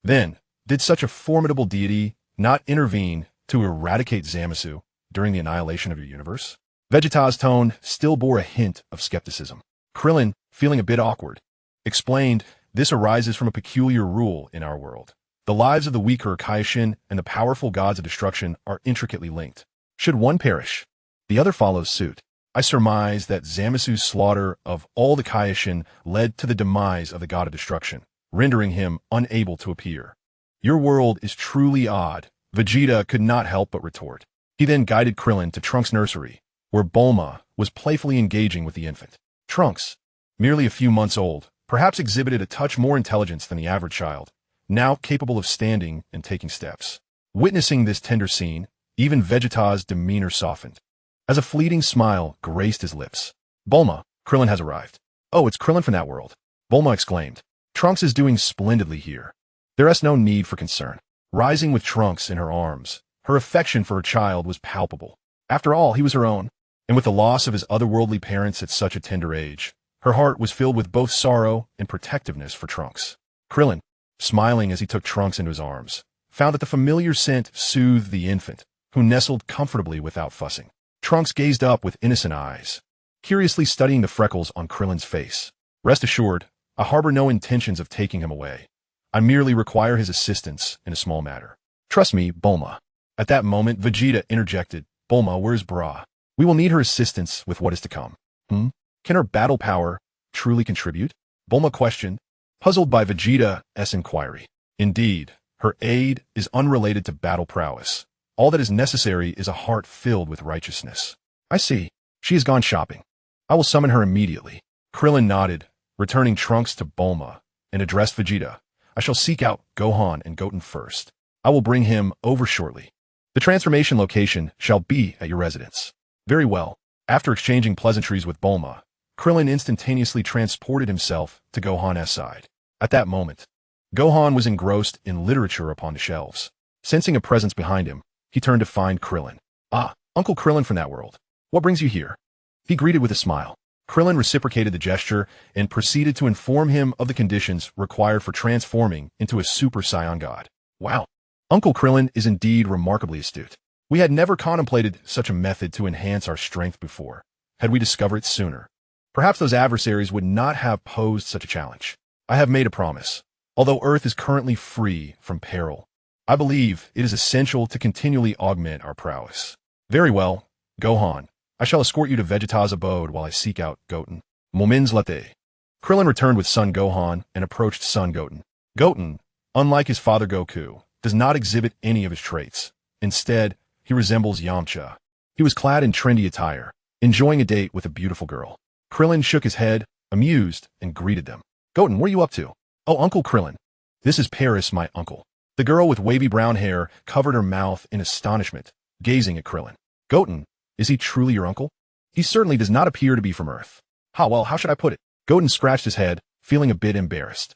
then, did such a formidable deity not intervene to eradicate Zamasu during the annihilation of your universe?" Vegeta's tone still bore a hint of skepticism. Krillin, feeling a bit awkward, explained, "This arises from a peculiar rule in our world. The lives of the weaker Kaioshin and the powerful gods of destruction are intricately linked. Should one perish, the other follows suit. I surmise that Zamasu's slaughter of all the Kaioshin led to the demise of the god of destruction, rendering him unable to appear. Your world is truly odd," Vegeta could not help but retort. He then guided Krillin to Trunks' nursery, where Bulma was playfully engaging with the infant. Trunks, merely a few months old, perhaps exhibited a touch more intelligence than the average child, now capable of standing and taking steps. Witnessing this tender scene, even Vegeta's demeanor softened, as a fleeting smile graced his lips. Bulma, Krillin has arrived. Oh, it's Krillin from that world, Bulma exclaimed. Trunks is doing splendidly here. There is no need for concern. Rising with Trunks in her arms, her affection for her child was palpable. After all, he was her own, and with the loss of his otherworldly parents at such a tender age, her heart was filled with both sorrow and protectiveness for Trunks. Krillin, smiling as he took Trunks into his arms, found that the familiar scent soothed the infant, who nestled comfortably without fussing. Trunks gazed up with innocent eyes, curiously studying the freckles on Krillin's face. Rest assured, I harbor no intentions of taking him away. I merely require his assistance in a small matter. Trust me, Bulma. At that moment, Vegeta interjected, Bulma, where's Bra? We will need her assistance with what is to come. Can her battle power truly contribute? Bulma questioned, puzzled by Vegeta's inquiry. Indeed, her aid is unrelated to battle prowess. All that is necessary is a heart filled with righteousness. I see. She has gone shopping. I will summon her immediately. Krillin nodded, returning Trunks to Bulma, and addressed Vegeta. I shall seek out Gohan and Goten first. I will bring him over shortly. The transformation location shall be at your residence. Very well. After exchanging pleasantries with Bulma, Krillin instantaneously transported himself to Gohan's side. At that moment, Gohan was engrossed in literature upon the shelves. Sensing a presence behind him, he turned to find Krillin. Ah, Uncle Krillin from that world. What brings you here? He greeted with a smile. Krillin reciprocated the gesture and proceeded to inform him of the conditions required for transforming into a Super Saiyan God. Wow, Uncle Krillin is indeed remarkably astute. We had never contemplated such a method to enhance our strength before. Had we discovered it sooner, perhaps those adversaries would not have posed such a challenge. I have made a promise. Although Earth is currently free from peril, I believe it is essential to continually augment our prowess. Very well, Gohan. I shall escort you to Vegeta's abode while I seek out Goten. Moments later, Krillin returned with son Gohan and approached son Goten. Goten, unlike his father Goku, does not exhibit any of his traits. Instead, he resembles Yamcha. He was clad in trendy attire, enjoying a date with a beautiful girl. Krillin shook his head, amused, and greeted them. Goten, what are you up to? Oh, Uncle Krillin. This is Paris, my uncle. The girl with wavy brown hair covered her mouth in astonishment, gazing at Krillin. Goten, is he truly your uncle? He certainly does not appear to be from Earth. How should I put it? Goten scratched his head, feeling a bit embarrassed.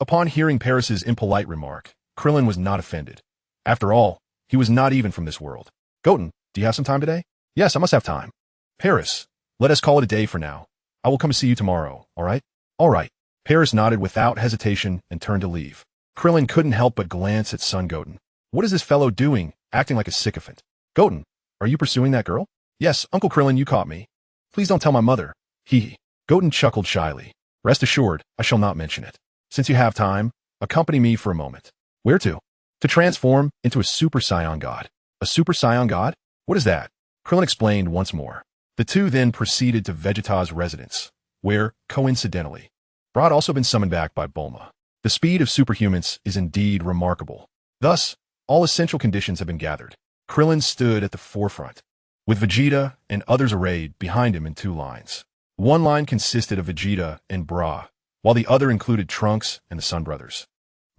Upon hearing Paris's impolite remark, Krillin was not offended. After all, he was not even from this world. Goten, do you have some time today? Yes, I must have time. Paris, let us call it a day for now. I will come to see you tomorrow, all right? All right. Paris nodded without hesitation and turned to leave. Krillin couldn't help but glance at son Goten. What is this fellow doing, acting like a sycophant? Goten, are you pursuing that girl? Yes, Uncle Krillin, you caught me. Please don't tell my mother. Goten chuckled shyly. Rest assured, I shall not mention it. Since you have time, accompany me for a moment. Where to? To transform into a Super Saiyan God. A Super Saiyan God? What is that? Krillin explained once more. The two then proceeded to Vegeta's residence, where, coincidentally, Bra had also been summoned back by Bulma. The speed of superhumans is indeed remarkable. Thus, all essential conditions have been gathered. Krillin stood at the forefront, with Vegeta and others arrayed behind him in two lines. One line consisted of Vegeta and Bra, while the other included Trunks and the Sun Brothers.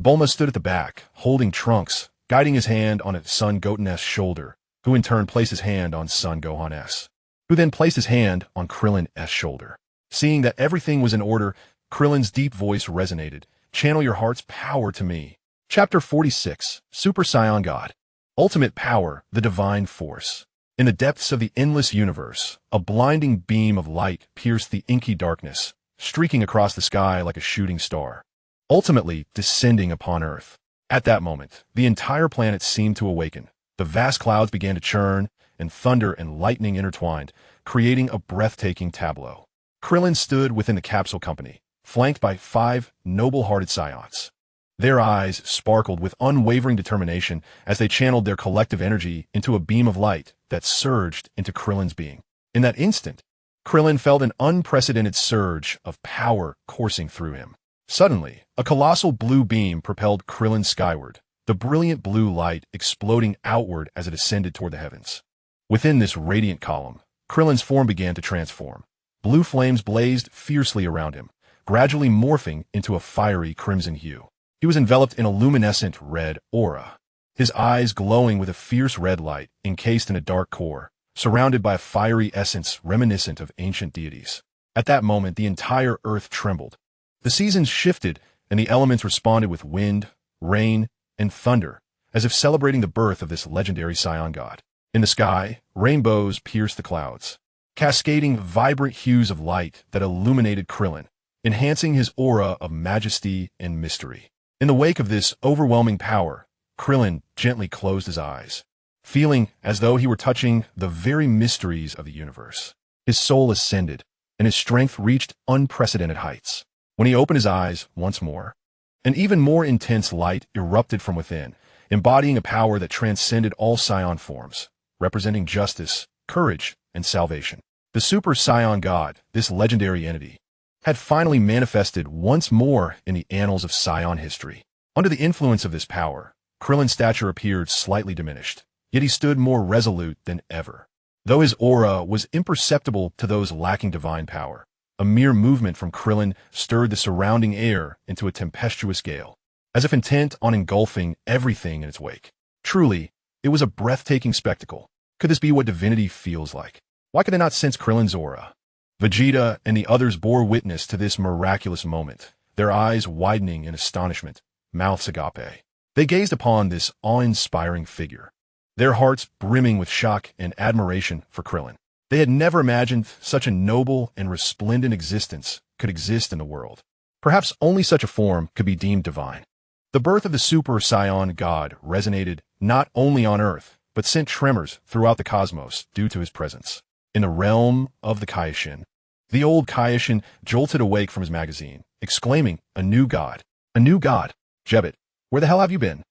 Bulma stood at the back, holding Trunks, guiding his hand on his son Goten's shoulder, who in turn placed his hand on son Gohan's, who then placed his hand on Krillin's shoulder. Seeing that everything was in order, Krillin's deep voice resonated. Channel your heart's power to me. Chapter 46, Super Saiyan God. Ultimate power, the divine force. In the depths of the endless universe, a blinding beam of light pierced the inky darkness, streaking across the sky like a shooting star, ultimately descending upon Earth. At that moment, the entire planet seemed to awaken. The vast clouds began to churn, and thunder and lightning intertwined, creating a breathtaking tableau. Krillin stood within the capsule company, flanked by 5 noble-hearted Saiyans. Their eyes sparkled with unwavering determination as they channeled their collective energy into a beam of light that surged into Krillin's being. In that instant, Krillin felt an unprecedented surge of power coursing through him. Suddenly, a colossal blue beam propelled Krillin skyward, the brilliant blue light exploding outward as it ascended toward the heavens. Within this radiant column, Krillin's form began to transform. Blue flames blazed fiercely around him, gradually morphing into a fiery crimson hue. He was enveloped in a luminescent red aura, his eyes glowing with a fierce red light encased in a dark core, surrounded by a fiery essence reminiscent of ancient deities. At that moment, the entire earth trembled. The seasons shifted, and the elements responded with wind, rain, and thunder, as if celebrating the birth of this legendary Saiyan god. In the sky, rainbows pierced the clouds, cascading vibrant hues of light that illuminated Krillin, enhancing his aura of majesty and mystery. In the wake of this overwhelming power, Krillin gently closed his eyes, feeling as though he were touching the very mysteries of the universe. His soul ascended, and his strength reached unprecedented heights. When he opened his eyes once more, an even more intense light erupted from within, embodying a power that transcended all Saiyan forms, representing justice, courage, and salvation. The Super Saiyan God, this legendary entity, had finally manifested once more in the annals of Saiyan history. Under the influence of this power, Krillin's stature appeared slightly diminished, yet he stood more resolute than ever. Though his aura was imperceptible to those lacking divine power, a mere movement from Krillin stirred the surrounding air into a tempestuous gale, as if intent on engulfing everything in its wake. Truly, it was a breathtaking spectacle. Could this be what divinity feels like? Why could they not sense Krillin's aura? Vegeta and the others bore witness to this miraculous moment, their eyes widening in astonishment, mouths agape. They gazed upon this awe-inspiring figure, their hearts brimming with shock and admiration for Krillin. They had never imagined such a noble and resplendent existence could exist in the world. Perhaps only such a form could be deemed divine. The birth of the Super Saiyan God resonated not only on Earth, but sent tremors throughout the cosmos due to his presence. In the realm of the Kaioshin, the old Kaioshin jolted awake from his magazine, exclaiming, "A new god! A new god! Jebet, where the hell have you been?"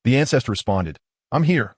The ancestor responded, I'm here.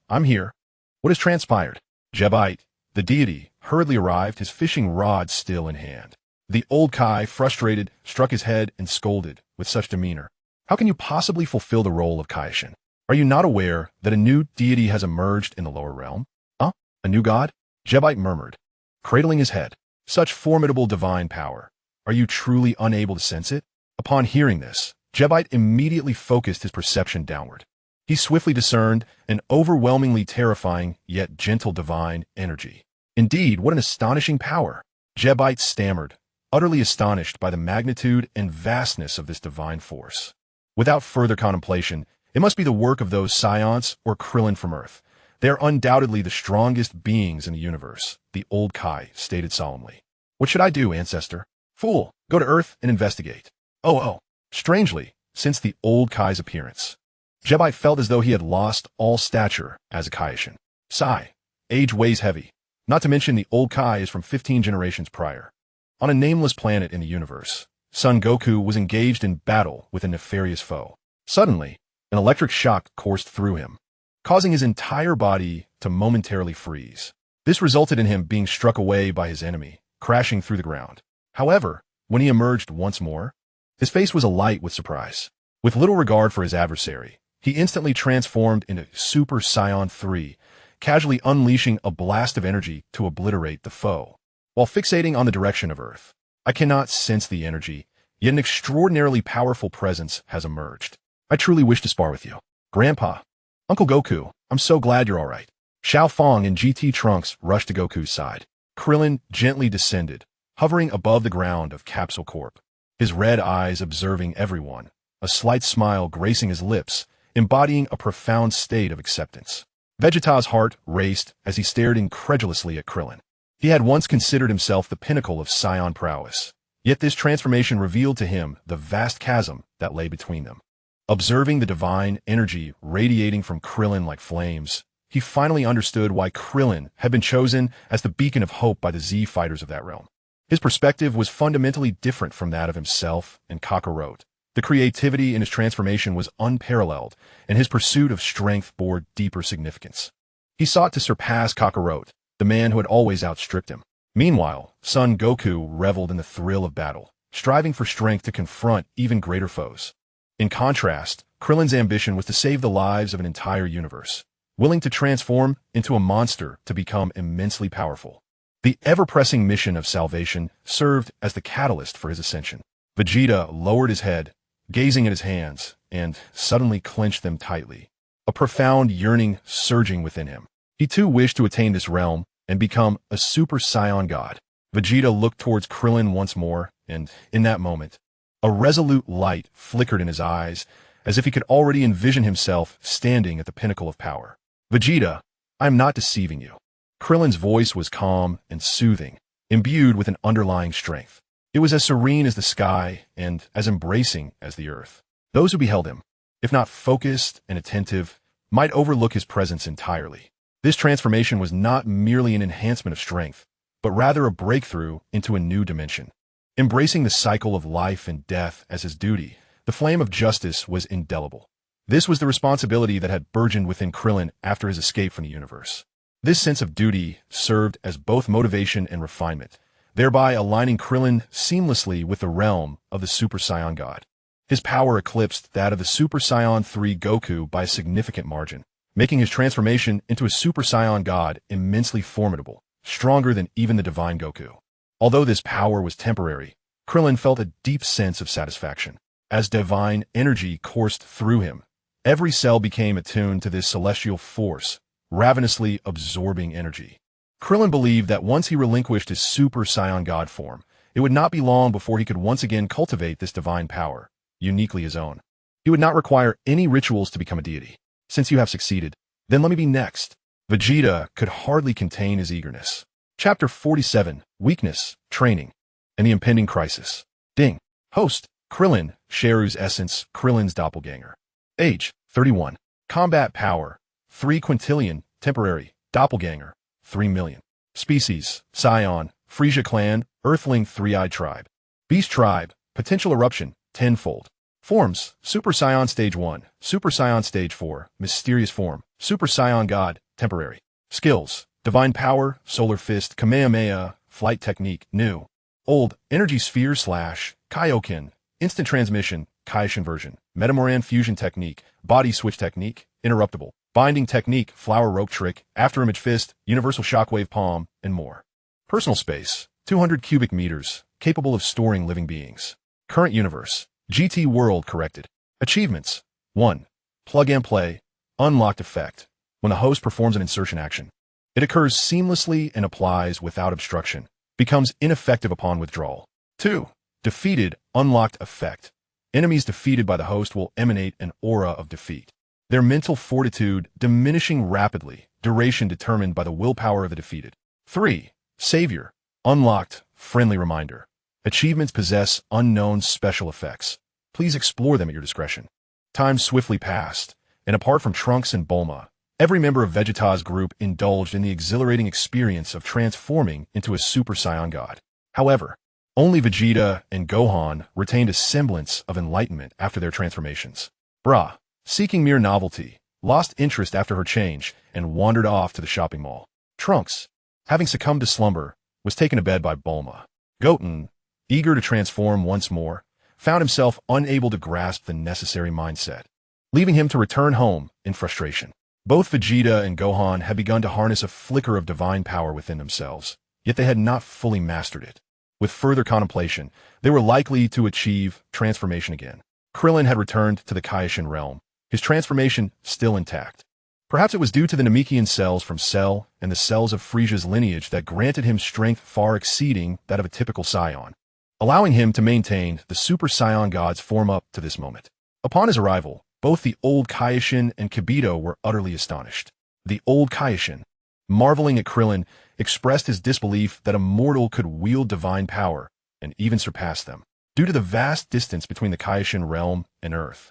What has transpired?" Jebite, the deity, hurriedly arrived, his fishing rod still in hand. The old Kai, frustrated, struck his head and scolded with such demeanor. "How can you possibly fulfill the role of Kaioshin? Are you not aware that a new deity has emerged in the lower realm?" "Huh? A new god?" Jebite murmured, cradling his head. "Such formidable divine power. Are you truly unable to sense it?" Upon hearing this, Jebite immediately focused his perception downward. He swiftly discerned an overwhelmingly terrifying yet gentle divine energy. Indeed, what an astonishing power! Jebite stammered, utterly astonished by the magnitude and vastness of this divine force. Without further contemplation, it must be the work of those Saiyans or Krillin from Earth. They are undoubtedly the strongest beings in the universe, the old Kai stated solemnly. "What should I do, ancestor?" "Fool, go to Earth and investigate." Oh. Strangely, since the old Kai's appearance, Jebite felt as though he had lost all stature as a Kaioshin. Sigh. Age weighs heavy. Not to mention the old Kai is from 15 generations prior. On a nameless planet in the universe, Son Goku was engaged in battle with a nefarious foe. Suddenly, an electric shock coursed through him, causing his entire body to momentarily freeze. This resulted in him being struck away by his enemy, crashing through the ground. However, when he emerged once more, his face was alight with surprise. With little regard for his adversary, he instantly transformed into Super Saiyan 3, casually unleashing a blast of energy to obliterate the foe. While fixating on the direction of Earth, "I cannot sense the energy, yet an extraordinarily powerful presence has emerged. I truly wish to spar with you." "Grandpa, Uncle Goku, I'm so glad you're all right." Xiao Fong and GT Trunks rushed to Goku's side. Krillin gently descended, hovering above the ground of Capsule Corp, his red eyes observing everyone, a slight smile gracing his lips, embodying a profound state of acceptance. Vegeta's heart raced as he stared incredulously at Krillin. He had once considered himself the pinnacle of Saiyan prowess, yet this transformation revealed to him the vast chasm that lay between them. Observing the divine energy radiating from Krillin like flames, he finally understood why Krillin had been chosen as the beacon of hope by the Z fighters of that realm. His perspective was fundamentally different from that of himself and Kakarot. The creativity in his transformation was unparalleled, and his pursuit of strength bore deeper significance. He sought to surpass Kakarot, the man who had always outstripped him. Meanwhile, Son Goku reveled in the thrill of battle, striving for strength to confront even greater foes. In contrast, Krillin's ambition was to save the lives of an entire universe, willing to transform into a monster to become immensely powerful. The ever-pressing mission of salvation served as the catalyst for his ascension. Vegeta lowered his head, gazing at his hands, and suddenly clenched them tightly, a profound yearning surging within him. He too wished to attain this realm and become a Super Saiyan God. Vegeta looked towards Krillin once more, and in that moment, a resolute light flickered in his eyes, as if he could already envision himself standing at the pinnacle of power. Vegeta, I am not deceiving you. Krillin's voice was calm and soothing, imbued with an underlying strength. It was as serene as the sky and as embracing as the earth. Those who beheld him, if not focused and attentive, might overlook his presence entirely. This transformation was not merely an enhancement of strength, but rather a breakthrough into a new dimension. Embracing the cycle of life and death as his duty, the flame of justice was indelible. This was the responsibility that had burgeoned within Krillin after his escape from the universe. This sense of duty served as both motivation and refinement, thereby aligning Krillin seamlessly with the realm of the Super Saiyan God. His power eclipsed that of the Super Saiyan 3 Goku by a significant margin, making his transformation into a Super Saiyan God immensely formidable, stronger than even the divine Goku. Although this power was temporary, Krillin felt a deep sense of satisfaction. As divine energy coursed through him, every cell became attuned to this celestial force, ravenously absorbing energy. Krillin believed that once he relinquished his Super Saiyan God form, it would not be long before he could once again cultivate this divine power, uniquely his own. He would not require any rituals to become a deity. Since you have succeeded, then let me be next. Vegeta could hardly contain his eagerness. Chapter 47, Weakness, Training, and the Impending Crisis. Ding. Host, Krillin, Sheru's essence, Krillin's doppelganger. Age, 31. Combat power, 3 quintillion, temporary, doppelganger, 3 million. Species, Saiyan, Frisia clan, Earthling 3-eyed tribe. Beast tribe, potential eruption, 10-fold. Forms, Super Saiyan Stage 1, Super Saiyan Stage 4, Mysterious Form, Super Saiyan God, temporary. Skills, Divine Power, Solar Fist, Kamehameha, Flight Technique, New. Old, Energy Sphere / Kaioken, Instant Transmission, Kaishin version, Metamoran Fusion Technique, Body Switch Technique, Interruptible, Binding Technique, Flower Rope Trick, Afterimage Fist, Universal Shockwave Palm, and more. Personal space, 200 cubic meters, capable of storing living beings. Current universe, GT World corrected. Achievements, 1. Plug and Play, Unlocked Effect. When the host performs an insertion action, it occurs seamlessly and applies without obstruction, becomes ineffective upon withdrawal. 2. Defeated, Unlocked Effect. Enemies defeated by the host will emanate an aura of defeat. Their mental fortitude diminishing rapidly, duration determined by the willpower of the defeated. 3. Savior, Unlocked, Friendly Reminder. Achievements possess unknown special effects. Please explore them at your discretion. Time swiftly passed, and apart from Trunks and Bulma, every member of Vegeta's group indulged in the exhilarating experience of transforming into a Super Saiyan God. However, only Vegeta and Gohan retained a semblance of enlightenment after their transformations. Bra, seeking mere novelty, lost interest after her change and wandered off to the shopping mall. Trunks, having succumbed to slumber, was taken to bed by Bulma. Goten, eager to transform once more, found himself unable to grasp the necessary mindset, leaving him to return home in frustration. Both Vegeta and Gohan had begun to harness a flicker of divine power within themselves, yet they had not fully mastered it. With further contemplation, they were likely to achieve transformation again. Krillin had returned to the Kaishin realm, his transformation still intact. Perhaps it was due to the Namekian cells from Cell and the cells of Frisia's lineage that granted him strength far exceeding that of a typical Saiyan, allowing him to maintain the Super Saiyan God's form up to this moment. Upon his arrival, both the old Kaishin and Kibito were utterly astonished. The old Kaishin, marveling at Krillin, expressed his disbelief that a mortal could wield divine power and even surpass them. Due to the vast distance between the Kaishin realm and Earth,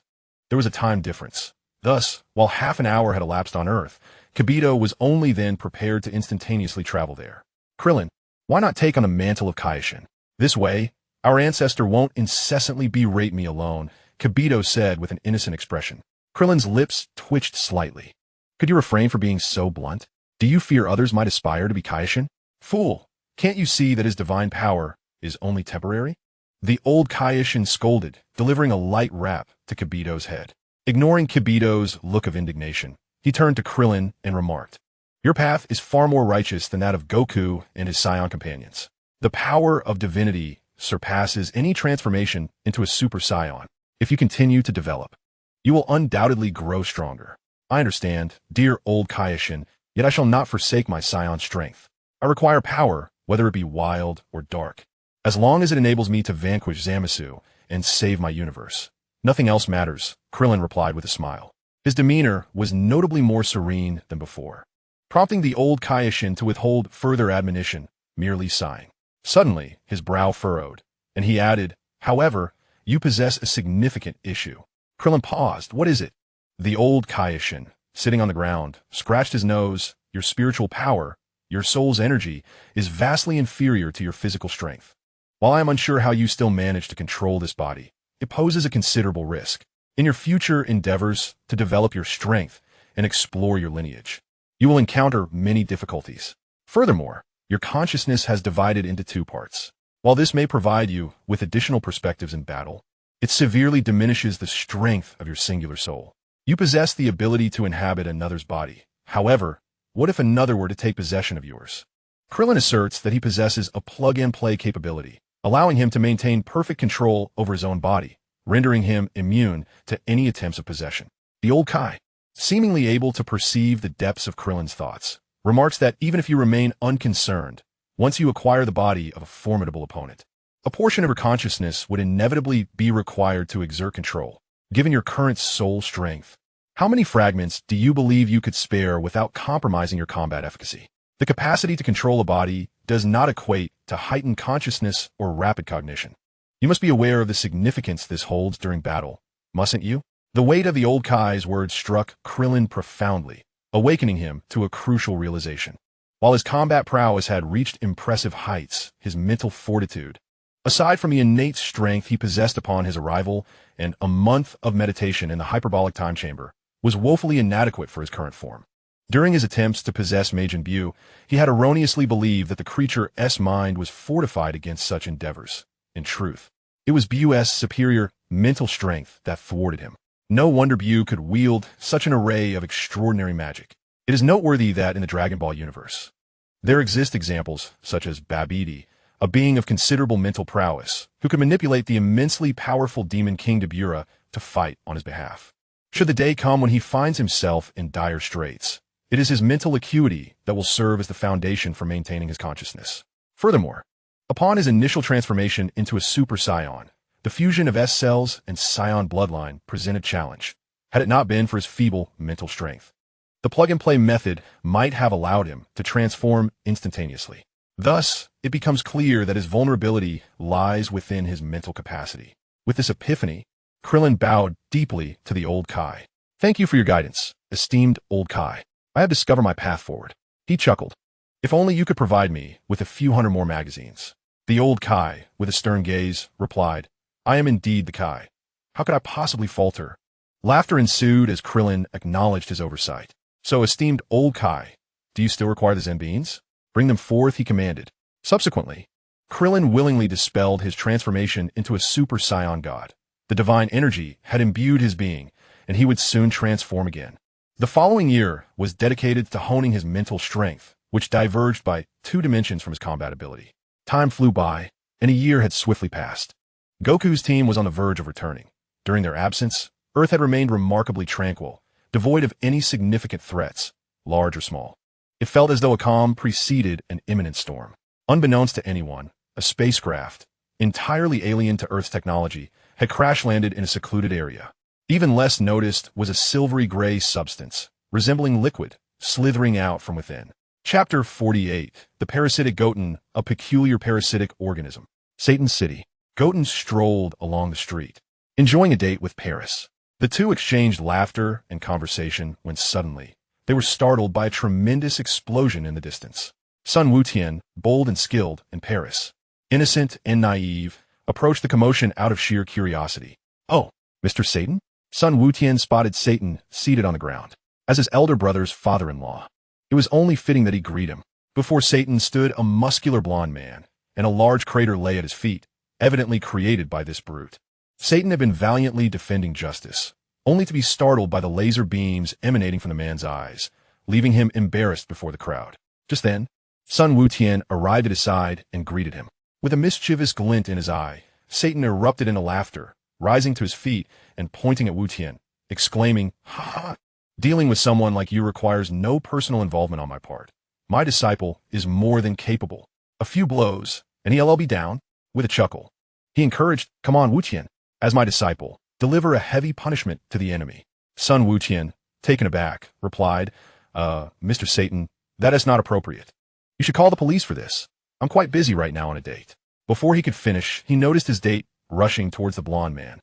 there was a time difference. Thus, while half an hour had elapsed on Earth, Kibito was only then prepared to instantaneously travel there. Krillin, why not take on the mantle of Kaishin? This way, our ancestor won't incessantly berate me alone, Kibito said with an innocent expression. Krillin's lips twitched slightly. Could you refrain from being so blunt? Do you fear others might aspire to be Kaishin? Fool, can't you see that his divine power is only temporary? The old Kaishin scolded, delivering a light rap to Kibito's head. Ignoring Kibito's look of indignation, he turned to Krillin and remarked, "Your path is far more righteous than that of Goku and his Saiyan companions. The power of divinity surpasses any transformation into a Super Saiyan. If you continue to develop, you will undoubtedly grow stronger. I understand, dear old Kaioshin, yet I shall not forsake my Saiyan strength. I require power, whether it be wild or dark. As long as it enables me to vanquish Zamasu and save my universe, nothing else matters, Krillin replied with a smile. His demeanor was notably more serene than before, prompting the old Kaioshin to withhold further admonition, merely sighing. Suddenly, his brow furrowed, and he added, "However, you possess a significant issue." Krillin paused. "What is it?" The old Kaioshin, sitting on the ground, scratched his nose. "Your spiritual power, your soul's energy, is vastly inferior to your physical strength. While I am unsure how you still manage to control this body, it poses a considerable risk. In your future endeavors to develop your strength and explore your lineage, you will encounter many difficulties. Furthermore, your consciousness has divided into two parts. While this may provide you with additional perspectives in battle, it severely diminishes the strength of your singular soul. You possess the ability to inhabit another's body. However, what if another were to take possession of yours?" Krillin asserts that he possesses a plug-and-play capability, allowing him to maintain perfect control over his own body, rendering him immune to any attempts of possession. The old Kai, seemingly able to perceive the depths of Krillin's thoughts, remarks that even if you remain unconcerned, once you acquire the body of a formidable opponent, a portion of your consciousness would inevitably be required to exert control. Given your current soul strength, how many fragments do you believe you could spare without compromising your combat efficacy? The capacity to control a body does not equate to heightened consciousness or rapid cognition. You must be aware of the significance this holds during battle, mustn't you? The weight of the old Kai's words struck Krillin profoundly, awakening him to a crucial realization. While his combat prowess had reached impressive heights, his mental fortitude, aside from the innate strength he possessed upon his arrival and a month of meditation in the hyperbolic time chamber, was woefully inadequate for his current form. During his attempts to possess Majin Buu, he had erroneously believed that the creature's mind was fortified against such endeavors. In truth, it was Buu's superior mental strength that thwarted him. No wonder Buu could wield such an array of extraordinary magic. It is noteworthy that in the Dragon Ball universe, there exist examples such as Babidi, a being of considerable mental prowess, who could manipulate the immensely powerful demon King Dabura to fight on his behalf. Should the day come when he finds himself in dire straits, it is his mental acuity that will serve as the foundation for maintaining his consciousness. Furthermore, upon his initial transformation into a Super Saiyan, the fusion of S cells and Saiyan bloodline presented challenge, had it not been for his feeble mental strength. The plug-and-play method might have allowed him to transform instantaneously. Thus, it becomes clear that his vulnerability lies within his mental capacity. With this epiphany, Krillin bowed deeply to the old Kai. "Thank you for your guidance, esteemed old Kai. I have discovered my path forward." He chuckled. "If only you could provide me with a few hundred more magazines." The old Kai, with a stern gaze, replied, "I am indeed the Kai. How could I possibly falter?" Laughter ensued as Krillin acknowledged his oversight. "So, esteemed old Kai, do you still require the Zenbeans? Bring them forth," he commanded. Subsequently, Krillin willingly dispelled his transformation into a Super Saiyan god. The divine energy had imbued his being, and he would soon transform again. The following year was dedicated to honing his mental strength, which diverged by 2 dimensions from his combat ability. Time flew by, and a year had swiftly passed. Goku's team was on the verge of returning. During their absence, Earth had remained remarkably tranquil, devoid of any significant threats, large or small. It felt as though a calm preceded an imminent storm. Unbeknownst to anyone, a spacecraft, entirely alien to Earth's technology, had crash-landed in a secluded area. Even less noticed was a silvery gray substance, resembling liquid, slithering out from within. Chapter 48. The Parasitic Goten, a Peculiar Parasitic Organism. Satan's City. Goten strolled along the street, enjoying a date with Paris. The two exchanged laughter and conversation when suddenly they were startled by a tremendous explosion in the distance. Sun Wutian, bold and skilled in Paris, innocent and naive, approached the commotion out of sheer curiosity. "Oh, Mr. Satan?" Sun Wutian spotted Satan seated on the ground, as his elder brother's father-in-law. It was only fitting that he greet him. Before Satan stood a muscular blond man, and a large crater lay at his feet, evidently created by this brute. Satan had been valiantly defending justice, only to be startled by the laser beams emanating from the man's eyes, leaving him embarrassed before the crowd. Just then, Sun Wutian arrived at his side and greeted him. With a mischievous glint in his eye, Satan erupted into laughter, rising to his feet and pointing at Wu Tian, exclaiming, "Ha ha! Dealing with someone like you requires no personal involvement on my part. My disciple is more than capable. A few blows, and he'll be down." With a chuckle, he encouraged, "Come on, Wu Tian. As my disciple, deliver a heavy punishment to the enemy." Sun Wu Tian, taken aback, replied, Mr. Satan, that is not appropriate. You should call the police for this. I'm quite busy right now on a date." Before he could finish, he noticed his date rushing towards the blond man,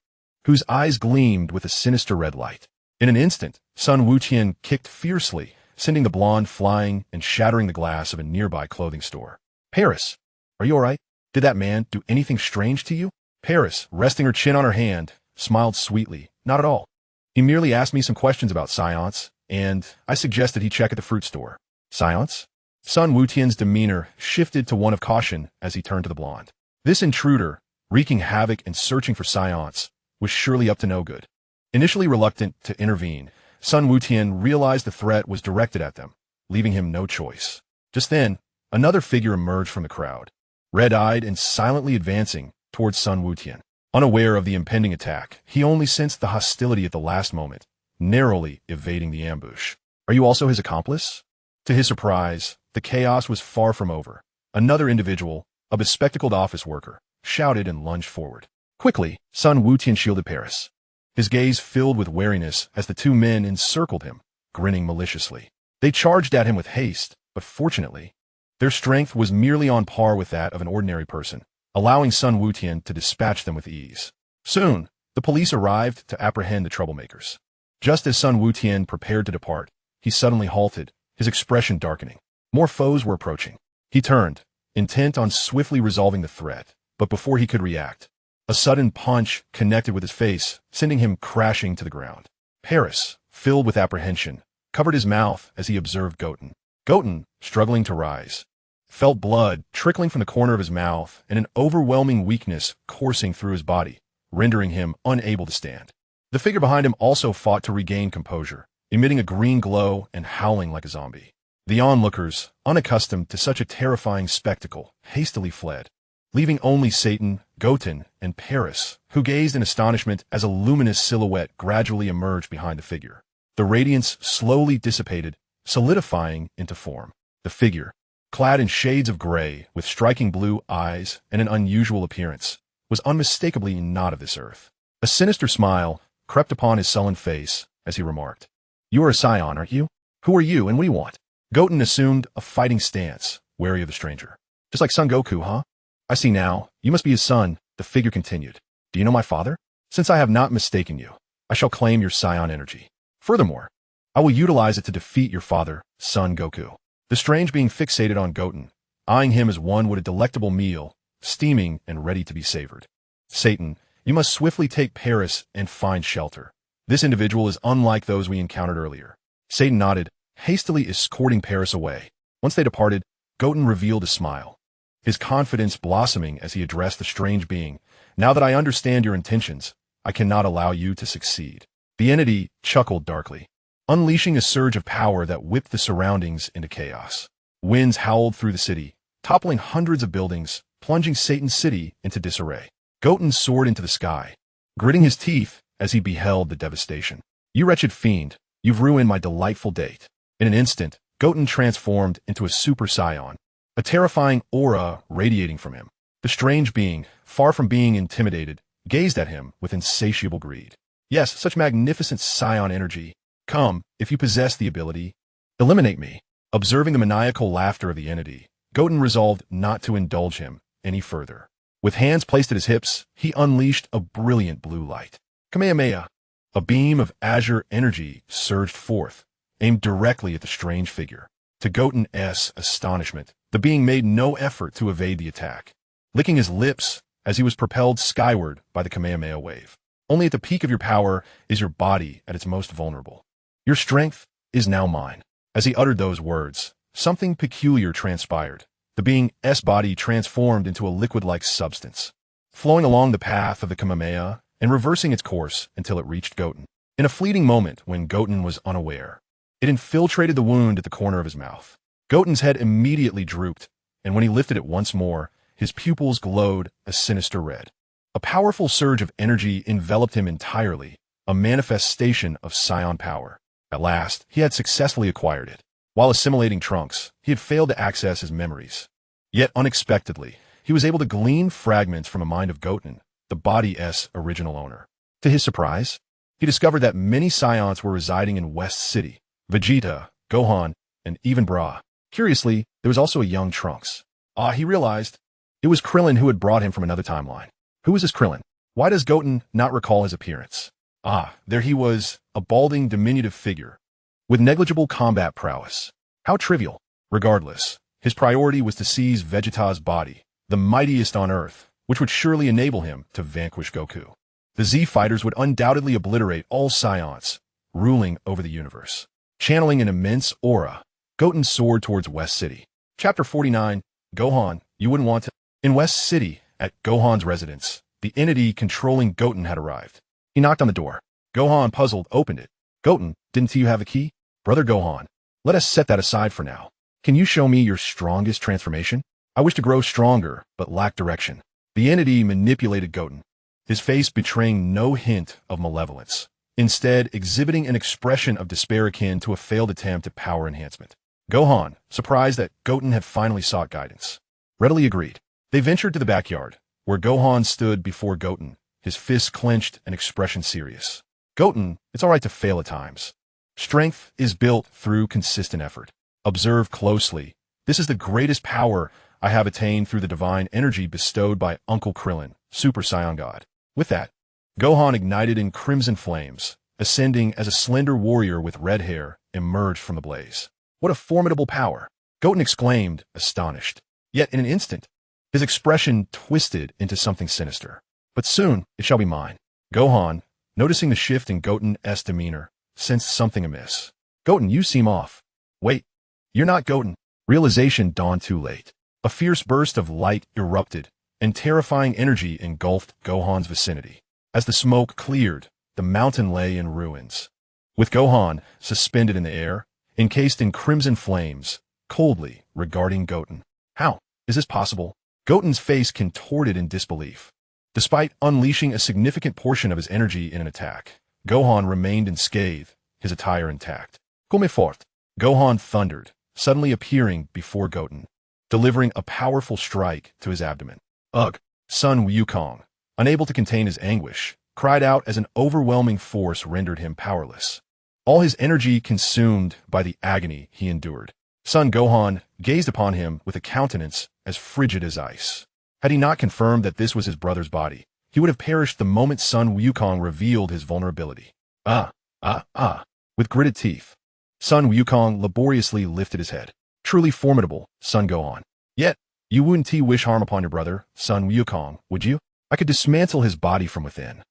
whose eyes gleamed with a sinister red light. In an instant, Sun Wu Tian kicked fiercely, sending the blonde flying and shattering the glass of a nearby clothing store. "Paris, are you all right? Did that man do anything strange to you?" Paris, resting her chin on her hand, smiled sweetly. "Not at all. He merely asked me some questions about science, and I suggested he check at the fruit store." "Science?" Sun Wu Tian's demeanor shifted to one of caution as he turned to the blonde. This intruder, wreaking havoc and searching for science, was surely up to no good. Initially reluctant to intervene, Sun Wu Tian realized the threat was directed at them, leaving him no choice. Just then, another figure emerged from the crowd, red-eyed and silently advancing towards Sun Wu Tian. Unaware of the impending attack, he only sensed the hostility at the last moment, narrowly evading the ambush. "Are you also his accomplice?" To his surprise, the chaos was far from over. Another individual, a bespectacled office worker, shouted and lunged forward. Quickly, Sun Wu Tian shielded Paris, his gaze filled with wariness as the two men encircled him, grinning maliciously. They charged at him with haste, but fortunately, their strength was merely on par with that of an ordinary person, allowing Sun Wu Tian to dispatch them with ease. Soon, the police arrived to apprehend the troublemakers. Just as Sun Wu Tian prepared to depart, he suddenly halted, his expression darkening. More foes were approaching. He turned, intent on swiftly resolving the threat, but before he could react, a sudden punch connected with his face, sending him crashing to the ground. Paris, filled with apprehension, covered his mouth as he observed Goten. Goten, struggling to rise, felt blood trickling from the corner of his mouth and an overwhelming weakness coursing through his body, rendering him unable to stand. The figure behind him also fought to regain composure, emitting a green glow and howling like a zombie. The onlookers, unaccustomed to such a terrifying spectacle, hastily fled, leaving only Satan, Goten, and Paris, who gazed in astonishment as a luminous silhouette gradually emerged behind the figure. The radiance slowly dissipated, solidifying into form. The figure, clad in shades of gray, with striking blue eyes and an unusual appearance, was unmistakably not of this earth. A sinister smile crept upon his sullen face as he remarked, "You are a Saiyan, aren't you? Who are you and what do you want?" Goten assumed a fighting stance, wary of the stranger. "Just like Son Goku, huh? I see now. You must be his son," the figure continued. "Do you know my father? Since I have not mistaken you, I shall claim your Saiyan energy. Furthermore, I will utilize it to defeat your father, Son Goku." The strange being fixated on Goten, eyeing him as one would a delectable meal, steaming and ready to be savored. "Satan, you must swiftly take Paris and find shelter. This individual is unlike those we encountered earlier." Satan nodded, hastily escorting Paris away. Once they departed, Goten revealed a smile, his confidence blossoming as he addressed the strange being. "Now that I understand your intentions, I cannot allow you to succeed." The entity chuckled darkly, unleashing a surge of power that whipped the surroundings into chaos. Winds howled through the city, toppling hundreds of buildings, plunging Satan's city into disarray. Goten soared into the sky, gritting his teeth as he beheld the devastation. "You wretched fiend, you've ruined my delightful date." In an instant, Goten transformed into a Super Saiyan, a terrifying aura radiating from him. The strange being, far from being intimidated, gazed at him with insatiable greed. "Yes, such magnificent Saiyan energy. Come, if you possess the ability, eliminate me." Observing the maniacal laughter of the entity, Goten resolved not to indulge him any further. With hands placed at his hips, he unleashed a brilliant blue light. Kamehameha! A beam of azure energy surged forth, aimed directly at the strange figure. To Goten's astonishment, the being made no effort to evade the attack, licking his lips as he was propelled skyward by the Kamehameha wave. Only at the peak of your power is your body at its most vulnerable. Your strength is now mine. As he uttered those words, something peculiar transpired. The being's body transformed into a liquid-like substance, flowing along the path of the Kamehameha and reversing its course until it reached Goten. In a fleeting moment, when Goten was unaware, it infiltrated the wound at the corner of his mouth. Goten's head immediately drooped, and when he lifted it once more, his pupils glowed a sinister red. A powerful surge of energy enveloped him entirely, a manifestation of Saiyan power. At last, he had successfully acquired it. While assimilating Trunks, he had failed to access his memories. Yet unexpectedly, he was able to glean fragments from the mind of Goten, the body's original owner. To his surprise, he discovered that many Saiyans were residing in West City: Vegeta, Gohan, and even Bra. Curiously, there was also a young Trunks. He realized it was Krillin who had brought him from another timeline. Who was this Krillin? Why does Goten not recall his appearance? There he was, a balding, diminutive figure, with negligible combat prowess. How trivial. Regardless, his priority was to seize Vegeta's body, the mightiest on Earth, which would surely enable him to vanquish Goku. The Z fighters would undoubtedly obliterate all Saiyans, ruling over the universe. Channeling an immense aura, Goten soared towards West City. Chapter 49, Gohan, you wouldn't want to. In West City, at Gohan's residence, the entity controlling Goten had arrived. He knocked on the door. Gohan, puzzled, opened it. Goten, didn't you have a key? Brother Gohan, let us set that aside for now. Can you show me your strongest transformation? I wish to grow stronger, but lack direction. The entity manipulated Goten, his face betraying no hint of malevolence, instead exhibiting an expression of despair akin to a failed attempt at power enhancement. Gohan, surprised that Goten had finally sought guidance, readily agreed. They ventured to the backyard, where Gohan stood before Goten, his fists clenched and expression serious. Goten, it's all right to fail at times. Strength is built through consistent effort. Observe closely. This is the greatest power I have attained through the divine energy bestowed by Uncle Krillin, Super Saiyan God. With that, Gohan ignited in crimson flames, ascending as a slender warrior with red hair emerged from the blaze. What a formidable power! Goten exclaimed, astonished. Yet in an instant, his expression twisted into something sinister. But soon it shall be mine. Gohan, noticing the shift in Goten's demeanor, sensed something amiss. Goten, you seem off. Wait, you're not Goten. Realization dawned too late. A fierce burst of light erupted, and terrifying energy engulfed Gohan's vicinity. As the smoke cleared, the mountain lay in ruins, with Gohan suspended in the air, encased in crimson flames, coldly regarding Goten. How is this possible? Goten's face contorted in disbelief. Despite unleashing a significant portion of his energy in an attack, Gohan remained unscathed, his attire intact. Come forth! Gohan thundered, suddenly appearing before Goten, delivering a powerful strike to his abdomen. Ugh! Sun Wukong, unable to contain his anguish, cried out as an overwhelming force rendered him powerless. All his energy consumed by the agony he endured. Son Gohan gazed upon him with a countenance as frigid as ice. Had he not confirmed that this was his brother's body, he would have perished the moment Sun Wukong revealed his vulnerability. With gritted teeth, Sun Wukong laboriously lifted his head. Truly formidable, Son Gohan. Yet, you wouldn't wish harm upon your brother, Sun Wukong, would you? I could dismantle his body from within.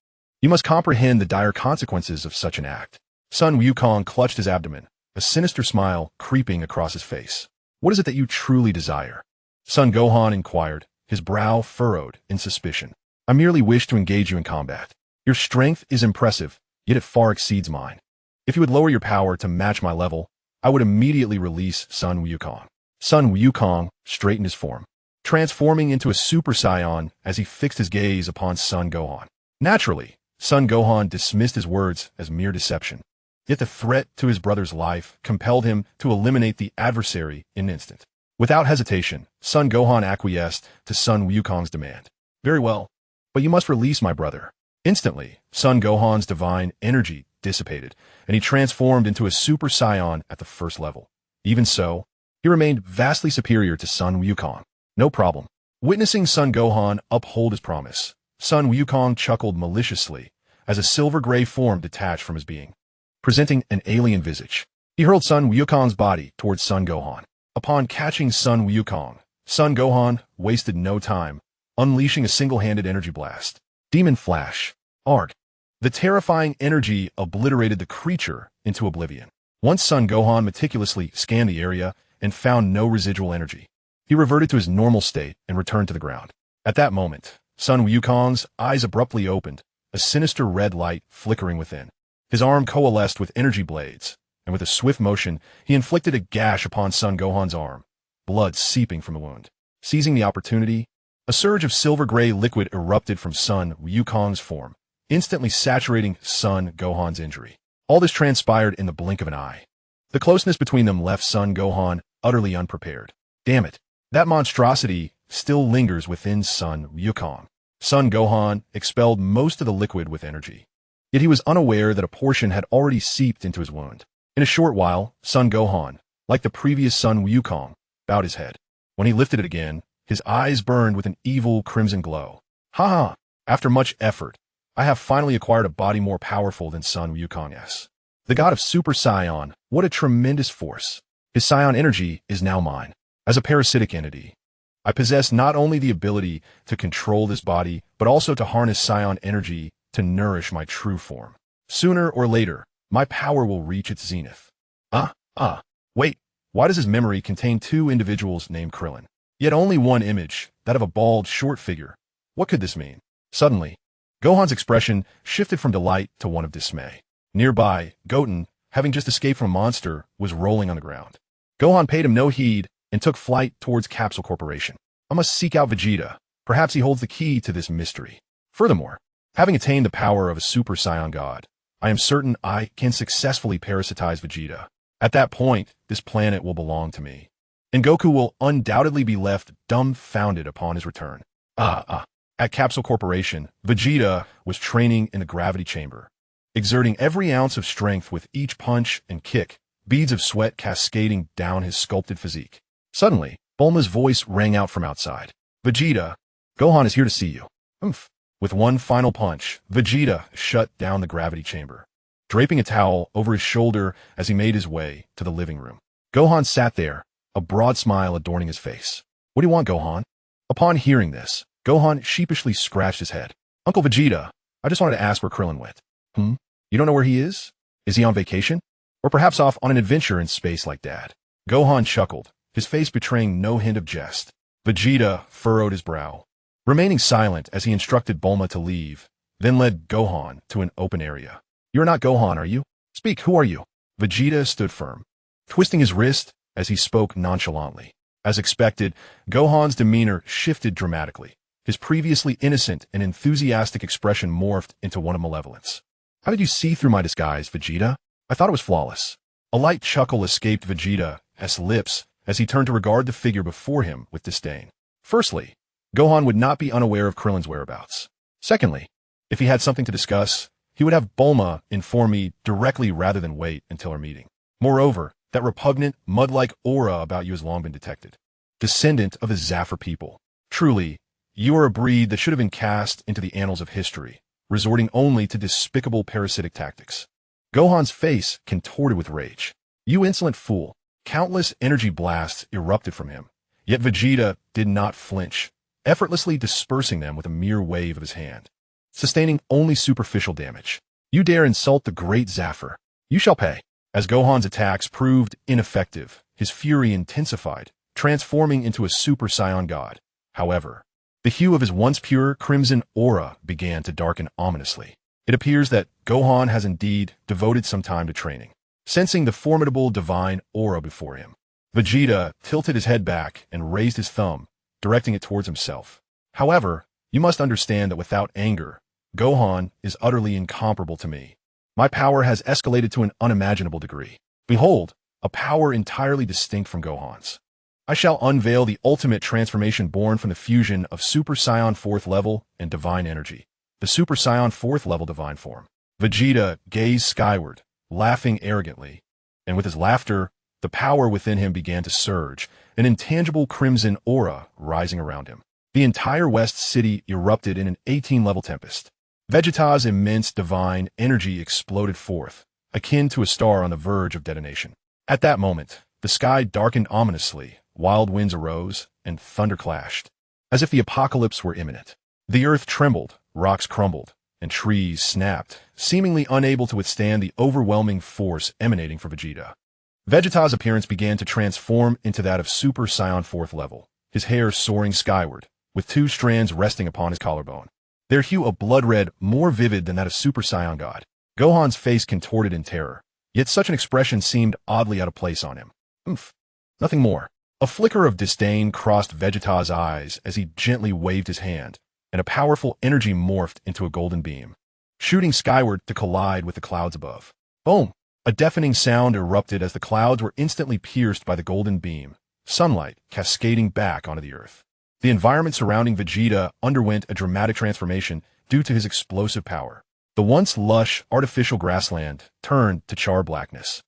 You must comprehend the dire consequences of such an act. Sun Wukong clutched his abdomen, a sinister smile creeping across his face. What is it that you truly desire? Son Gohan inquired, his brow furrowed in suspicion. I merely wish to engage you in combat. Your strength is impressive, yet it far exceeds mine. If you would lower your power to match my level, I would immediately release Sun Wukong. Sun Wukong straightened his form, transforming into a Super Saiyan as he fixed his gaze upon Son Gohan. Naturally, Son Gohan dismissed his words as mere deception. Yet the threat to his brother's life compelled him to eliminate the adversary in an instant. Without hesitation, Son Gohan acquiesced to Sun Wukong's demand. Very well, but you must release my brother. Instantly, Son Gohan's divine energy dissipated, and he transformed into a Super Saiyan at the first level. Even so, he remained vastly superior to Sun Wukong. No problem. Witnessing Son Gohan uphold his promise, Sun Wukong chuckled maliciously as a silver-gray form detached from his being, presenting an alien visage. He hurled Sun Wukong's body towards Son Gohan. Upon catching Sun Wukong, Son Gohan wasted no time, unleashing a single-handed energy blast. Demon Flash. Arg. The terrifying energy obliterated the creature into oblivion. Once Son Gohan meticulously scanned the area and found no residual energy, he reverted to his normal state and returned to the ground. At that moment, Sun Wukong's eyes abruptly opened, a sinister red light flickering within. His arm coalesced with energy blades, and with a swift motion, he inflicted a gash upon Son Gohan's arm, blood seeping from the wound. Seizing the opportunity, A surge of silver-gray liquid erupted from Son Wukong's form, instantly saturating Son Gohan's injury. All this transpired in the blink of an eye. The closeness between them left Son Gohan utterly unprepared. Damn it, that monstrosity still lingers within Son Wukong. Son Gohan expelled most of the liquid with energy. Yet he was unaware that a portion had already seeped into his wound. In a short while, Son Gohan, like the previous Son Wukong, bowed his head. When he lifted it again, his eyes burned with an evil crimson glow. Ha ha! After much effort, I have finally acquired a body more powerful than Son Wukong's. The god of Super Saiyan, what a tremendous force. His Saiyan energy is now mine. As a parasitic entity, I possess not only the ability to control this body, but also to harness Saiyan energy to nourish my true form. Sooner or later, my power will reach its zenith. Wait, why does his memory contain two individuals named Krillin? Yet only one image, that of a bald, short figure. What could this mean? Suddenly, Gohan's expression shifted from delight to one of dismay. Nearby, Goten, having just escaped from a monster, was rolling on the ground. Gohan paid him no heed and took flight towards Capsule Corporation. I must seek out Vegeta. Perhaps he holds the key to this mystery. Furthermore, having attained the power of a Super Saiyan God, I am certain I can successfully parasitize Vegeta. At that point, this planet will belong to me, and Goku will undoubtedly be left dumbfounded upon his return. At Capsule Corporation, Vegeta was training in the gravity chamber, exerting every ounce of strength with each punch and kick, beads of sweat cascading down his sculpted physique. Suddenly, Bulma's voice rang out from outside. Vegeta, Gohan is here to see you. With one final punch, Vegeta shut down the gravity chamber, draping a towel over his shoulder as he made his way to the living room. Gohan sat there, a broad smile adorning his face. What do you want, Gohan? Upon hearing this, Gohan sheepishly scratched his head. Uncle Vegeta, I just wanted to ask where Krillin went. You don't know where he is? Is he on vacation? Or perhaps off on an adventure in space like Dad? Gohan chuckled, his face betraying no hint of jest. Vegeta furrowed his brow, remaining silent as he instructed Bulma to leave, then led Gohan to an open area. You're not Gohan, are you? Speak, who are you? Vegeta stood firm, twisting his wrist as he spoke nonchalantly. As expected, Gohan's demeanor shifted dramatically. His previously innocent and enthusiastic expression morphed into one of malevolence. How did you see through my disguise, Vegeta? I thought it was flawless. A light chuckle escaped Vegeta's lips as he turned to regard the figure before him with disdain. Firstly, Gohan would not be unaware of Krillin's whereabouts. Secondly, if he had something to discuss, he would have Bulma inform me directly rather than wait until our meeting. Moreover, that repugnant, mud-like aura about you has long been detected. Descendant of the Zafir people. Truly, you are a breed that should have been cast into the annals of history, resorting only to despicable parasitic tactics. Gohan's face contorted with rage. You insolent fool. Countless energy blasts erupted from him, yet Vegeta did not flinch, effortlessly dispersing them with a mere wave of his hand, sustaining only superficial damage. You dare insult the great Zafir. You shall pay. As Gohan's attacks proved ineffective, his fury intensified, transforming into a Super Saiyan God. However, the hue of his once pure crimson aura began to darken ominously. It appears that Gohan has indeed devoted some time to training. Sensing the formidable divine aura before him, Vegeta tilted his head back and raised his thumb, directing it towards himself. However, you must understand that without anger, Gohan is utterly incomparable to me. My power has escalated to an unimaginable degree. Behold, a power entirely distinct from Gohan's. I shall unveil the ultimate transformation born from the fusion of Super Saiyan 4th level and divine energy, the Super Saiyan 4th level divine form. Vegeta gazed skyward, laughing arrogantly, and with his laughter, the power within him began to surge, an intangible crimson aura rising around him. The entire West City erupted in an 18-level tempest. Vegeta's immense divine energy exploded forth, akin to a star on the verge of detonation. At that moment, the sky darkened ominously, wild winds arose, and thunder clashed, as if the apocalypse were imminent. The earth trembled, rocks crumbled, and trees snapped, seemingly unable to withstand the overwhelming force emanating from Vegeta. Vegeta's appearance began to transform into that of Super Saiyan 4th level, his hair soaring skyward, with 2 strands resting upon his collarbone, their hue a blood red more vivid than that of Super Saiyan God. Gohan's face contorted in terror, yet such an expression seemed oddly out of place on him. Nothing more. A flicker of disdain crossed Vegeta's eyes as he gently waved his hand, and a powerful energy morphed into a golden beam, shooting skyward to collide with the clouds above. Boom! A deafening sound erupted as the clouds were instantly pierced by the golden beam, sunlight cascading back onto the earth. The environment surrounding Vegeta underwent a dramatic transformation due to his explosive power. The once lush, artificial grassland turned to char blackness.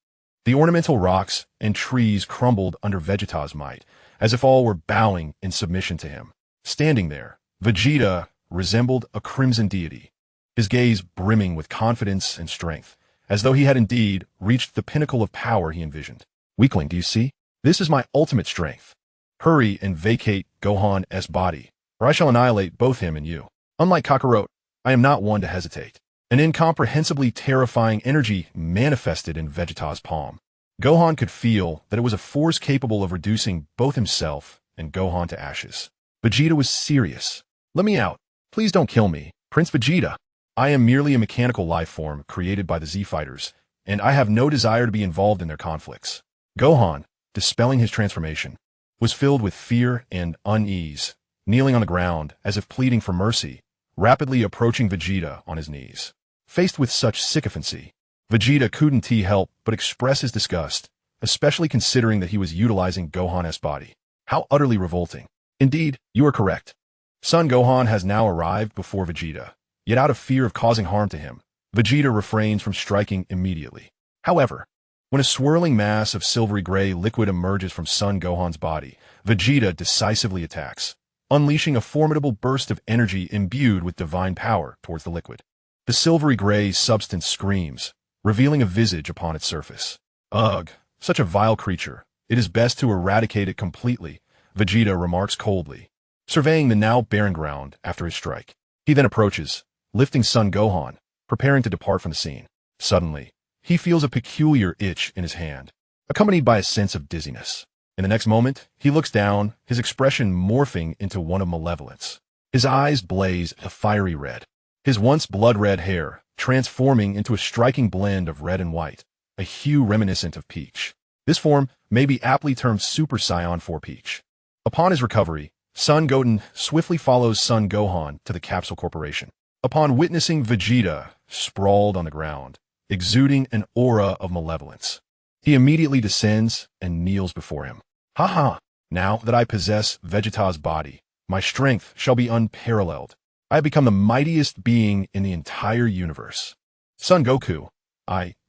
The ornamental rocks and trees crumbled under Vegeta's might, as if all were bowing in submission to him. Standing there, Vegeta resembled a crimson deity, his gaze brimming with confidence and strength, as though he had indeed reached the pinnacle of power he envisioned. Weakling, do you see? This is my ultimate strength. Hurry and vacate Gohan's body, or I shall annihilate both him and you. Unlike Kakarot, I am not one to hesitate. An incomprehensibly terrifying energy manifested in Vegeta's palm. Gohan could feel that it was a force capable of reducing both himself and Gohan to ashes. Vegeta was serious. Let me out. Please don't kill me, Prince Vegeta. I am merely a mechanical life form created by the Z-Fighters, and I have no desire to be involved in their conflicts. Gohan, dispelling his transformation, was filled with fear and unease, kneeling on the ground as if pleading for mercy, rapidly approaching Vegeta on his knees. Faced with such sycophancy, Vegeta couldn't help but express his disgust, especially considering that he was utilizing Gohan's body. How utterly revolting. Indeed, you are correct. Son Gohan has now arrived before Vegeta, yet out of fear of causing harm to him, Vegeta refrains from striking immediately. However, when a swirling mass of silvery gray liquid emerges from Son Gohan's body, Vegeta decisively attacks, unleashing a formidable burst of energy imbued with divine power towards the liquid. The silvery gray substance screams, revealing a visage upon its surface. Ugh, such a vile creature. It is best to eradicate it completely, Vegeta remarks coldly, surveying the now barren ground after his strike. He then approaches, lifting Son Gohan, preparing to depart from the scene. Suddenly, he feels a peculiar itch in his hand, accompanied by a sense of dizziness. In the next moment, he looks down, his expression morphing into one of malevolence. His eyes blaze a fiery red, his once blood-red hair transforming into a striking blend of red and white, a hue reminiscent of Peach. This form may be aptly termed Super Saiyan 4 Peach. Upon his recovery, Son Goten swiftly follows Son Gohan to the Capsule Corporation. Upon witnessing Vegeta sprawled on the ground, exuding an aura of malevolence, he immediately descends and kneels before him. Ha! Now that I possess Vegeta's body, my strength shall be unparalleled. I have become the mightiest being in the entire universe. Son Goku,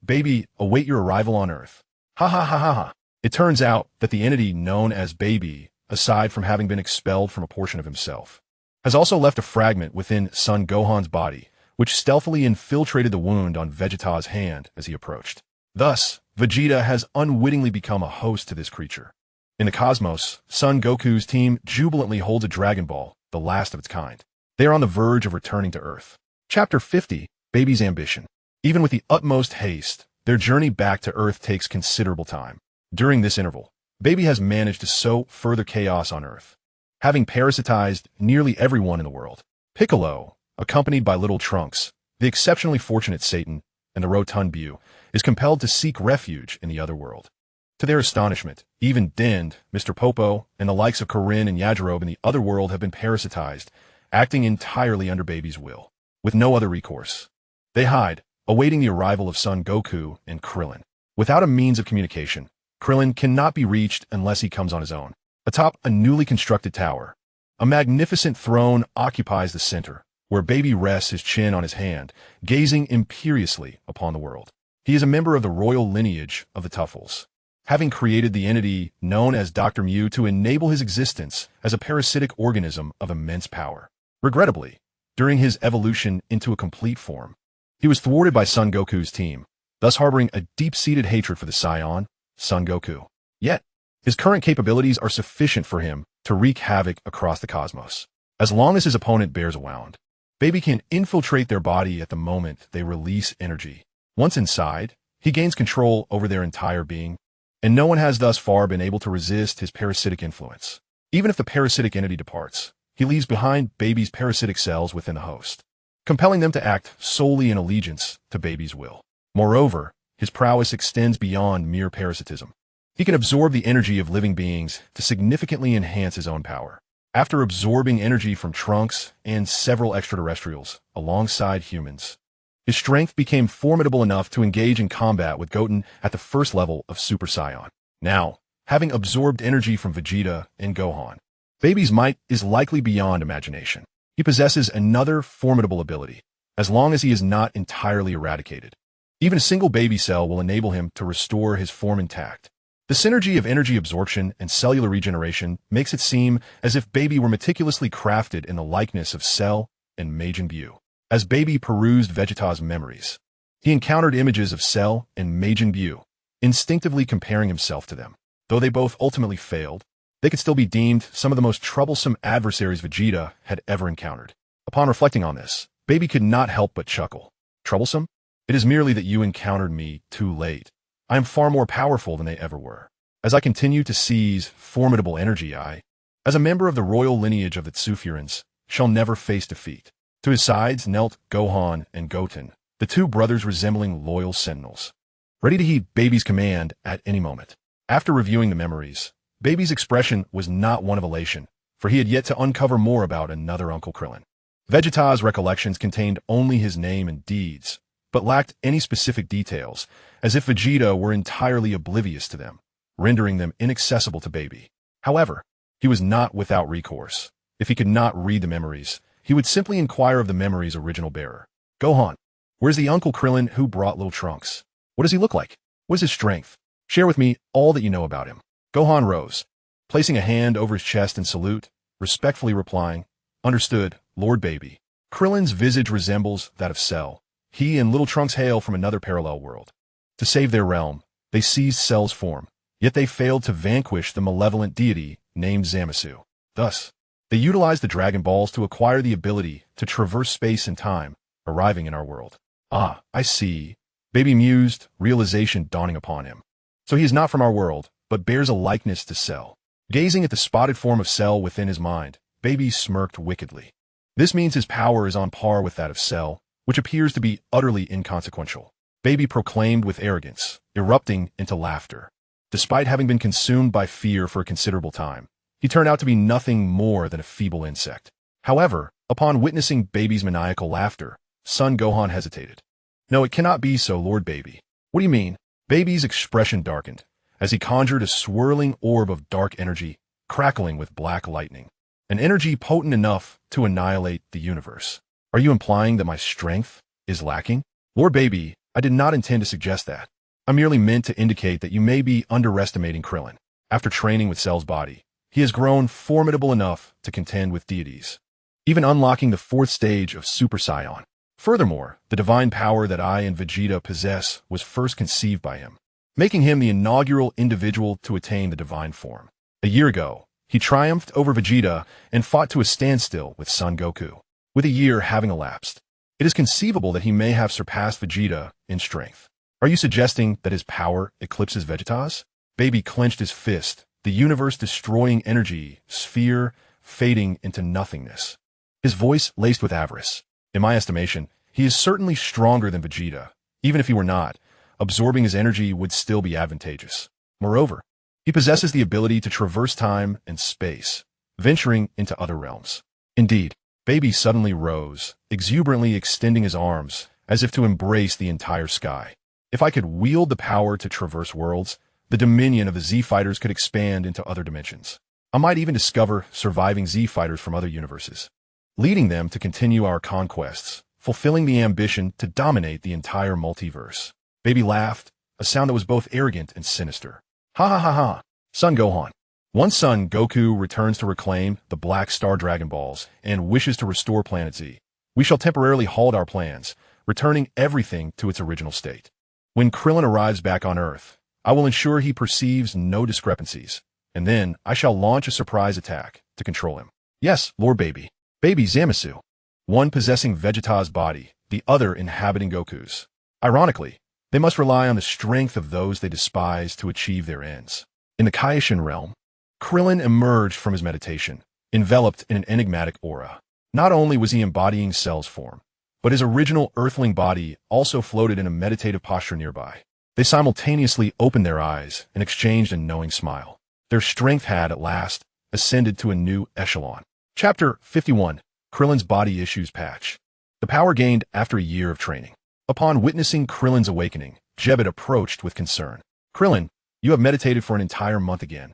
Baby, await your arrival on Earth. Ha. It turns out that the entity known as Baby, aside from having been expelled from a portion of himself, has also left a fragment within Son Gohan's body, which stealthily infiltrated the wound on Vegeta's hand as he approached. Thus, Vegeta has unwittingly become a host to this creature. In the cosmos, Son Goku's team jubilantly holds a Dragon Ball, the last of its kind. They are on the verge of returning to Earth. Chapter 50, Baby's Ambition. Even with the utmost haste, their journey back to Earth takes considerable time. During this interval, Baby has managed to sow further chaos on Earth, having parasitized nearly everyone in the world. Piccolo, accompanied by Little Trunks, the exceptionally fortunate Satan, and the rotund Bu, is compelled to seek refuge in the other world. To their astonishment, even Dend, Mr. Popo, and the likes of Krillin and Yajirobe in the other world have been parasitized, acting entirely under Baby's will, with no other recourse. They hide, awaiting the arrival of Son Goku and Krillin. Without a means of communication, Krillin cannot be reached unless he comes on his own. Atop a newly constructed tower, a magnificent throne occupies the center, where Baby rests his chin on his hand, gazing imperiously upon the world. He is a member of the royal lineage of the Tuffles, having created the entity known as Dr. Mew to enable his existence as a parasitic organism of immense power. Regrettably, during his evolution into a complete form, he was thwarted by Son Goku's team, thus harboring a deep-seated hatred for the Saiyan, Son Goku. Yet, his current capabilities are sufficient for him to wreak havoc across the cosmos. As long as his opponent bears a wound, Baby can infiltrate their body at the moment they release energy. Once inside, he gains control over their entire being, and no one has thus far been able to resist his parasitic influence. Even if the parasitic entity departs, he leaves behind Baby's parasitic cells within the host, compelling them to act solely in allegiance to Baby's will. Moreover, his prowess extends beyond mere parasitism. He can absorb the energy of living beings to significantly enhance his own power. After absorbing energy from Trunks and several extraterrestrials alongside humans, his strength became formidable enough to engage in combat with Goten at the first level of Super Saiyan. Now, having absorbed energy from Vegeta and Gohan, Baby's might is likely beyond imagination. He possesses another formidable ability, as long as he is not entirely eradicated. Even a single baby cell will enable him to restore his form intact. The synergy of energy absorption and cellular regeneration makes it seem as if Baby were meticulously crafted in the likeness of Cell and Majin Buu. As Baby perused Vegeta's memories, he encountered images of Cell and Majin Buu, instinctively comparing himself to them. Though they both ultimately failed, they could still be deemed some of the most troublesome adversaries Vegeta had ever encountered. Upon reflecting on this, Baby could not help but chuckle. Troublesome? It is merely that you encountered me too late. I am far more powerful than they ever were. As I continue to seize formidable energy, I, as a member of the royal lineage of the Tsufurans, shall never face defeat. To his sides knelt Gohan and Goten, the two brothers resembling loyal sentinels, ready to heed Baby's command at any moment. After reviewing the memories, Baby's expression was not one of elation, for he had yet to uncover more about another Uncle Krillin. Vegeta's recollections contained only his name and deeds, but lacked any specific details, as if Vegeta were entirely oblivious to them, rendering them inaccessible to Baby. However, he was not without recourse. If he could not read the memories, he would simply inquire of the memory's original bearer. Gohan, where's the Uncle Krillin who brought little Trunks? What does he look like? What is his strength? Share with me all that you know about him. Gohan rose, placing a hand over his chest in salute, respectfully replying, Understood, Lord Baby. Krillin's visage resembles that of Cell. He and little Trunks hail from another parallel world. To save their realm, they seized Cell's form, yet they failed to vanquish the malevolent deity named Zamasu. Thus, they utilized the Dragon Balls to acquire the ability to traverse space and time, arriving in our world. Ah, I see. Baby mused, realization dawning upon him. So he is not from our world, but bears a likeness to Cell. Gazing at the spotted form of Cell within his mind, Baby smirked wickedly. This means his power is on par with that of Cell, which appears to be utterly inconsequential. Baby proclaimed with arrogance, erupting into laughter. Despite having been consumed by fear for a considerable time, he turned out to be nothing more than a feeble insect. However, upon witnessing Baby's maniacal laughter, son Gohan hesitated. No, it cannot be so, Lord Baby. What do you mean? Baby's expression darkened, as he conjured a swirling orb of dark energy, crackling with black lightning. An energy potent enough to annihilate the universe. Are you implying that my strength is lacking? Lord Baby, I did not intend to suggest that. I merely meant to indicate that you may be underestimating Krillin. After training with Cell's body, he has grown formidable enough to contend with deities, even unlocking the fourth stage of Super Saiyan. Furthermore, the divine power that I and Vegeta possess was first conceived by him, making him the inaugural individual to attain the divine form. A year ago, he triumphed over Vegeta and fought to a standstill with Son Goku. With a year having elapsed, it is conceivable that he may have surpassed Vegeta in strength. Are you suggesting that his power eclipses Vegeta's? Baby clenched his fist, the universe-destroying energy sphere fading into nothingness. His voice laced with avarice. In my estimation, he is certainly stronger than Vegeta. Even if he were not, absorbing his energy would still be advantageous. Moreover, he possesses the ability to traverse time and space, venturing into other realms. Indeed, Baby suddenly rose, exuberantly extending his arms, as if to embrace the entire sky. If I could wield the power to traverse worlds, the dominion of the Z-Fighters could expand into other dimensions. I might even discover surviving Z-Fighters from other universes, leading them to continue our conquests, fulfilling the ambition to dominate the entire multiverse. Baby laughed, a sound that was both arrogant and sinister. Ha ha ha ha, Son Gohan. Once Son Goku returns to reclaim the Black Star Dragon Balls and wishes to restore Planet Z, we shall temporarily halt our plans, returning everything to its original state. When Krillin arrives back on Earth, I will ensure he perceives no discrepancies, and then I shall launch a surprise attack to control him. Yes, Lord Baby. Baby Zamasu. One possessing Vegeta's body, the other inhabiting Goku's. Ironically, they must rely on the strength of those they despise to achieve their ends. In the Kaioshin realm, Krillin emerged from his meditation, enveloped in an enigmatic aura. Not only was he embodying Cell's form, but his original earthling body also floated in a meditative posture nearby. They simultaneously opened their eyes and exchanged a knowing smile. Their strength had, at last, ascended to a new echelon. Chapter 51. Krillin's Body Issues Patch. The power gained after a year of training. Upon witnessing Krillin's awakening, Jebbet approached with concern. Krillin, you have meditated for an entire month again.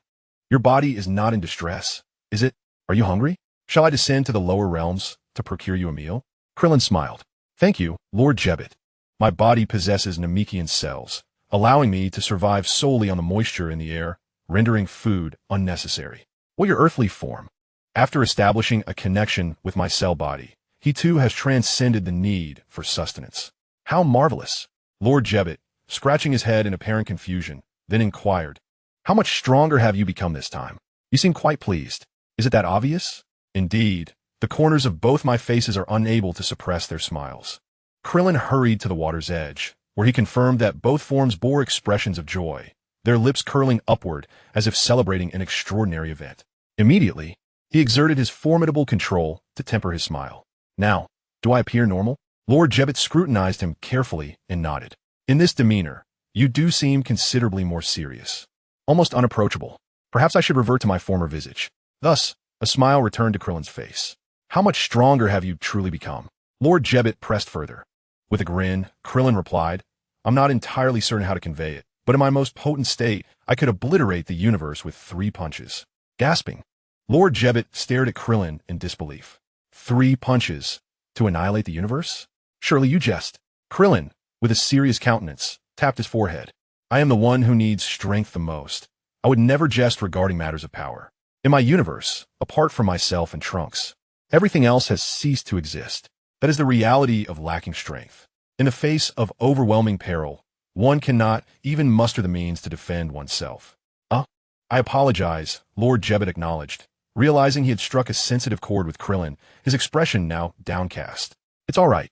Your body is not in distress, is it? Are you hungry? Shall I descend to the lower realms to procure you a meal? Krillin smiled. Thank you, Lord Jebbet. My body possesses Namekian cells, allowing me to survive solely on the moisture in the air, rendering food unnecessary. Well, your earthly form. After establishing a connection with my cell body, he too has transcended the need for sustenance. How marvelous! Lord Jebbet, scratching his head in apparent confusion, then inquired, how much stronger have you become this time? You seem quite pleased. Is it that obvious? Indeed, the corners of both my faces are unable to suppress their smiles. Krillin hurried to the water's edge, where he confirmed that both forms bore expressions of joy, their lips curling upward as if celebrating an extraordinary event. Immediately, he exerted his formidable control to temper his smile. Now, do I appear normal? Lord Jebbet scrutinized him carefully and nodded. In this demeanor, you do seem considerably more serious, almost unapproachable. Perhaps I should revert to my former visage. Thus, a smile returned to Krillin's face. How much stronger have you truly become? Lord Jebbet pressed further. With a grin, Krillin replied, I'm not entirely certain how to convey it, but in my most potent state, I could obliterate the universe with 3 punches. Gasping, Lord Jebbet stared at Krillin in disbelief. 3 punches to annihilate the universe? Surely you jest. Krillin, with a serious countenance, tapped his forehead. I am the one who needs strength the most. I would never jest regarding matters of power. In my universe, apart from myself and Trunks, everything else has ceased to exist. That is the reality of lacking strength. In the face of overwhelming peril, one cannot even muster the means to defend oneself. I apologize, Lord Jebbet acknowledged, realizing he had struck a sensitive chord with Krillin, his expression now downcast. It's all right.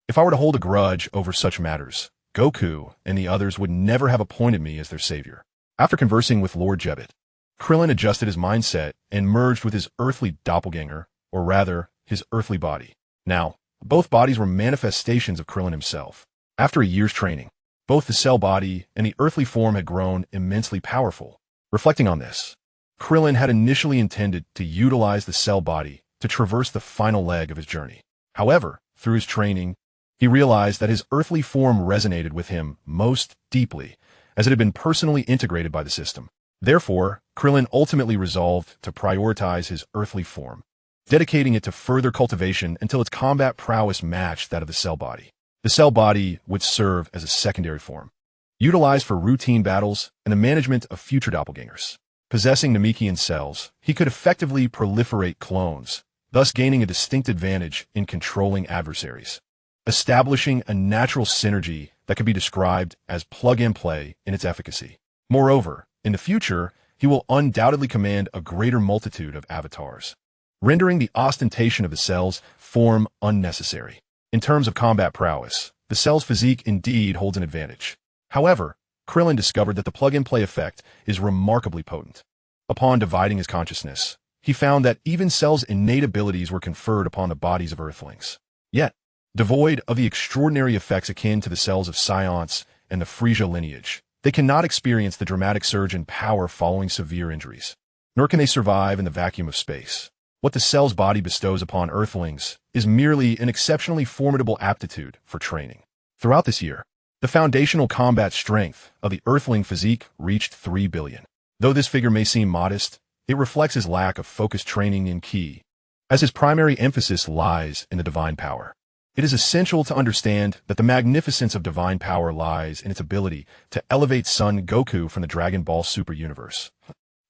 If I were to hold a grudge over such matters, Goku and the others would never have appointed me as their savior. After conversing with Lord Jebbet, Krillin adjusted his mindset and merged with his earthly doppelganger, or rather, his earthly body. Now, both bodies were manifestations of Krillin himself. After a year's training, both the cell body and the earthly form had grown immensely powerful. Reflecting on this, Krillin had initially intended to utilize the cell body to traverse the final leg of his journey. However, through his training, he realized that his earthly form resonated with him most deeply, as it had been personally integrated by the system. Therefore, Krillin ultimately resolved to prioritize his earthly form, dedicating it to further cultivation until its combat prowess matched that of the cell body. The cell body would serve as a secondary form, utilized for routine battles and the management of future doppelgangers. Possessing Namekian cells, he could effectively proliferate clones, thus gaining a distinct advantage in controlling adversaries, establishing a natural synergy that could be described as plug-and-play in its efficacy. Moreover, in the future, he will undoubtedly command a greater multitude of avatars, rendering the ostentation of the cell's form unnecessary. In terms of combat prowess, the cell's physique indeed holds an advantage. However, Krillin discovered that the plug-and-play effect is remarkably potent. Upon dividing his consciousness, he found that even Cell's innate abilities were conferred upon the bodies of Earthlings. Yet, devoid of the extraordinary effects akin to the cells of Science and the Frisia lineage, they cannot experience the dramatic surge in power following severe injuries. Nor can they survive in the vacuum of space. What the Cell's body bestows upon Earthlings is merely an exceptionally formidable aptitude for training. Throughout this year, the foundational combat strength of the Earthling physique reached 3 billion. Though this figure may seem modest, it reflects his lack of focused training in Ki, as his primary emphasis lies in the divine power. It is essential to understand that the magnificence of divine power lies in its ability to elevate Son Goku from the Dragon Ball Super universe.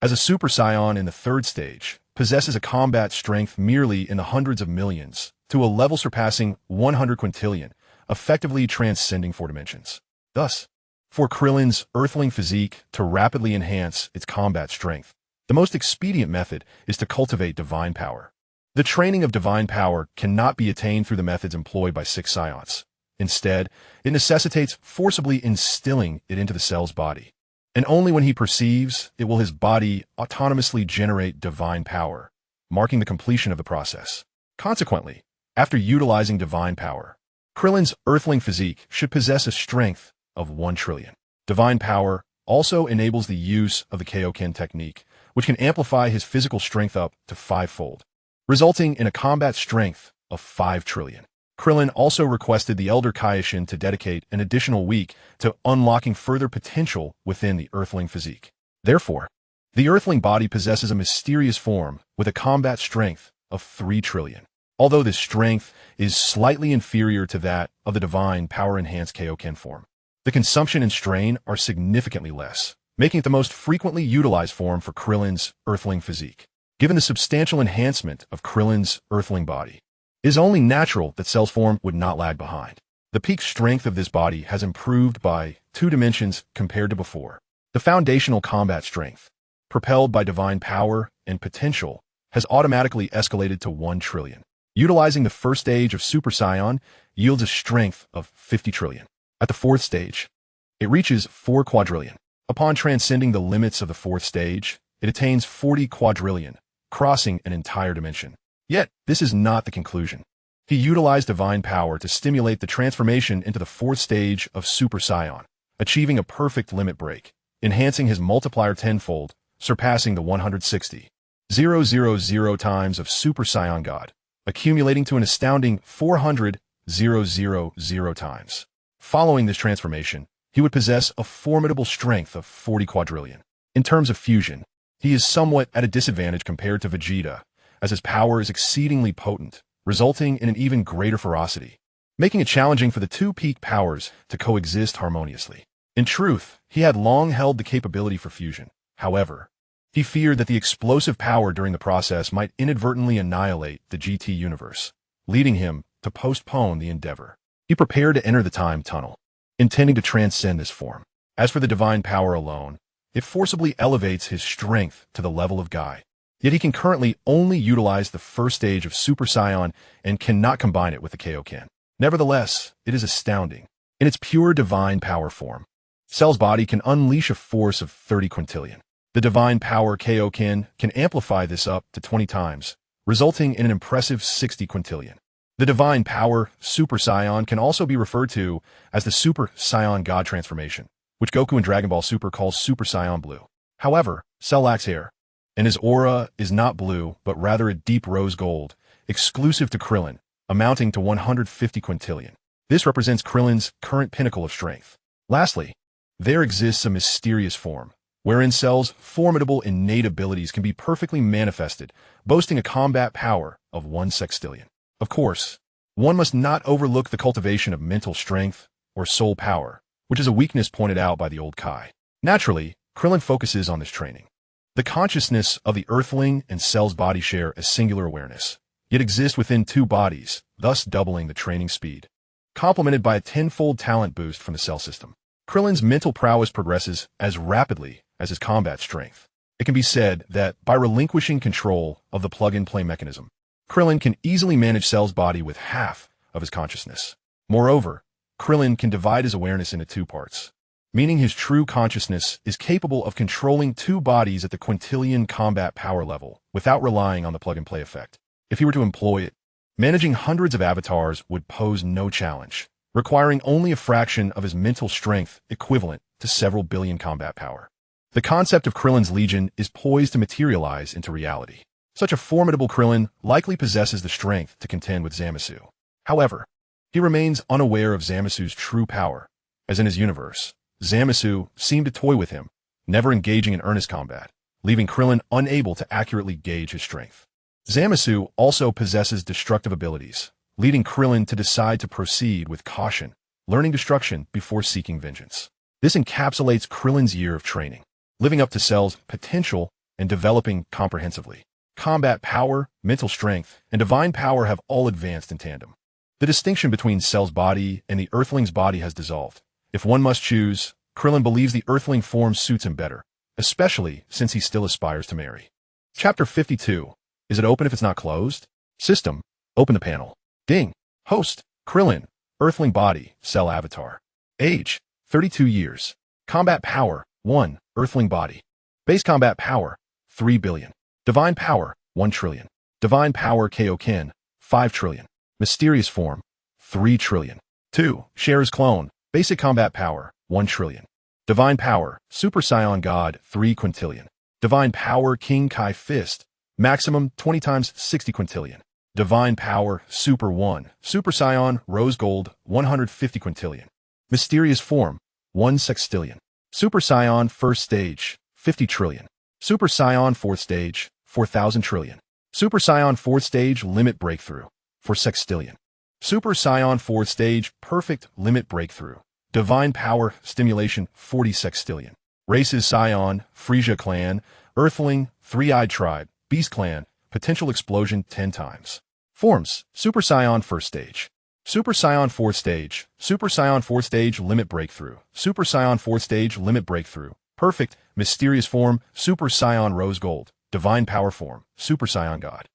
As a Super Saiyan in the 3rd stage, possesses a combat strength merely in the hundreds of millions, to a level surpassing 100 quintillion, effectively transcending 4 dimensions. Thus, for Krillin's Earthling physique to rapidly enhance its combat strength, the most expedient method is to cultivate divine power. The training of divine power cannot be attained through the methods employed by 6 Scions. Instead, it necessitates forcibly instilling it into the Cell's body. And only when he perceives it will his body autonomously generate divine power, marking the completion of the process. Consequently, after utilizing divine power, Krillin's Earthling physique should possess a strength of 1 trillion. Divine Power also enables the use of the Kaioken technique, which can amplify his physical strength up to 5-fold, resulting in a combat strength of 5 trillion. Krillin also requested the Elder Kaioshin to dedicate an additional week to unlocking further potential within the Earthling physique. Therefore, the Earthling body possesses a mysterious form with a combat strength of 3 trillion. Although this strength is slightly inferior to that of the Divine Power-enhanced Kaioken form, the consumption and strain are significantly less, making it the most frequently utilized form for Krillin's Earthling physique. Given the substantial enhancement of Krillin's Earthling body, it is only natural that Cell's form would not lag behind. The peak strength of this body has improved by 2 dimensions compared to before. The foundational combat strength, propelled by divine power and potential, has automatically escalated to 1 trillion. Utilizing the first stage of Super Saiyan yields a strength of 50 trillion. At the 4th stage, it reaches 4 quadrillion. Upon transcending the limits of the 4th stage, it attains 40 quadrillion, crossing an entire dimension. Yet, this is not the conclusion. He utilized divine power to stimulate the transformation into the 4th stage of Super Saiyan, achieving a perfect limit break, enhancing his multiplier tenfold, surpassing the 160,000 times of Super Saiyan God, accumulating to an astounding 400,000 times. Following this transformation, he would possess a formidable strength of 40 quadrillion. In terms of fusion, he is somewhat at a disadvantage compared to Vegeta, as his power is exceedingly potent, resulting in an even greater ferocity, making it challenging for the 2 peak powers to coexist harmoniously. In truth, he had long held the capability for fusion. However, he feared that the explosive power during the process might inadvertently annihilate the GT universe, leading him to postpone the endeavor. He prepared to enter the time tunnel, intending to transcend this form. As for the divine power alone, it forcibly elevates his strength to the level of Guy. Yet he can currently only utilize the first stage of Super Saiyan and cannot combine it with the Kaioken. Nevertheless, it is astounding. In its pure divine power form, Cell's body can unleash a force of 30 quintillion. The divine power Kaioken can amplify this up to 20 times, resulting in an impressive 60 quintillion. The divine power Super Saiyan can also be referred to as the Super Saiyan God transformation, which Goku in Dragon Ball Super calls Super Saiyan Blue. However, Cell lacks hair, and his aura is not blue, but rather a deep rose gold, exclusive to Krillin, amounting to 150 quintillion. This represents Krillin's current pinnacle of strength. Lastly, there exists a mysterious form, wherein Cell's formidable innate abilities can be perfectly manifested, boasting a combat power of 1 sextillion. Of course, one must not overlook the cultivation of mental strength or soul power, which is a weakness pointed out by the old Kai. Naturally, Krillin focuses on this training. The consciousness of the Earthling and Cell's body share a singular awareness, yet exist within 2 bodies, thus doubling the training speed. Complemented by a tenfold talent boost from the Cell system, Krillin's mental prowess progresses as rapidly as his combat strength. It can be said that by relinquishing control of the plug-and-play mechanism, Krillin can easily manage Cell's body with half of his consciousness. Moreover, Krillin can divide his awareness into 2 parts, meaning his true consciousness is capable of controlling 2 bodies at the quintillion combat power level without relying on the plug-and-play effect. If he were to employ it, managing hundreds of avatars would pose no challenge, requiring only a fraction of his mental strength equivalent to several billion combat power. The concept of Krillin's Legion is poised to materialize into reality. Such a formidable Krillin likely possesses the strength to contend with Zamasu. However, he remains unaware of Zamasu's true power, as in his universe, Zamasu seemed to toy with him, never engaging in earnest combat, leaving Krillin unable to accurately gauge his strength. Zamasu also possesses destructive abilities, leading Krillin to decide to proceed with caution, learning destruction before seeking vengeance. This encapsulates Krillin's year of training, living up to Cell's potential and developing comprehensively. Combat power, mental strength, and divine power have all advanced in tandem. The distinction between Cell's body and the Earthling's body has dissolved. If one must choose, Krillin believes the Earthling form suits him better, especially since he still aspires to marry. Chapter 52. Is it open if it's not closed? System. Open the panel. Ding. Host. Krillin. Earthling body. Cell avatar. Age. 32 years. Combat power. 1. Earthling body. Base combat power. 3 billion. Divine power. 1 trillion. Divine power Kaioken. 5 trillion. Mysterious form. 3 trillion. 2. Shares clone. Basic combat power. 1 trillion. Divine Power, Super Saiyan God, 3 quintillion. Divine Power, King Kai Fist, maximum 20 times 60 quintillion. Divine Power, Super 1, Super Saiyan, Rose Gold, 150 quintillion. Mysterious Form, 1 sextillion. Super Saiyan, First Stage, 50 trillion. Super Saiyan, 4th Stage, 4,000 trillion. Super Saiyan, 4th Stage, Limit Breakthrough, 4 sextillion. Super Saiyan, 4th Stage, Perfect Limit Breakthrough. Divine Power, Stimulation, 40 sextillion. Races Saiyan, Frisia Clan, Earthling, Three-Eyed Tribe, Beast Clan, Potential Explosion 10 times. Forms, Super Saiyan 1st Stage. Super Saiyan 4th Stage, Super Saiyan 4th Stage, Limit Breakthrough. Super Saiyan 4th Stage, Limit Breakthrough. Perfect, Mysterious Form, Super Saiyan Rose Gold. Divine Power Form, Super Saiyan God.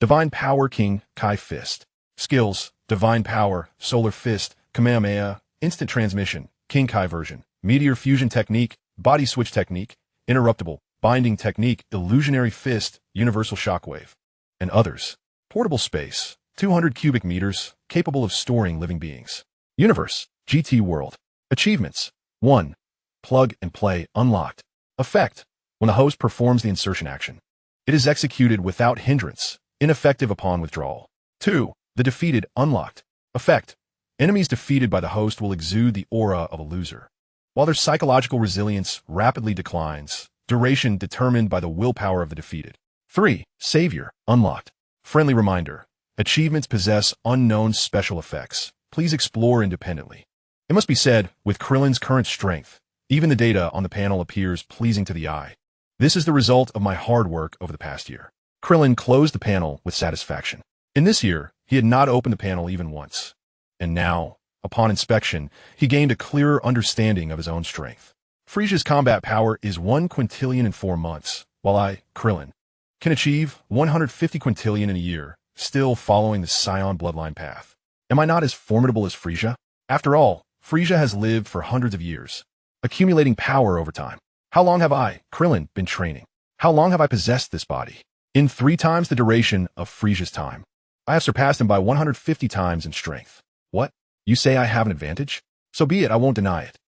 Divine Power King, Kai Fist. Skills, Divine Power, Solar Fist, Kamehameha, Instant Transmission, King Kai Version, Meteor Fusion Technique, Body Switch Technique, Interruptible, Binding Technique, Illusionary Fist, Universal Shockwave, and others. Portable Space, 200 cubic meters, capable of storing living beings. Universe, GT World. Achievements, 1. Plug and Play unlocked. Effect, when the host performs the insertion action. It is executed without hindrance, ineffective upon withdrawal. 2. The Defeated unlocked. Effect, enemies defeated by the host will exude the aura of a loser. While their psychological resilience rapidly declines, duration determined by the willpower of the defeated. 3. Savior, unlocked. Friendly reminder, achievements possess unknown special effects. Please explore independently. It must be said, with Krillin's current strength, even the data on the panel appears pleasing to the eye. This is the result of my hard work over the past year. Krillin closed the panel with satisfaction. In this year, he had not opened the panel even once. And now, upon inspection, he gained a clearer understanding of his own strength. Frisia's combat power is 1 quintillion in 4 months, while I, Krillin, can achieve 150 quintillion in a year, still following the Saiyan bloodline path. Am I not as formidable as Frisia? After all, Frisia has lived for hundreds of years, accumulating power over time. How long have I, Krillin, been training? How long have I possessed this body? In 3 times the duration of Frisia's time. I have surpassed him by 150 times in strength. What? You say I have an advantage? So be it, I won't deny it.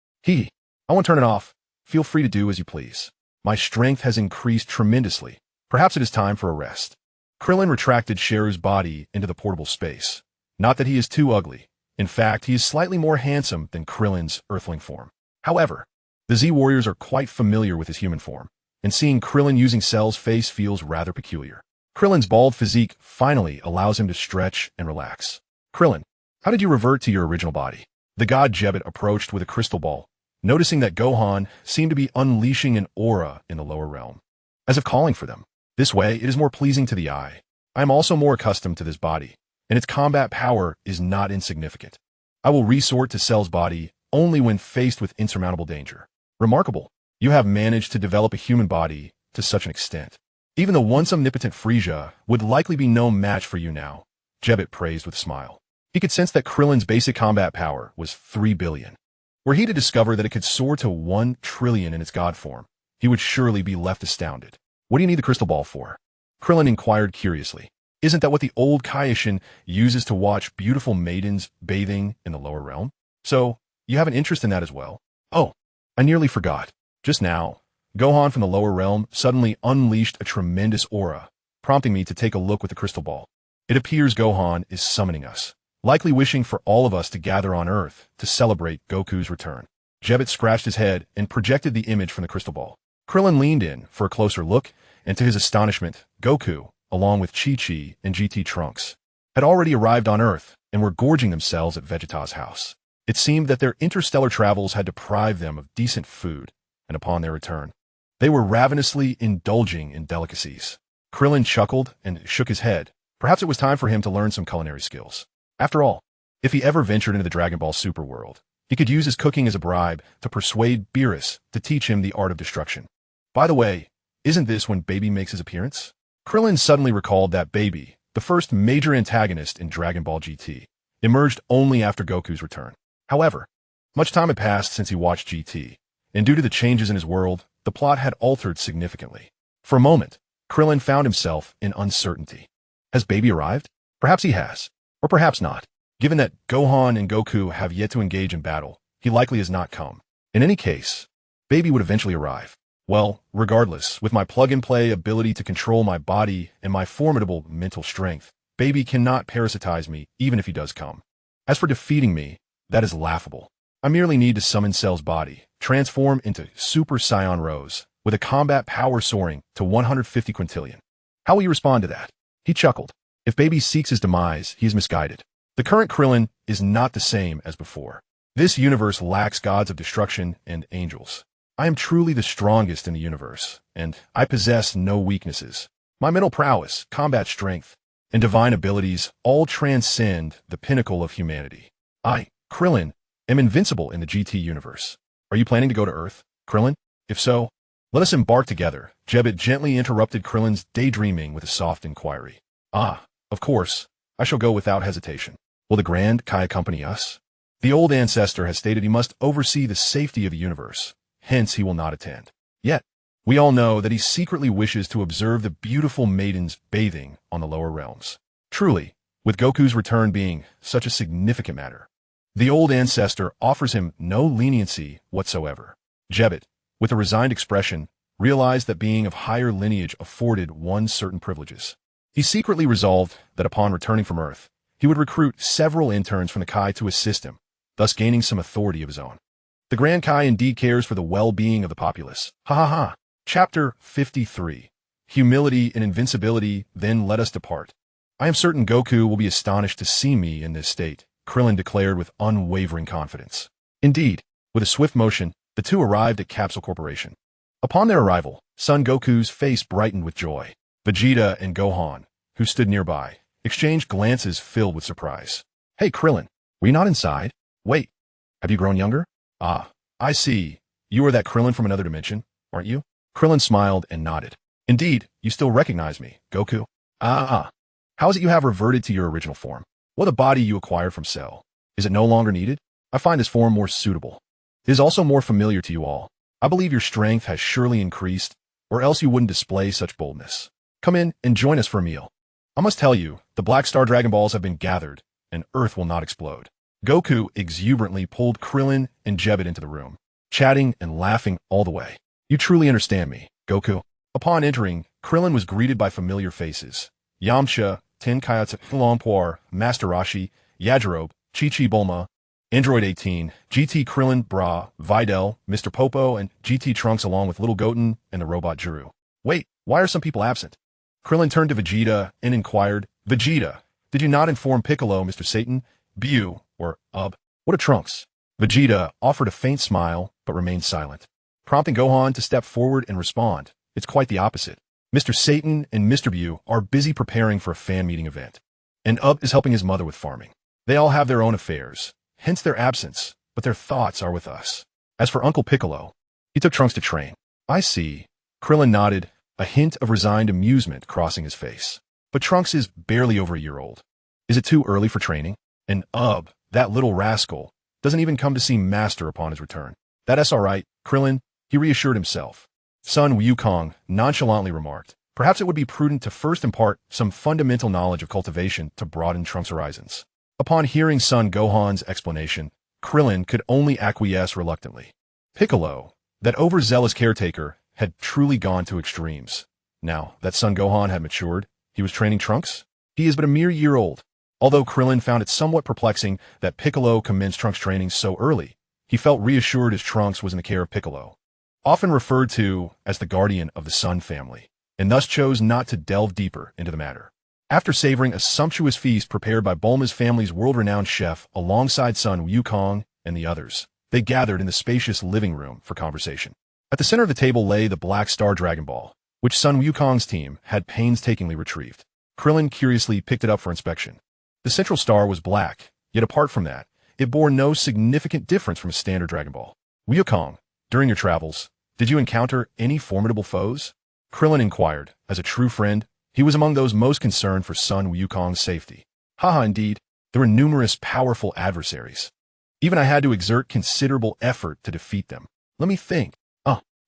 I won't turn it off. Feel free to do as you please. My strength has increased tremendously. Perhaps it is time for a rest. Krillin retracted Sheru's body into the portable space. Not that he is too ugly. In fact, he is slightly more handsome than Krillin's earthling form. However, the Z-Warriors are quite familiar with his human form, and seeing Krillin using Cell's face feels rather peculiar. Krillin's bald physique finally allows him to stretch and relax. Krillin, how did you revert to your original body? The god Jebbet approached with a crystal ball, noticing that Gohan seemed to be unleashing an aura in the lower realm, as if calling for them. This way, it is more pleasing to the eye. I am also more accustomed to this body, and its combat power is not insignificant. I will resort to Cell's body only when faced with insurmountable danger. Remarkable. You have managed to develop a human body to such an extent. Even the once omnipotent Frisia would likely be no match for you now, Jebbet praised with a smile. He could sense that Krillin's basic combat power was 3 billion. Were he to discover that it could soar to 1 trillion in its god form, he would surely be left astounded. What do you need the crystal ball for? Krillin inquired curiously. Isn't that what the old Kaioshin uses to watch beautiful maidens bathing in the lower realm? So, you have an interest in that as well? Oh, I nearly forgot. Just now, Gohan from the lower realm suddenly unleashed a tremendous aura, prompting me to take a look with the crystal ball. It appears Gohan is summoning us, likely wishing for all of us to gather on Earth to celebrate Goku's return. Jebbet scratched his head and projected the image from the crystal ball. Krillin leaned in for a closer look, and to his astonishment, Goku, along with Chi-Chi and GT Trunks, had already arrived on Earth and were gorging themselves at Vegeta's house. It seemed that their interstellar travels had deprived them of decent food, and upon their return, they were ravenously indulging in delicacies. Krillin chuckled and shook his head. Perhaps it was time for him to learn some culinary skills. After all, if he ever ventured into the Dragon Ball Super world, he could use his cooking as a bribe to persuade Beerus to teach him the art of destruction. By the way, isn't this when Baby makes his appearance? Krillin suddenly recalled that Baby, the first major antagonist in Dragon Ball GT, emerged only after Goku's return. However, much time had passed since he watched GT, and due to the changes in his world, the plot had altered significantly. For a moment, Krillin found himself in uncertainty. Has Baby arrived? Perhaps he has, or perhaps not. Given that Gohan and Goku have yet to engage in battle, he likely has not come. In any case, Baby would eventually arrive. Well, regardless, with my plug-and-play ability to control my body and my formidable mental strength, Baby cannot parasitize me even if he does come. As for defeating me, that is laughable. I merely need to summon Cell's body, transform into Super Saiyan Rose, with a combat power soaring to 150 quintillion. How will you respond to that? He chuckled. If Baby seeks his demise, he is misguided. The current Krillin is not the same as before. This universe lacks gods of destruction and angels. I am truly the strongest in the universe, and I possess no weaknesses. My mental prowess, combat strength, and divine abilities all transcend the pinnacle of humanity. I, Krillin, am invincible in the GT universe. Are you planning to go to Earth, Krillin? If so, let us embark together. Jebbit gently interrupted Krillin's daydreaming with a soft inquiry. Ah, of course, I shall go without hesitation. Will the Grand Kai accompany us? The old ancestor has stated he must oversee the safety of the universe, hence he will not attend. Yet, we all know that he secretly wishes to observe the beautiful maidens bathing on the lower realms. Truly, with Goku's return being such a significant matter, the old ancestor offers him no leniency whatsoever. Jebbit, with a resigned expression, realized that being of higher lineage afforded one certain privileges. He secretly resolved that upon returning from Earth, he would recruit several interns from the Kai to assist him, thus gaining some authority of his own. The Grand Kai indeed cares for the well-being of the populace. Ha ha ha. Chapter 53. Humility and Invincibility, Then Let Us Depart. I am certain Goku will be astonished to see me in this state, Krillin declared with unwavering confidence. Indeed, with a swift motion, the two arrived at Capsule Corporation. Upon their arrival, Son Goku's face brightened with joy. Vegeta and Gohan, who stood nearby, exchanged glances filled with surprise. Hey Krillin, were you not inside? Wait, have you grown younger? Ah, I see. You are that Krillin from another dimension, aren't you? Krillin smiled and nodded. Indeed, you still recognize me, Goku. How is it you have reverted to your original form? What the body you acquired from Cell? Is it no longer needed? I find this form more suitable. It is also more familiar to you all. I believe your strength has surely increased, or else you wouldn't display such boldness. Come in and join us for a meal. I must tell you, the Black Star Dragon Balls have been gathered, and Earth will not explode. Goku exuberantly pulled Krillin and Jebbit into the room, chatting and laughing all the way. You truly understand me, Goku. Upon entering, Krillin was greeted by familiar faces. Yamcha, Tenkaichi, Longpoir, Master Roshi, Yajirobe, Chi-Chi Bulma, Android 18, GT Krillin, Bra, Videl, Mr. Popo, and GT Trunks along with Little Goten and the robot Juru. Wait, why are some people absent? Krillin turned to Vegeta and inquired, Vegeta, did you not inform Piccolo, Mr. Satan, Bu, or what a Trunks? Vegeta offered a faint smile, but remained silent, prompting Gohan to step forward and respond. It's quite the opposite. Mr. Satan and Mr. Bu are busy preparing for a fan meeting event, and is helping his mother with farming. They all have their own affairs, hence their absence, but their thoughts are with us. As for Uncle Piccolo, he took Trunks to train. I see. Krillin nodded, a hint of resigned amusement crossing his face. But Trunks is barely over a year old. Is it too early for training? And that little rascal, doesn't even come to see Master upon his return. That's all right, Krillin, he reassured himself. Son Wukong nonchalantly remarked, perhaps it would be prudent to first impart some fundamental knowledge of cultivation to broaden Trunks' horizons. Upon hearing Son Gohan's explanation, Krillin could only acquiesce reluctantly. Piccolo, that overzealous caretaker, had truly gone to extremes. Now that Son Gohan had matured, he was training Trunks? He is but a mere year old. Although Krillin found it somewhat perplexing that Piccolo commenced Trunks' training so early, he felt reassured as Trunks was in the care of Piccolo, often referred to as the guardian of the Sun family, and thus chose not to delve deeper into the matter. After savoring a sumptuous feast prepared by Bulma's family's world-renowned chef alongside Son Wukong and the others, they gathered in the spacious living room for conversation. At the center of the table lay the Black Star Dragon Ball, which Son Wukong's team had painstakingly retrieved. Krillin curiously picked it up for inspection. The central star was black, yet apart from that, it bore no significant difference from a standard Dragon Ball. Wukong, during your travels, did you encounter any formidable foes? Krillin inquired. As a true friend, he was among those most concerned for Son Wukong's safety. Haha, indeed, there were numerous powerful adversaries. Even I had to exert considerable effort to defeat them. Let me think.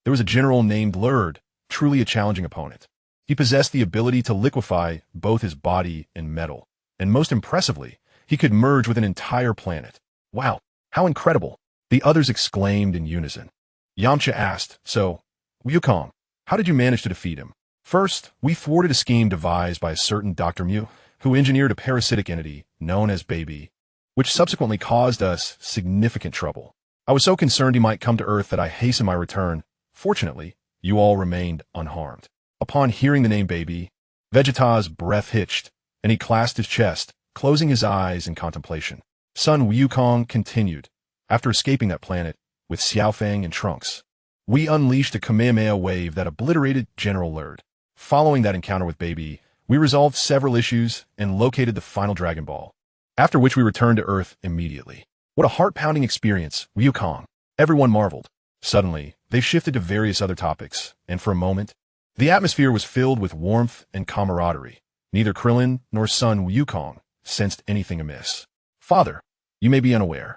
There was a general named Lurd, truly a challenging opponent. He possessed the ability to liquefy both his body and metal, and most impressively, he could merge with an entire planet. Wow, how incredible! The others exclaimed in unison. Yamcha asked. So, Wukong, how did you manage to defeat him? First, we thwarted a scheme devised by a certain Dr. Mew, who engineered a parasitic entity known as Baby, which subsequently caused us significant trouble. I was so concerned he might come to Earth that I hastened my return. Fortunately, you all remained unharmed. Upon hearing the name Baby, Vegeta's breath hitched, and he clasped his chest, closing his eyes in contemplation. Son Wukong continued. After escaping that planet, with Xiaofang and Trunks, we unleashed a Kamehameha wave that obliterated General Lurd. Following that encounter with Baby, we resolved several issues and located the final Dragon Ball, after which we returned to Earth immediately. What a heart-pounding experience, Wukong. Everyone marveled. Suddenly, they shifted to various other topics, and for a moment, the atmosphere was filled with warmth and camaraderie. Neither Krillin nor son Wukong sensed anything amiss. Father, you may be unaware,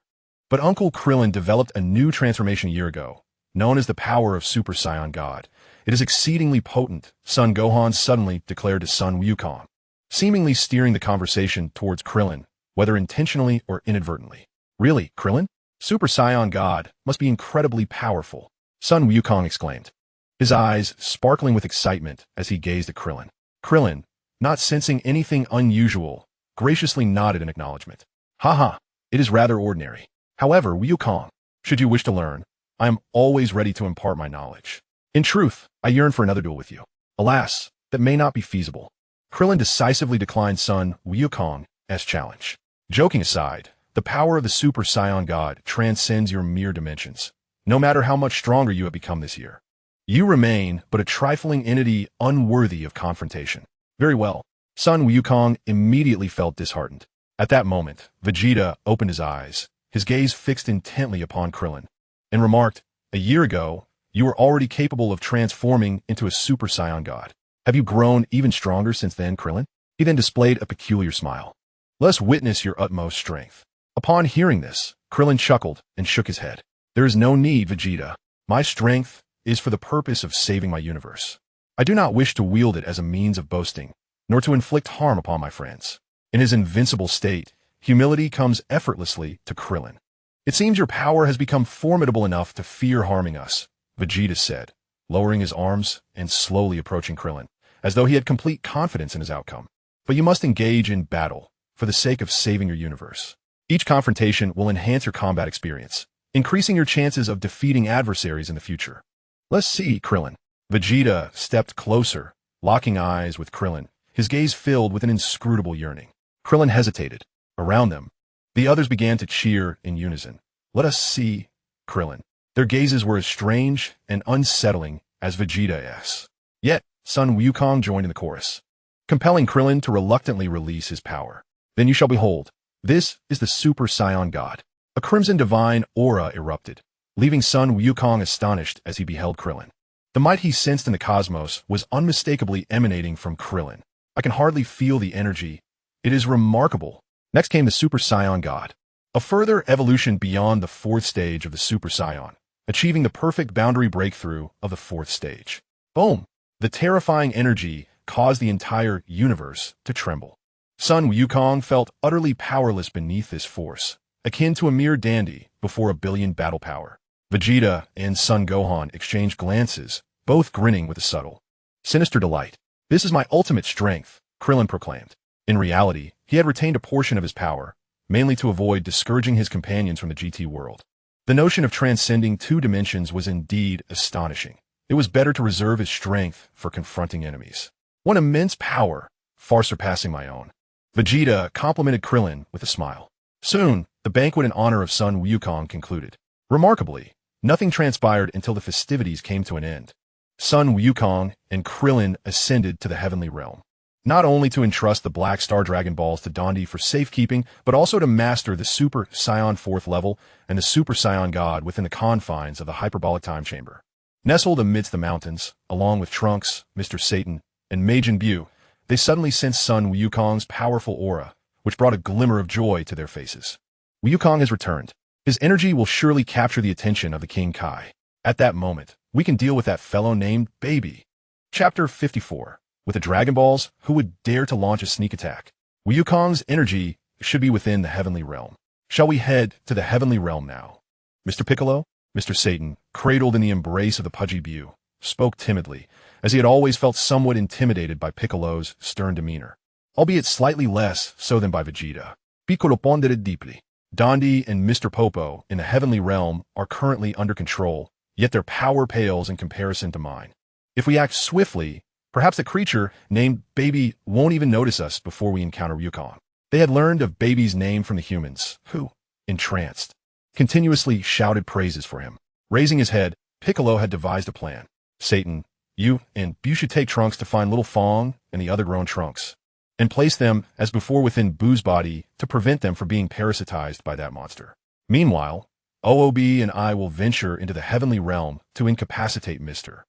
but Uncle Krillin developed a new transformation a year ago, known as the power of Super Saiyan God. It is exceedingly potent, Son Gohan suddenly declared to son Wukong, seemingly steering the conversation towards Krillin, whether intentionally or inadvertently. Really, Krillin? Super Saiyan God must be incredibly powerful, son Wukong exclaimed, his eyes sparkling with excitement as he gazed at Krillin. Krillin, not sensing anything unusual, graciously nodded in acknowledgement. Haha, it is rather ordinary. However, Wukong, should you wish to learn, I am always ready to impart my knowledge. In truth, I yearn for another duel with you. Alas, that may not be feasible. Krillin decisively declined son Wukong's challenge. Joking aside, the power of the Super Saiyan God transcends your mere dimensions. No matter how much stronger you have become this year, you remain but a trifling entity unworthy of confrontation. Very well. Son Wukong immediately felt disheartened. At that moment, Vegeta opened his eyes, his gaze fixed intently upon Krillin, and remarked, a year ago, you were already capable of transforming into a Super Saiyan God. Have you grown even stronger since then, Krillin? He then displayed a peculiar smile. Let us witness your utmost strength. Upon hearing this, Krillin chuckled and shook his head. There is no need, Vegeta. My strength is for the purpose of saving my universe. I do not wish to wield it as a means of boasting, nor to inflict harm upon my friends. In his invincible state, humility comes effortlessly to Krillin. It seems your power has become formidable enough to fear harming us, Vegeta said, lowering his arms and slowly approaching Krillin, as though he had complete confidence in his outcome. But you must engage in battle, for the sake of saving your universe. Each confrontation will enhance your combat experience, increasing your chances of defeating adversaries in the future. Let's see, Krillin. Vegeta stepped closer, locking eyes with Krillin, his gaze filled with an inscrutable yearning. Krillin hesitated. Around them, the others began to cheer in unison. Let us see, Krillin. Their gazes were as strange and unsettling as Vegeta's. Yet, son Wukong joined in the chorus, compelling Krillin to reluctantly release his power. Then you shall behold. This is the Super Saiyan God. A crimson divine aura erupted, leaving son Wukong astonished as he beheld Krillin. The might he sensed in the cosmos was unmistakably emanating from Krillin. I can hardly feel the energy. It is remarkable. Next came the Super Saiyan God, a further evolution beyond the fourth stage of the Super Saiyan, achieving the perfect boundary breakthrough of the fourth stage. Boom! The terrifying energy caused the entire universe to tremble. Son Wukong felt utterly powerless beneath this force, akin to a mere dandy before a billion battle power. Vegeta and Son Gohan exchanged glances, both grinning with a subtle, sinister delight. This is my ultimate strength, Krillin proclaimed. In reality, he had retained a portion of his power, mainly to avoid discouraging his companions from the GT world. The notion of transcending 2 dimensions was indeed astonishing. It was better to reserve his strength for confronting enemies. One immense power, far surpassing my own. Vegeta complimented Krillin with a smile. Soon, the banquet in honor of son Wukong concluded. Remarkably, nothing transpired until the festivities came to an end. Son Wukong and Krillin ascended to the heavenly realm, not only to entrust the Black Star Dragon Balls to Dondi for safekeeping, but also to master the Super Saiyan 4th level and the Super Saiyan God within the confines of the hyperbolic time chamber. Nestled amidst the mountains, along with Trunks, Mr. Satan, and Majin Buu, they suddenly sensed son Wukong's powerful aura, which brought a glimmer of joy to their faces. Wukong has returned. His energy will surely capture the attention of the King Kai. At that moment, we can deal with that fellow named Baby. Chapter 54. With the Dragon Balls, who would dare to launch a sneak attack? Wukong's energy should be within the heavenly realm. Shall we head to the heavenly realm now? Mr. Piccolo? Mr. Satan, cradled in the embrace of the pudgy Bu, spoke timidly, as he had always felt somewhat intimidated by Piccolo's stern demeanor, albeit slightly less so than by Vegeta. Piccolo pondered deeply. Dondi and Mr. Popo in the heavenly realm are currently under control, yet their power pales in comparison to mine. If we act swiftly, perhaps the creature named Baby won't even notice us before we encounter Wukong. They had learned of Baby's name from the humans, who, entranced, continuously shouted praises for him. Raising his head, Piccolo had devised a plan. Satan, you and Bu should take Trunks to find little Fong and the other grown Trunks, and place them, as before, within Bu's body to prevent them from being parasitized by that monster. Meanwhile, OOB and I will venture into the heavenly realm to incapacitate Mr.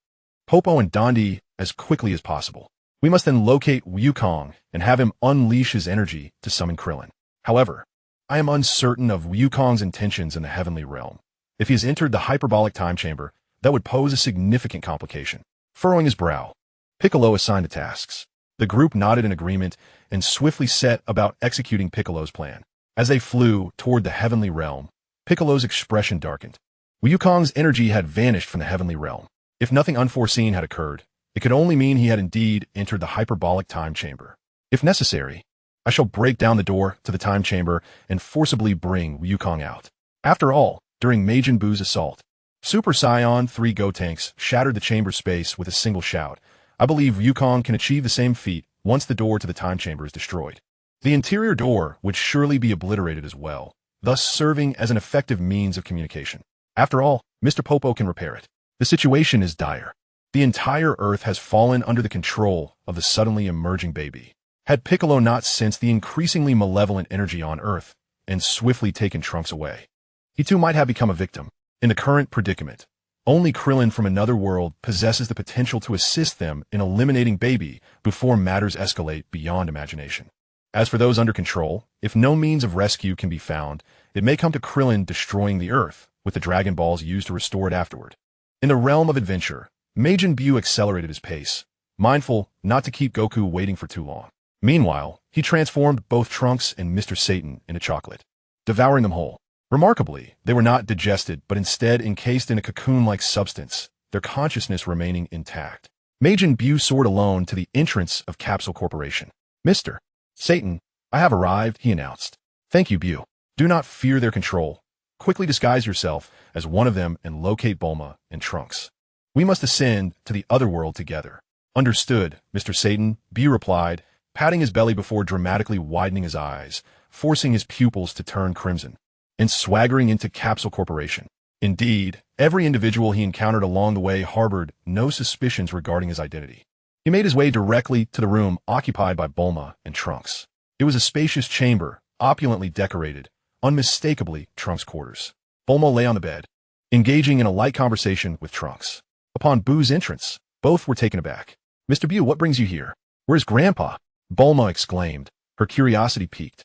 Popo and Dondi as quickly as possible. We must then locate Wukong and have him unleash his energy to summon Krillin. However, I am uncertain of Wukong's intentions in the heavenly realm. If he has entered the hyperbolic time chamber, that would pose a significant complication. Furrowing his brow, Piccolo assigned the tasks. The group nodded in agreement and swiftly set about executing Piccolo's plan. As they flew toward the heavenly realm, Piccolo's expression darkened. Wukong's energy had vanished from the heavenly realm. If nothing unforeseen had occurred, it could only mean he had indeed entered the hyperbolic time chamber. If necessary, I shall break down the door to the time chamber and forcibly bring Wukong out. After all, during Majin Buu's assault, Super Saiyan 3 Gotenks shattered the chamber space with a single shout. I believe Wukong can achieve the same feat once the door to the time chamber is destroyed. The interior door would surely be obliterated as well, thus serving as an effective means of communication. After all, Mr. Popo can repair it. The situation is dire. The entire Earth has fallen under the control of the suddenly emerging Baby. Had Piccolo not sensed the increasingly malevolent energy on Earth and swiftly taken Trunks away, he too might have become a victim. In the current predicament, only Krillin from another world possesses the potential to assist them in eliminating Baby before matters escalate beyond imagination. As for those under control, if no means of rescue can be found, it may come to Krillin destroying the Earth, with the Dragon Balls used to restore it afterward. In the realm of adventure, Majin Buu accelerated his pace, mindful not to keep Goku waiting for too long. Meanwhile, he transformed both Trunks and Mr. Satan into chocolate, devouring them whole. Remarkably, they were not digested, but instead encased in a cocoon-like substance, their consciousness remaining intact. Majin Buu soared alone to the entrance of Capsule Corporation. Mr. Satan, I have arrived, he announced. Thank you, Bu. Do not fear their control. Quickly disguise yourself as one of them and locate Bulma and Trunks. We must ascend to the other world together. Understood, Mr. Satan, Bu replied, patting his belly before dramatically widening his eyes, forcing his pupils to turn crimson, and swaggering into Capsule Corporation. Indeed, every individual he encountered along the way harbored no suspicions regarding his identity. He made his way directly to the room occupied by Bulma and Trunks. It was a spacious chamber, opulently decorated, unmistakably Trunks' quarters. Bulma lay on the bed, engaging in a light conversation with Trunks. Upon Buu's entrance, both were taken aback. Mr. Bu, what brings you here? Where's Grandpa? Bulma exclaimed, her curiosity piqued.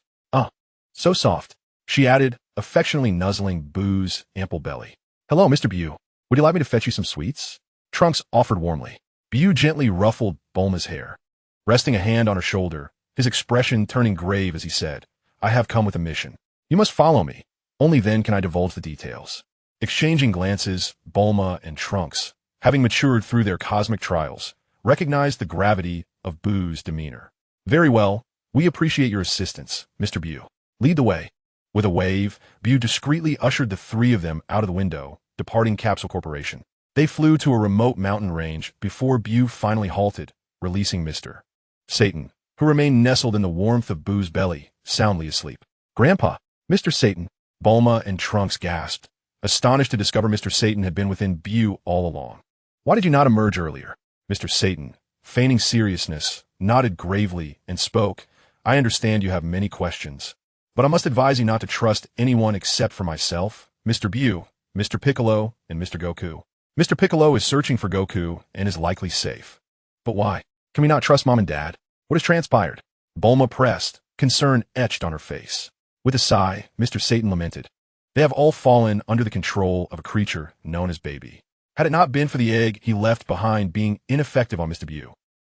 So soft, she added, affectionately nuzzling Buu's ample belly. Hello, Mr. Bu. Would you like me to fetch you some sweets? Trunks offered warmly. Bu gently ruffled Bulma's hair, resting a hand on her shoulder, his expression turning grave as he said, I have come with a mission. You must follow me. Only then can I divulge the details. Exchanging glances, Bulma and Trunks, having matured through their cosmic trials, recognized the gravity of Buu's demeanor. Very well, we appreciate your assistance, Mr. Bu. Lead the way. With a wave, Bu discreetly ushered the three of them out of the window, departing Capsule Corporation. They flew to a remote mountain range before Bu finally halted, releasing Mr. Satan, who remained nestled in the warmth of Buu's belly, soundly asleep. Grandpa, Mr. Satan, Bulma and Trunks gasped, astonished to discover Mr. Satan had been within Bu all along. Why did you not emerge earlier? Mr. Satan, feigning seriousness, nodded gravely and spoke, I understand you have many questions, but I must advise you not to trust anyone except for myself, Mr. Bu, Mr. Piccolo, and Mr. Goku. Mr. Piccolo is searching for Goku and is likely safe. But why? Can we not trust Mom and Dad? What has transpired? Bulma pressed, concern etched on her face. With a sigh, Mr. Satan lamented. They have all fallen under the control of a creature known as Baby. Had it not been for the egg he left behind being ineffective on Mr. Bu,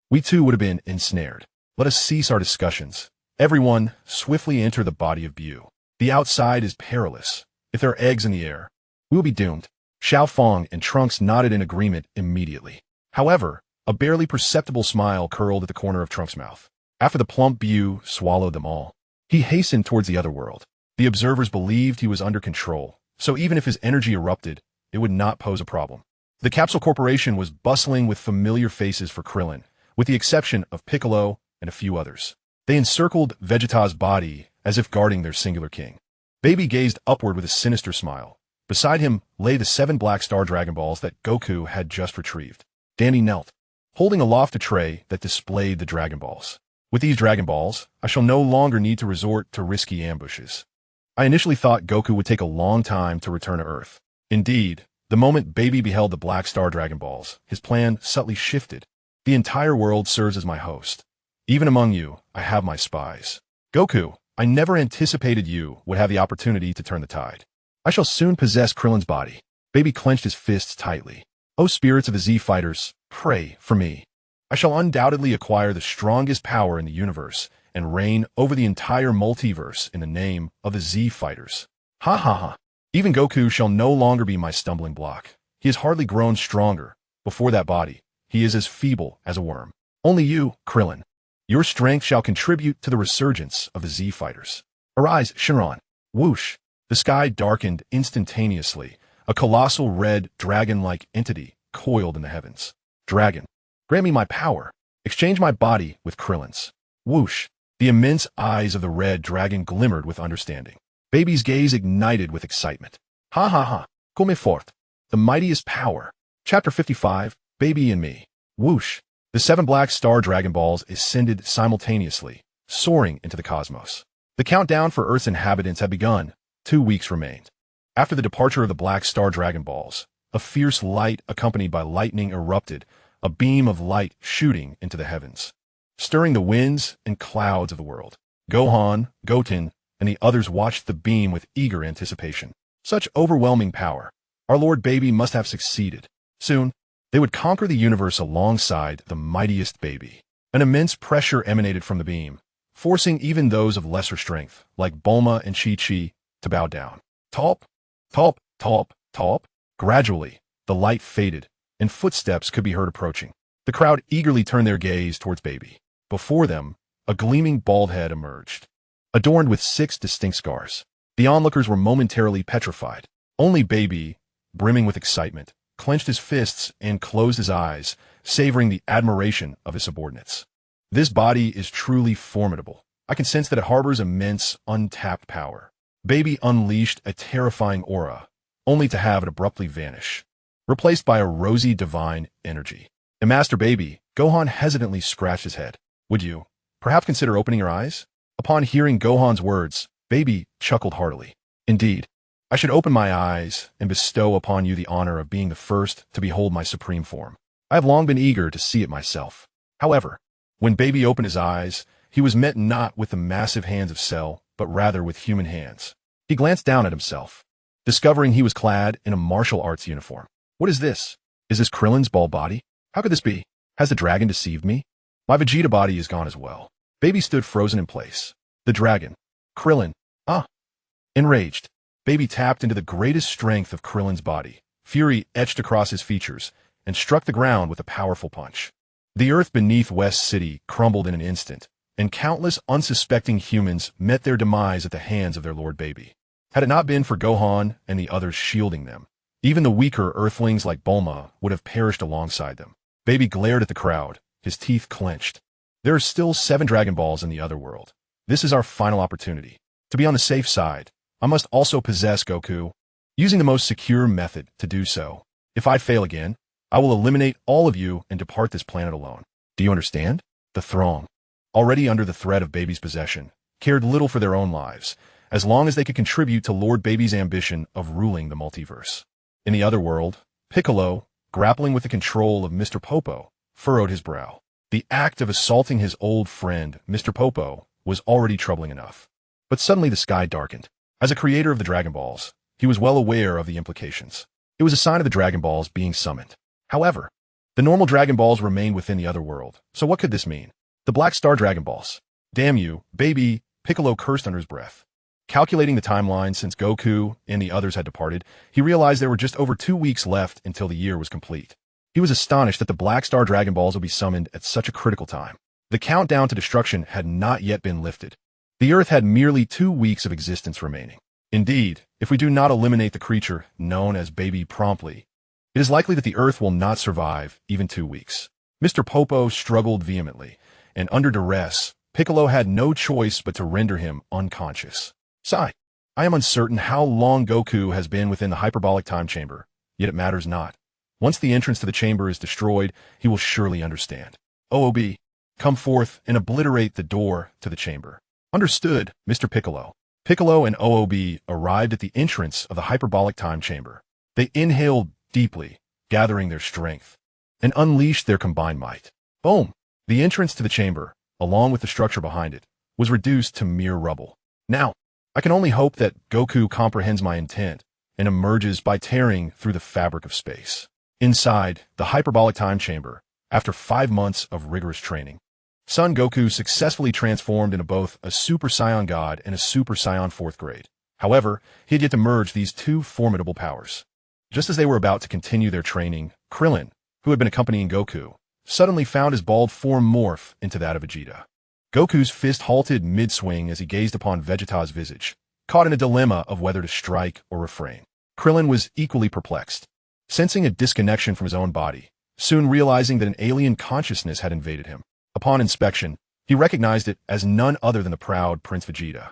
we too would have been ensnared. Let us cease our discussions. Everyone, swiftly enter the body of Bu. The outside is perilous. If there are eggs in the air, we will be doomed. Xiao Fong and Trunks nodded in agreement immediately. However, a barely perceptible smile curled at the corner of Trunks' mouth. After the plump Bu swallowed them all, he hastened towards the other world. The observers believed he was under control, so even if his energy erupted, it would not pose a problem. The Capsule Corporation was bustling with familiar faces for Krillin, with the exception of Piccolo and a few others. They encircled Vegeta's body as if guarding their singular king. Baby gazed upward with a sinister smile. Beside him lay the 7 Black Star Dragon Balls that Goku had just retrieved. Danny knelt, holding aloft a tray that displayed the Dragon Balls. With these Dragon Balls, I shall no longer need to resort to risky ambushes. I initially thought Goku would take a long time to return to Earth. Indeed, the moment Baby beheld the Black Star Dragon Balls, his plan subtly shifted. The entire world serves as my host. Even among you, I have my spies. Goku, I never anticipated you would have the opportunity to turn the tide. I shall soon possess Krillin's body. Baby clenched his fists tightly. O spirits of the Z fighters, pray for me. I shall undoubtedly acquire the strongest power in the universe and reign over the entire multiverse in the name of the Z fighters. Ha ha ha. Even Goku shall no longer be my stumbling block. He has hardly grown stronger. Before that body, he is as feeble as a worm. Only you, Krillin. Your strength shall contribute to the resurgence of the Z fighters. Arise, Shenron. Whoosh. The sky darkened instantaneously. A colossal red dragon-like entity coiled in the heavens. Dragon, grant me my power. Exchange my body with Krillin's. Whoosh. The immense eyes of the red dragon glimmered with understanding. Baby's gaze ignited with excitement. Ha ha ha. Come forth. The mightiest power. Chapter 55, Baby and Me. Whoosh. The 7 Black Star Dragon Balls ascended simultaneously, soaring into the cosmos. The countdown for Earth's inhabitants had begun. 2 weeks remained. After the departure of the Black Star Dragon Balls, a fierce light accompanied by lightning erupted, a beam of light shooting into the heavens, stirring the winds and clouds of the world. Gohan, Goten, and the others watched the beam with eager anticipation. Such overwhelming power. Our Lord Baby must have succeeded. Soon, they would conquer the universe alongside the mightiest Baby. An immense pressure emanated from the beam, forcing even those of lesser strength, like Bulma and Chi-Chi, to bow down. Talp, talp, talp, talp. Gradually, the light faded, and footsteps could be heard approaching. The crowd eagerly turned their gaze towards Baby. Before them, a gleaming bald head emerged, adorned with 6 distinct scars. The onlookers were momentarily petrified. Only Baby, brimming with excitement, clenched his fists and closed his eyes, savoring the admiration of his subordinates. This body is truly formidable. I can sense that it harbors immense, untapped power. Baby unleashed a terrifying aura, only to have it abruptly vanish, replaced by a rosy divine energy. And Master Baby, Gohan hesitantly scratched his head. Would you perhaps consider opening your eyes? Upon hearing Gohan's words, Baby chuckled heartily. Indeed, I should open my eyes and bestow upon you the honor of being the first to behold my supreme form. I have long been eager to see it myself. However, when Baby opened his eyes, he was met not with the massive hands of Cell, but rather with human hands. He glanced down at himself, discovering he was clad in a martial arts uniform. What is this? Is this Krillin's bald body? How could this be? Has the dragon deceived me? My Vegeta body is gone as well. Baby stood frozen in place. The dragon. Krillin. Ah. Enraged, Baby tapped into the greatest strength of Krillin's body. Fury etched across his features and struck the ground with a powerful punch. The earth beneath West City crumbled in an instant, and countless unsuspecting humans met their demise at the hands of their Lord Baby. Had it not been for Gohan and the others shielding them, even the weaker Earthlings like Bulma would have perished alongside them. Baby glared at the crowd, his teeth clenched. There are still 7 Dragon Balls in the other world. This is our final opportunity. To be on the safe side, I must also possess Goku, using the most secure method to do so. If I fail again, I will eliminate all of you and depart this planet alone. Do you understand? The throng, already under the threat of Baby's possession, cared little for their own lives, as long as they could contribute to Lord Baby's ambition of ruling the multiverse. In the other world, Piccolo, grappling with the control of Mr. Popo, furrowed his brow. The act of assaulting his old friend, Mr. Popo, was already troubling enough. But suddenly the sky darkened. As a creator of the Dragon Balls, he was well aware of the implications. It was a sign of the Dragon Balls being summoned. However, the normal Dragon Balls remained within the other world. So what could this mean? The Black Star Dragon Balls. Damn you, Baby, Piccolo cursed under his breath. Calculating the timeline since Goku and the others had departed, he realized there were just over 2 weeks left until the year was complete. He was astonished that the Black Star Dragon Balls would be summoned at such a critical time. The countdown to destruction had not yet been lifted. The Earth had merely 2 weeks of existence remaining. Indeed, if we do not eliminate the creature known as Baby promptly, it is likely that the Earth will not survive even 2 weeks. Mr. Popo struggled vehemently, and under duress, Piccolo had no choice but to render him unconscious. Sigh. I am uncertain how long Goku has been within the hyperbolic time chamber, yet it matters not. Once the entrance to the chamber is destroyed, he will surely understand. OOB, come forth and obliterate the door to the chamber. Understood, Mr. Piccolo. Piccolo and OOB arrived at the entrance of the hyperbolic time chamber. They inhaled deeply, gathering their strength, and unleashed their combined might. Boom! The entrance to the chamber, along with the structure behind it, was reduced to mere rubble. Now, I can only hope that Goku comprehends my intent and emerges by tearing through the fabric of space. Inside the hyperbolic time chamber, after 5 months of rigorous training, Son Goku successfully transformed into both a Super Saiyan God and a Super Saiyan 4th grade. However, he had yet to merge these two formidable powers. Just as they were about to continue their training, Krillin, who had been accompanying Goku, suddenly found his bald form morph into that of Vegeta. Goku's fist halted mid-swing as he gazed upon Vegeta's visage, caught in a dilemma of whether to strike or refrain. Krillin was equally perplexed, sensing a disconnection from his own body, soon realizing that an alien consciousness had invaded him. Upon inspection, he recognized it as none other than the proud Prince Vegeta.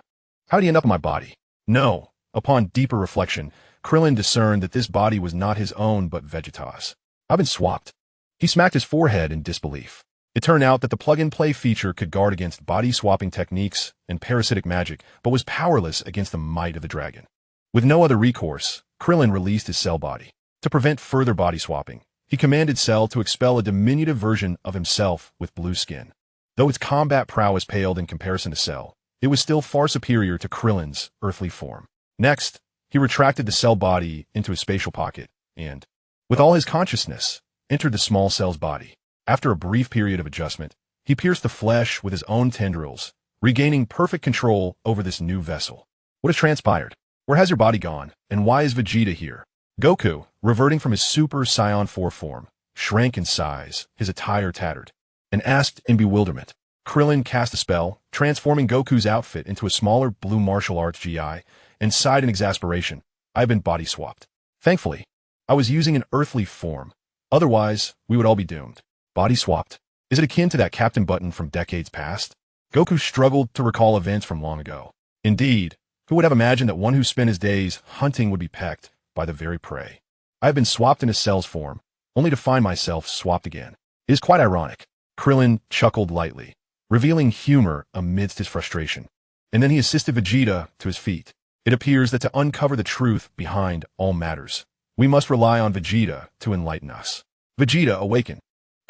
How did he end up in my body? No. Upon deeper reflection, Krillin discerned that this body was not his own but Vegeta's. I've been swapped. He smacked his forehead in disbelief. It turned out that the plug-and-play feature could guard against body-swapping techniques and parasitic magic, but was powerless against the might of the dragon. With no other recourse, Krillin released his Cell body. To prevent further body swapping, he commanded Cell to expel a diminutive version of himself with blue skin. Though its combat prowess paled in comparison to Cell, it was still far superior to Krillin's earthly form. Next, he retracted the Cell body into his spatial pocket and, with all his consciousness, entered the small Cell's body. After a brief period of adjustment, he pierced the flesh with his own tendrils, regaining perfect control over this new vessel. What has transpired? Where has your body gone, and why is Vegeta here? Goku, reverting from his Super Saiyan 4 form, shrank in size, his attire tattered, and asked in bewilderment. Krillin cast a spell, transforming Goku's outfit into a smaller blue martial arts GI, and sighed in exasperation. I've been body swapped. Thankfully, I was using an earthly form. Otherwise, we would all be doomed. Body swapped. Is it akin to that Captain Button from decades past? Goku struggled to recall events from long ago. Indeed, who would have imagined that one who spent his days hunting would be pecked by the very prey? I have been swapped into Cell's form, only to find myself swapped again. It is quite ironic. Krillin chuckled lightly, revealing humor amidst his frustration. And then he assisted Vegeta to his feet. It appears that to uncover the truth behind all matters, we must rely on Vegeta to enlighten us. Vegeta awakened.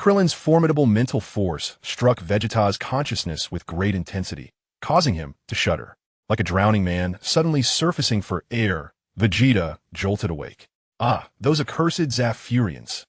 Krillin's formidable mental force struck Vegeta's consciousness with great intensity, causing him to shudder. Like a drowning man suddenly surfacing for air, Vegeta jolted awake. Ah, those accursed Zafurians.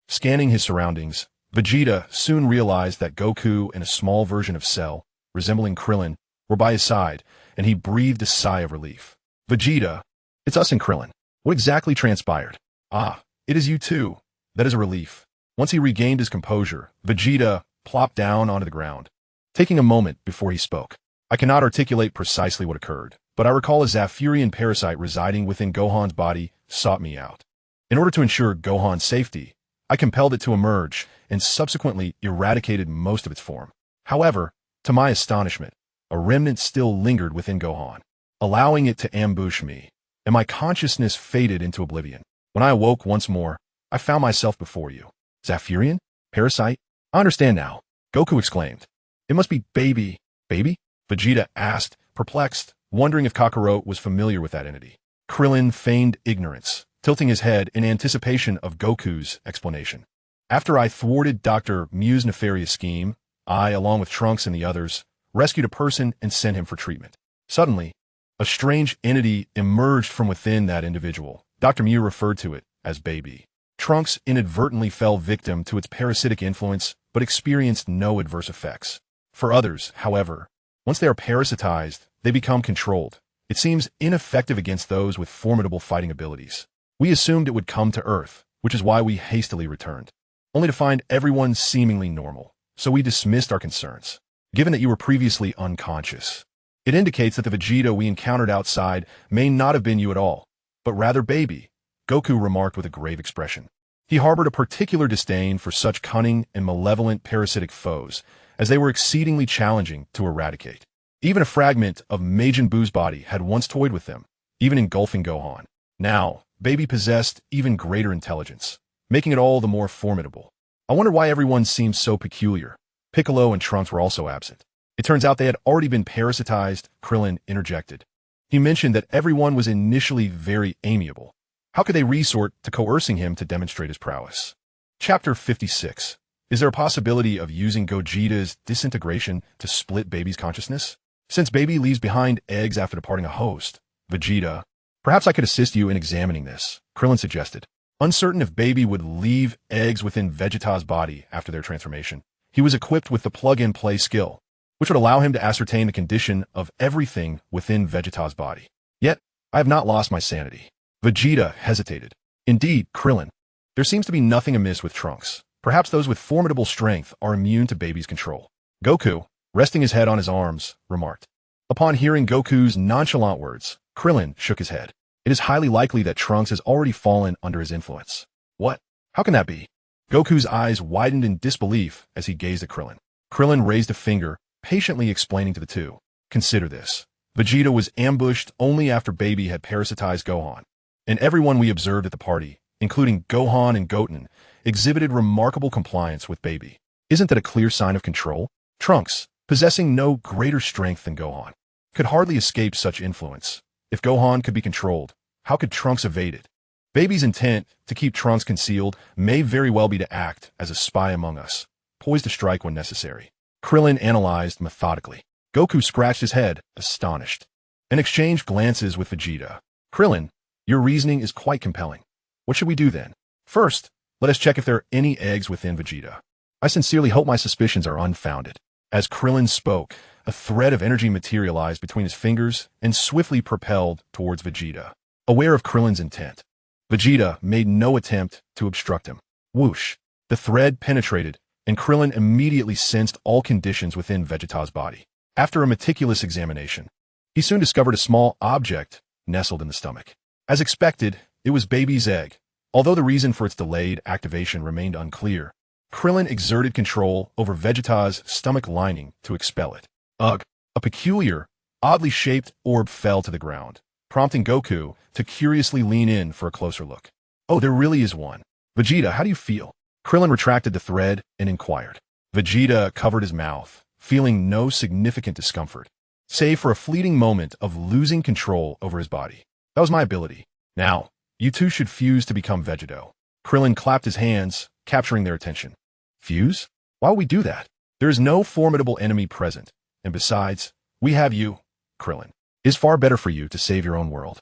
Scanning his surroundings, Vegeta soon realized that Goku and a small version of Cell, resembling Krillin, were by his side, and he breathed a sigh of relief. Vegeta, it's us and Krillin. What exactly transpired? Ah, it is you too. That is a relief. Once he regained his composure, Vegeta plopped down onto the ground, taking a moment before he spoke. I cannot articulate precisely what occurred, but I recall a Zafurian parasite residing within Gohan's body sought me out. In order to ensure Gohan's safety, I compelled it to emerge and subsequently eradicated most of its form. However, to my astonishment, a remnant still lingered within Gohan, allowing it to ambush me, and my consciousness faded into oblivion. When I awoke once more, I found myself before you. Zafurian? Parasite? I understand now, Goku exclaimed. It must be Baby. Baby? Vegeta asked, perplexed, wondering if Kakarot was familiar with that entity. Krillin feigned ignorance, tilting his head in anticipation of Goku's explanation. After I thwarted Dr. Mew's nefarious scheme, I, along with Trunks and the others, rescued a person and sent him for treatment. Suddenly, a strange entity emerged from within that individual. Dr. Mew referred to it as Baby. Trunks inadvertently fell victim to its parasitic influence, but experienced no adverse effects. For others, however, once they are parasitized, they become controlled, It seems ineffective against those with formidable fighting abilities. We assumed it would come to Earth, which is why we hastily returned, only to find everyone seemingly normal, so we dismissed our concerns. Given that you were previously unconscious, it indicates that the Vegeta we encountered outside may not have been you at all, but rather Baby, Goku remarked with a grave expression. He harbored a particular disdain for such cunning and malevolent parasitic foes, as they were exceedingly challenging to eradicate. Even a fragment of Majin Buu's body had once toyed with them, even engulfing Gohan. Now, Baby possessed even greater intelligence, making it all the more formidable. I wonder why everyone seemed so peculiar. Piccolo and Trunks were also absent. It turns out they had already been parasitized, Krillin interjected. He mentioned that everyone was initially very amiable. How could they resort to coercing him to demonstrate his prowess? Chapter 56. Is there a possibility of using Gogeta's disintegration to split Baby's consciousness? Since Baby leaves behind eggs after departing a host, Vegeta, perhaps I could assist you in examining this, Krillin suggested. Uncertain if Baby would leave eggs within Vegeta's body after their transformation, he was equipped with the plug-and-play skill, which would allow him to ascertain the condition of everything within Vegeta's body. Yet, I have not lost my sanity. Vegeta hesitated. Indeed, Krillin, there seems to be nothing amiss with Trunks. Perhaps those with formidable strength are immune to Baby's control. Goku, resting his head on his arms, remarked. Upon hearing Goku's nonchalant words, Krillin shook his head. It is highly likely that Trunks has already fallen under his influence. What? How can that be? Goku's eyes widened in disbelief as he gazed at Krillin. Krillin raised a finger, patiently explaining to the two. Consider this. Vegeta was ambushed only after Baby had parasitized Gohan, and everyone we observed at the party, including Gohan and Goten, exhibited remarkable compliance with Baby. Isn't that a clear sign of control? Trunks, possessing no greater strength than Gohan, could hardly escape such influence. If Gohan could be controlled, how could Trunks evade it? Baby's intent to keep Trunks concealed may very well be to act as a spy among us, poised to strike when necessary. Krillin analyzed methodically. Goku scratched his head, astonished, and exchanged glances with Vegeta. Krillin, your reasoning is quite compelling. What should we do then? First, let us check if there are any eggs within Vegeta. I sincerely hope my suspicions are unfounded. As Krillin spoke, a thread of energy materialized between his fingers and swiftly propelled towards Vegeta. Aware of Krillin's intent, Vegeta made no attempt to obstruct him. Whoosh! The thread penetrated, and Krillin immediately sensed all conditions within Vegeta's body. After a meticulous examination, he soon discovered a small object nestled in the stomach. As expected, it was Baby's egg. Although the reason for its delayed activation remained unclear, Krillin exerted control over Vegeta's stomach lining to expel it. Ugh! A peculiar, oddly shaped orb fell to the ground, prompting Goku to curiously lean in for a closer look. Oh, there really is one. Vegeta, how do you feel? Krillin retracted the thread and inquired. Vegeta covered his mouth, feeling no significant discomfort, save for a fleeting moment of losing control over his body. That was my ability. Now, you two should fuse to become Vegeto. Krillin clapped his hands, capturing their attention. Fuse? Why would we do that? There is no formidable enemy present, and besides, we have you, Krillin. It is far better for you to save your own world.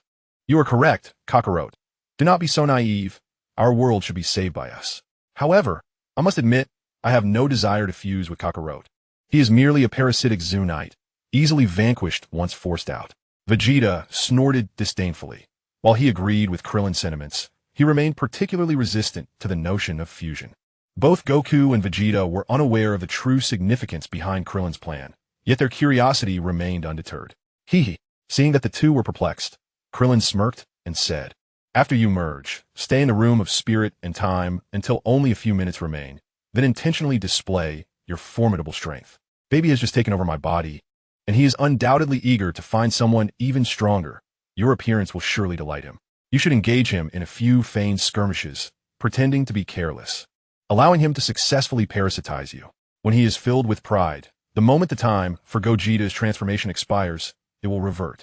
You are correct, Kakarot. Do not be so naive. Our world should be saved by us. However, I must admit, I have no desire to fuse with Kakarot. He is merely a parasitic Zoonite, easily vanquished once forced out. Vegeta snorted disdainfully. While he agreed with Krillin's sentiments, he remained particularly resistant to the notion of fusion. Both Goku and Vegeta were unaware of the true significance behind Krillin's plan, yet their curiosity remained undeterred. Hee. Seeing that the two were perplexed, Krillin smirked and said, after you merge, stay in the room of spirit and time until only a few minutes remain, then intentionally display your formidable strength. Baby has just taken over my body, and he is undoubtedly eager to find someone even stronger. Your appearance will surely delight him. You should engage him in a few feigned skirmishes, pretending to be careless, allowing him to successfully parasitize you. When he is filled with pride, the moment the time for Gogeta's transformation expires, it will revert.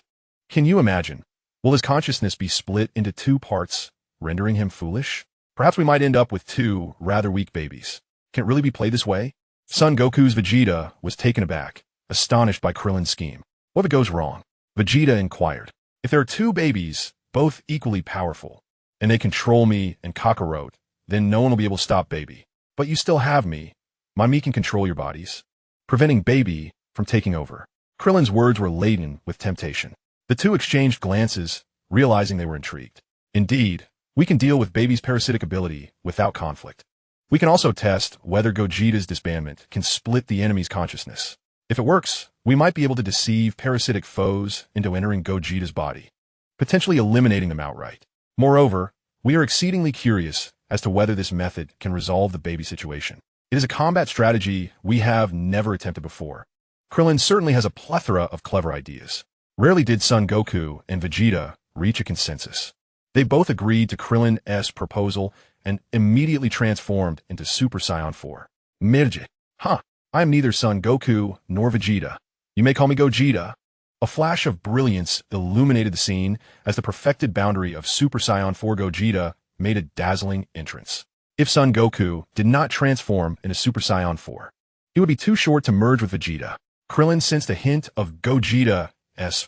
Can you imagine? Will his consciousness be split into two parts, rendering him foolish? Perhaps we might end up with two rather weak babies. Can it really be played this way? Son Goku's Vegeta was taken aback, astonished by Krillin's scheme. What if it goes wrong? Vegeta inquired. If there are two babies, both equally powerful, and they control me and Kakarot, then no one will be able to stop Baby. But you still have me. Me can control your bodies, preventing Baby from taking over. Krillin's words were laden with temptation. The two exchanged glances, realizing they were intrigued. Indeed, we can deal with baby's parasitic ability without conflict. We can also test whether Gogeta's disbandment can split the enemy's consciousness. If it works, we might be able to deceive parasitic foes into entering Gogeta's body, potentially eliminating them outright. Moreover, we are exceedingly curious as to whether this method can resolve the baby situation. It is a combat strategy we have never attempted before. Krillin certainly has a plethora of clever ideas. Rarely did Son Goku and Vegeta reach a consensus. They both agreed to Krillin's proposal and immediately transformed into Super Saiyan 4. Mirje. I am neither Son Goku nor Vegeta. You may call me Gogeta. A flash of brilliance illuminated the scene as the perfected boundary of Super Saiyan 4 Gogeta made a dazzling entrance. If Son Goku did not transform into Super Saiyan 4, he would be too short to merge with Vegeta. Krillin sensed a hint of Gogeta's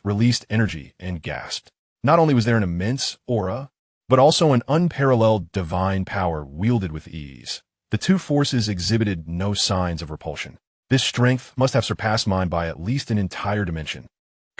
released energy and gasped. Not only was there an immense aura, but also an unparalleled divine power wielded with ease. The two forces exhibited no signs of repulsion. This strength must have surpassed mine by at least an entire dimension.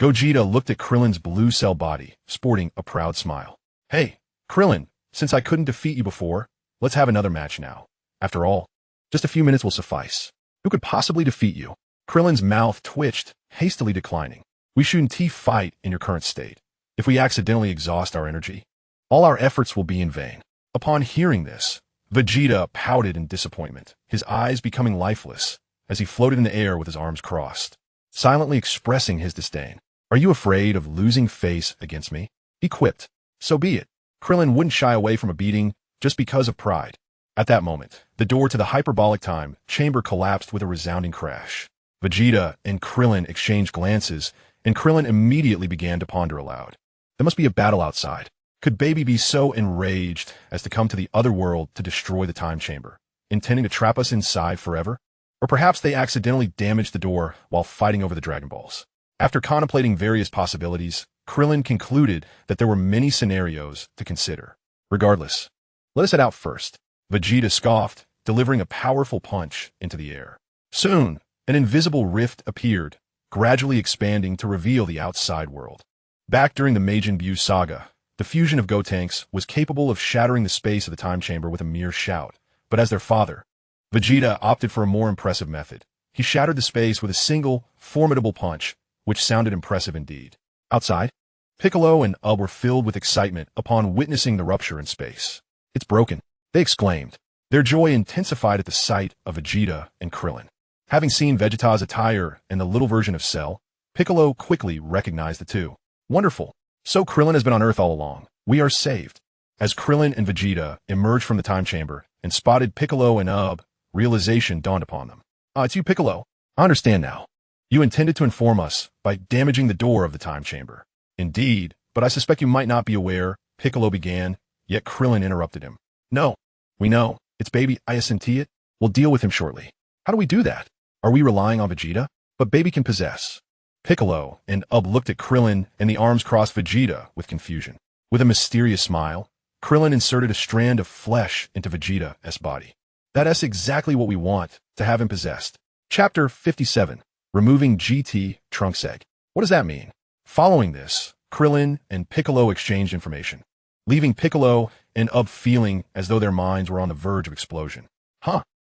Gogeta looked at Krillin's blue cell body, sporting a proud smile. Hey, Krillin, since I couldn't defeat you before, let's have another match now. After all, just a few minutes will suffice. Who could possibly defeat you? Krillin's mouth twitched, hastily declining. We shouldn't fight in your current state. If we accidentally exhaust our energy, all our efforts will be in vain. Upon hearing this, Vegeta pouted in disappointment, his eyes becoming lifeless as he floated in the air with his arms crossed, silently expressing his disdain. Are you afraid of losing face against me? He quipped. So be it. Krillin wouldn't shy away from a beating just because of pride. At that moment, the door to the hyperbolic time chamber collapsed with a resounding crash. Vegeta and Krillin exchanged glances, and Krillin immediately began to ponder aloud. There must be a battle outside. Could Baby be so enraged as to come to the other world to destroy the time chamber, intending to trap us inside forever? Or perhaps they accidentally damaged the door while fighting over the Dragon Balls. After contemplating various possibilities, Krillin concluded that there were many scenarios to consider. Regardless, let us head out first. Vegeta scoffed, delivering a powerful punch into the air. Soon, an invisible rift appeared, gradually expanding to reveal the outside world. Back during the Majin Buu saga, the fusion of Gotenks was capable of shattering the space of the time chamber with a mere shout, but as their father, Vegeta opted for a more impressive method. He shattered the space with a single, formidable punch, which sounded impressive indeed. Outside, Piccolo and Ub were filled with excitement upon witnessing the rupture in space. It's broken, they exclaimed. Their joy intensified at the sight of Vegeta and Krillin. Having seen Vegeta's attire and the little version of Cell, Piccolo quickly recognized the two. Wonderful. So Krillin has been on Earth all along. We are saved. As Krillin and Vegeta emerged from the time chamber and spotted Piccolo and Ub, realization dawned upon them. It's you, Piccolo. I understand now. You intended to inform us by damaging the door of the time chamber. Indeed, but I suspect you might not be aware, Piccolo began, yet Krillin interrupted him. No, we know. It's Baby Iacentia. We'll deal with him shortly. How do we do that? Are we relying on Vegeta? But Baby can possess. Piccolo and Ub looked at Krillin and the arms-crossed Vegeta with confusion. With a mysterious smile, Krillin inserted a strand of flesh into Vegeta's body. That's exactly what we want, to have him possessed. Chapter 57. Removing GT Trunks Egg. What does that mean? Following this, Krillin and Piccolo exchanged information, leaving Piccolo and Ub feeling as though their minds were on the verge of explosion.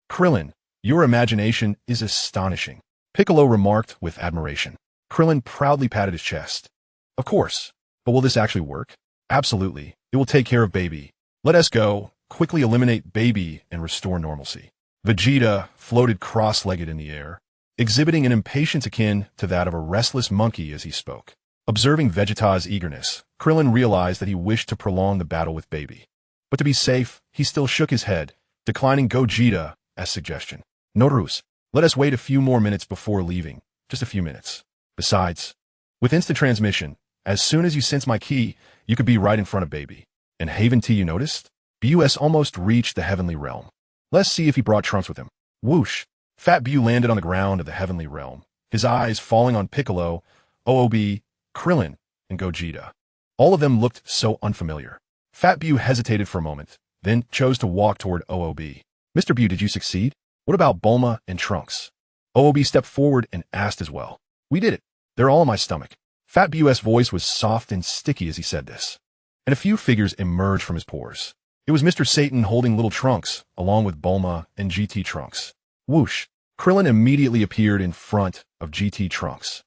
Krillin, your imagination is astonishing, Piccolo remarked with admiration. Krillin proudly patted his chest. Of course, but will this actually work? Absolutely, it will take care of Baby. Let us go, quickly eliminate Baby and restore normalcy. Vegeta floated cross-legged in the air, exhibiting an impatience akin to that of a restless monkey as he spoke. Observing Vegeta's eagerness, Krillin realized that he wished to prolong the battle with Baby. But to be safe, he still shook his head, declining Gogeta's suggestion. Norus, let us wait a few more minutes before leaving. Just a few minutes. Besides, with instant transmission, as soon as you sense my ki, you could be right in front of Baby. And Haven T, you noticed? Bus almost reached the heavenly realm. Let's see if he brought Trunks with him. Whoosh! Fat Bu landed on the ground of the heavenly realm, his eyes falling on Piccolo, OOB, Krillin, and Gogeta. All of them looked so unfamiliar. Fat Bu hesitated for a moment, then chose to walk toward OOB. Mr. Bu, did you succeed? What about Bulma and Trunks? OOB stepped forward and asked as well. We did it. They're all in my stomach. Fat Bu's voice was soft and sticky as he said this, and a few figures emerged from his pores. It was Mr. Satan holding little Trunks, along with Bulma and GT Trunks. Whoosh! Krillin immediately appeared in front of GT Trunks.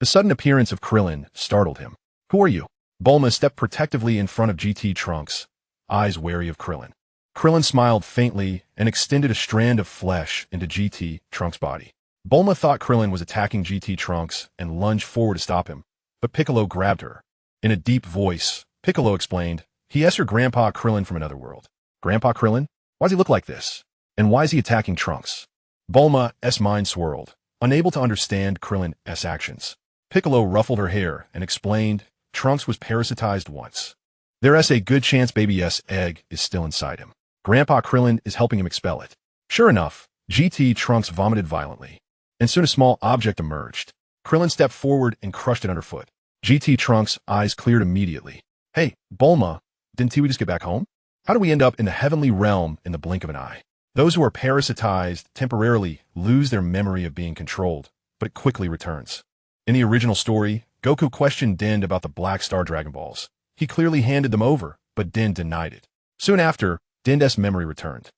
The sudden appearance of Krillin startled him. Who are you? Bulma stepped protectively in front of GT Trunks, eyes wary of Krillin. Krillin smiled faintly and extended a strand of flesh into GT Trunks' body. Bulma thought Krillin was attacking GT Trunks and lunged forward to stop him, but Piccolo grabbed her. In a deep voice, Piccolo explained, he asked her Grandpa Krillin from another world. Grandpa Krillin? Why does he look like this? And why is he attacking Trunks? Bulma's mind swirled, unable to understand Krillin's actions. Piccolo ruffled her hair and explained, Trunks was parasitized once. There's a good chance baby's egg is still inside him. Grandpa Krillin is helping him expel it. Sure enough, GT Trunks vomited violently, and soon a small object emerged. Krillin stepped forward and crushed it underfoot. GT Trunks' eyes cleared immediately. Hey, Bulma, didn't we just get back home? How do we end up in the heavenly realm in the blink of an eye? Those who are parasitized temporarily lose their memory of being controlled, but it quickly returns. In the original story, Goku questioned Din about the Black Star Dragon Balls. He clearly handed them over, but Din denied it. Soon after, Din's memory returned,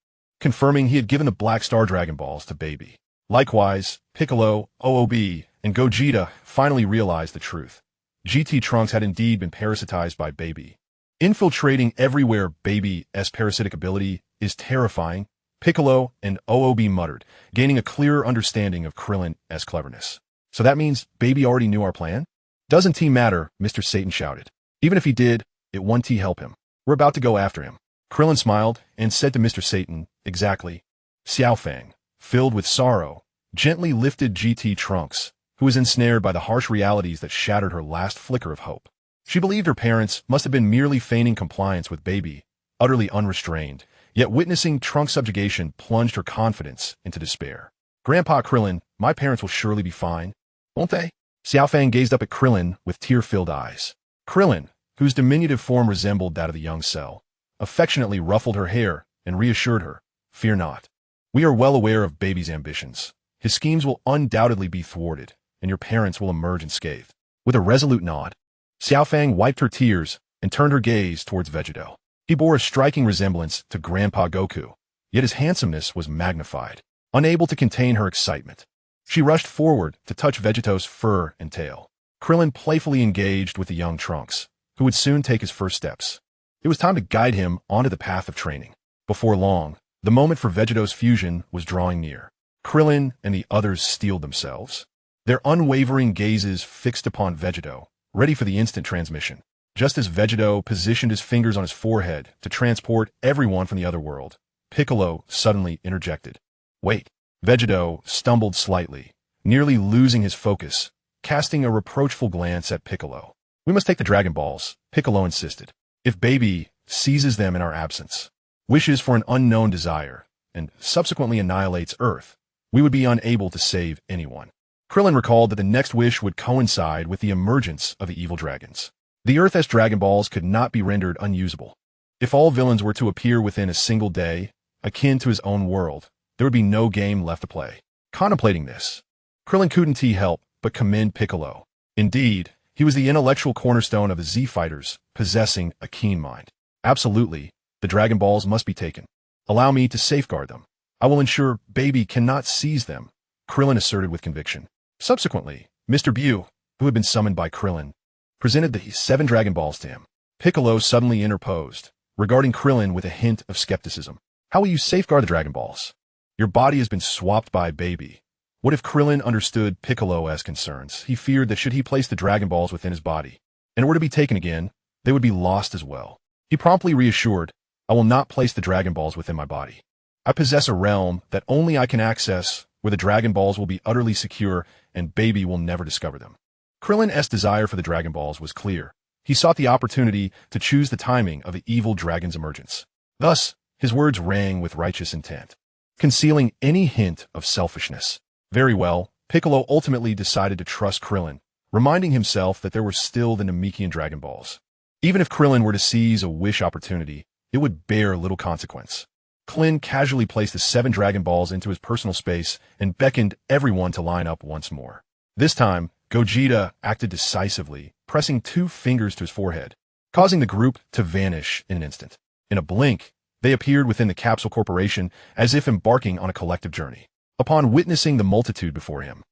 confirming he had given the Black Star Dragon Balls to Baby. Likewise, Piccolo, OOB, and Gogeta finally realized the truth. GT Trunks had indeed been parasitized by Baby. Infiltrating everywhere Baby's parasitic ability is terrifying, Piccolo and OOB muttered, gaining a clearer understanding of Krillin's cleverness. So that means Baby already knew our plan? Doesn't T matter, Mr. Satan shouted. Even if he did, it won't T help him. We're about to go after him. Krillin smiled and said to Mr. Satan, exactly. Xiao Fang, filled with sorrow, gently lifted GT Trunks, who was ensnared by the harsh realities that shattered her last flicker of hope. She believed her parents must have been merely feigning compliance with Baby, utterly unrestrained, yet witnessing Trunks' subjugation plunged her confidence into despair. Grandpa Krillin, my parents will surely be fine, won't they? Xiao Fang gazed up at Krillin with tear-filled eyes. Krillin, whose diminutive form resembled that of the young Cell, affectionately ruffled her hair and reassured her, fear not. We are well aware of Baby's ambitions. His schemes will undoubtedly be thwarted, and your parents will emerge unscathed. With a resolute nod, Xiao Fang wiped her tears and turned her gaze towards Vegeta. He bore a striking resemblance to Grandpa Goku, yet his handsomeness was magnified. Unable to contain her excitement, she rushed forward to touch Vegeta's fur and tail. Krillin playfully engaged with the young Trunks, who would soon take his first steps. It was time to guide him onto the path of training. Before long, the moment for Vegeta's fusion was drawing near. Krillin and the others steeled themselves, their unwavering gazes fixed upon Vegeta, ready for the instant transmission. Just as Vegeta positioned his fingers on his forehead to transport everyone from the other world, Piccolo suddenly interjected. Wait. Vegeta stumbled slightly, nearly losing his focus, casting a reproachful glance at Piccolo. We must take the Dragon Balls, Piccolo insisted. If Baby seizes them in our absence, wishes for an unknown desire, and subsequently annihilates Earth, we would be unable to save anyone. Krillin recalled that the next wish would coincide with the emergence of the evil dragons. The Earth's Dragon Balls could not be rendered unusable. If all villains were to appear within a single day, akin to his own world, there would be no game left to play. Contemplating this, Krillin couldn't help but commend Piccolo. Indeed, he was the intellectual cornerstone of the Z-Fighters, possessing a keen mind. Absolutely, the Dragon Balls must be taken. Allow me to safeguard them. I will ensure Baby cannot seize them, Krillin asserted with conviction. Subsequently, Mr. Bu, who had been summoned by Krillin, presented the 7 Dragon Balls to him. Piccolo suddenly interposed, regarding Krillin with a hint of skepticism. How will you safeguard the Dragon Balls? Your body has been swapped by Baby. What if Krillin understood Piccolo's concerns? He feared that should he place the Dragon Balls within his body, and were to be taken again, they would be lost as well. He promptly reassured, I will not place the Dragon Balls within my body. I possess a realm that only I can access, where the Dragon Balls will be utterly secure and Baby will never discover them. Krillin's desire for the Dragon Balls was clear. He sought the opportunity to choose the timing of the evil dragon's emergence. Thus, his words rang with righteous intent, concealing any hint of selfishness. Very well, Piccolo ultimately decided to trust Krillin, reminding himself that there were still the Namekian Dragon Balls. Even if Krillin were to seize a wish opportunity, it would bear little consequence. Krillin casually placed the 7 Dragon Balls into his personal space and beckoned everyone to line up once more. This time, Gogeta acted decisively, pressing 2 fingers to his forehead, causing the group to vanish in an instant. In a blink, they appeared within the Capsule Corporation as if embarking on a collective journey. Upon witnessing the multitude before him,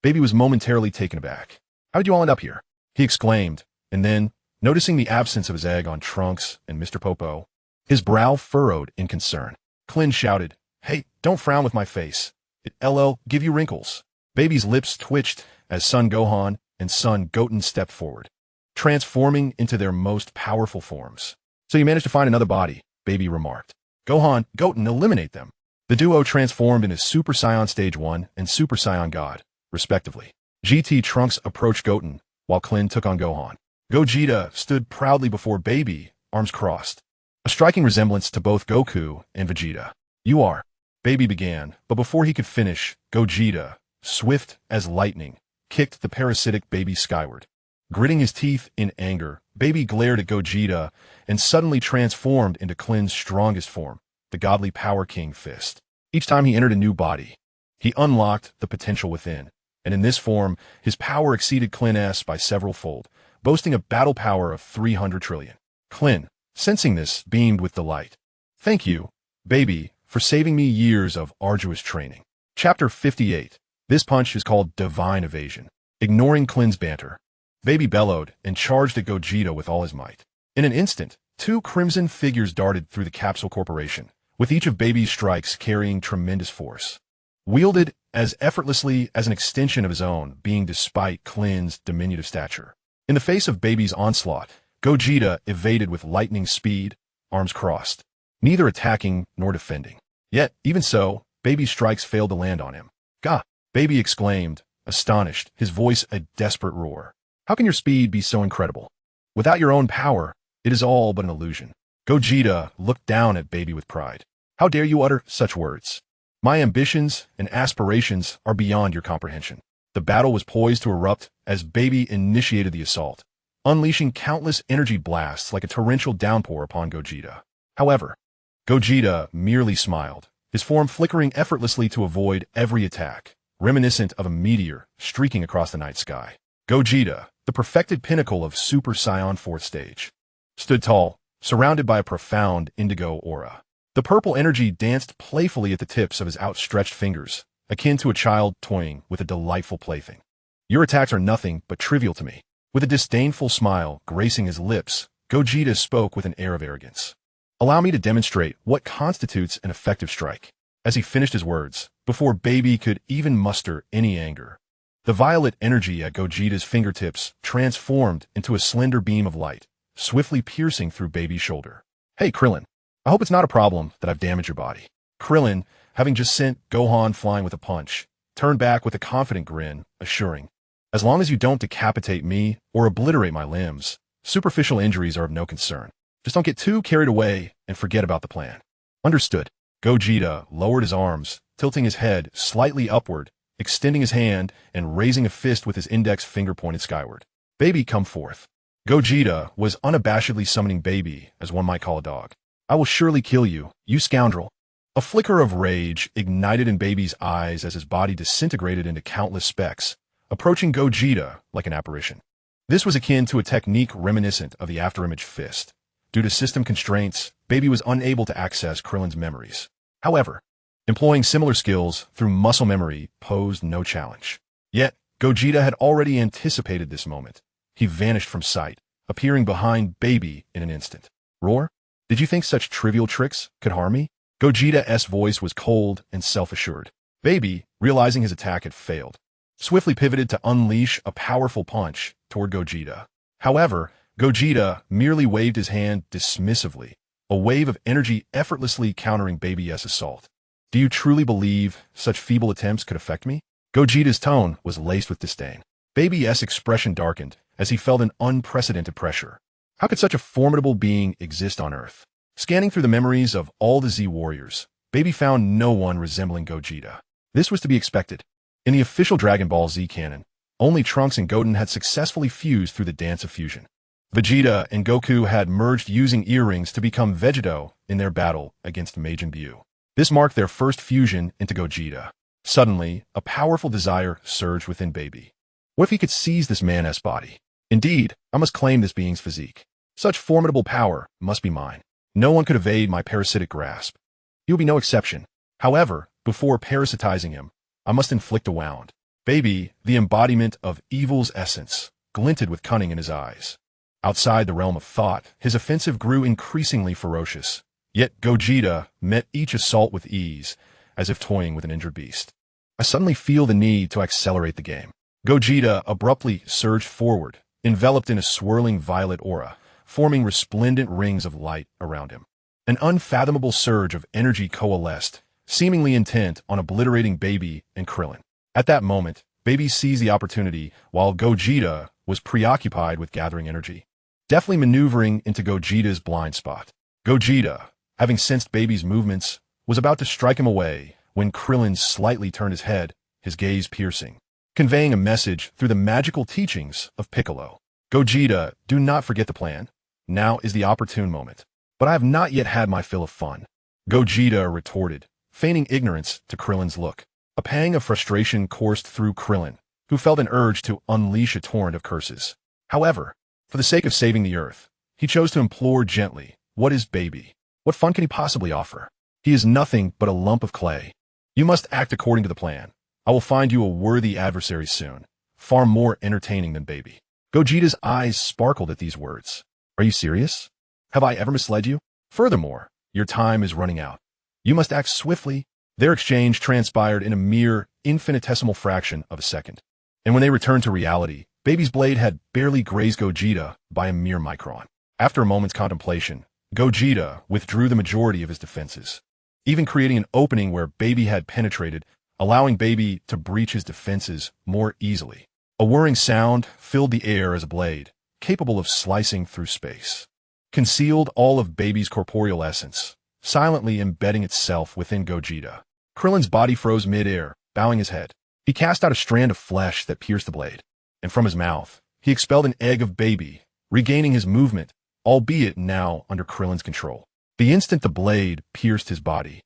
Baby was momentarily taken aback. "How did you all end up here?" he exclaimed, and then, noticing the absence of his egg on Trunks and Mr. Popo, his brow furrowed in concern. Krillin shouted, "Hey, don't frown with my face. It'll give you wrinkles." Baby's lips twitched as Son Gohan and Son Goten stepped forward, transforming into their most powerful forms. "So you managed to find another body," Baby remarked. "Gohan, Goten, eliminate them." The duo transformed into Super Saiyan Stage 1 and Super Saiyan God, respectively. GT Trunks approached Goten, while Krillin took on Gohan. Gogeta stood proudly before Baby, arms crossed, a striking resemblance to both Goku and Vegeta. "You are," Baby began, but before he could finish, Gogeta, swift as lightning, kicked the parasitic Baby skyward. Gritting his teeth in anger, Baby glared at Gogeta and suddenly transformed into Krillin's strongest form, the godly Power King Fist. Each time he entered a new body, he unlocked the potential within, and in this form, his power exceeded Krillin's by several fold, boasting a battle power of 300 trillion. Krillin, sensing this, beamed with delight. "Thank you, Baby, for saving me years of arduous training." Chapter 58. This punch is called Divine Evasion. Ignoring Krillin's banter, Baby bellowed and charged at Gogeta with all his might. In an instant, 2 crimson figures darted through the Capsule Corporation, with each of Baby's strikes carrying tremendous force. Wielded as effortlessly as an extension of his own being despite Krillin's diminutive stature. In the face of Baby's onslaught, Gogeta evaded with lightning speed, arms crossed, neither attacking nor defending. Yet, even so, Baby's strikes failed to land on him. "Gah!" Baby exclaimed, astonished, his voice a desperate roar. "How can your speed be so incredible? Without your own power, it is all but an illusion." Gogeta looked down at Baby with pride. "How dare you utter such words? My ambitions and aspirations are beyond your comprehension." The battle was poised to erupt as Baby initiated the assault, unleashing countless energy blasts like a torrential downpour upon Gogeta. However, Gogeta merely smiled, his form flickering effortlessly to avoid every attack, reminiscent of a meteor streaking across the night sky. Gogeta, the perfected pinnacle of Super Saiyan 4th stage, stood tall, surrounded by a profound indigo aura. The purple energy danced playfully at the tips of his outstretched fingers, akin to a child toying with a delightful plaything. "Your attacks are nothing but trivial to me." With a disdainful smile gracing his lips, Gogeta spoke with an air of arrogance. "Allow me to demonstrate what constitutes an effective strike." As he finished his words, before Baby could even muster any anger, the violet energy at Gogeta's fingertips transformed into a slender beam of light, swiftly piercing through Baby's shoulder. "Hey, Krillin, I hope it's not a problem that I've damaged your body." Krillin, having just sent Gohan flying with a punch, turned back with a confident grin, assuring, "As long as you don't decapitate me or obliterate my limbs, superficial injuries are of no concern. Just don't get too carried away and forget about the plan." "Understood." Gogeta lowered his arms, tilting his head slightly upward, extending his hand and raising a fist with his index finger pointed skyward. "Baby, come forth." Gogeta was unabashedly summoning Baby, as one might call a dog. "I will surely kill you, you scoundrel." A flicker of rage ignited in Baby's eyes as his body disintegrated into countless specks, approaching Gogeta like an apparition. This was akin to a technique reminiscent of the afterimage fist. Due to system constraints, Baby was unable to access Krillin's memories. However, employing similar skills through muscle memory posed no challenge. Yet, Gogeta had already anticipated this moment. He vanished from sight, appearing behind Baby in an instant. "Roar? Did you think such trivial tricks could harm me?" Gogeta's voice was cold and self-assured. Baby, realizing his attack had failed, swiftly pivoted to unleash a powerful punch toward Gogeta. However, Gogeta merely waved his hand dismissively, a wave of energy effortlessly countering Baby's assault. "Do you truly believe such feeble attempts could affect me?" Gogeta's tone was laced with disdain. Baby's expression darkened as he felt an unprecedented pressure. How could such a formidable being exist on Earth? Scanning through the memories of all the Z warriors, Baby found no one resembling Gogeta. This was to be expected. In the official Dragon Ball Z canon, only Trunks and Goten had successfully fused through the Dance of Fusion. Vegeta and Goku had merged using earrings to become Vegeto in their battle against Majin Buu. This marked their first fusion into Gogeta. Suddenly, a powerful desire surged within Baby. What if he could seize this man's body? Indeed, I must claim this being's physique. Such formidable power must be mine. No one could evade my parasitic grasp. He will be no exception. However, before parasitizing him, I must inflict a wound. Baby, the embodiment of evil's essence, glinted with cunning in his eyes. Outside the realm of thought, his offensive grew increasingly ferocious. Yet Gogeta met each assault with ease, as if toying with an injured beast. I suddenly feel the need to accelerate the game. Gogeta abruptly surged forward, enveloped in a swirling violet aura, forming resplendent rings of light around him. An unfathomable surge of energy coalesced, seemingly intent on obliterating Baby and Krillin. At that moment, Baby seized the opportunity while Gogeta was preoccupied with gathering energy, deftly maneuvering into Gogeta's blind spot. Gogeta, having sensed Baby's movements, was about to strike him away when Krillin slightly turned his head, his gaze piercing, conveying a message through the magical teachings of Piccolo. Gogeta, do not forget the plan. Now is the opportune moment. But I have not yet had my fill of fun. Gogeta retorted, feigning ignorance to Krillin's look. A pang of frustration coursed through Krillin, who felt an urge to unleash a torrent of curses. However, for the sake of saving the Earth, he chose to implore gently, what is Baby? What fun can he possibly offer? He is nothing but a lump of clay. You must act according to the plan. I will find you a worthy adversary soon, far more entertaining than Baby. Gogeta's eyes sparkled at these words. Are you serious? Have I ever misled you? Furthermore, your time is running out. You must act swiftly. Their exchange transpired in a mere infinitesimal fraction of a second. And when they returned to reality, Baby's blade had barely grazed Gogeta by a mere micron. After a moment's contemplation, Gogeta withdrew the majority of his defenses, even creating an opening where Baby had penetrated, allowing Baby to breach his defenses more easily. A whirring sound filled the air as a blade, capable of slicing through space, concealed all of Baby's corporeal essence, silently embedding itself within Gogeta. Krillin's body froze mid-air, bowing his head. He cast out a strand of flesh that pierced the blade, and from his mouth, he expelled an egg of Baby, regaining his movement, albeit now under Krillin's control. The instant the blade pierced his body,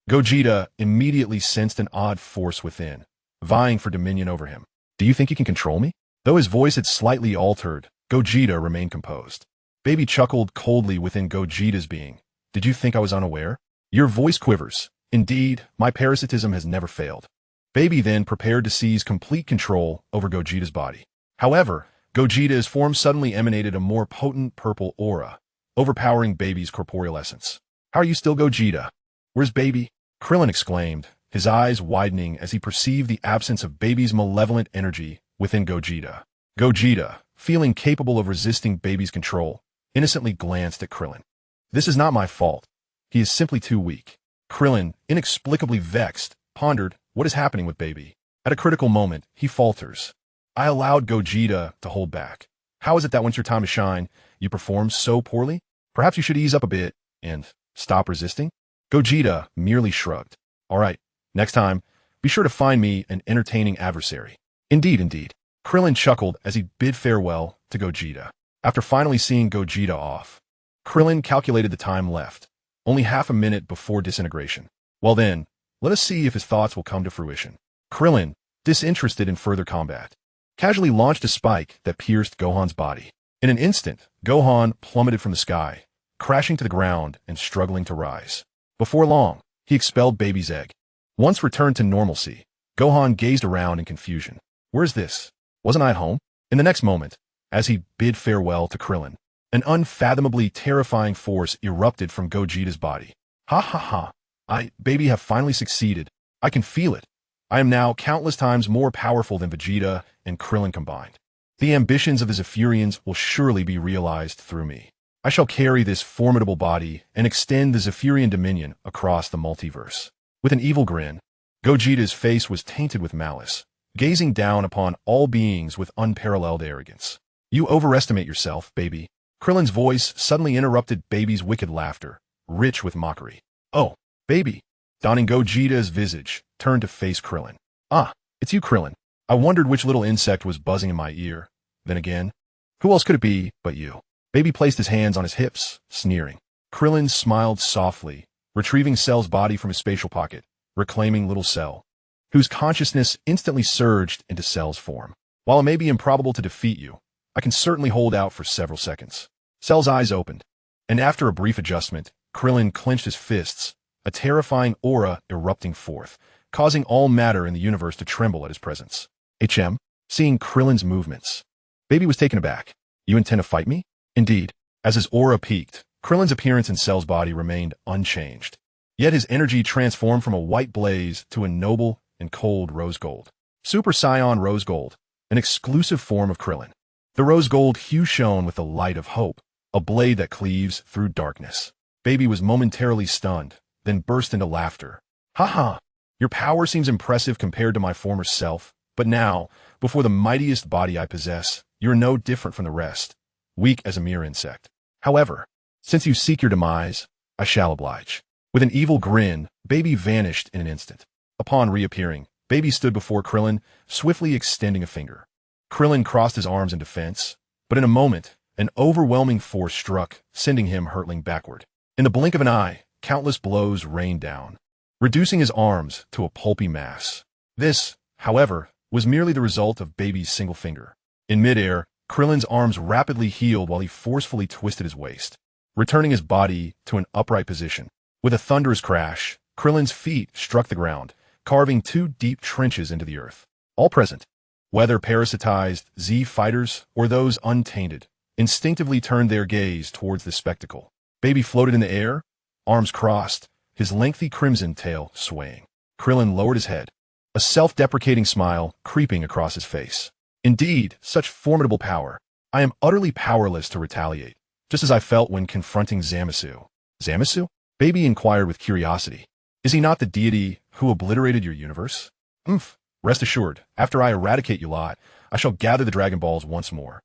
Gogeta immediately sensed an odd force within, vying for dominion over him. Do you think you can control me? Though his voice had slightly altered, Gogeta remained composed. Baby chuckled coldly within Gogeta's being. Did you think I was unaware? Your voice quivers. Indeed, my parasitism has never failed. Baby then prepared to seize complete control over Gogeta's body. However, Gogeta's form suddenly emanated a more potent purple aura, overpowering Baby's corporeal essence. How are you still, Gogeta? Where's Baby? Krillin exclaimed, his eyes widening as he perceived the absence of Baby's malevolent energy within Gogeta. Gogeta, feeling capable of resisting Baby's control, innocently glanced at Krillin. This is not my fault. He is simply too weak. Krillin, inexplicably vexed, pondered what is happening with Baby. At a critical moment, he falters. I allowed Gogeta to hold back. How is it that once your time to shine, you perform so poorly? Perhaps you should ease up a bit and stop resisting? Gogeta merely shrugged. All right, next time, be sure to find me an entertaining adversary. Indeed, indeed. Krillin chuckled as he bid farewell to Gogeta. After finally seeing Gogeta off, Krillin calculated the time left, only half a minute before disintegration. Well then, let us see if his thoughts will come to fruition. Krillin, disinterested in further combat, casually launched a spike that pierced Gohan's body. In an instant, Gohan plummeted from the sky, crashing to the ground and struggling to rise. Before long, he expelled Baby's egg. Once returned to normalcy, Gohan gazed around in confusion. Where's this? Wasn't I at home? In the next moment, as he bid farewell to Krillin, an unfathomably terrifying force erupted from Gogeta's body. Ha ha ha. Baby have finally succeeded. I can feel it. I am now countless times more powerful than Vegeta and Krillin combined. The ambitions of the Zephyrians will surely be realized through me. I shall carry this formidable body and extend the Zephyrian dominion across the multiverse. With an evil grin, Gogeta's face was tainted with malice, gazing down upon all beings with unparalleled arrogance. You overestimate yourself, Baby. Krillin's voice suddenly interrupted Baby's wicked laughter, rich with mockery. Oh, Baby, donning Gogeta's visage, turned to face Krillin. Ah, it's you, Krillin. I wondered which little insect was buzzing in my ear. Then again, who else could it be but you? Baby placed his hands on his hips, sneering. Krillin smiled softly, retrieving Cell's body from his spatial pocket, reclaiming little Cell, whose consciousness instantly surged into Cell's form. While it may be improbable to defeat you, I can certainly hold out for several seconds. Cell's eyes opened, and after a brief adjustment, Krillin clenched his fists, a terrifying aura erupting forth, causing all matter in the universe to tremble at his presence. Seeing Krillin's movements, Baby was taken aback. You intend to fight me? Indeed. As his aura peaked, Krillin's appearance in Cell's body remained unchanged. Yet his energy transformed from a white blaze to a noble and cold rose gold. Super Saiyan Rose Gold, an exclusive form of Krillin. The rose gold hue shone with the light of hope, a blade that cleaves through darkness. Baby was momentarily stunned, then burst into laughter. Ha! Your power seems impressive compared to my former self, but now, before the mightiest body I possess, you're no different from the rest, weak as a mere insect. However, since you seek your demise, I shall oblige. With an evil grin, Baby vanished in an instant. Upon reappearing, Baby stood before Krillin, swiftly extending a finger. Krillin crossed his arms in defense, but in a moment, an overwhelming force struck, sending him hurtling backward. In the blink of an eye, countless blows rained down, reducing his arms to a pulpy mass. This, however, was merely the result of Baby's single finger. In midair, Krillin's arms rapidly healed while he forcefully twisted his waist, returning his body to an upright position. With a thunderous crash, Krillin's feet struck the ground, carving two deep trenches into the earth. All present, whether parasitized Z fighters or those untainted, instinctively turned their gaze towards this spectacle. Baby floated in the air, arms crossed, his lengthy crimson tail swaying. Krillin lowered his head, a self-deprecating smile creeping across his face. Indeed, such formidable power. I am utterly powerless to retaliate, just as I felt when confronting Zamasu. Zamasu? Baby inquired with curiosity. Is he not the deity who obliterated your universe? Rest assured, after I eradicate you lot, I shall gather the Dragon Balls once more,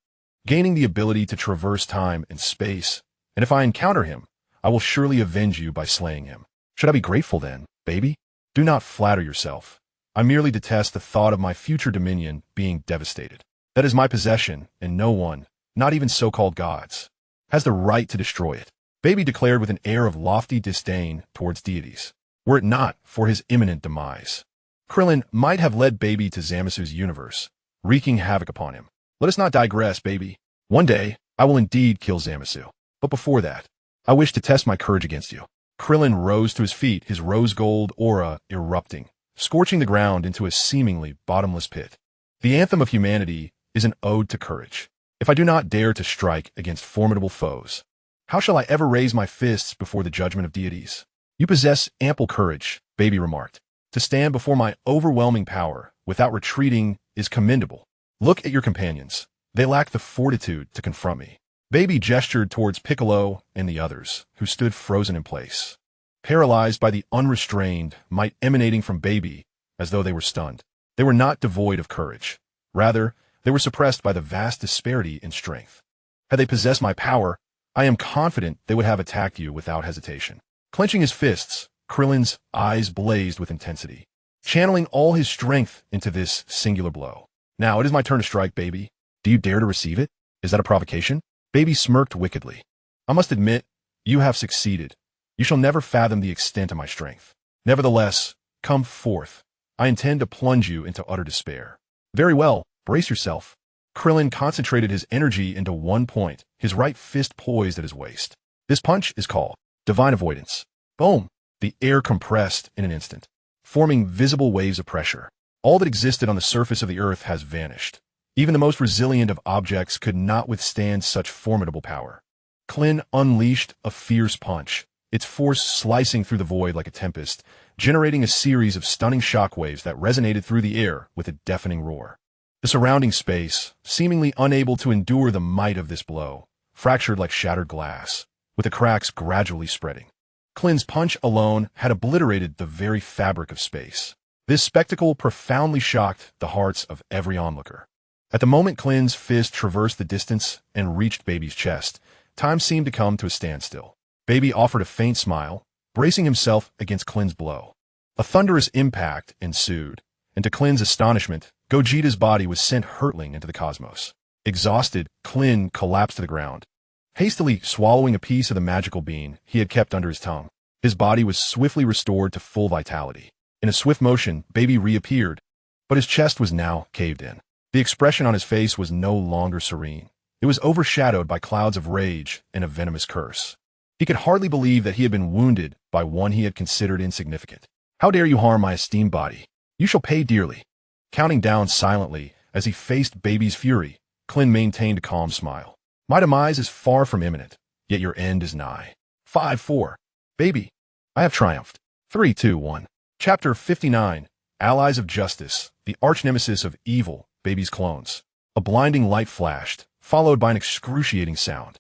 gaining the ability to traverse time and space, and if I encounter him, I will surely avenge you by slaying him. Should I be grateful then, Baby? Do not flatter yourself. I merely detest the thought of my future dominion being devastated. That is my possession, and no one, not even so-called gods, has the right to destroy it. Baby declared with an air of lofty disdain towards deities, were it not for his imminent demise. Krillin might have led Baby to Zamasu's universe, wreaking havoc upon him. Let us not digress, Baby. One day, I will indeed kill Zamasu. But before that, I wish to test my courage against you. Krillin rose to his feet, his rose gold aura erupting, scorching the ground into a seemingly bottomless pit. The anthem of humanity is an ode to courage. If I do not dare to strike against formidable foes, how shall I ever raise my fists before the judgment of deities? You possess ample courage, Baby remarked. To stand before my overwhelming power without retreating is commendable. Look at your companions. They lack the fortitude to confront me. Baby gestured towards Piccolo and the others, who stood frozen in place, paralyzed by the unrestrained might emanating from Baby, as though they were stunned. They were not devoid of courage. Rather, they were suppressed by the vast disparity in strength. Had they possessed my power, I am confident they would have attacked you without hesitation. Clenching his fists, Krillin's eyes blazed with intensity, channeling all his strength into this singular blow. Now it is my turn to strike, Baby. Do you dare to receive it? Is that a provocation? Baby smirked wickedly. I must admit, you have succeeded. You shall never fathom the extent of my strength. Nevertheless, come forth. I intend to plunge you into utter despair. Very well, brace yourself. Krillin concentrated his energy into one point, his right fist poised at his waist. This punch is called Divine Avoidance. Boom! The air compressed in an instant, forming visible waves of pressure. All that existed on the surface of the earth has vanished. Even the most resilient of objects could not withstand such formidable power. Krillin unleashed a fierce punch, its force slicing through the void like a tempest, generating a series of stunning shockwaves that resonated through the air with a deafening roar. The surrounding space, seemingly unable to endure the might of this blow, fractured like shattered glass, with the cracks gradually spreading. Krillin's punch alone had obliterated the very fabric of space. This spectacle profoundly shocked the hearts of every onlooker. At the moment Krillin's fist traversed the distance and reached Baby's chest, time seemed to come to a standstill. Baby offered a faint smile, bracing himself against Krillin's blow. A thunderous impact ensued, and to Krillin's astonishment, Gogeta's body was sent hurtling into the cosmos. Exhausted, Krillin collapsed to the ground, hastily swallowing a piece of the magical bean he had kept under his tongue. His body was swiftly restored to full vitality. In a swift motion, Baby reappeared, but his chest was now caved in. The expression on his face was no longer serene. It was overshadowed by clouds of rage and a venomous curse. He could hardly believe that he had been wounded by one he had considered insignificant. "How dare you harm my esteemed body? You shall pay dearly." Counting down silently as he faced Baby's fury, Krillin maintained a calm smile. "My demise is far from imminent, yet your end is nigh." 5-4. Baby, I have triumphed. 3-2-1. Chapter 59. Allies of Justice, the arch-nemesis of evil, Baby's clones. A blinding light flashed, followed by an excruciating sound.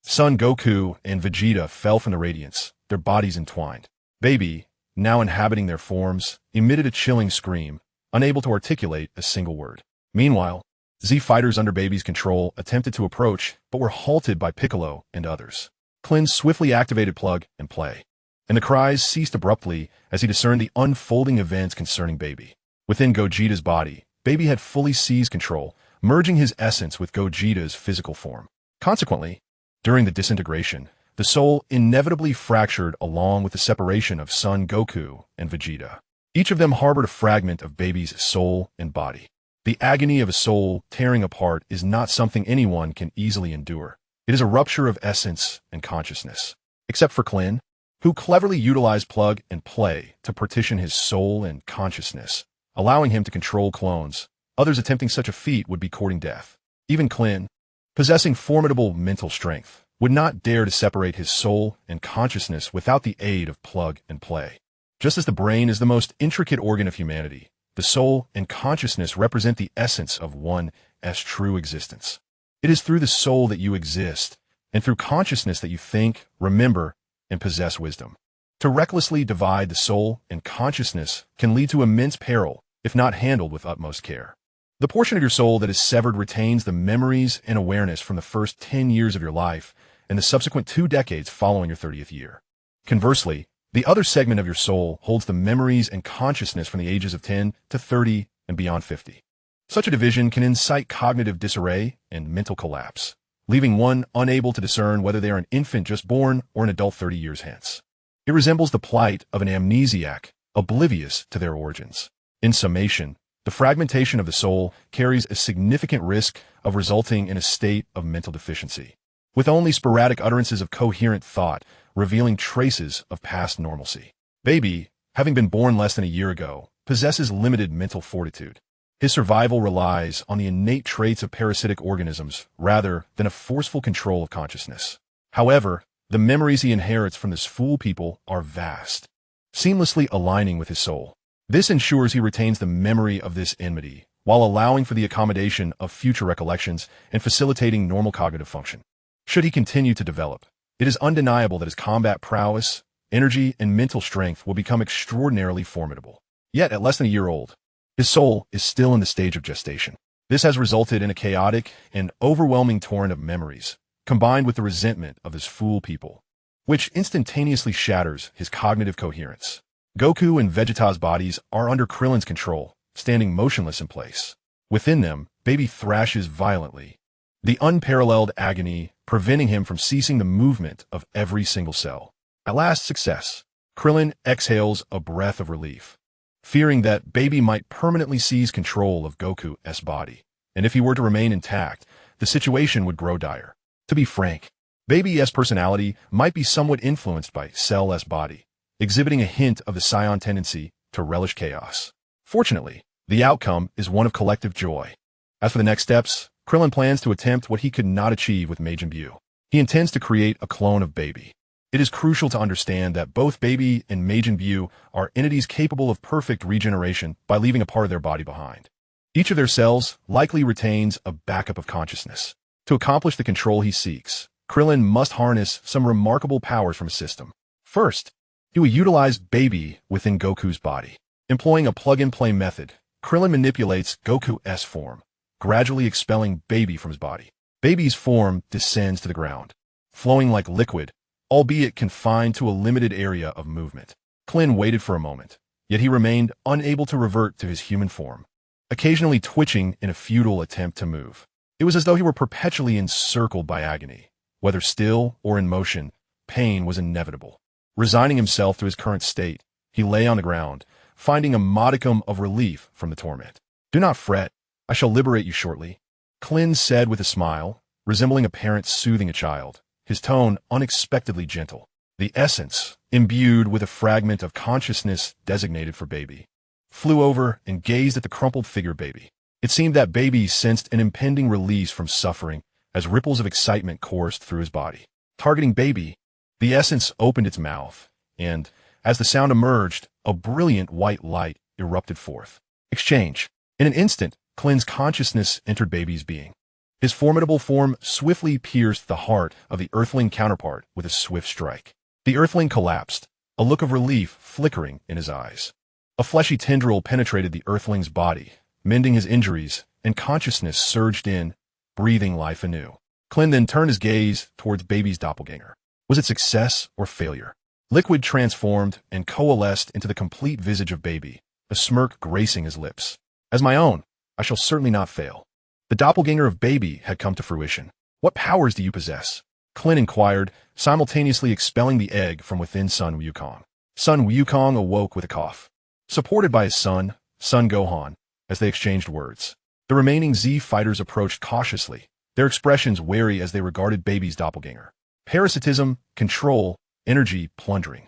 Son Goku and Vegeta fell from the radiance, their bodies entwined. Baby, now inhabiting their forms, emitted a chilling scream, unable to articulate a single word. Meanwhile, Z fighters under Baby's control attempted to approach, but were halted by Piccolo and others. Krillin swiftly activated Plug and Play, and the cries ceased abruptly as he discerned the unfolding events concerning Baby. Within Gogeta's body, Baby had fully seized control, merging his essence with Gogeta's physical form. Consequently, during the disintegration, the soul inevitably fractured along with the separation of Son Goku and Vegeta. Each of them harbored a fragment of Baby's soul and body. The agony of a soul tearing apart is not something anyone can easily endure. It is a rupture of essence and consciousness. Except for Krillin, who cleverly utilized Plug and Play to partition his soul and consciousness, allowing him to control clones. Others attempting such a feat would be courting death. Even Krillin, possessing formidable mental strength, would not dare to separate his soul and consciousness without the aid of Plug and Play. Just as the brain is the most intricate organ of humanity, the soul and consciousness represent the essence of one's true existence. It is through the soul that you exist, and through consciousness that you think, remember, and possess wisdom. To recklessly divide the soul and consciousness can lead to immense peril if not handled with utmost care. The portion of your soul that is severed retains the memories and awareness from the first 10 years of your life and the subsequent 2 decades following your 30th year. Conversely, the other segment of your soul holds the memories and consciousness from the ages of 10 to 30 and beyond 50. Such a division can incite cognitive disarray and mental collapse, leaving one unable to discern whether they are an infant just born or an adult 30 years hence. It resembles the plight of an amnesiac, oblivious to their origins. In summation, the fragmentation of the soul carries a significant risk of resulting in a state of mental deficiency, with only sporadic utterances of coherent thought revealing traces of past normalcy. Baby, having been born less than a year ago, possesses limited mental fortitude. His survival relies on the innate traits of parasitic organisms rather than a forceful control of consciousness. However, the memories he inherits from this fool people are vast, seamlessly aligning with his soul. This ensures he retains the memory of this enmity, while allowing for the accommodation of future recollections and facilitating normal cognitive function. Should he continue to develop, it is undeniable that his combat prowess, energy, and mental strength will become extraordinarily formidable. Yet, at less than a year old, his soul is still in the stage of gestation. This has resulted in a chaotic and overwhelming torrent of memories, combined with the resentment of his fool people, which instantaneously shatters his cognitive coherence. Goku and Vegeta's bodies are under Krillin's control, standing motionless in place. Within them, Baby thrashes violently, the unparalleled agony preventing him from ceasing the movement of every single cell. At last success, Krillin exhales a breath of relief, fearing that Baby might permanently seize control of Goku's body, and if he were to remain intact, the situation would grow dire. To be frank, Baby's personality might be somewhat influenced by Cell's body, exhibiting a hint of the Saiyan tendency to relish chaos. Fortunately, the outcome is one of collective joy. As for the next steps, Krillin plans to attempt what he could not achieve with Majin Buu. He intends to create a clone of Baby. It is crucial to understand that both Baby and Majin Buu are entities capable of perfect regeneration by leaving a part of their body behind. Each of their cells likely retains a backup of consciousness. To accomplish the control he seeks, Krillin must harness some remarkable powers from his system. First, he will utilize Baby within Goku's body. Employing a plug-and-play method, Krillin manipulates Goku's form, gradually expelling Baby from his body. Baby's form descends to the ground, flowing like liquid, albeit confined to a limited area of movement. Krillin waited for a moment, yet he remained unable to revert to his human form, occasionally twitching in a futile attempt to move. It was as though he were perpetually encircled by agony. Whether still or in motion, pain was inevitable. Resigning himself to his current state, he lay on the ground, finding a modicum of relief from the torment. "Do not fret," I shall liberate you shortly. Krillin said with a smile, resembling a parent soothing a child, his tone unexpectedly gentle. The essence, imbued with a fragment of consciousness designated for Baby, flew over and gazed at the crumpled figure of Baby. It seemed that Baby sensed an impending release from suffering as ripples of excitement coursed through his body. Targeting Baby, the essence opened its mouth, and, as the sound emerged, a brilliant white light erupted forth. Exchange. In an instant, Krillin's consciousness entered Baby's being. His formidable form swiftly pierced the heart of the Earthling counterpart with a swift strike. The Earthling collapsed, a look of relief flickering in his eyes. A fleshy tendril penetrated the Earthling's body, mending his injuries, and consciousness surged in, breathing life anew. Krillin then turned his gaze towards Baby's doppelganger. Was it success or failure? Liquid transformed and coalesced into the complete visage of Baby, a smirk gracing his lips. As my own, I shall certainly not fail. The doppelganger of Baby had come to fruition. What powers do you possess? Krillin inquired, simultaneously expelling the egg from within Sun Wukong. Sun Wukong awoke with a cough. Supported by his son, Sun Gohan, as they exchanged words. The remaining Z fighters approached cautiously, their expressions wary as they regarded Baby's doppelganger. Parasitism, control, energy, plundering.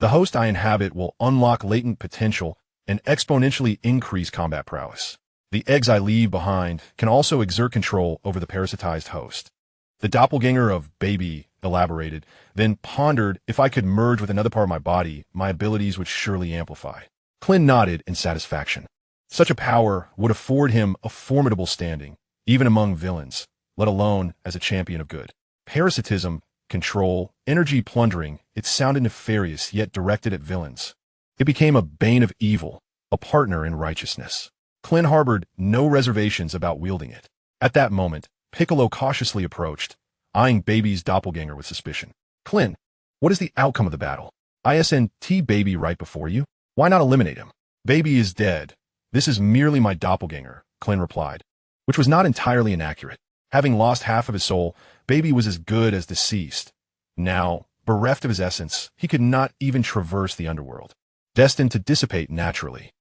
The host I inhabit will unlock latent potential and exponentially increase combat prowess. The eggs I leave behind can also exert control over the parasitized host. The doppelganger of Baby elaborated, then pondered if I could merge with another part of my body, my abilities would surely amplify. Krillin nodded in satisfaction. Such a power would afford him a formidable standing, even among villains, let alone as a champion of good. Parasitism, control, energy plundering, it sounded nefarious yet directed at villains. It became a bane of evil, a partner in righteousness. Krillin harbored no reservations about wielding it. At that moment, Piccolo cautiously approached, eyeing Baby's doppelganger with suspicion. Krillin, what is the outcome of the battle? ISNT Baby right before you? Why not eliminate him? Baby is dead. This is merely my doppelganger, Krillin replied, which was not entirely inaccurate. Having lost half of his soul, Baby was as good as deceased. Now, bereft of his essence, he could not even traverse the underworld, destined to dissipate naturally.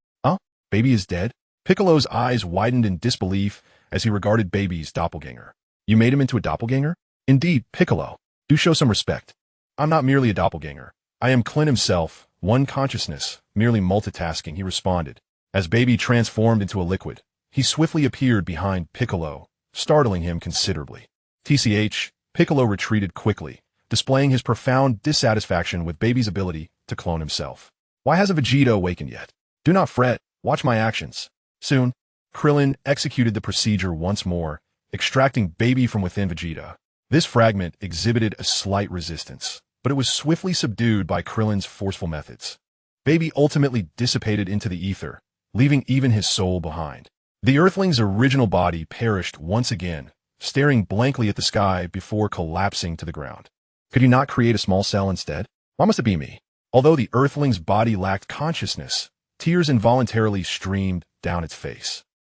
Baby is dead? Piccolo's eyes widened in disbelief as he regarded Baby's doppelganger. You made him into a doppelganger? Indeed, Piccolo. Do show some respect. I'm not merely a doppelganger. I am Krillin himself, one consciousness, merely multitasking, he responded. As Baby transformed into a liquid, he swiftly appeared behind Piccolo, startling him considerably. TCH, Piccolo retreated quickly, displaying his profound dissatisfaction with Baby's ability to clone himself. Why hasn't Vegeta awakened yet? Do not fret, watch my actions. Soon, Krillin executed the procedure once more, extracting Baby from within Vegeta. This fragment exhibited a slight resistance, but it was swiftly subdued by Krillin's forceful methods. Baby ultimately dissipated into the ether, leaving even his soul behind. The Earthling's original body perished once again, staring blankly at the sky before collapsing to the ground. Could you not create a small cell instead? Why must it be me? Although the Earthling's body lacked consciousness, tears involuntarily streamed down its face.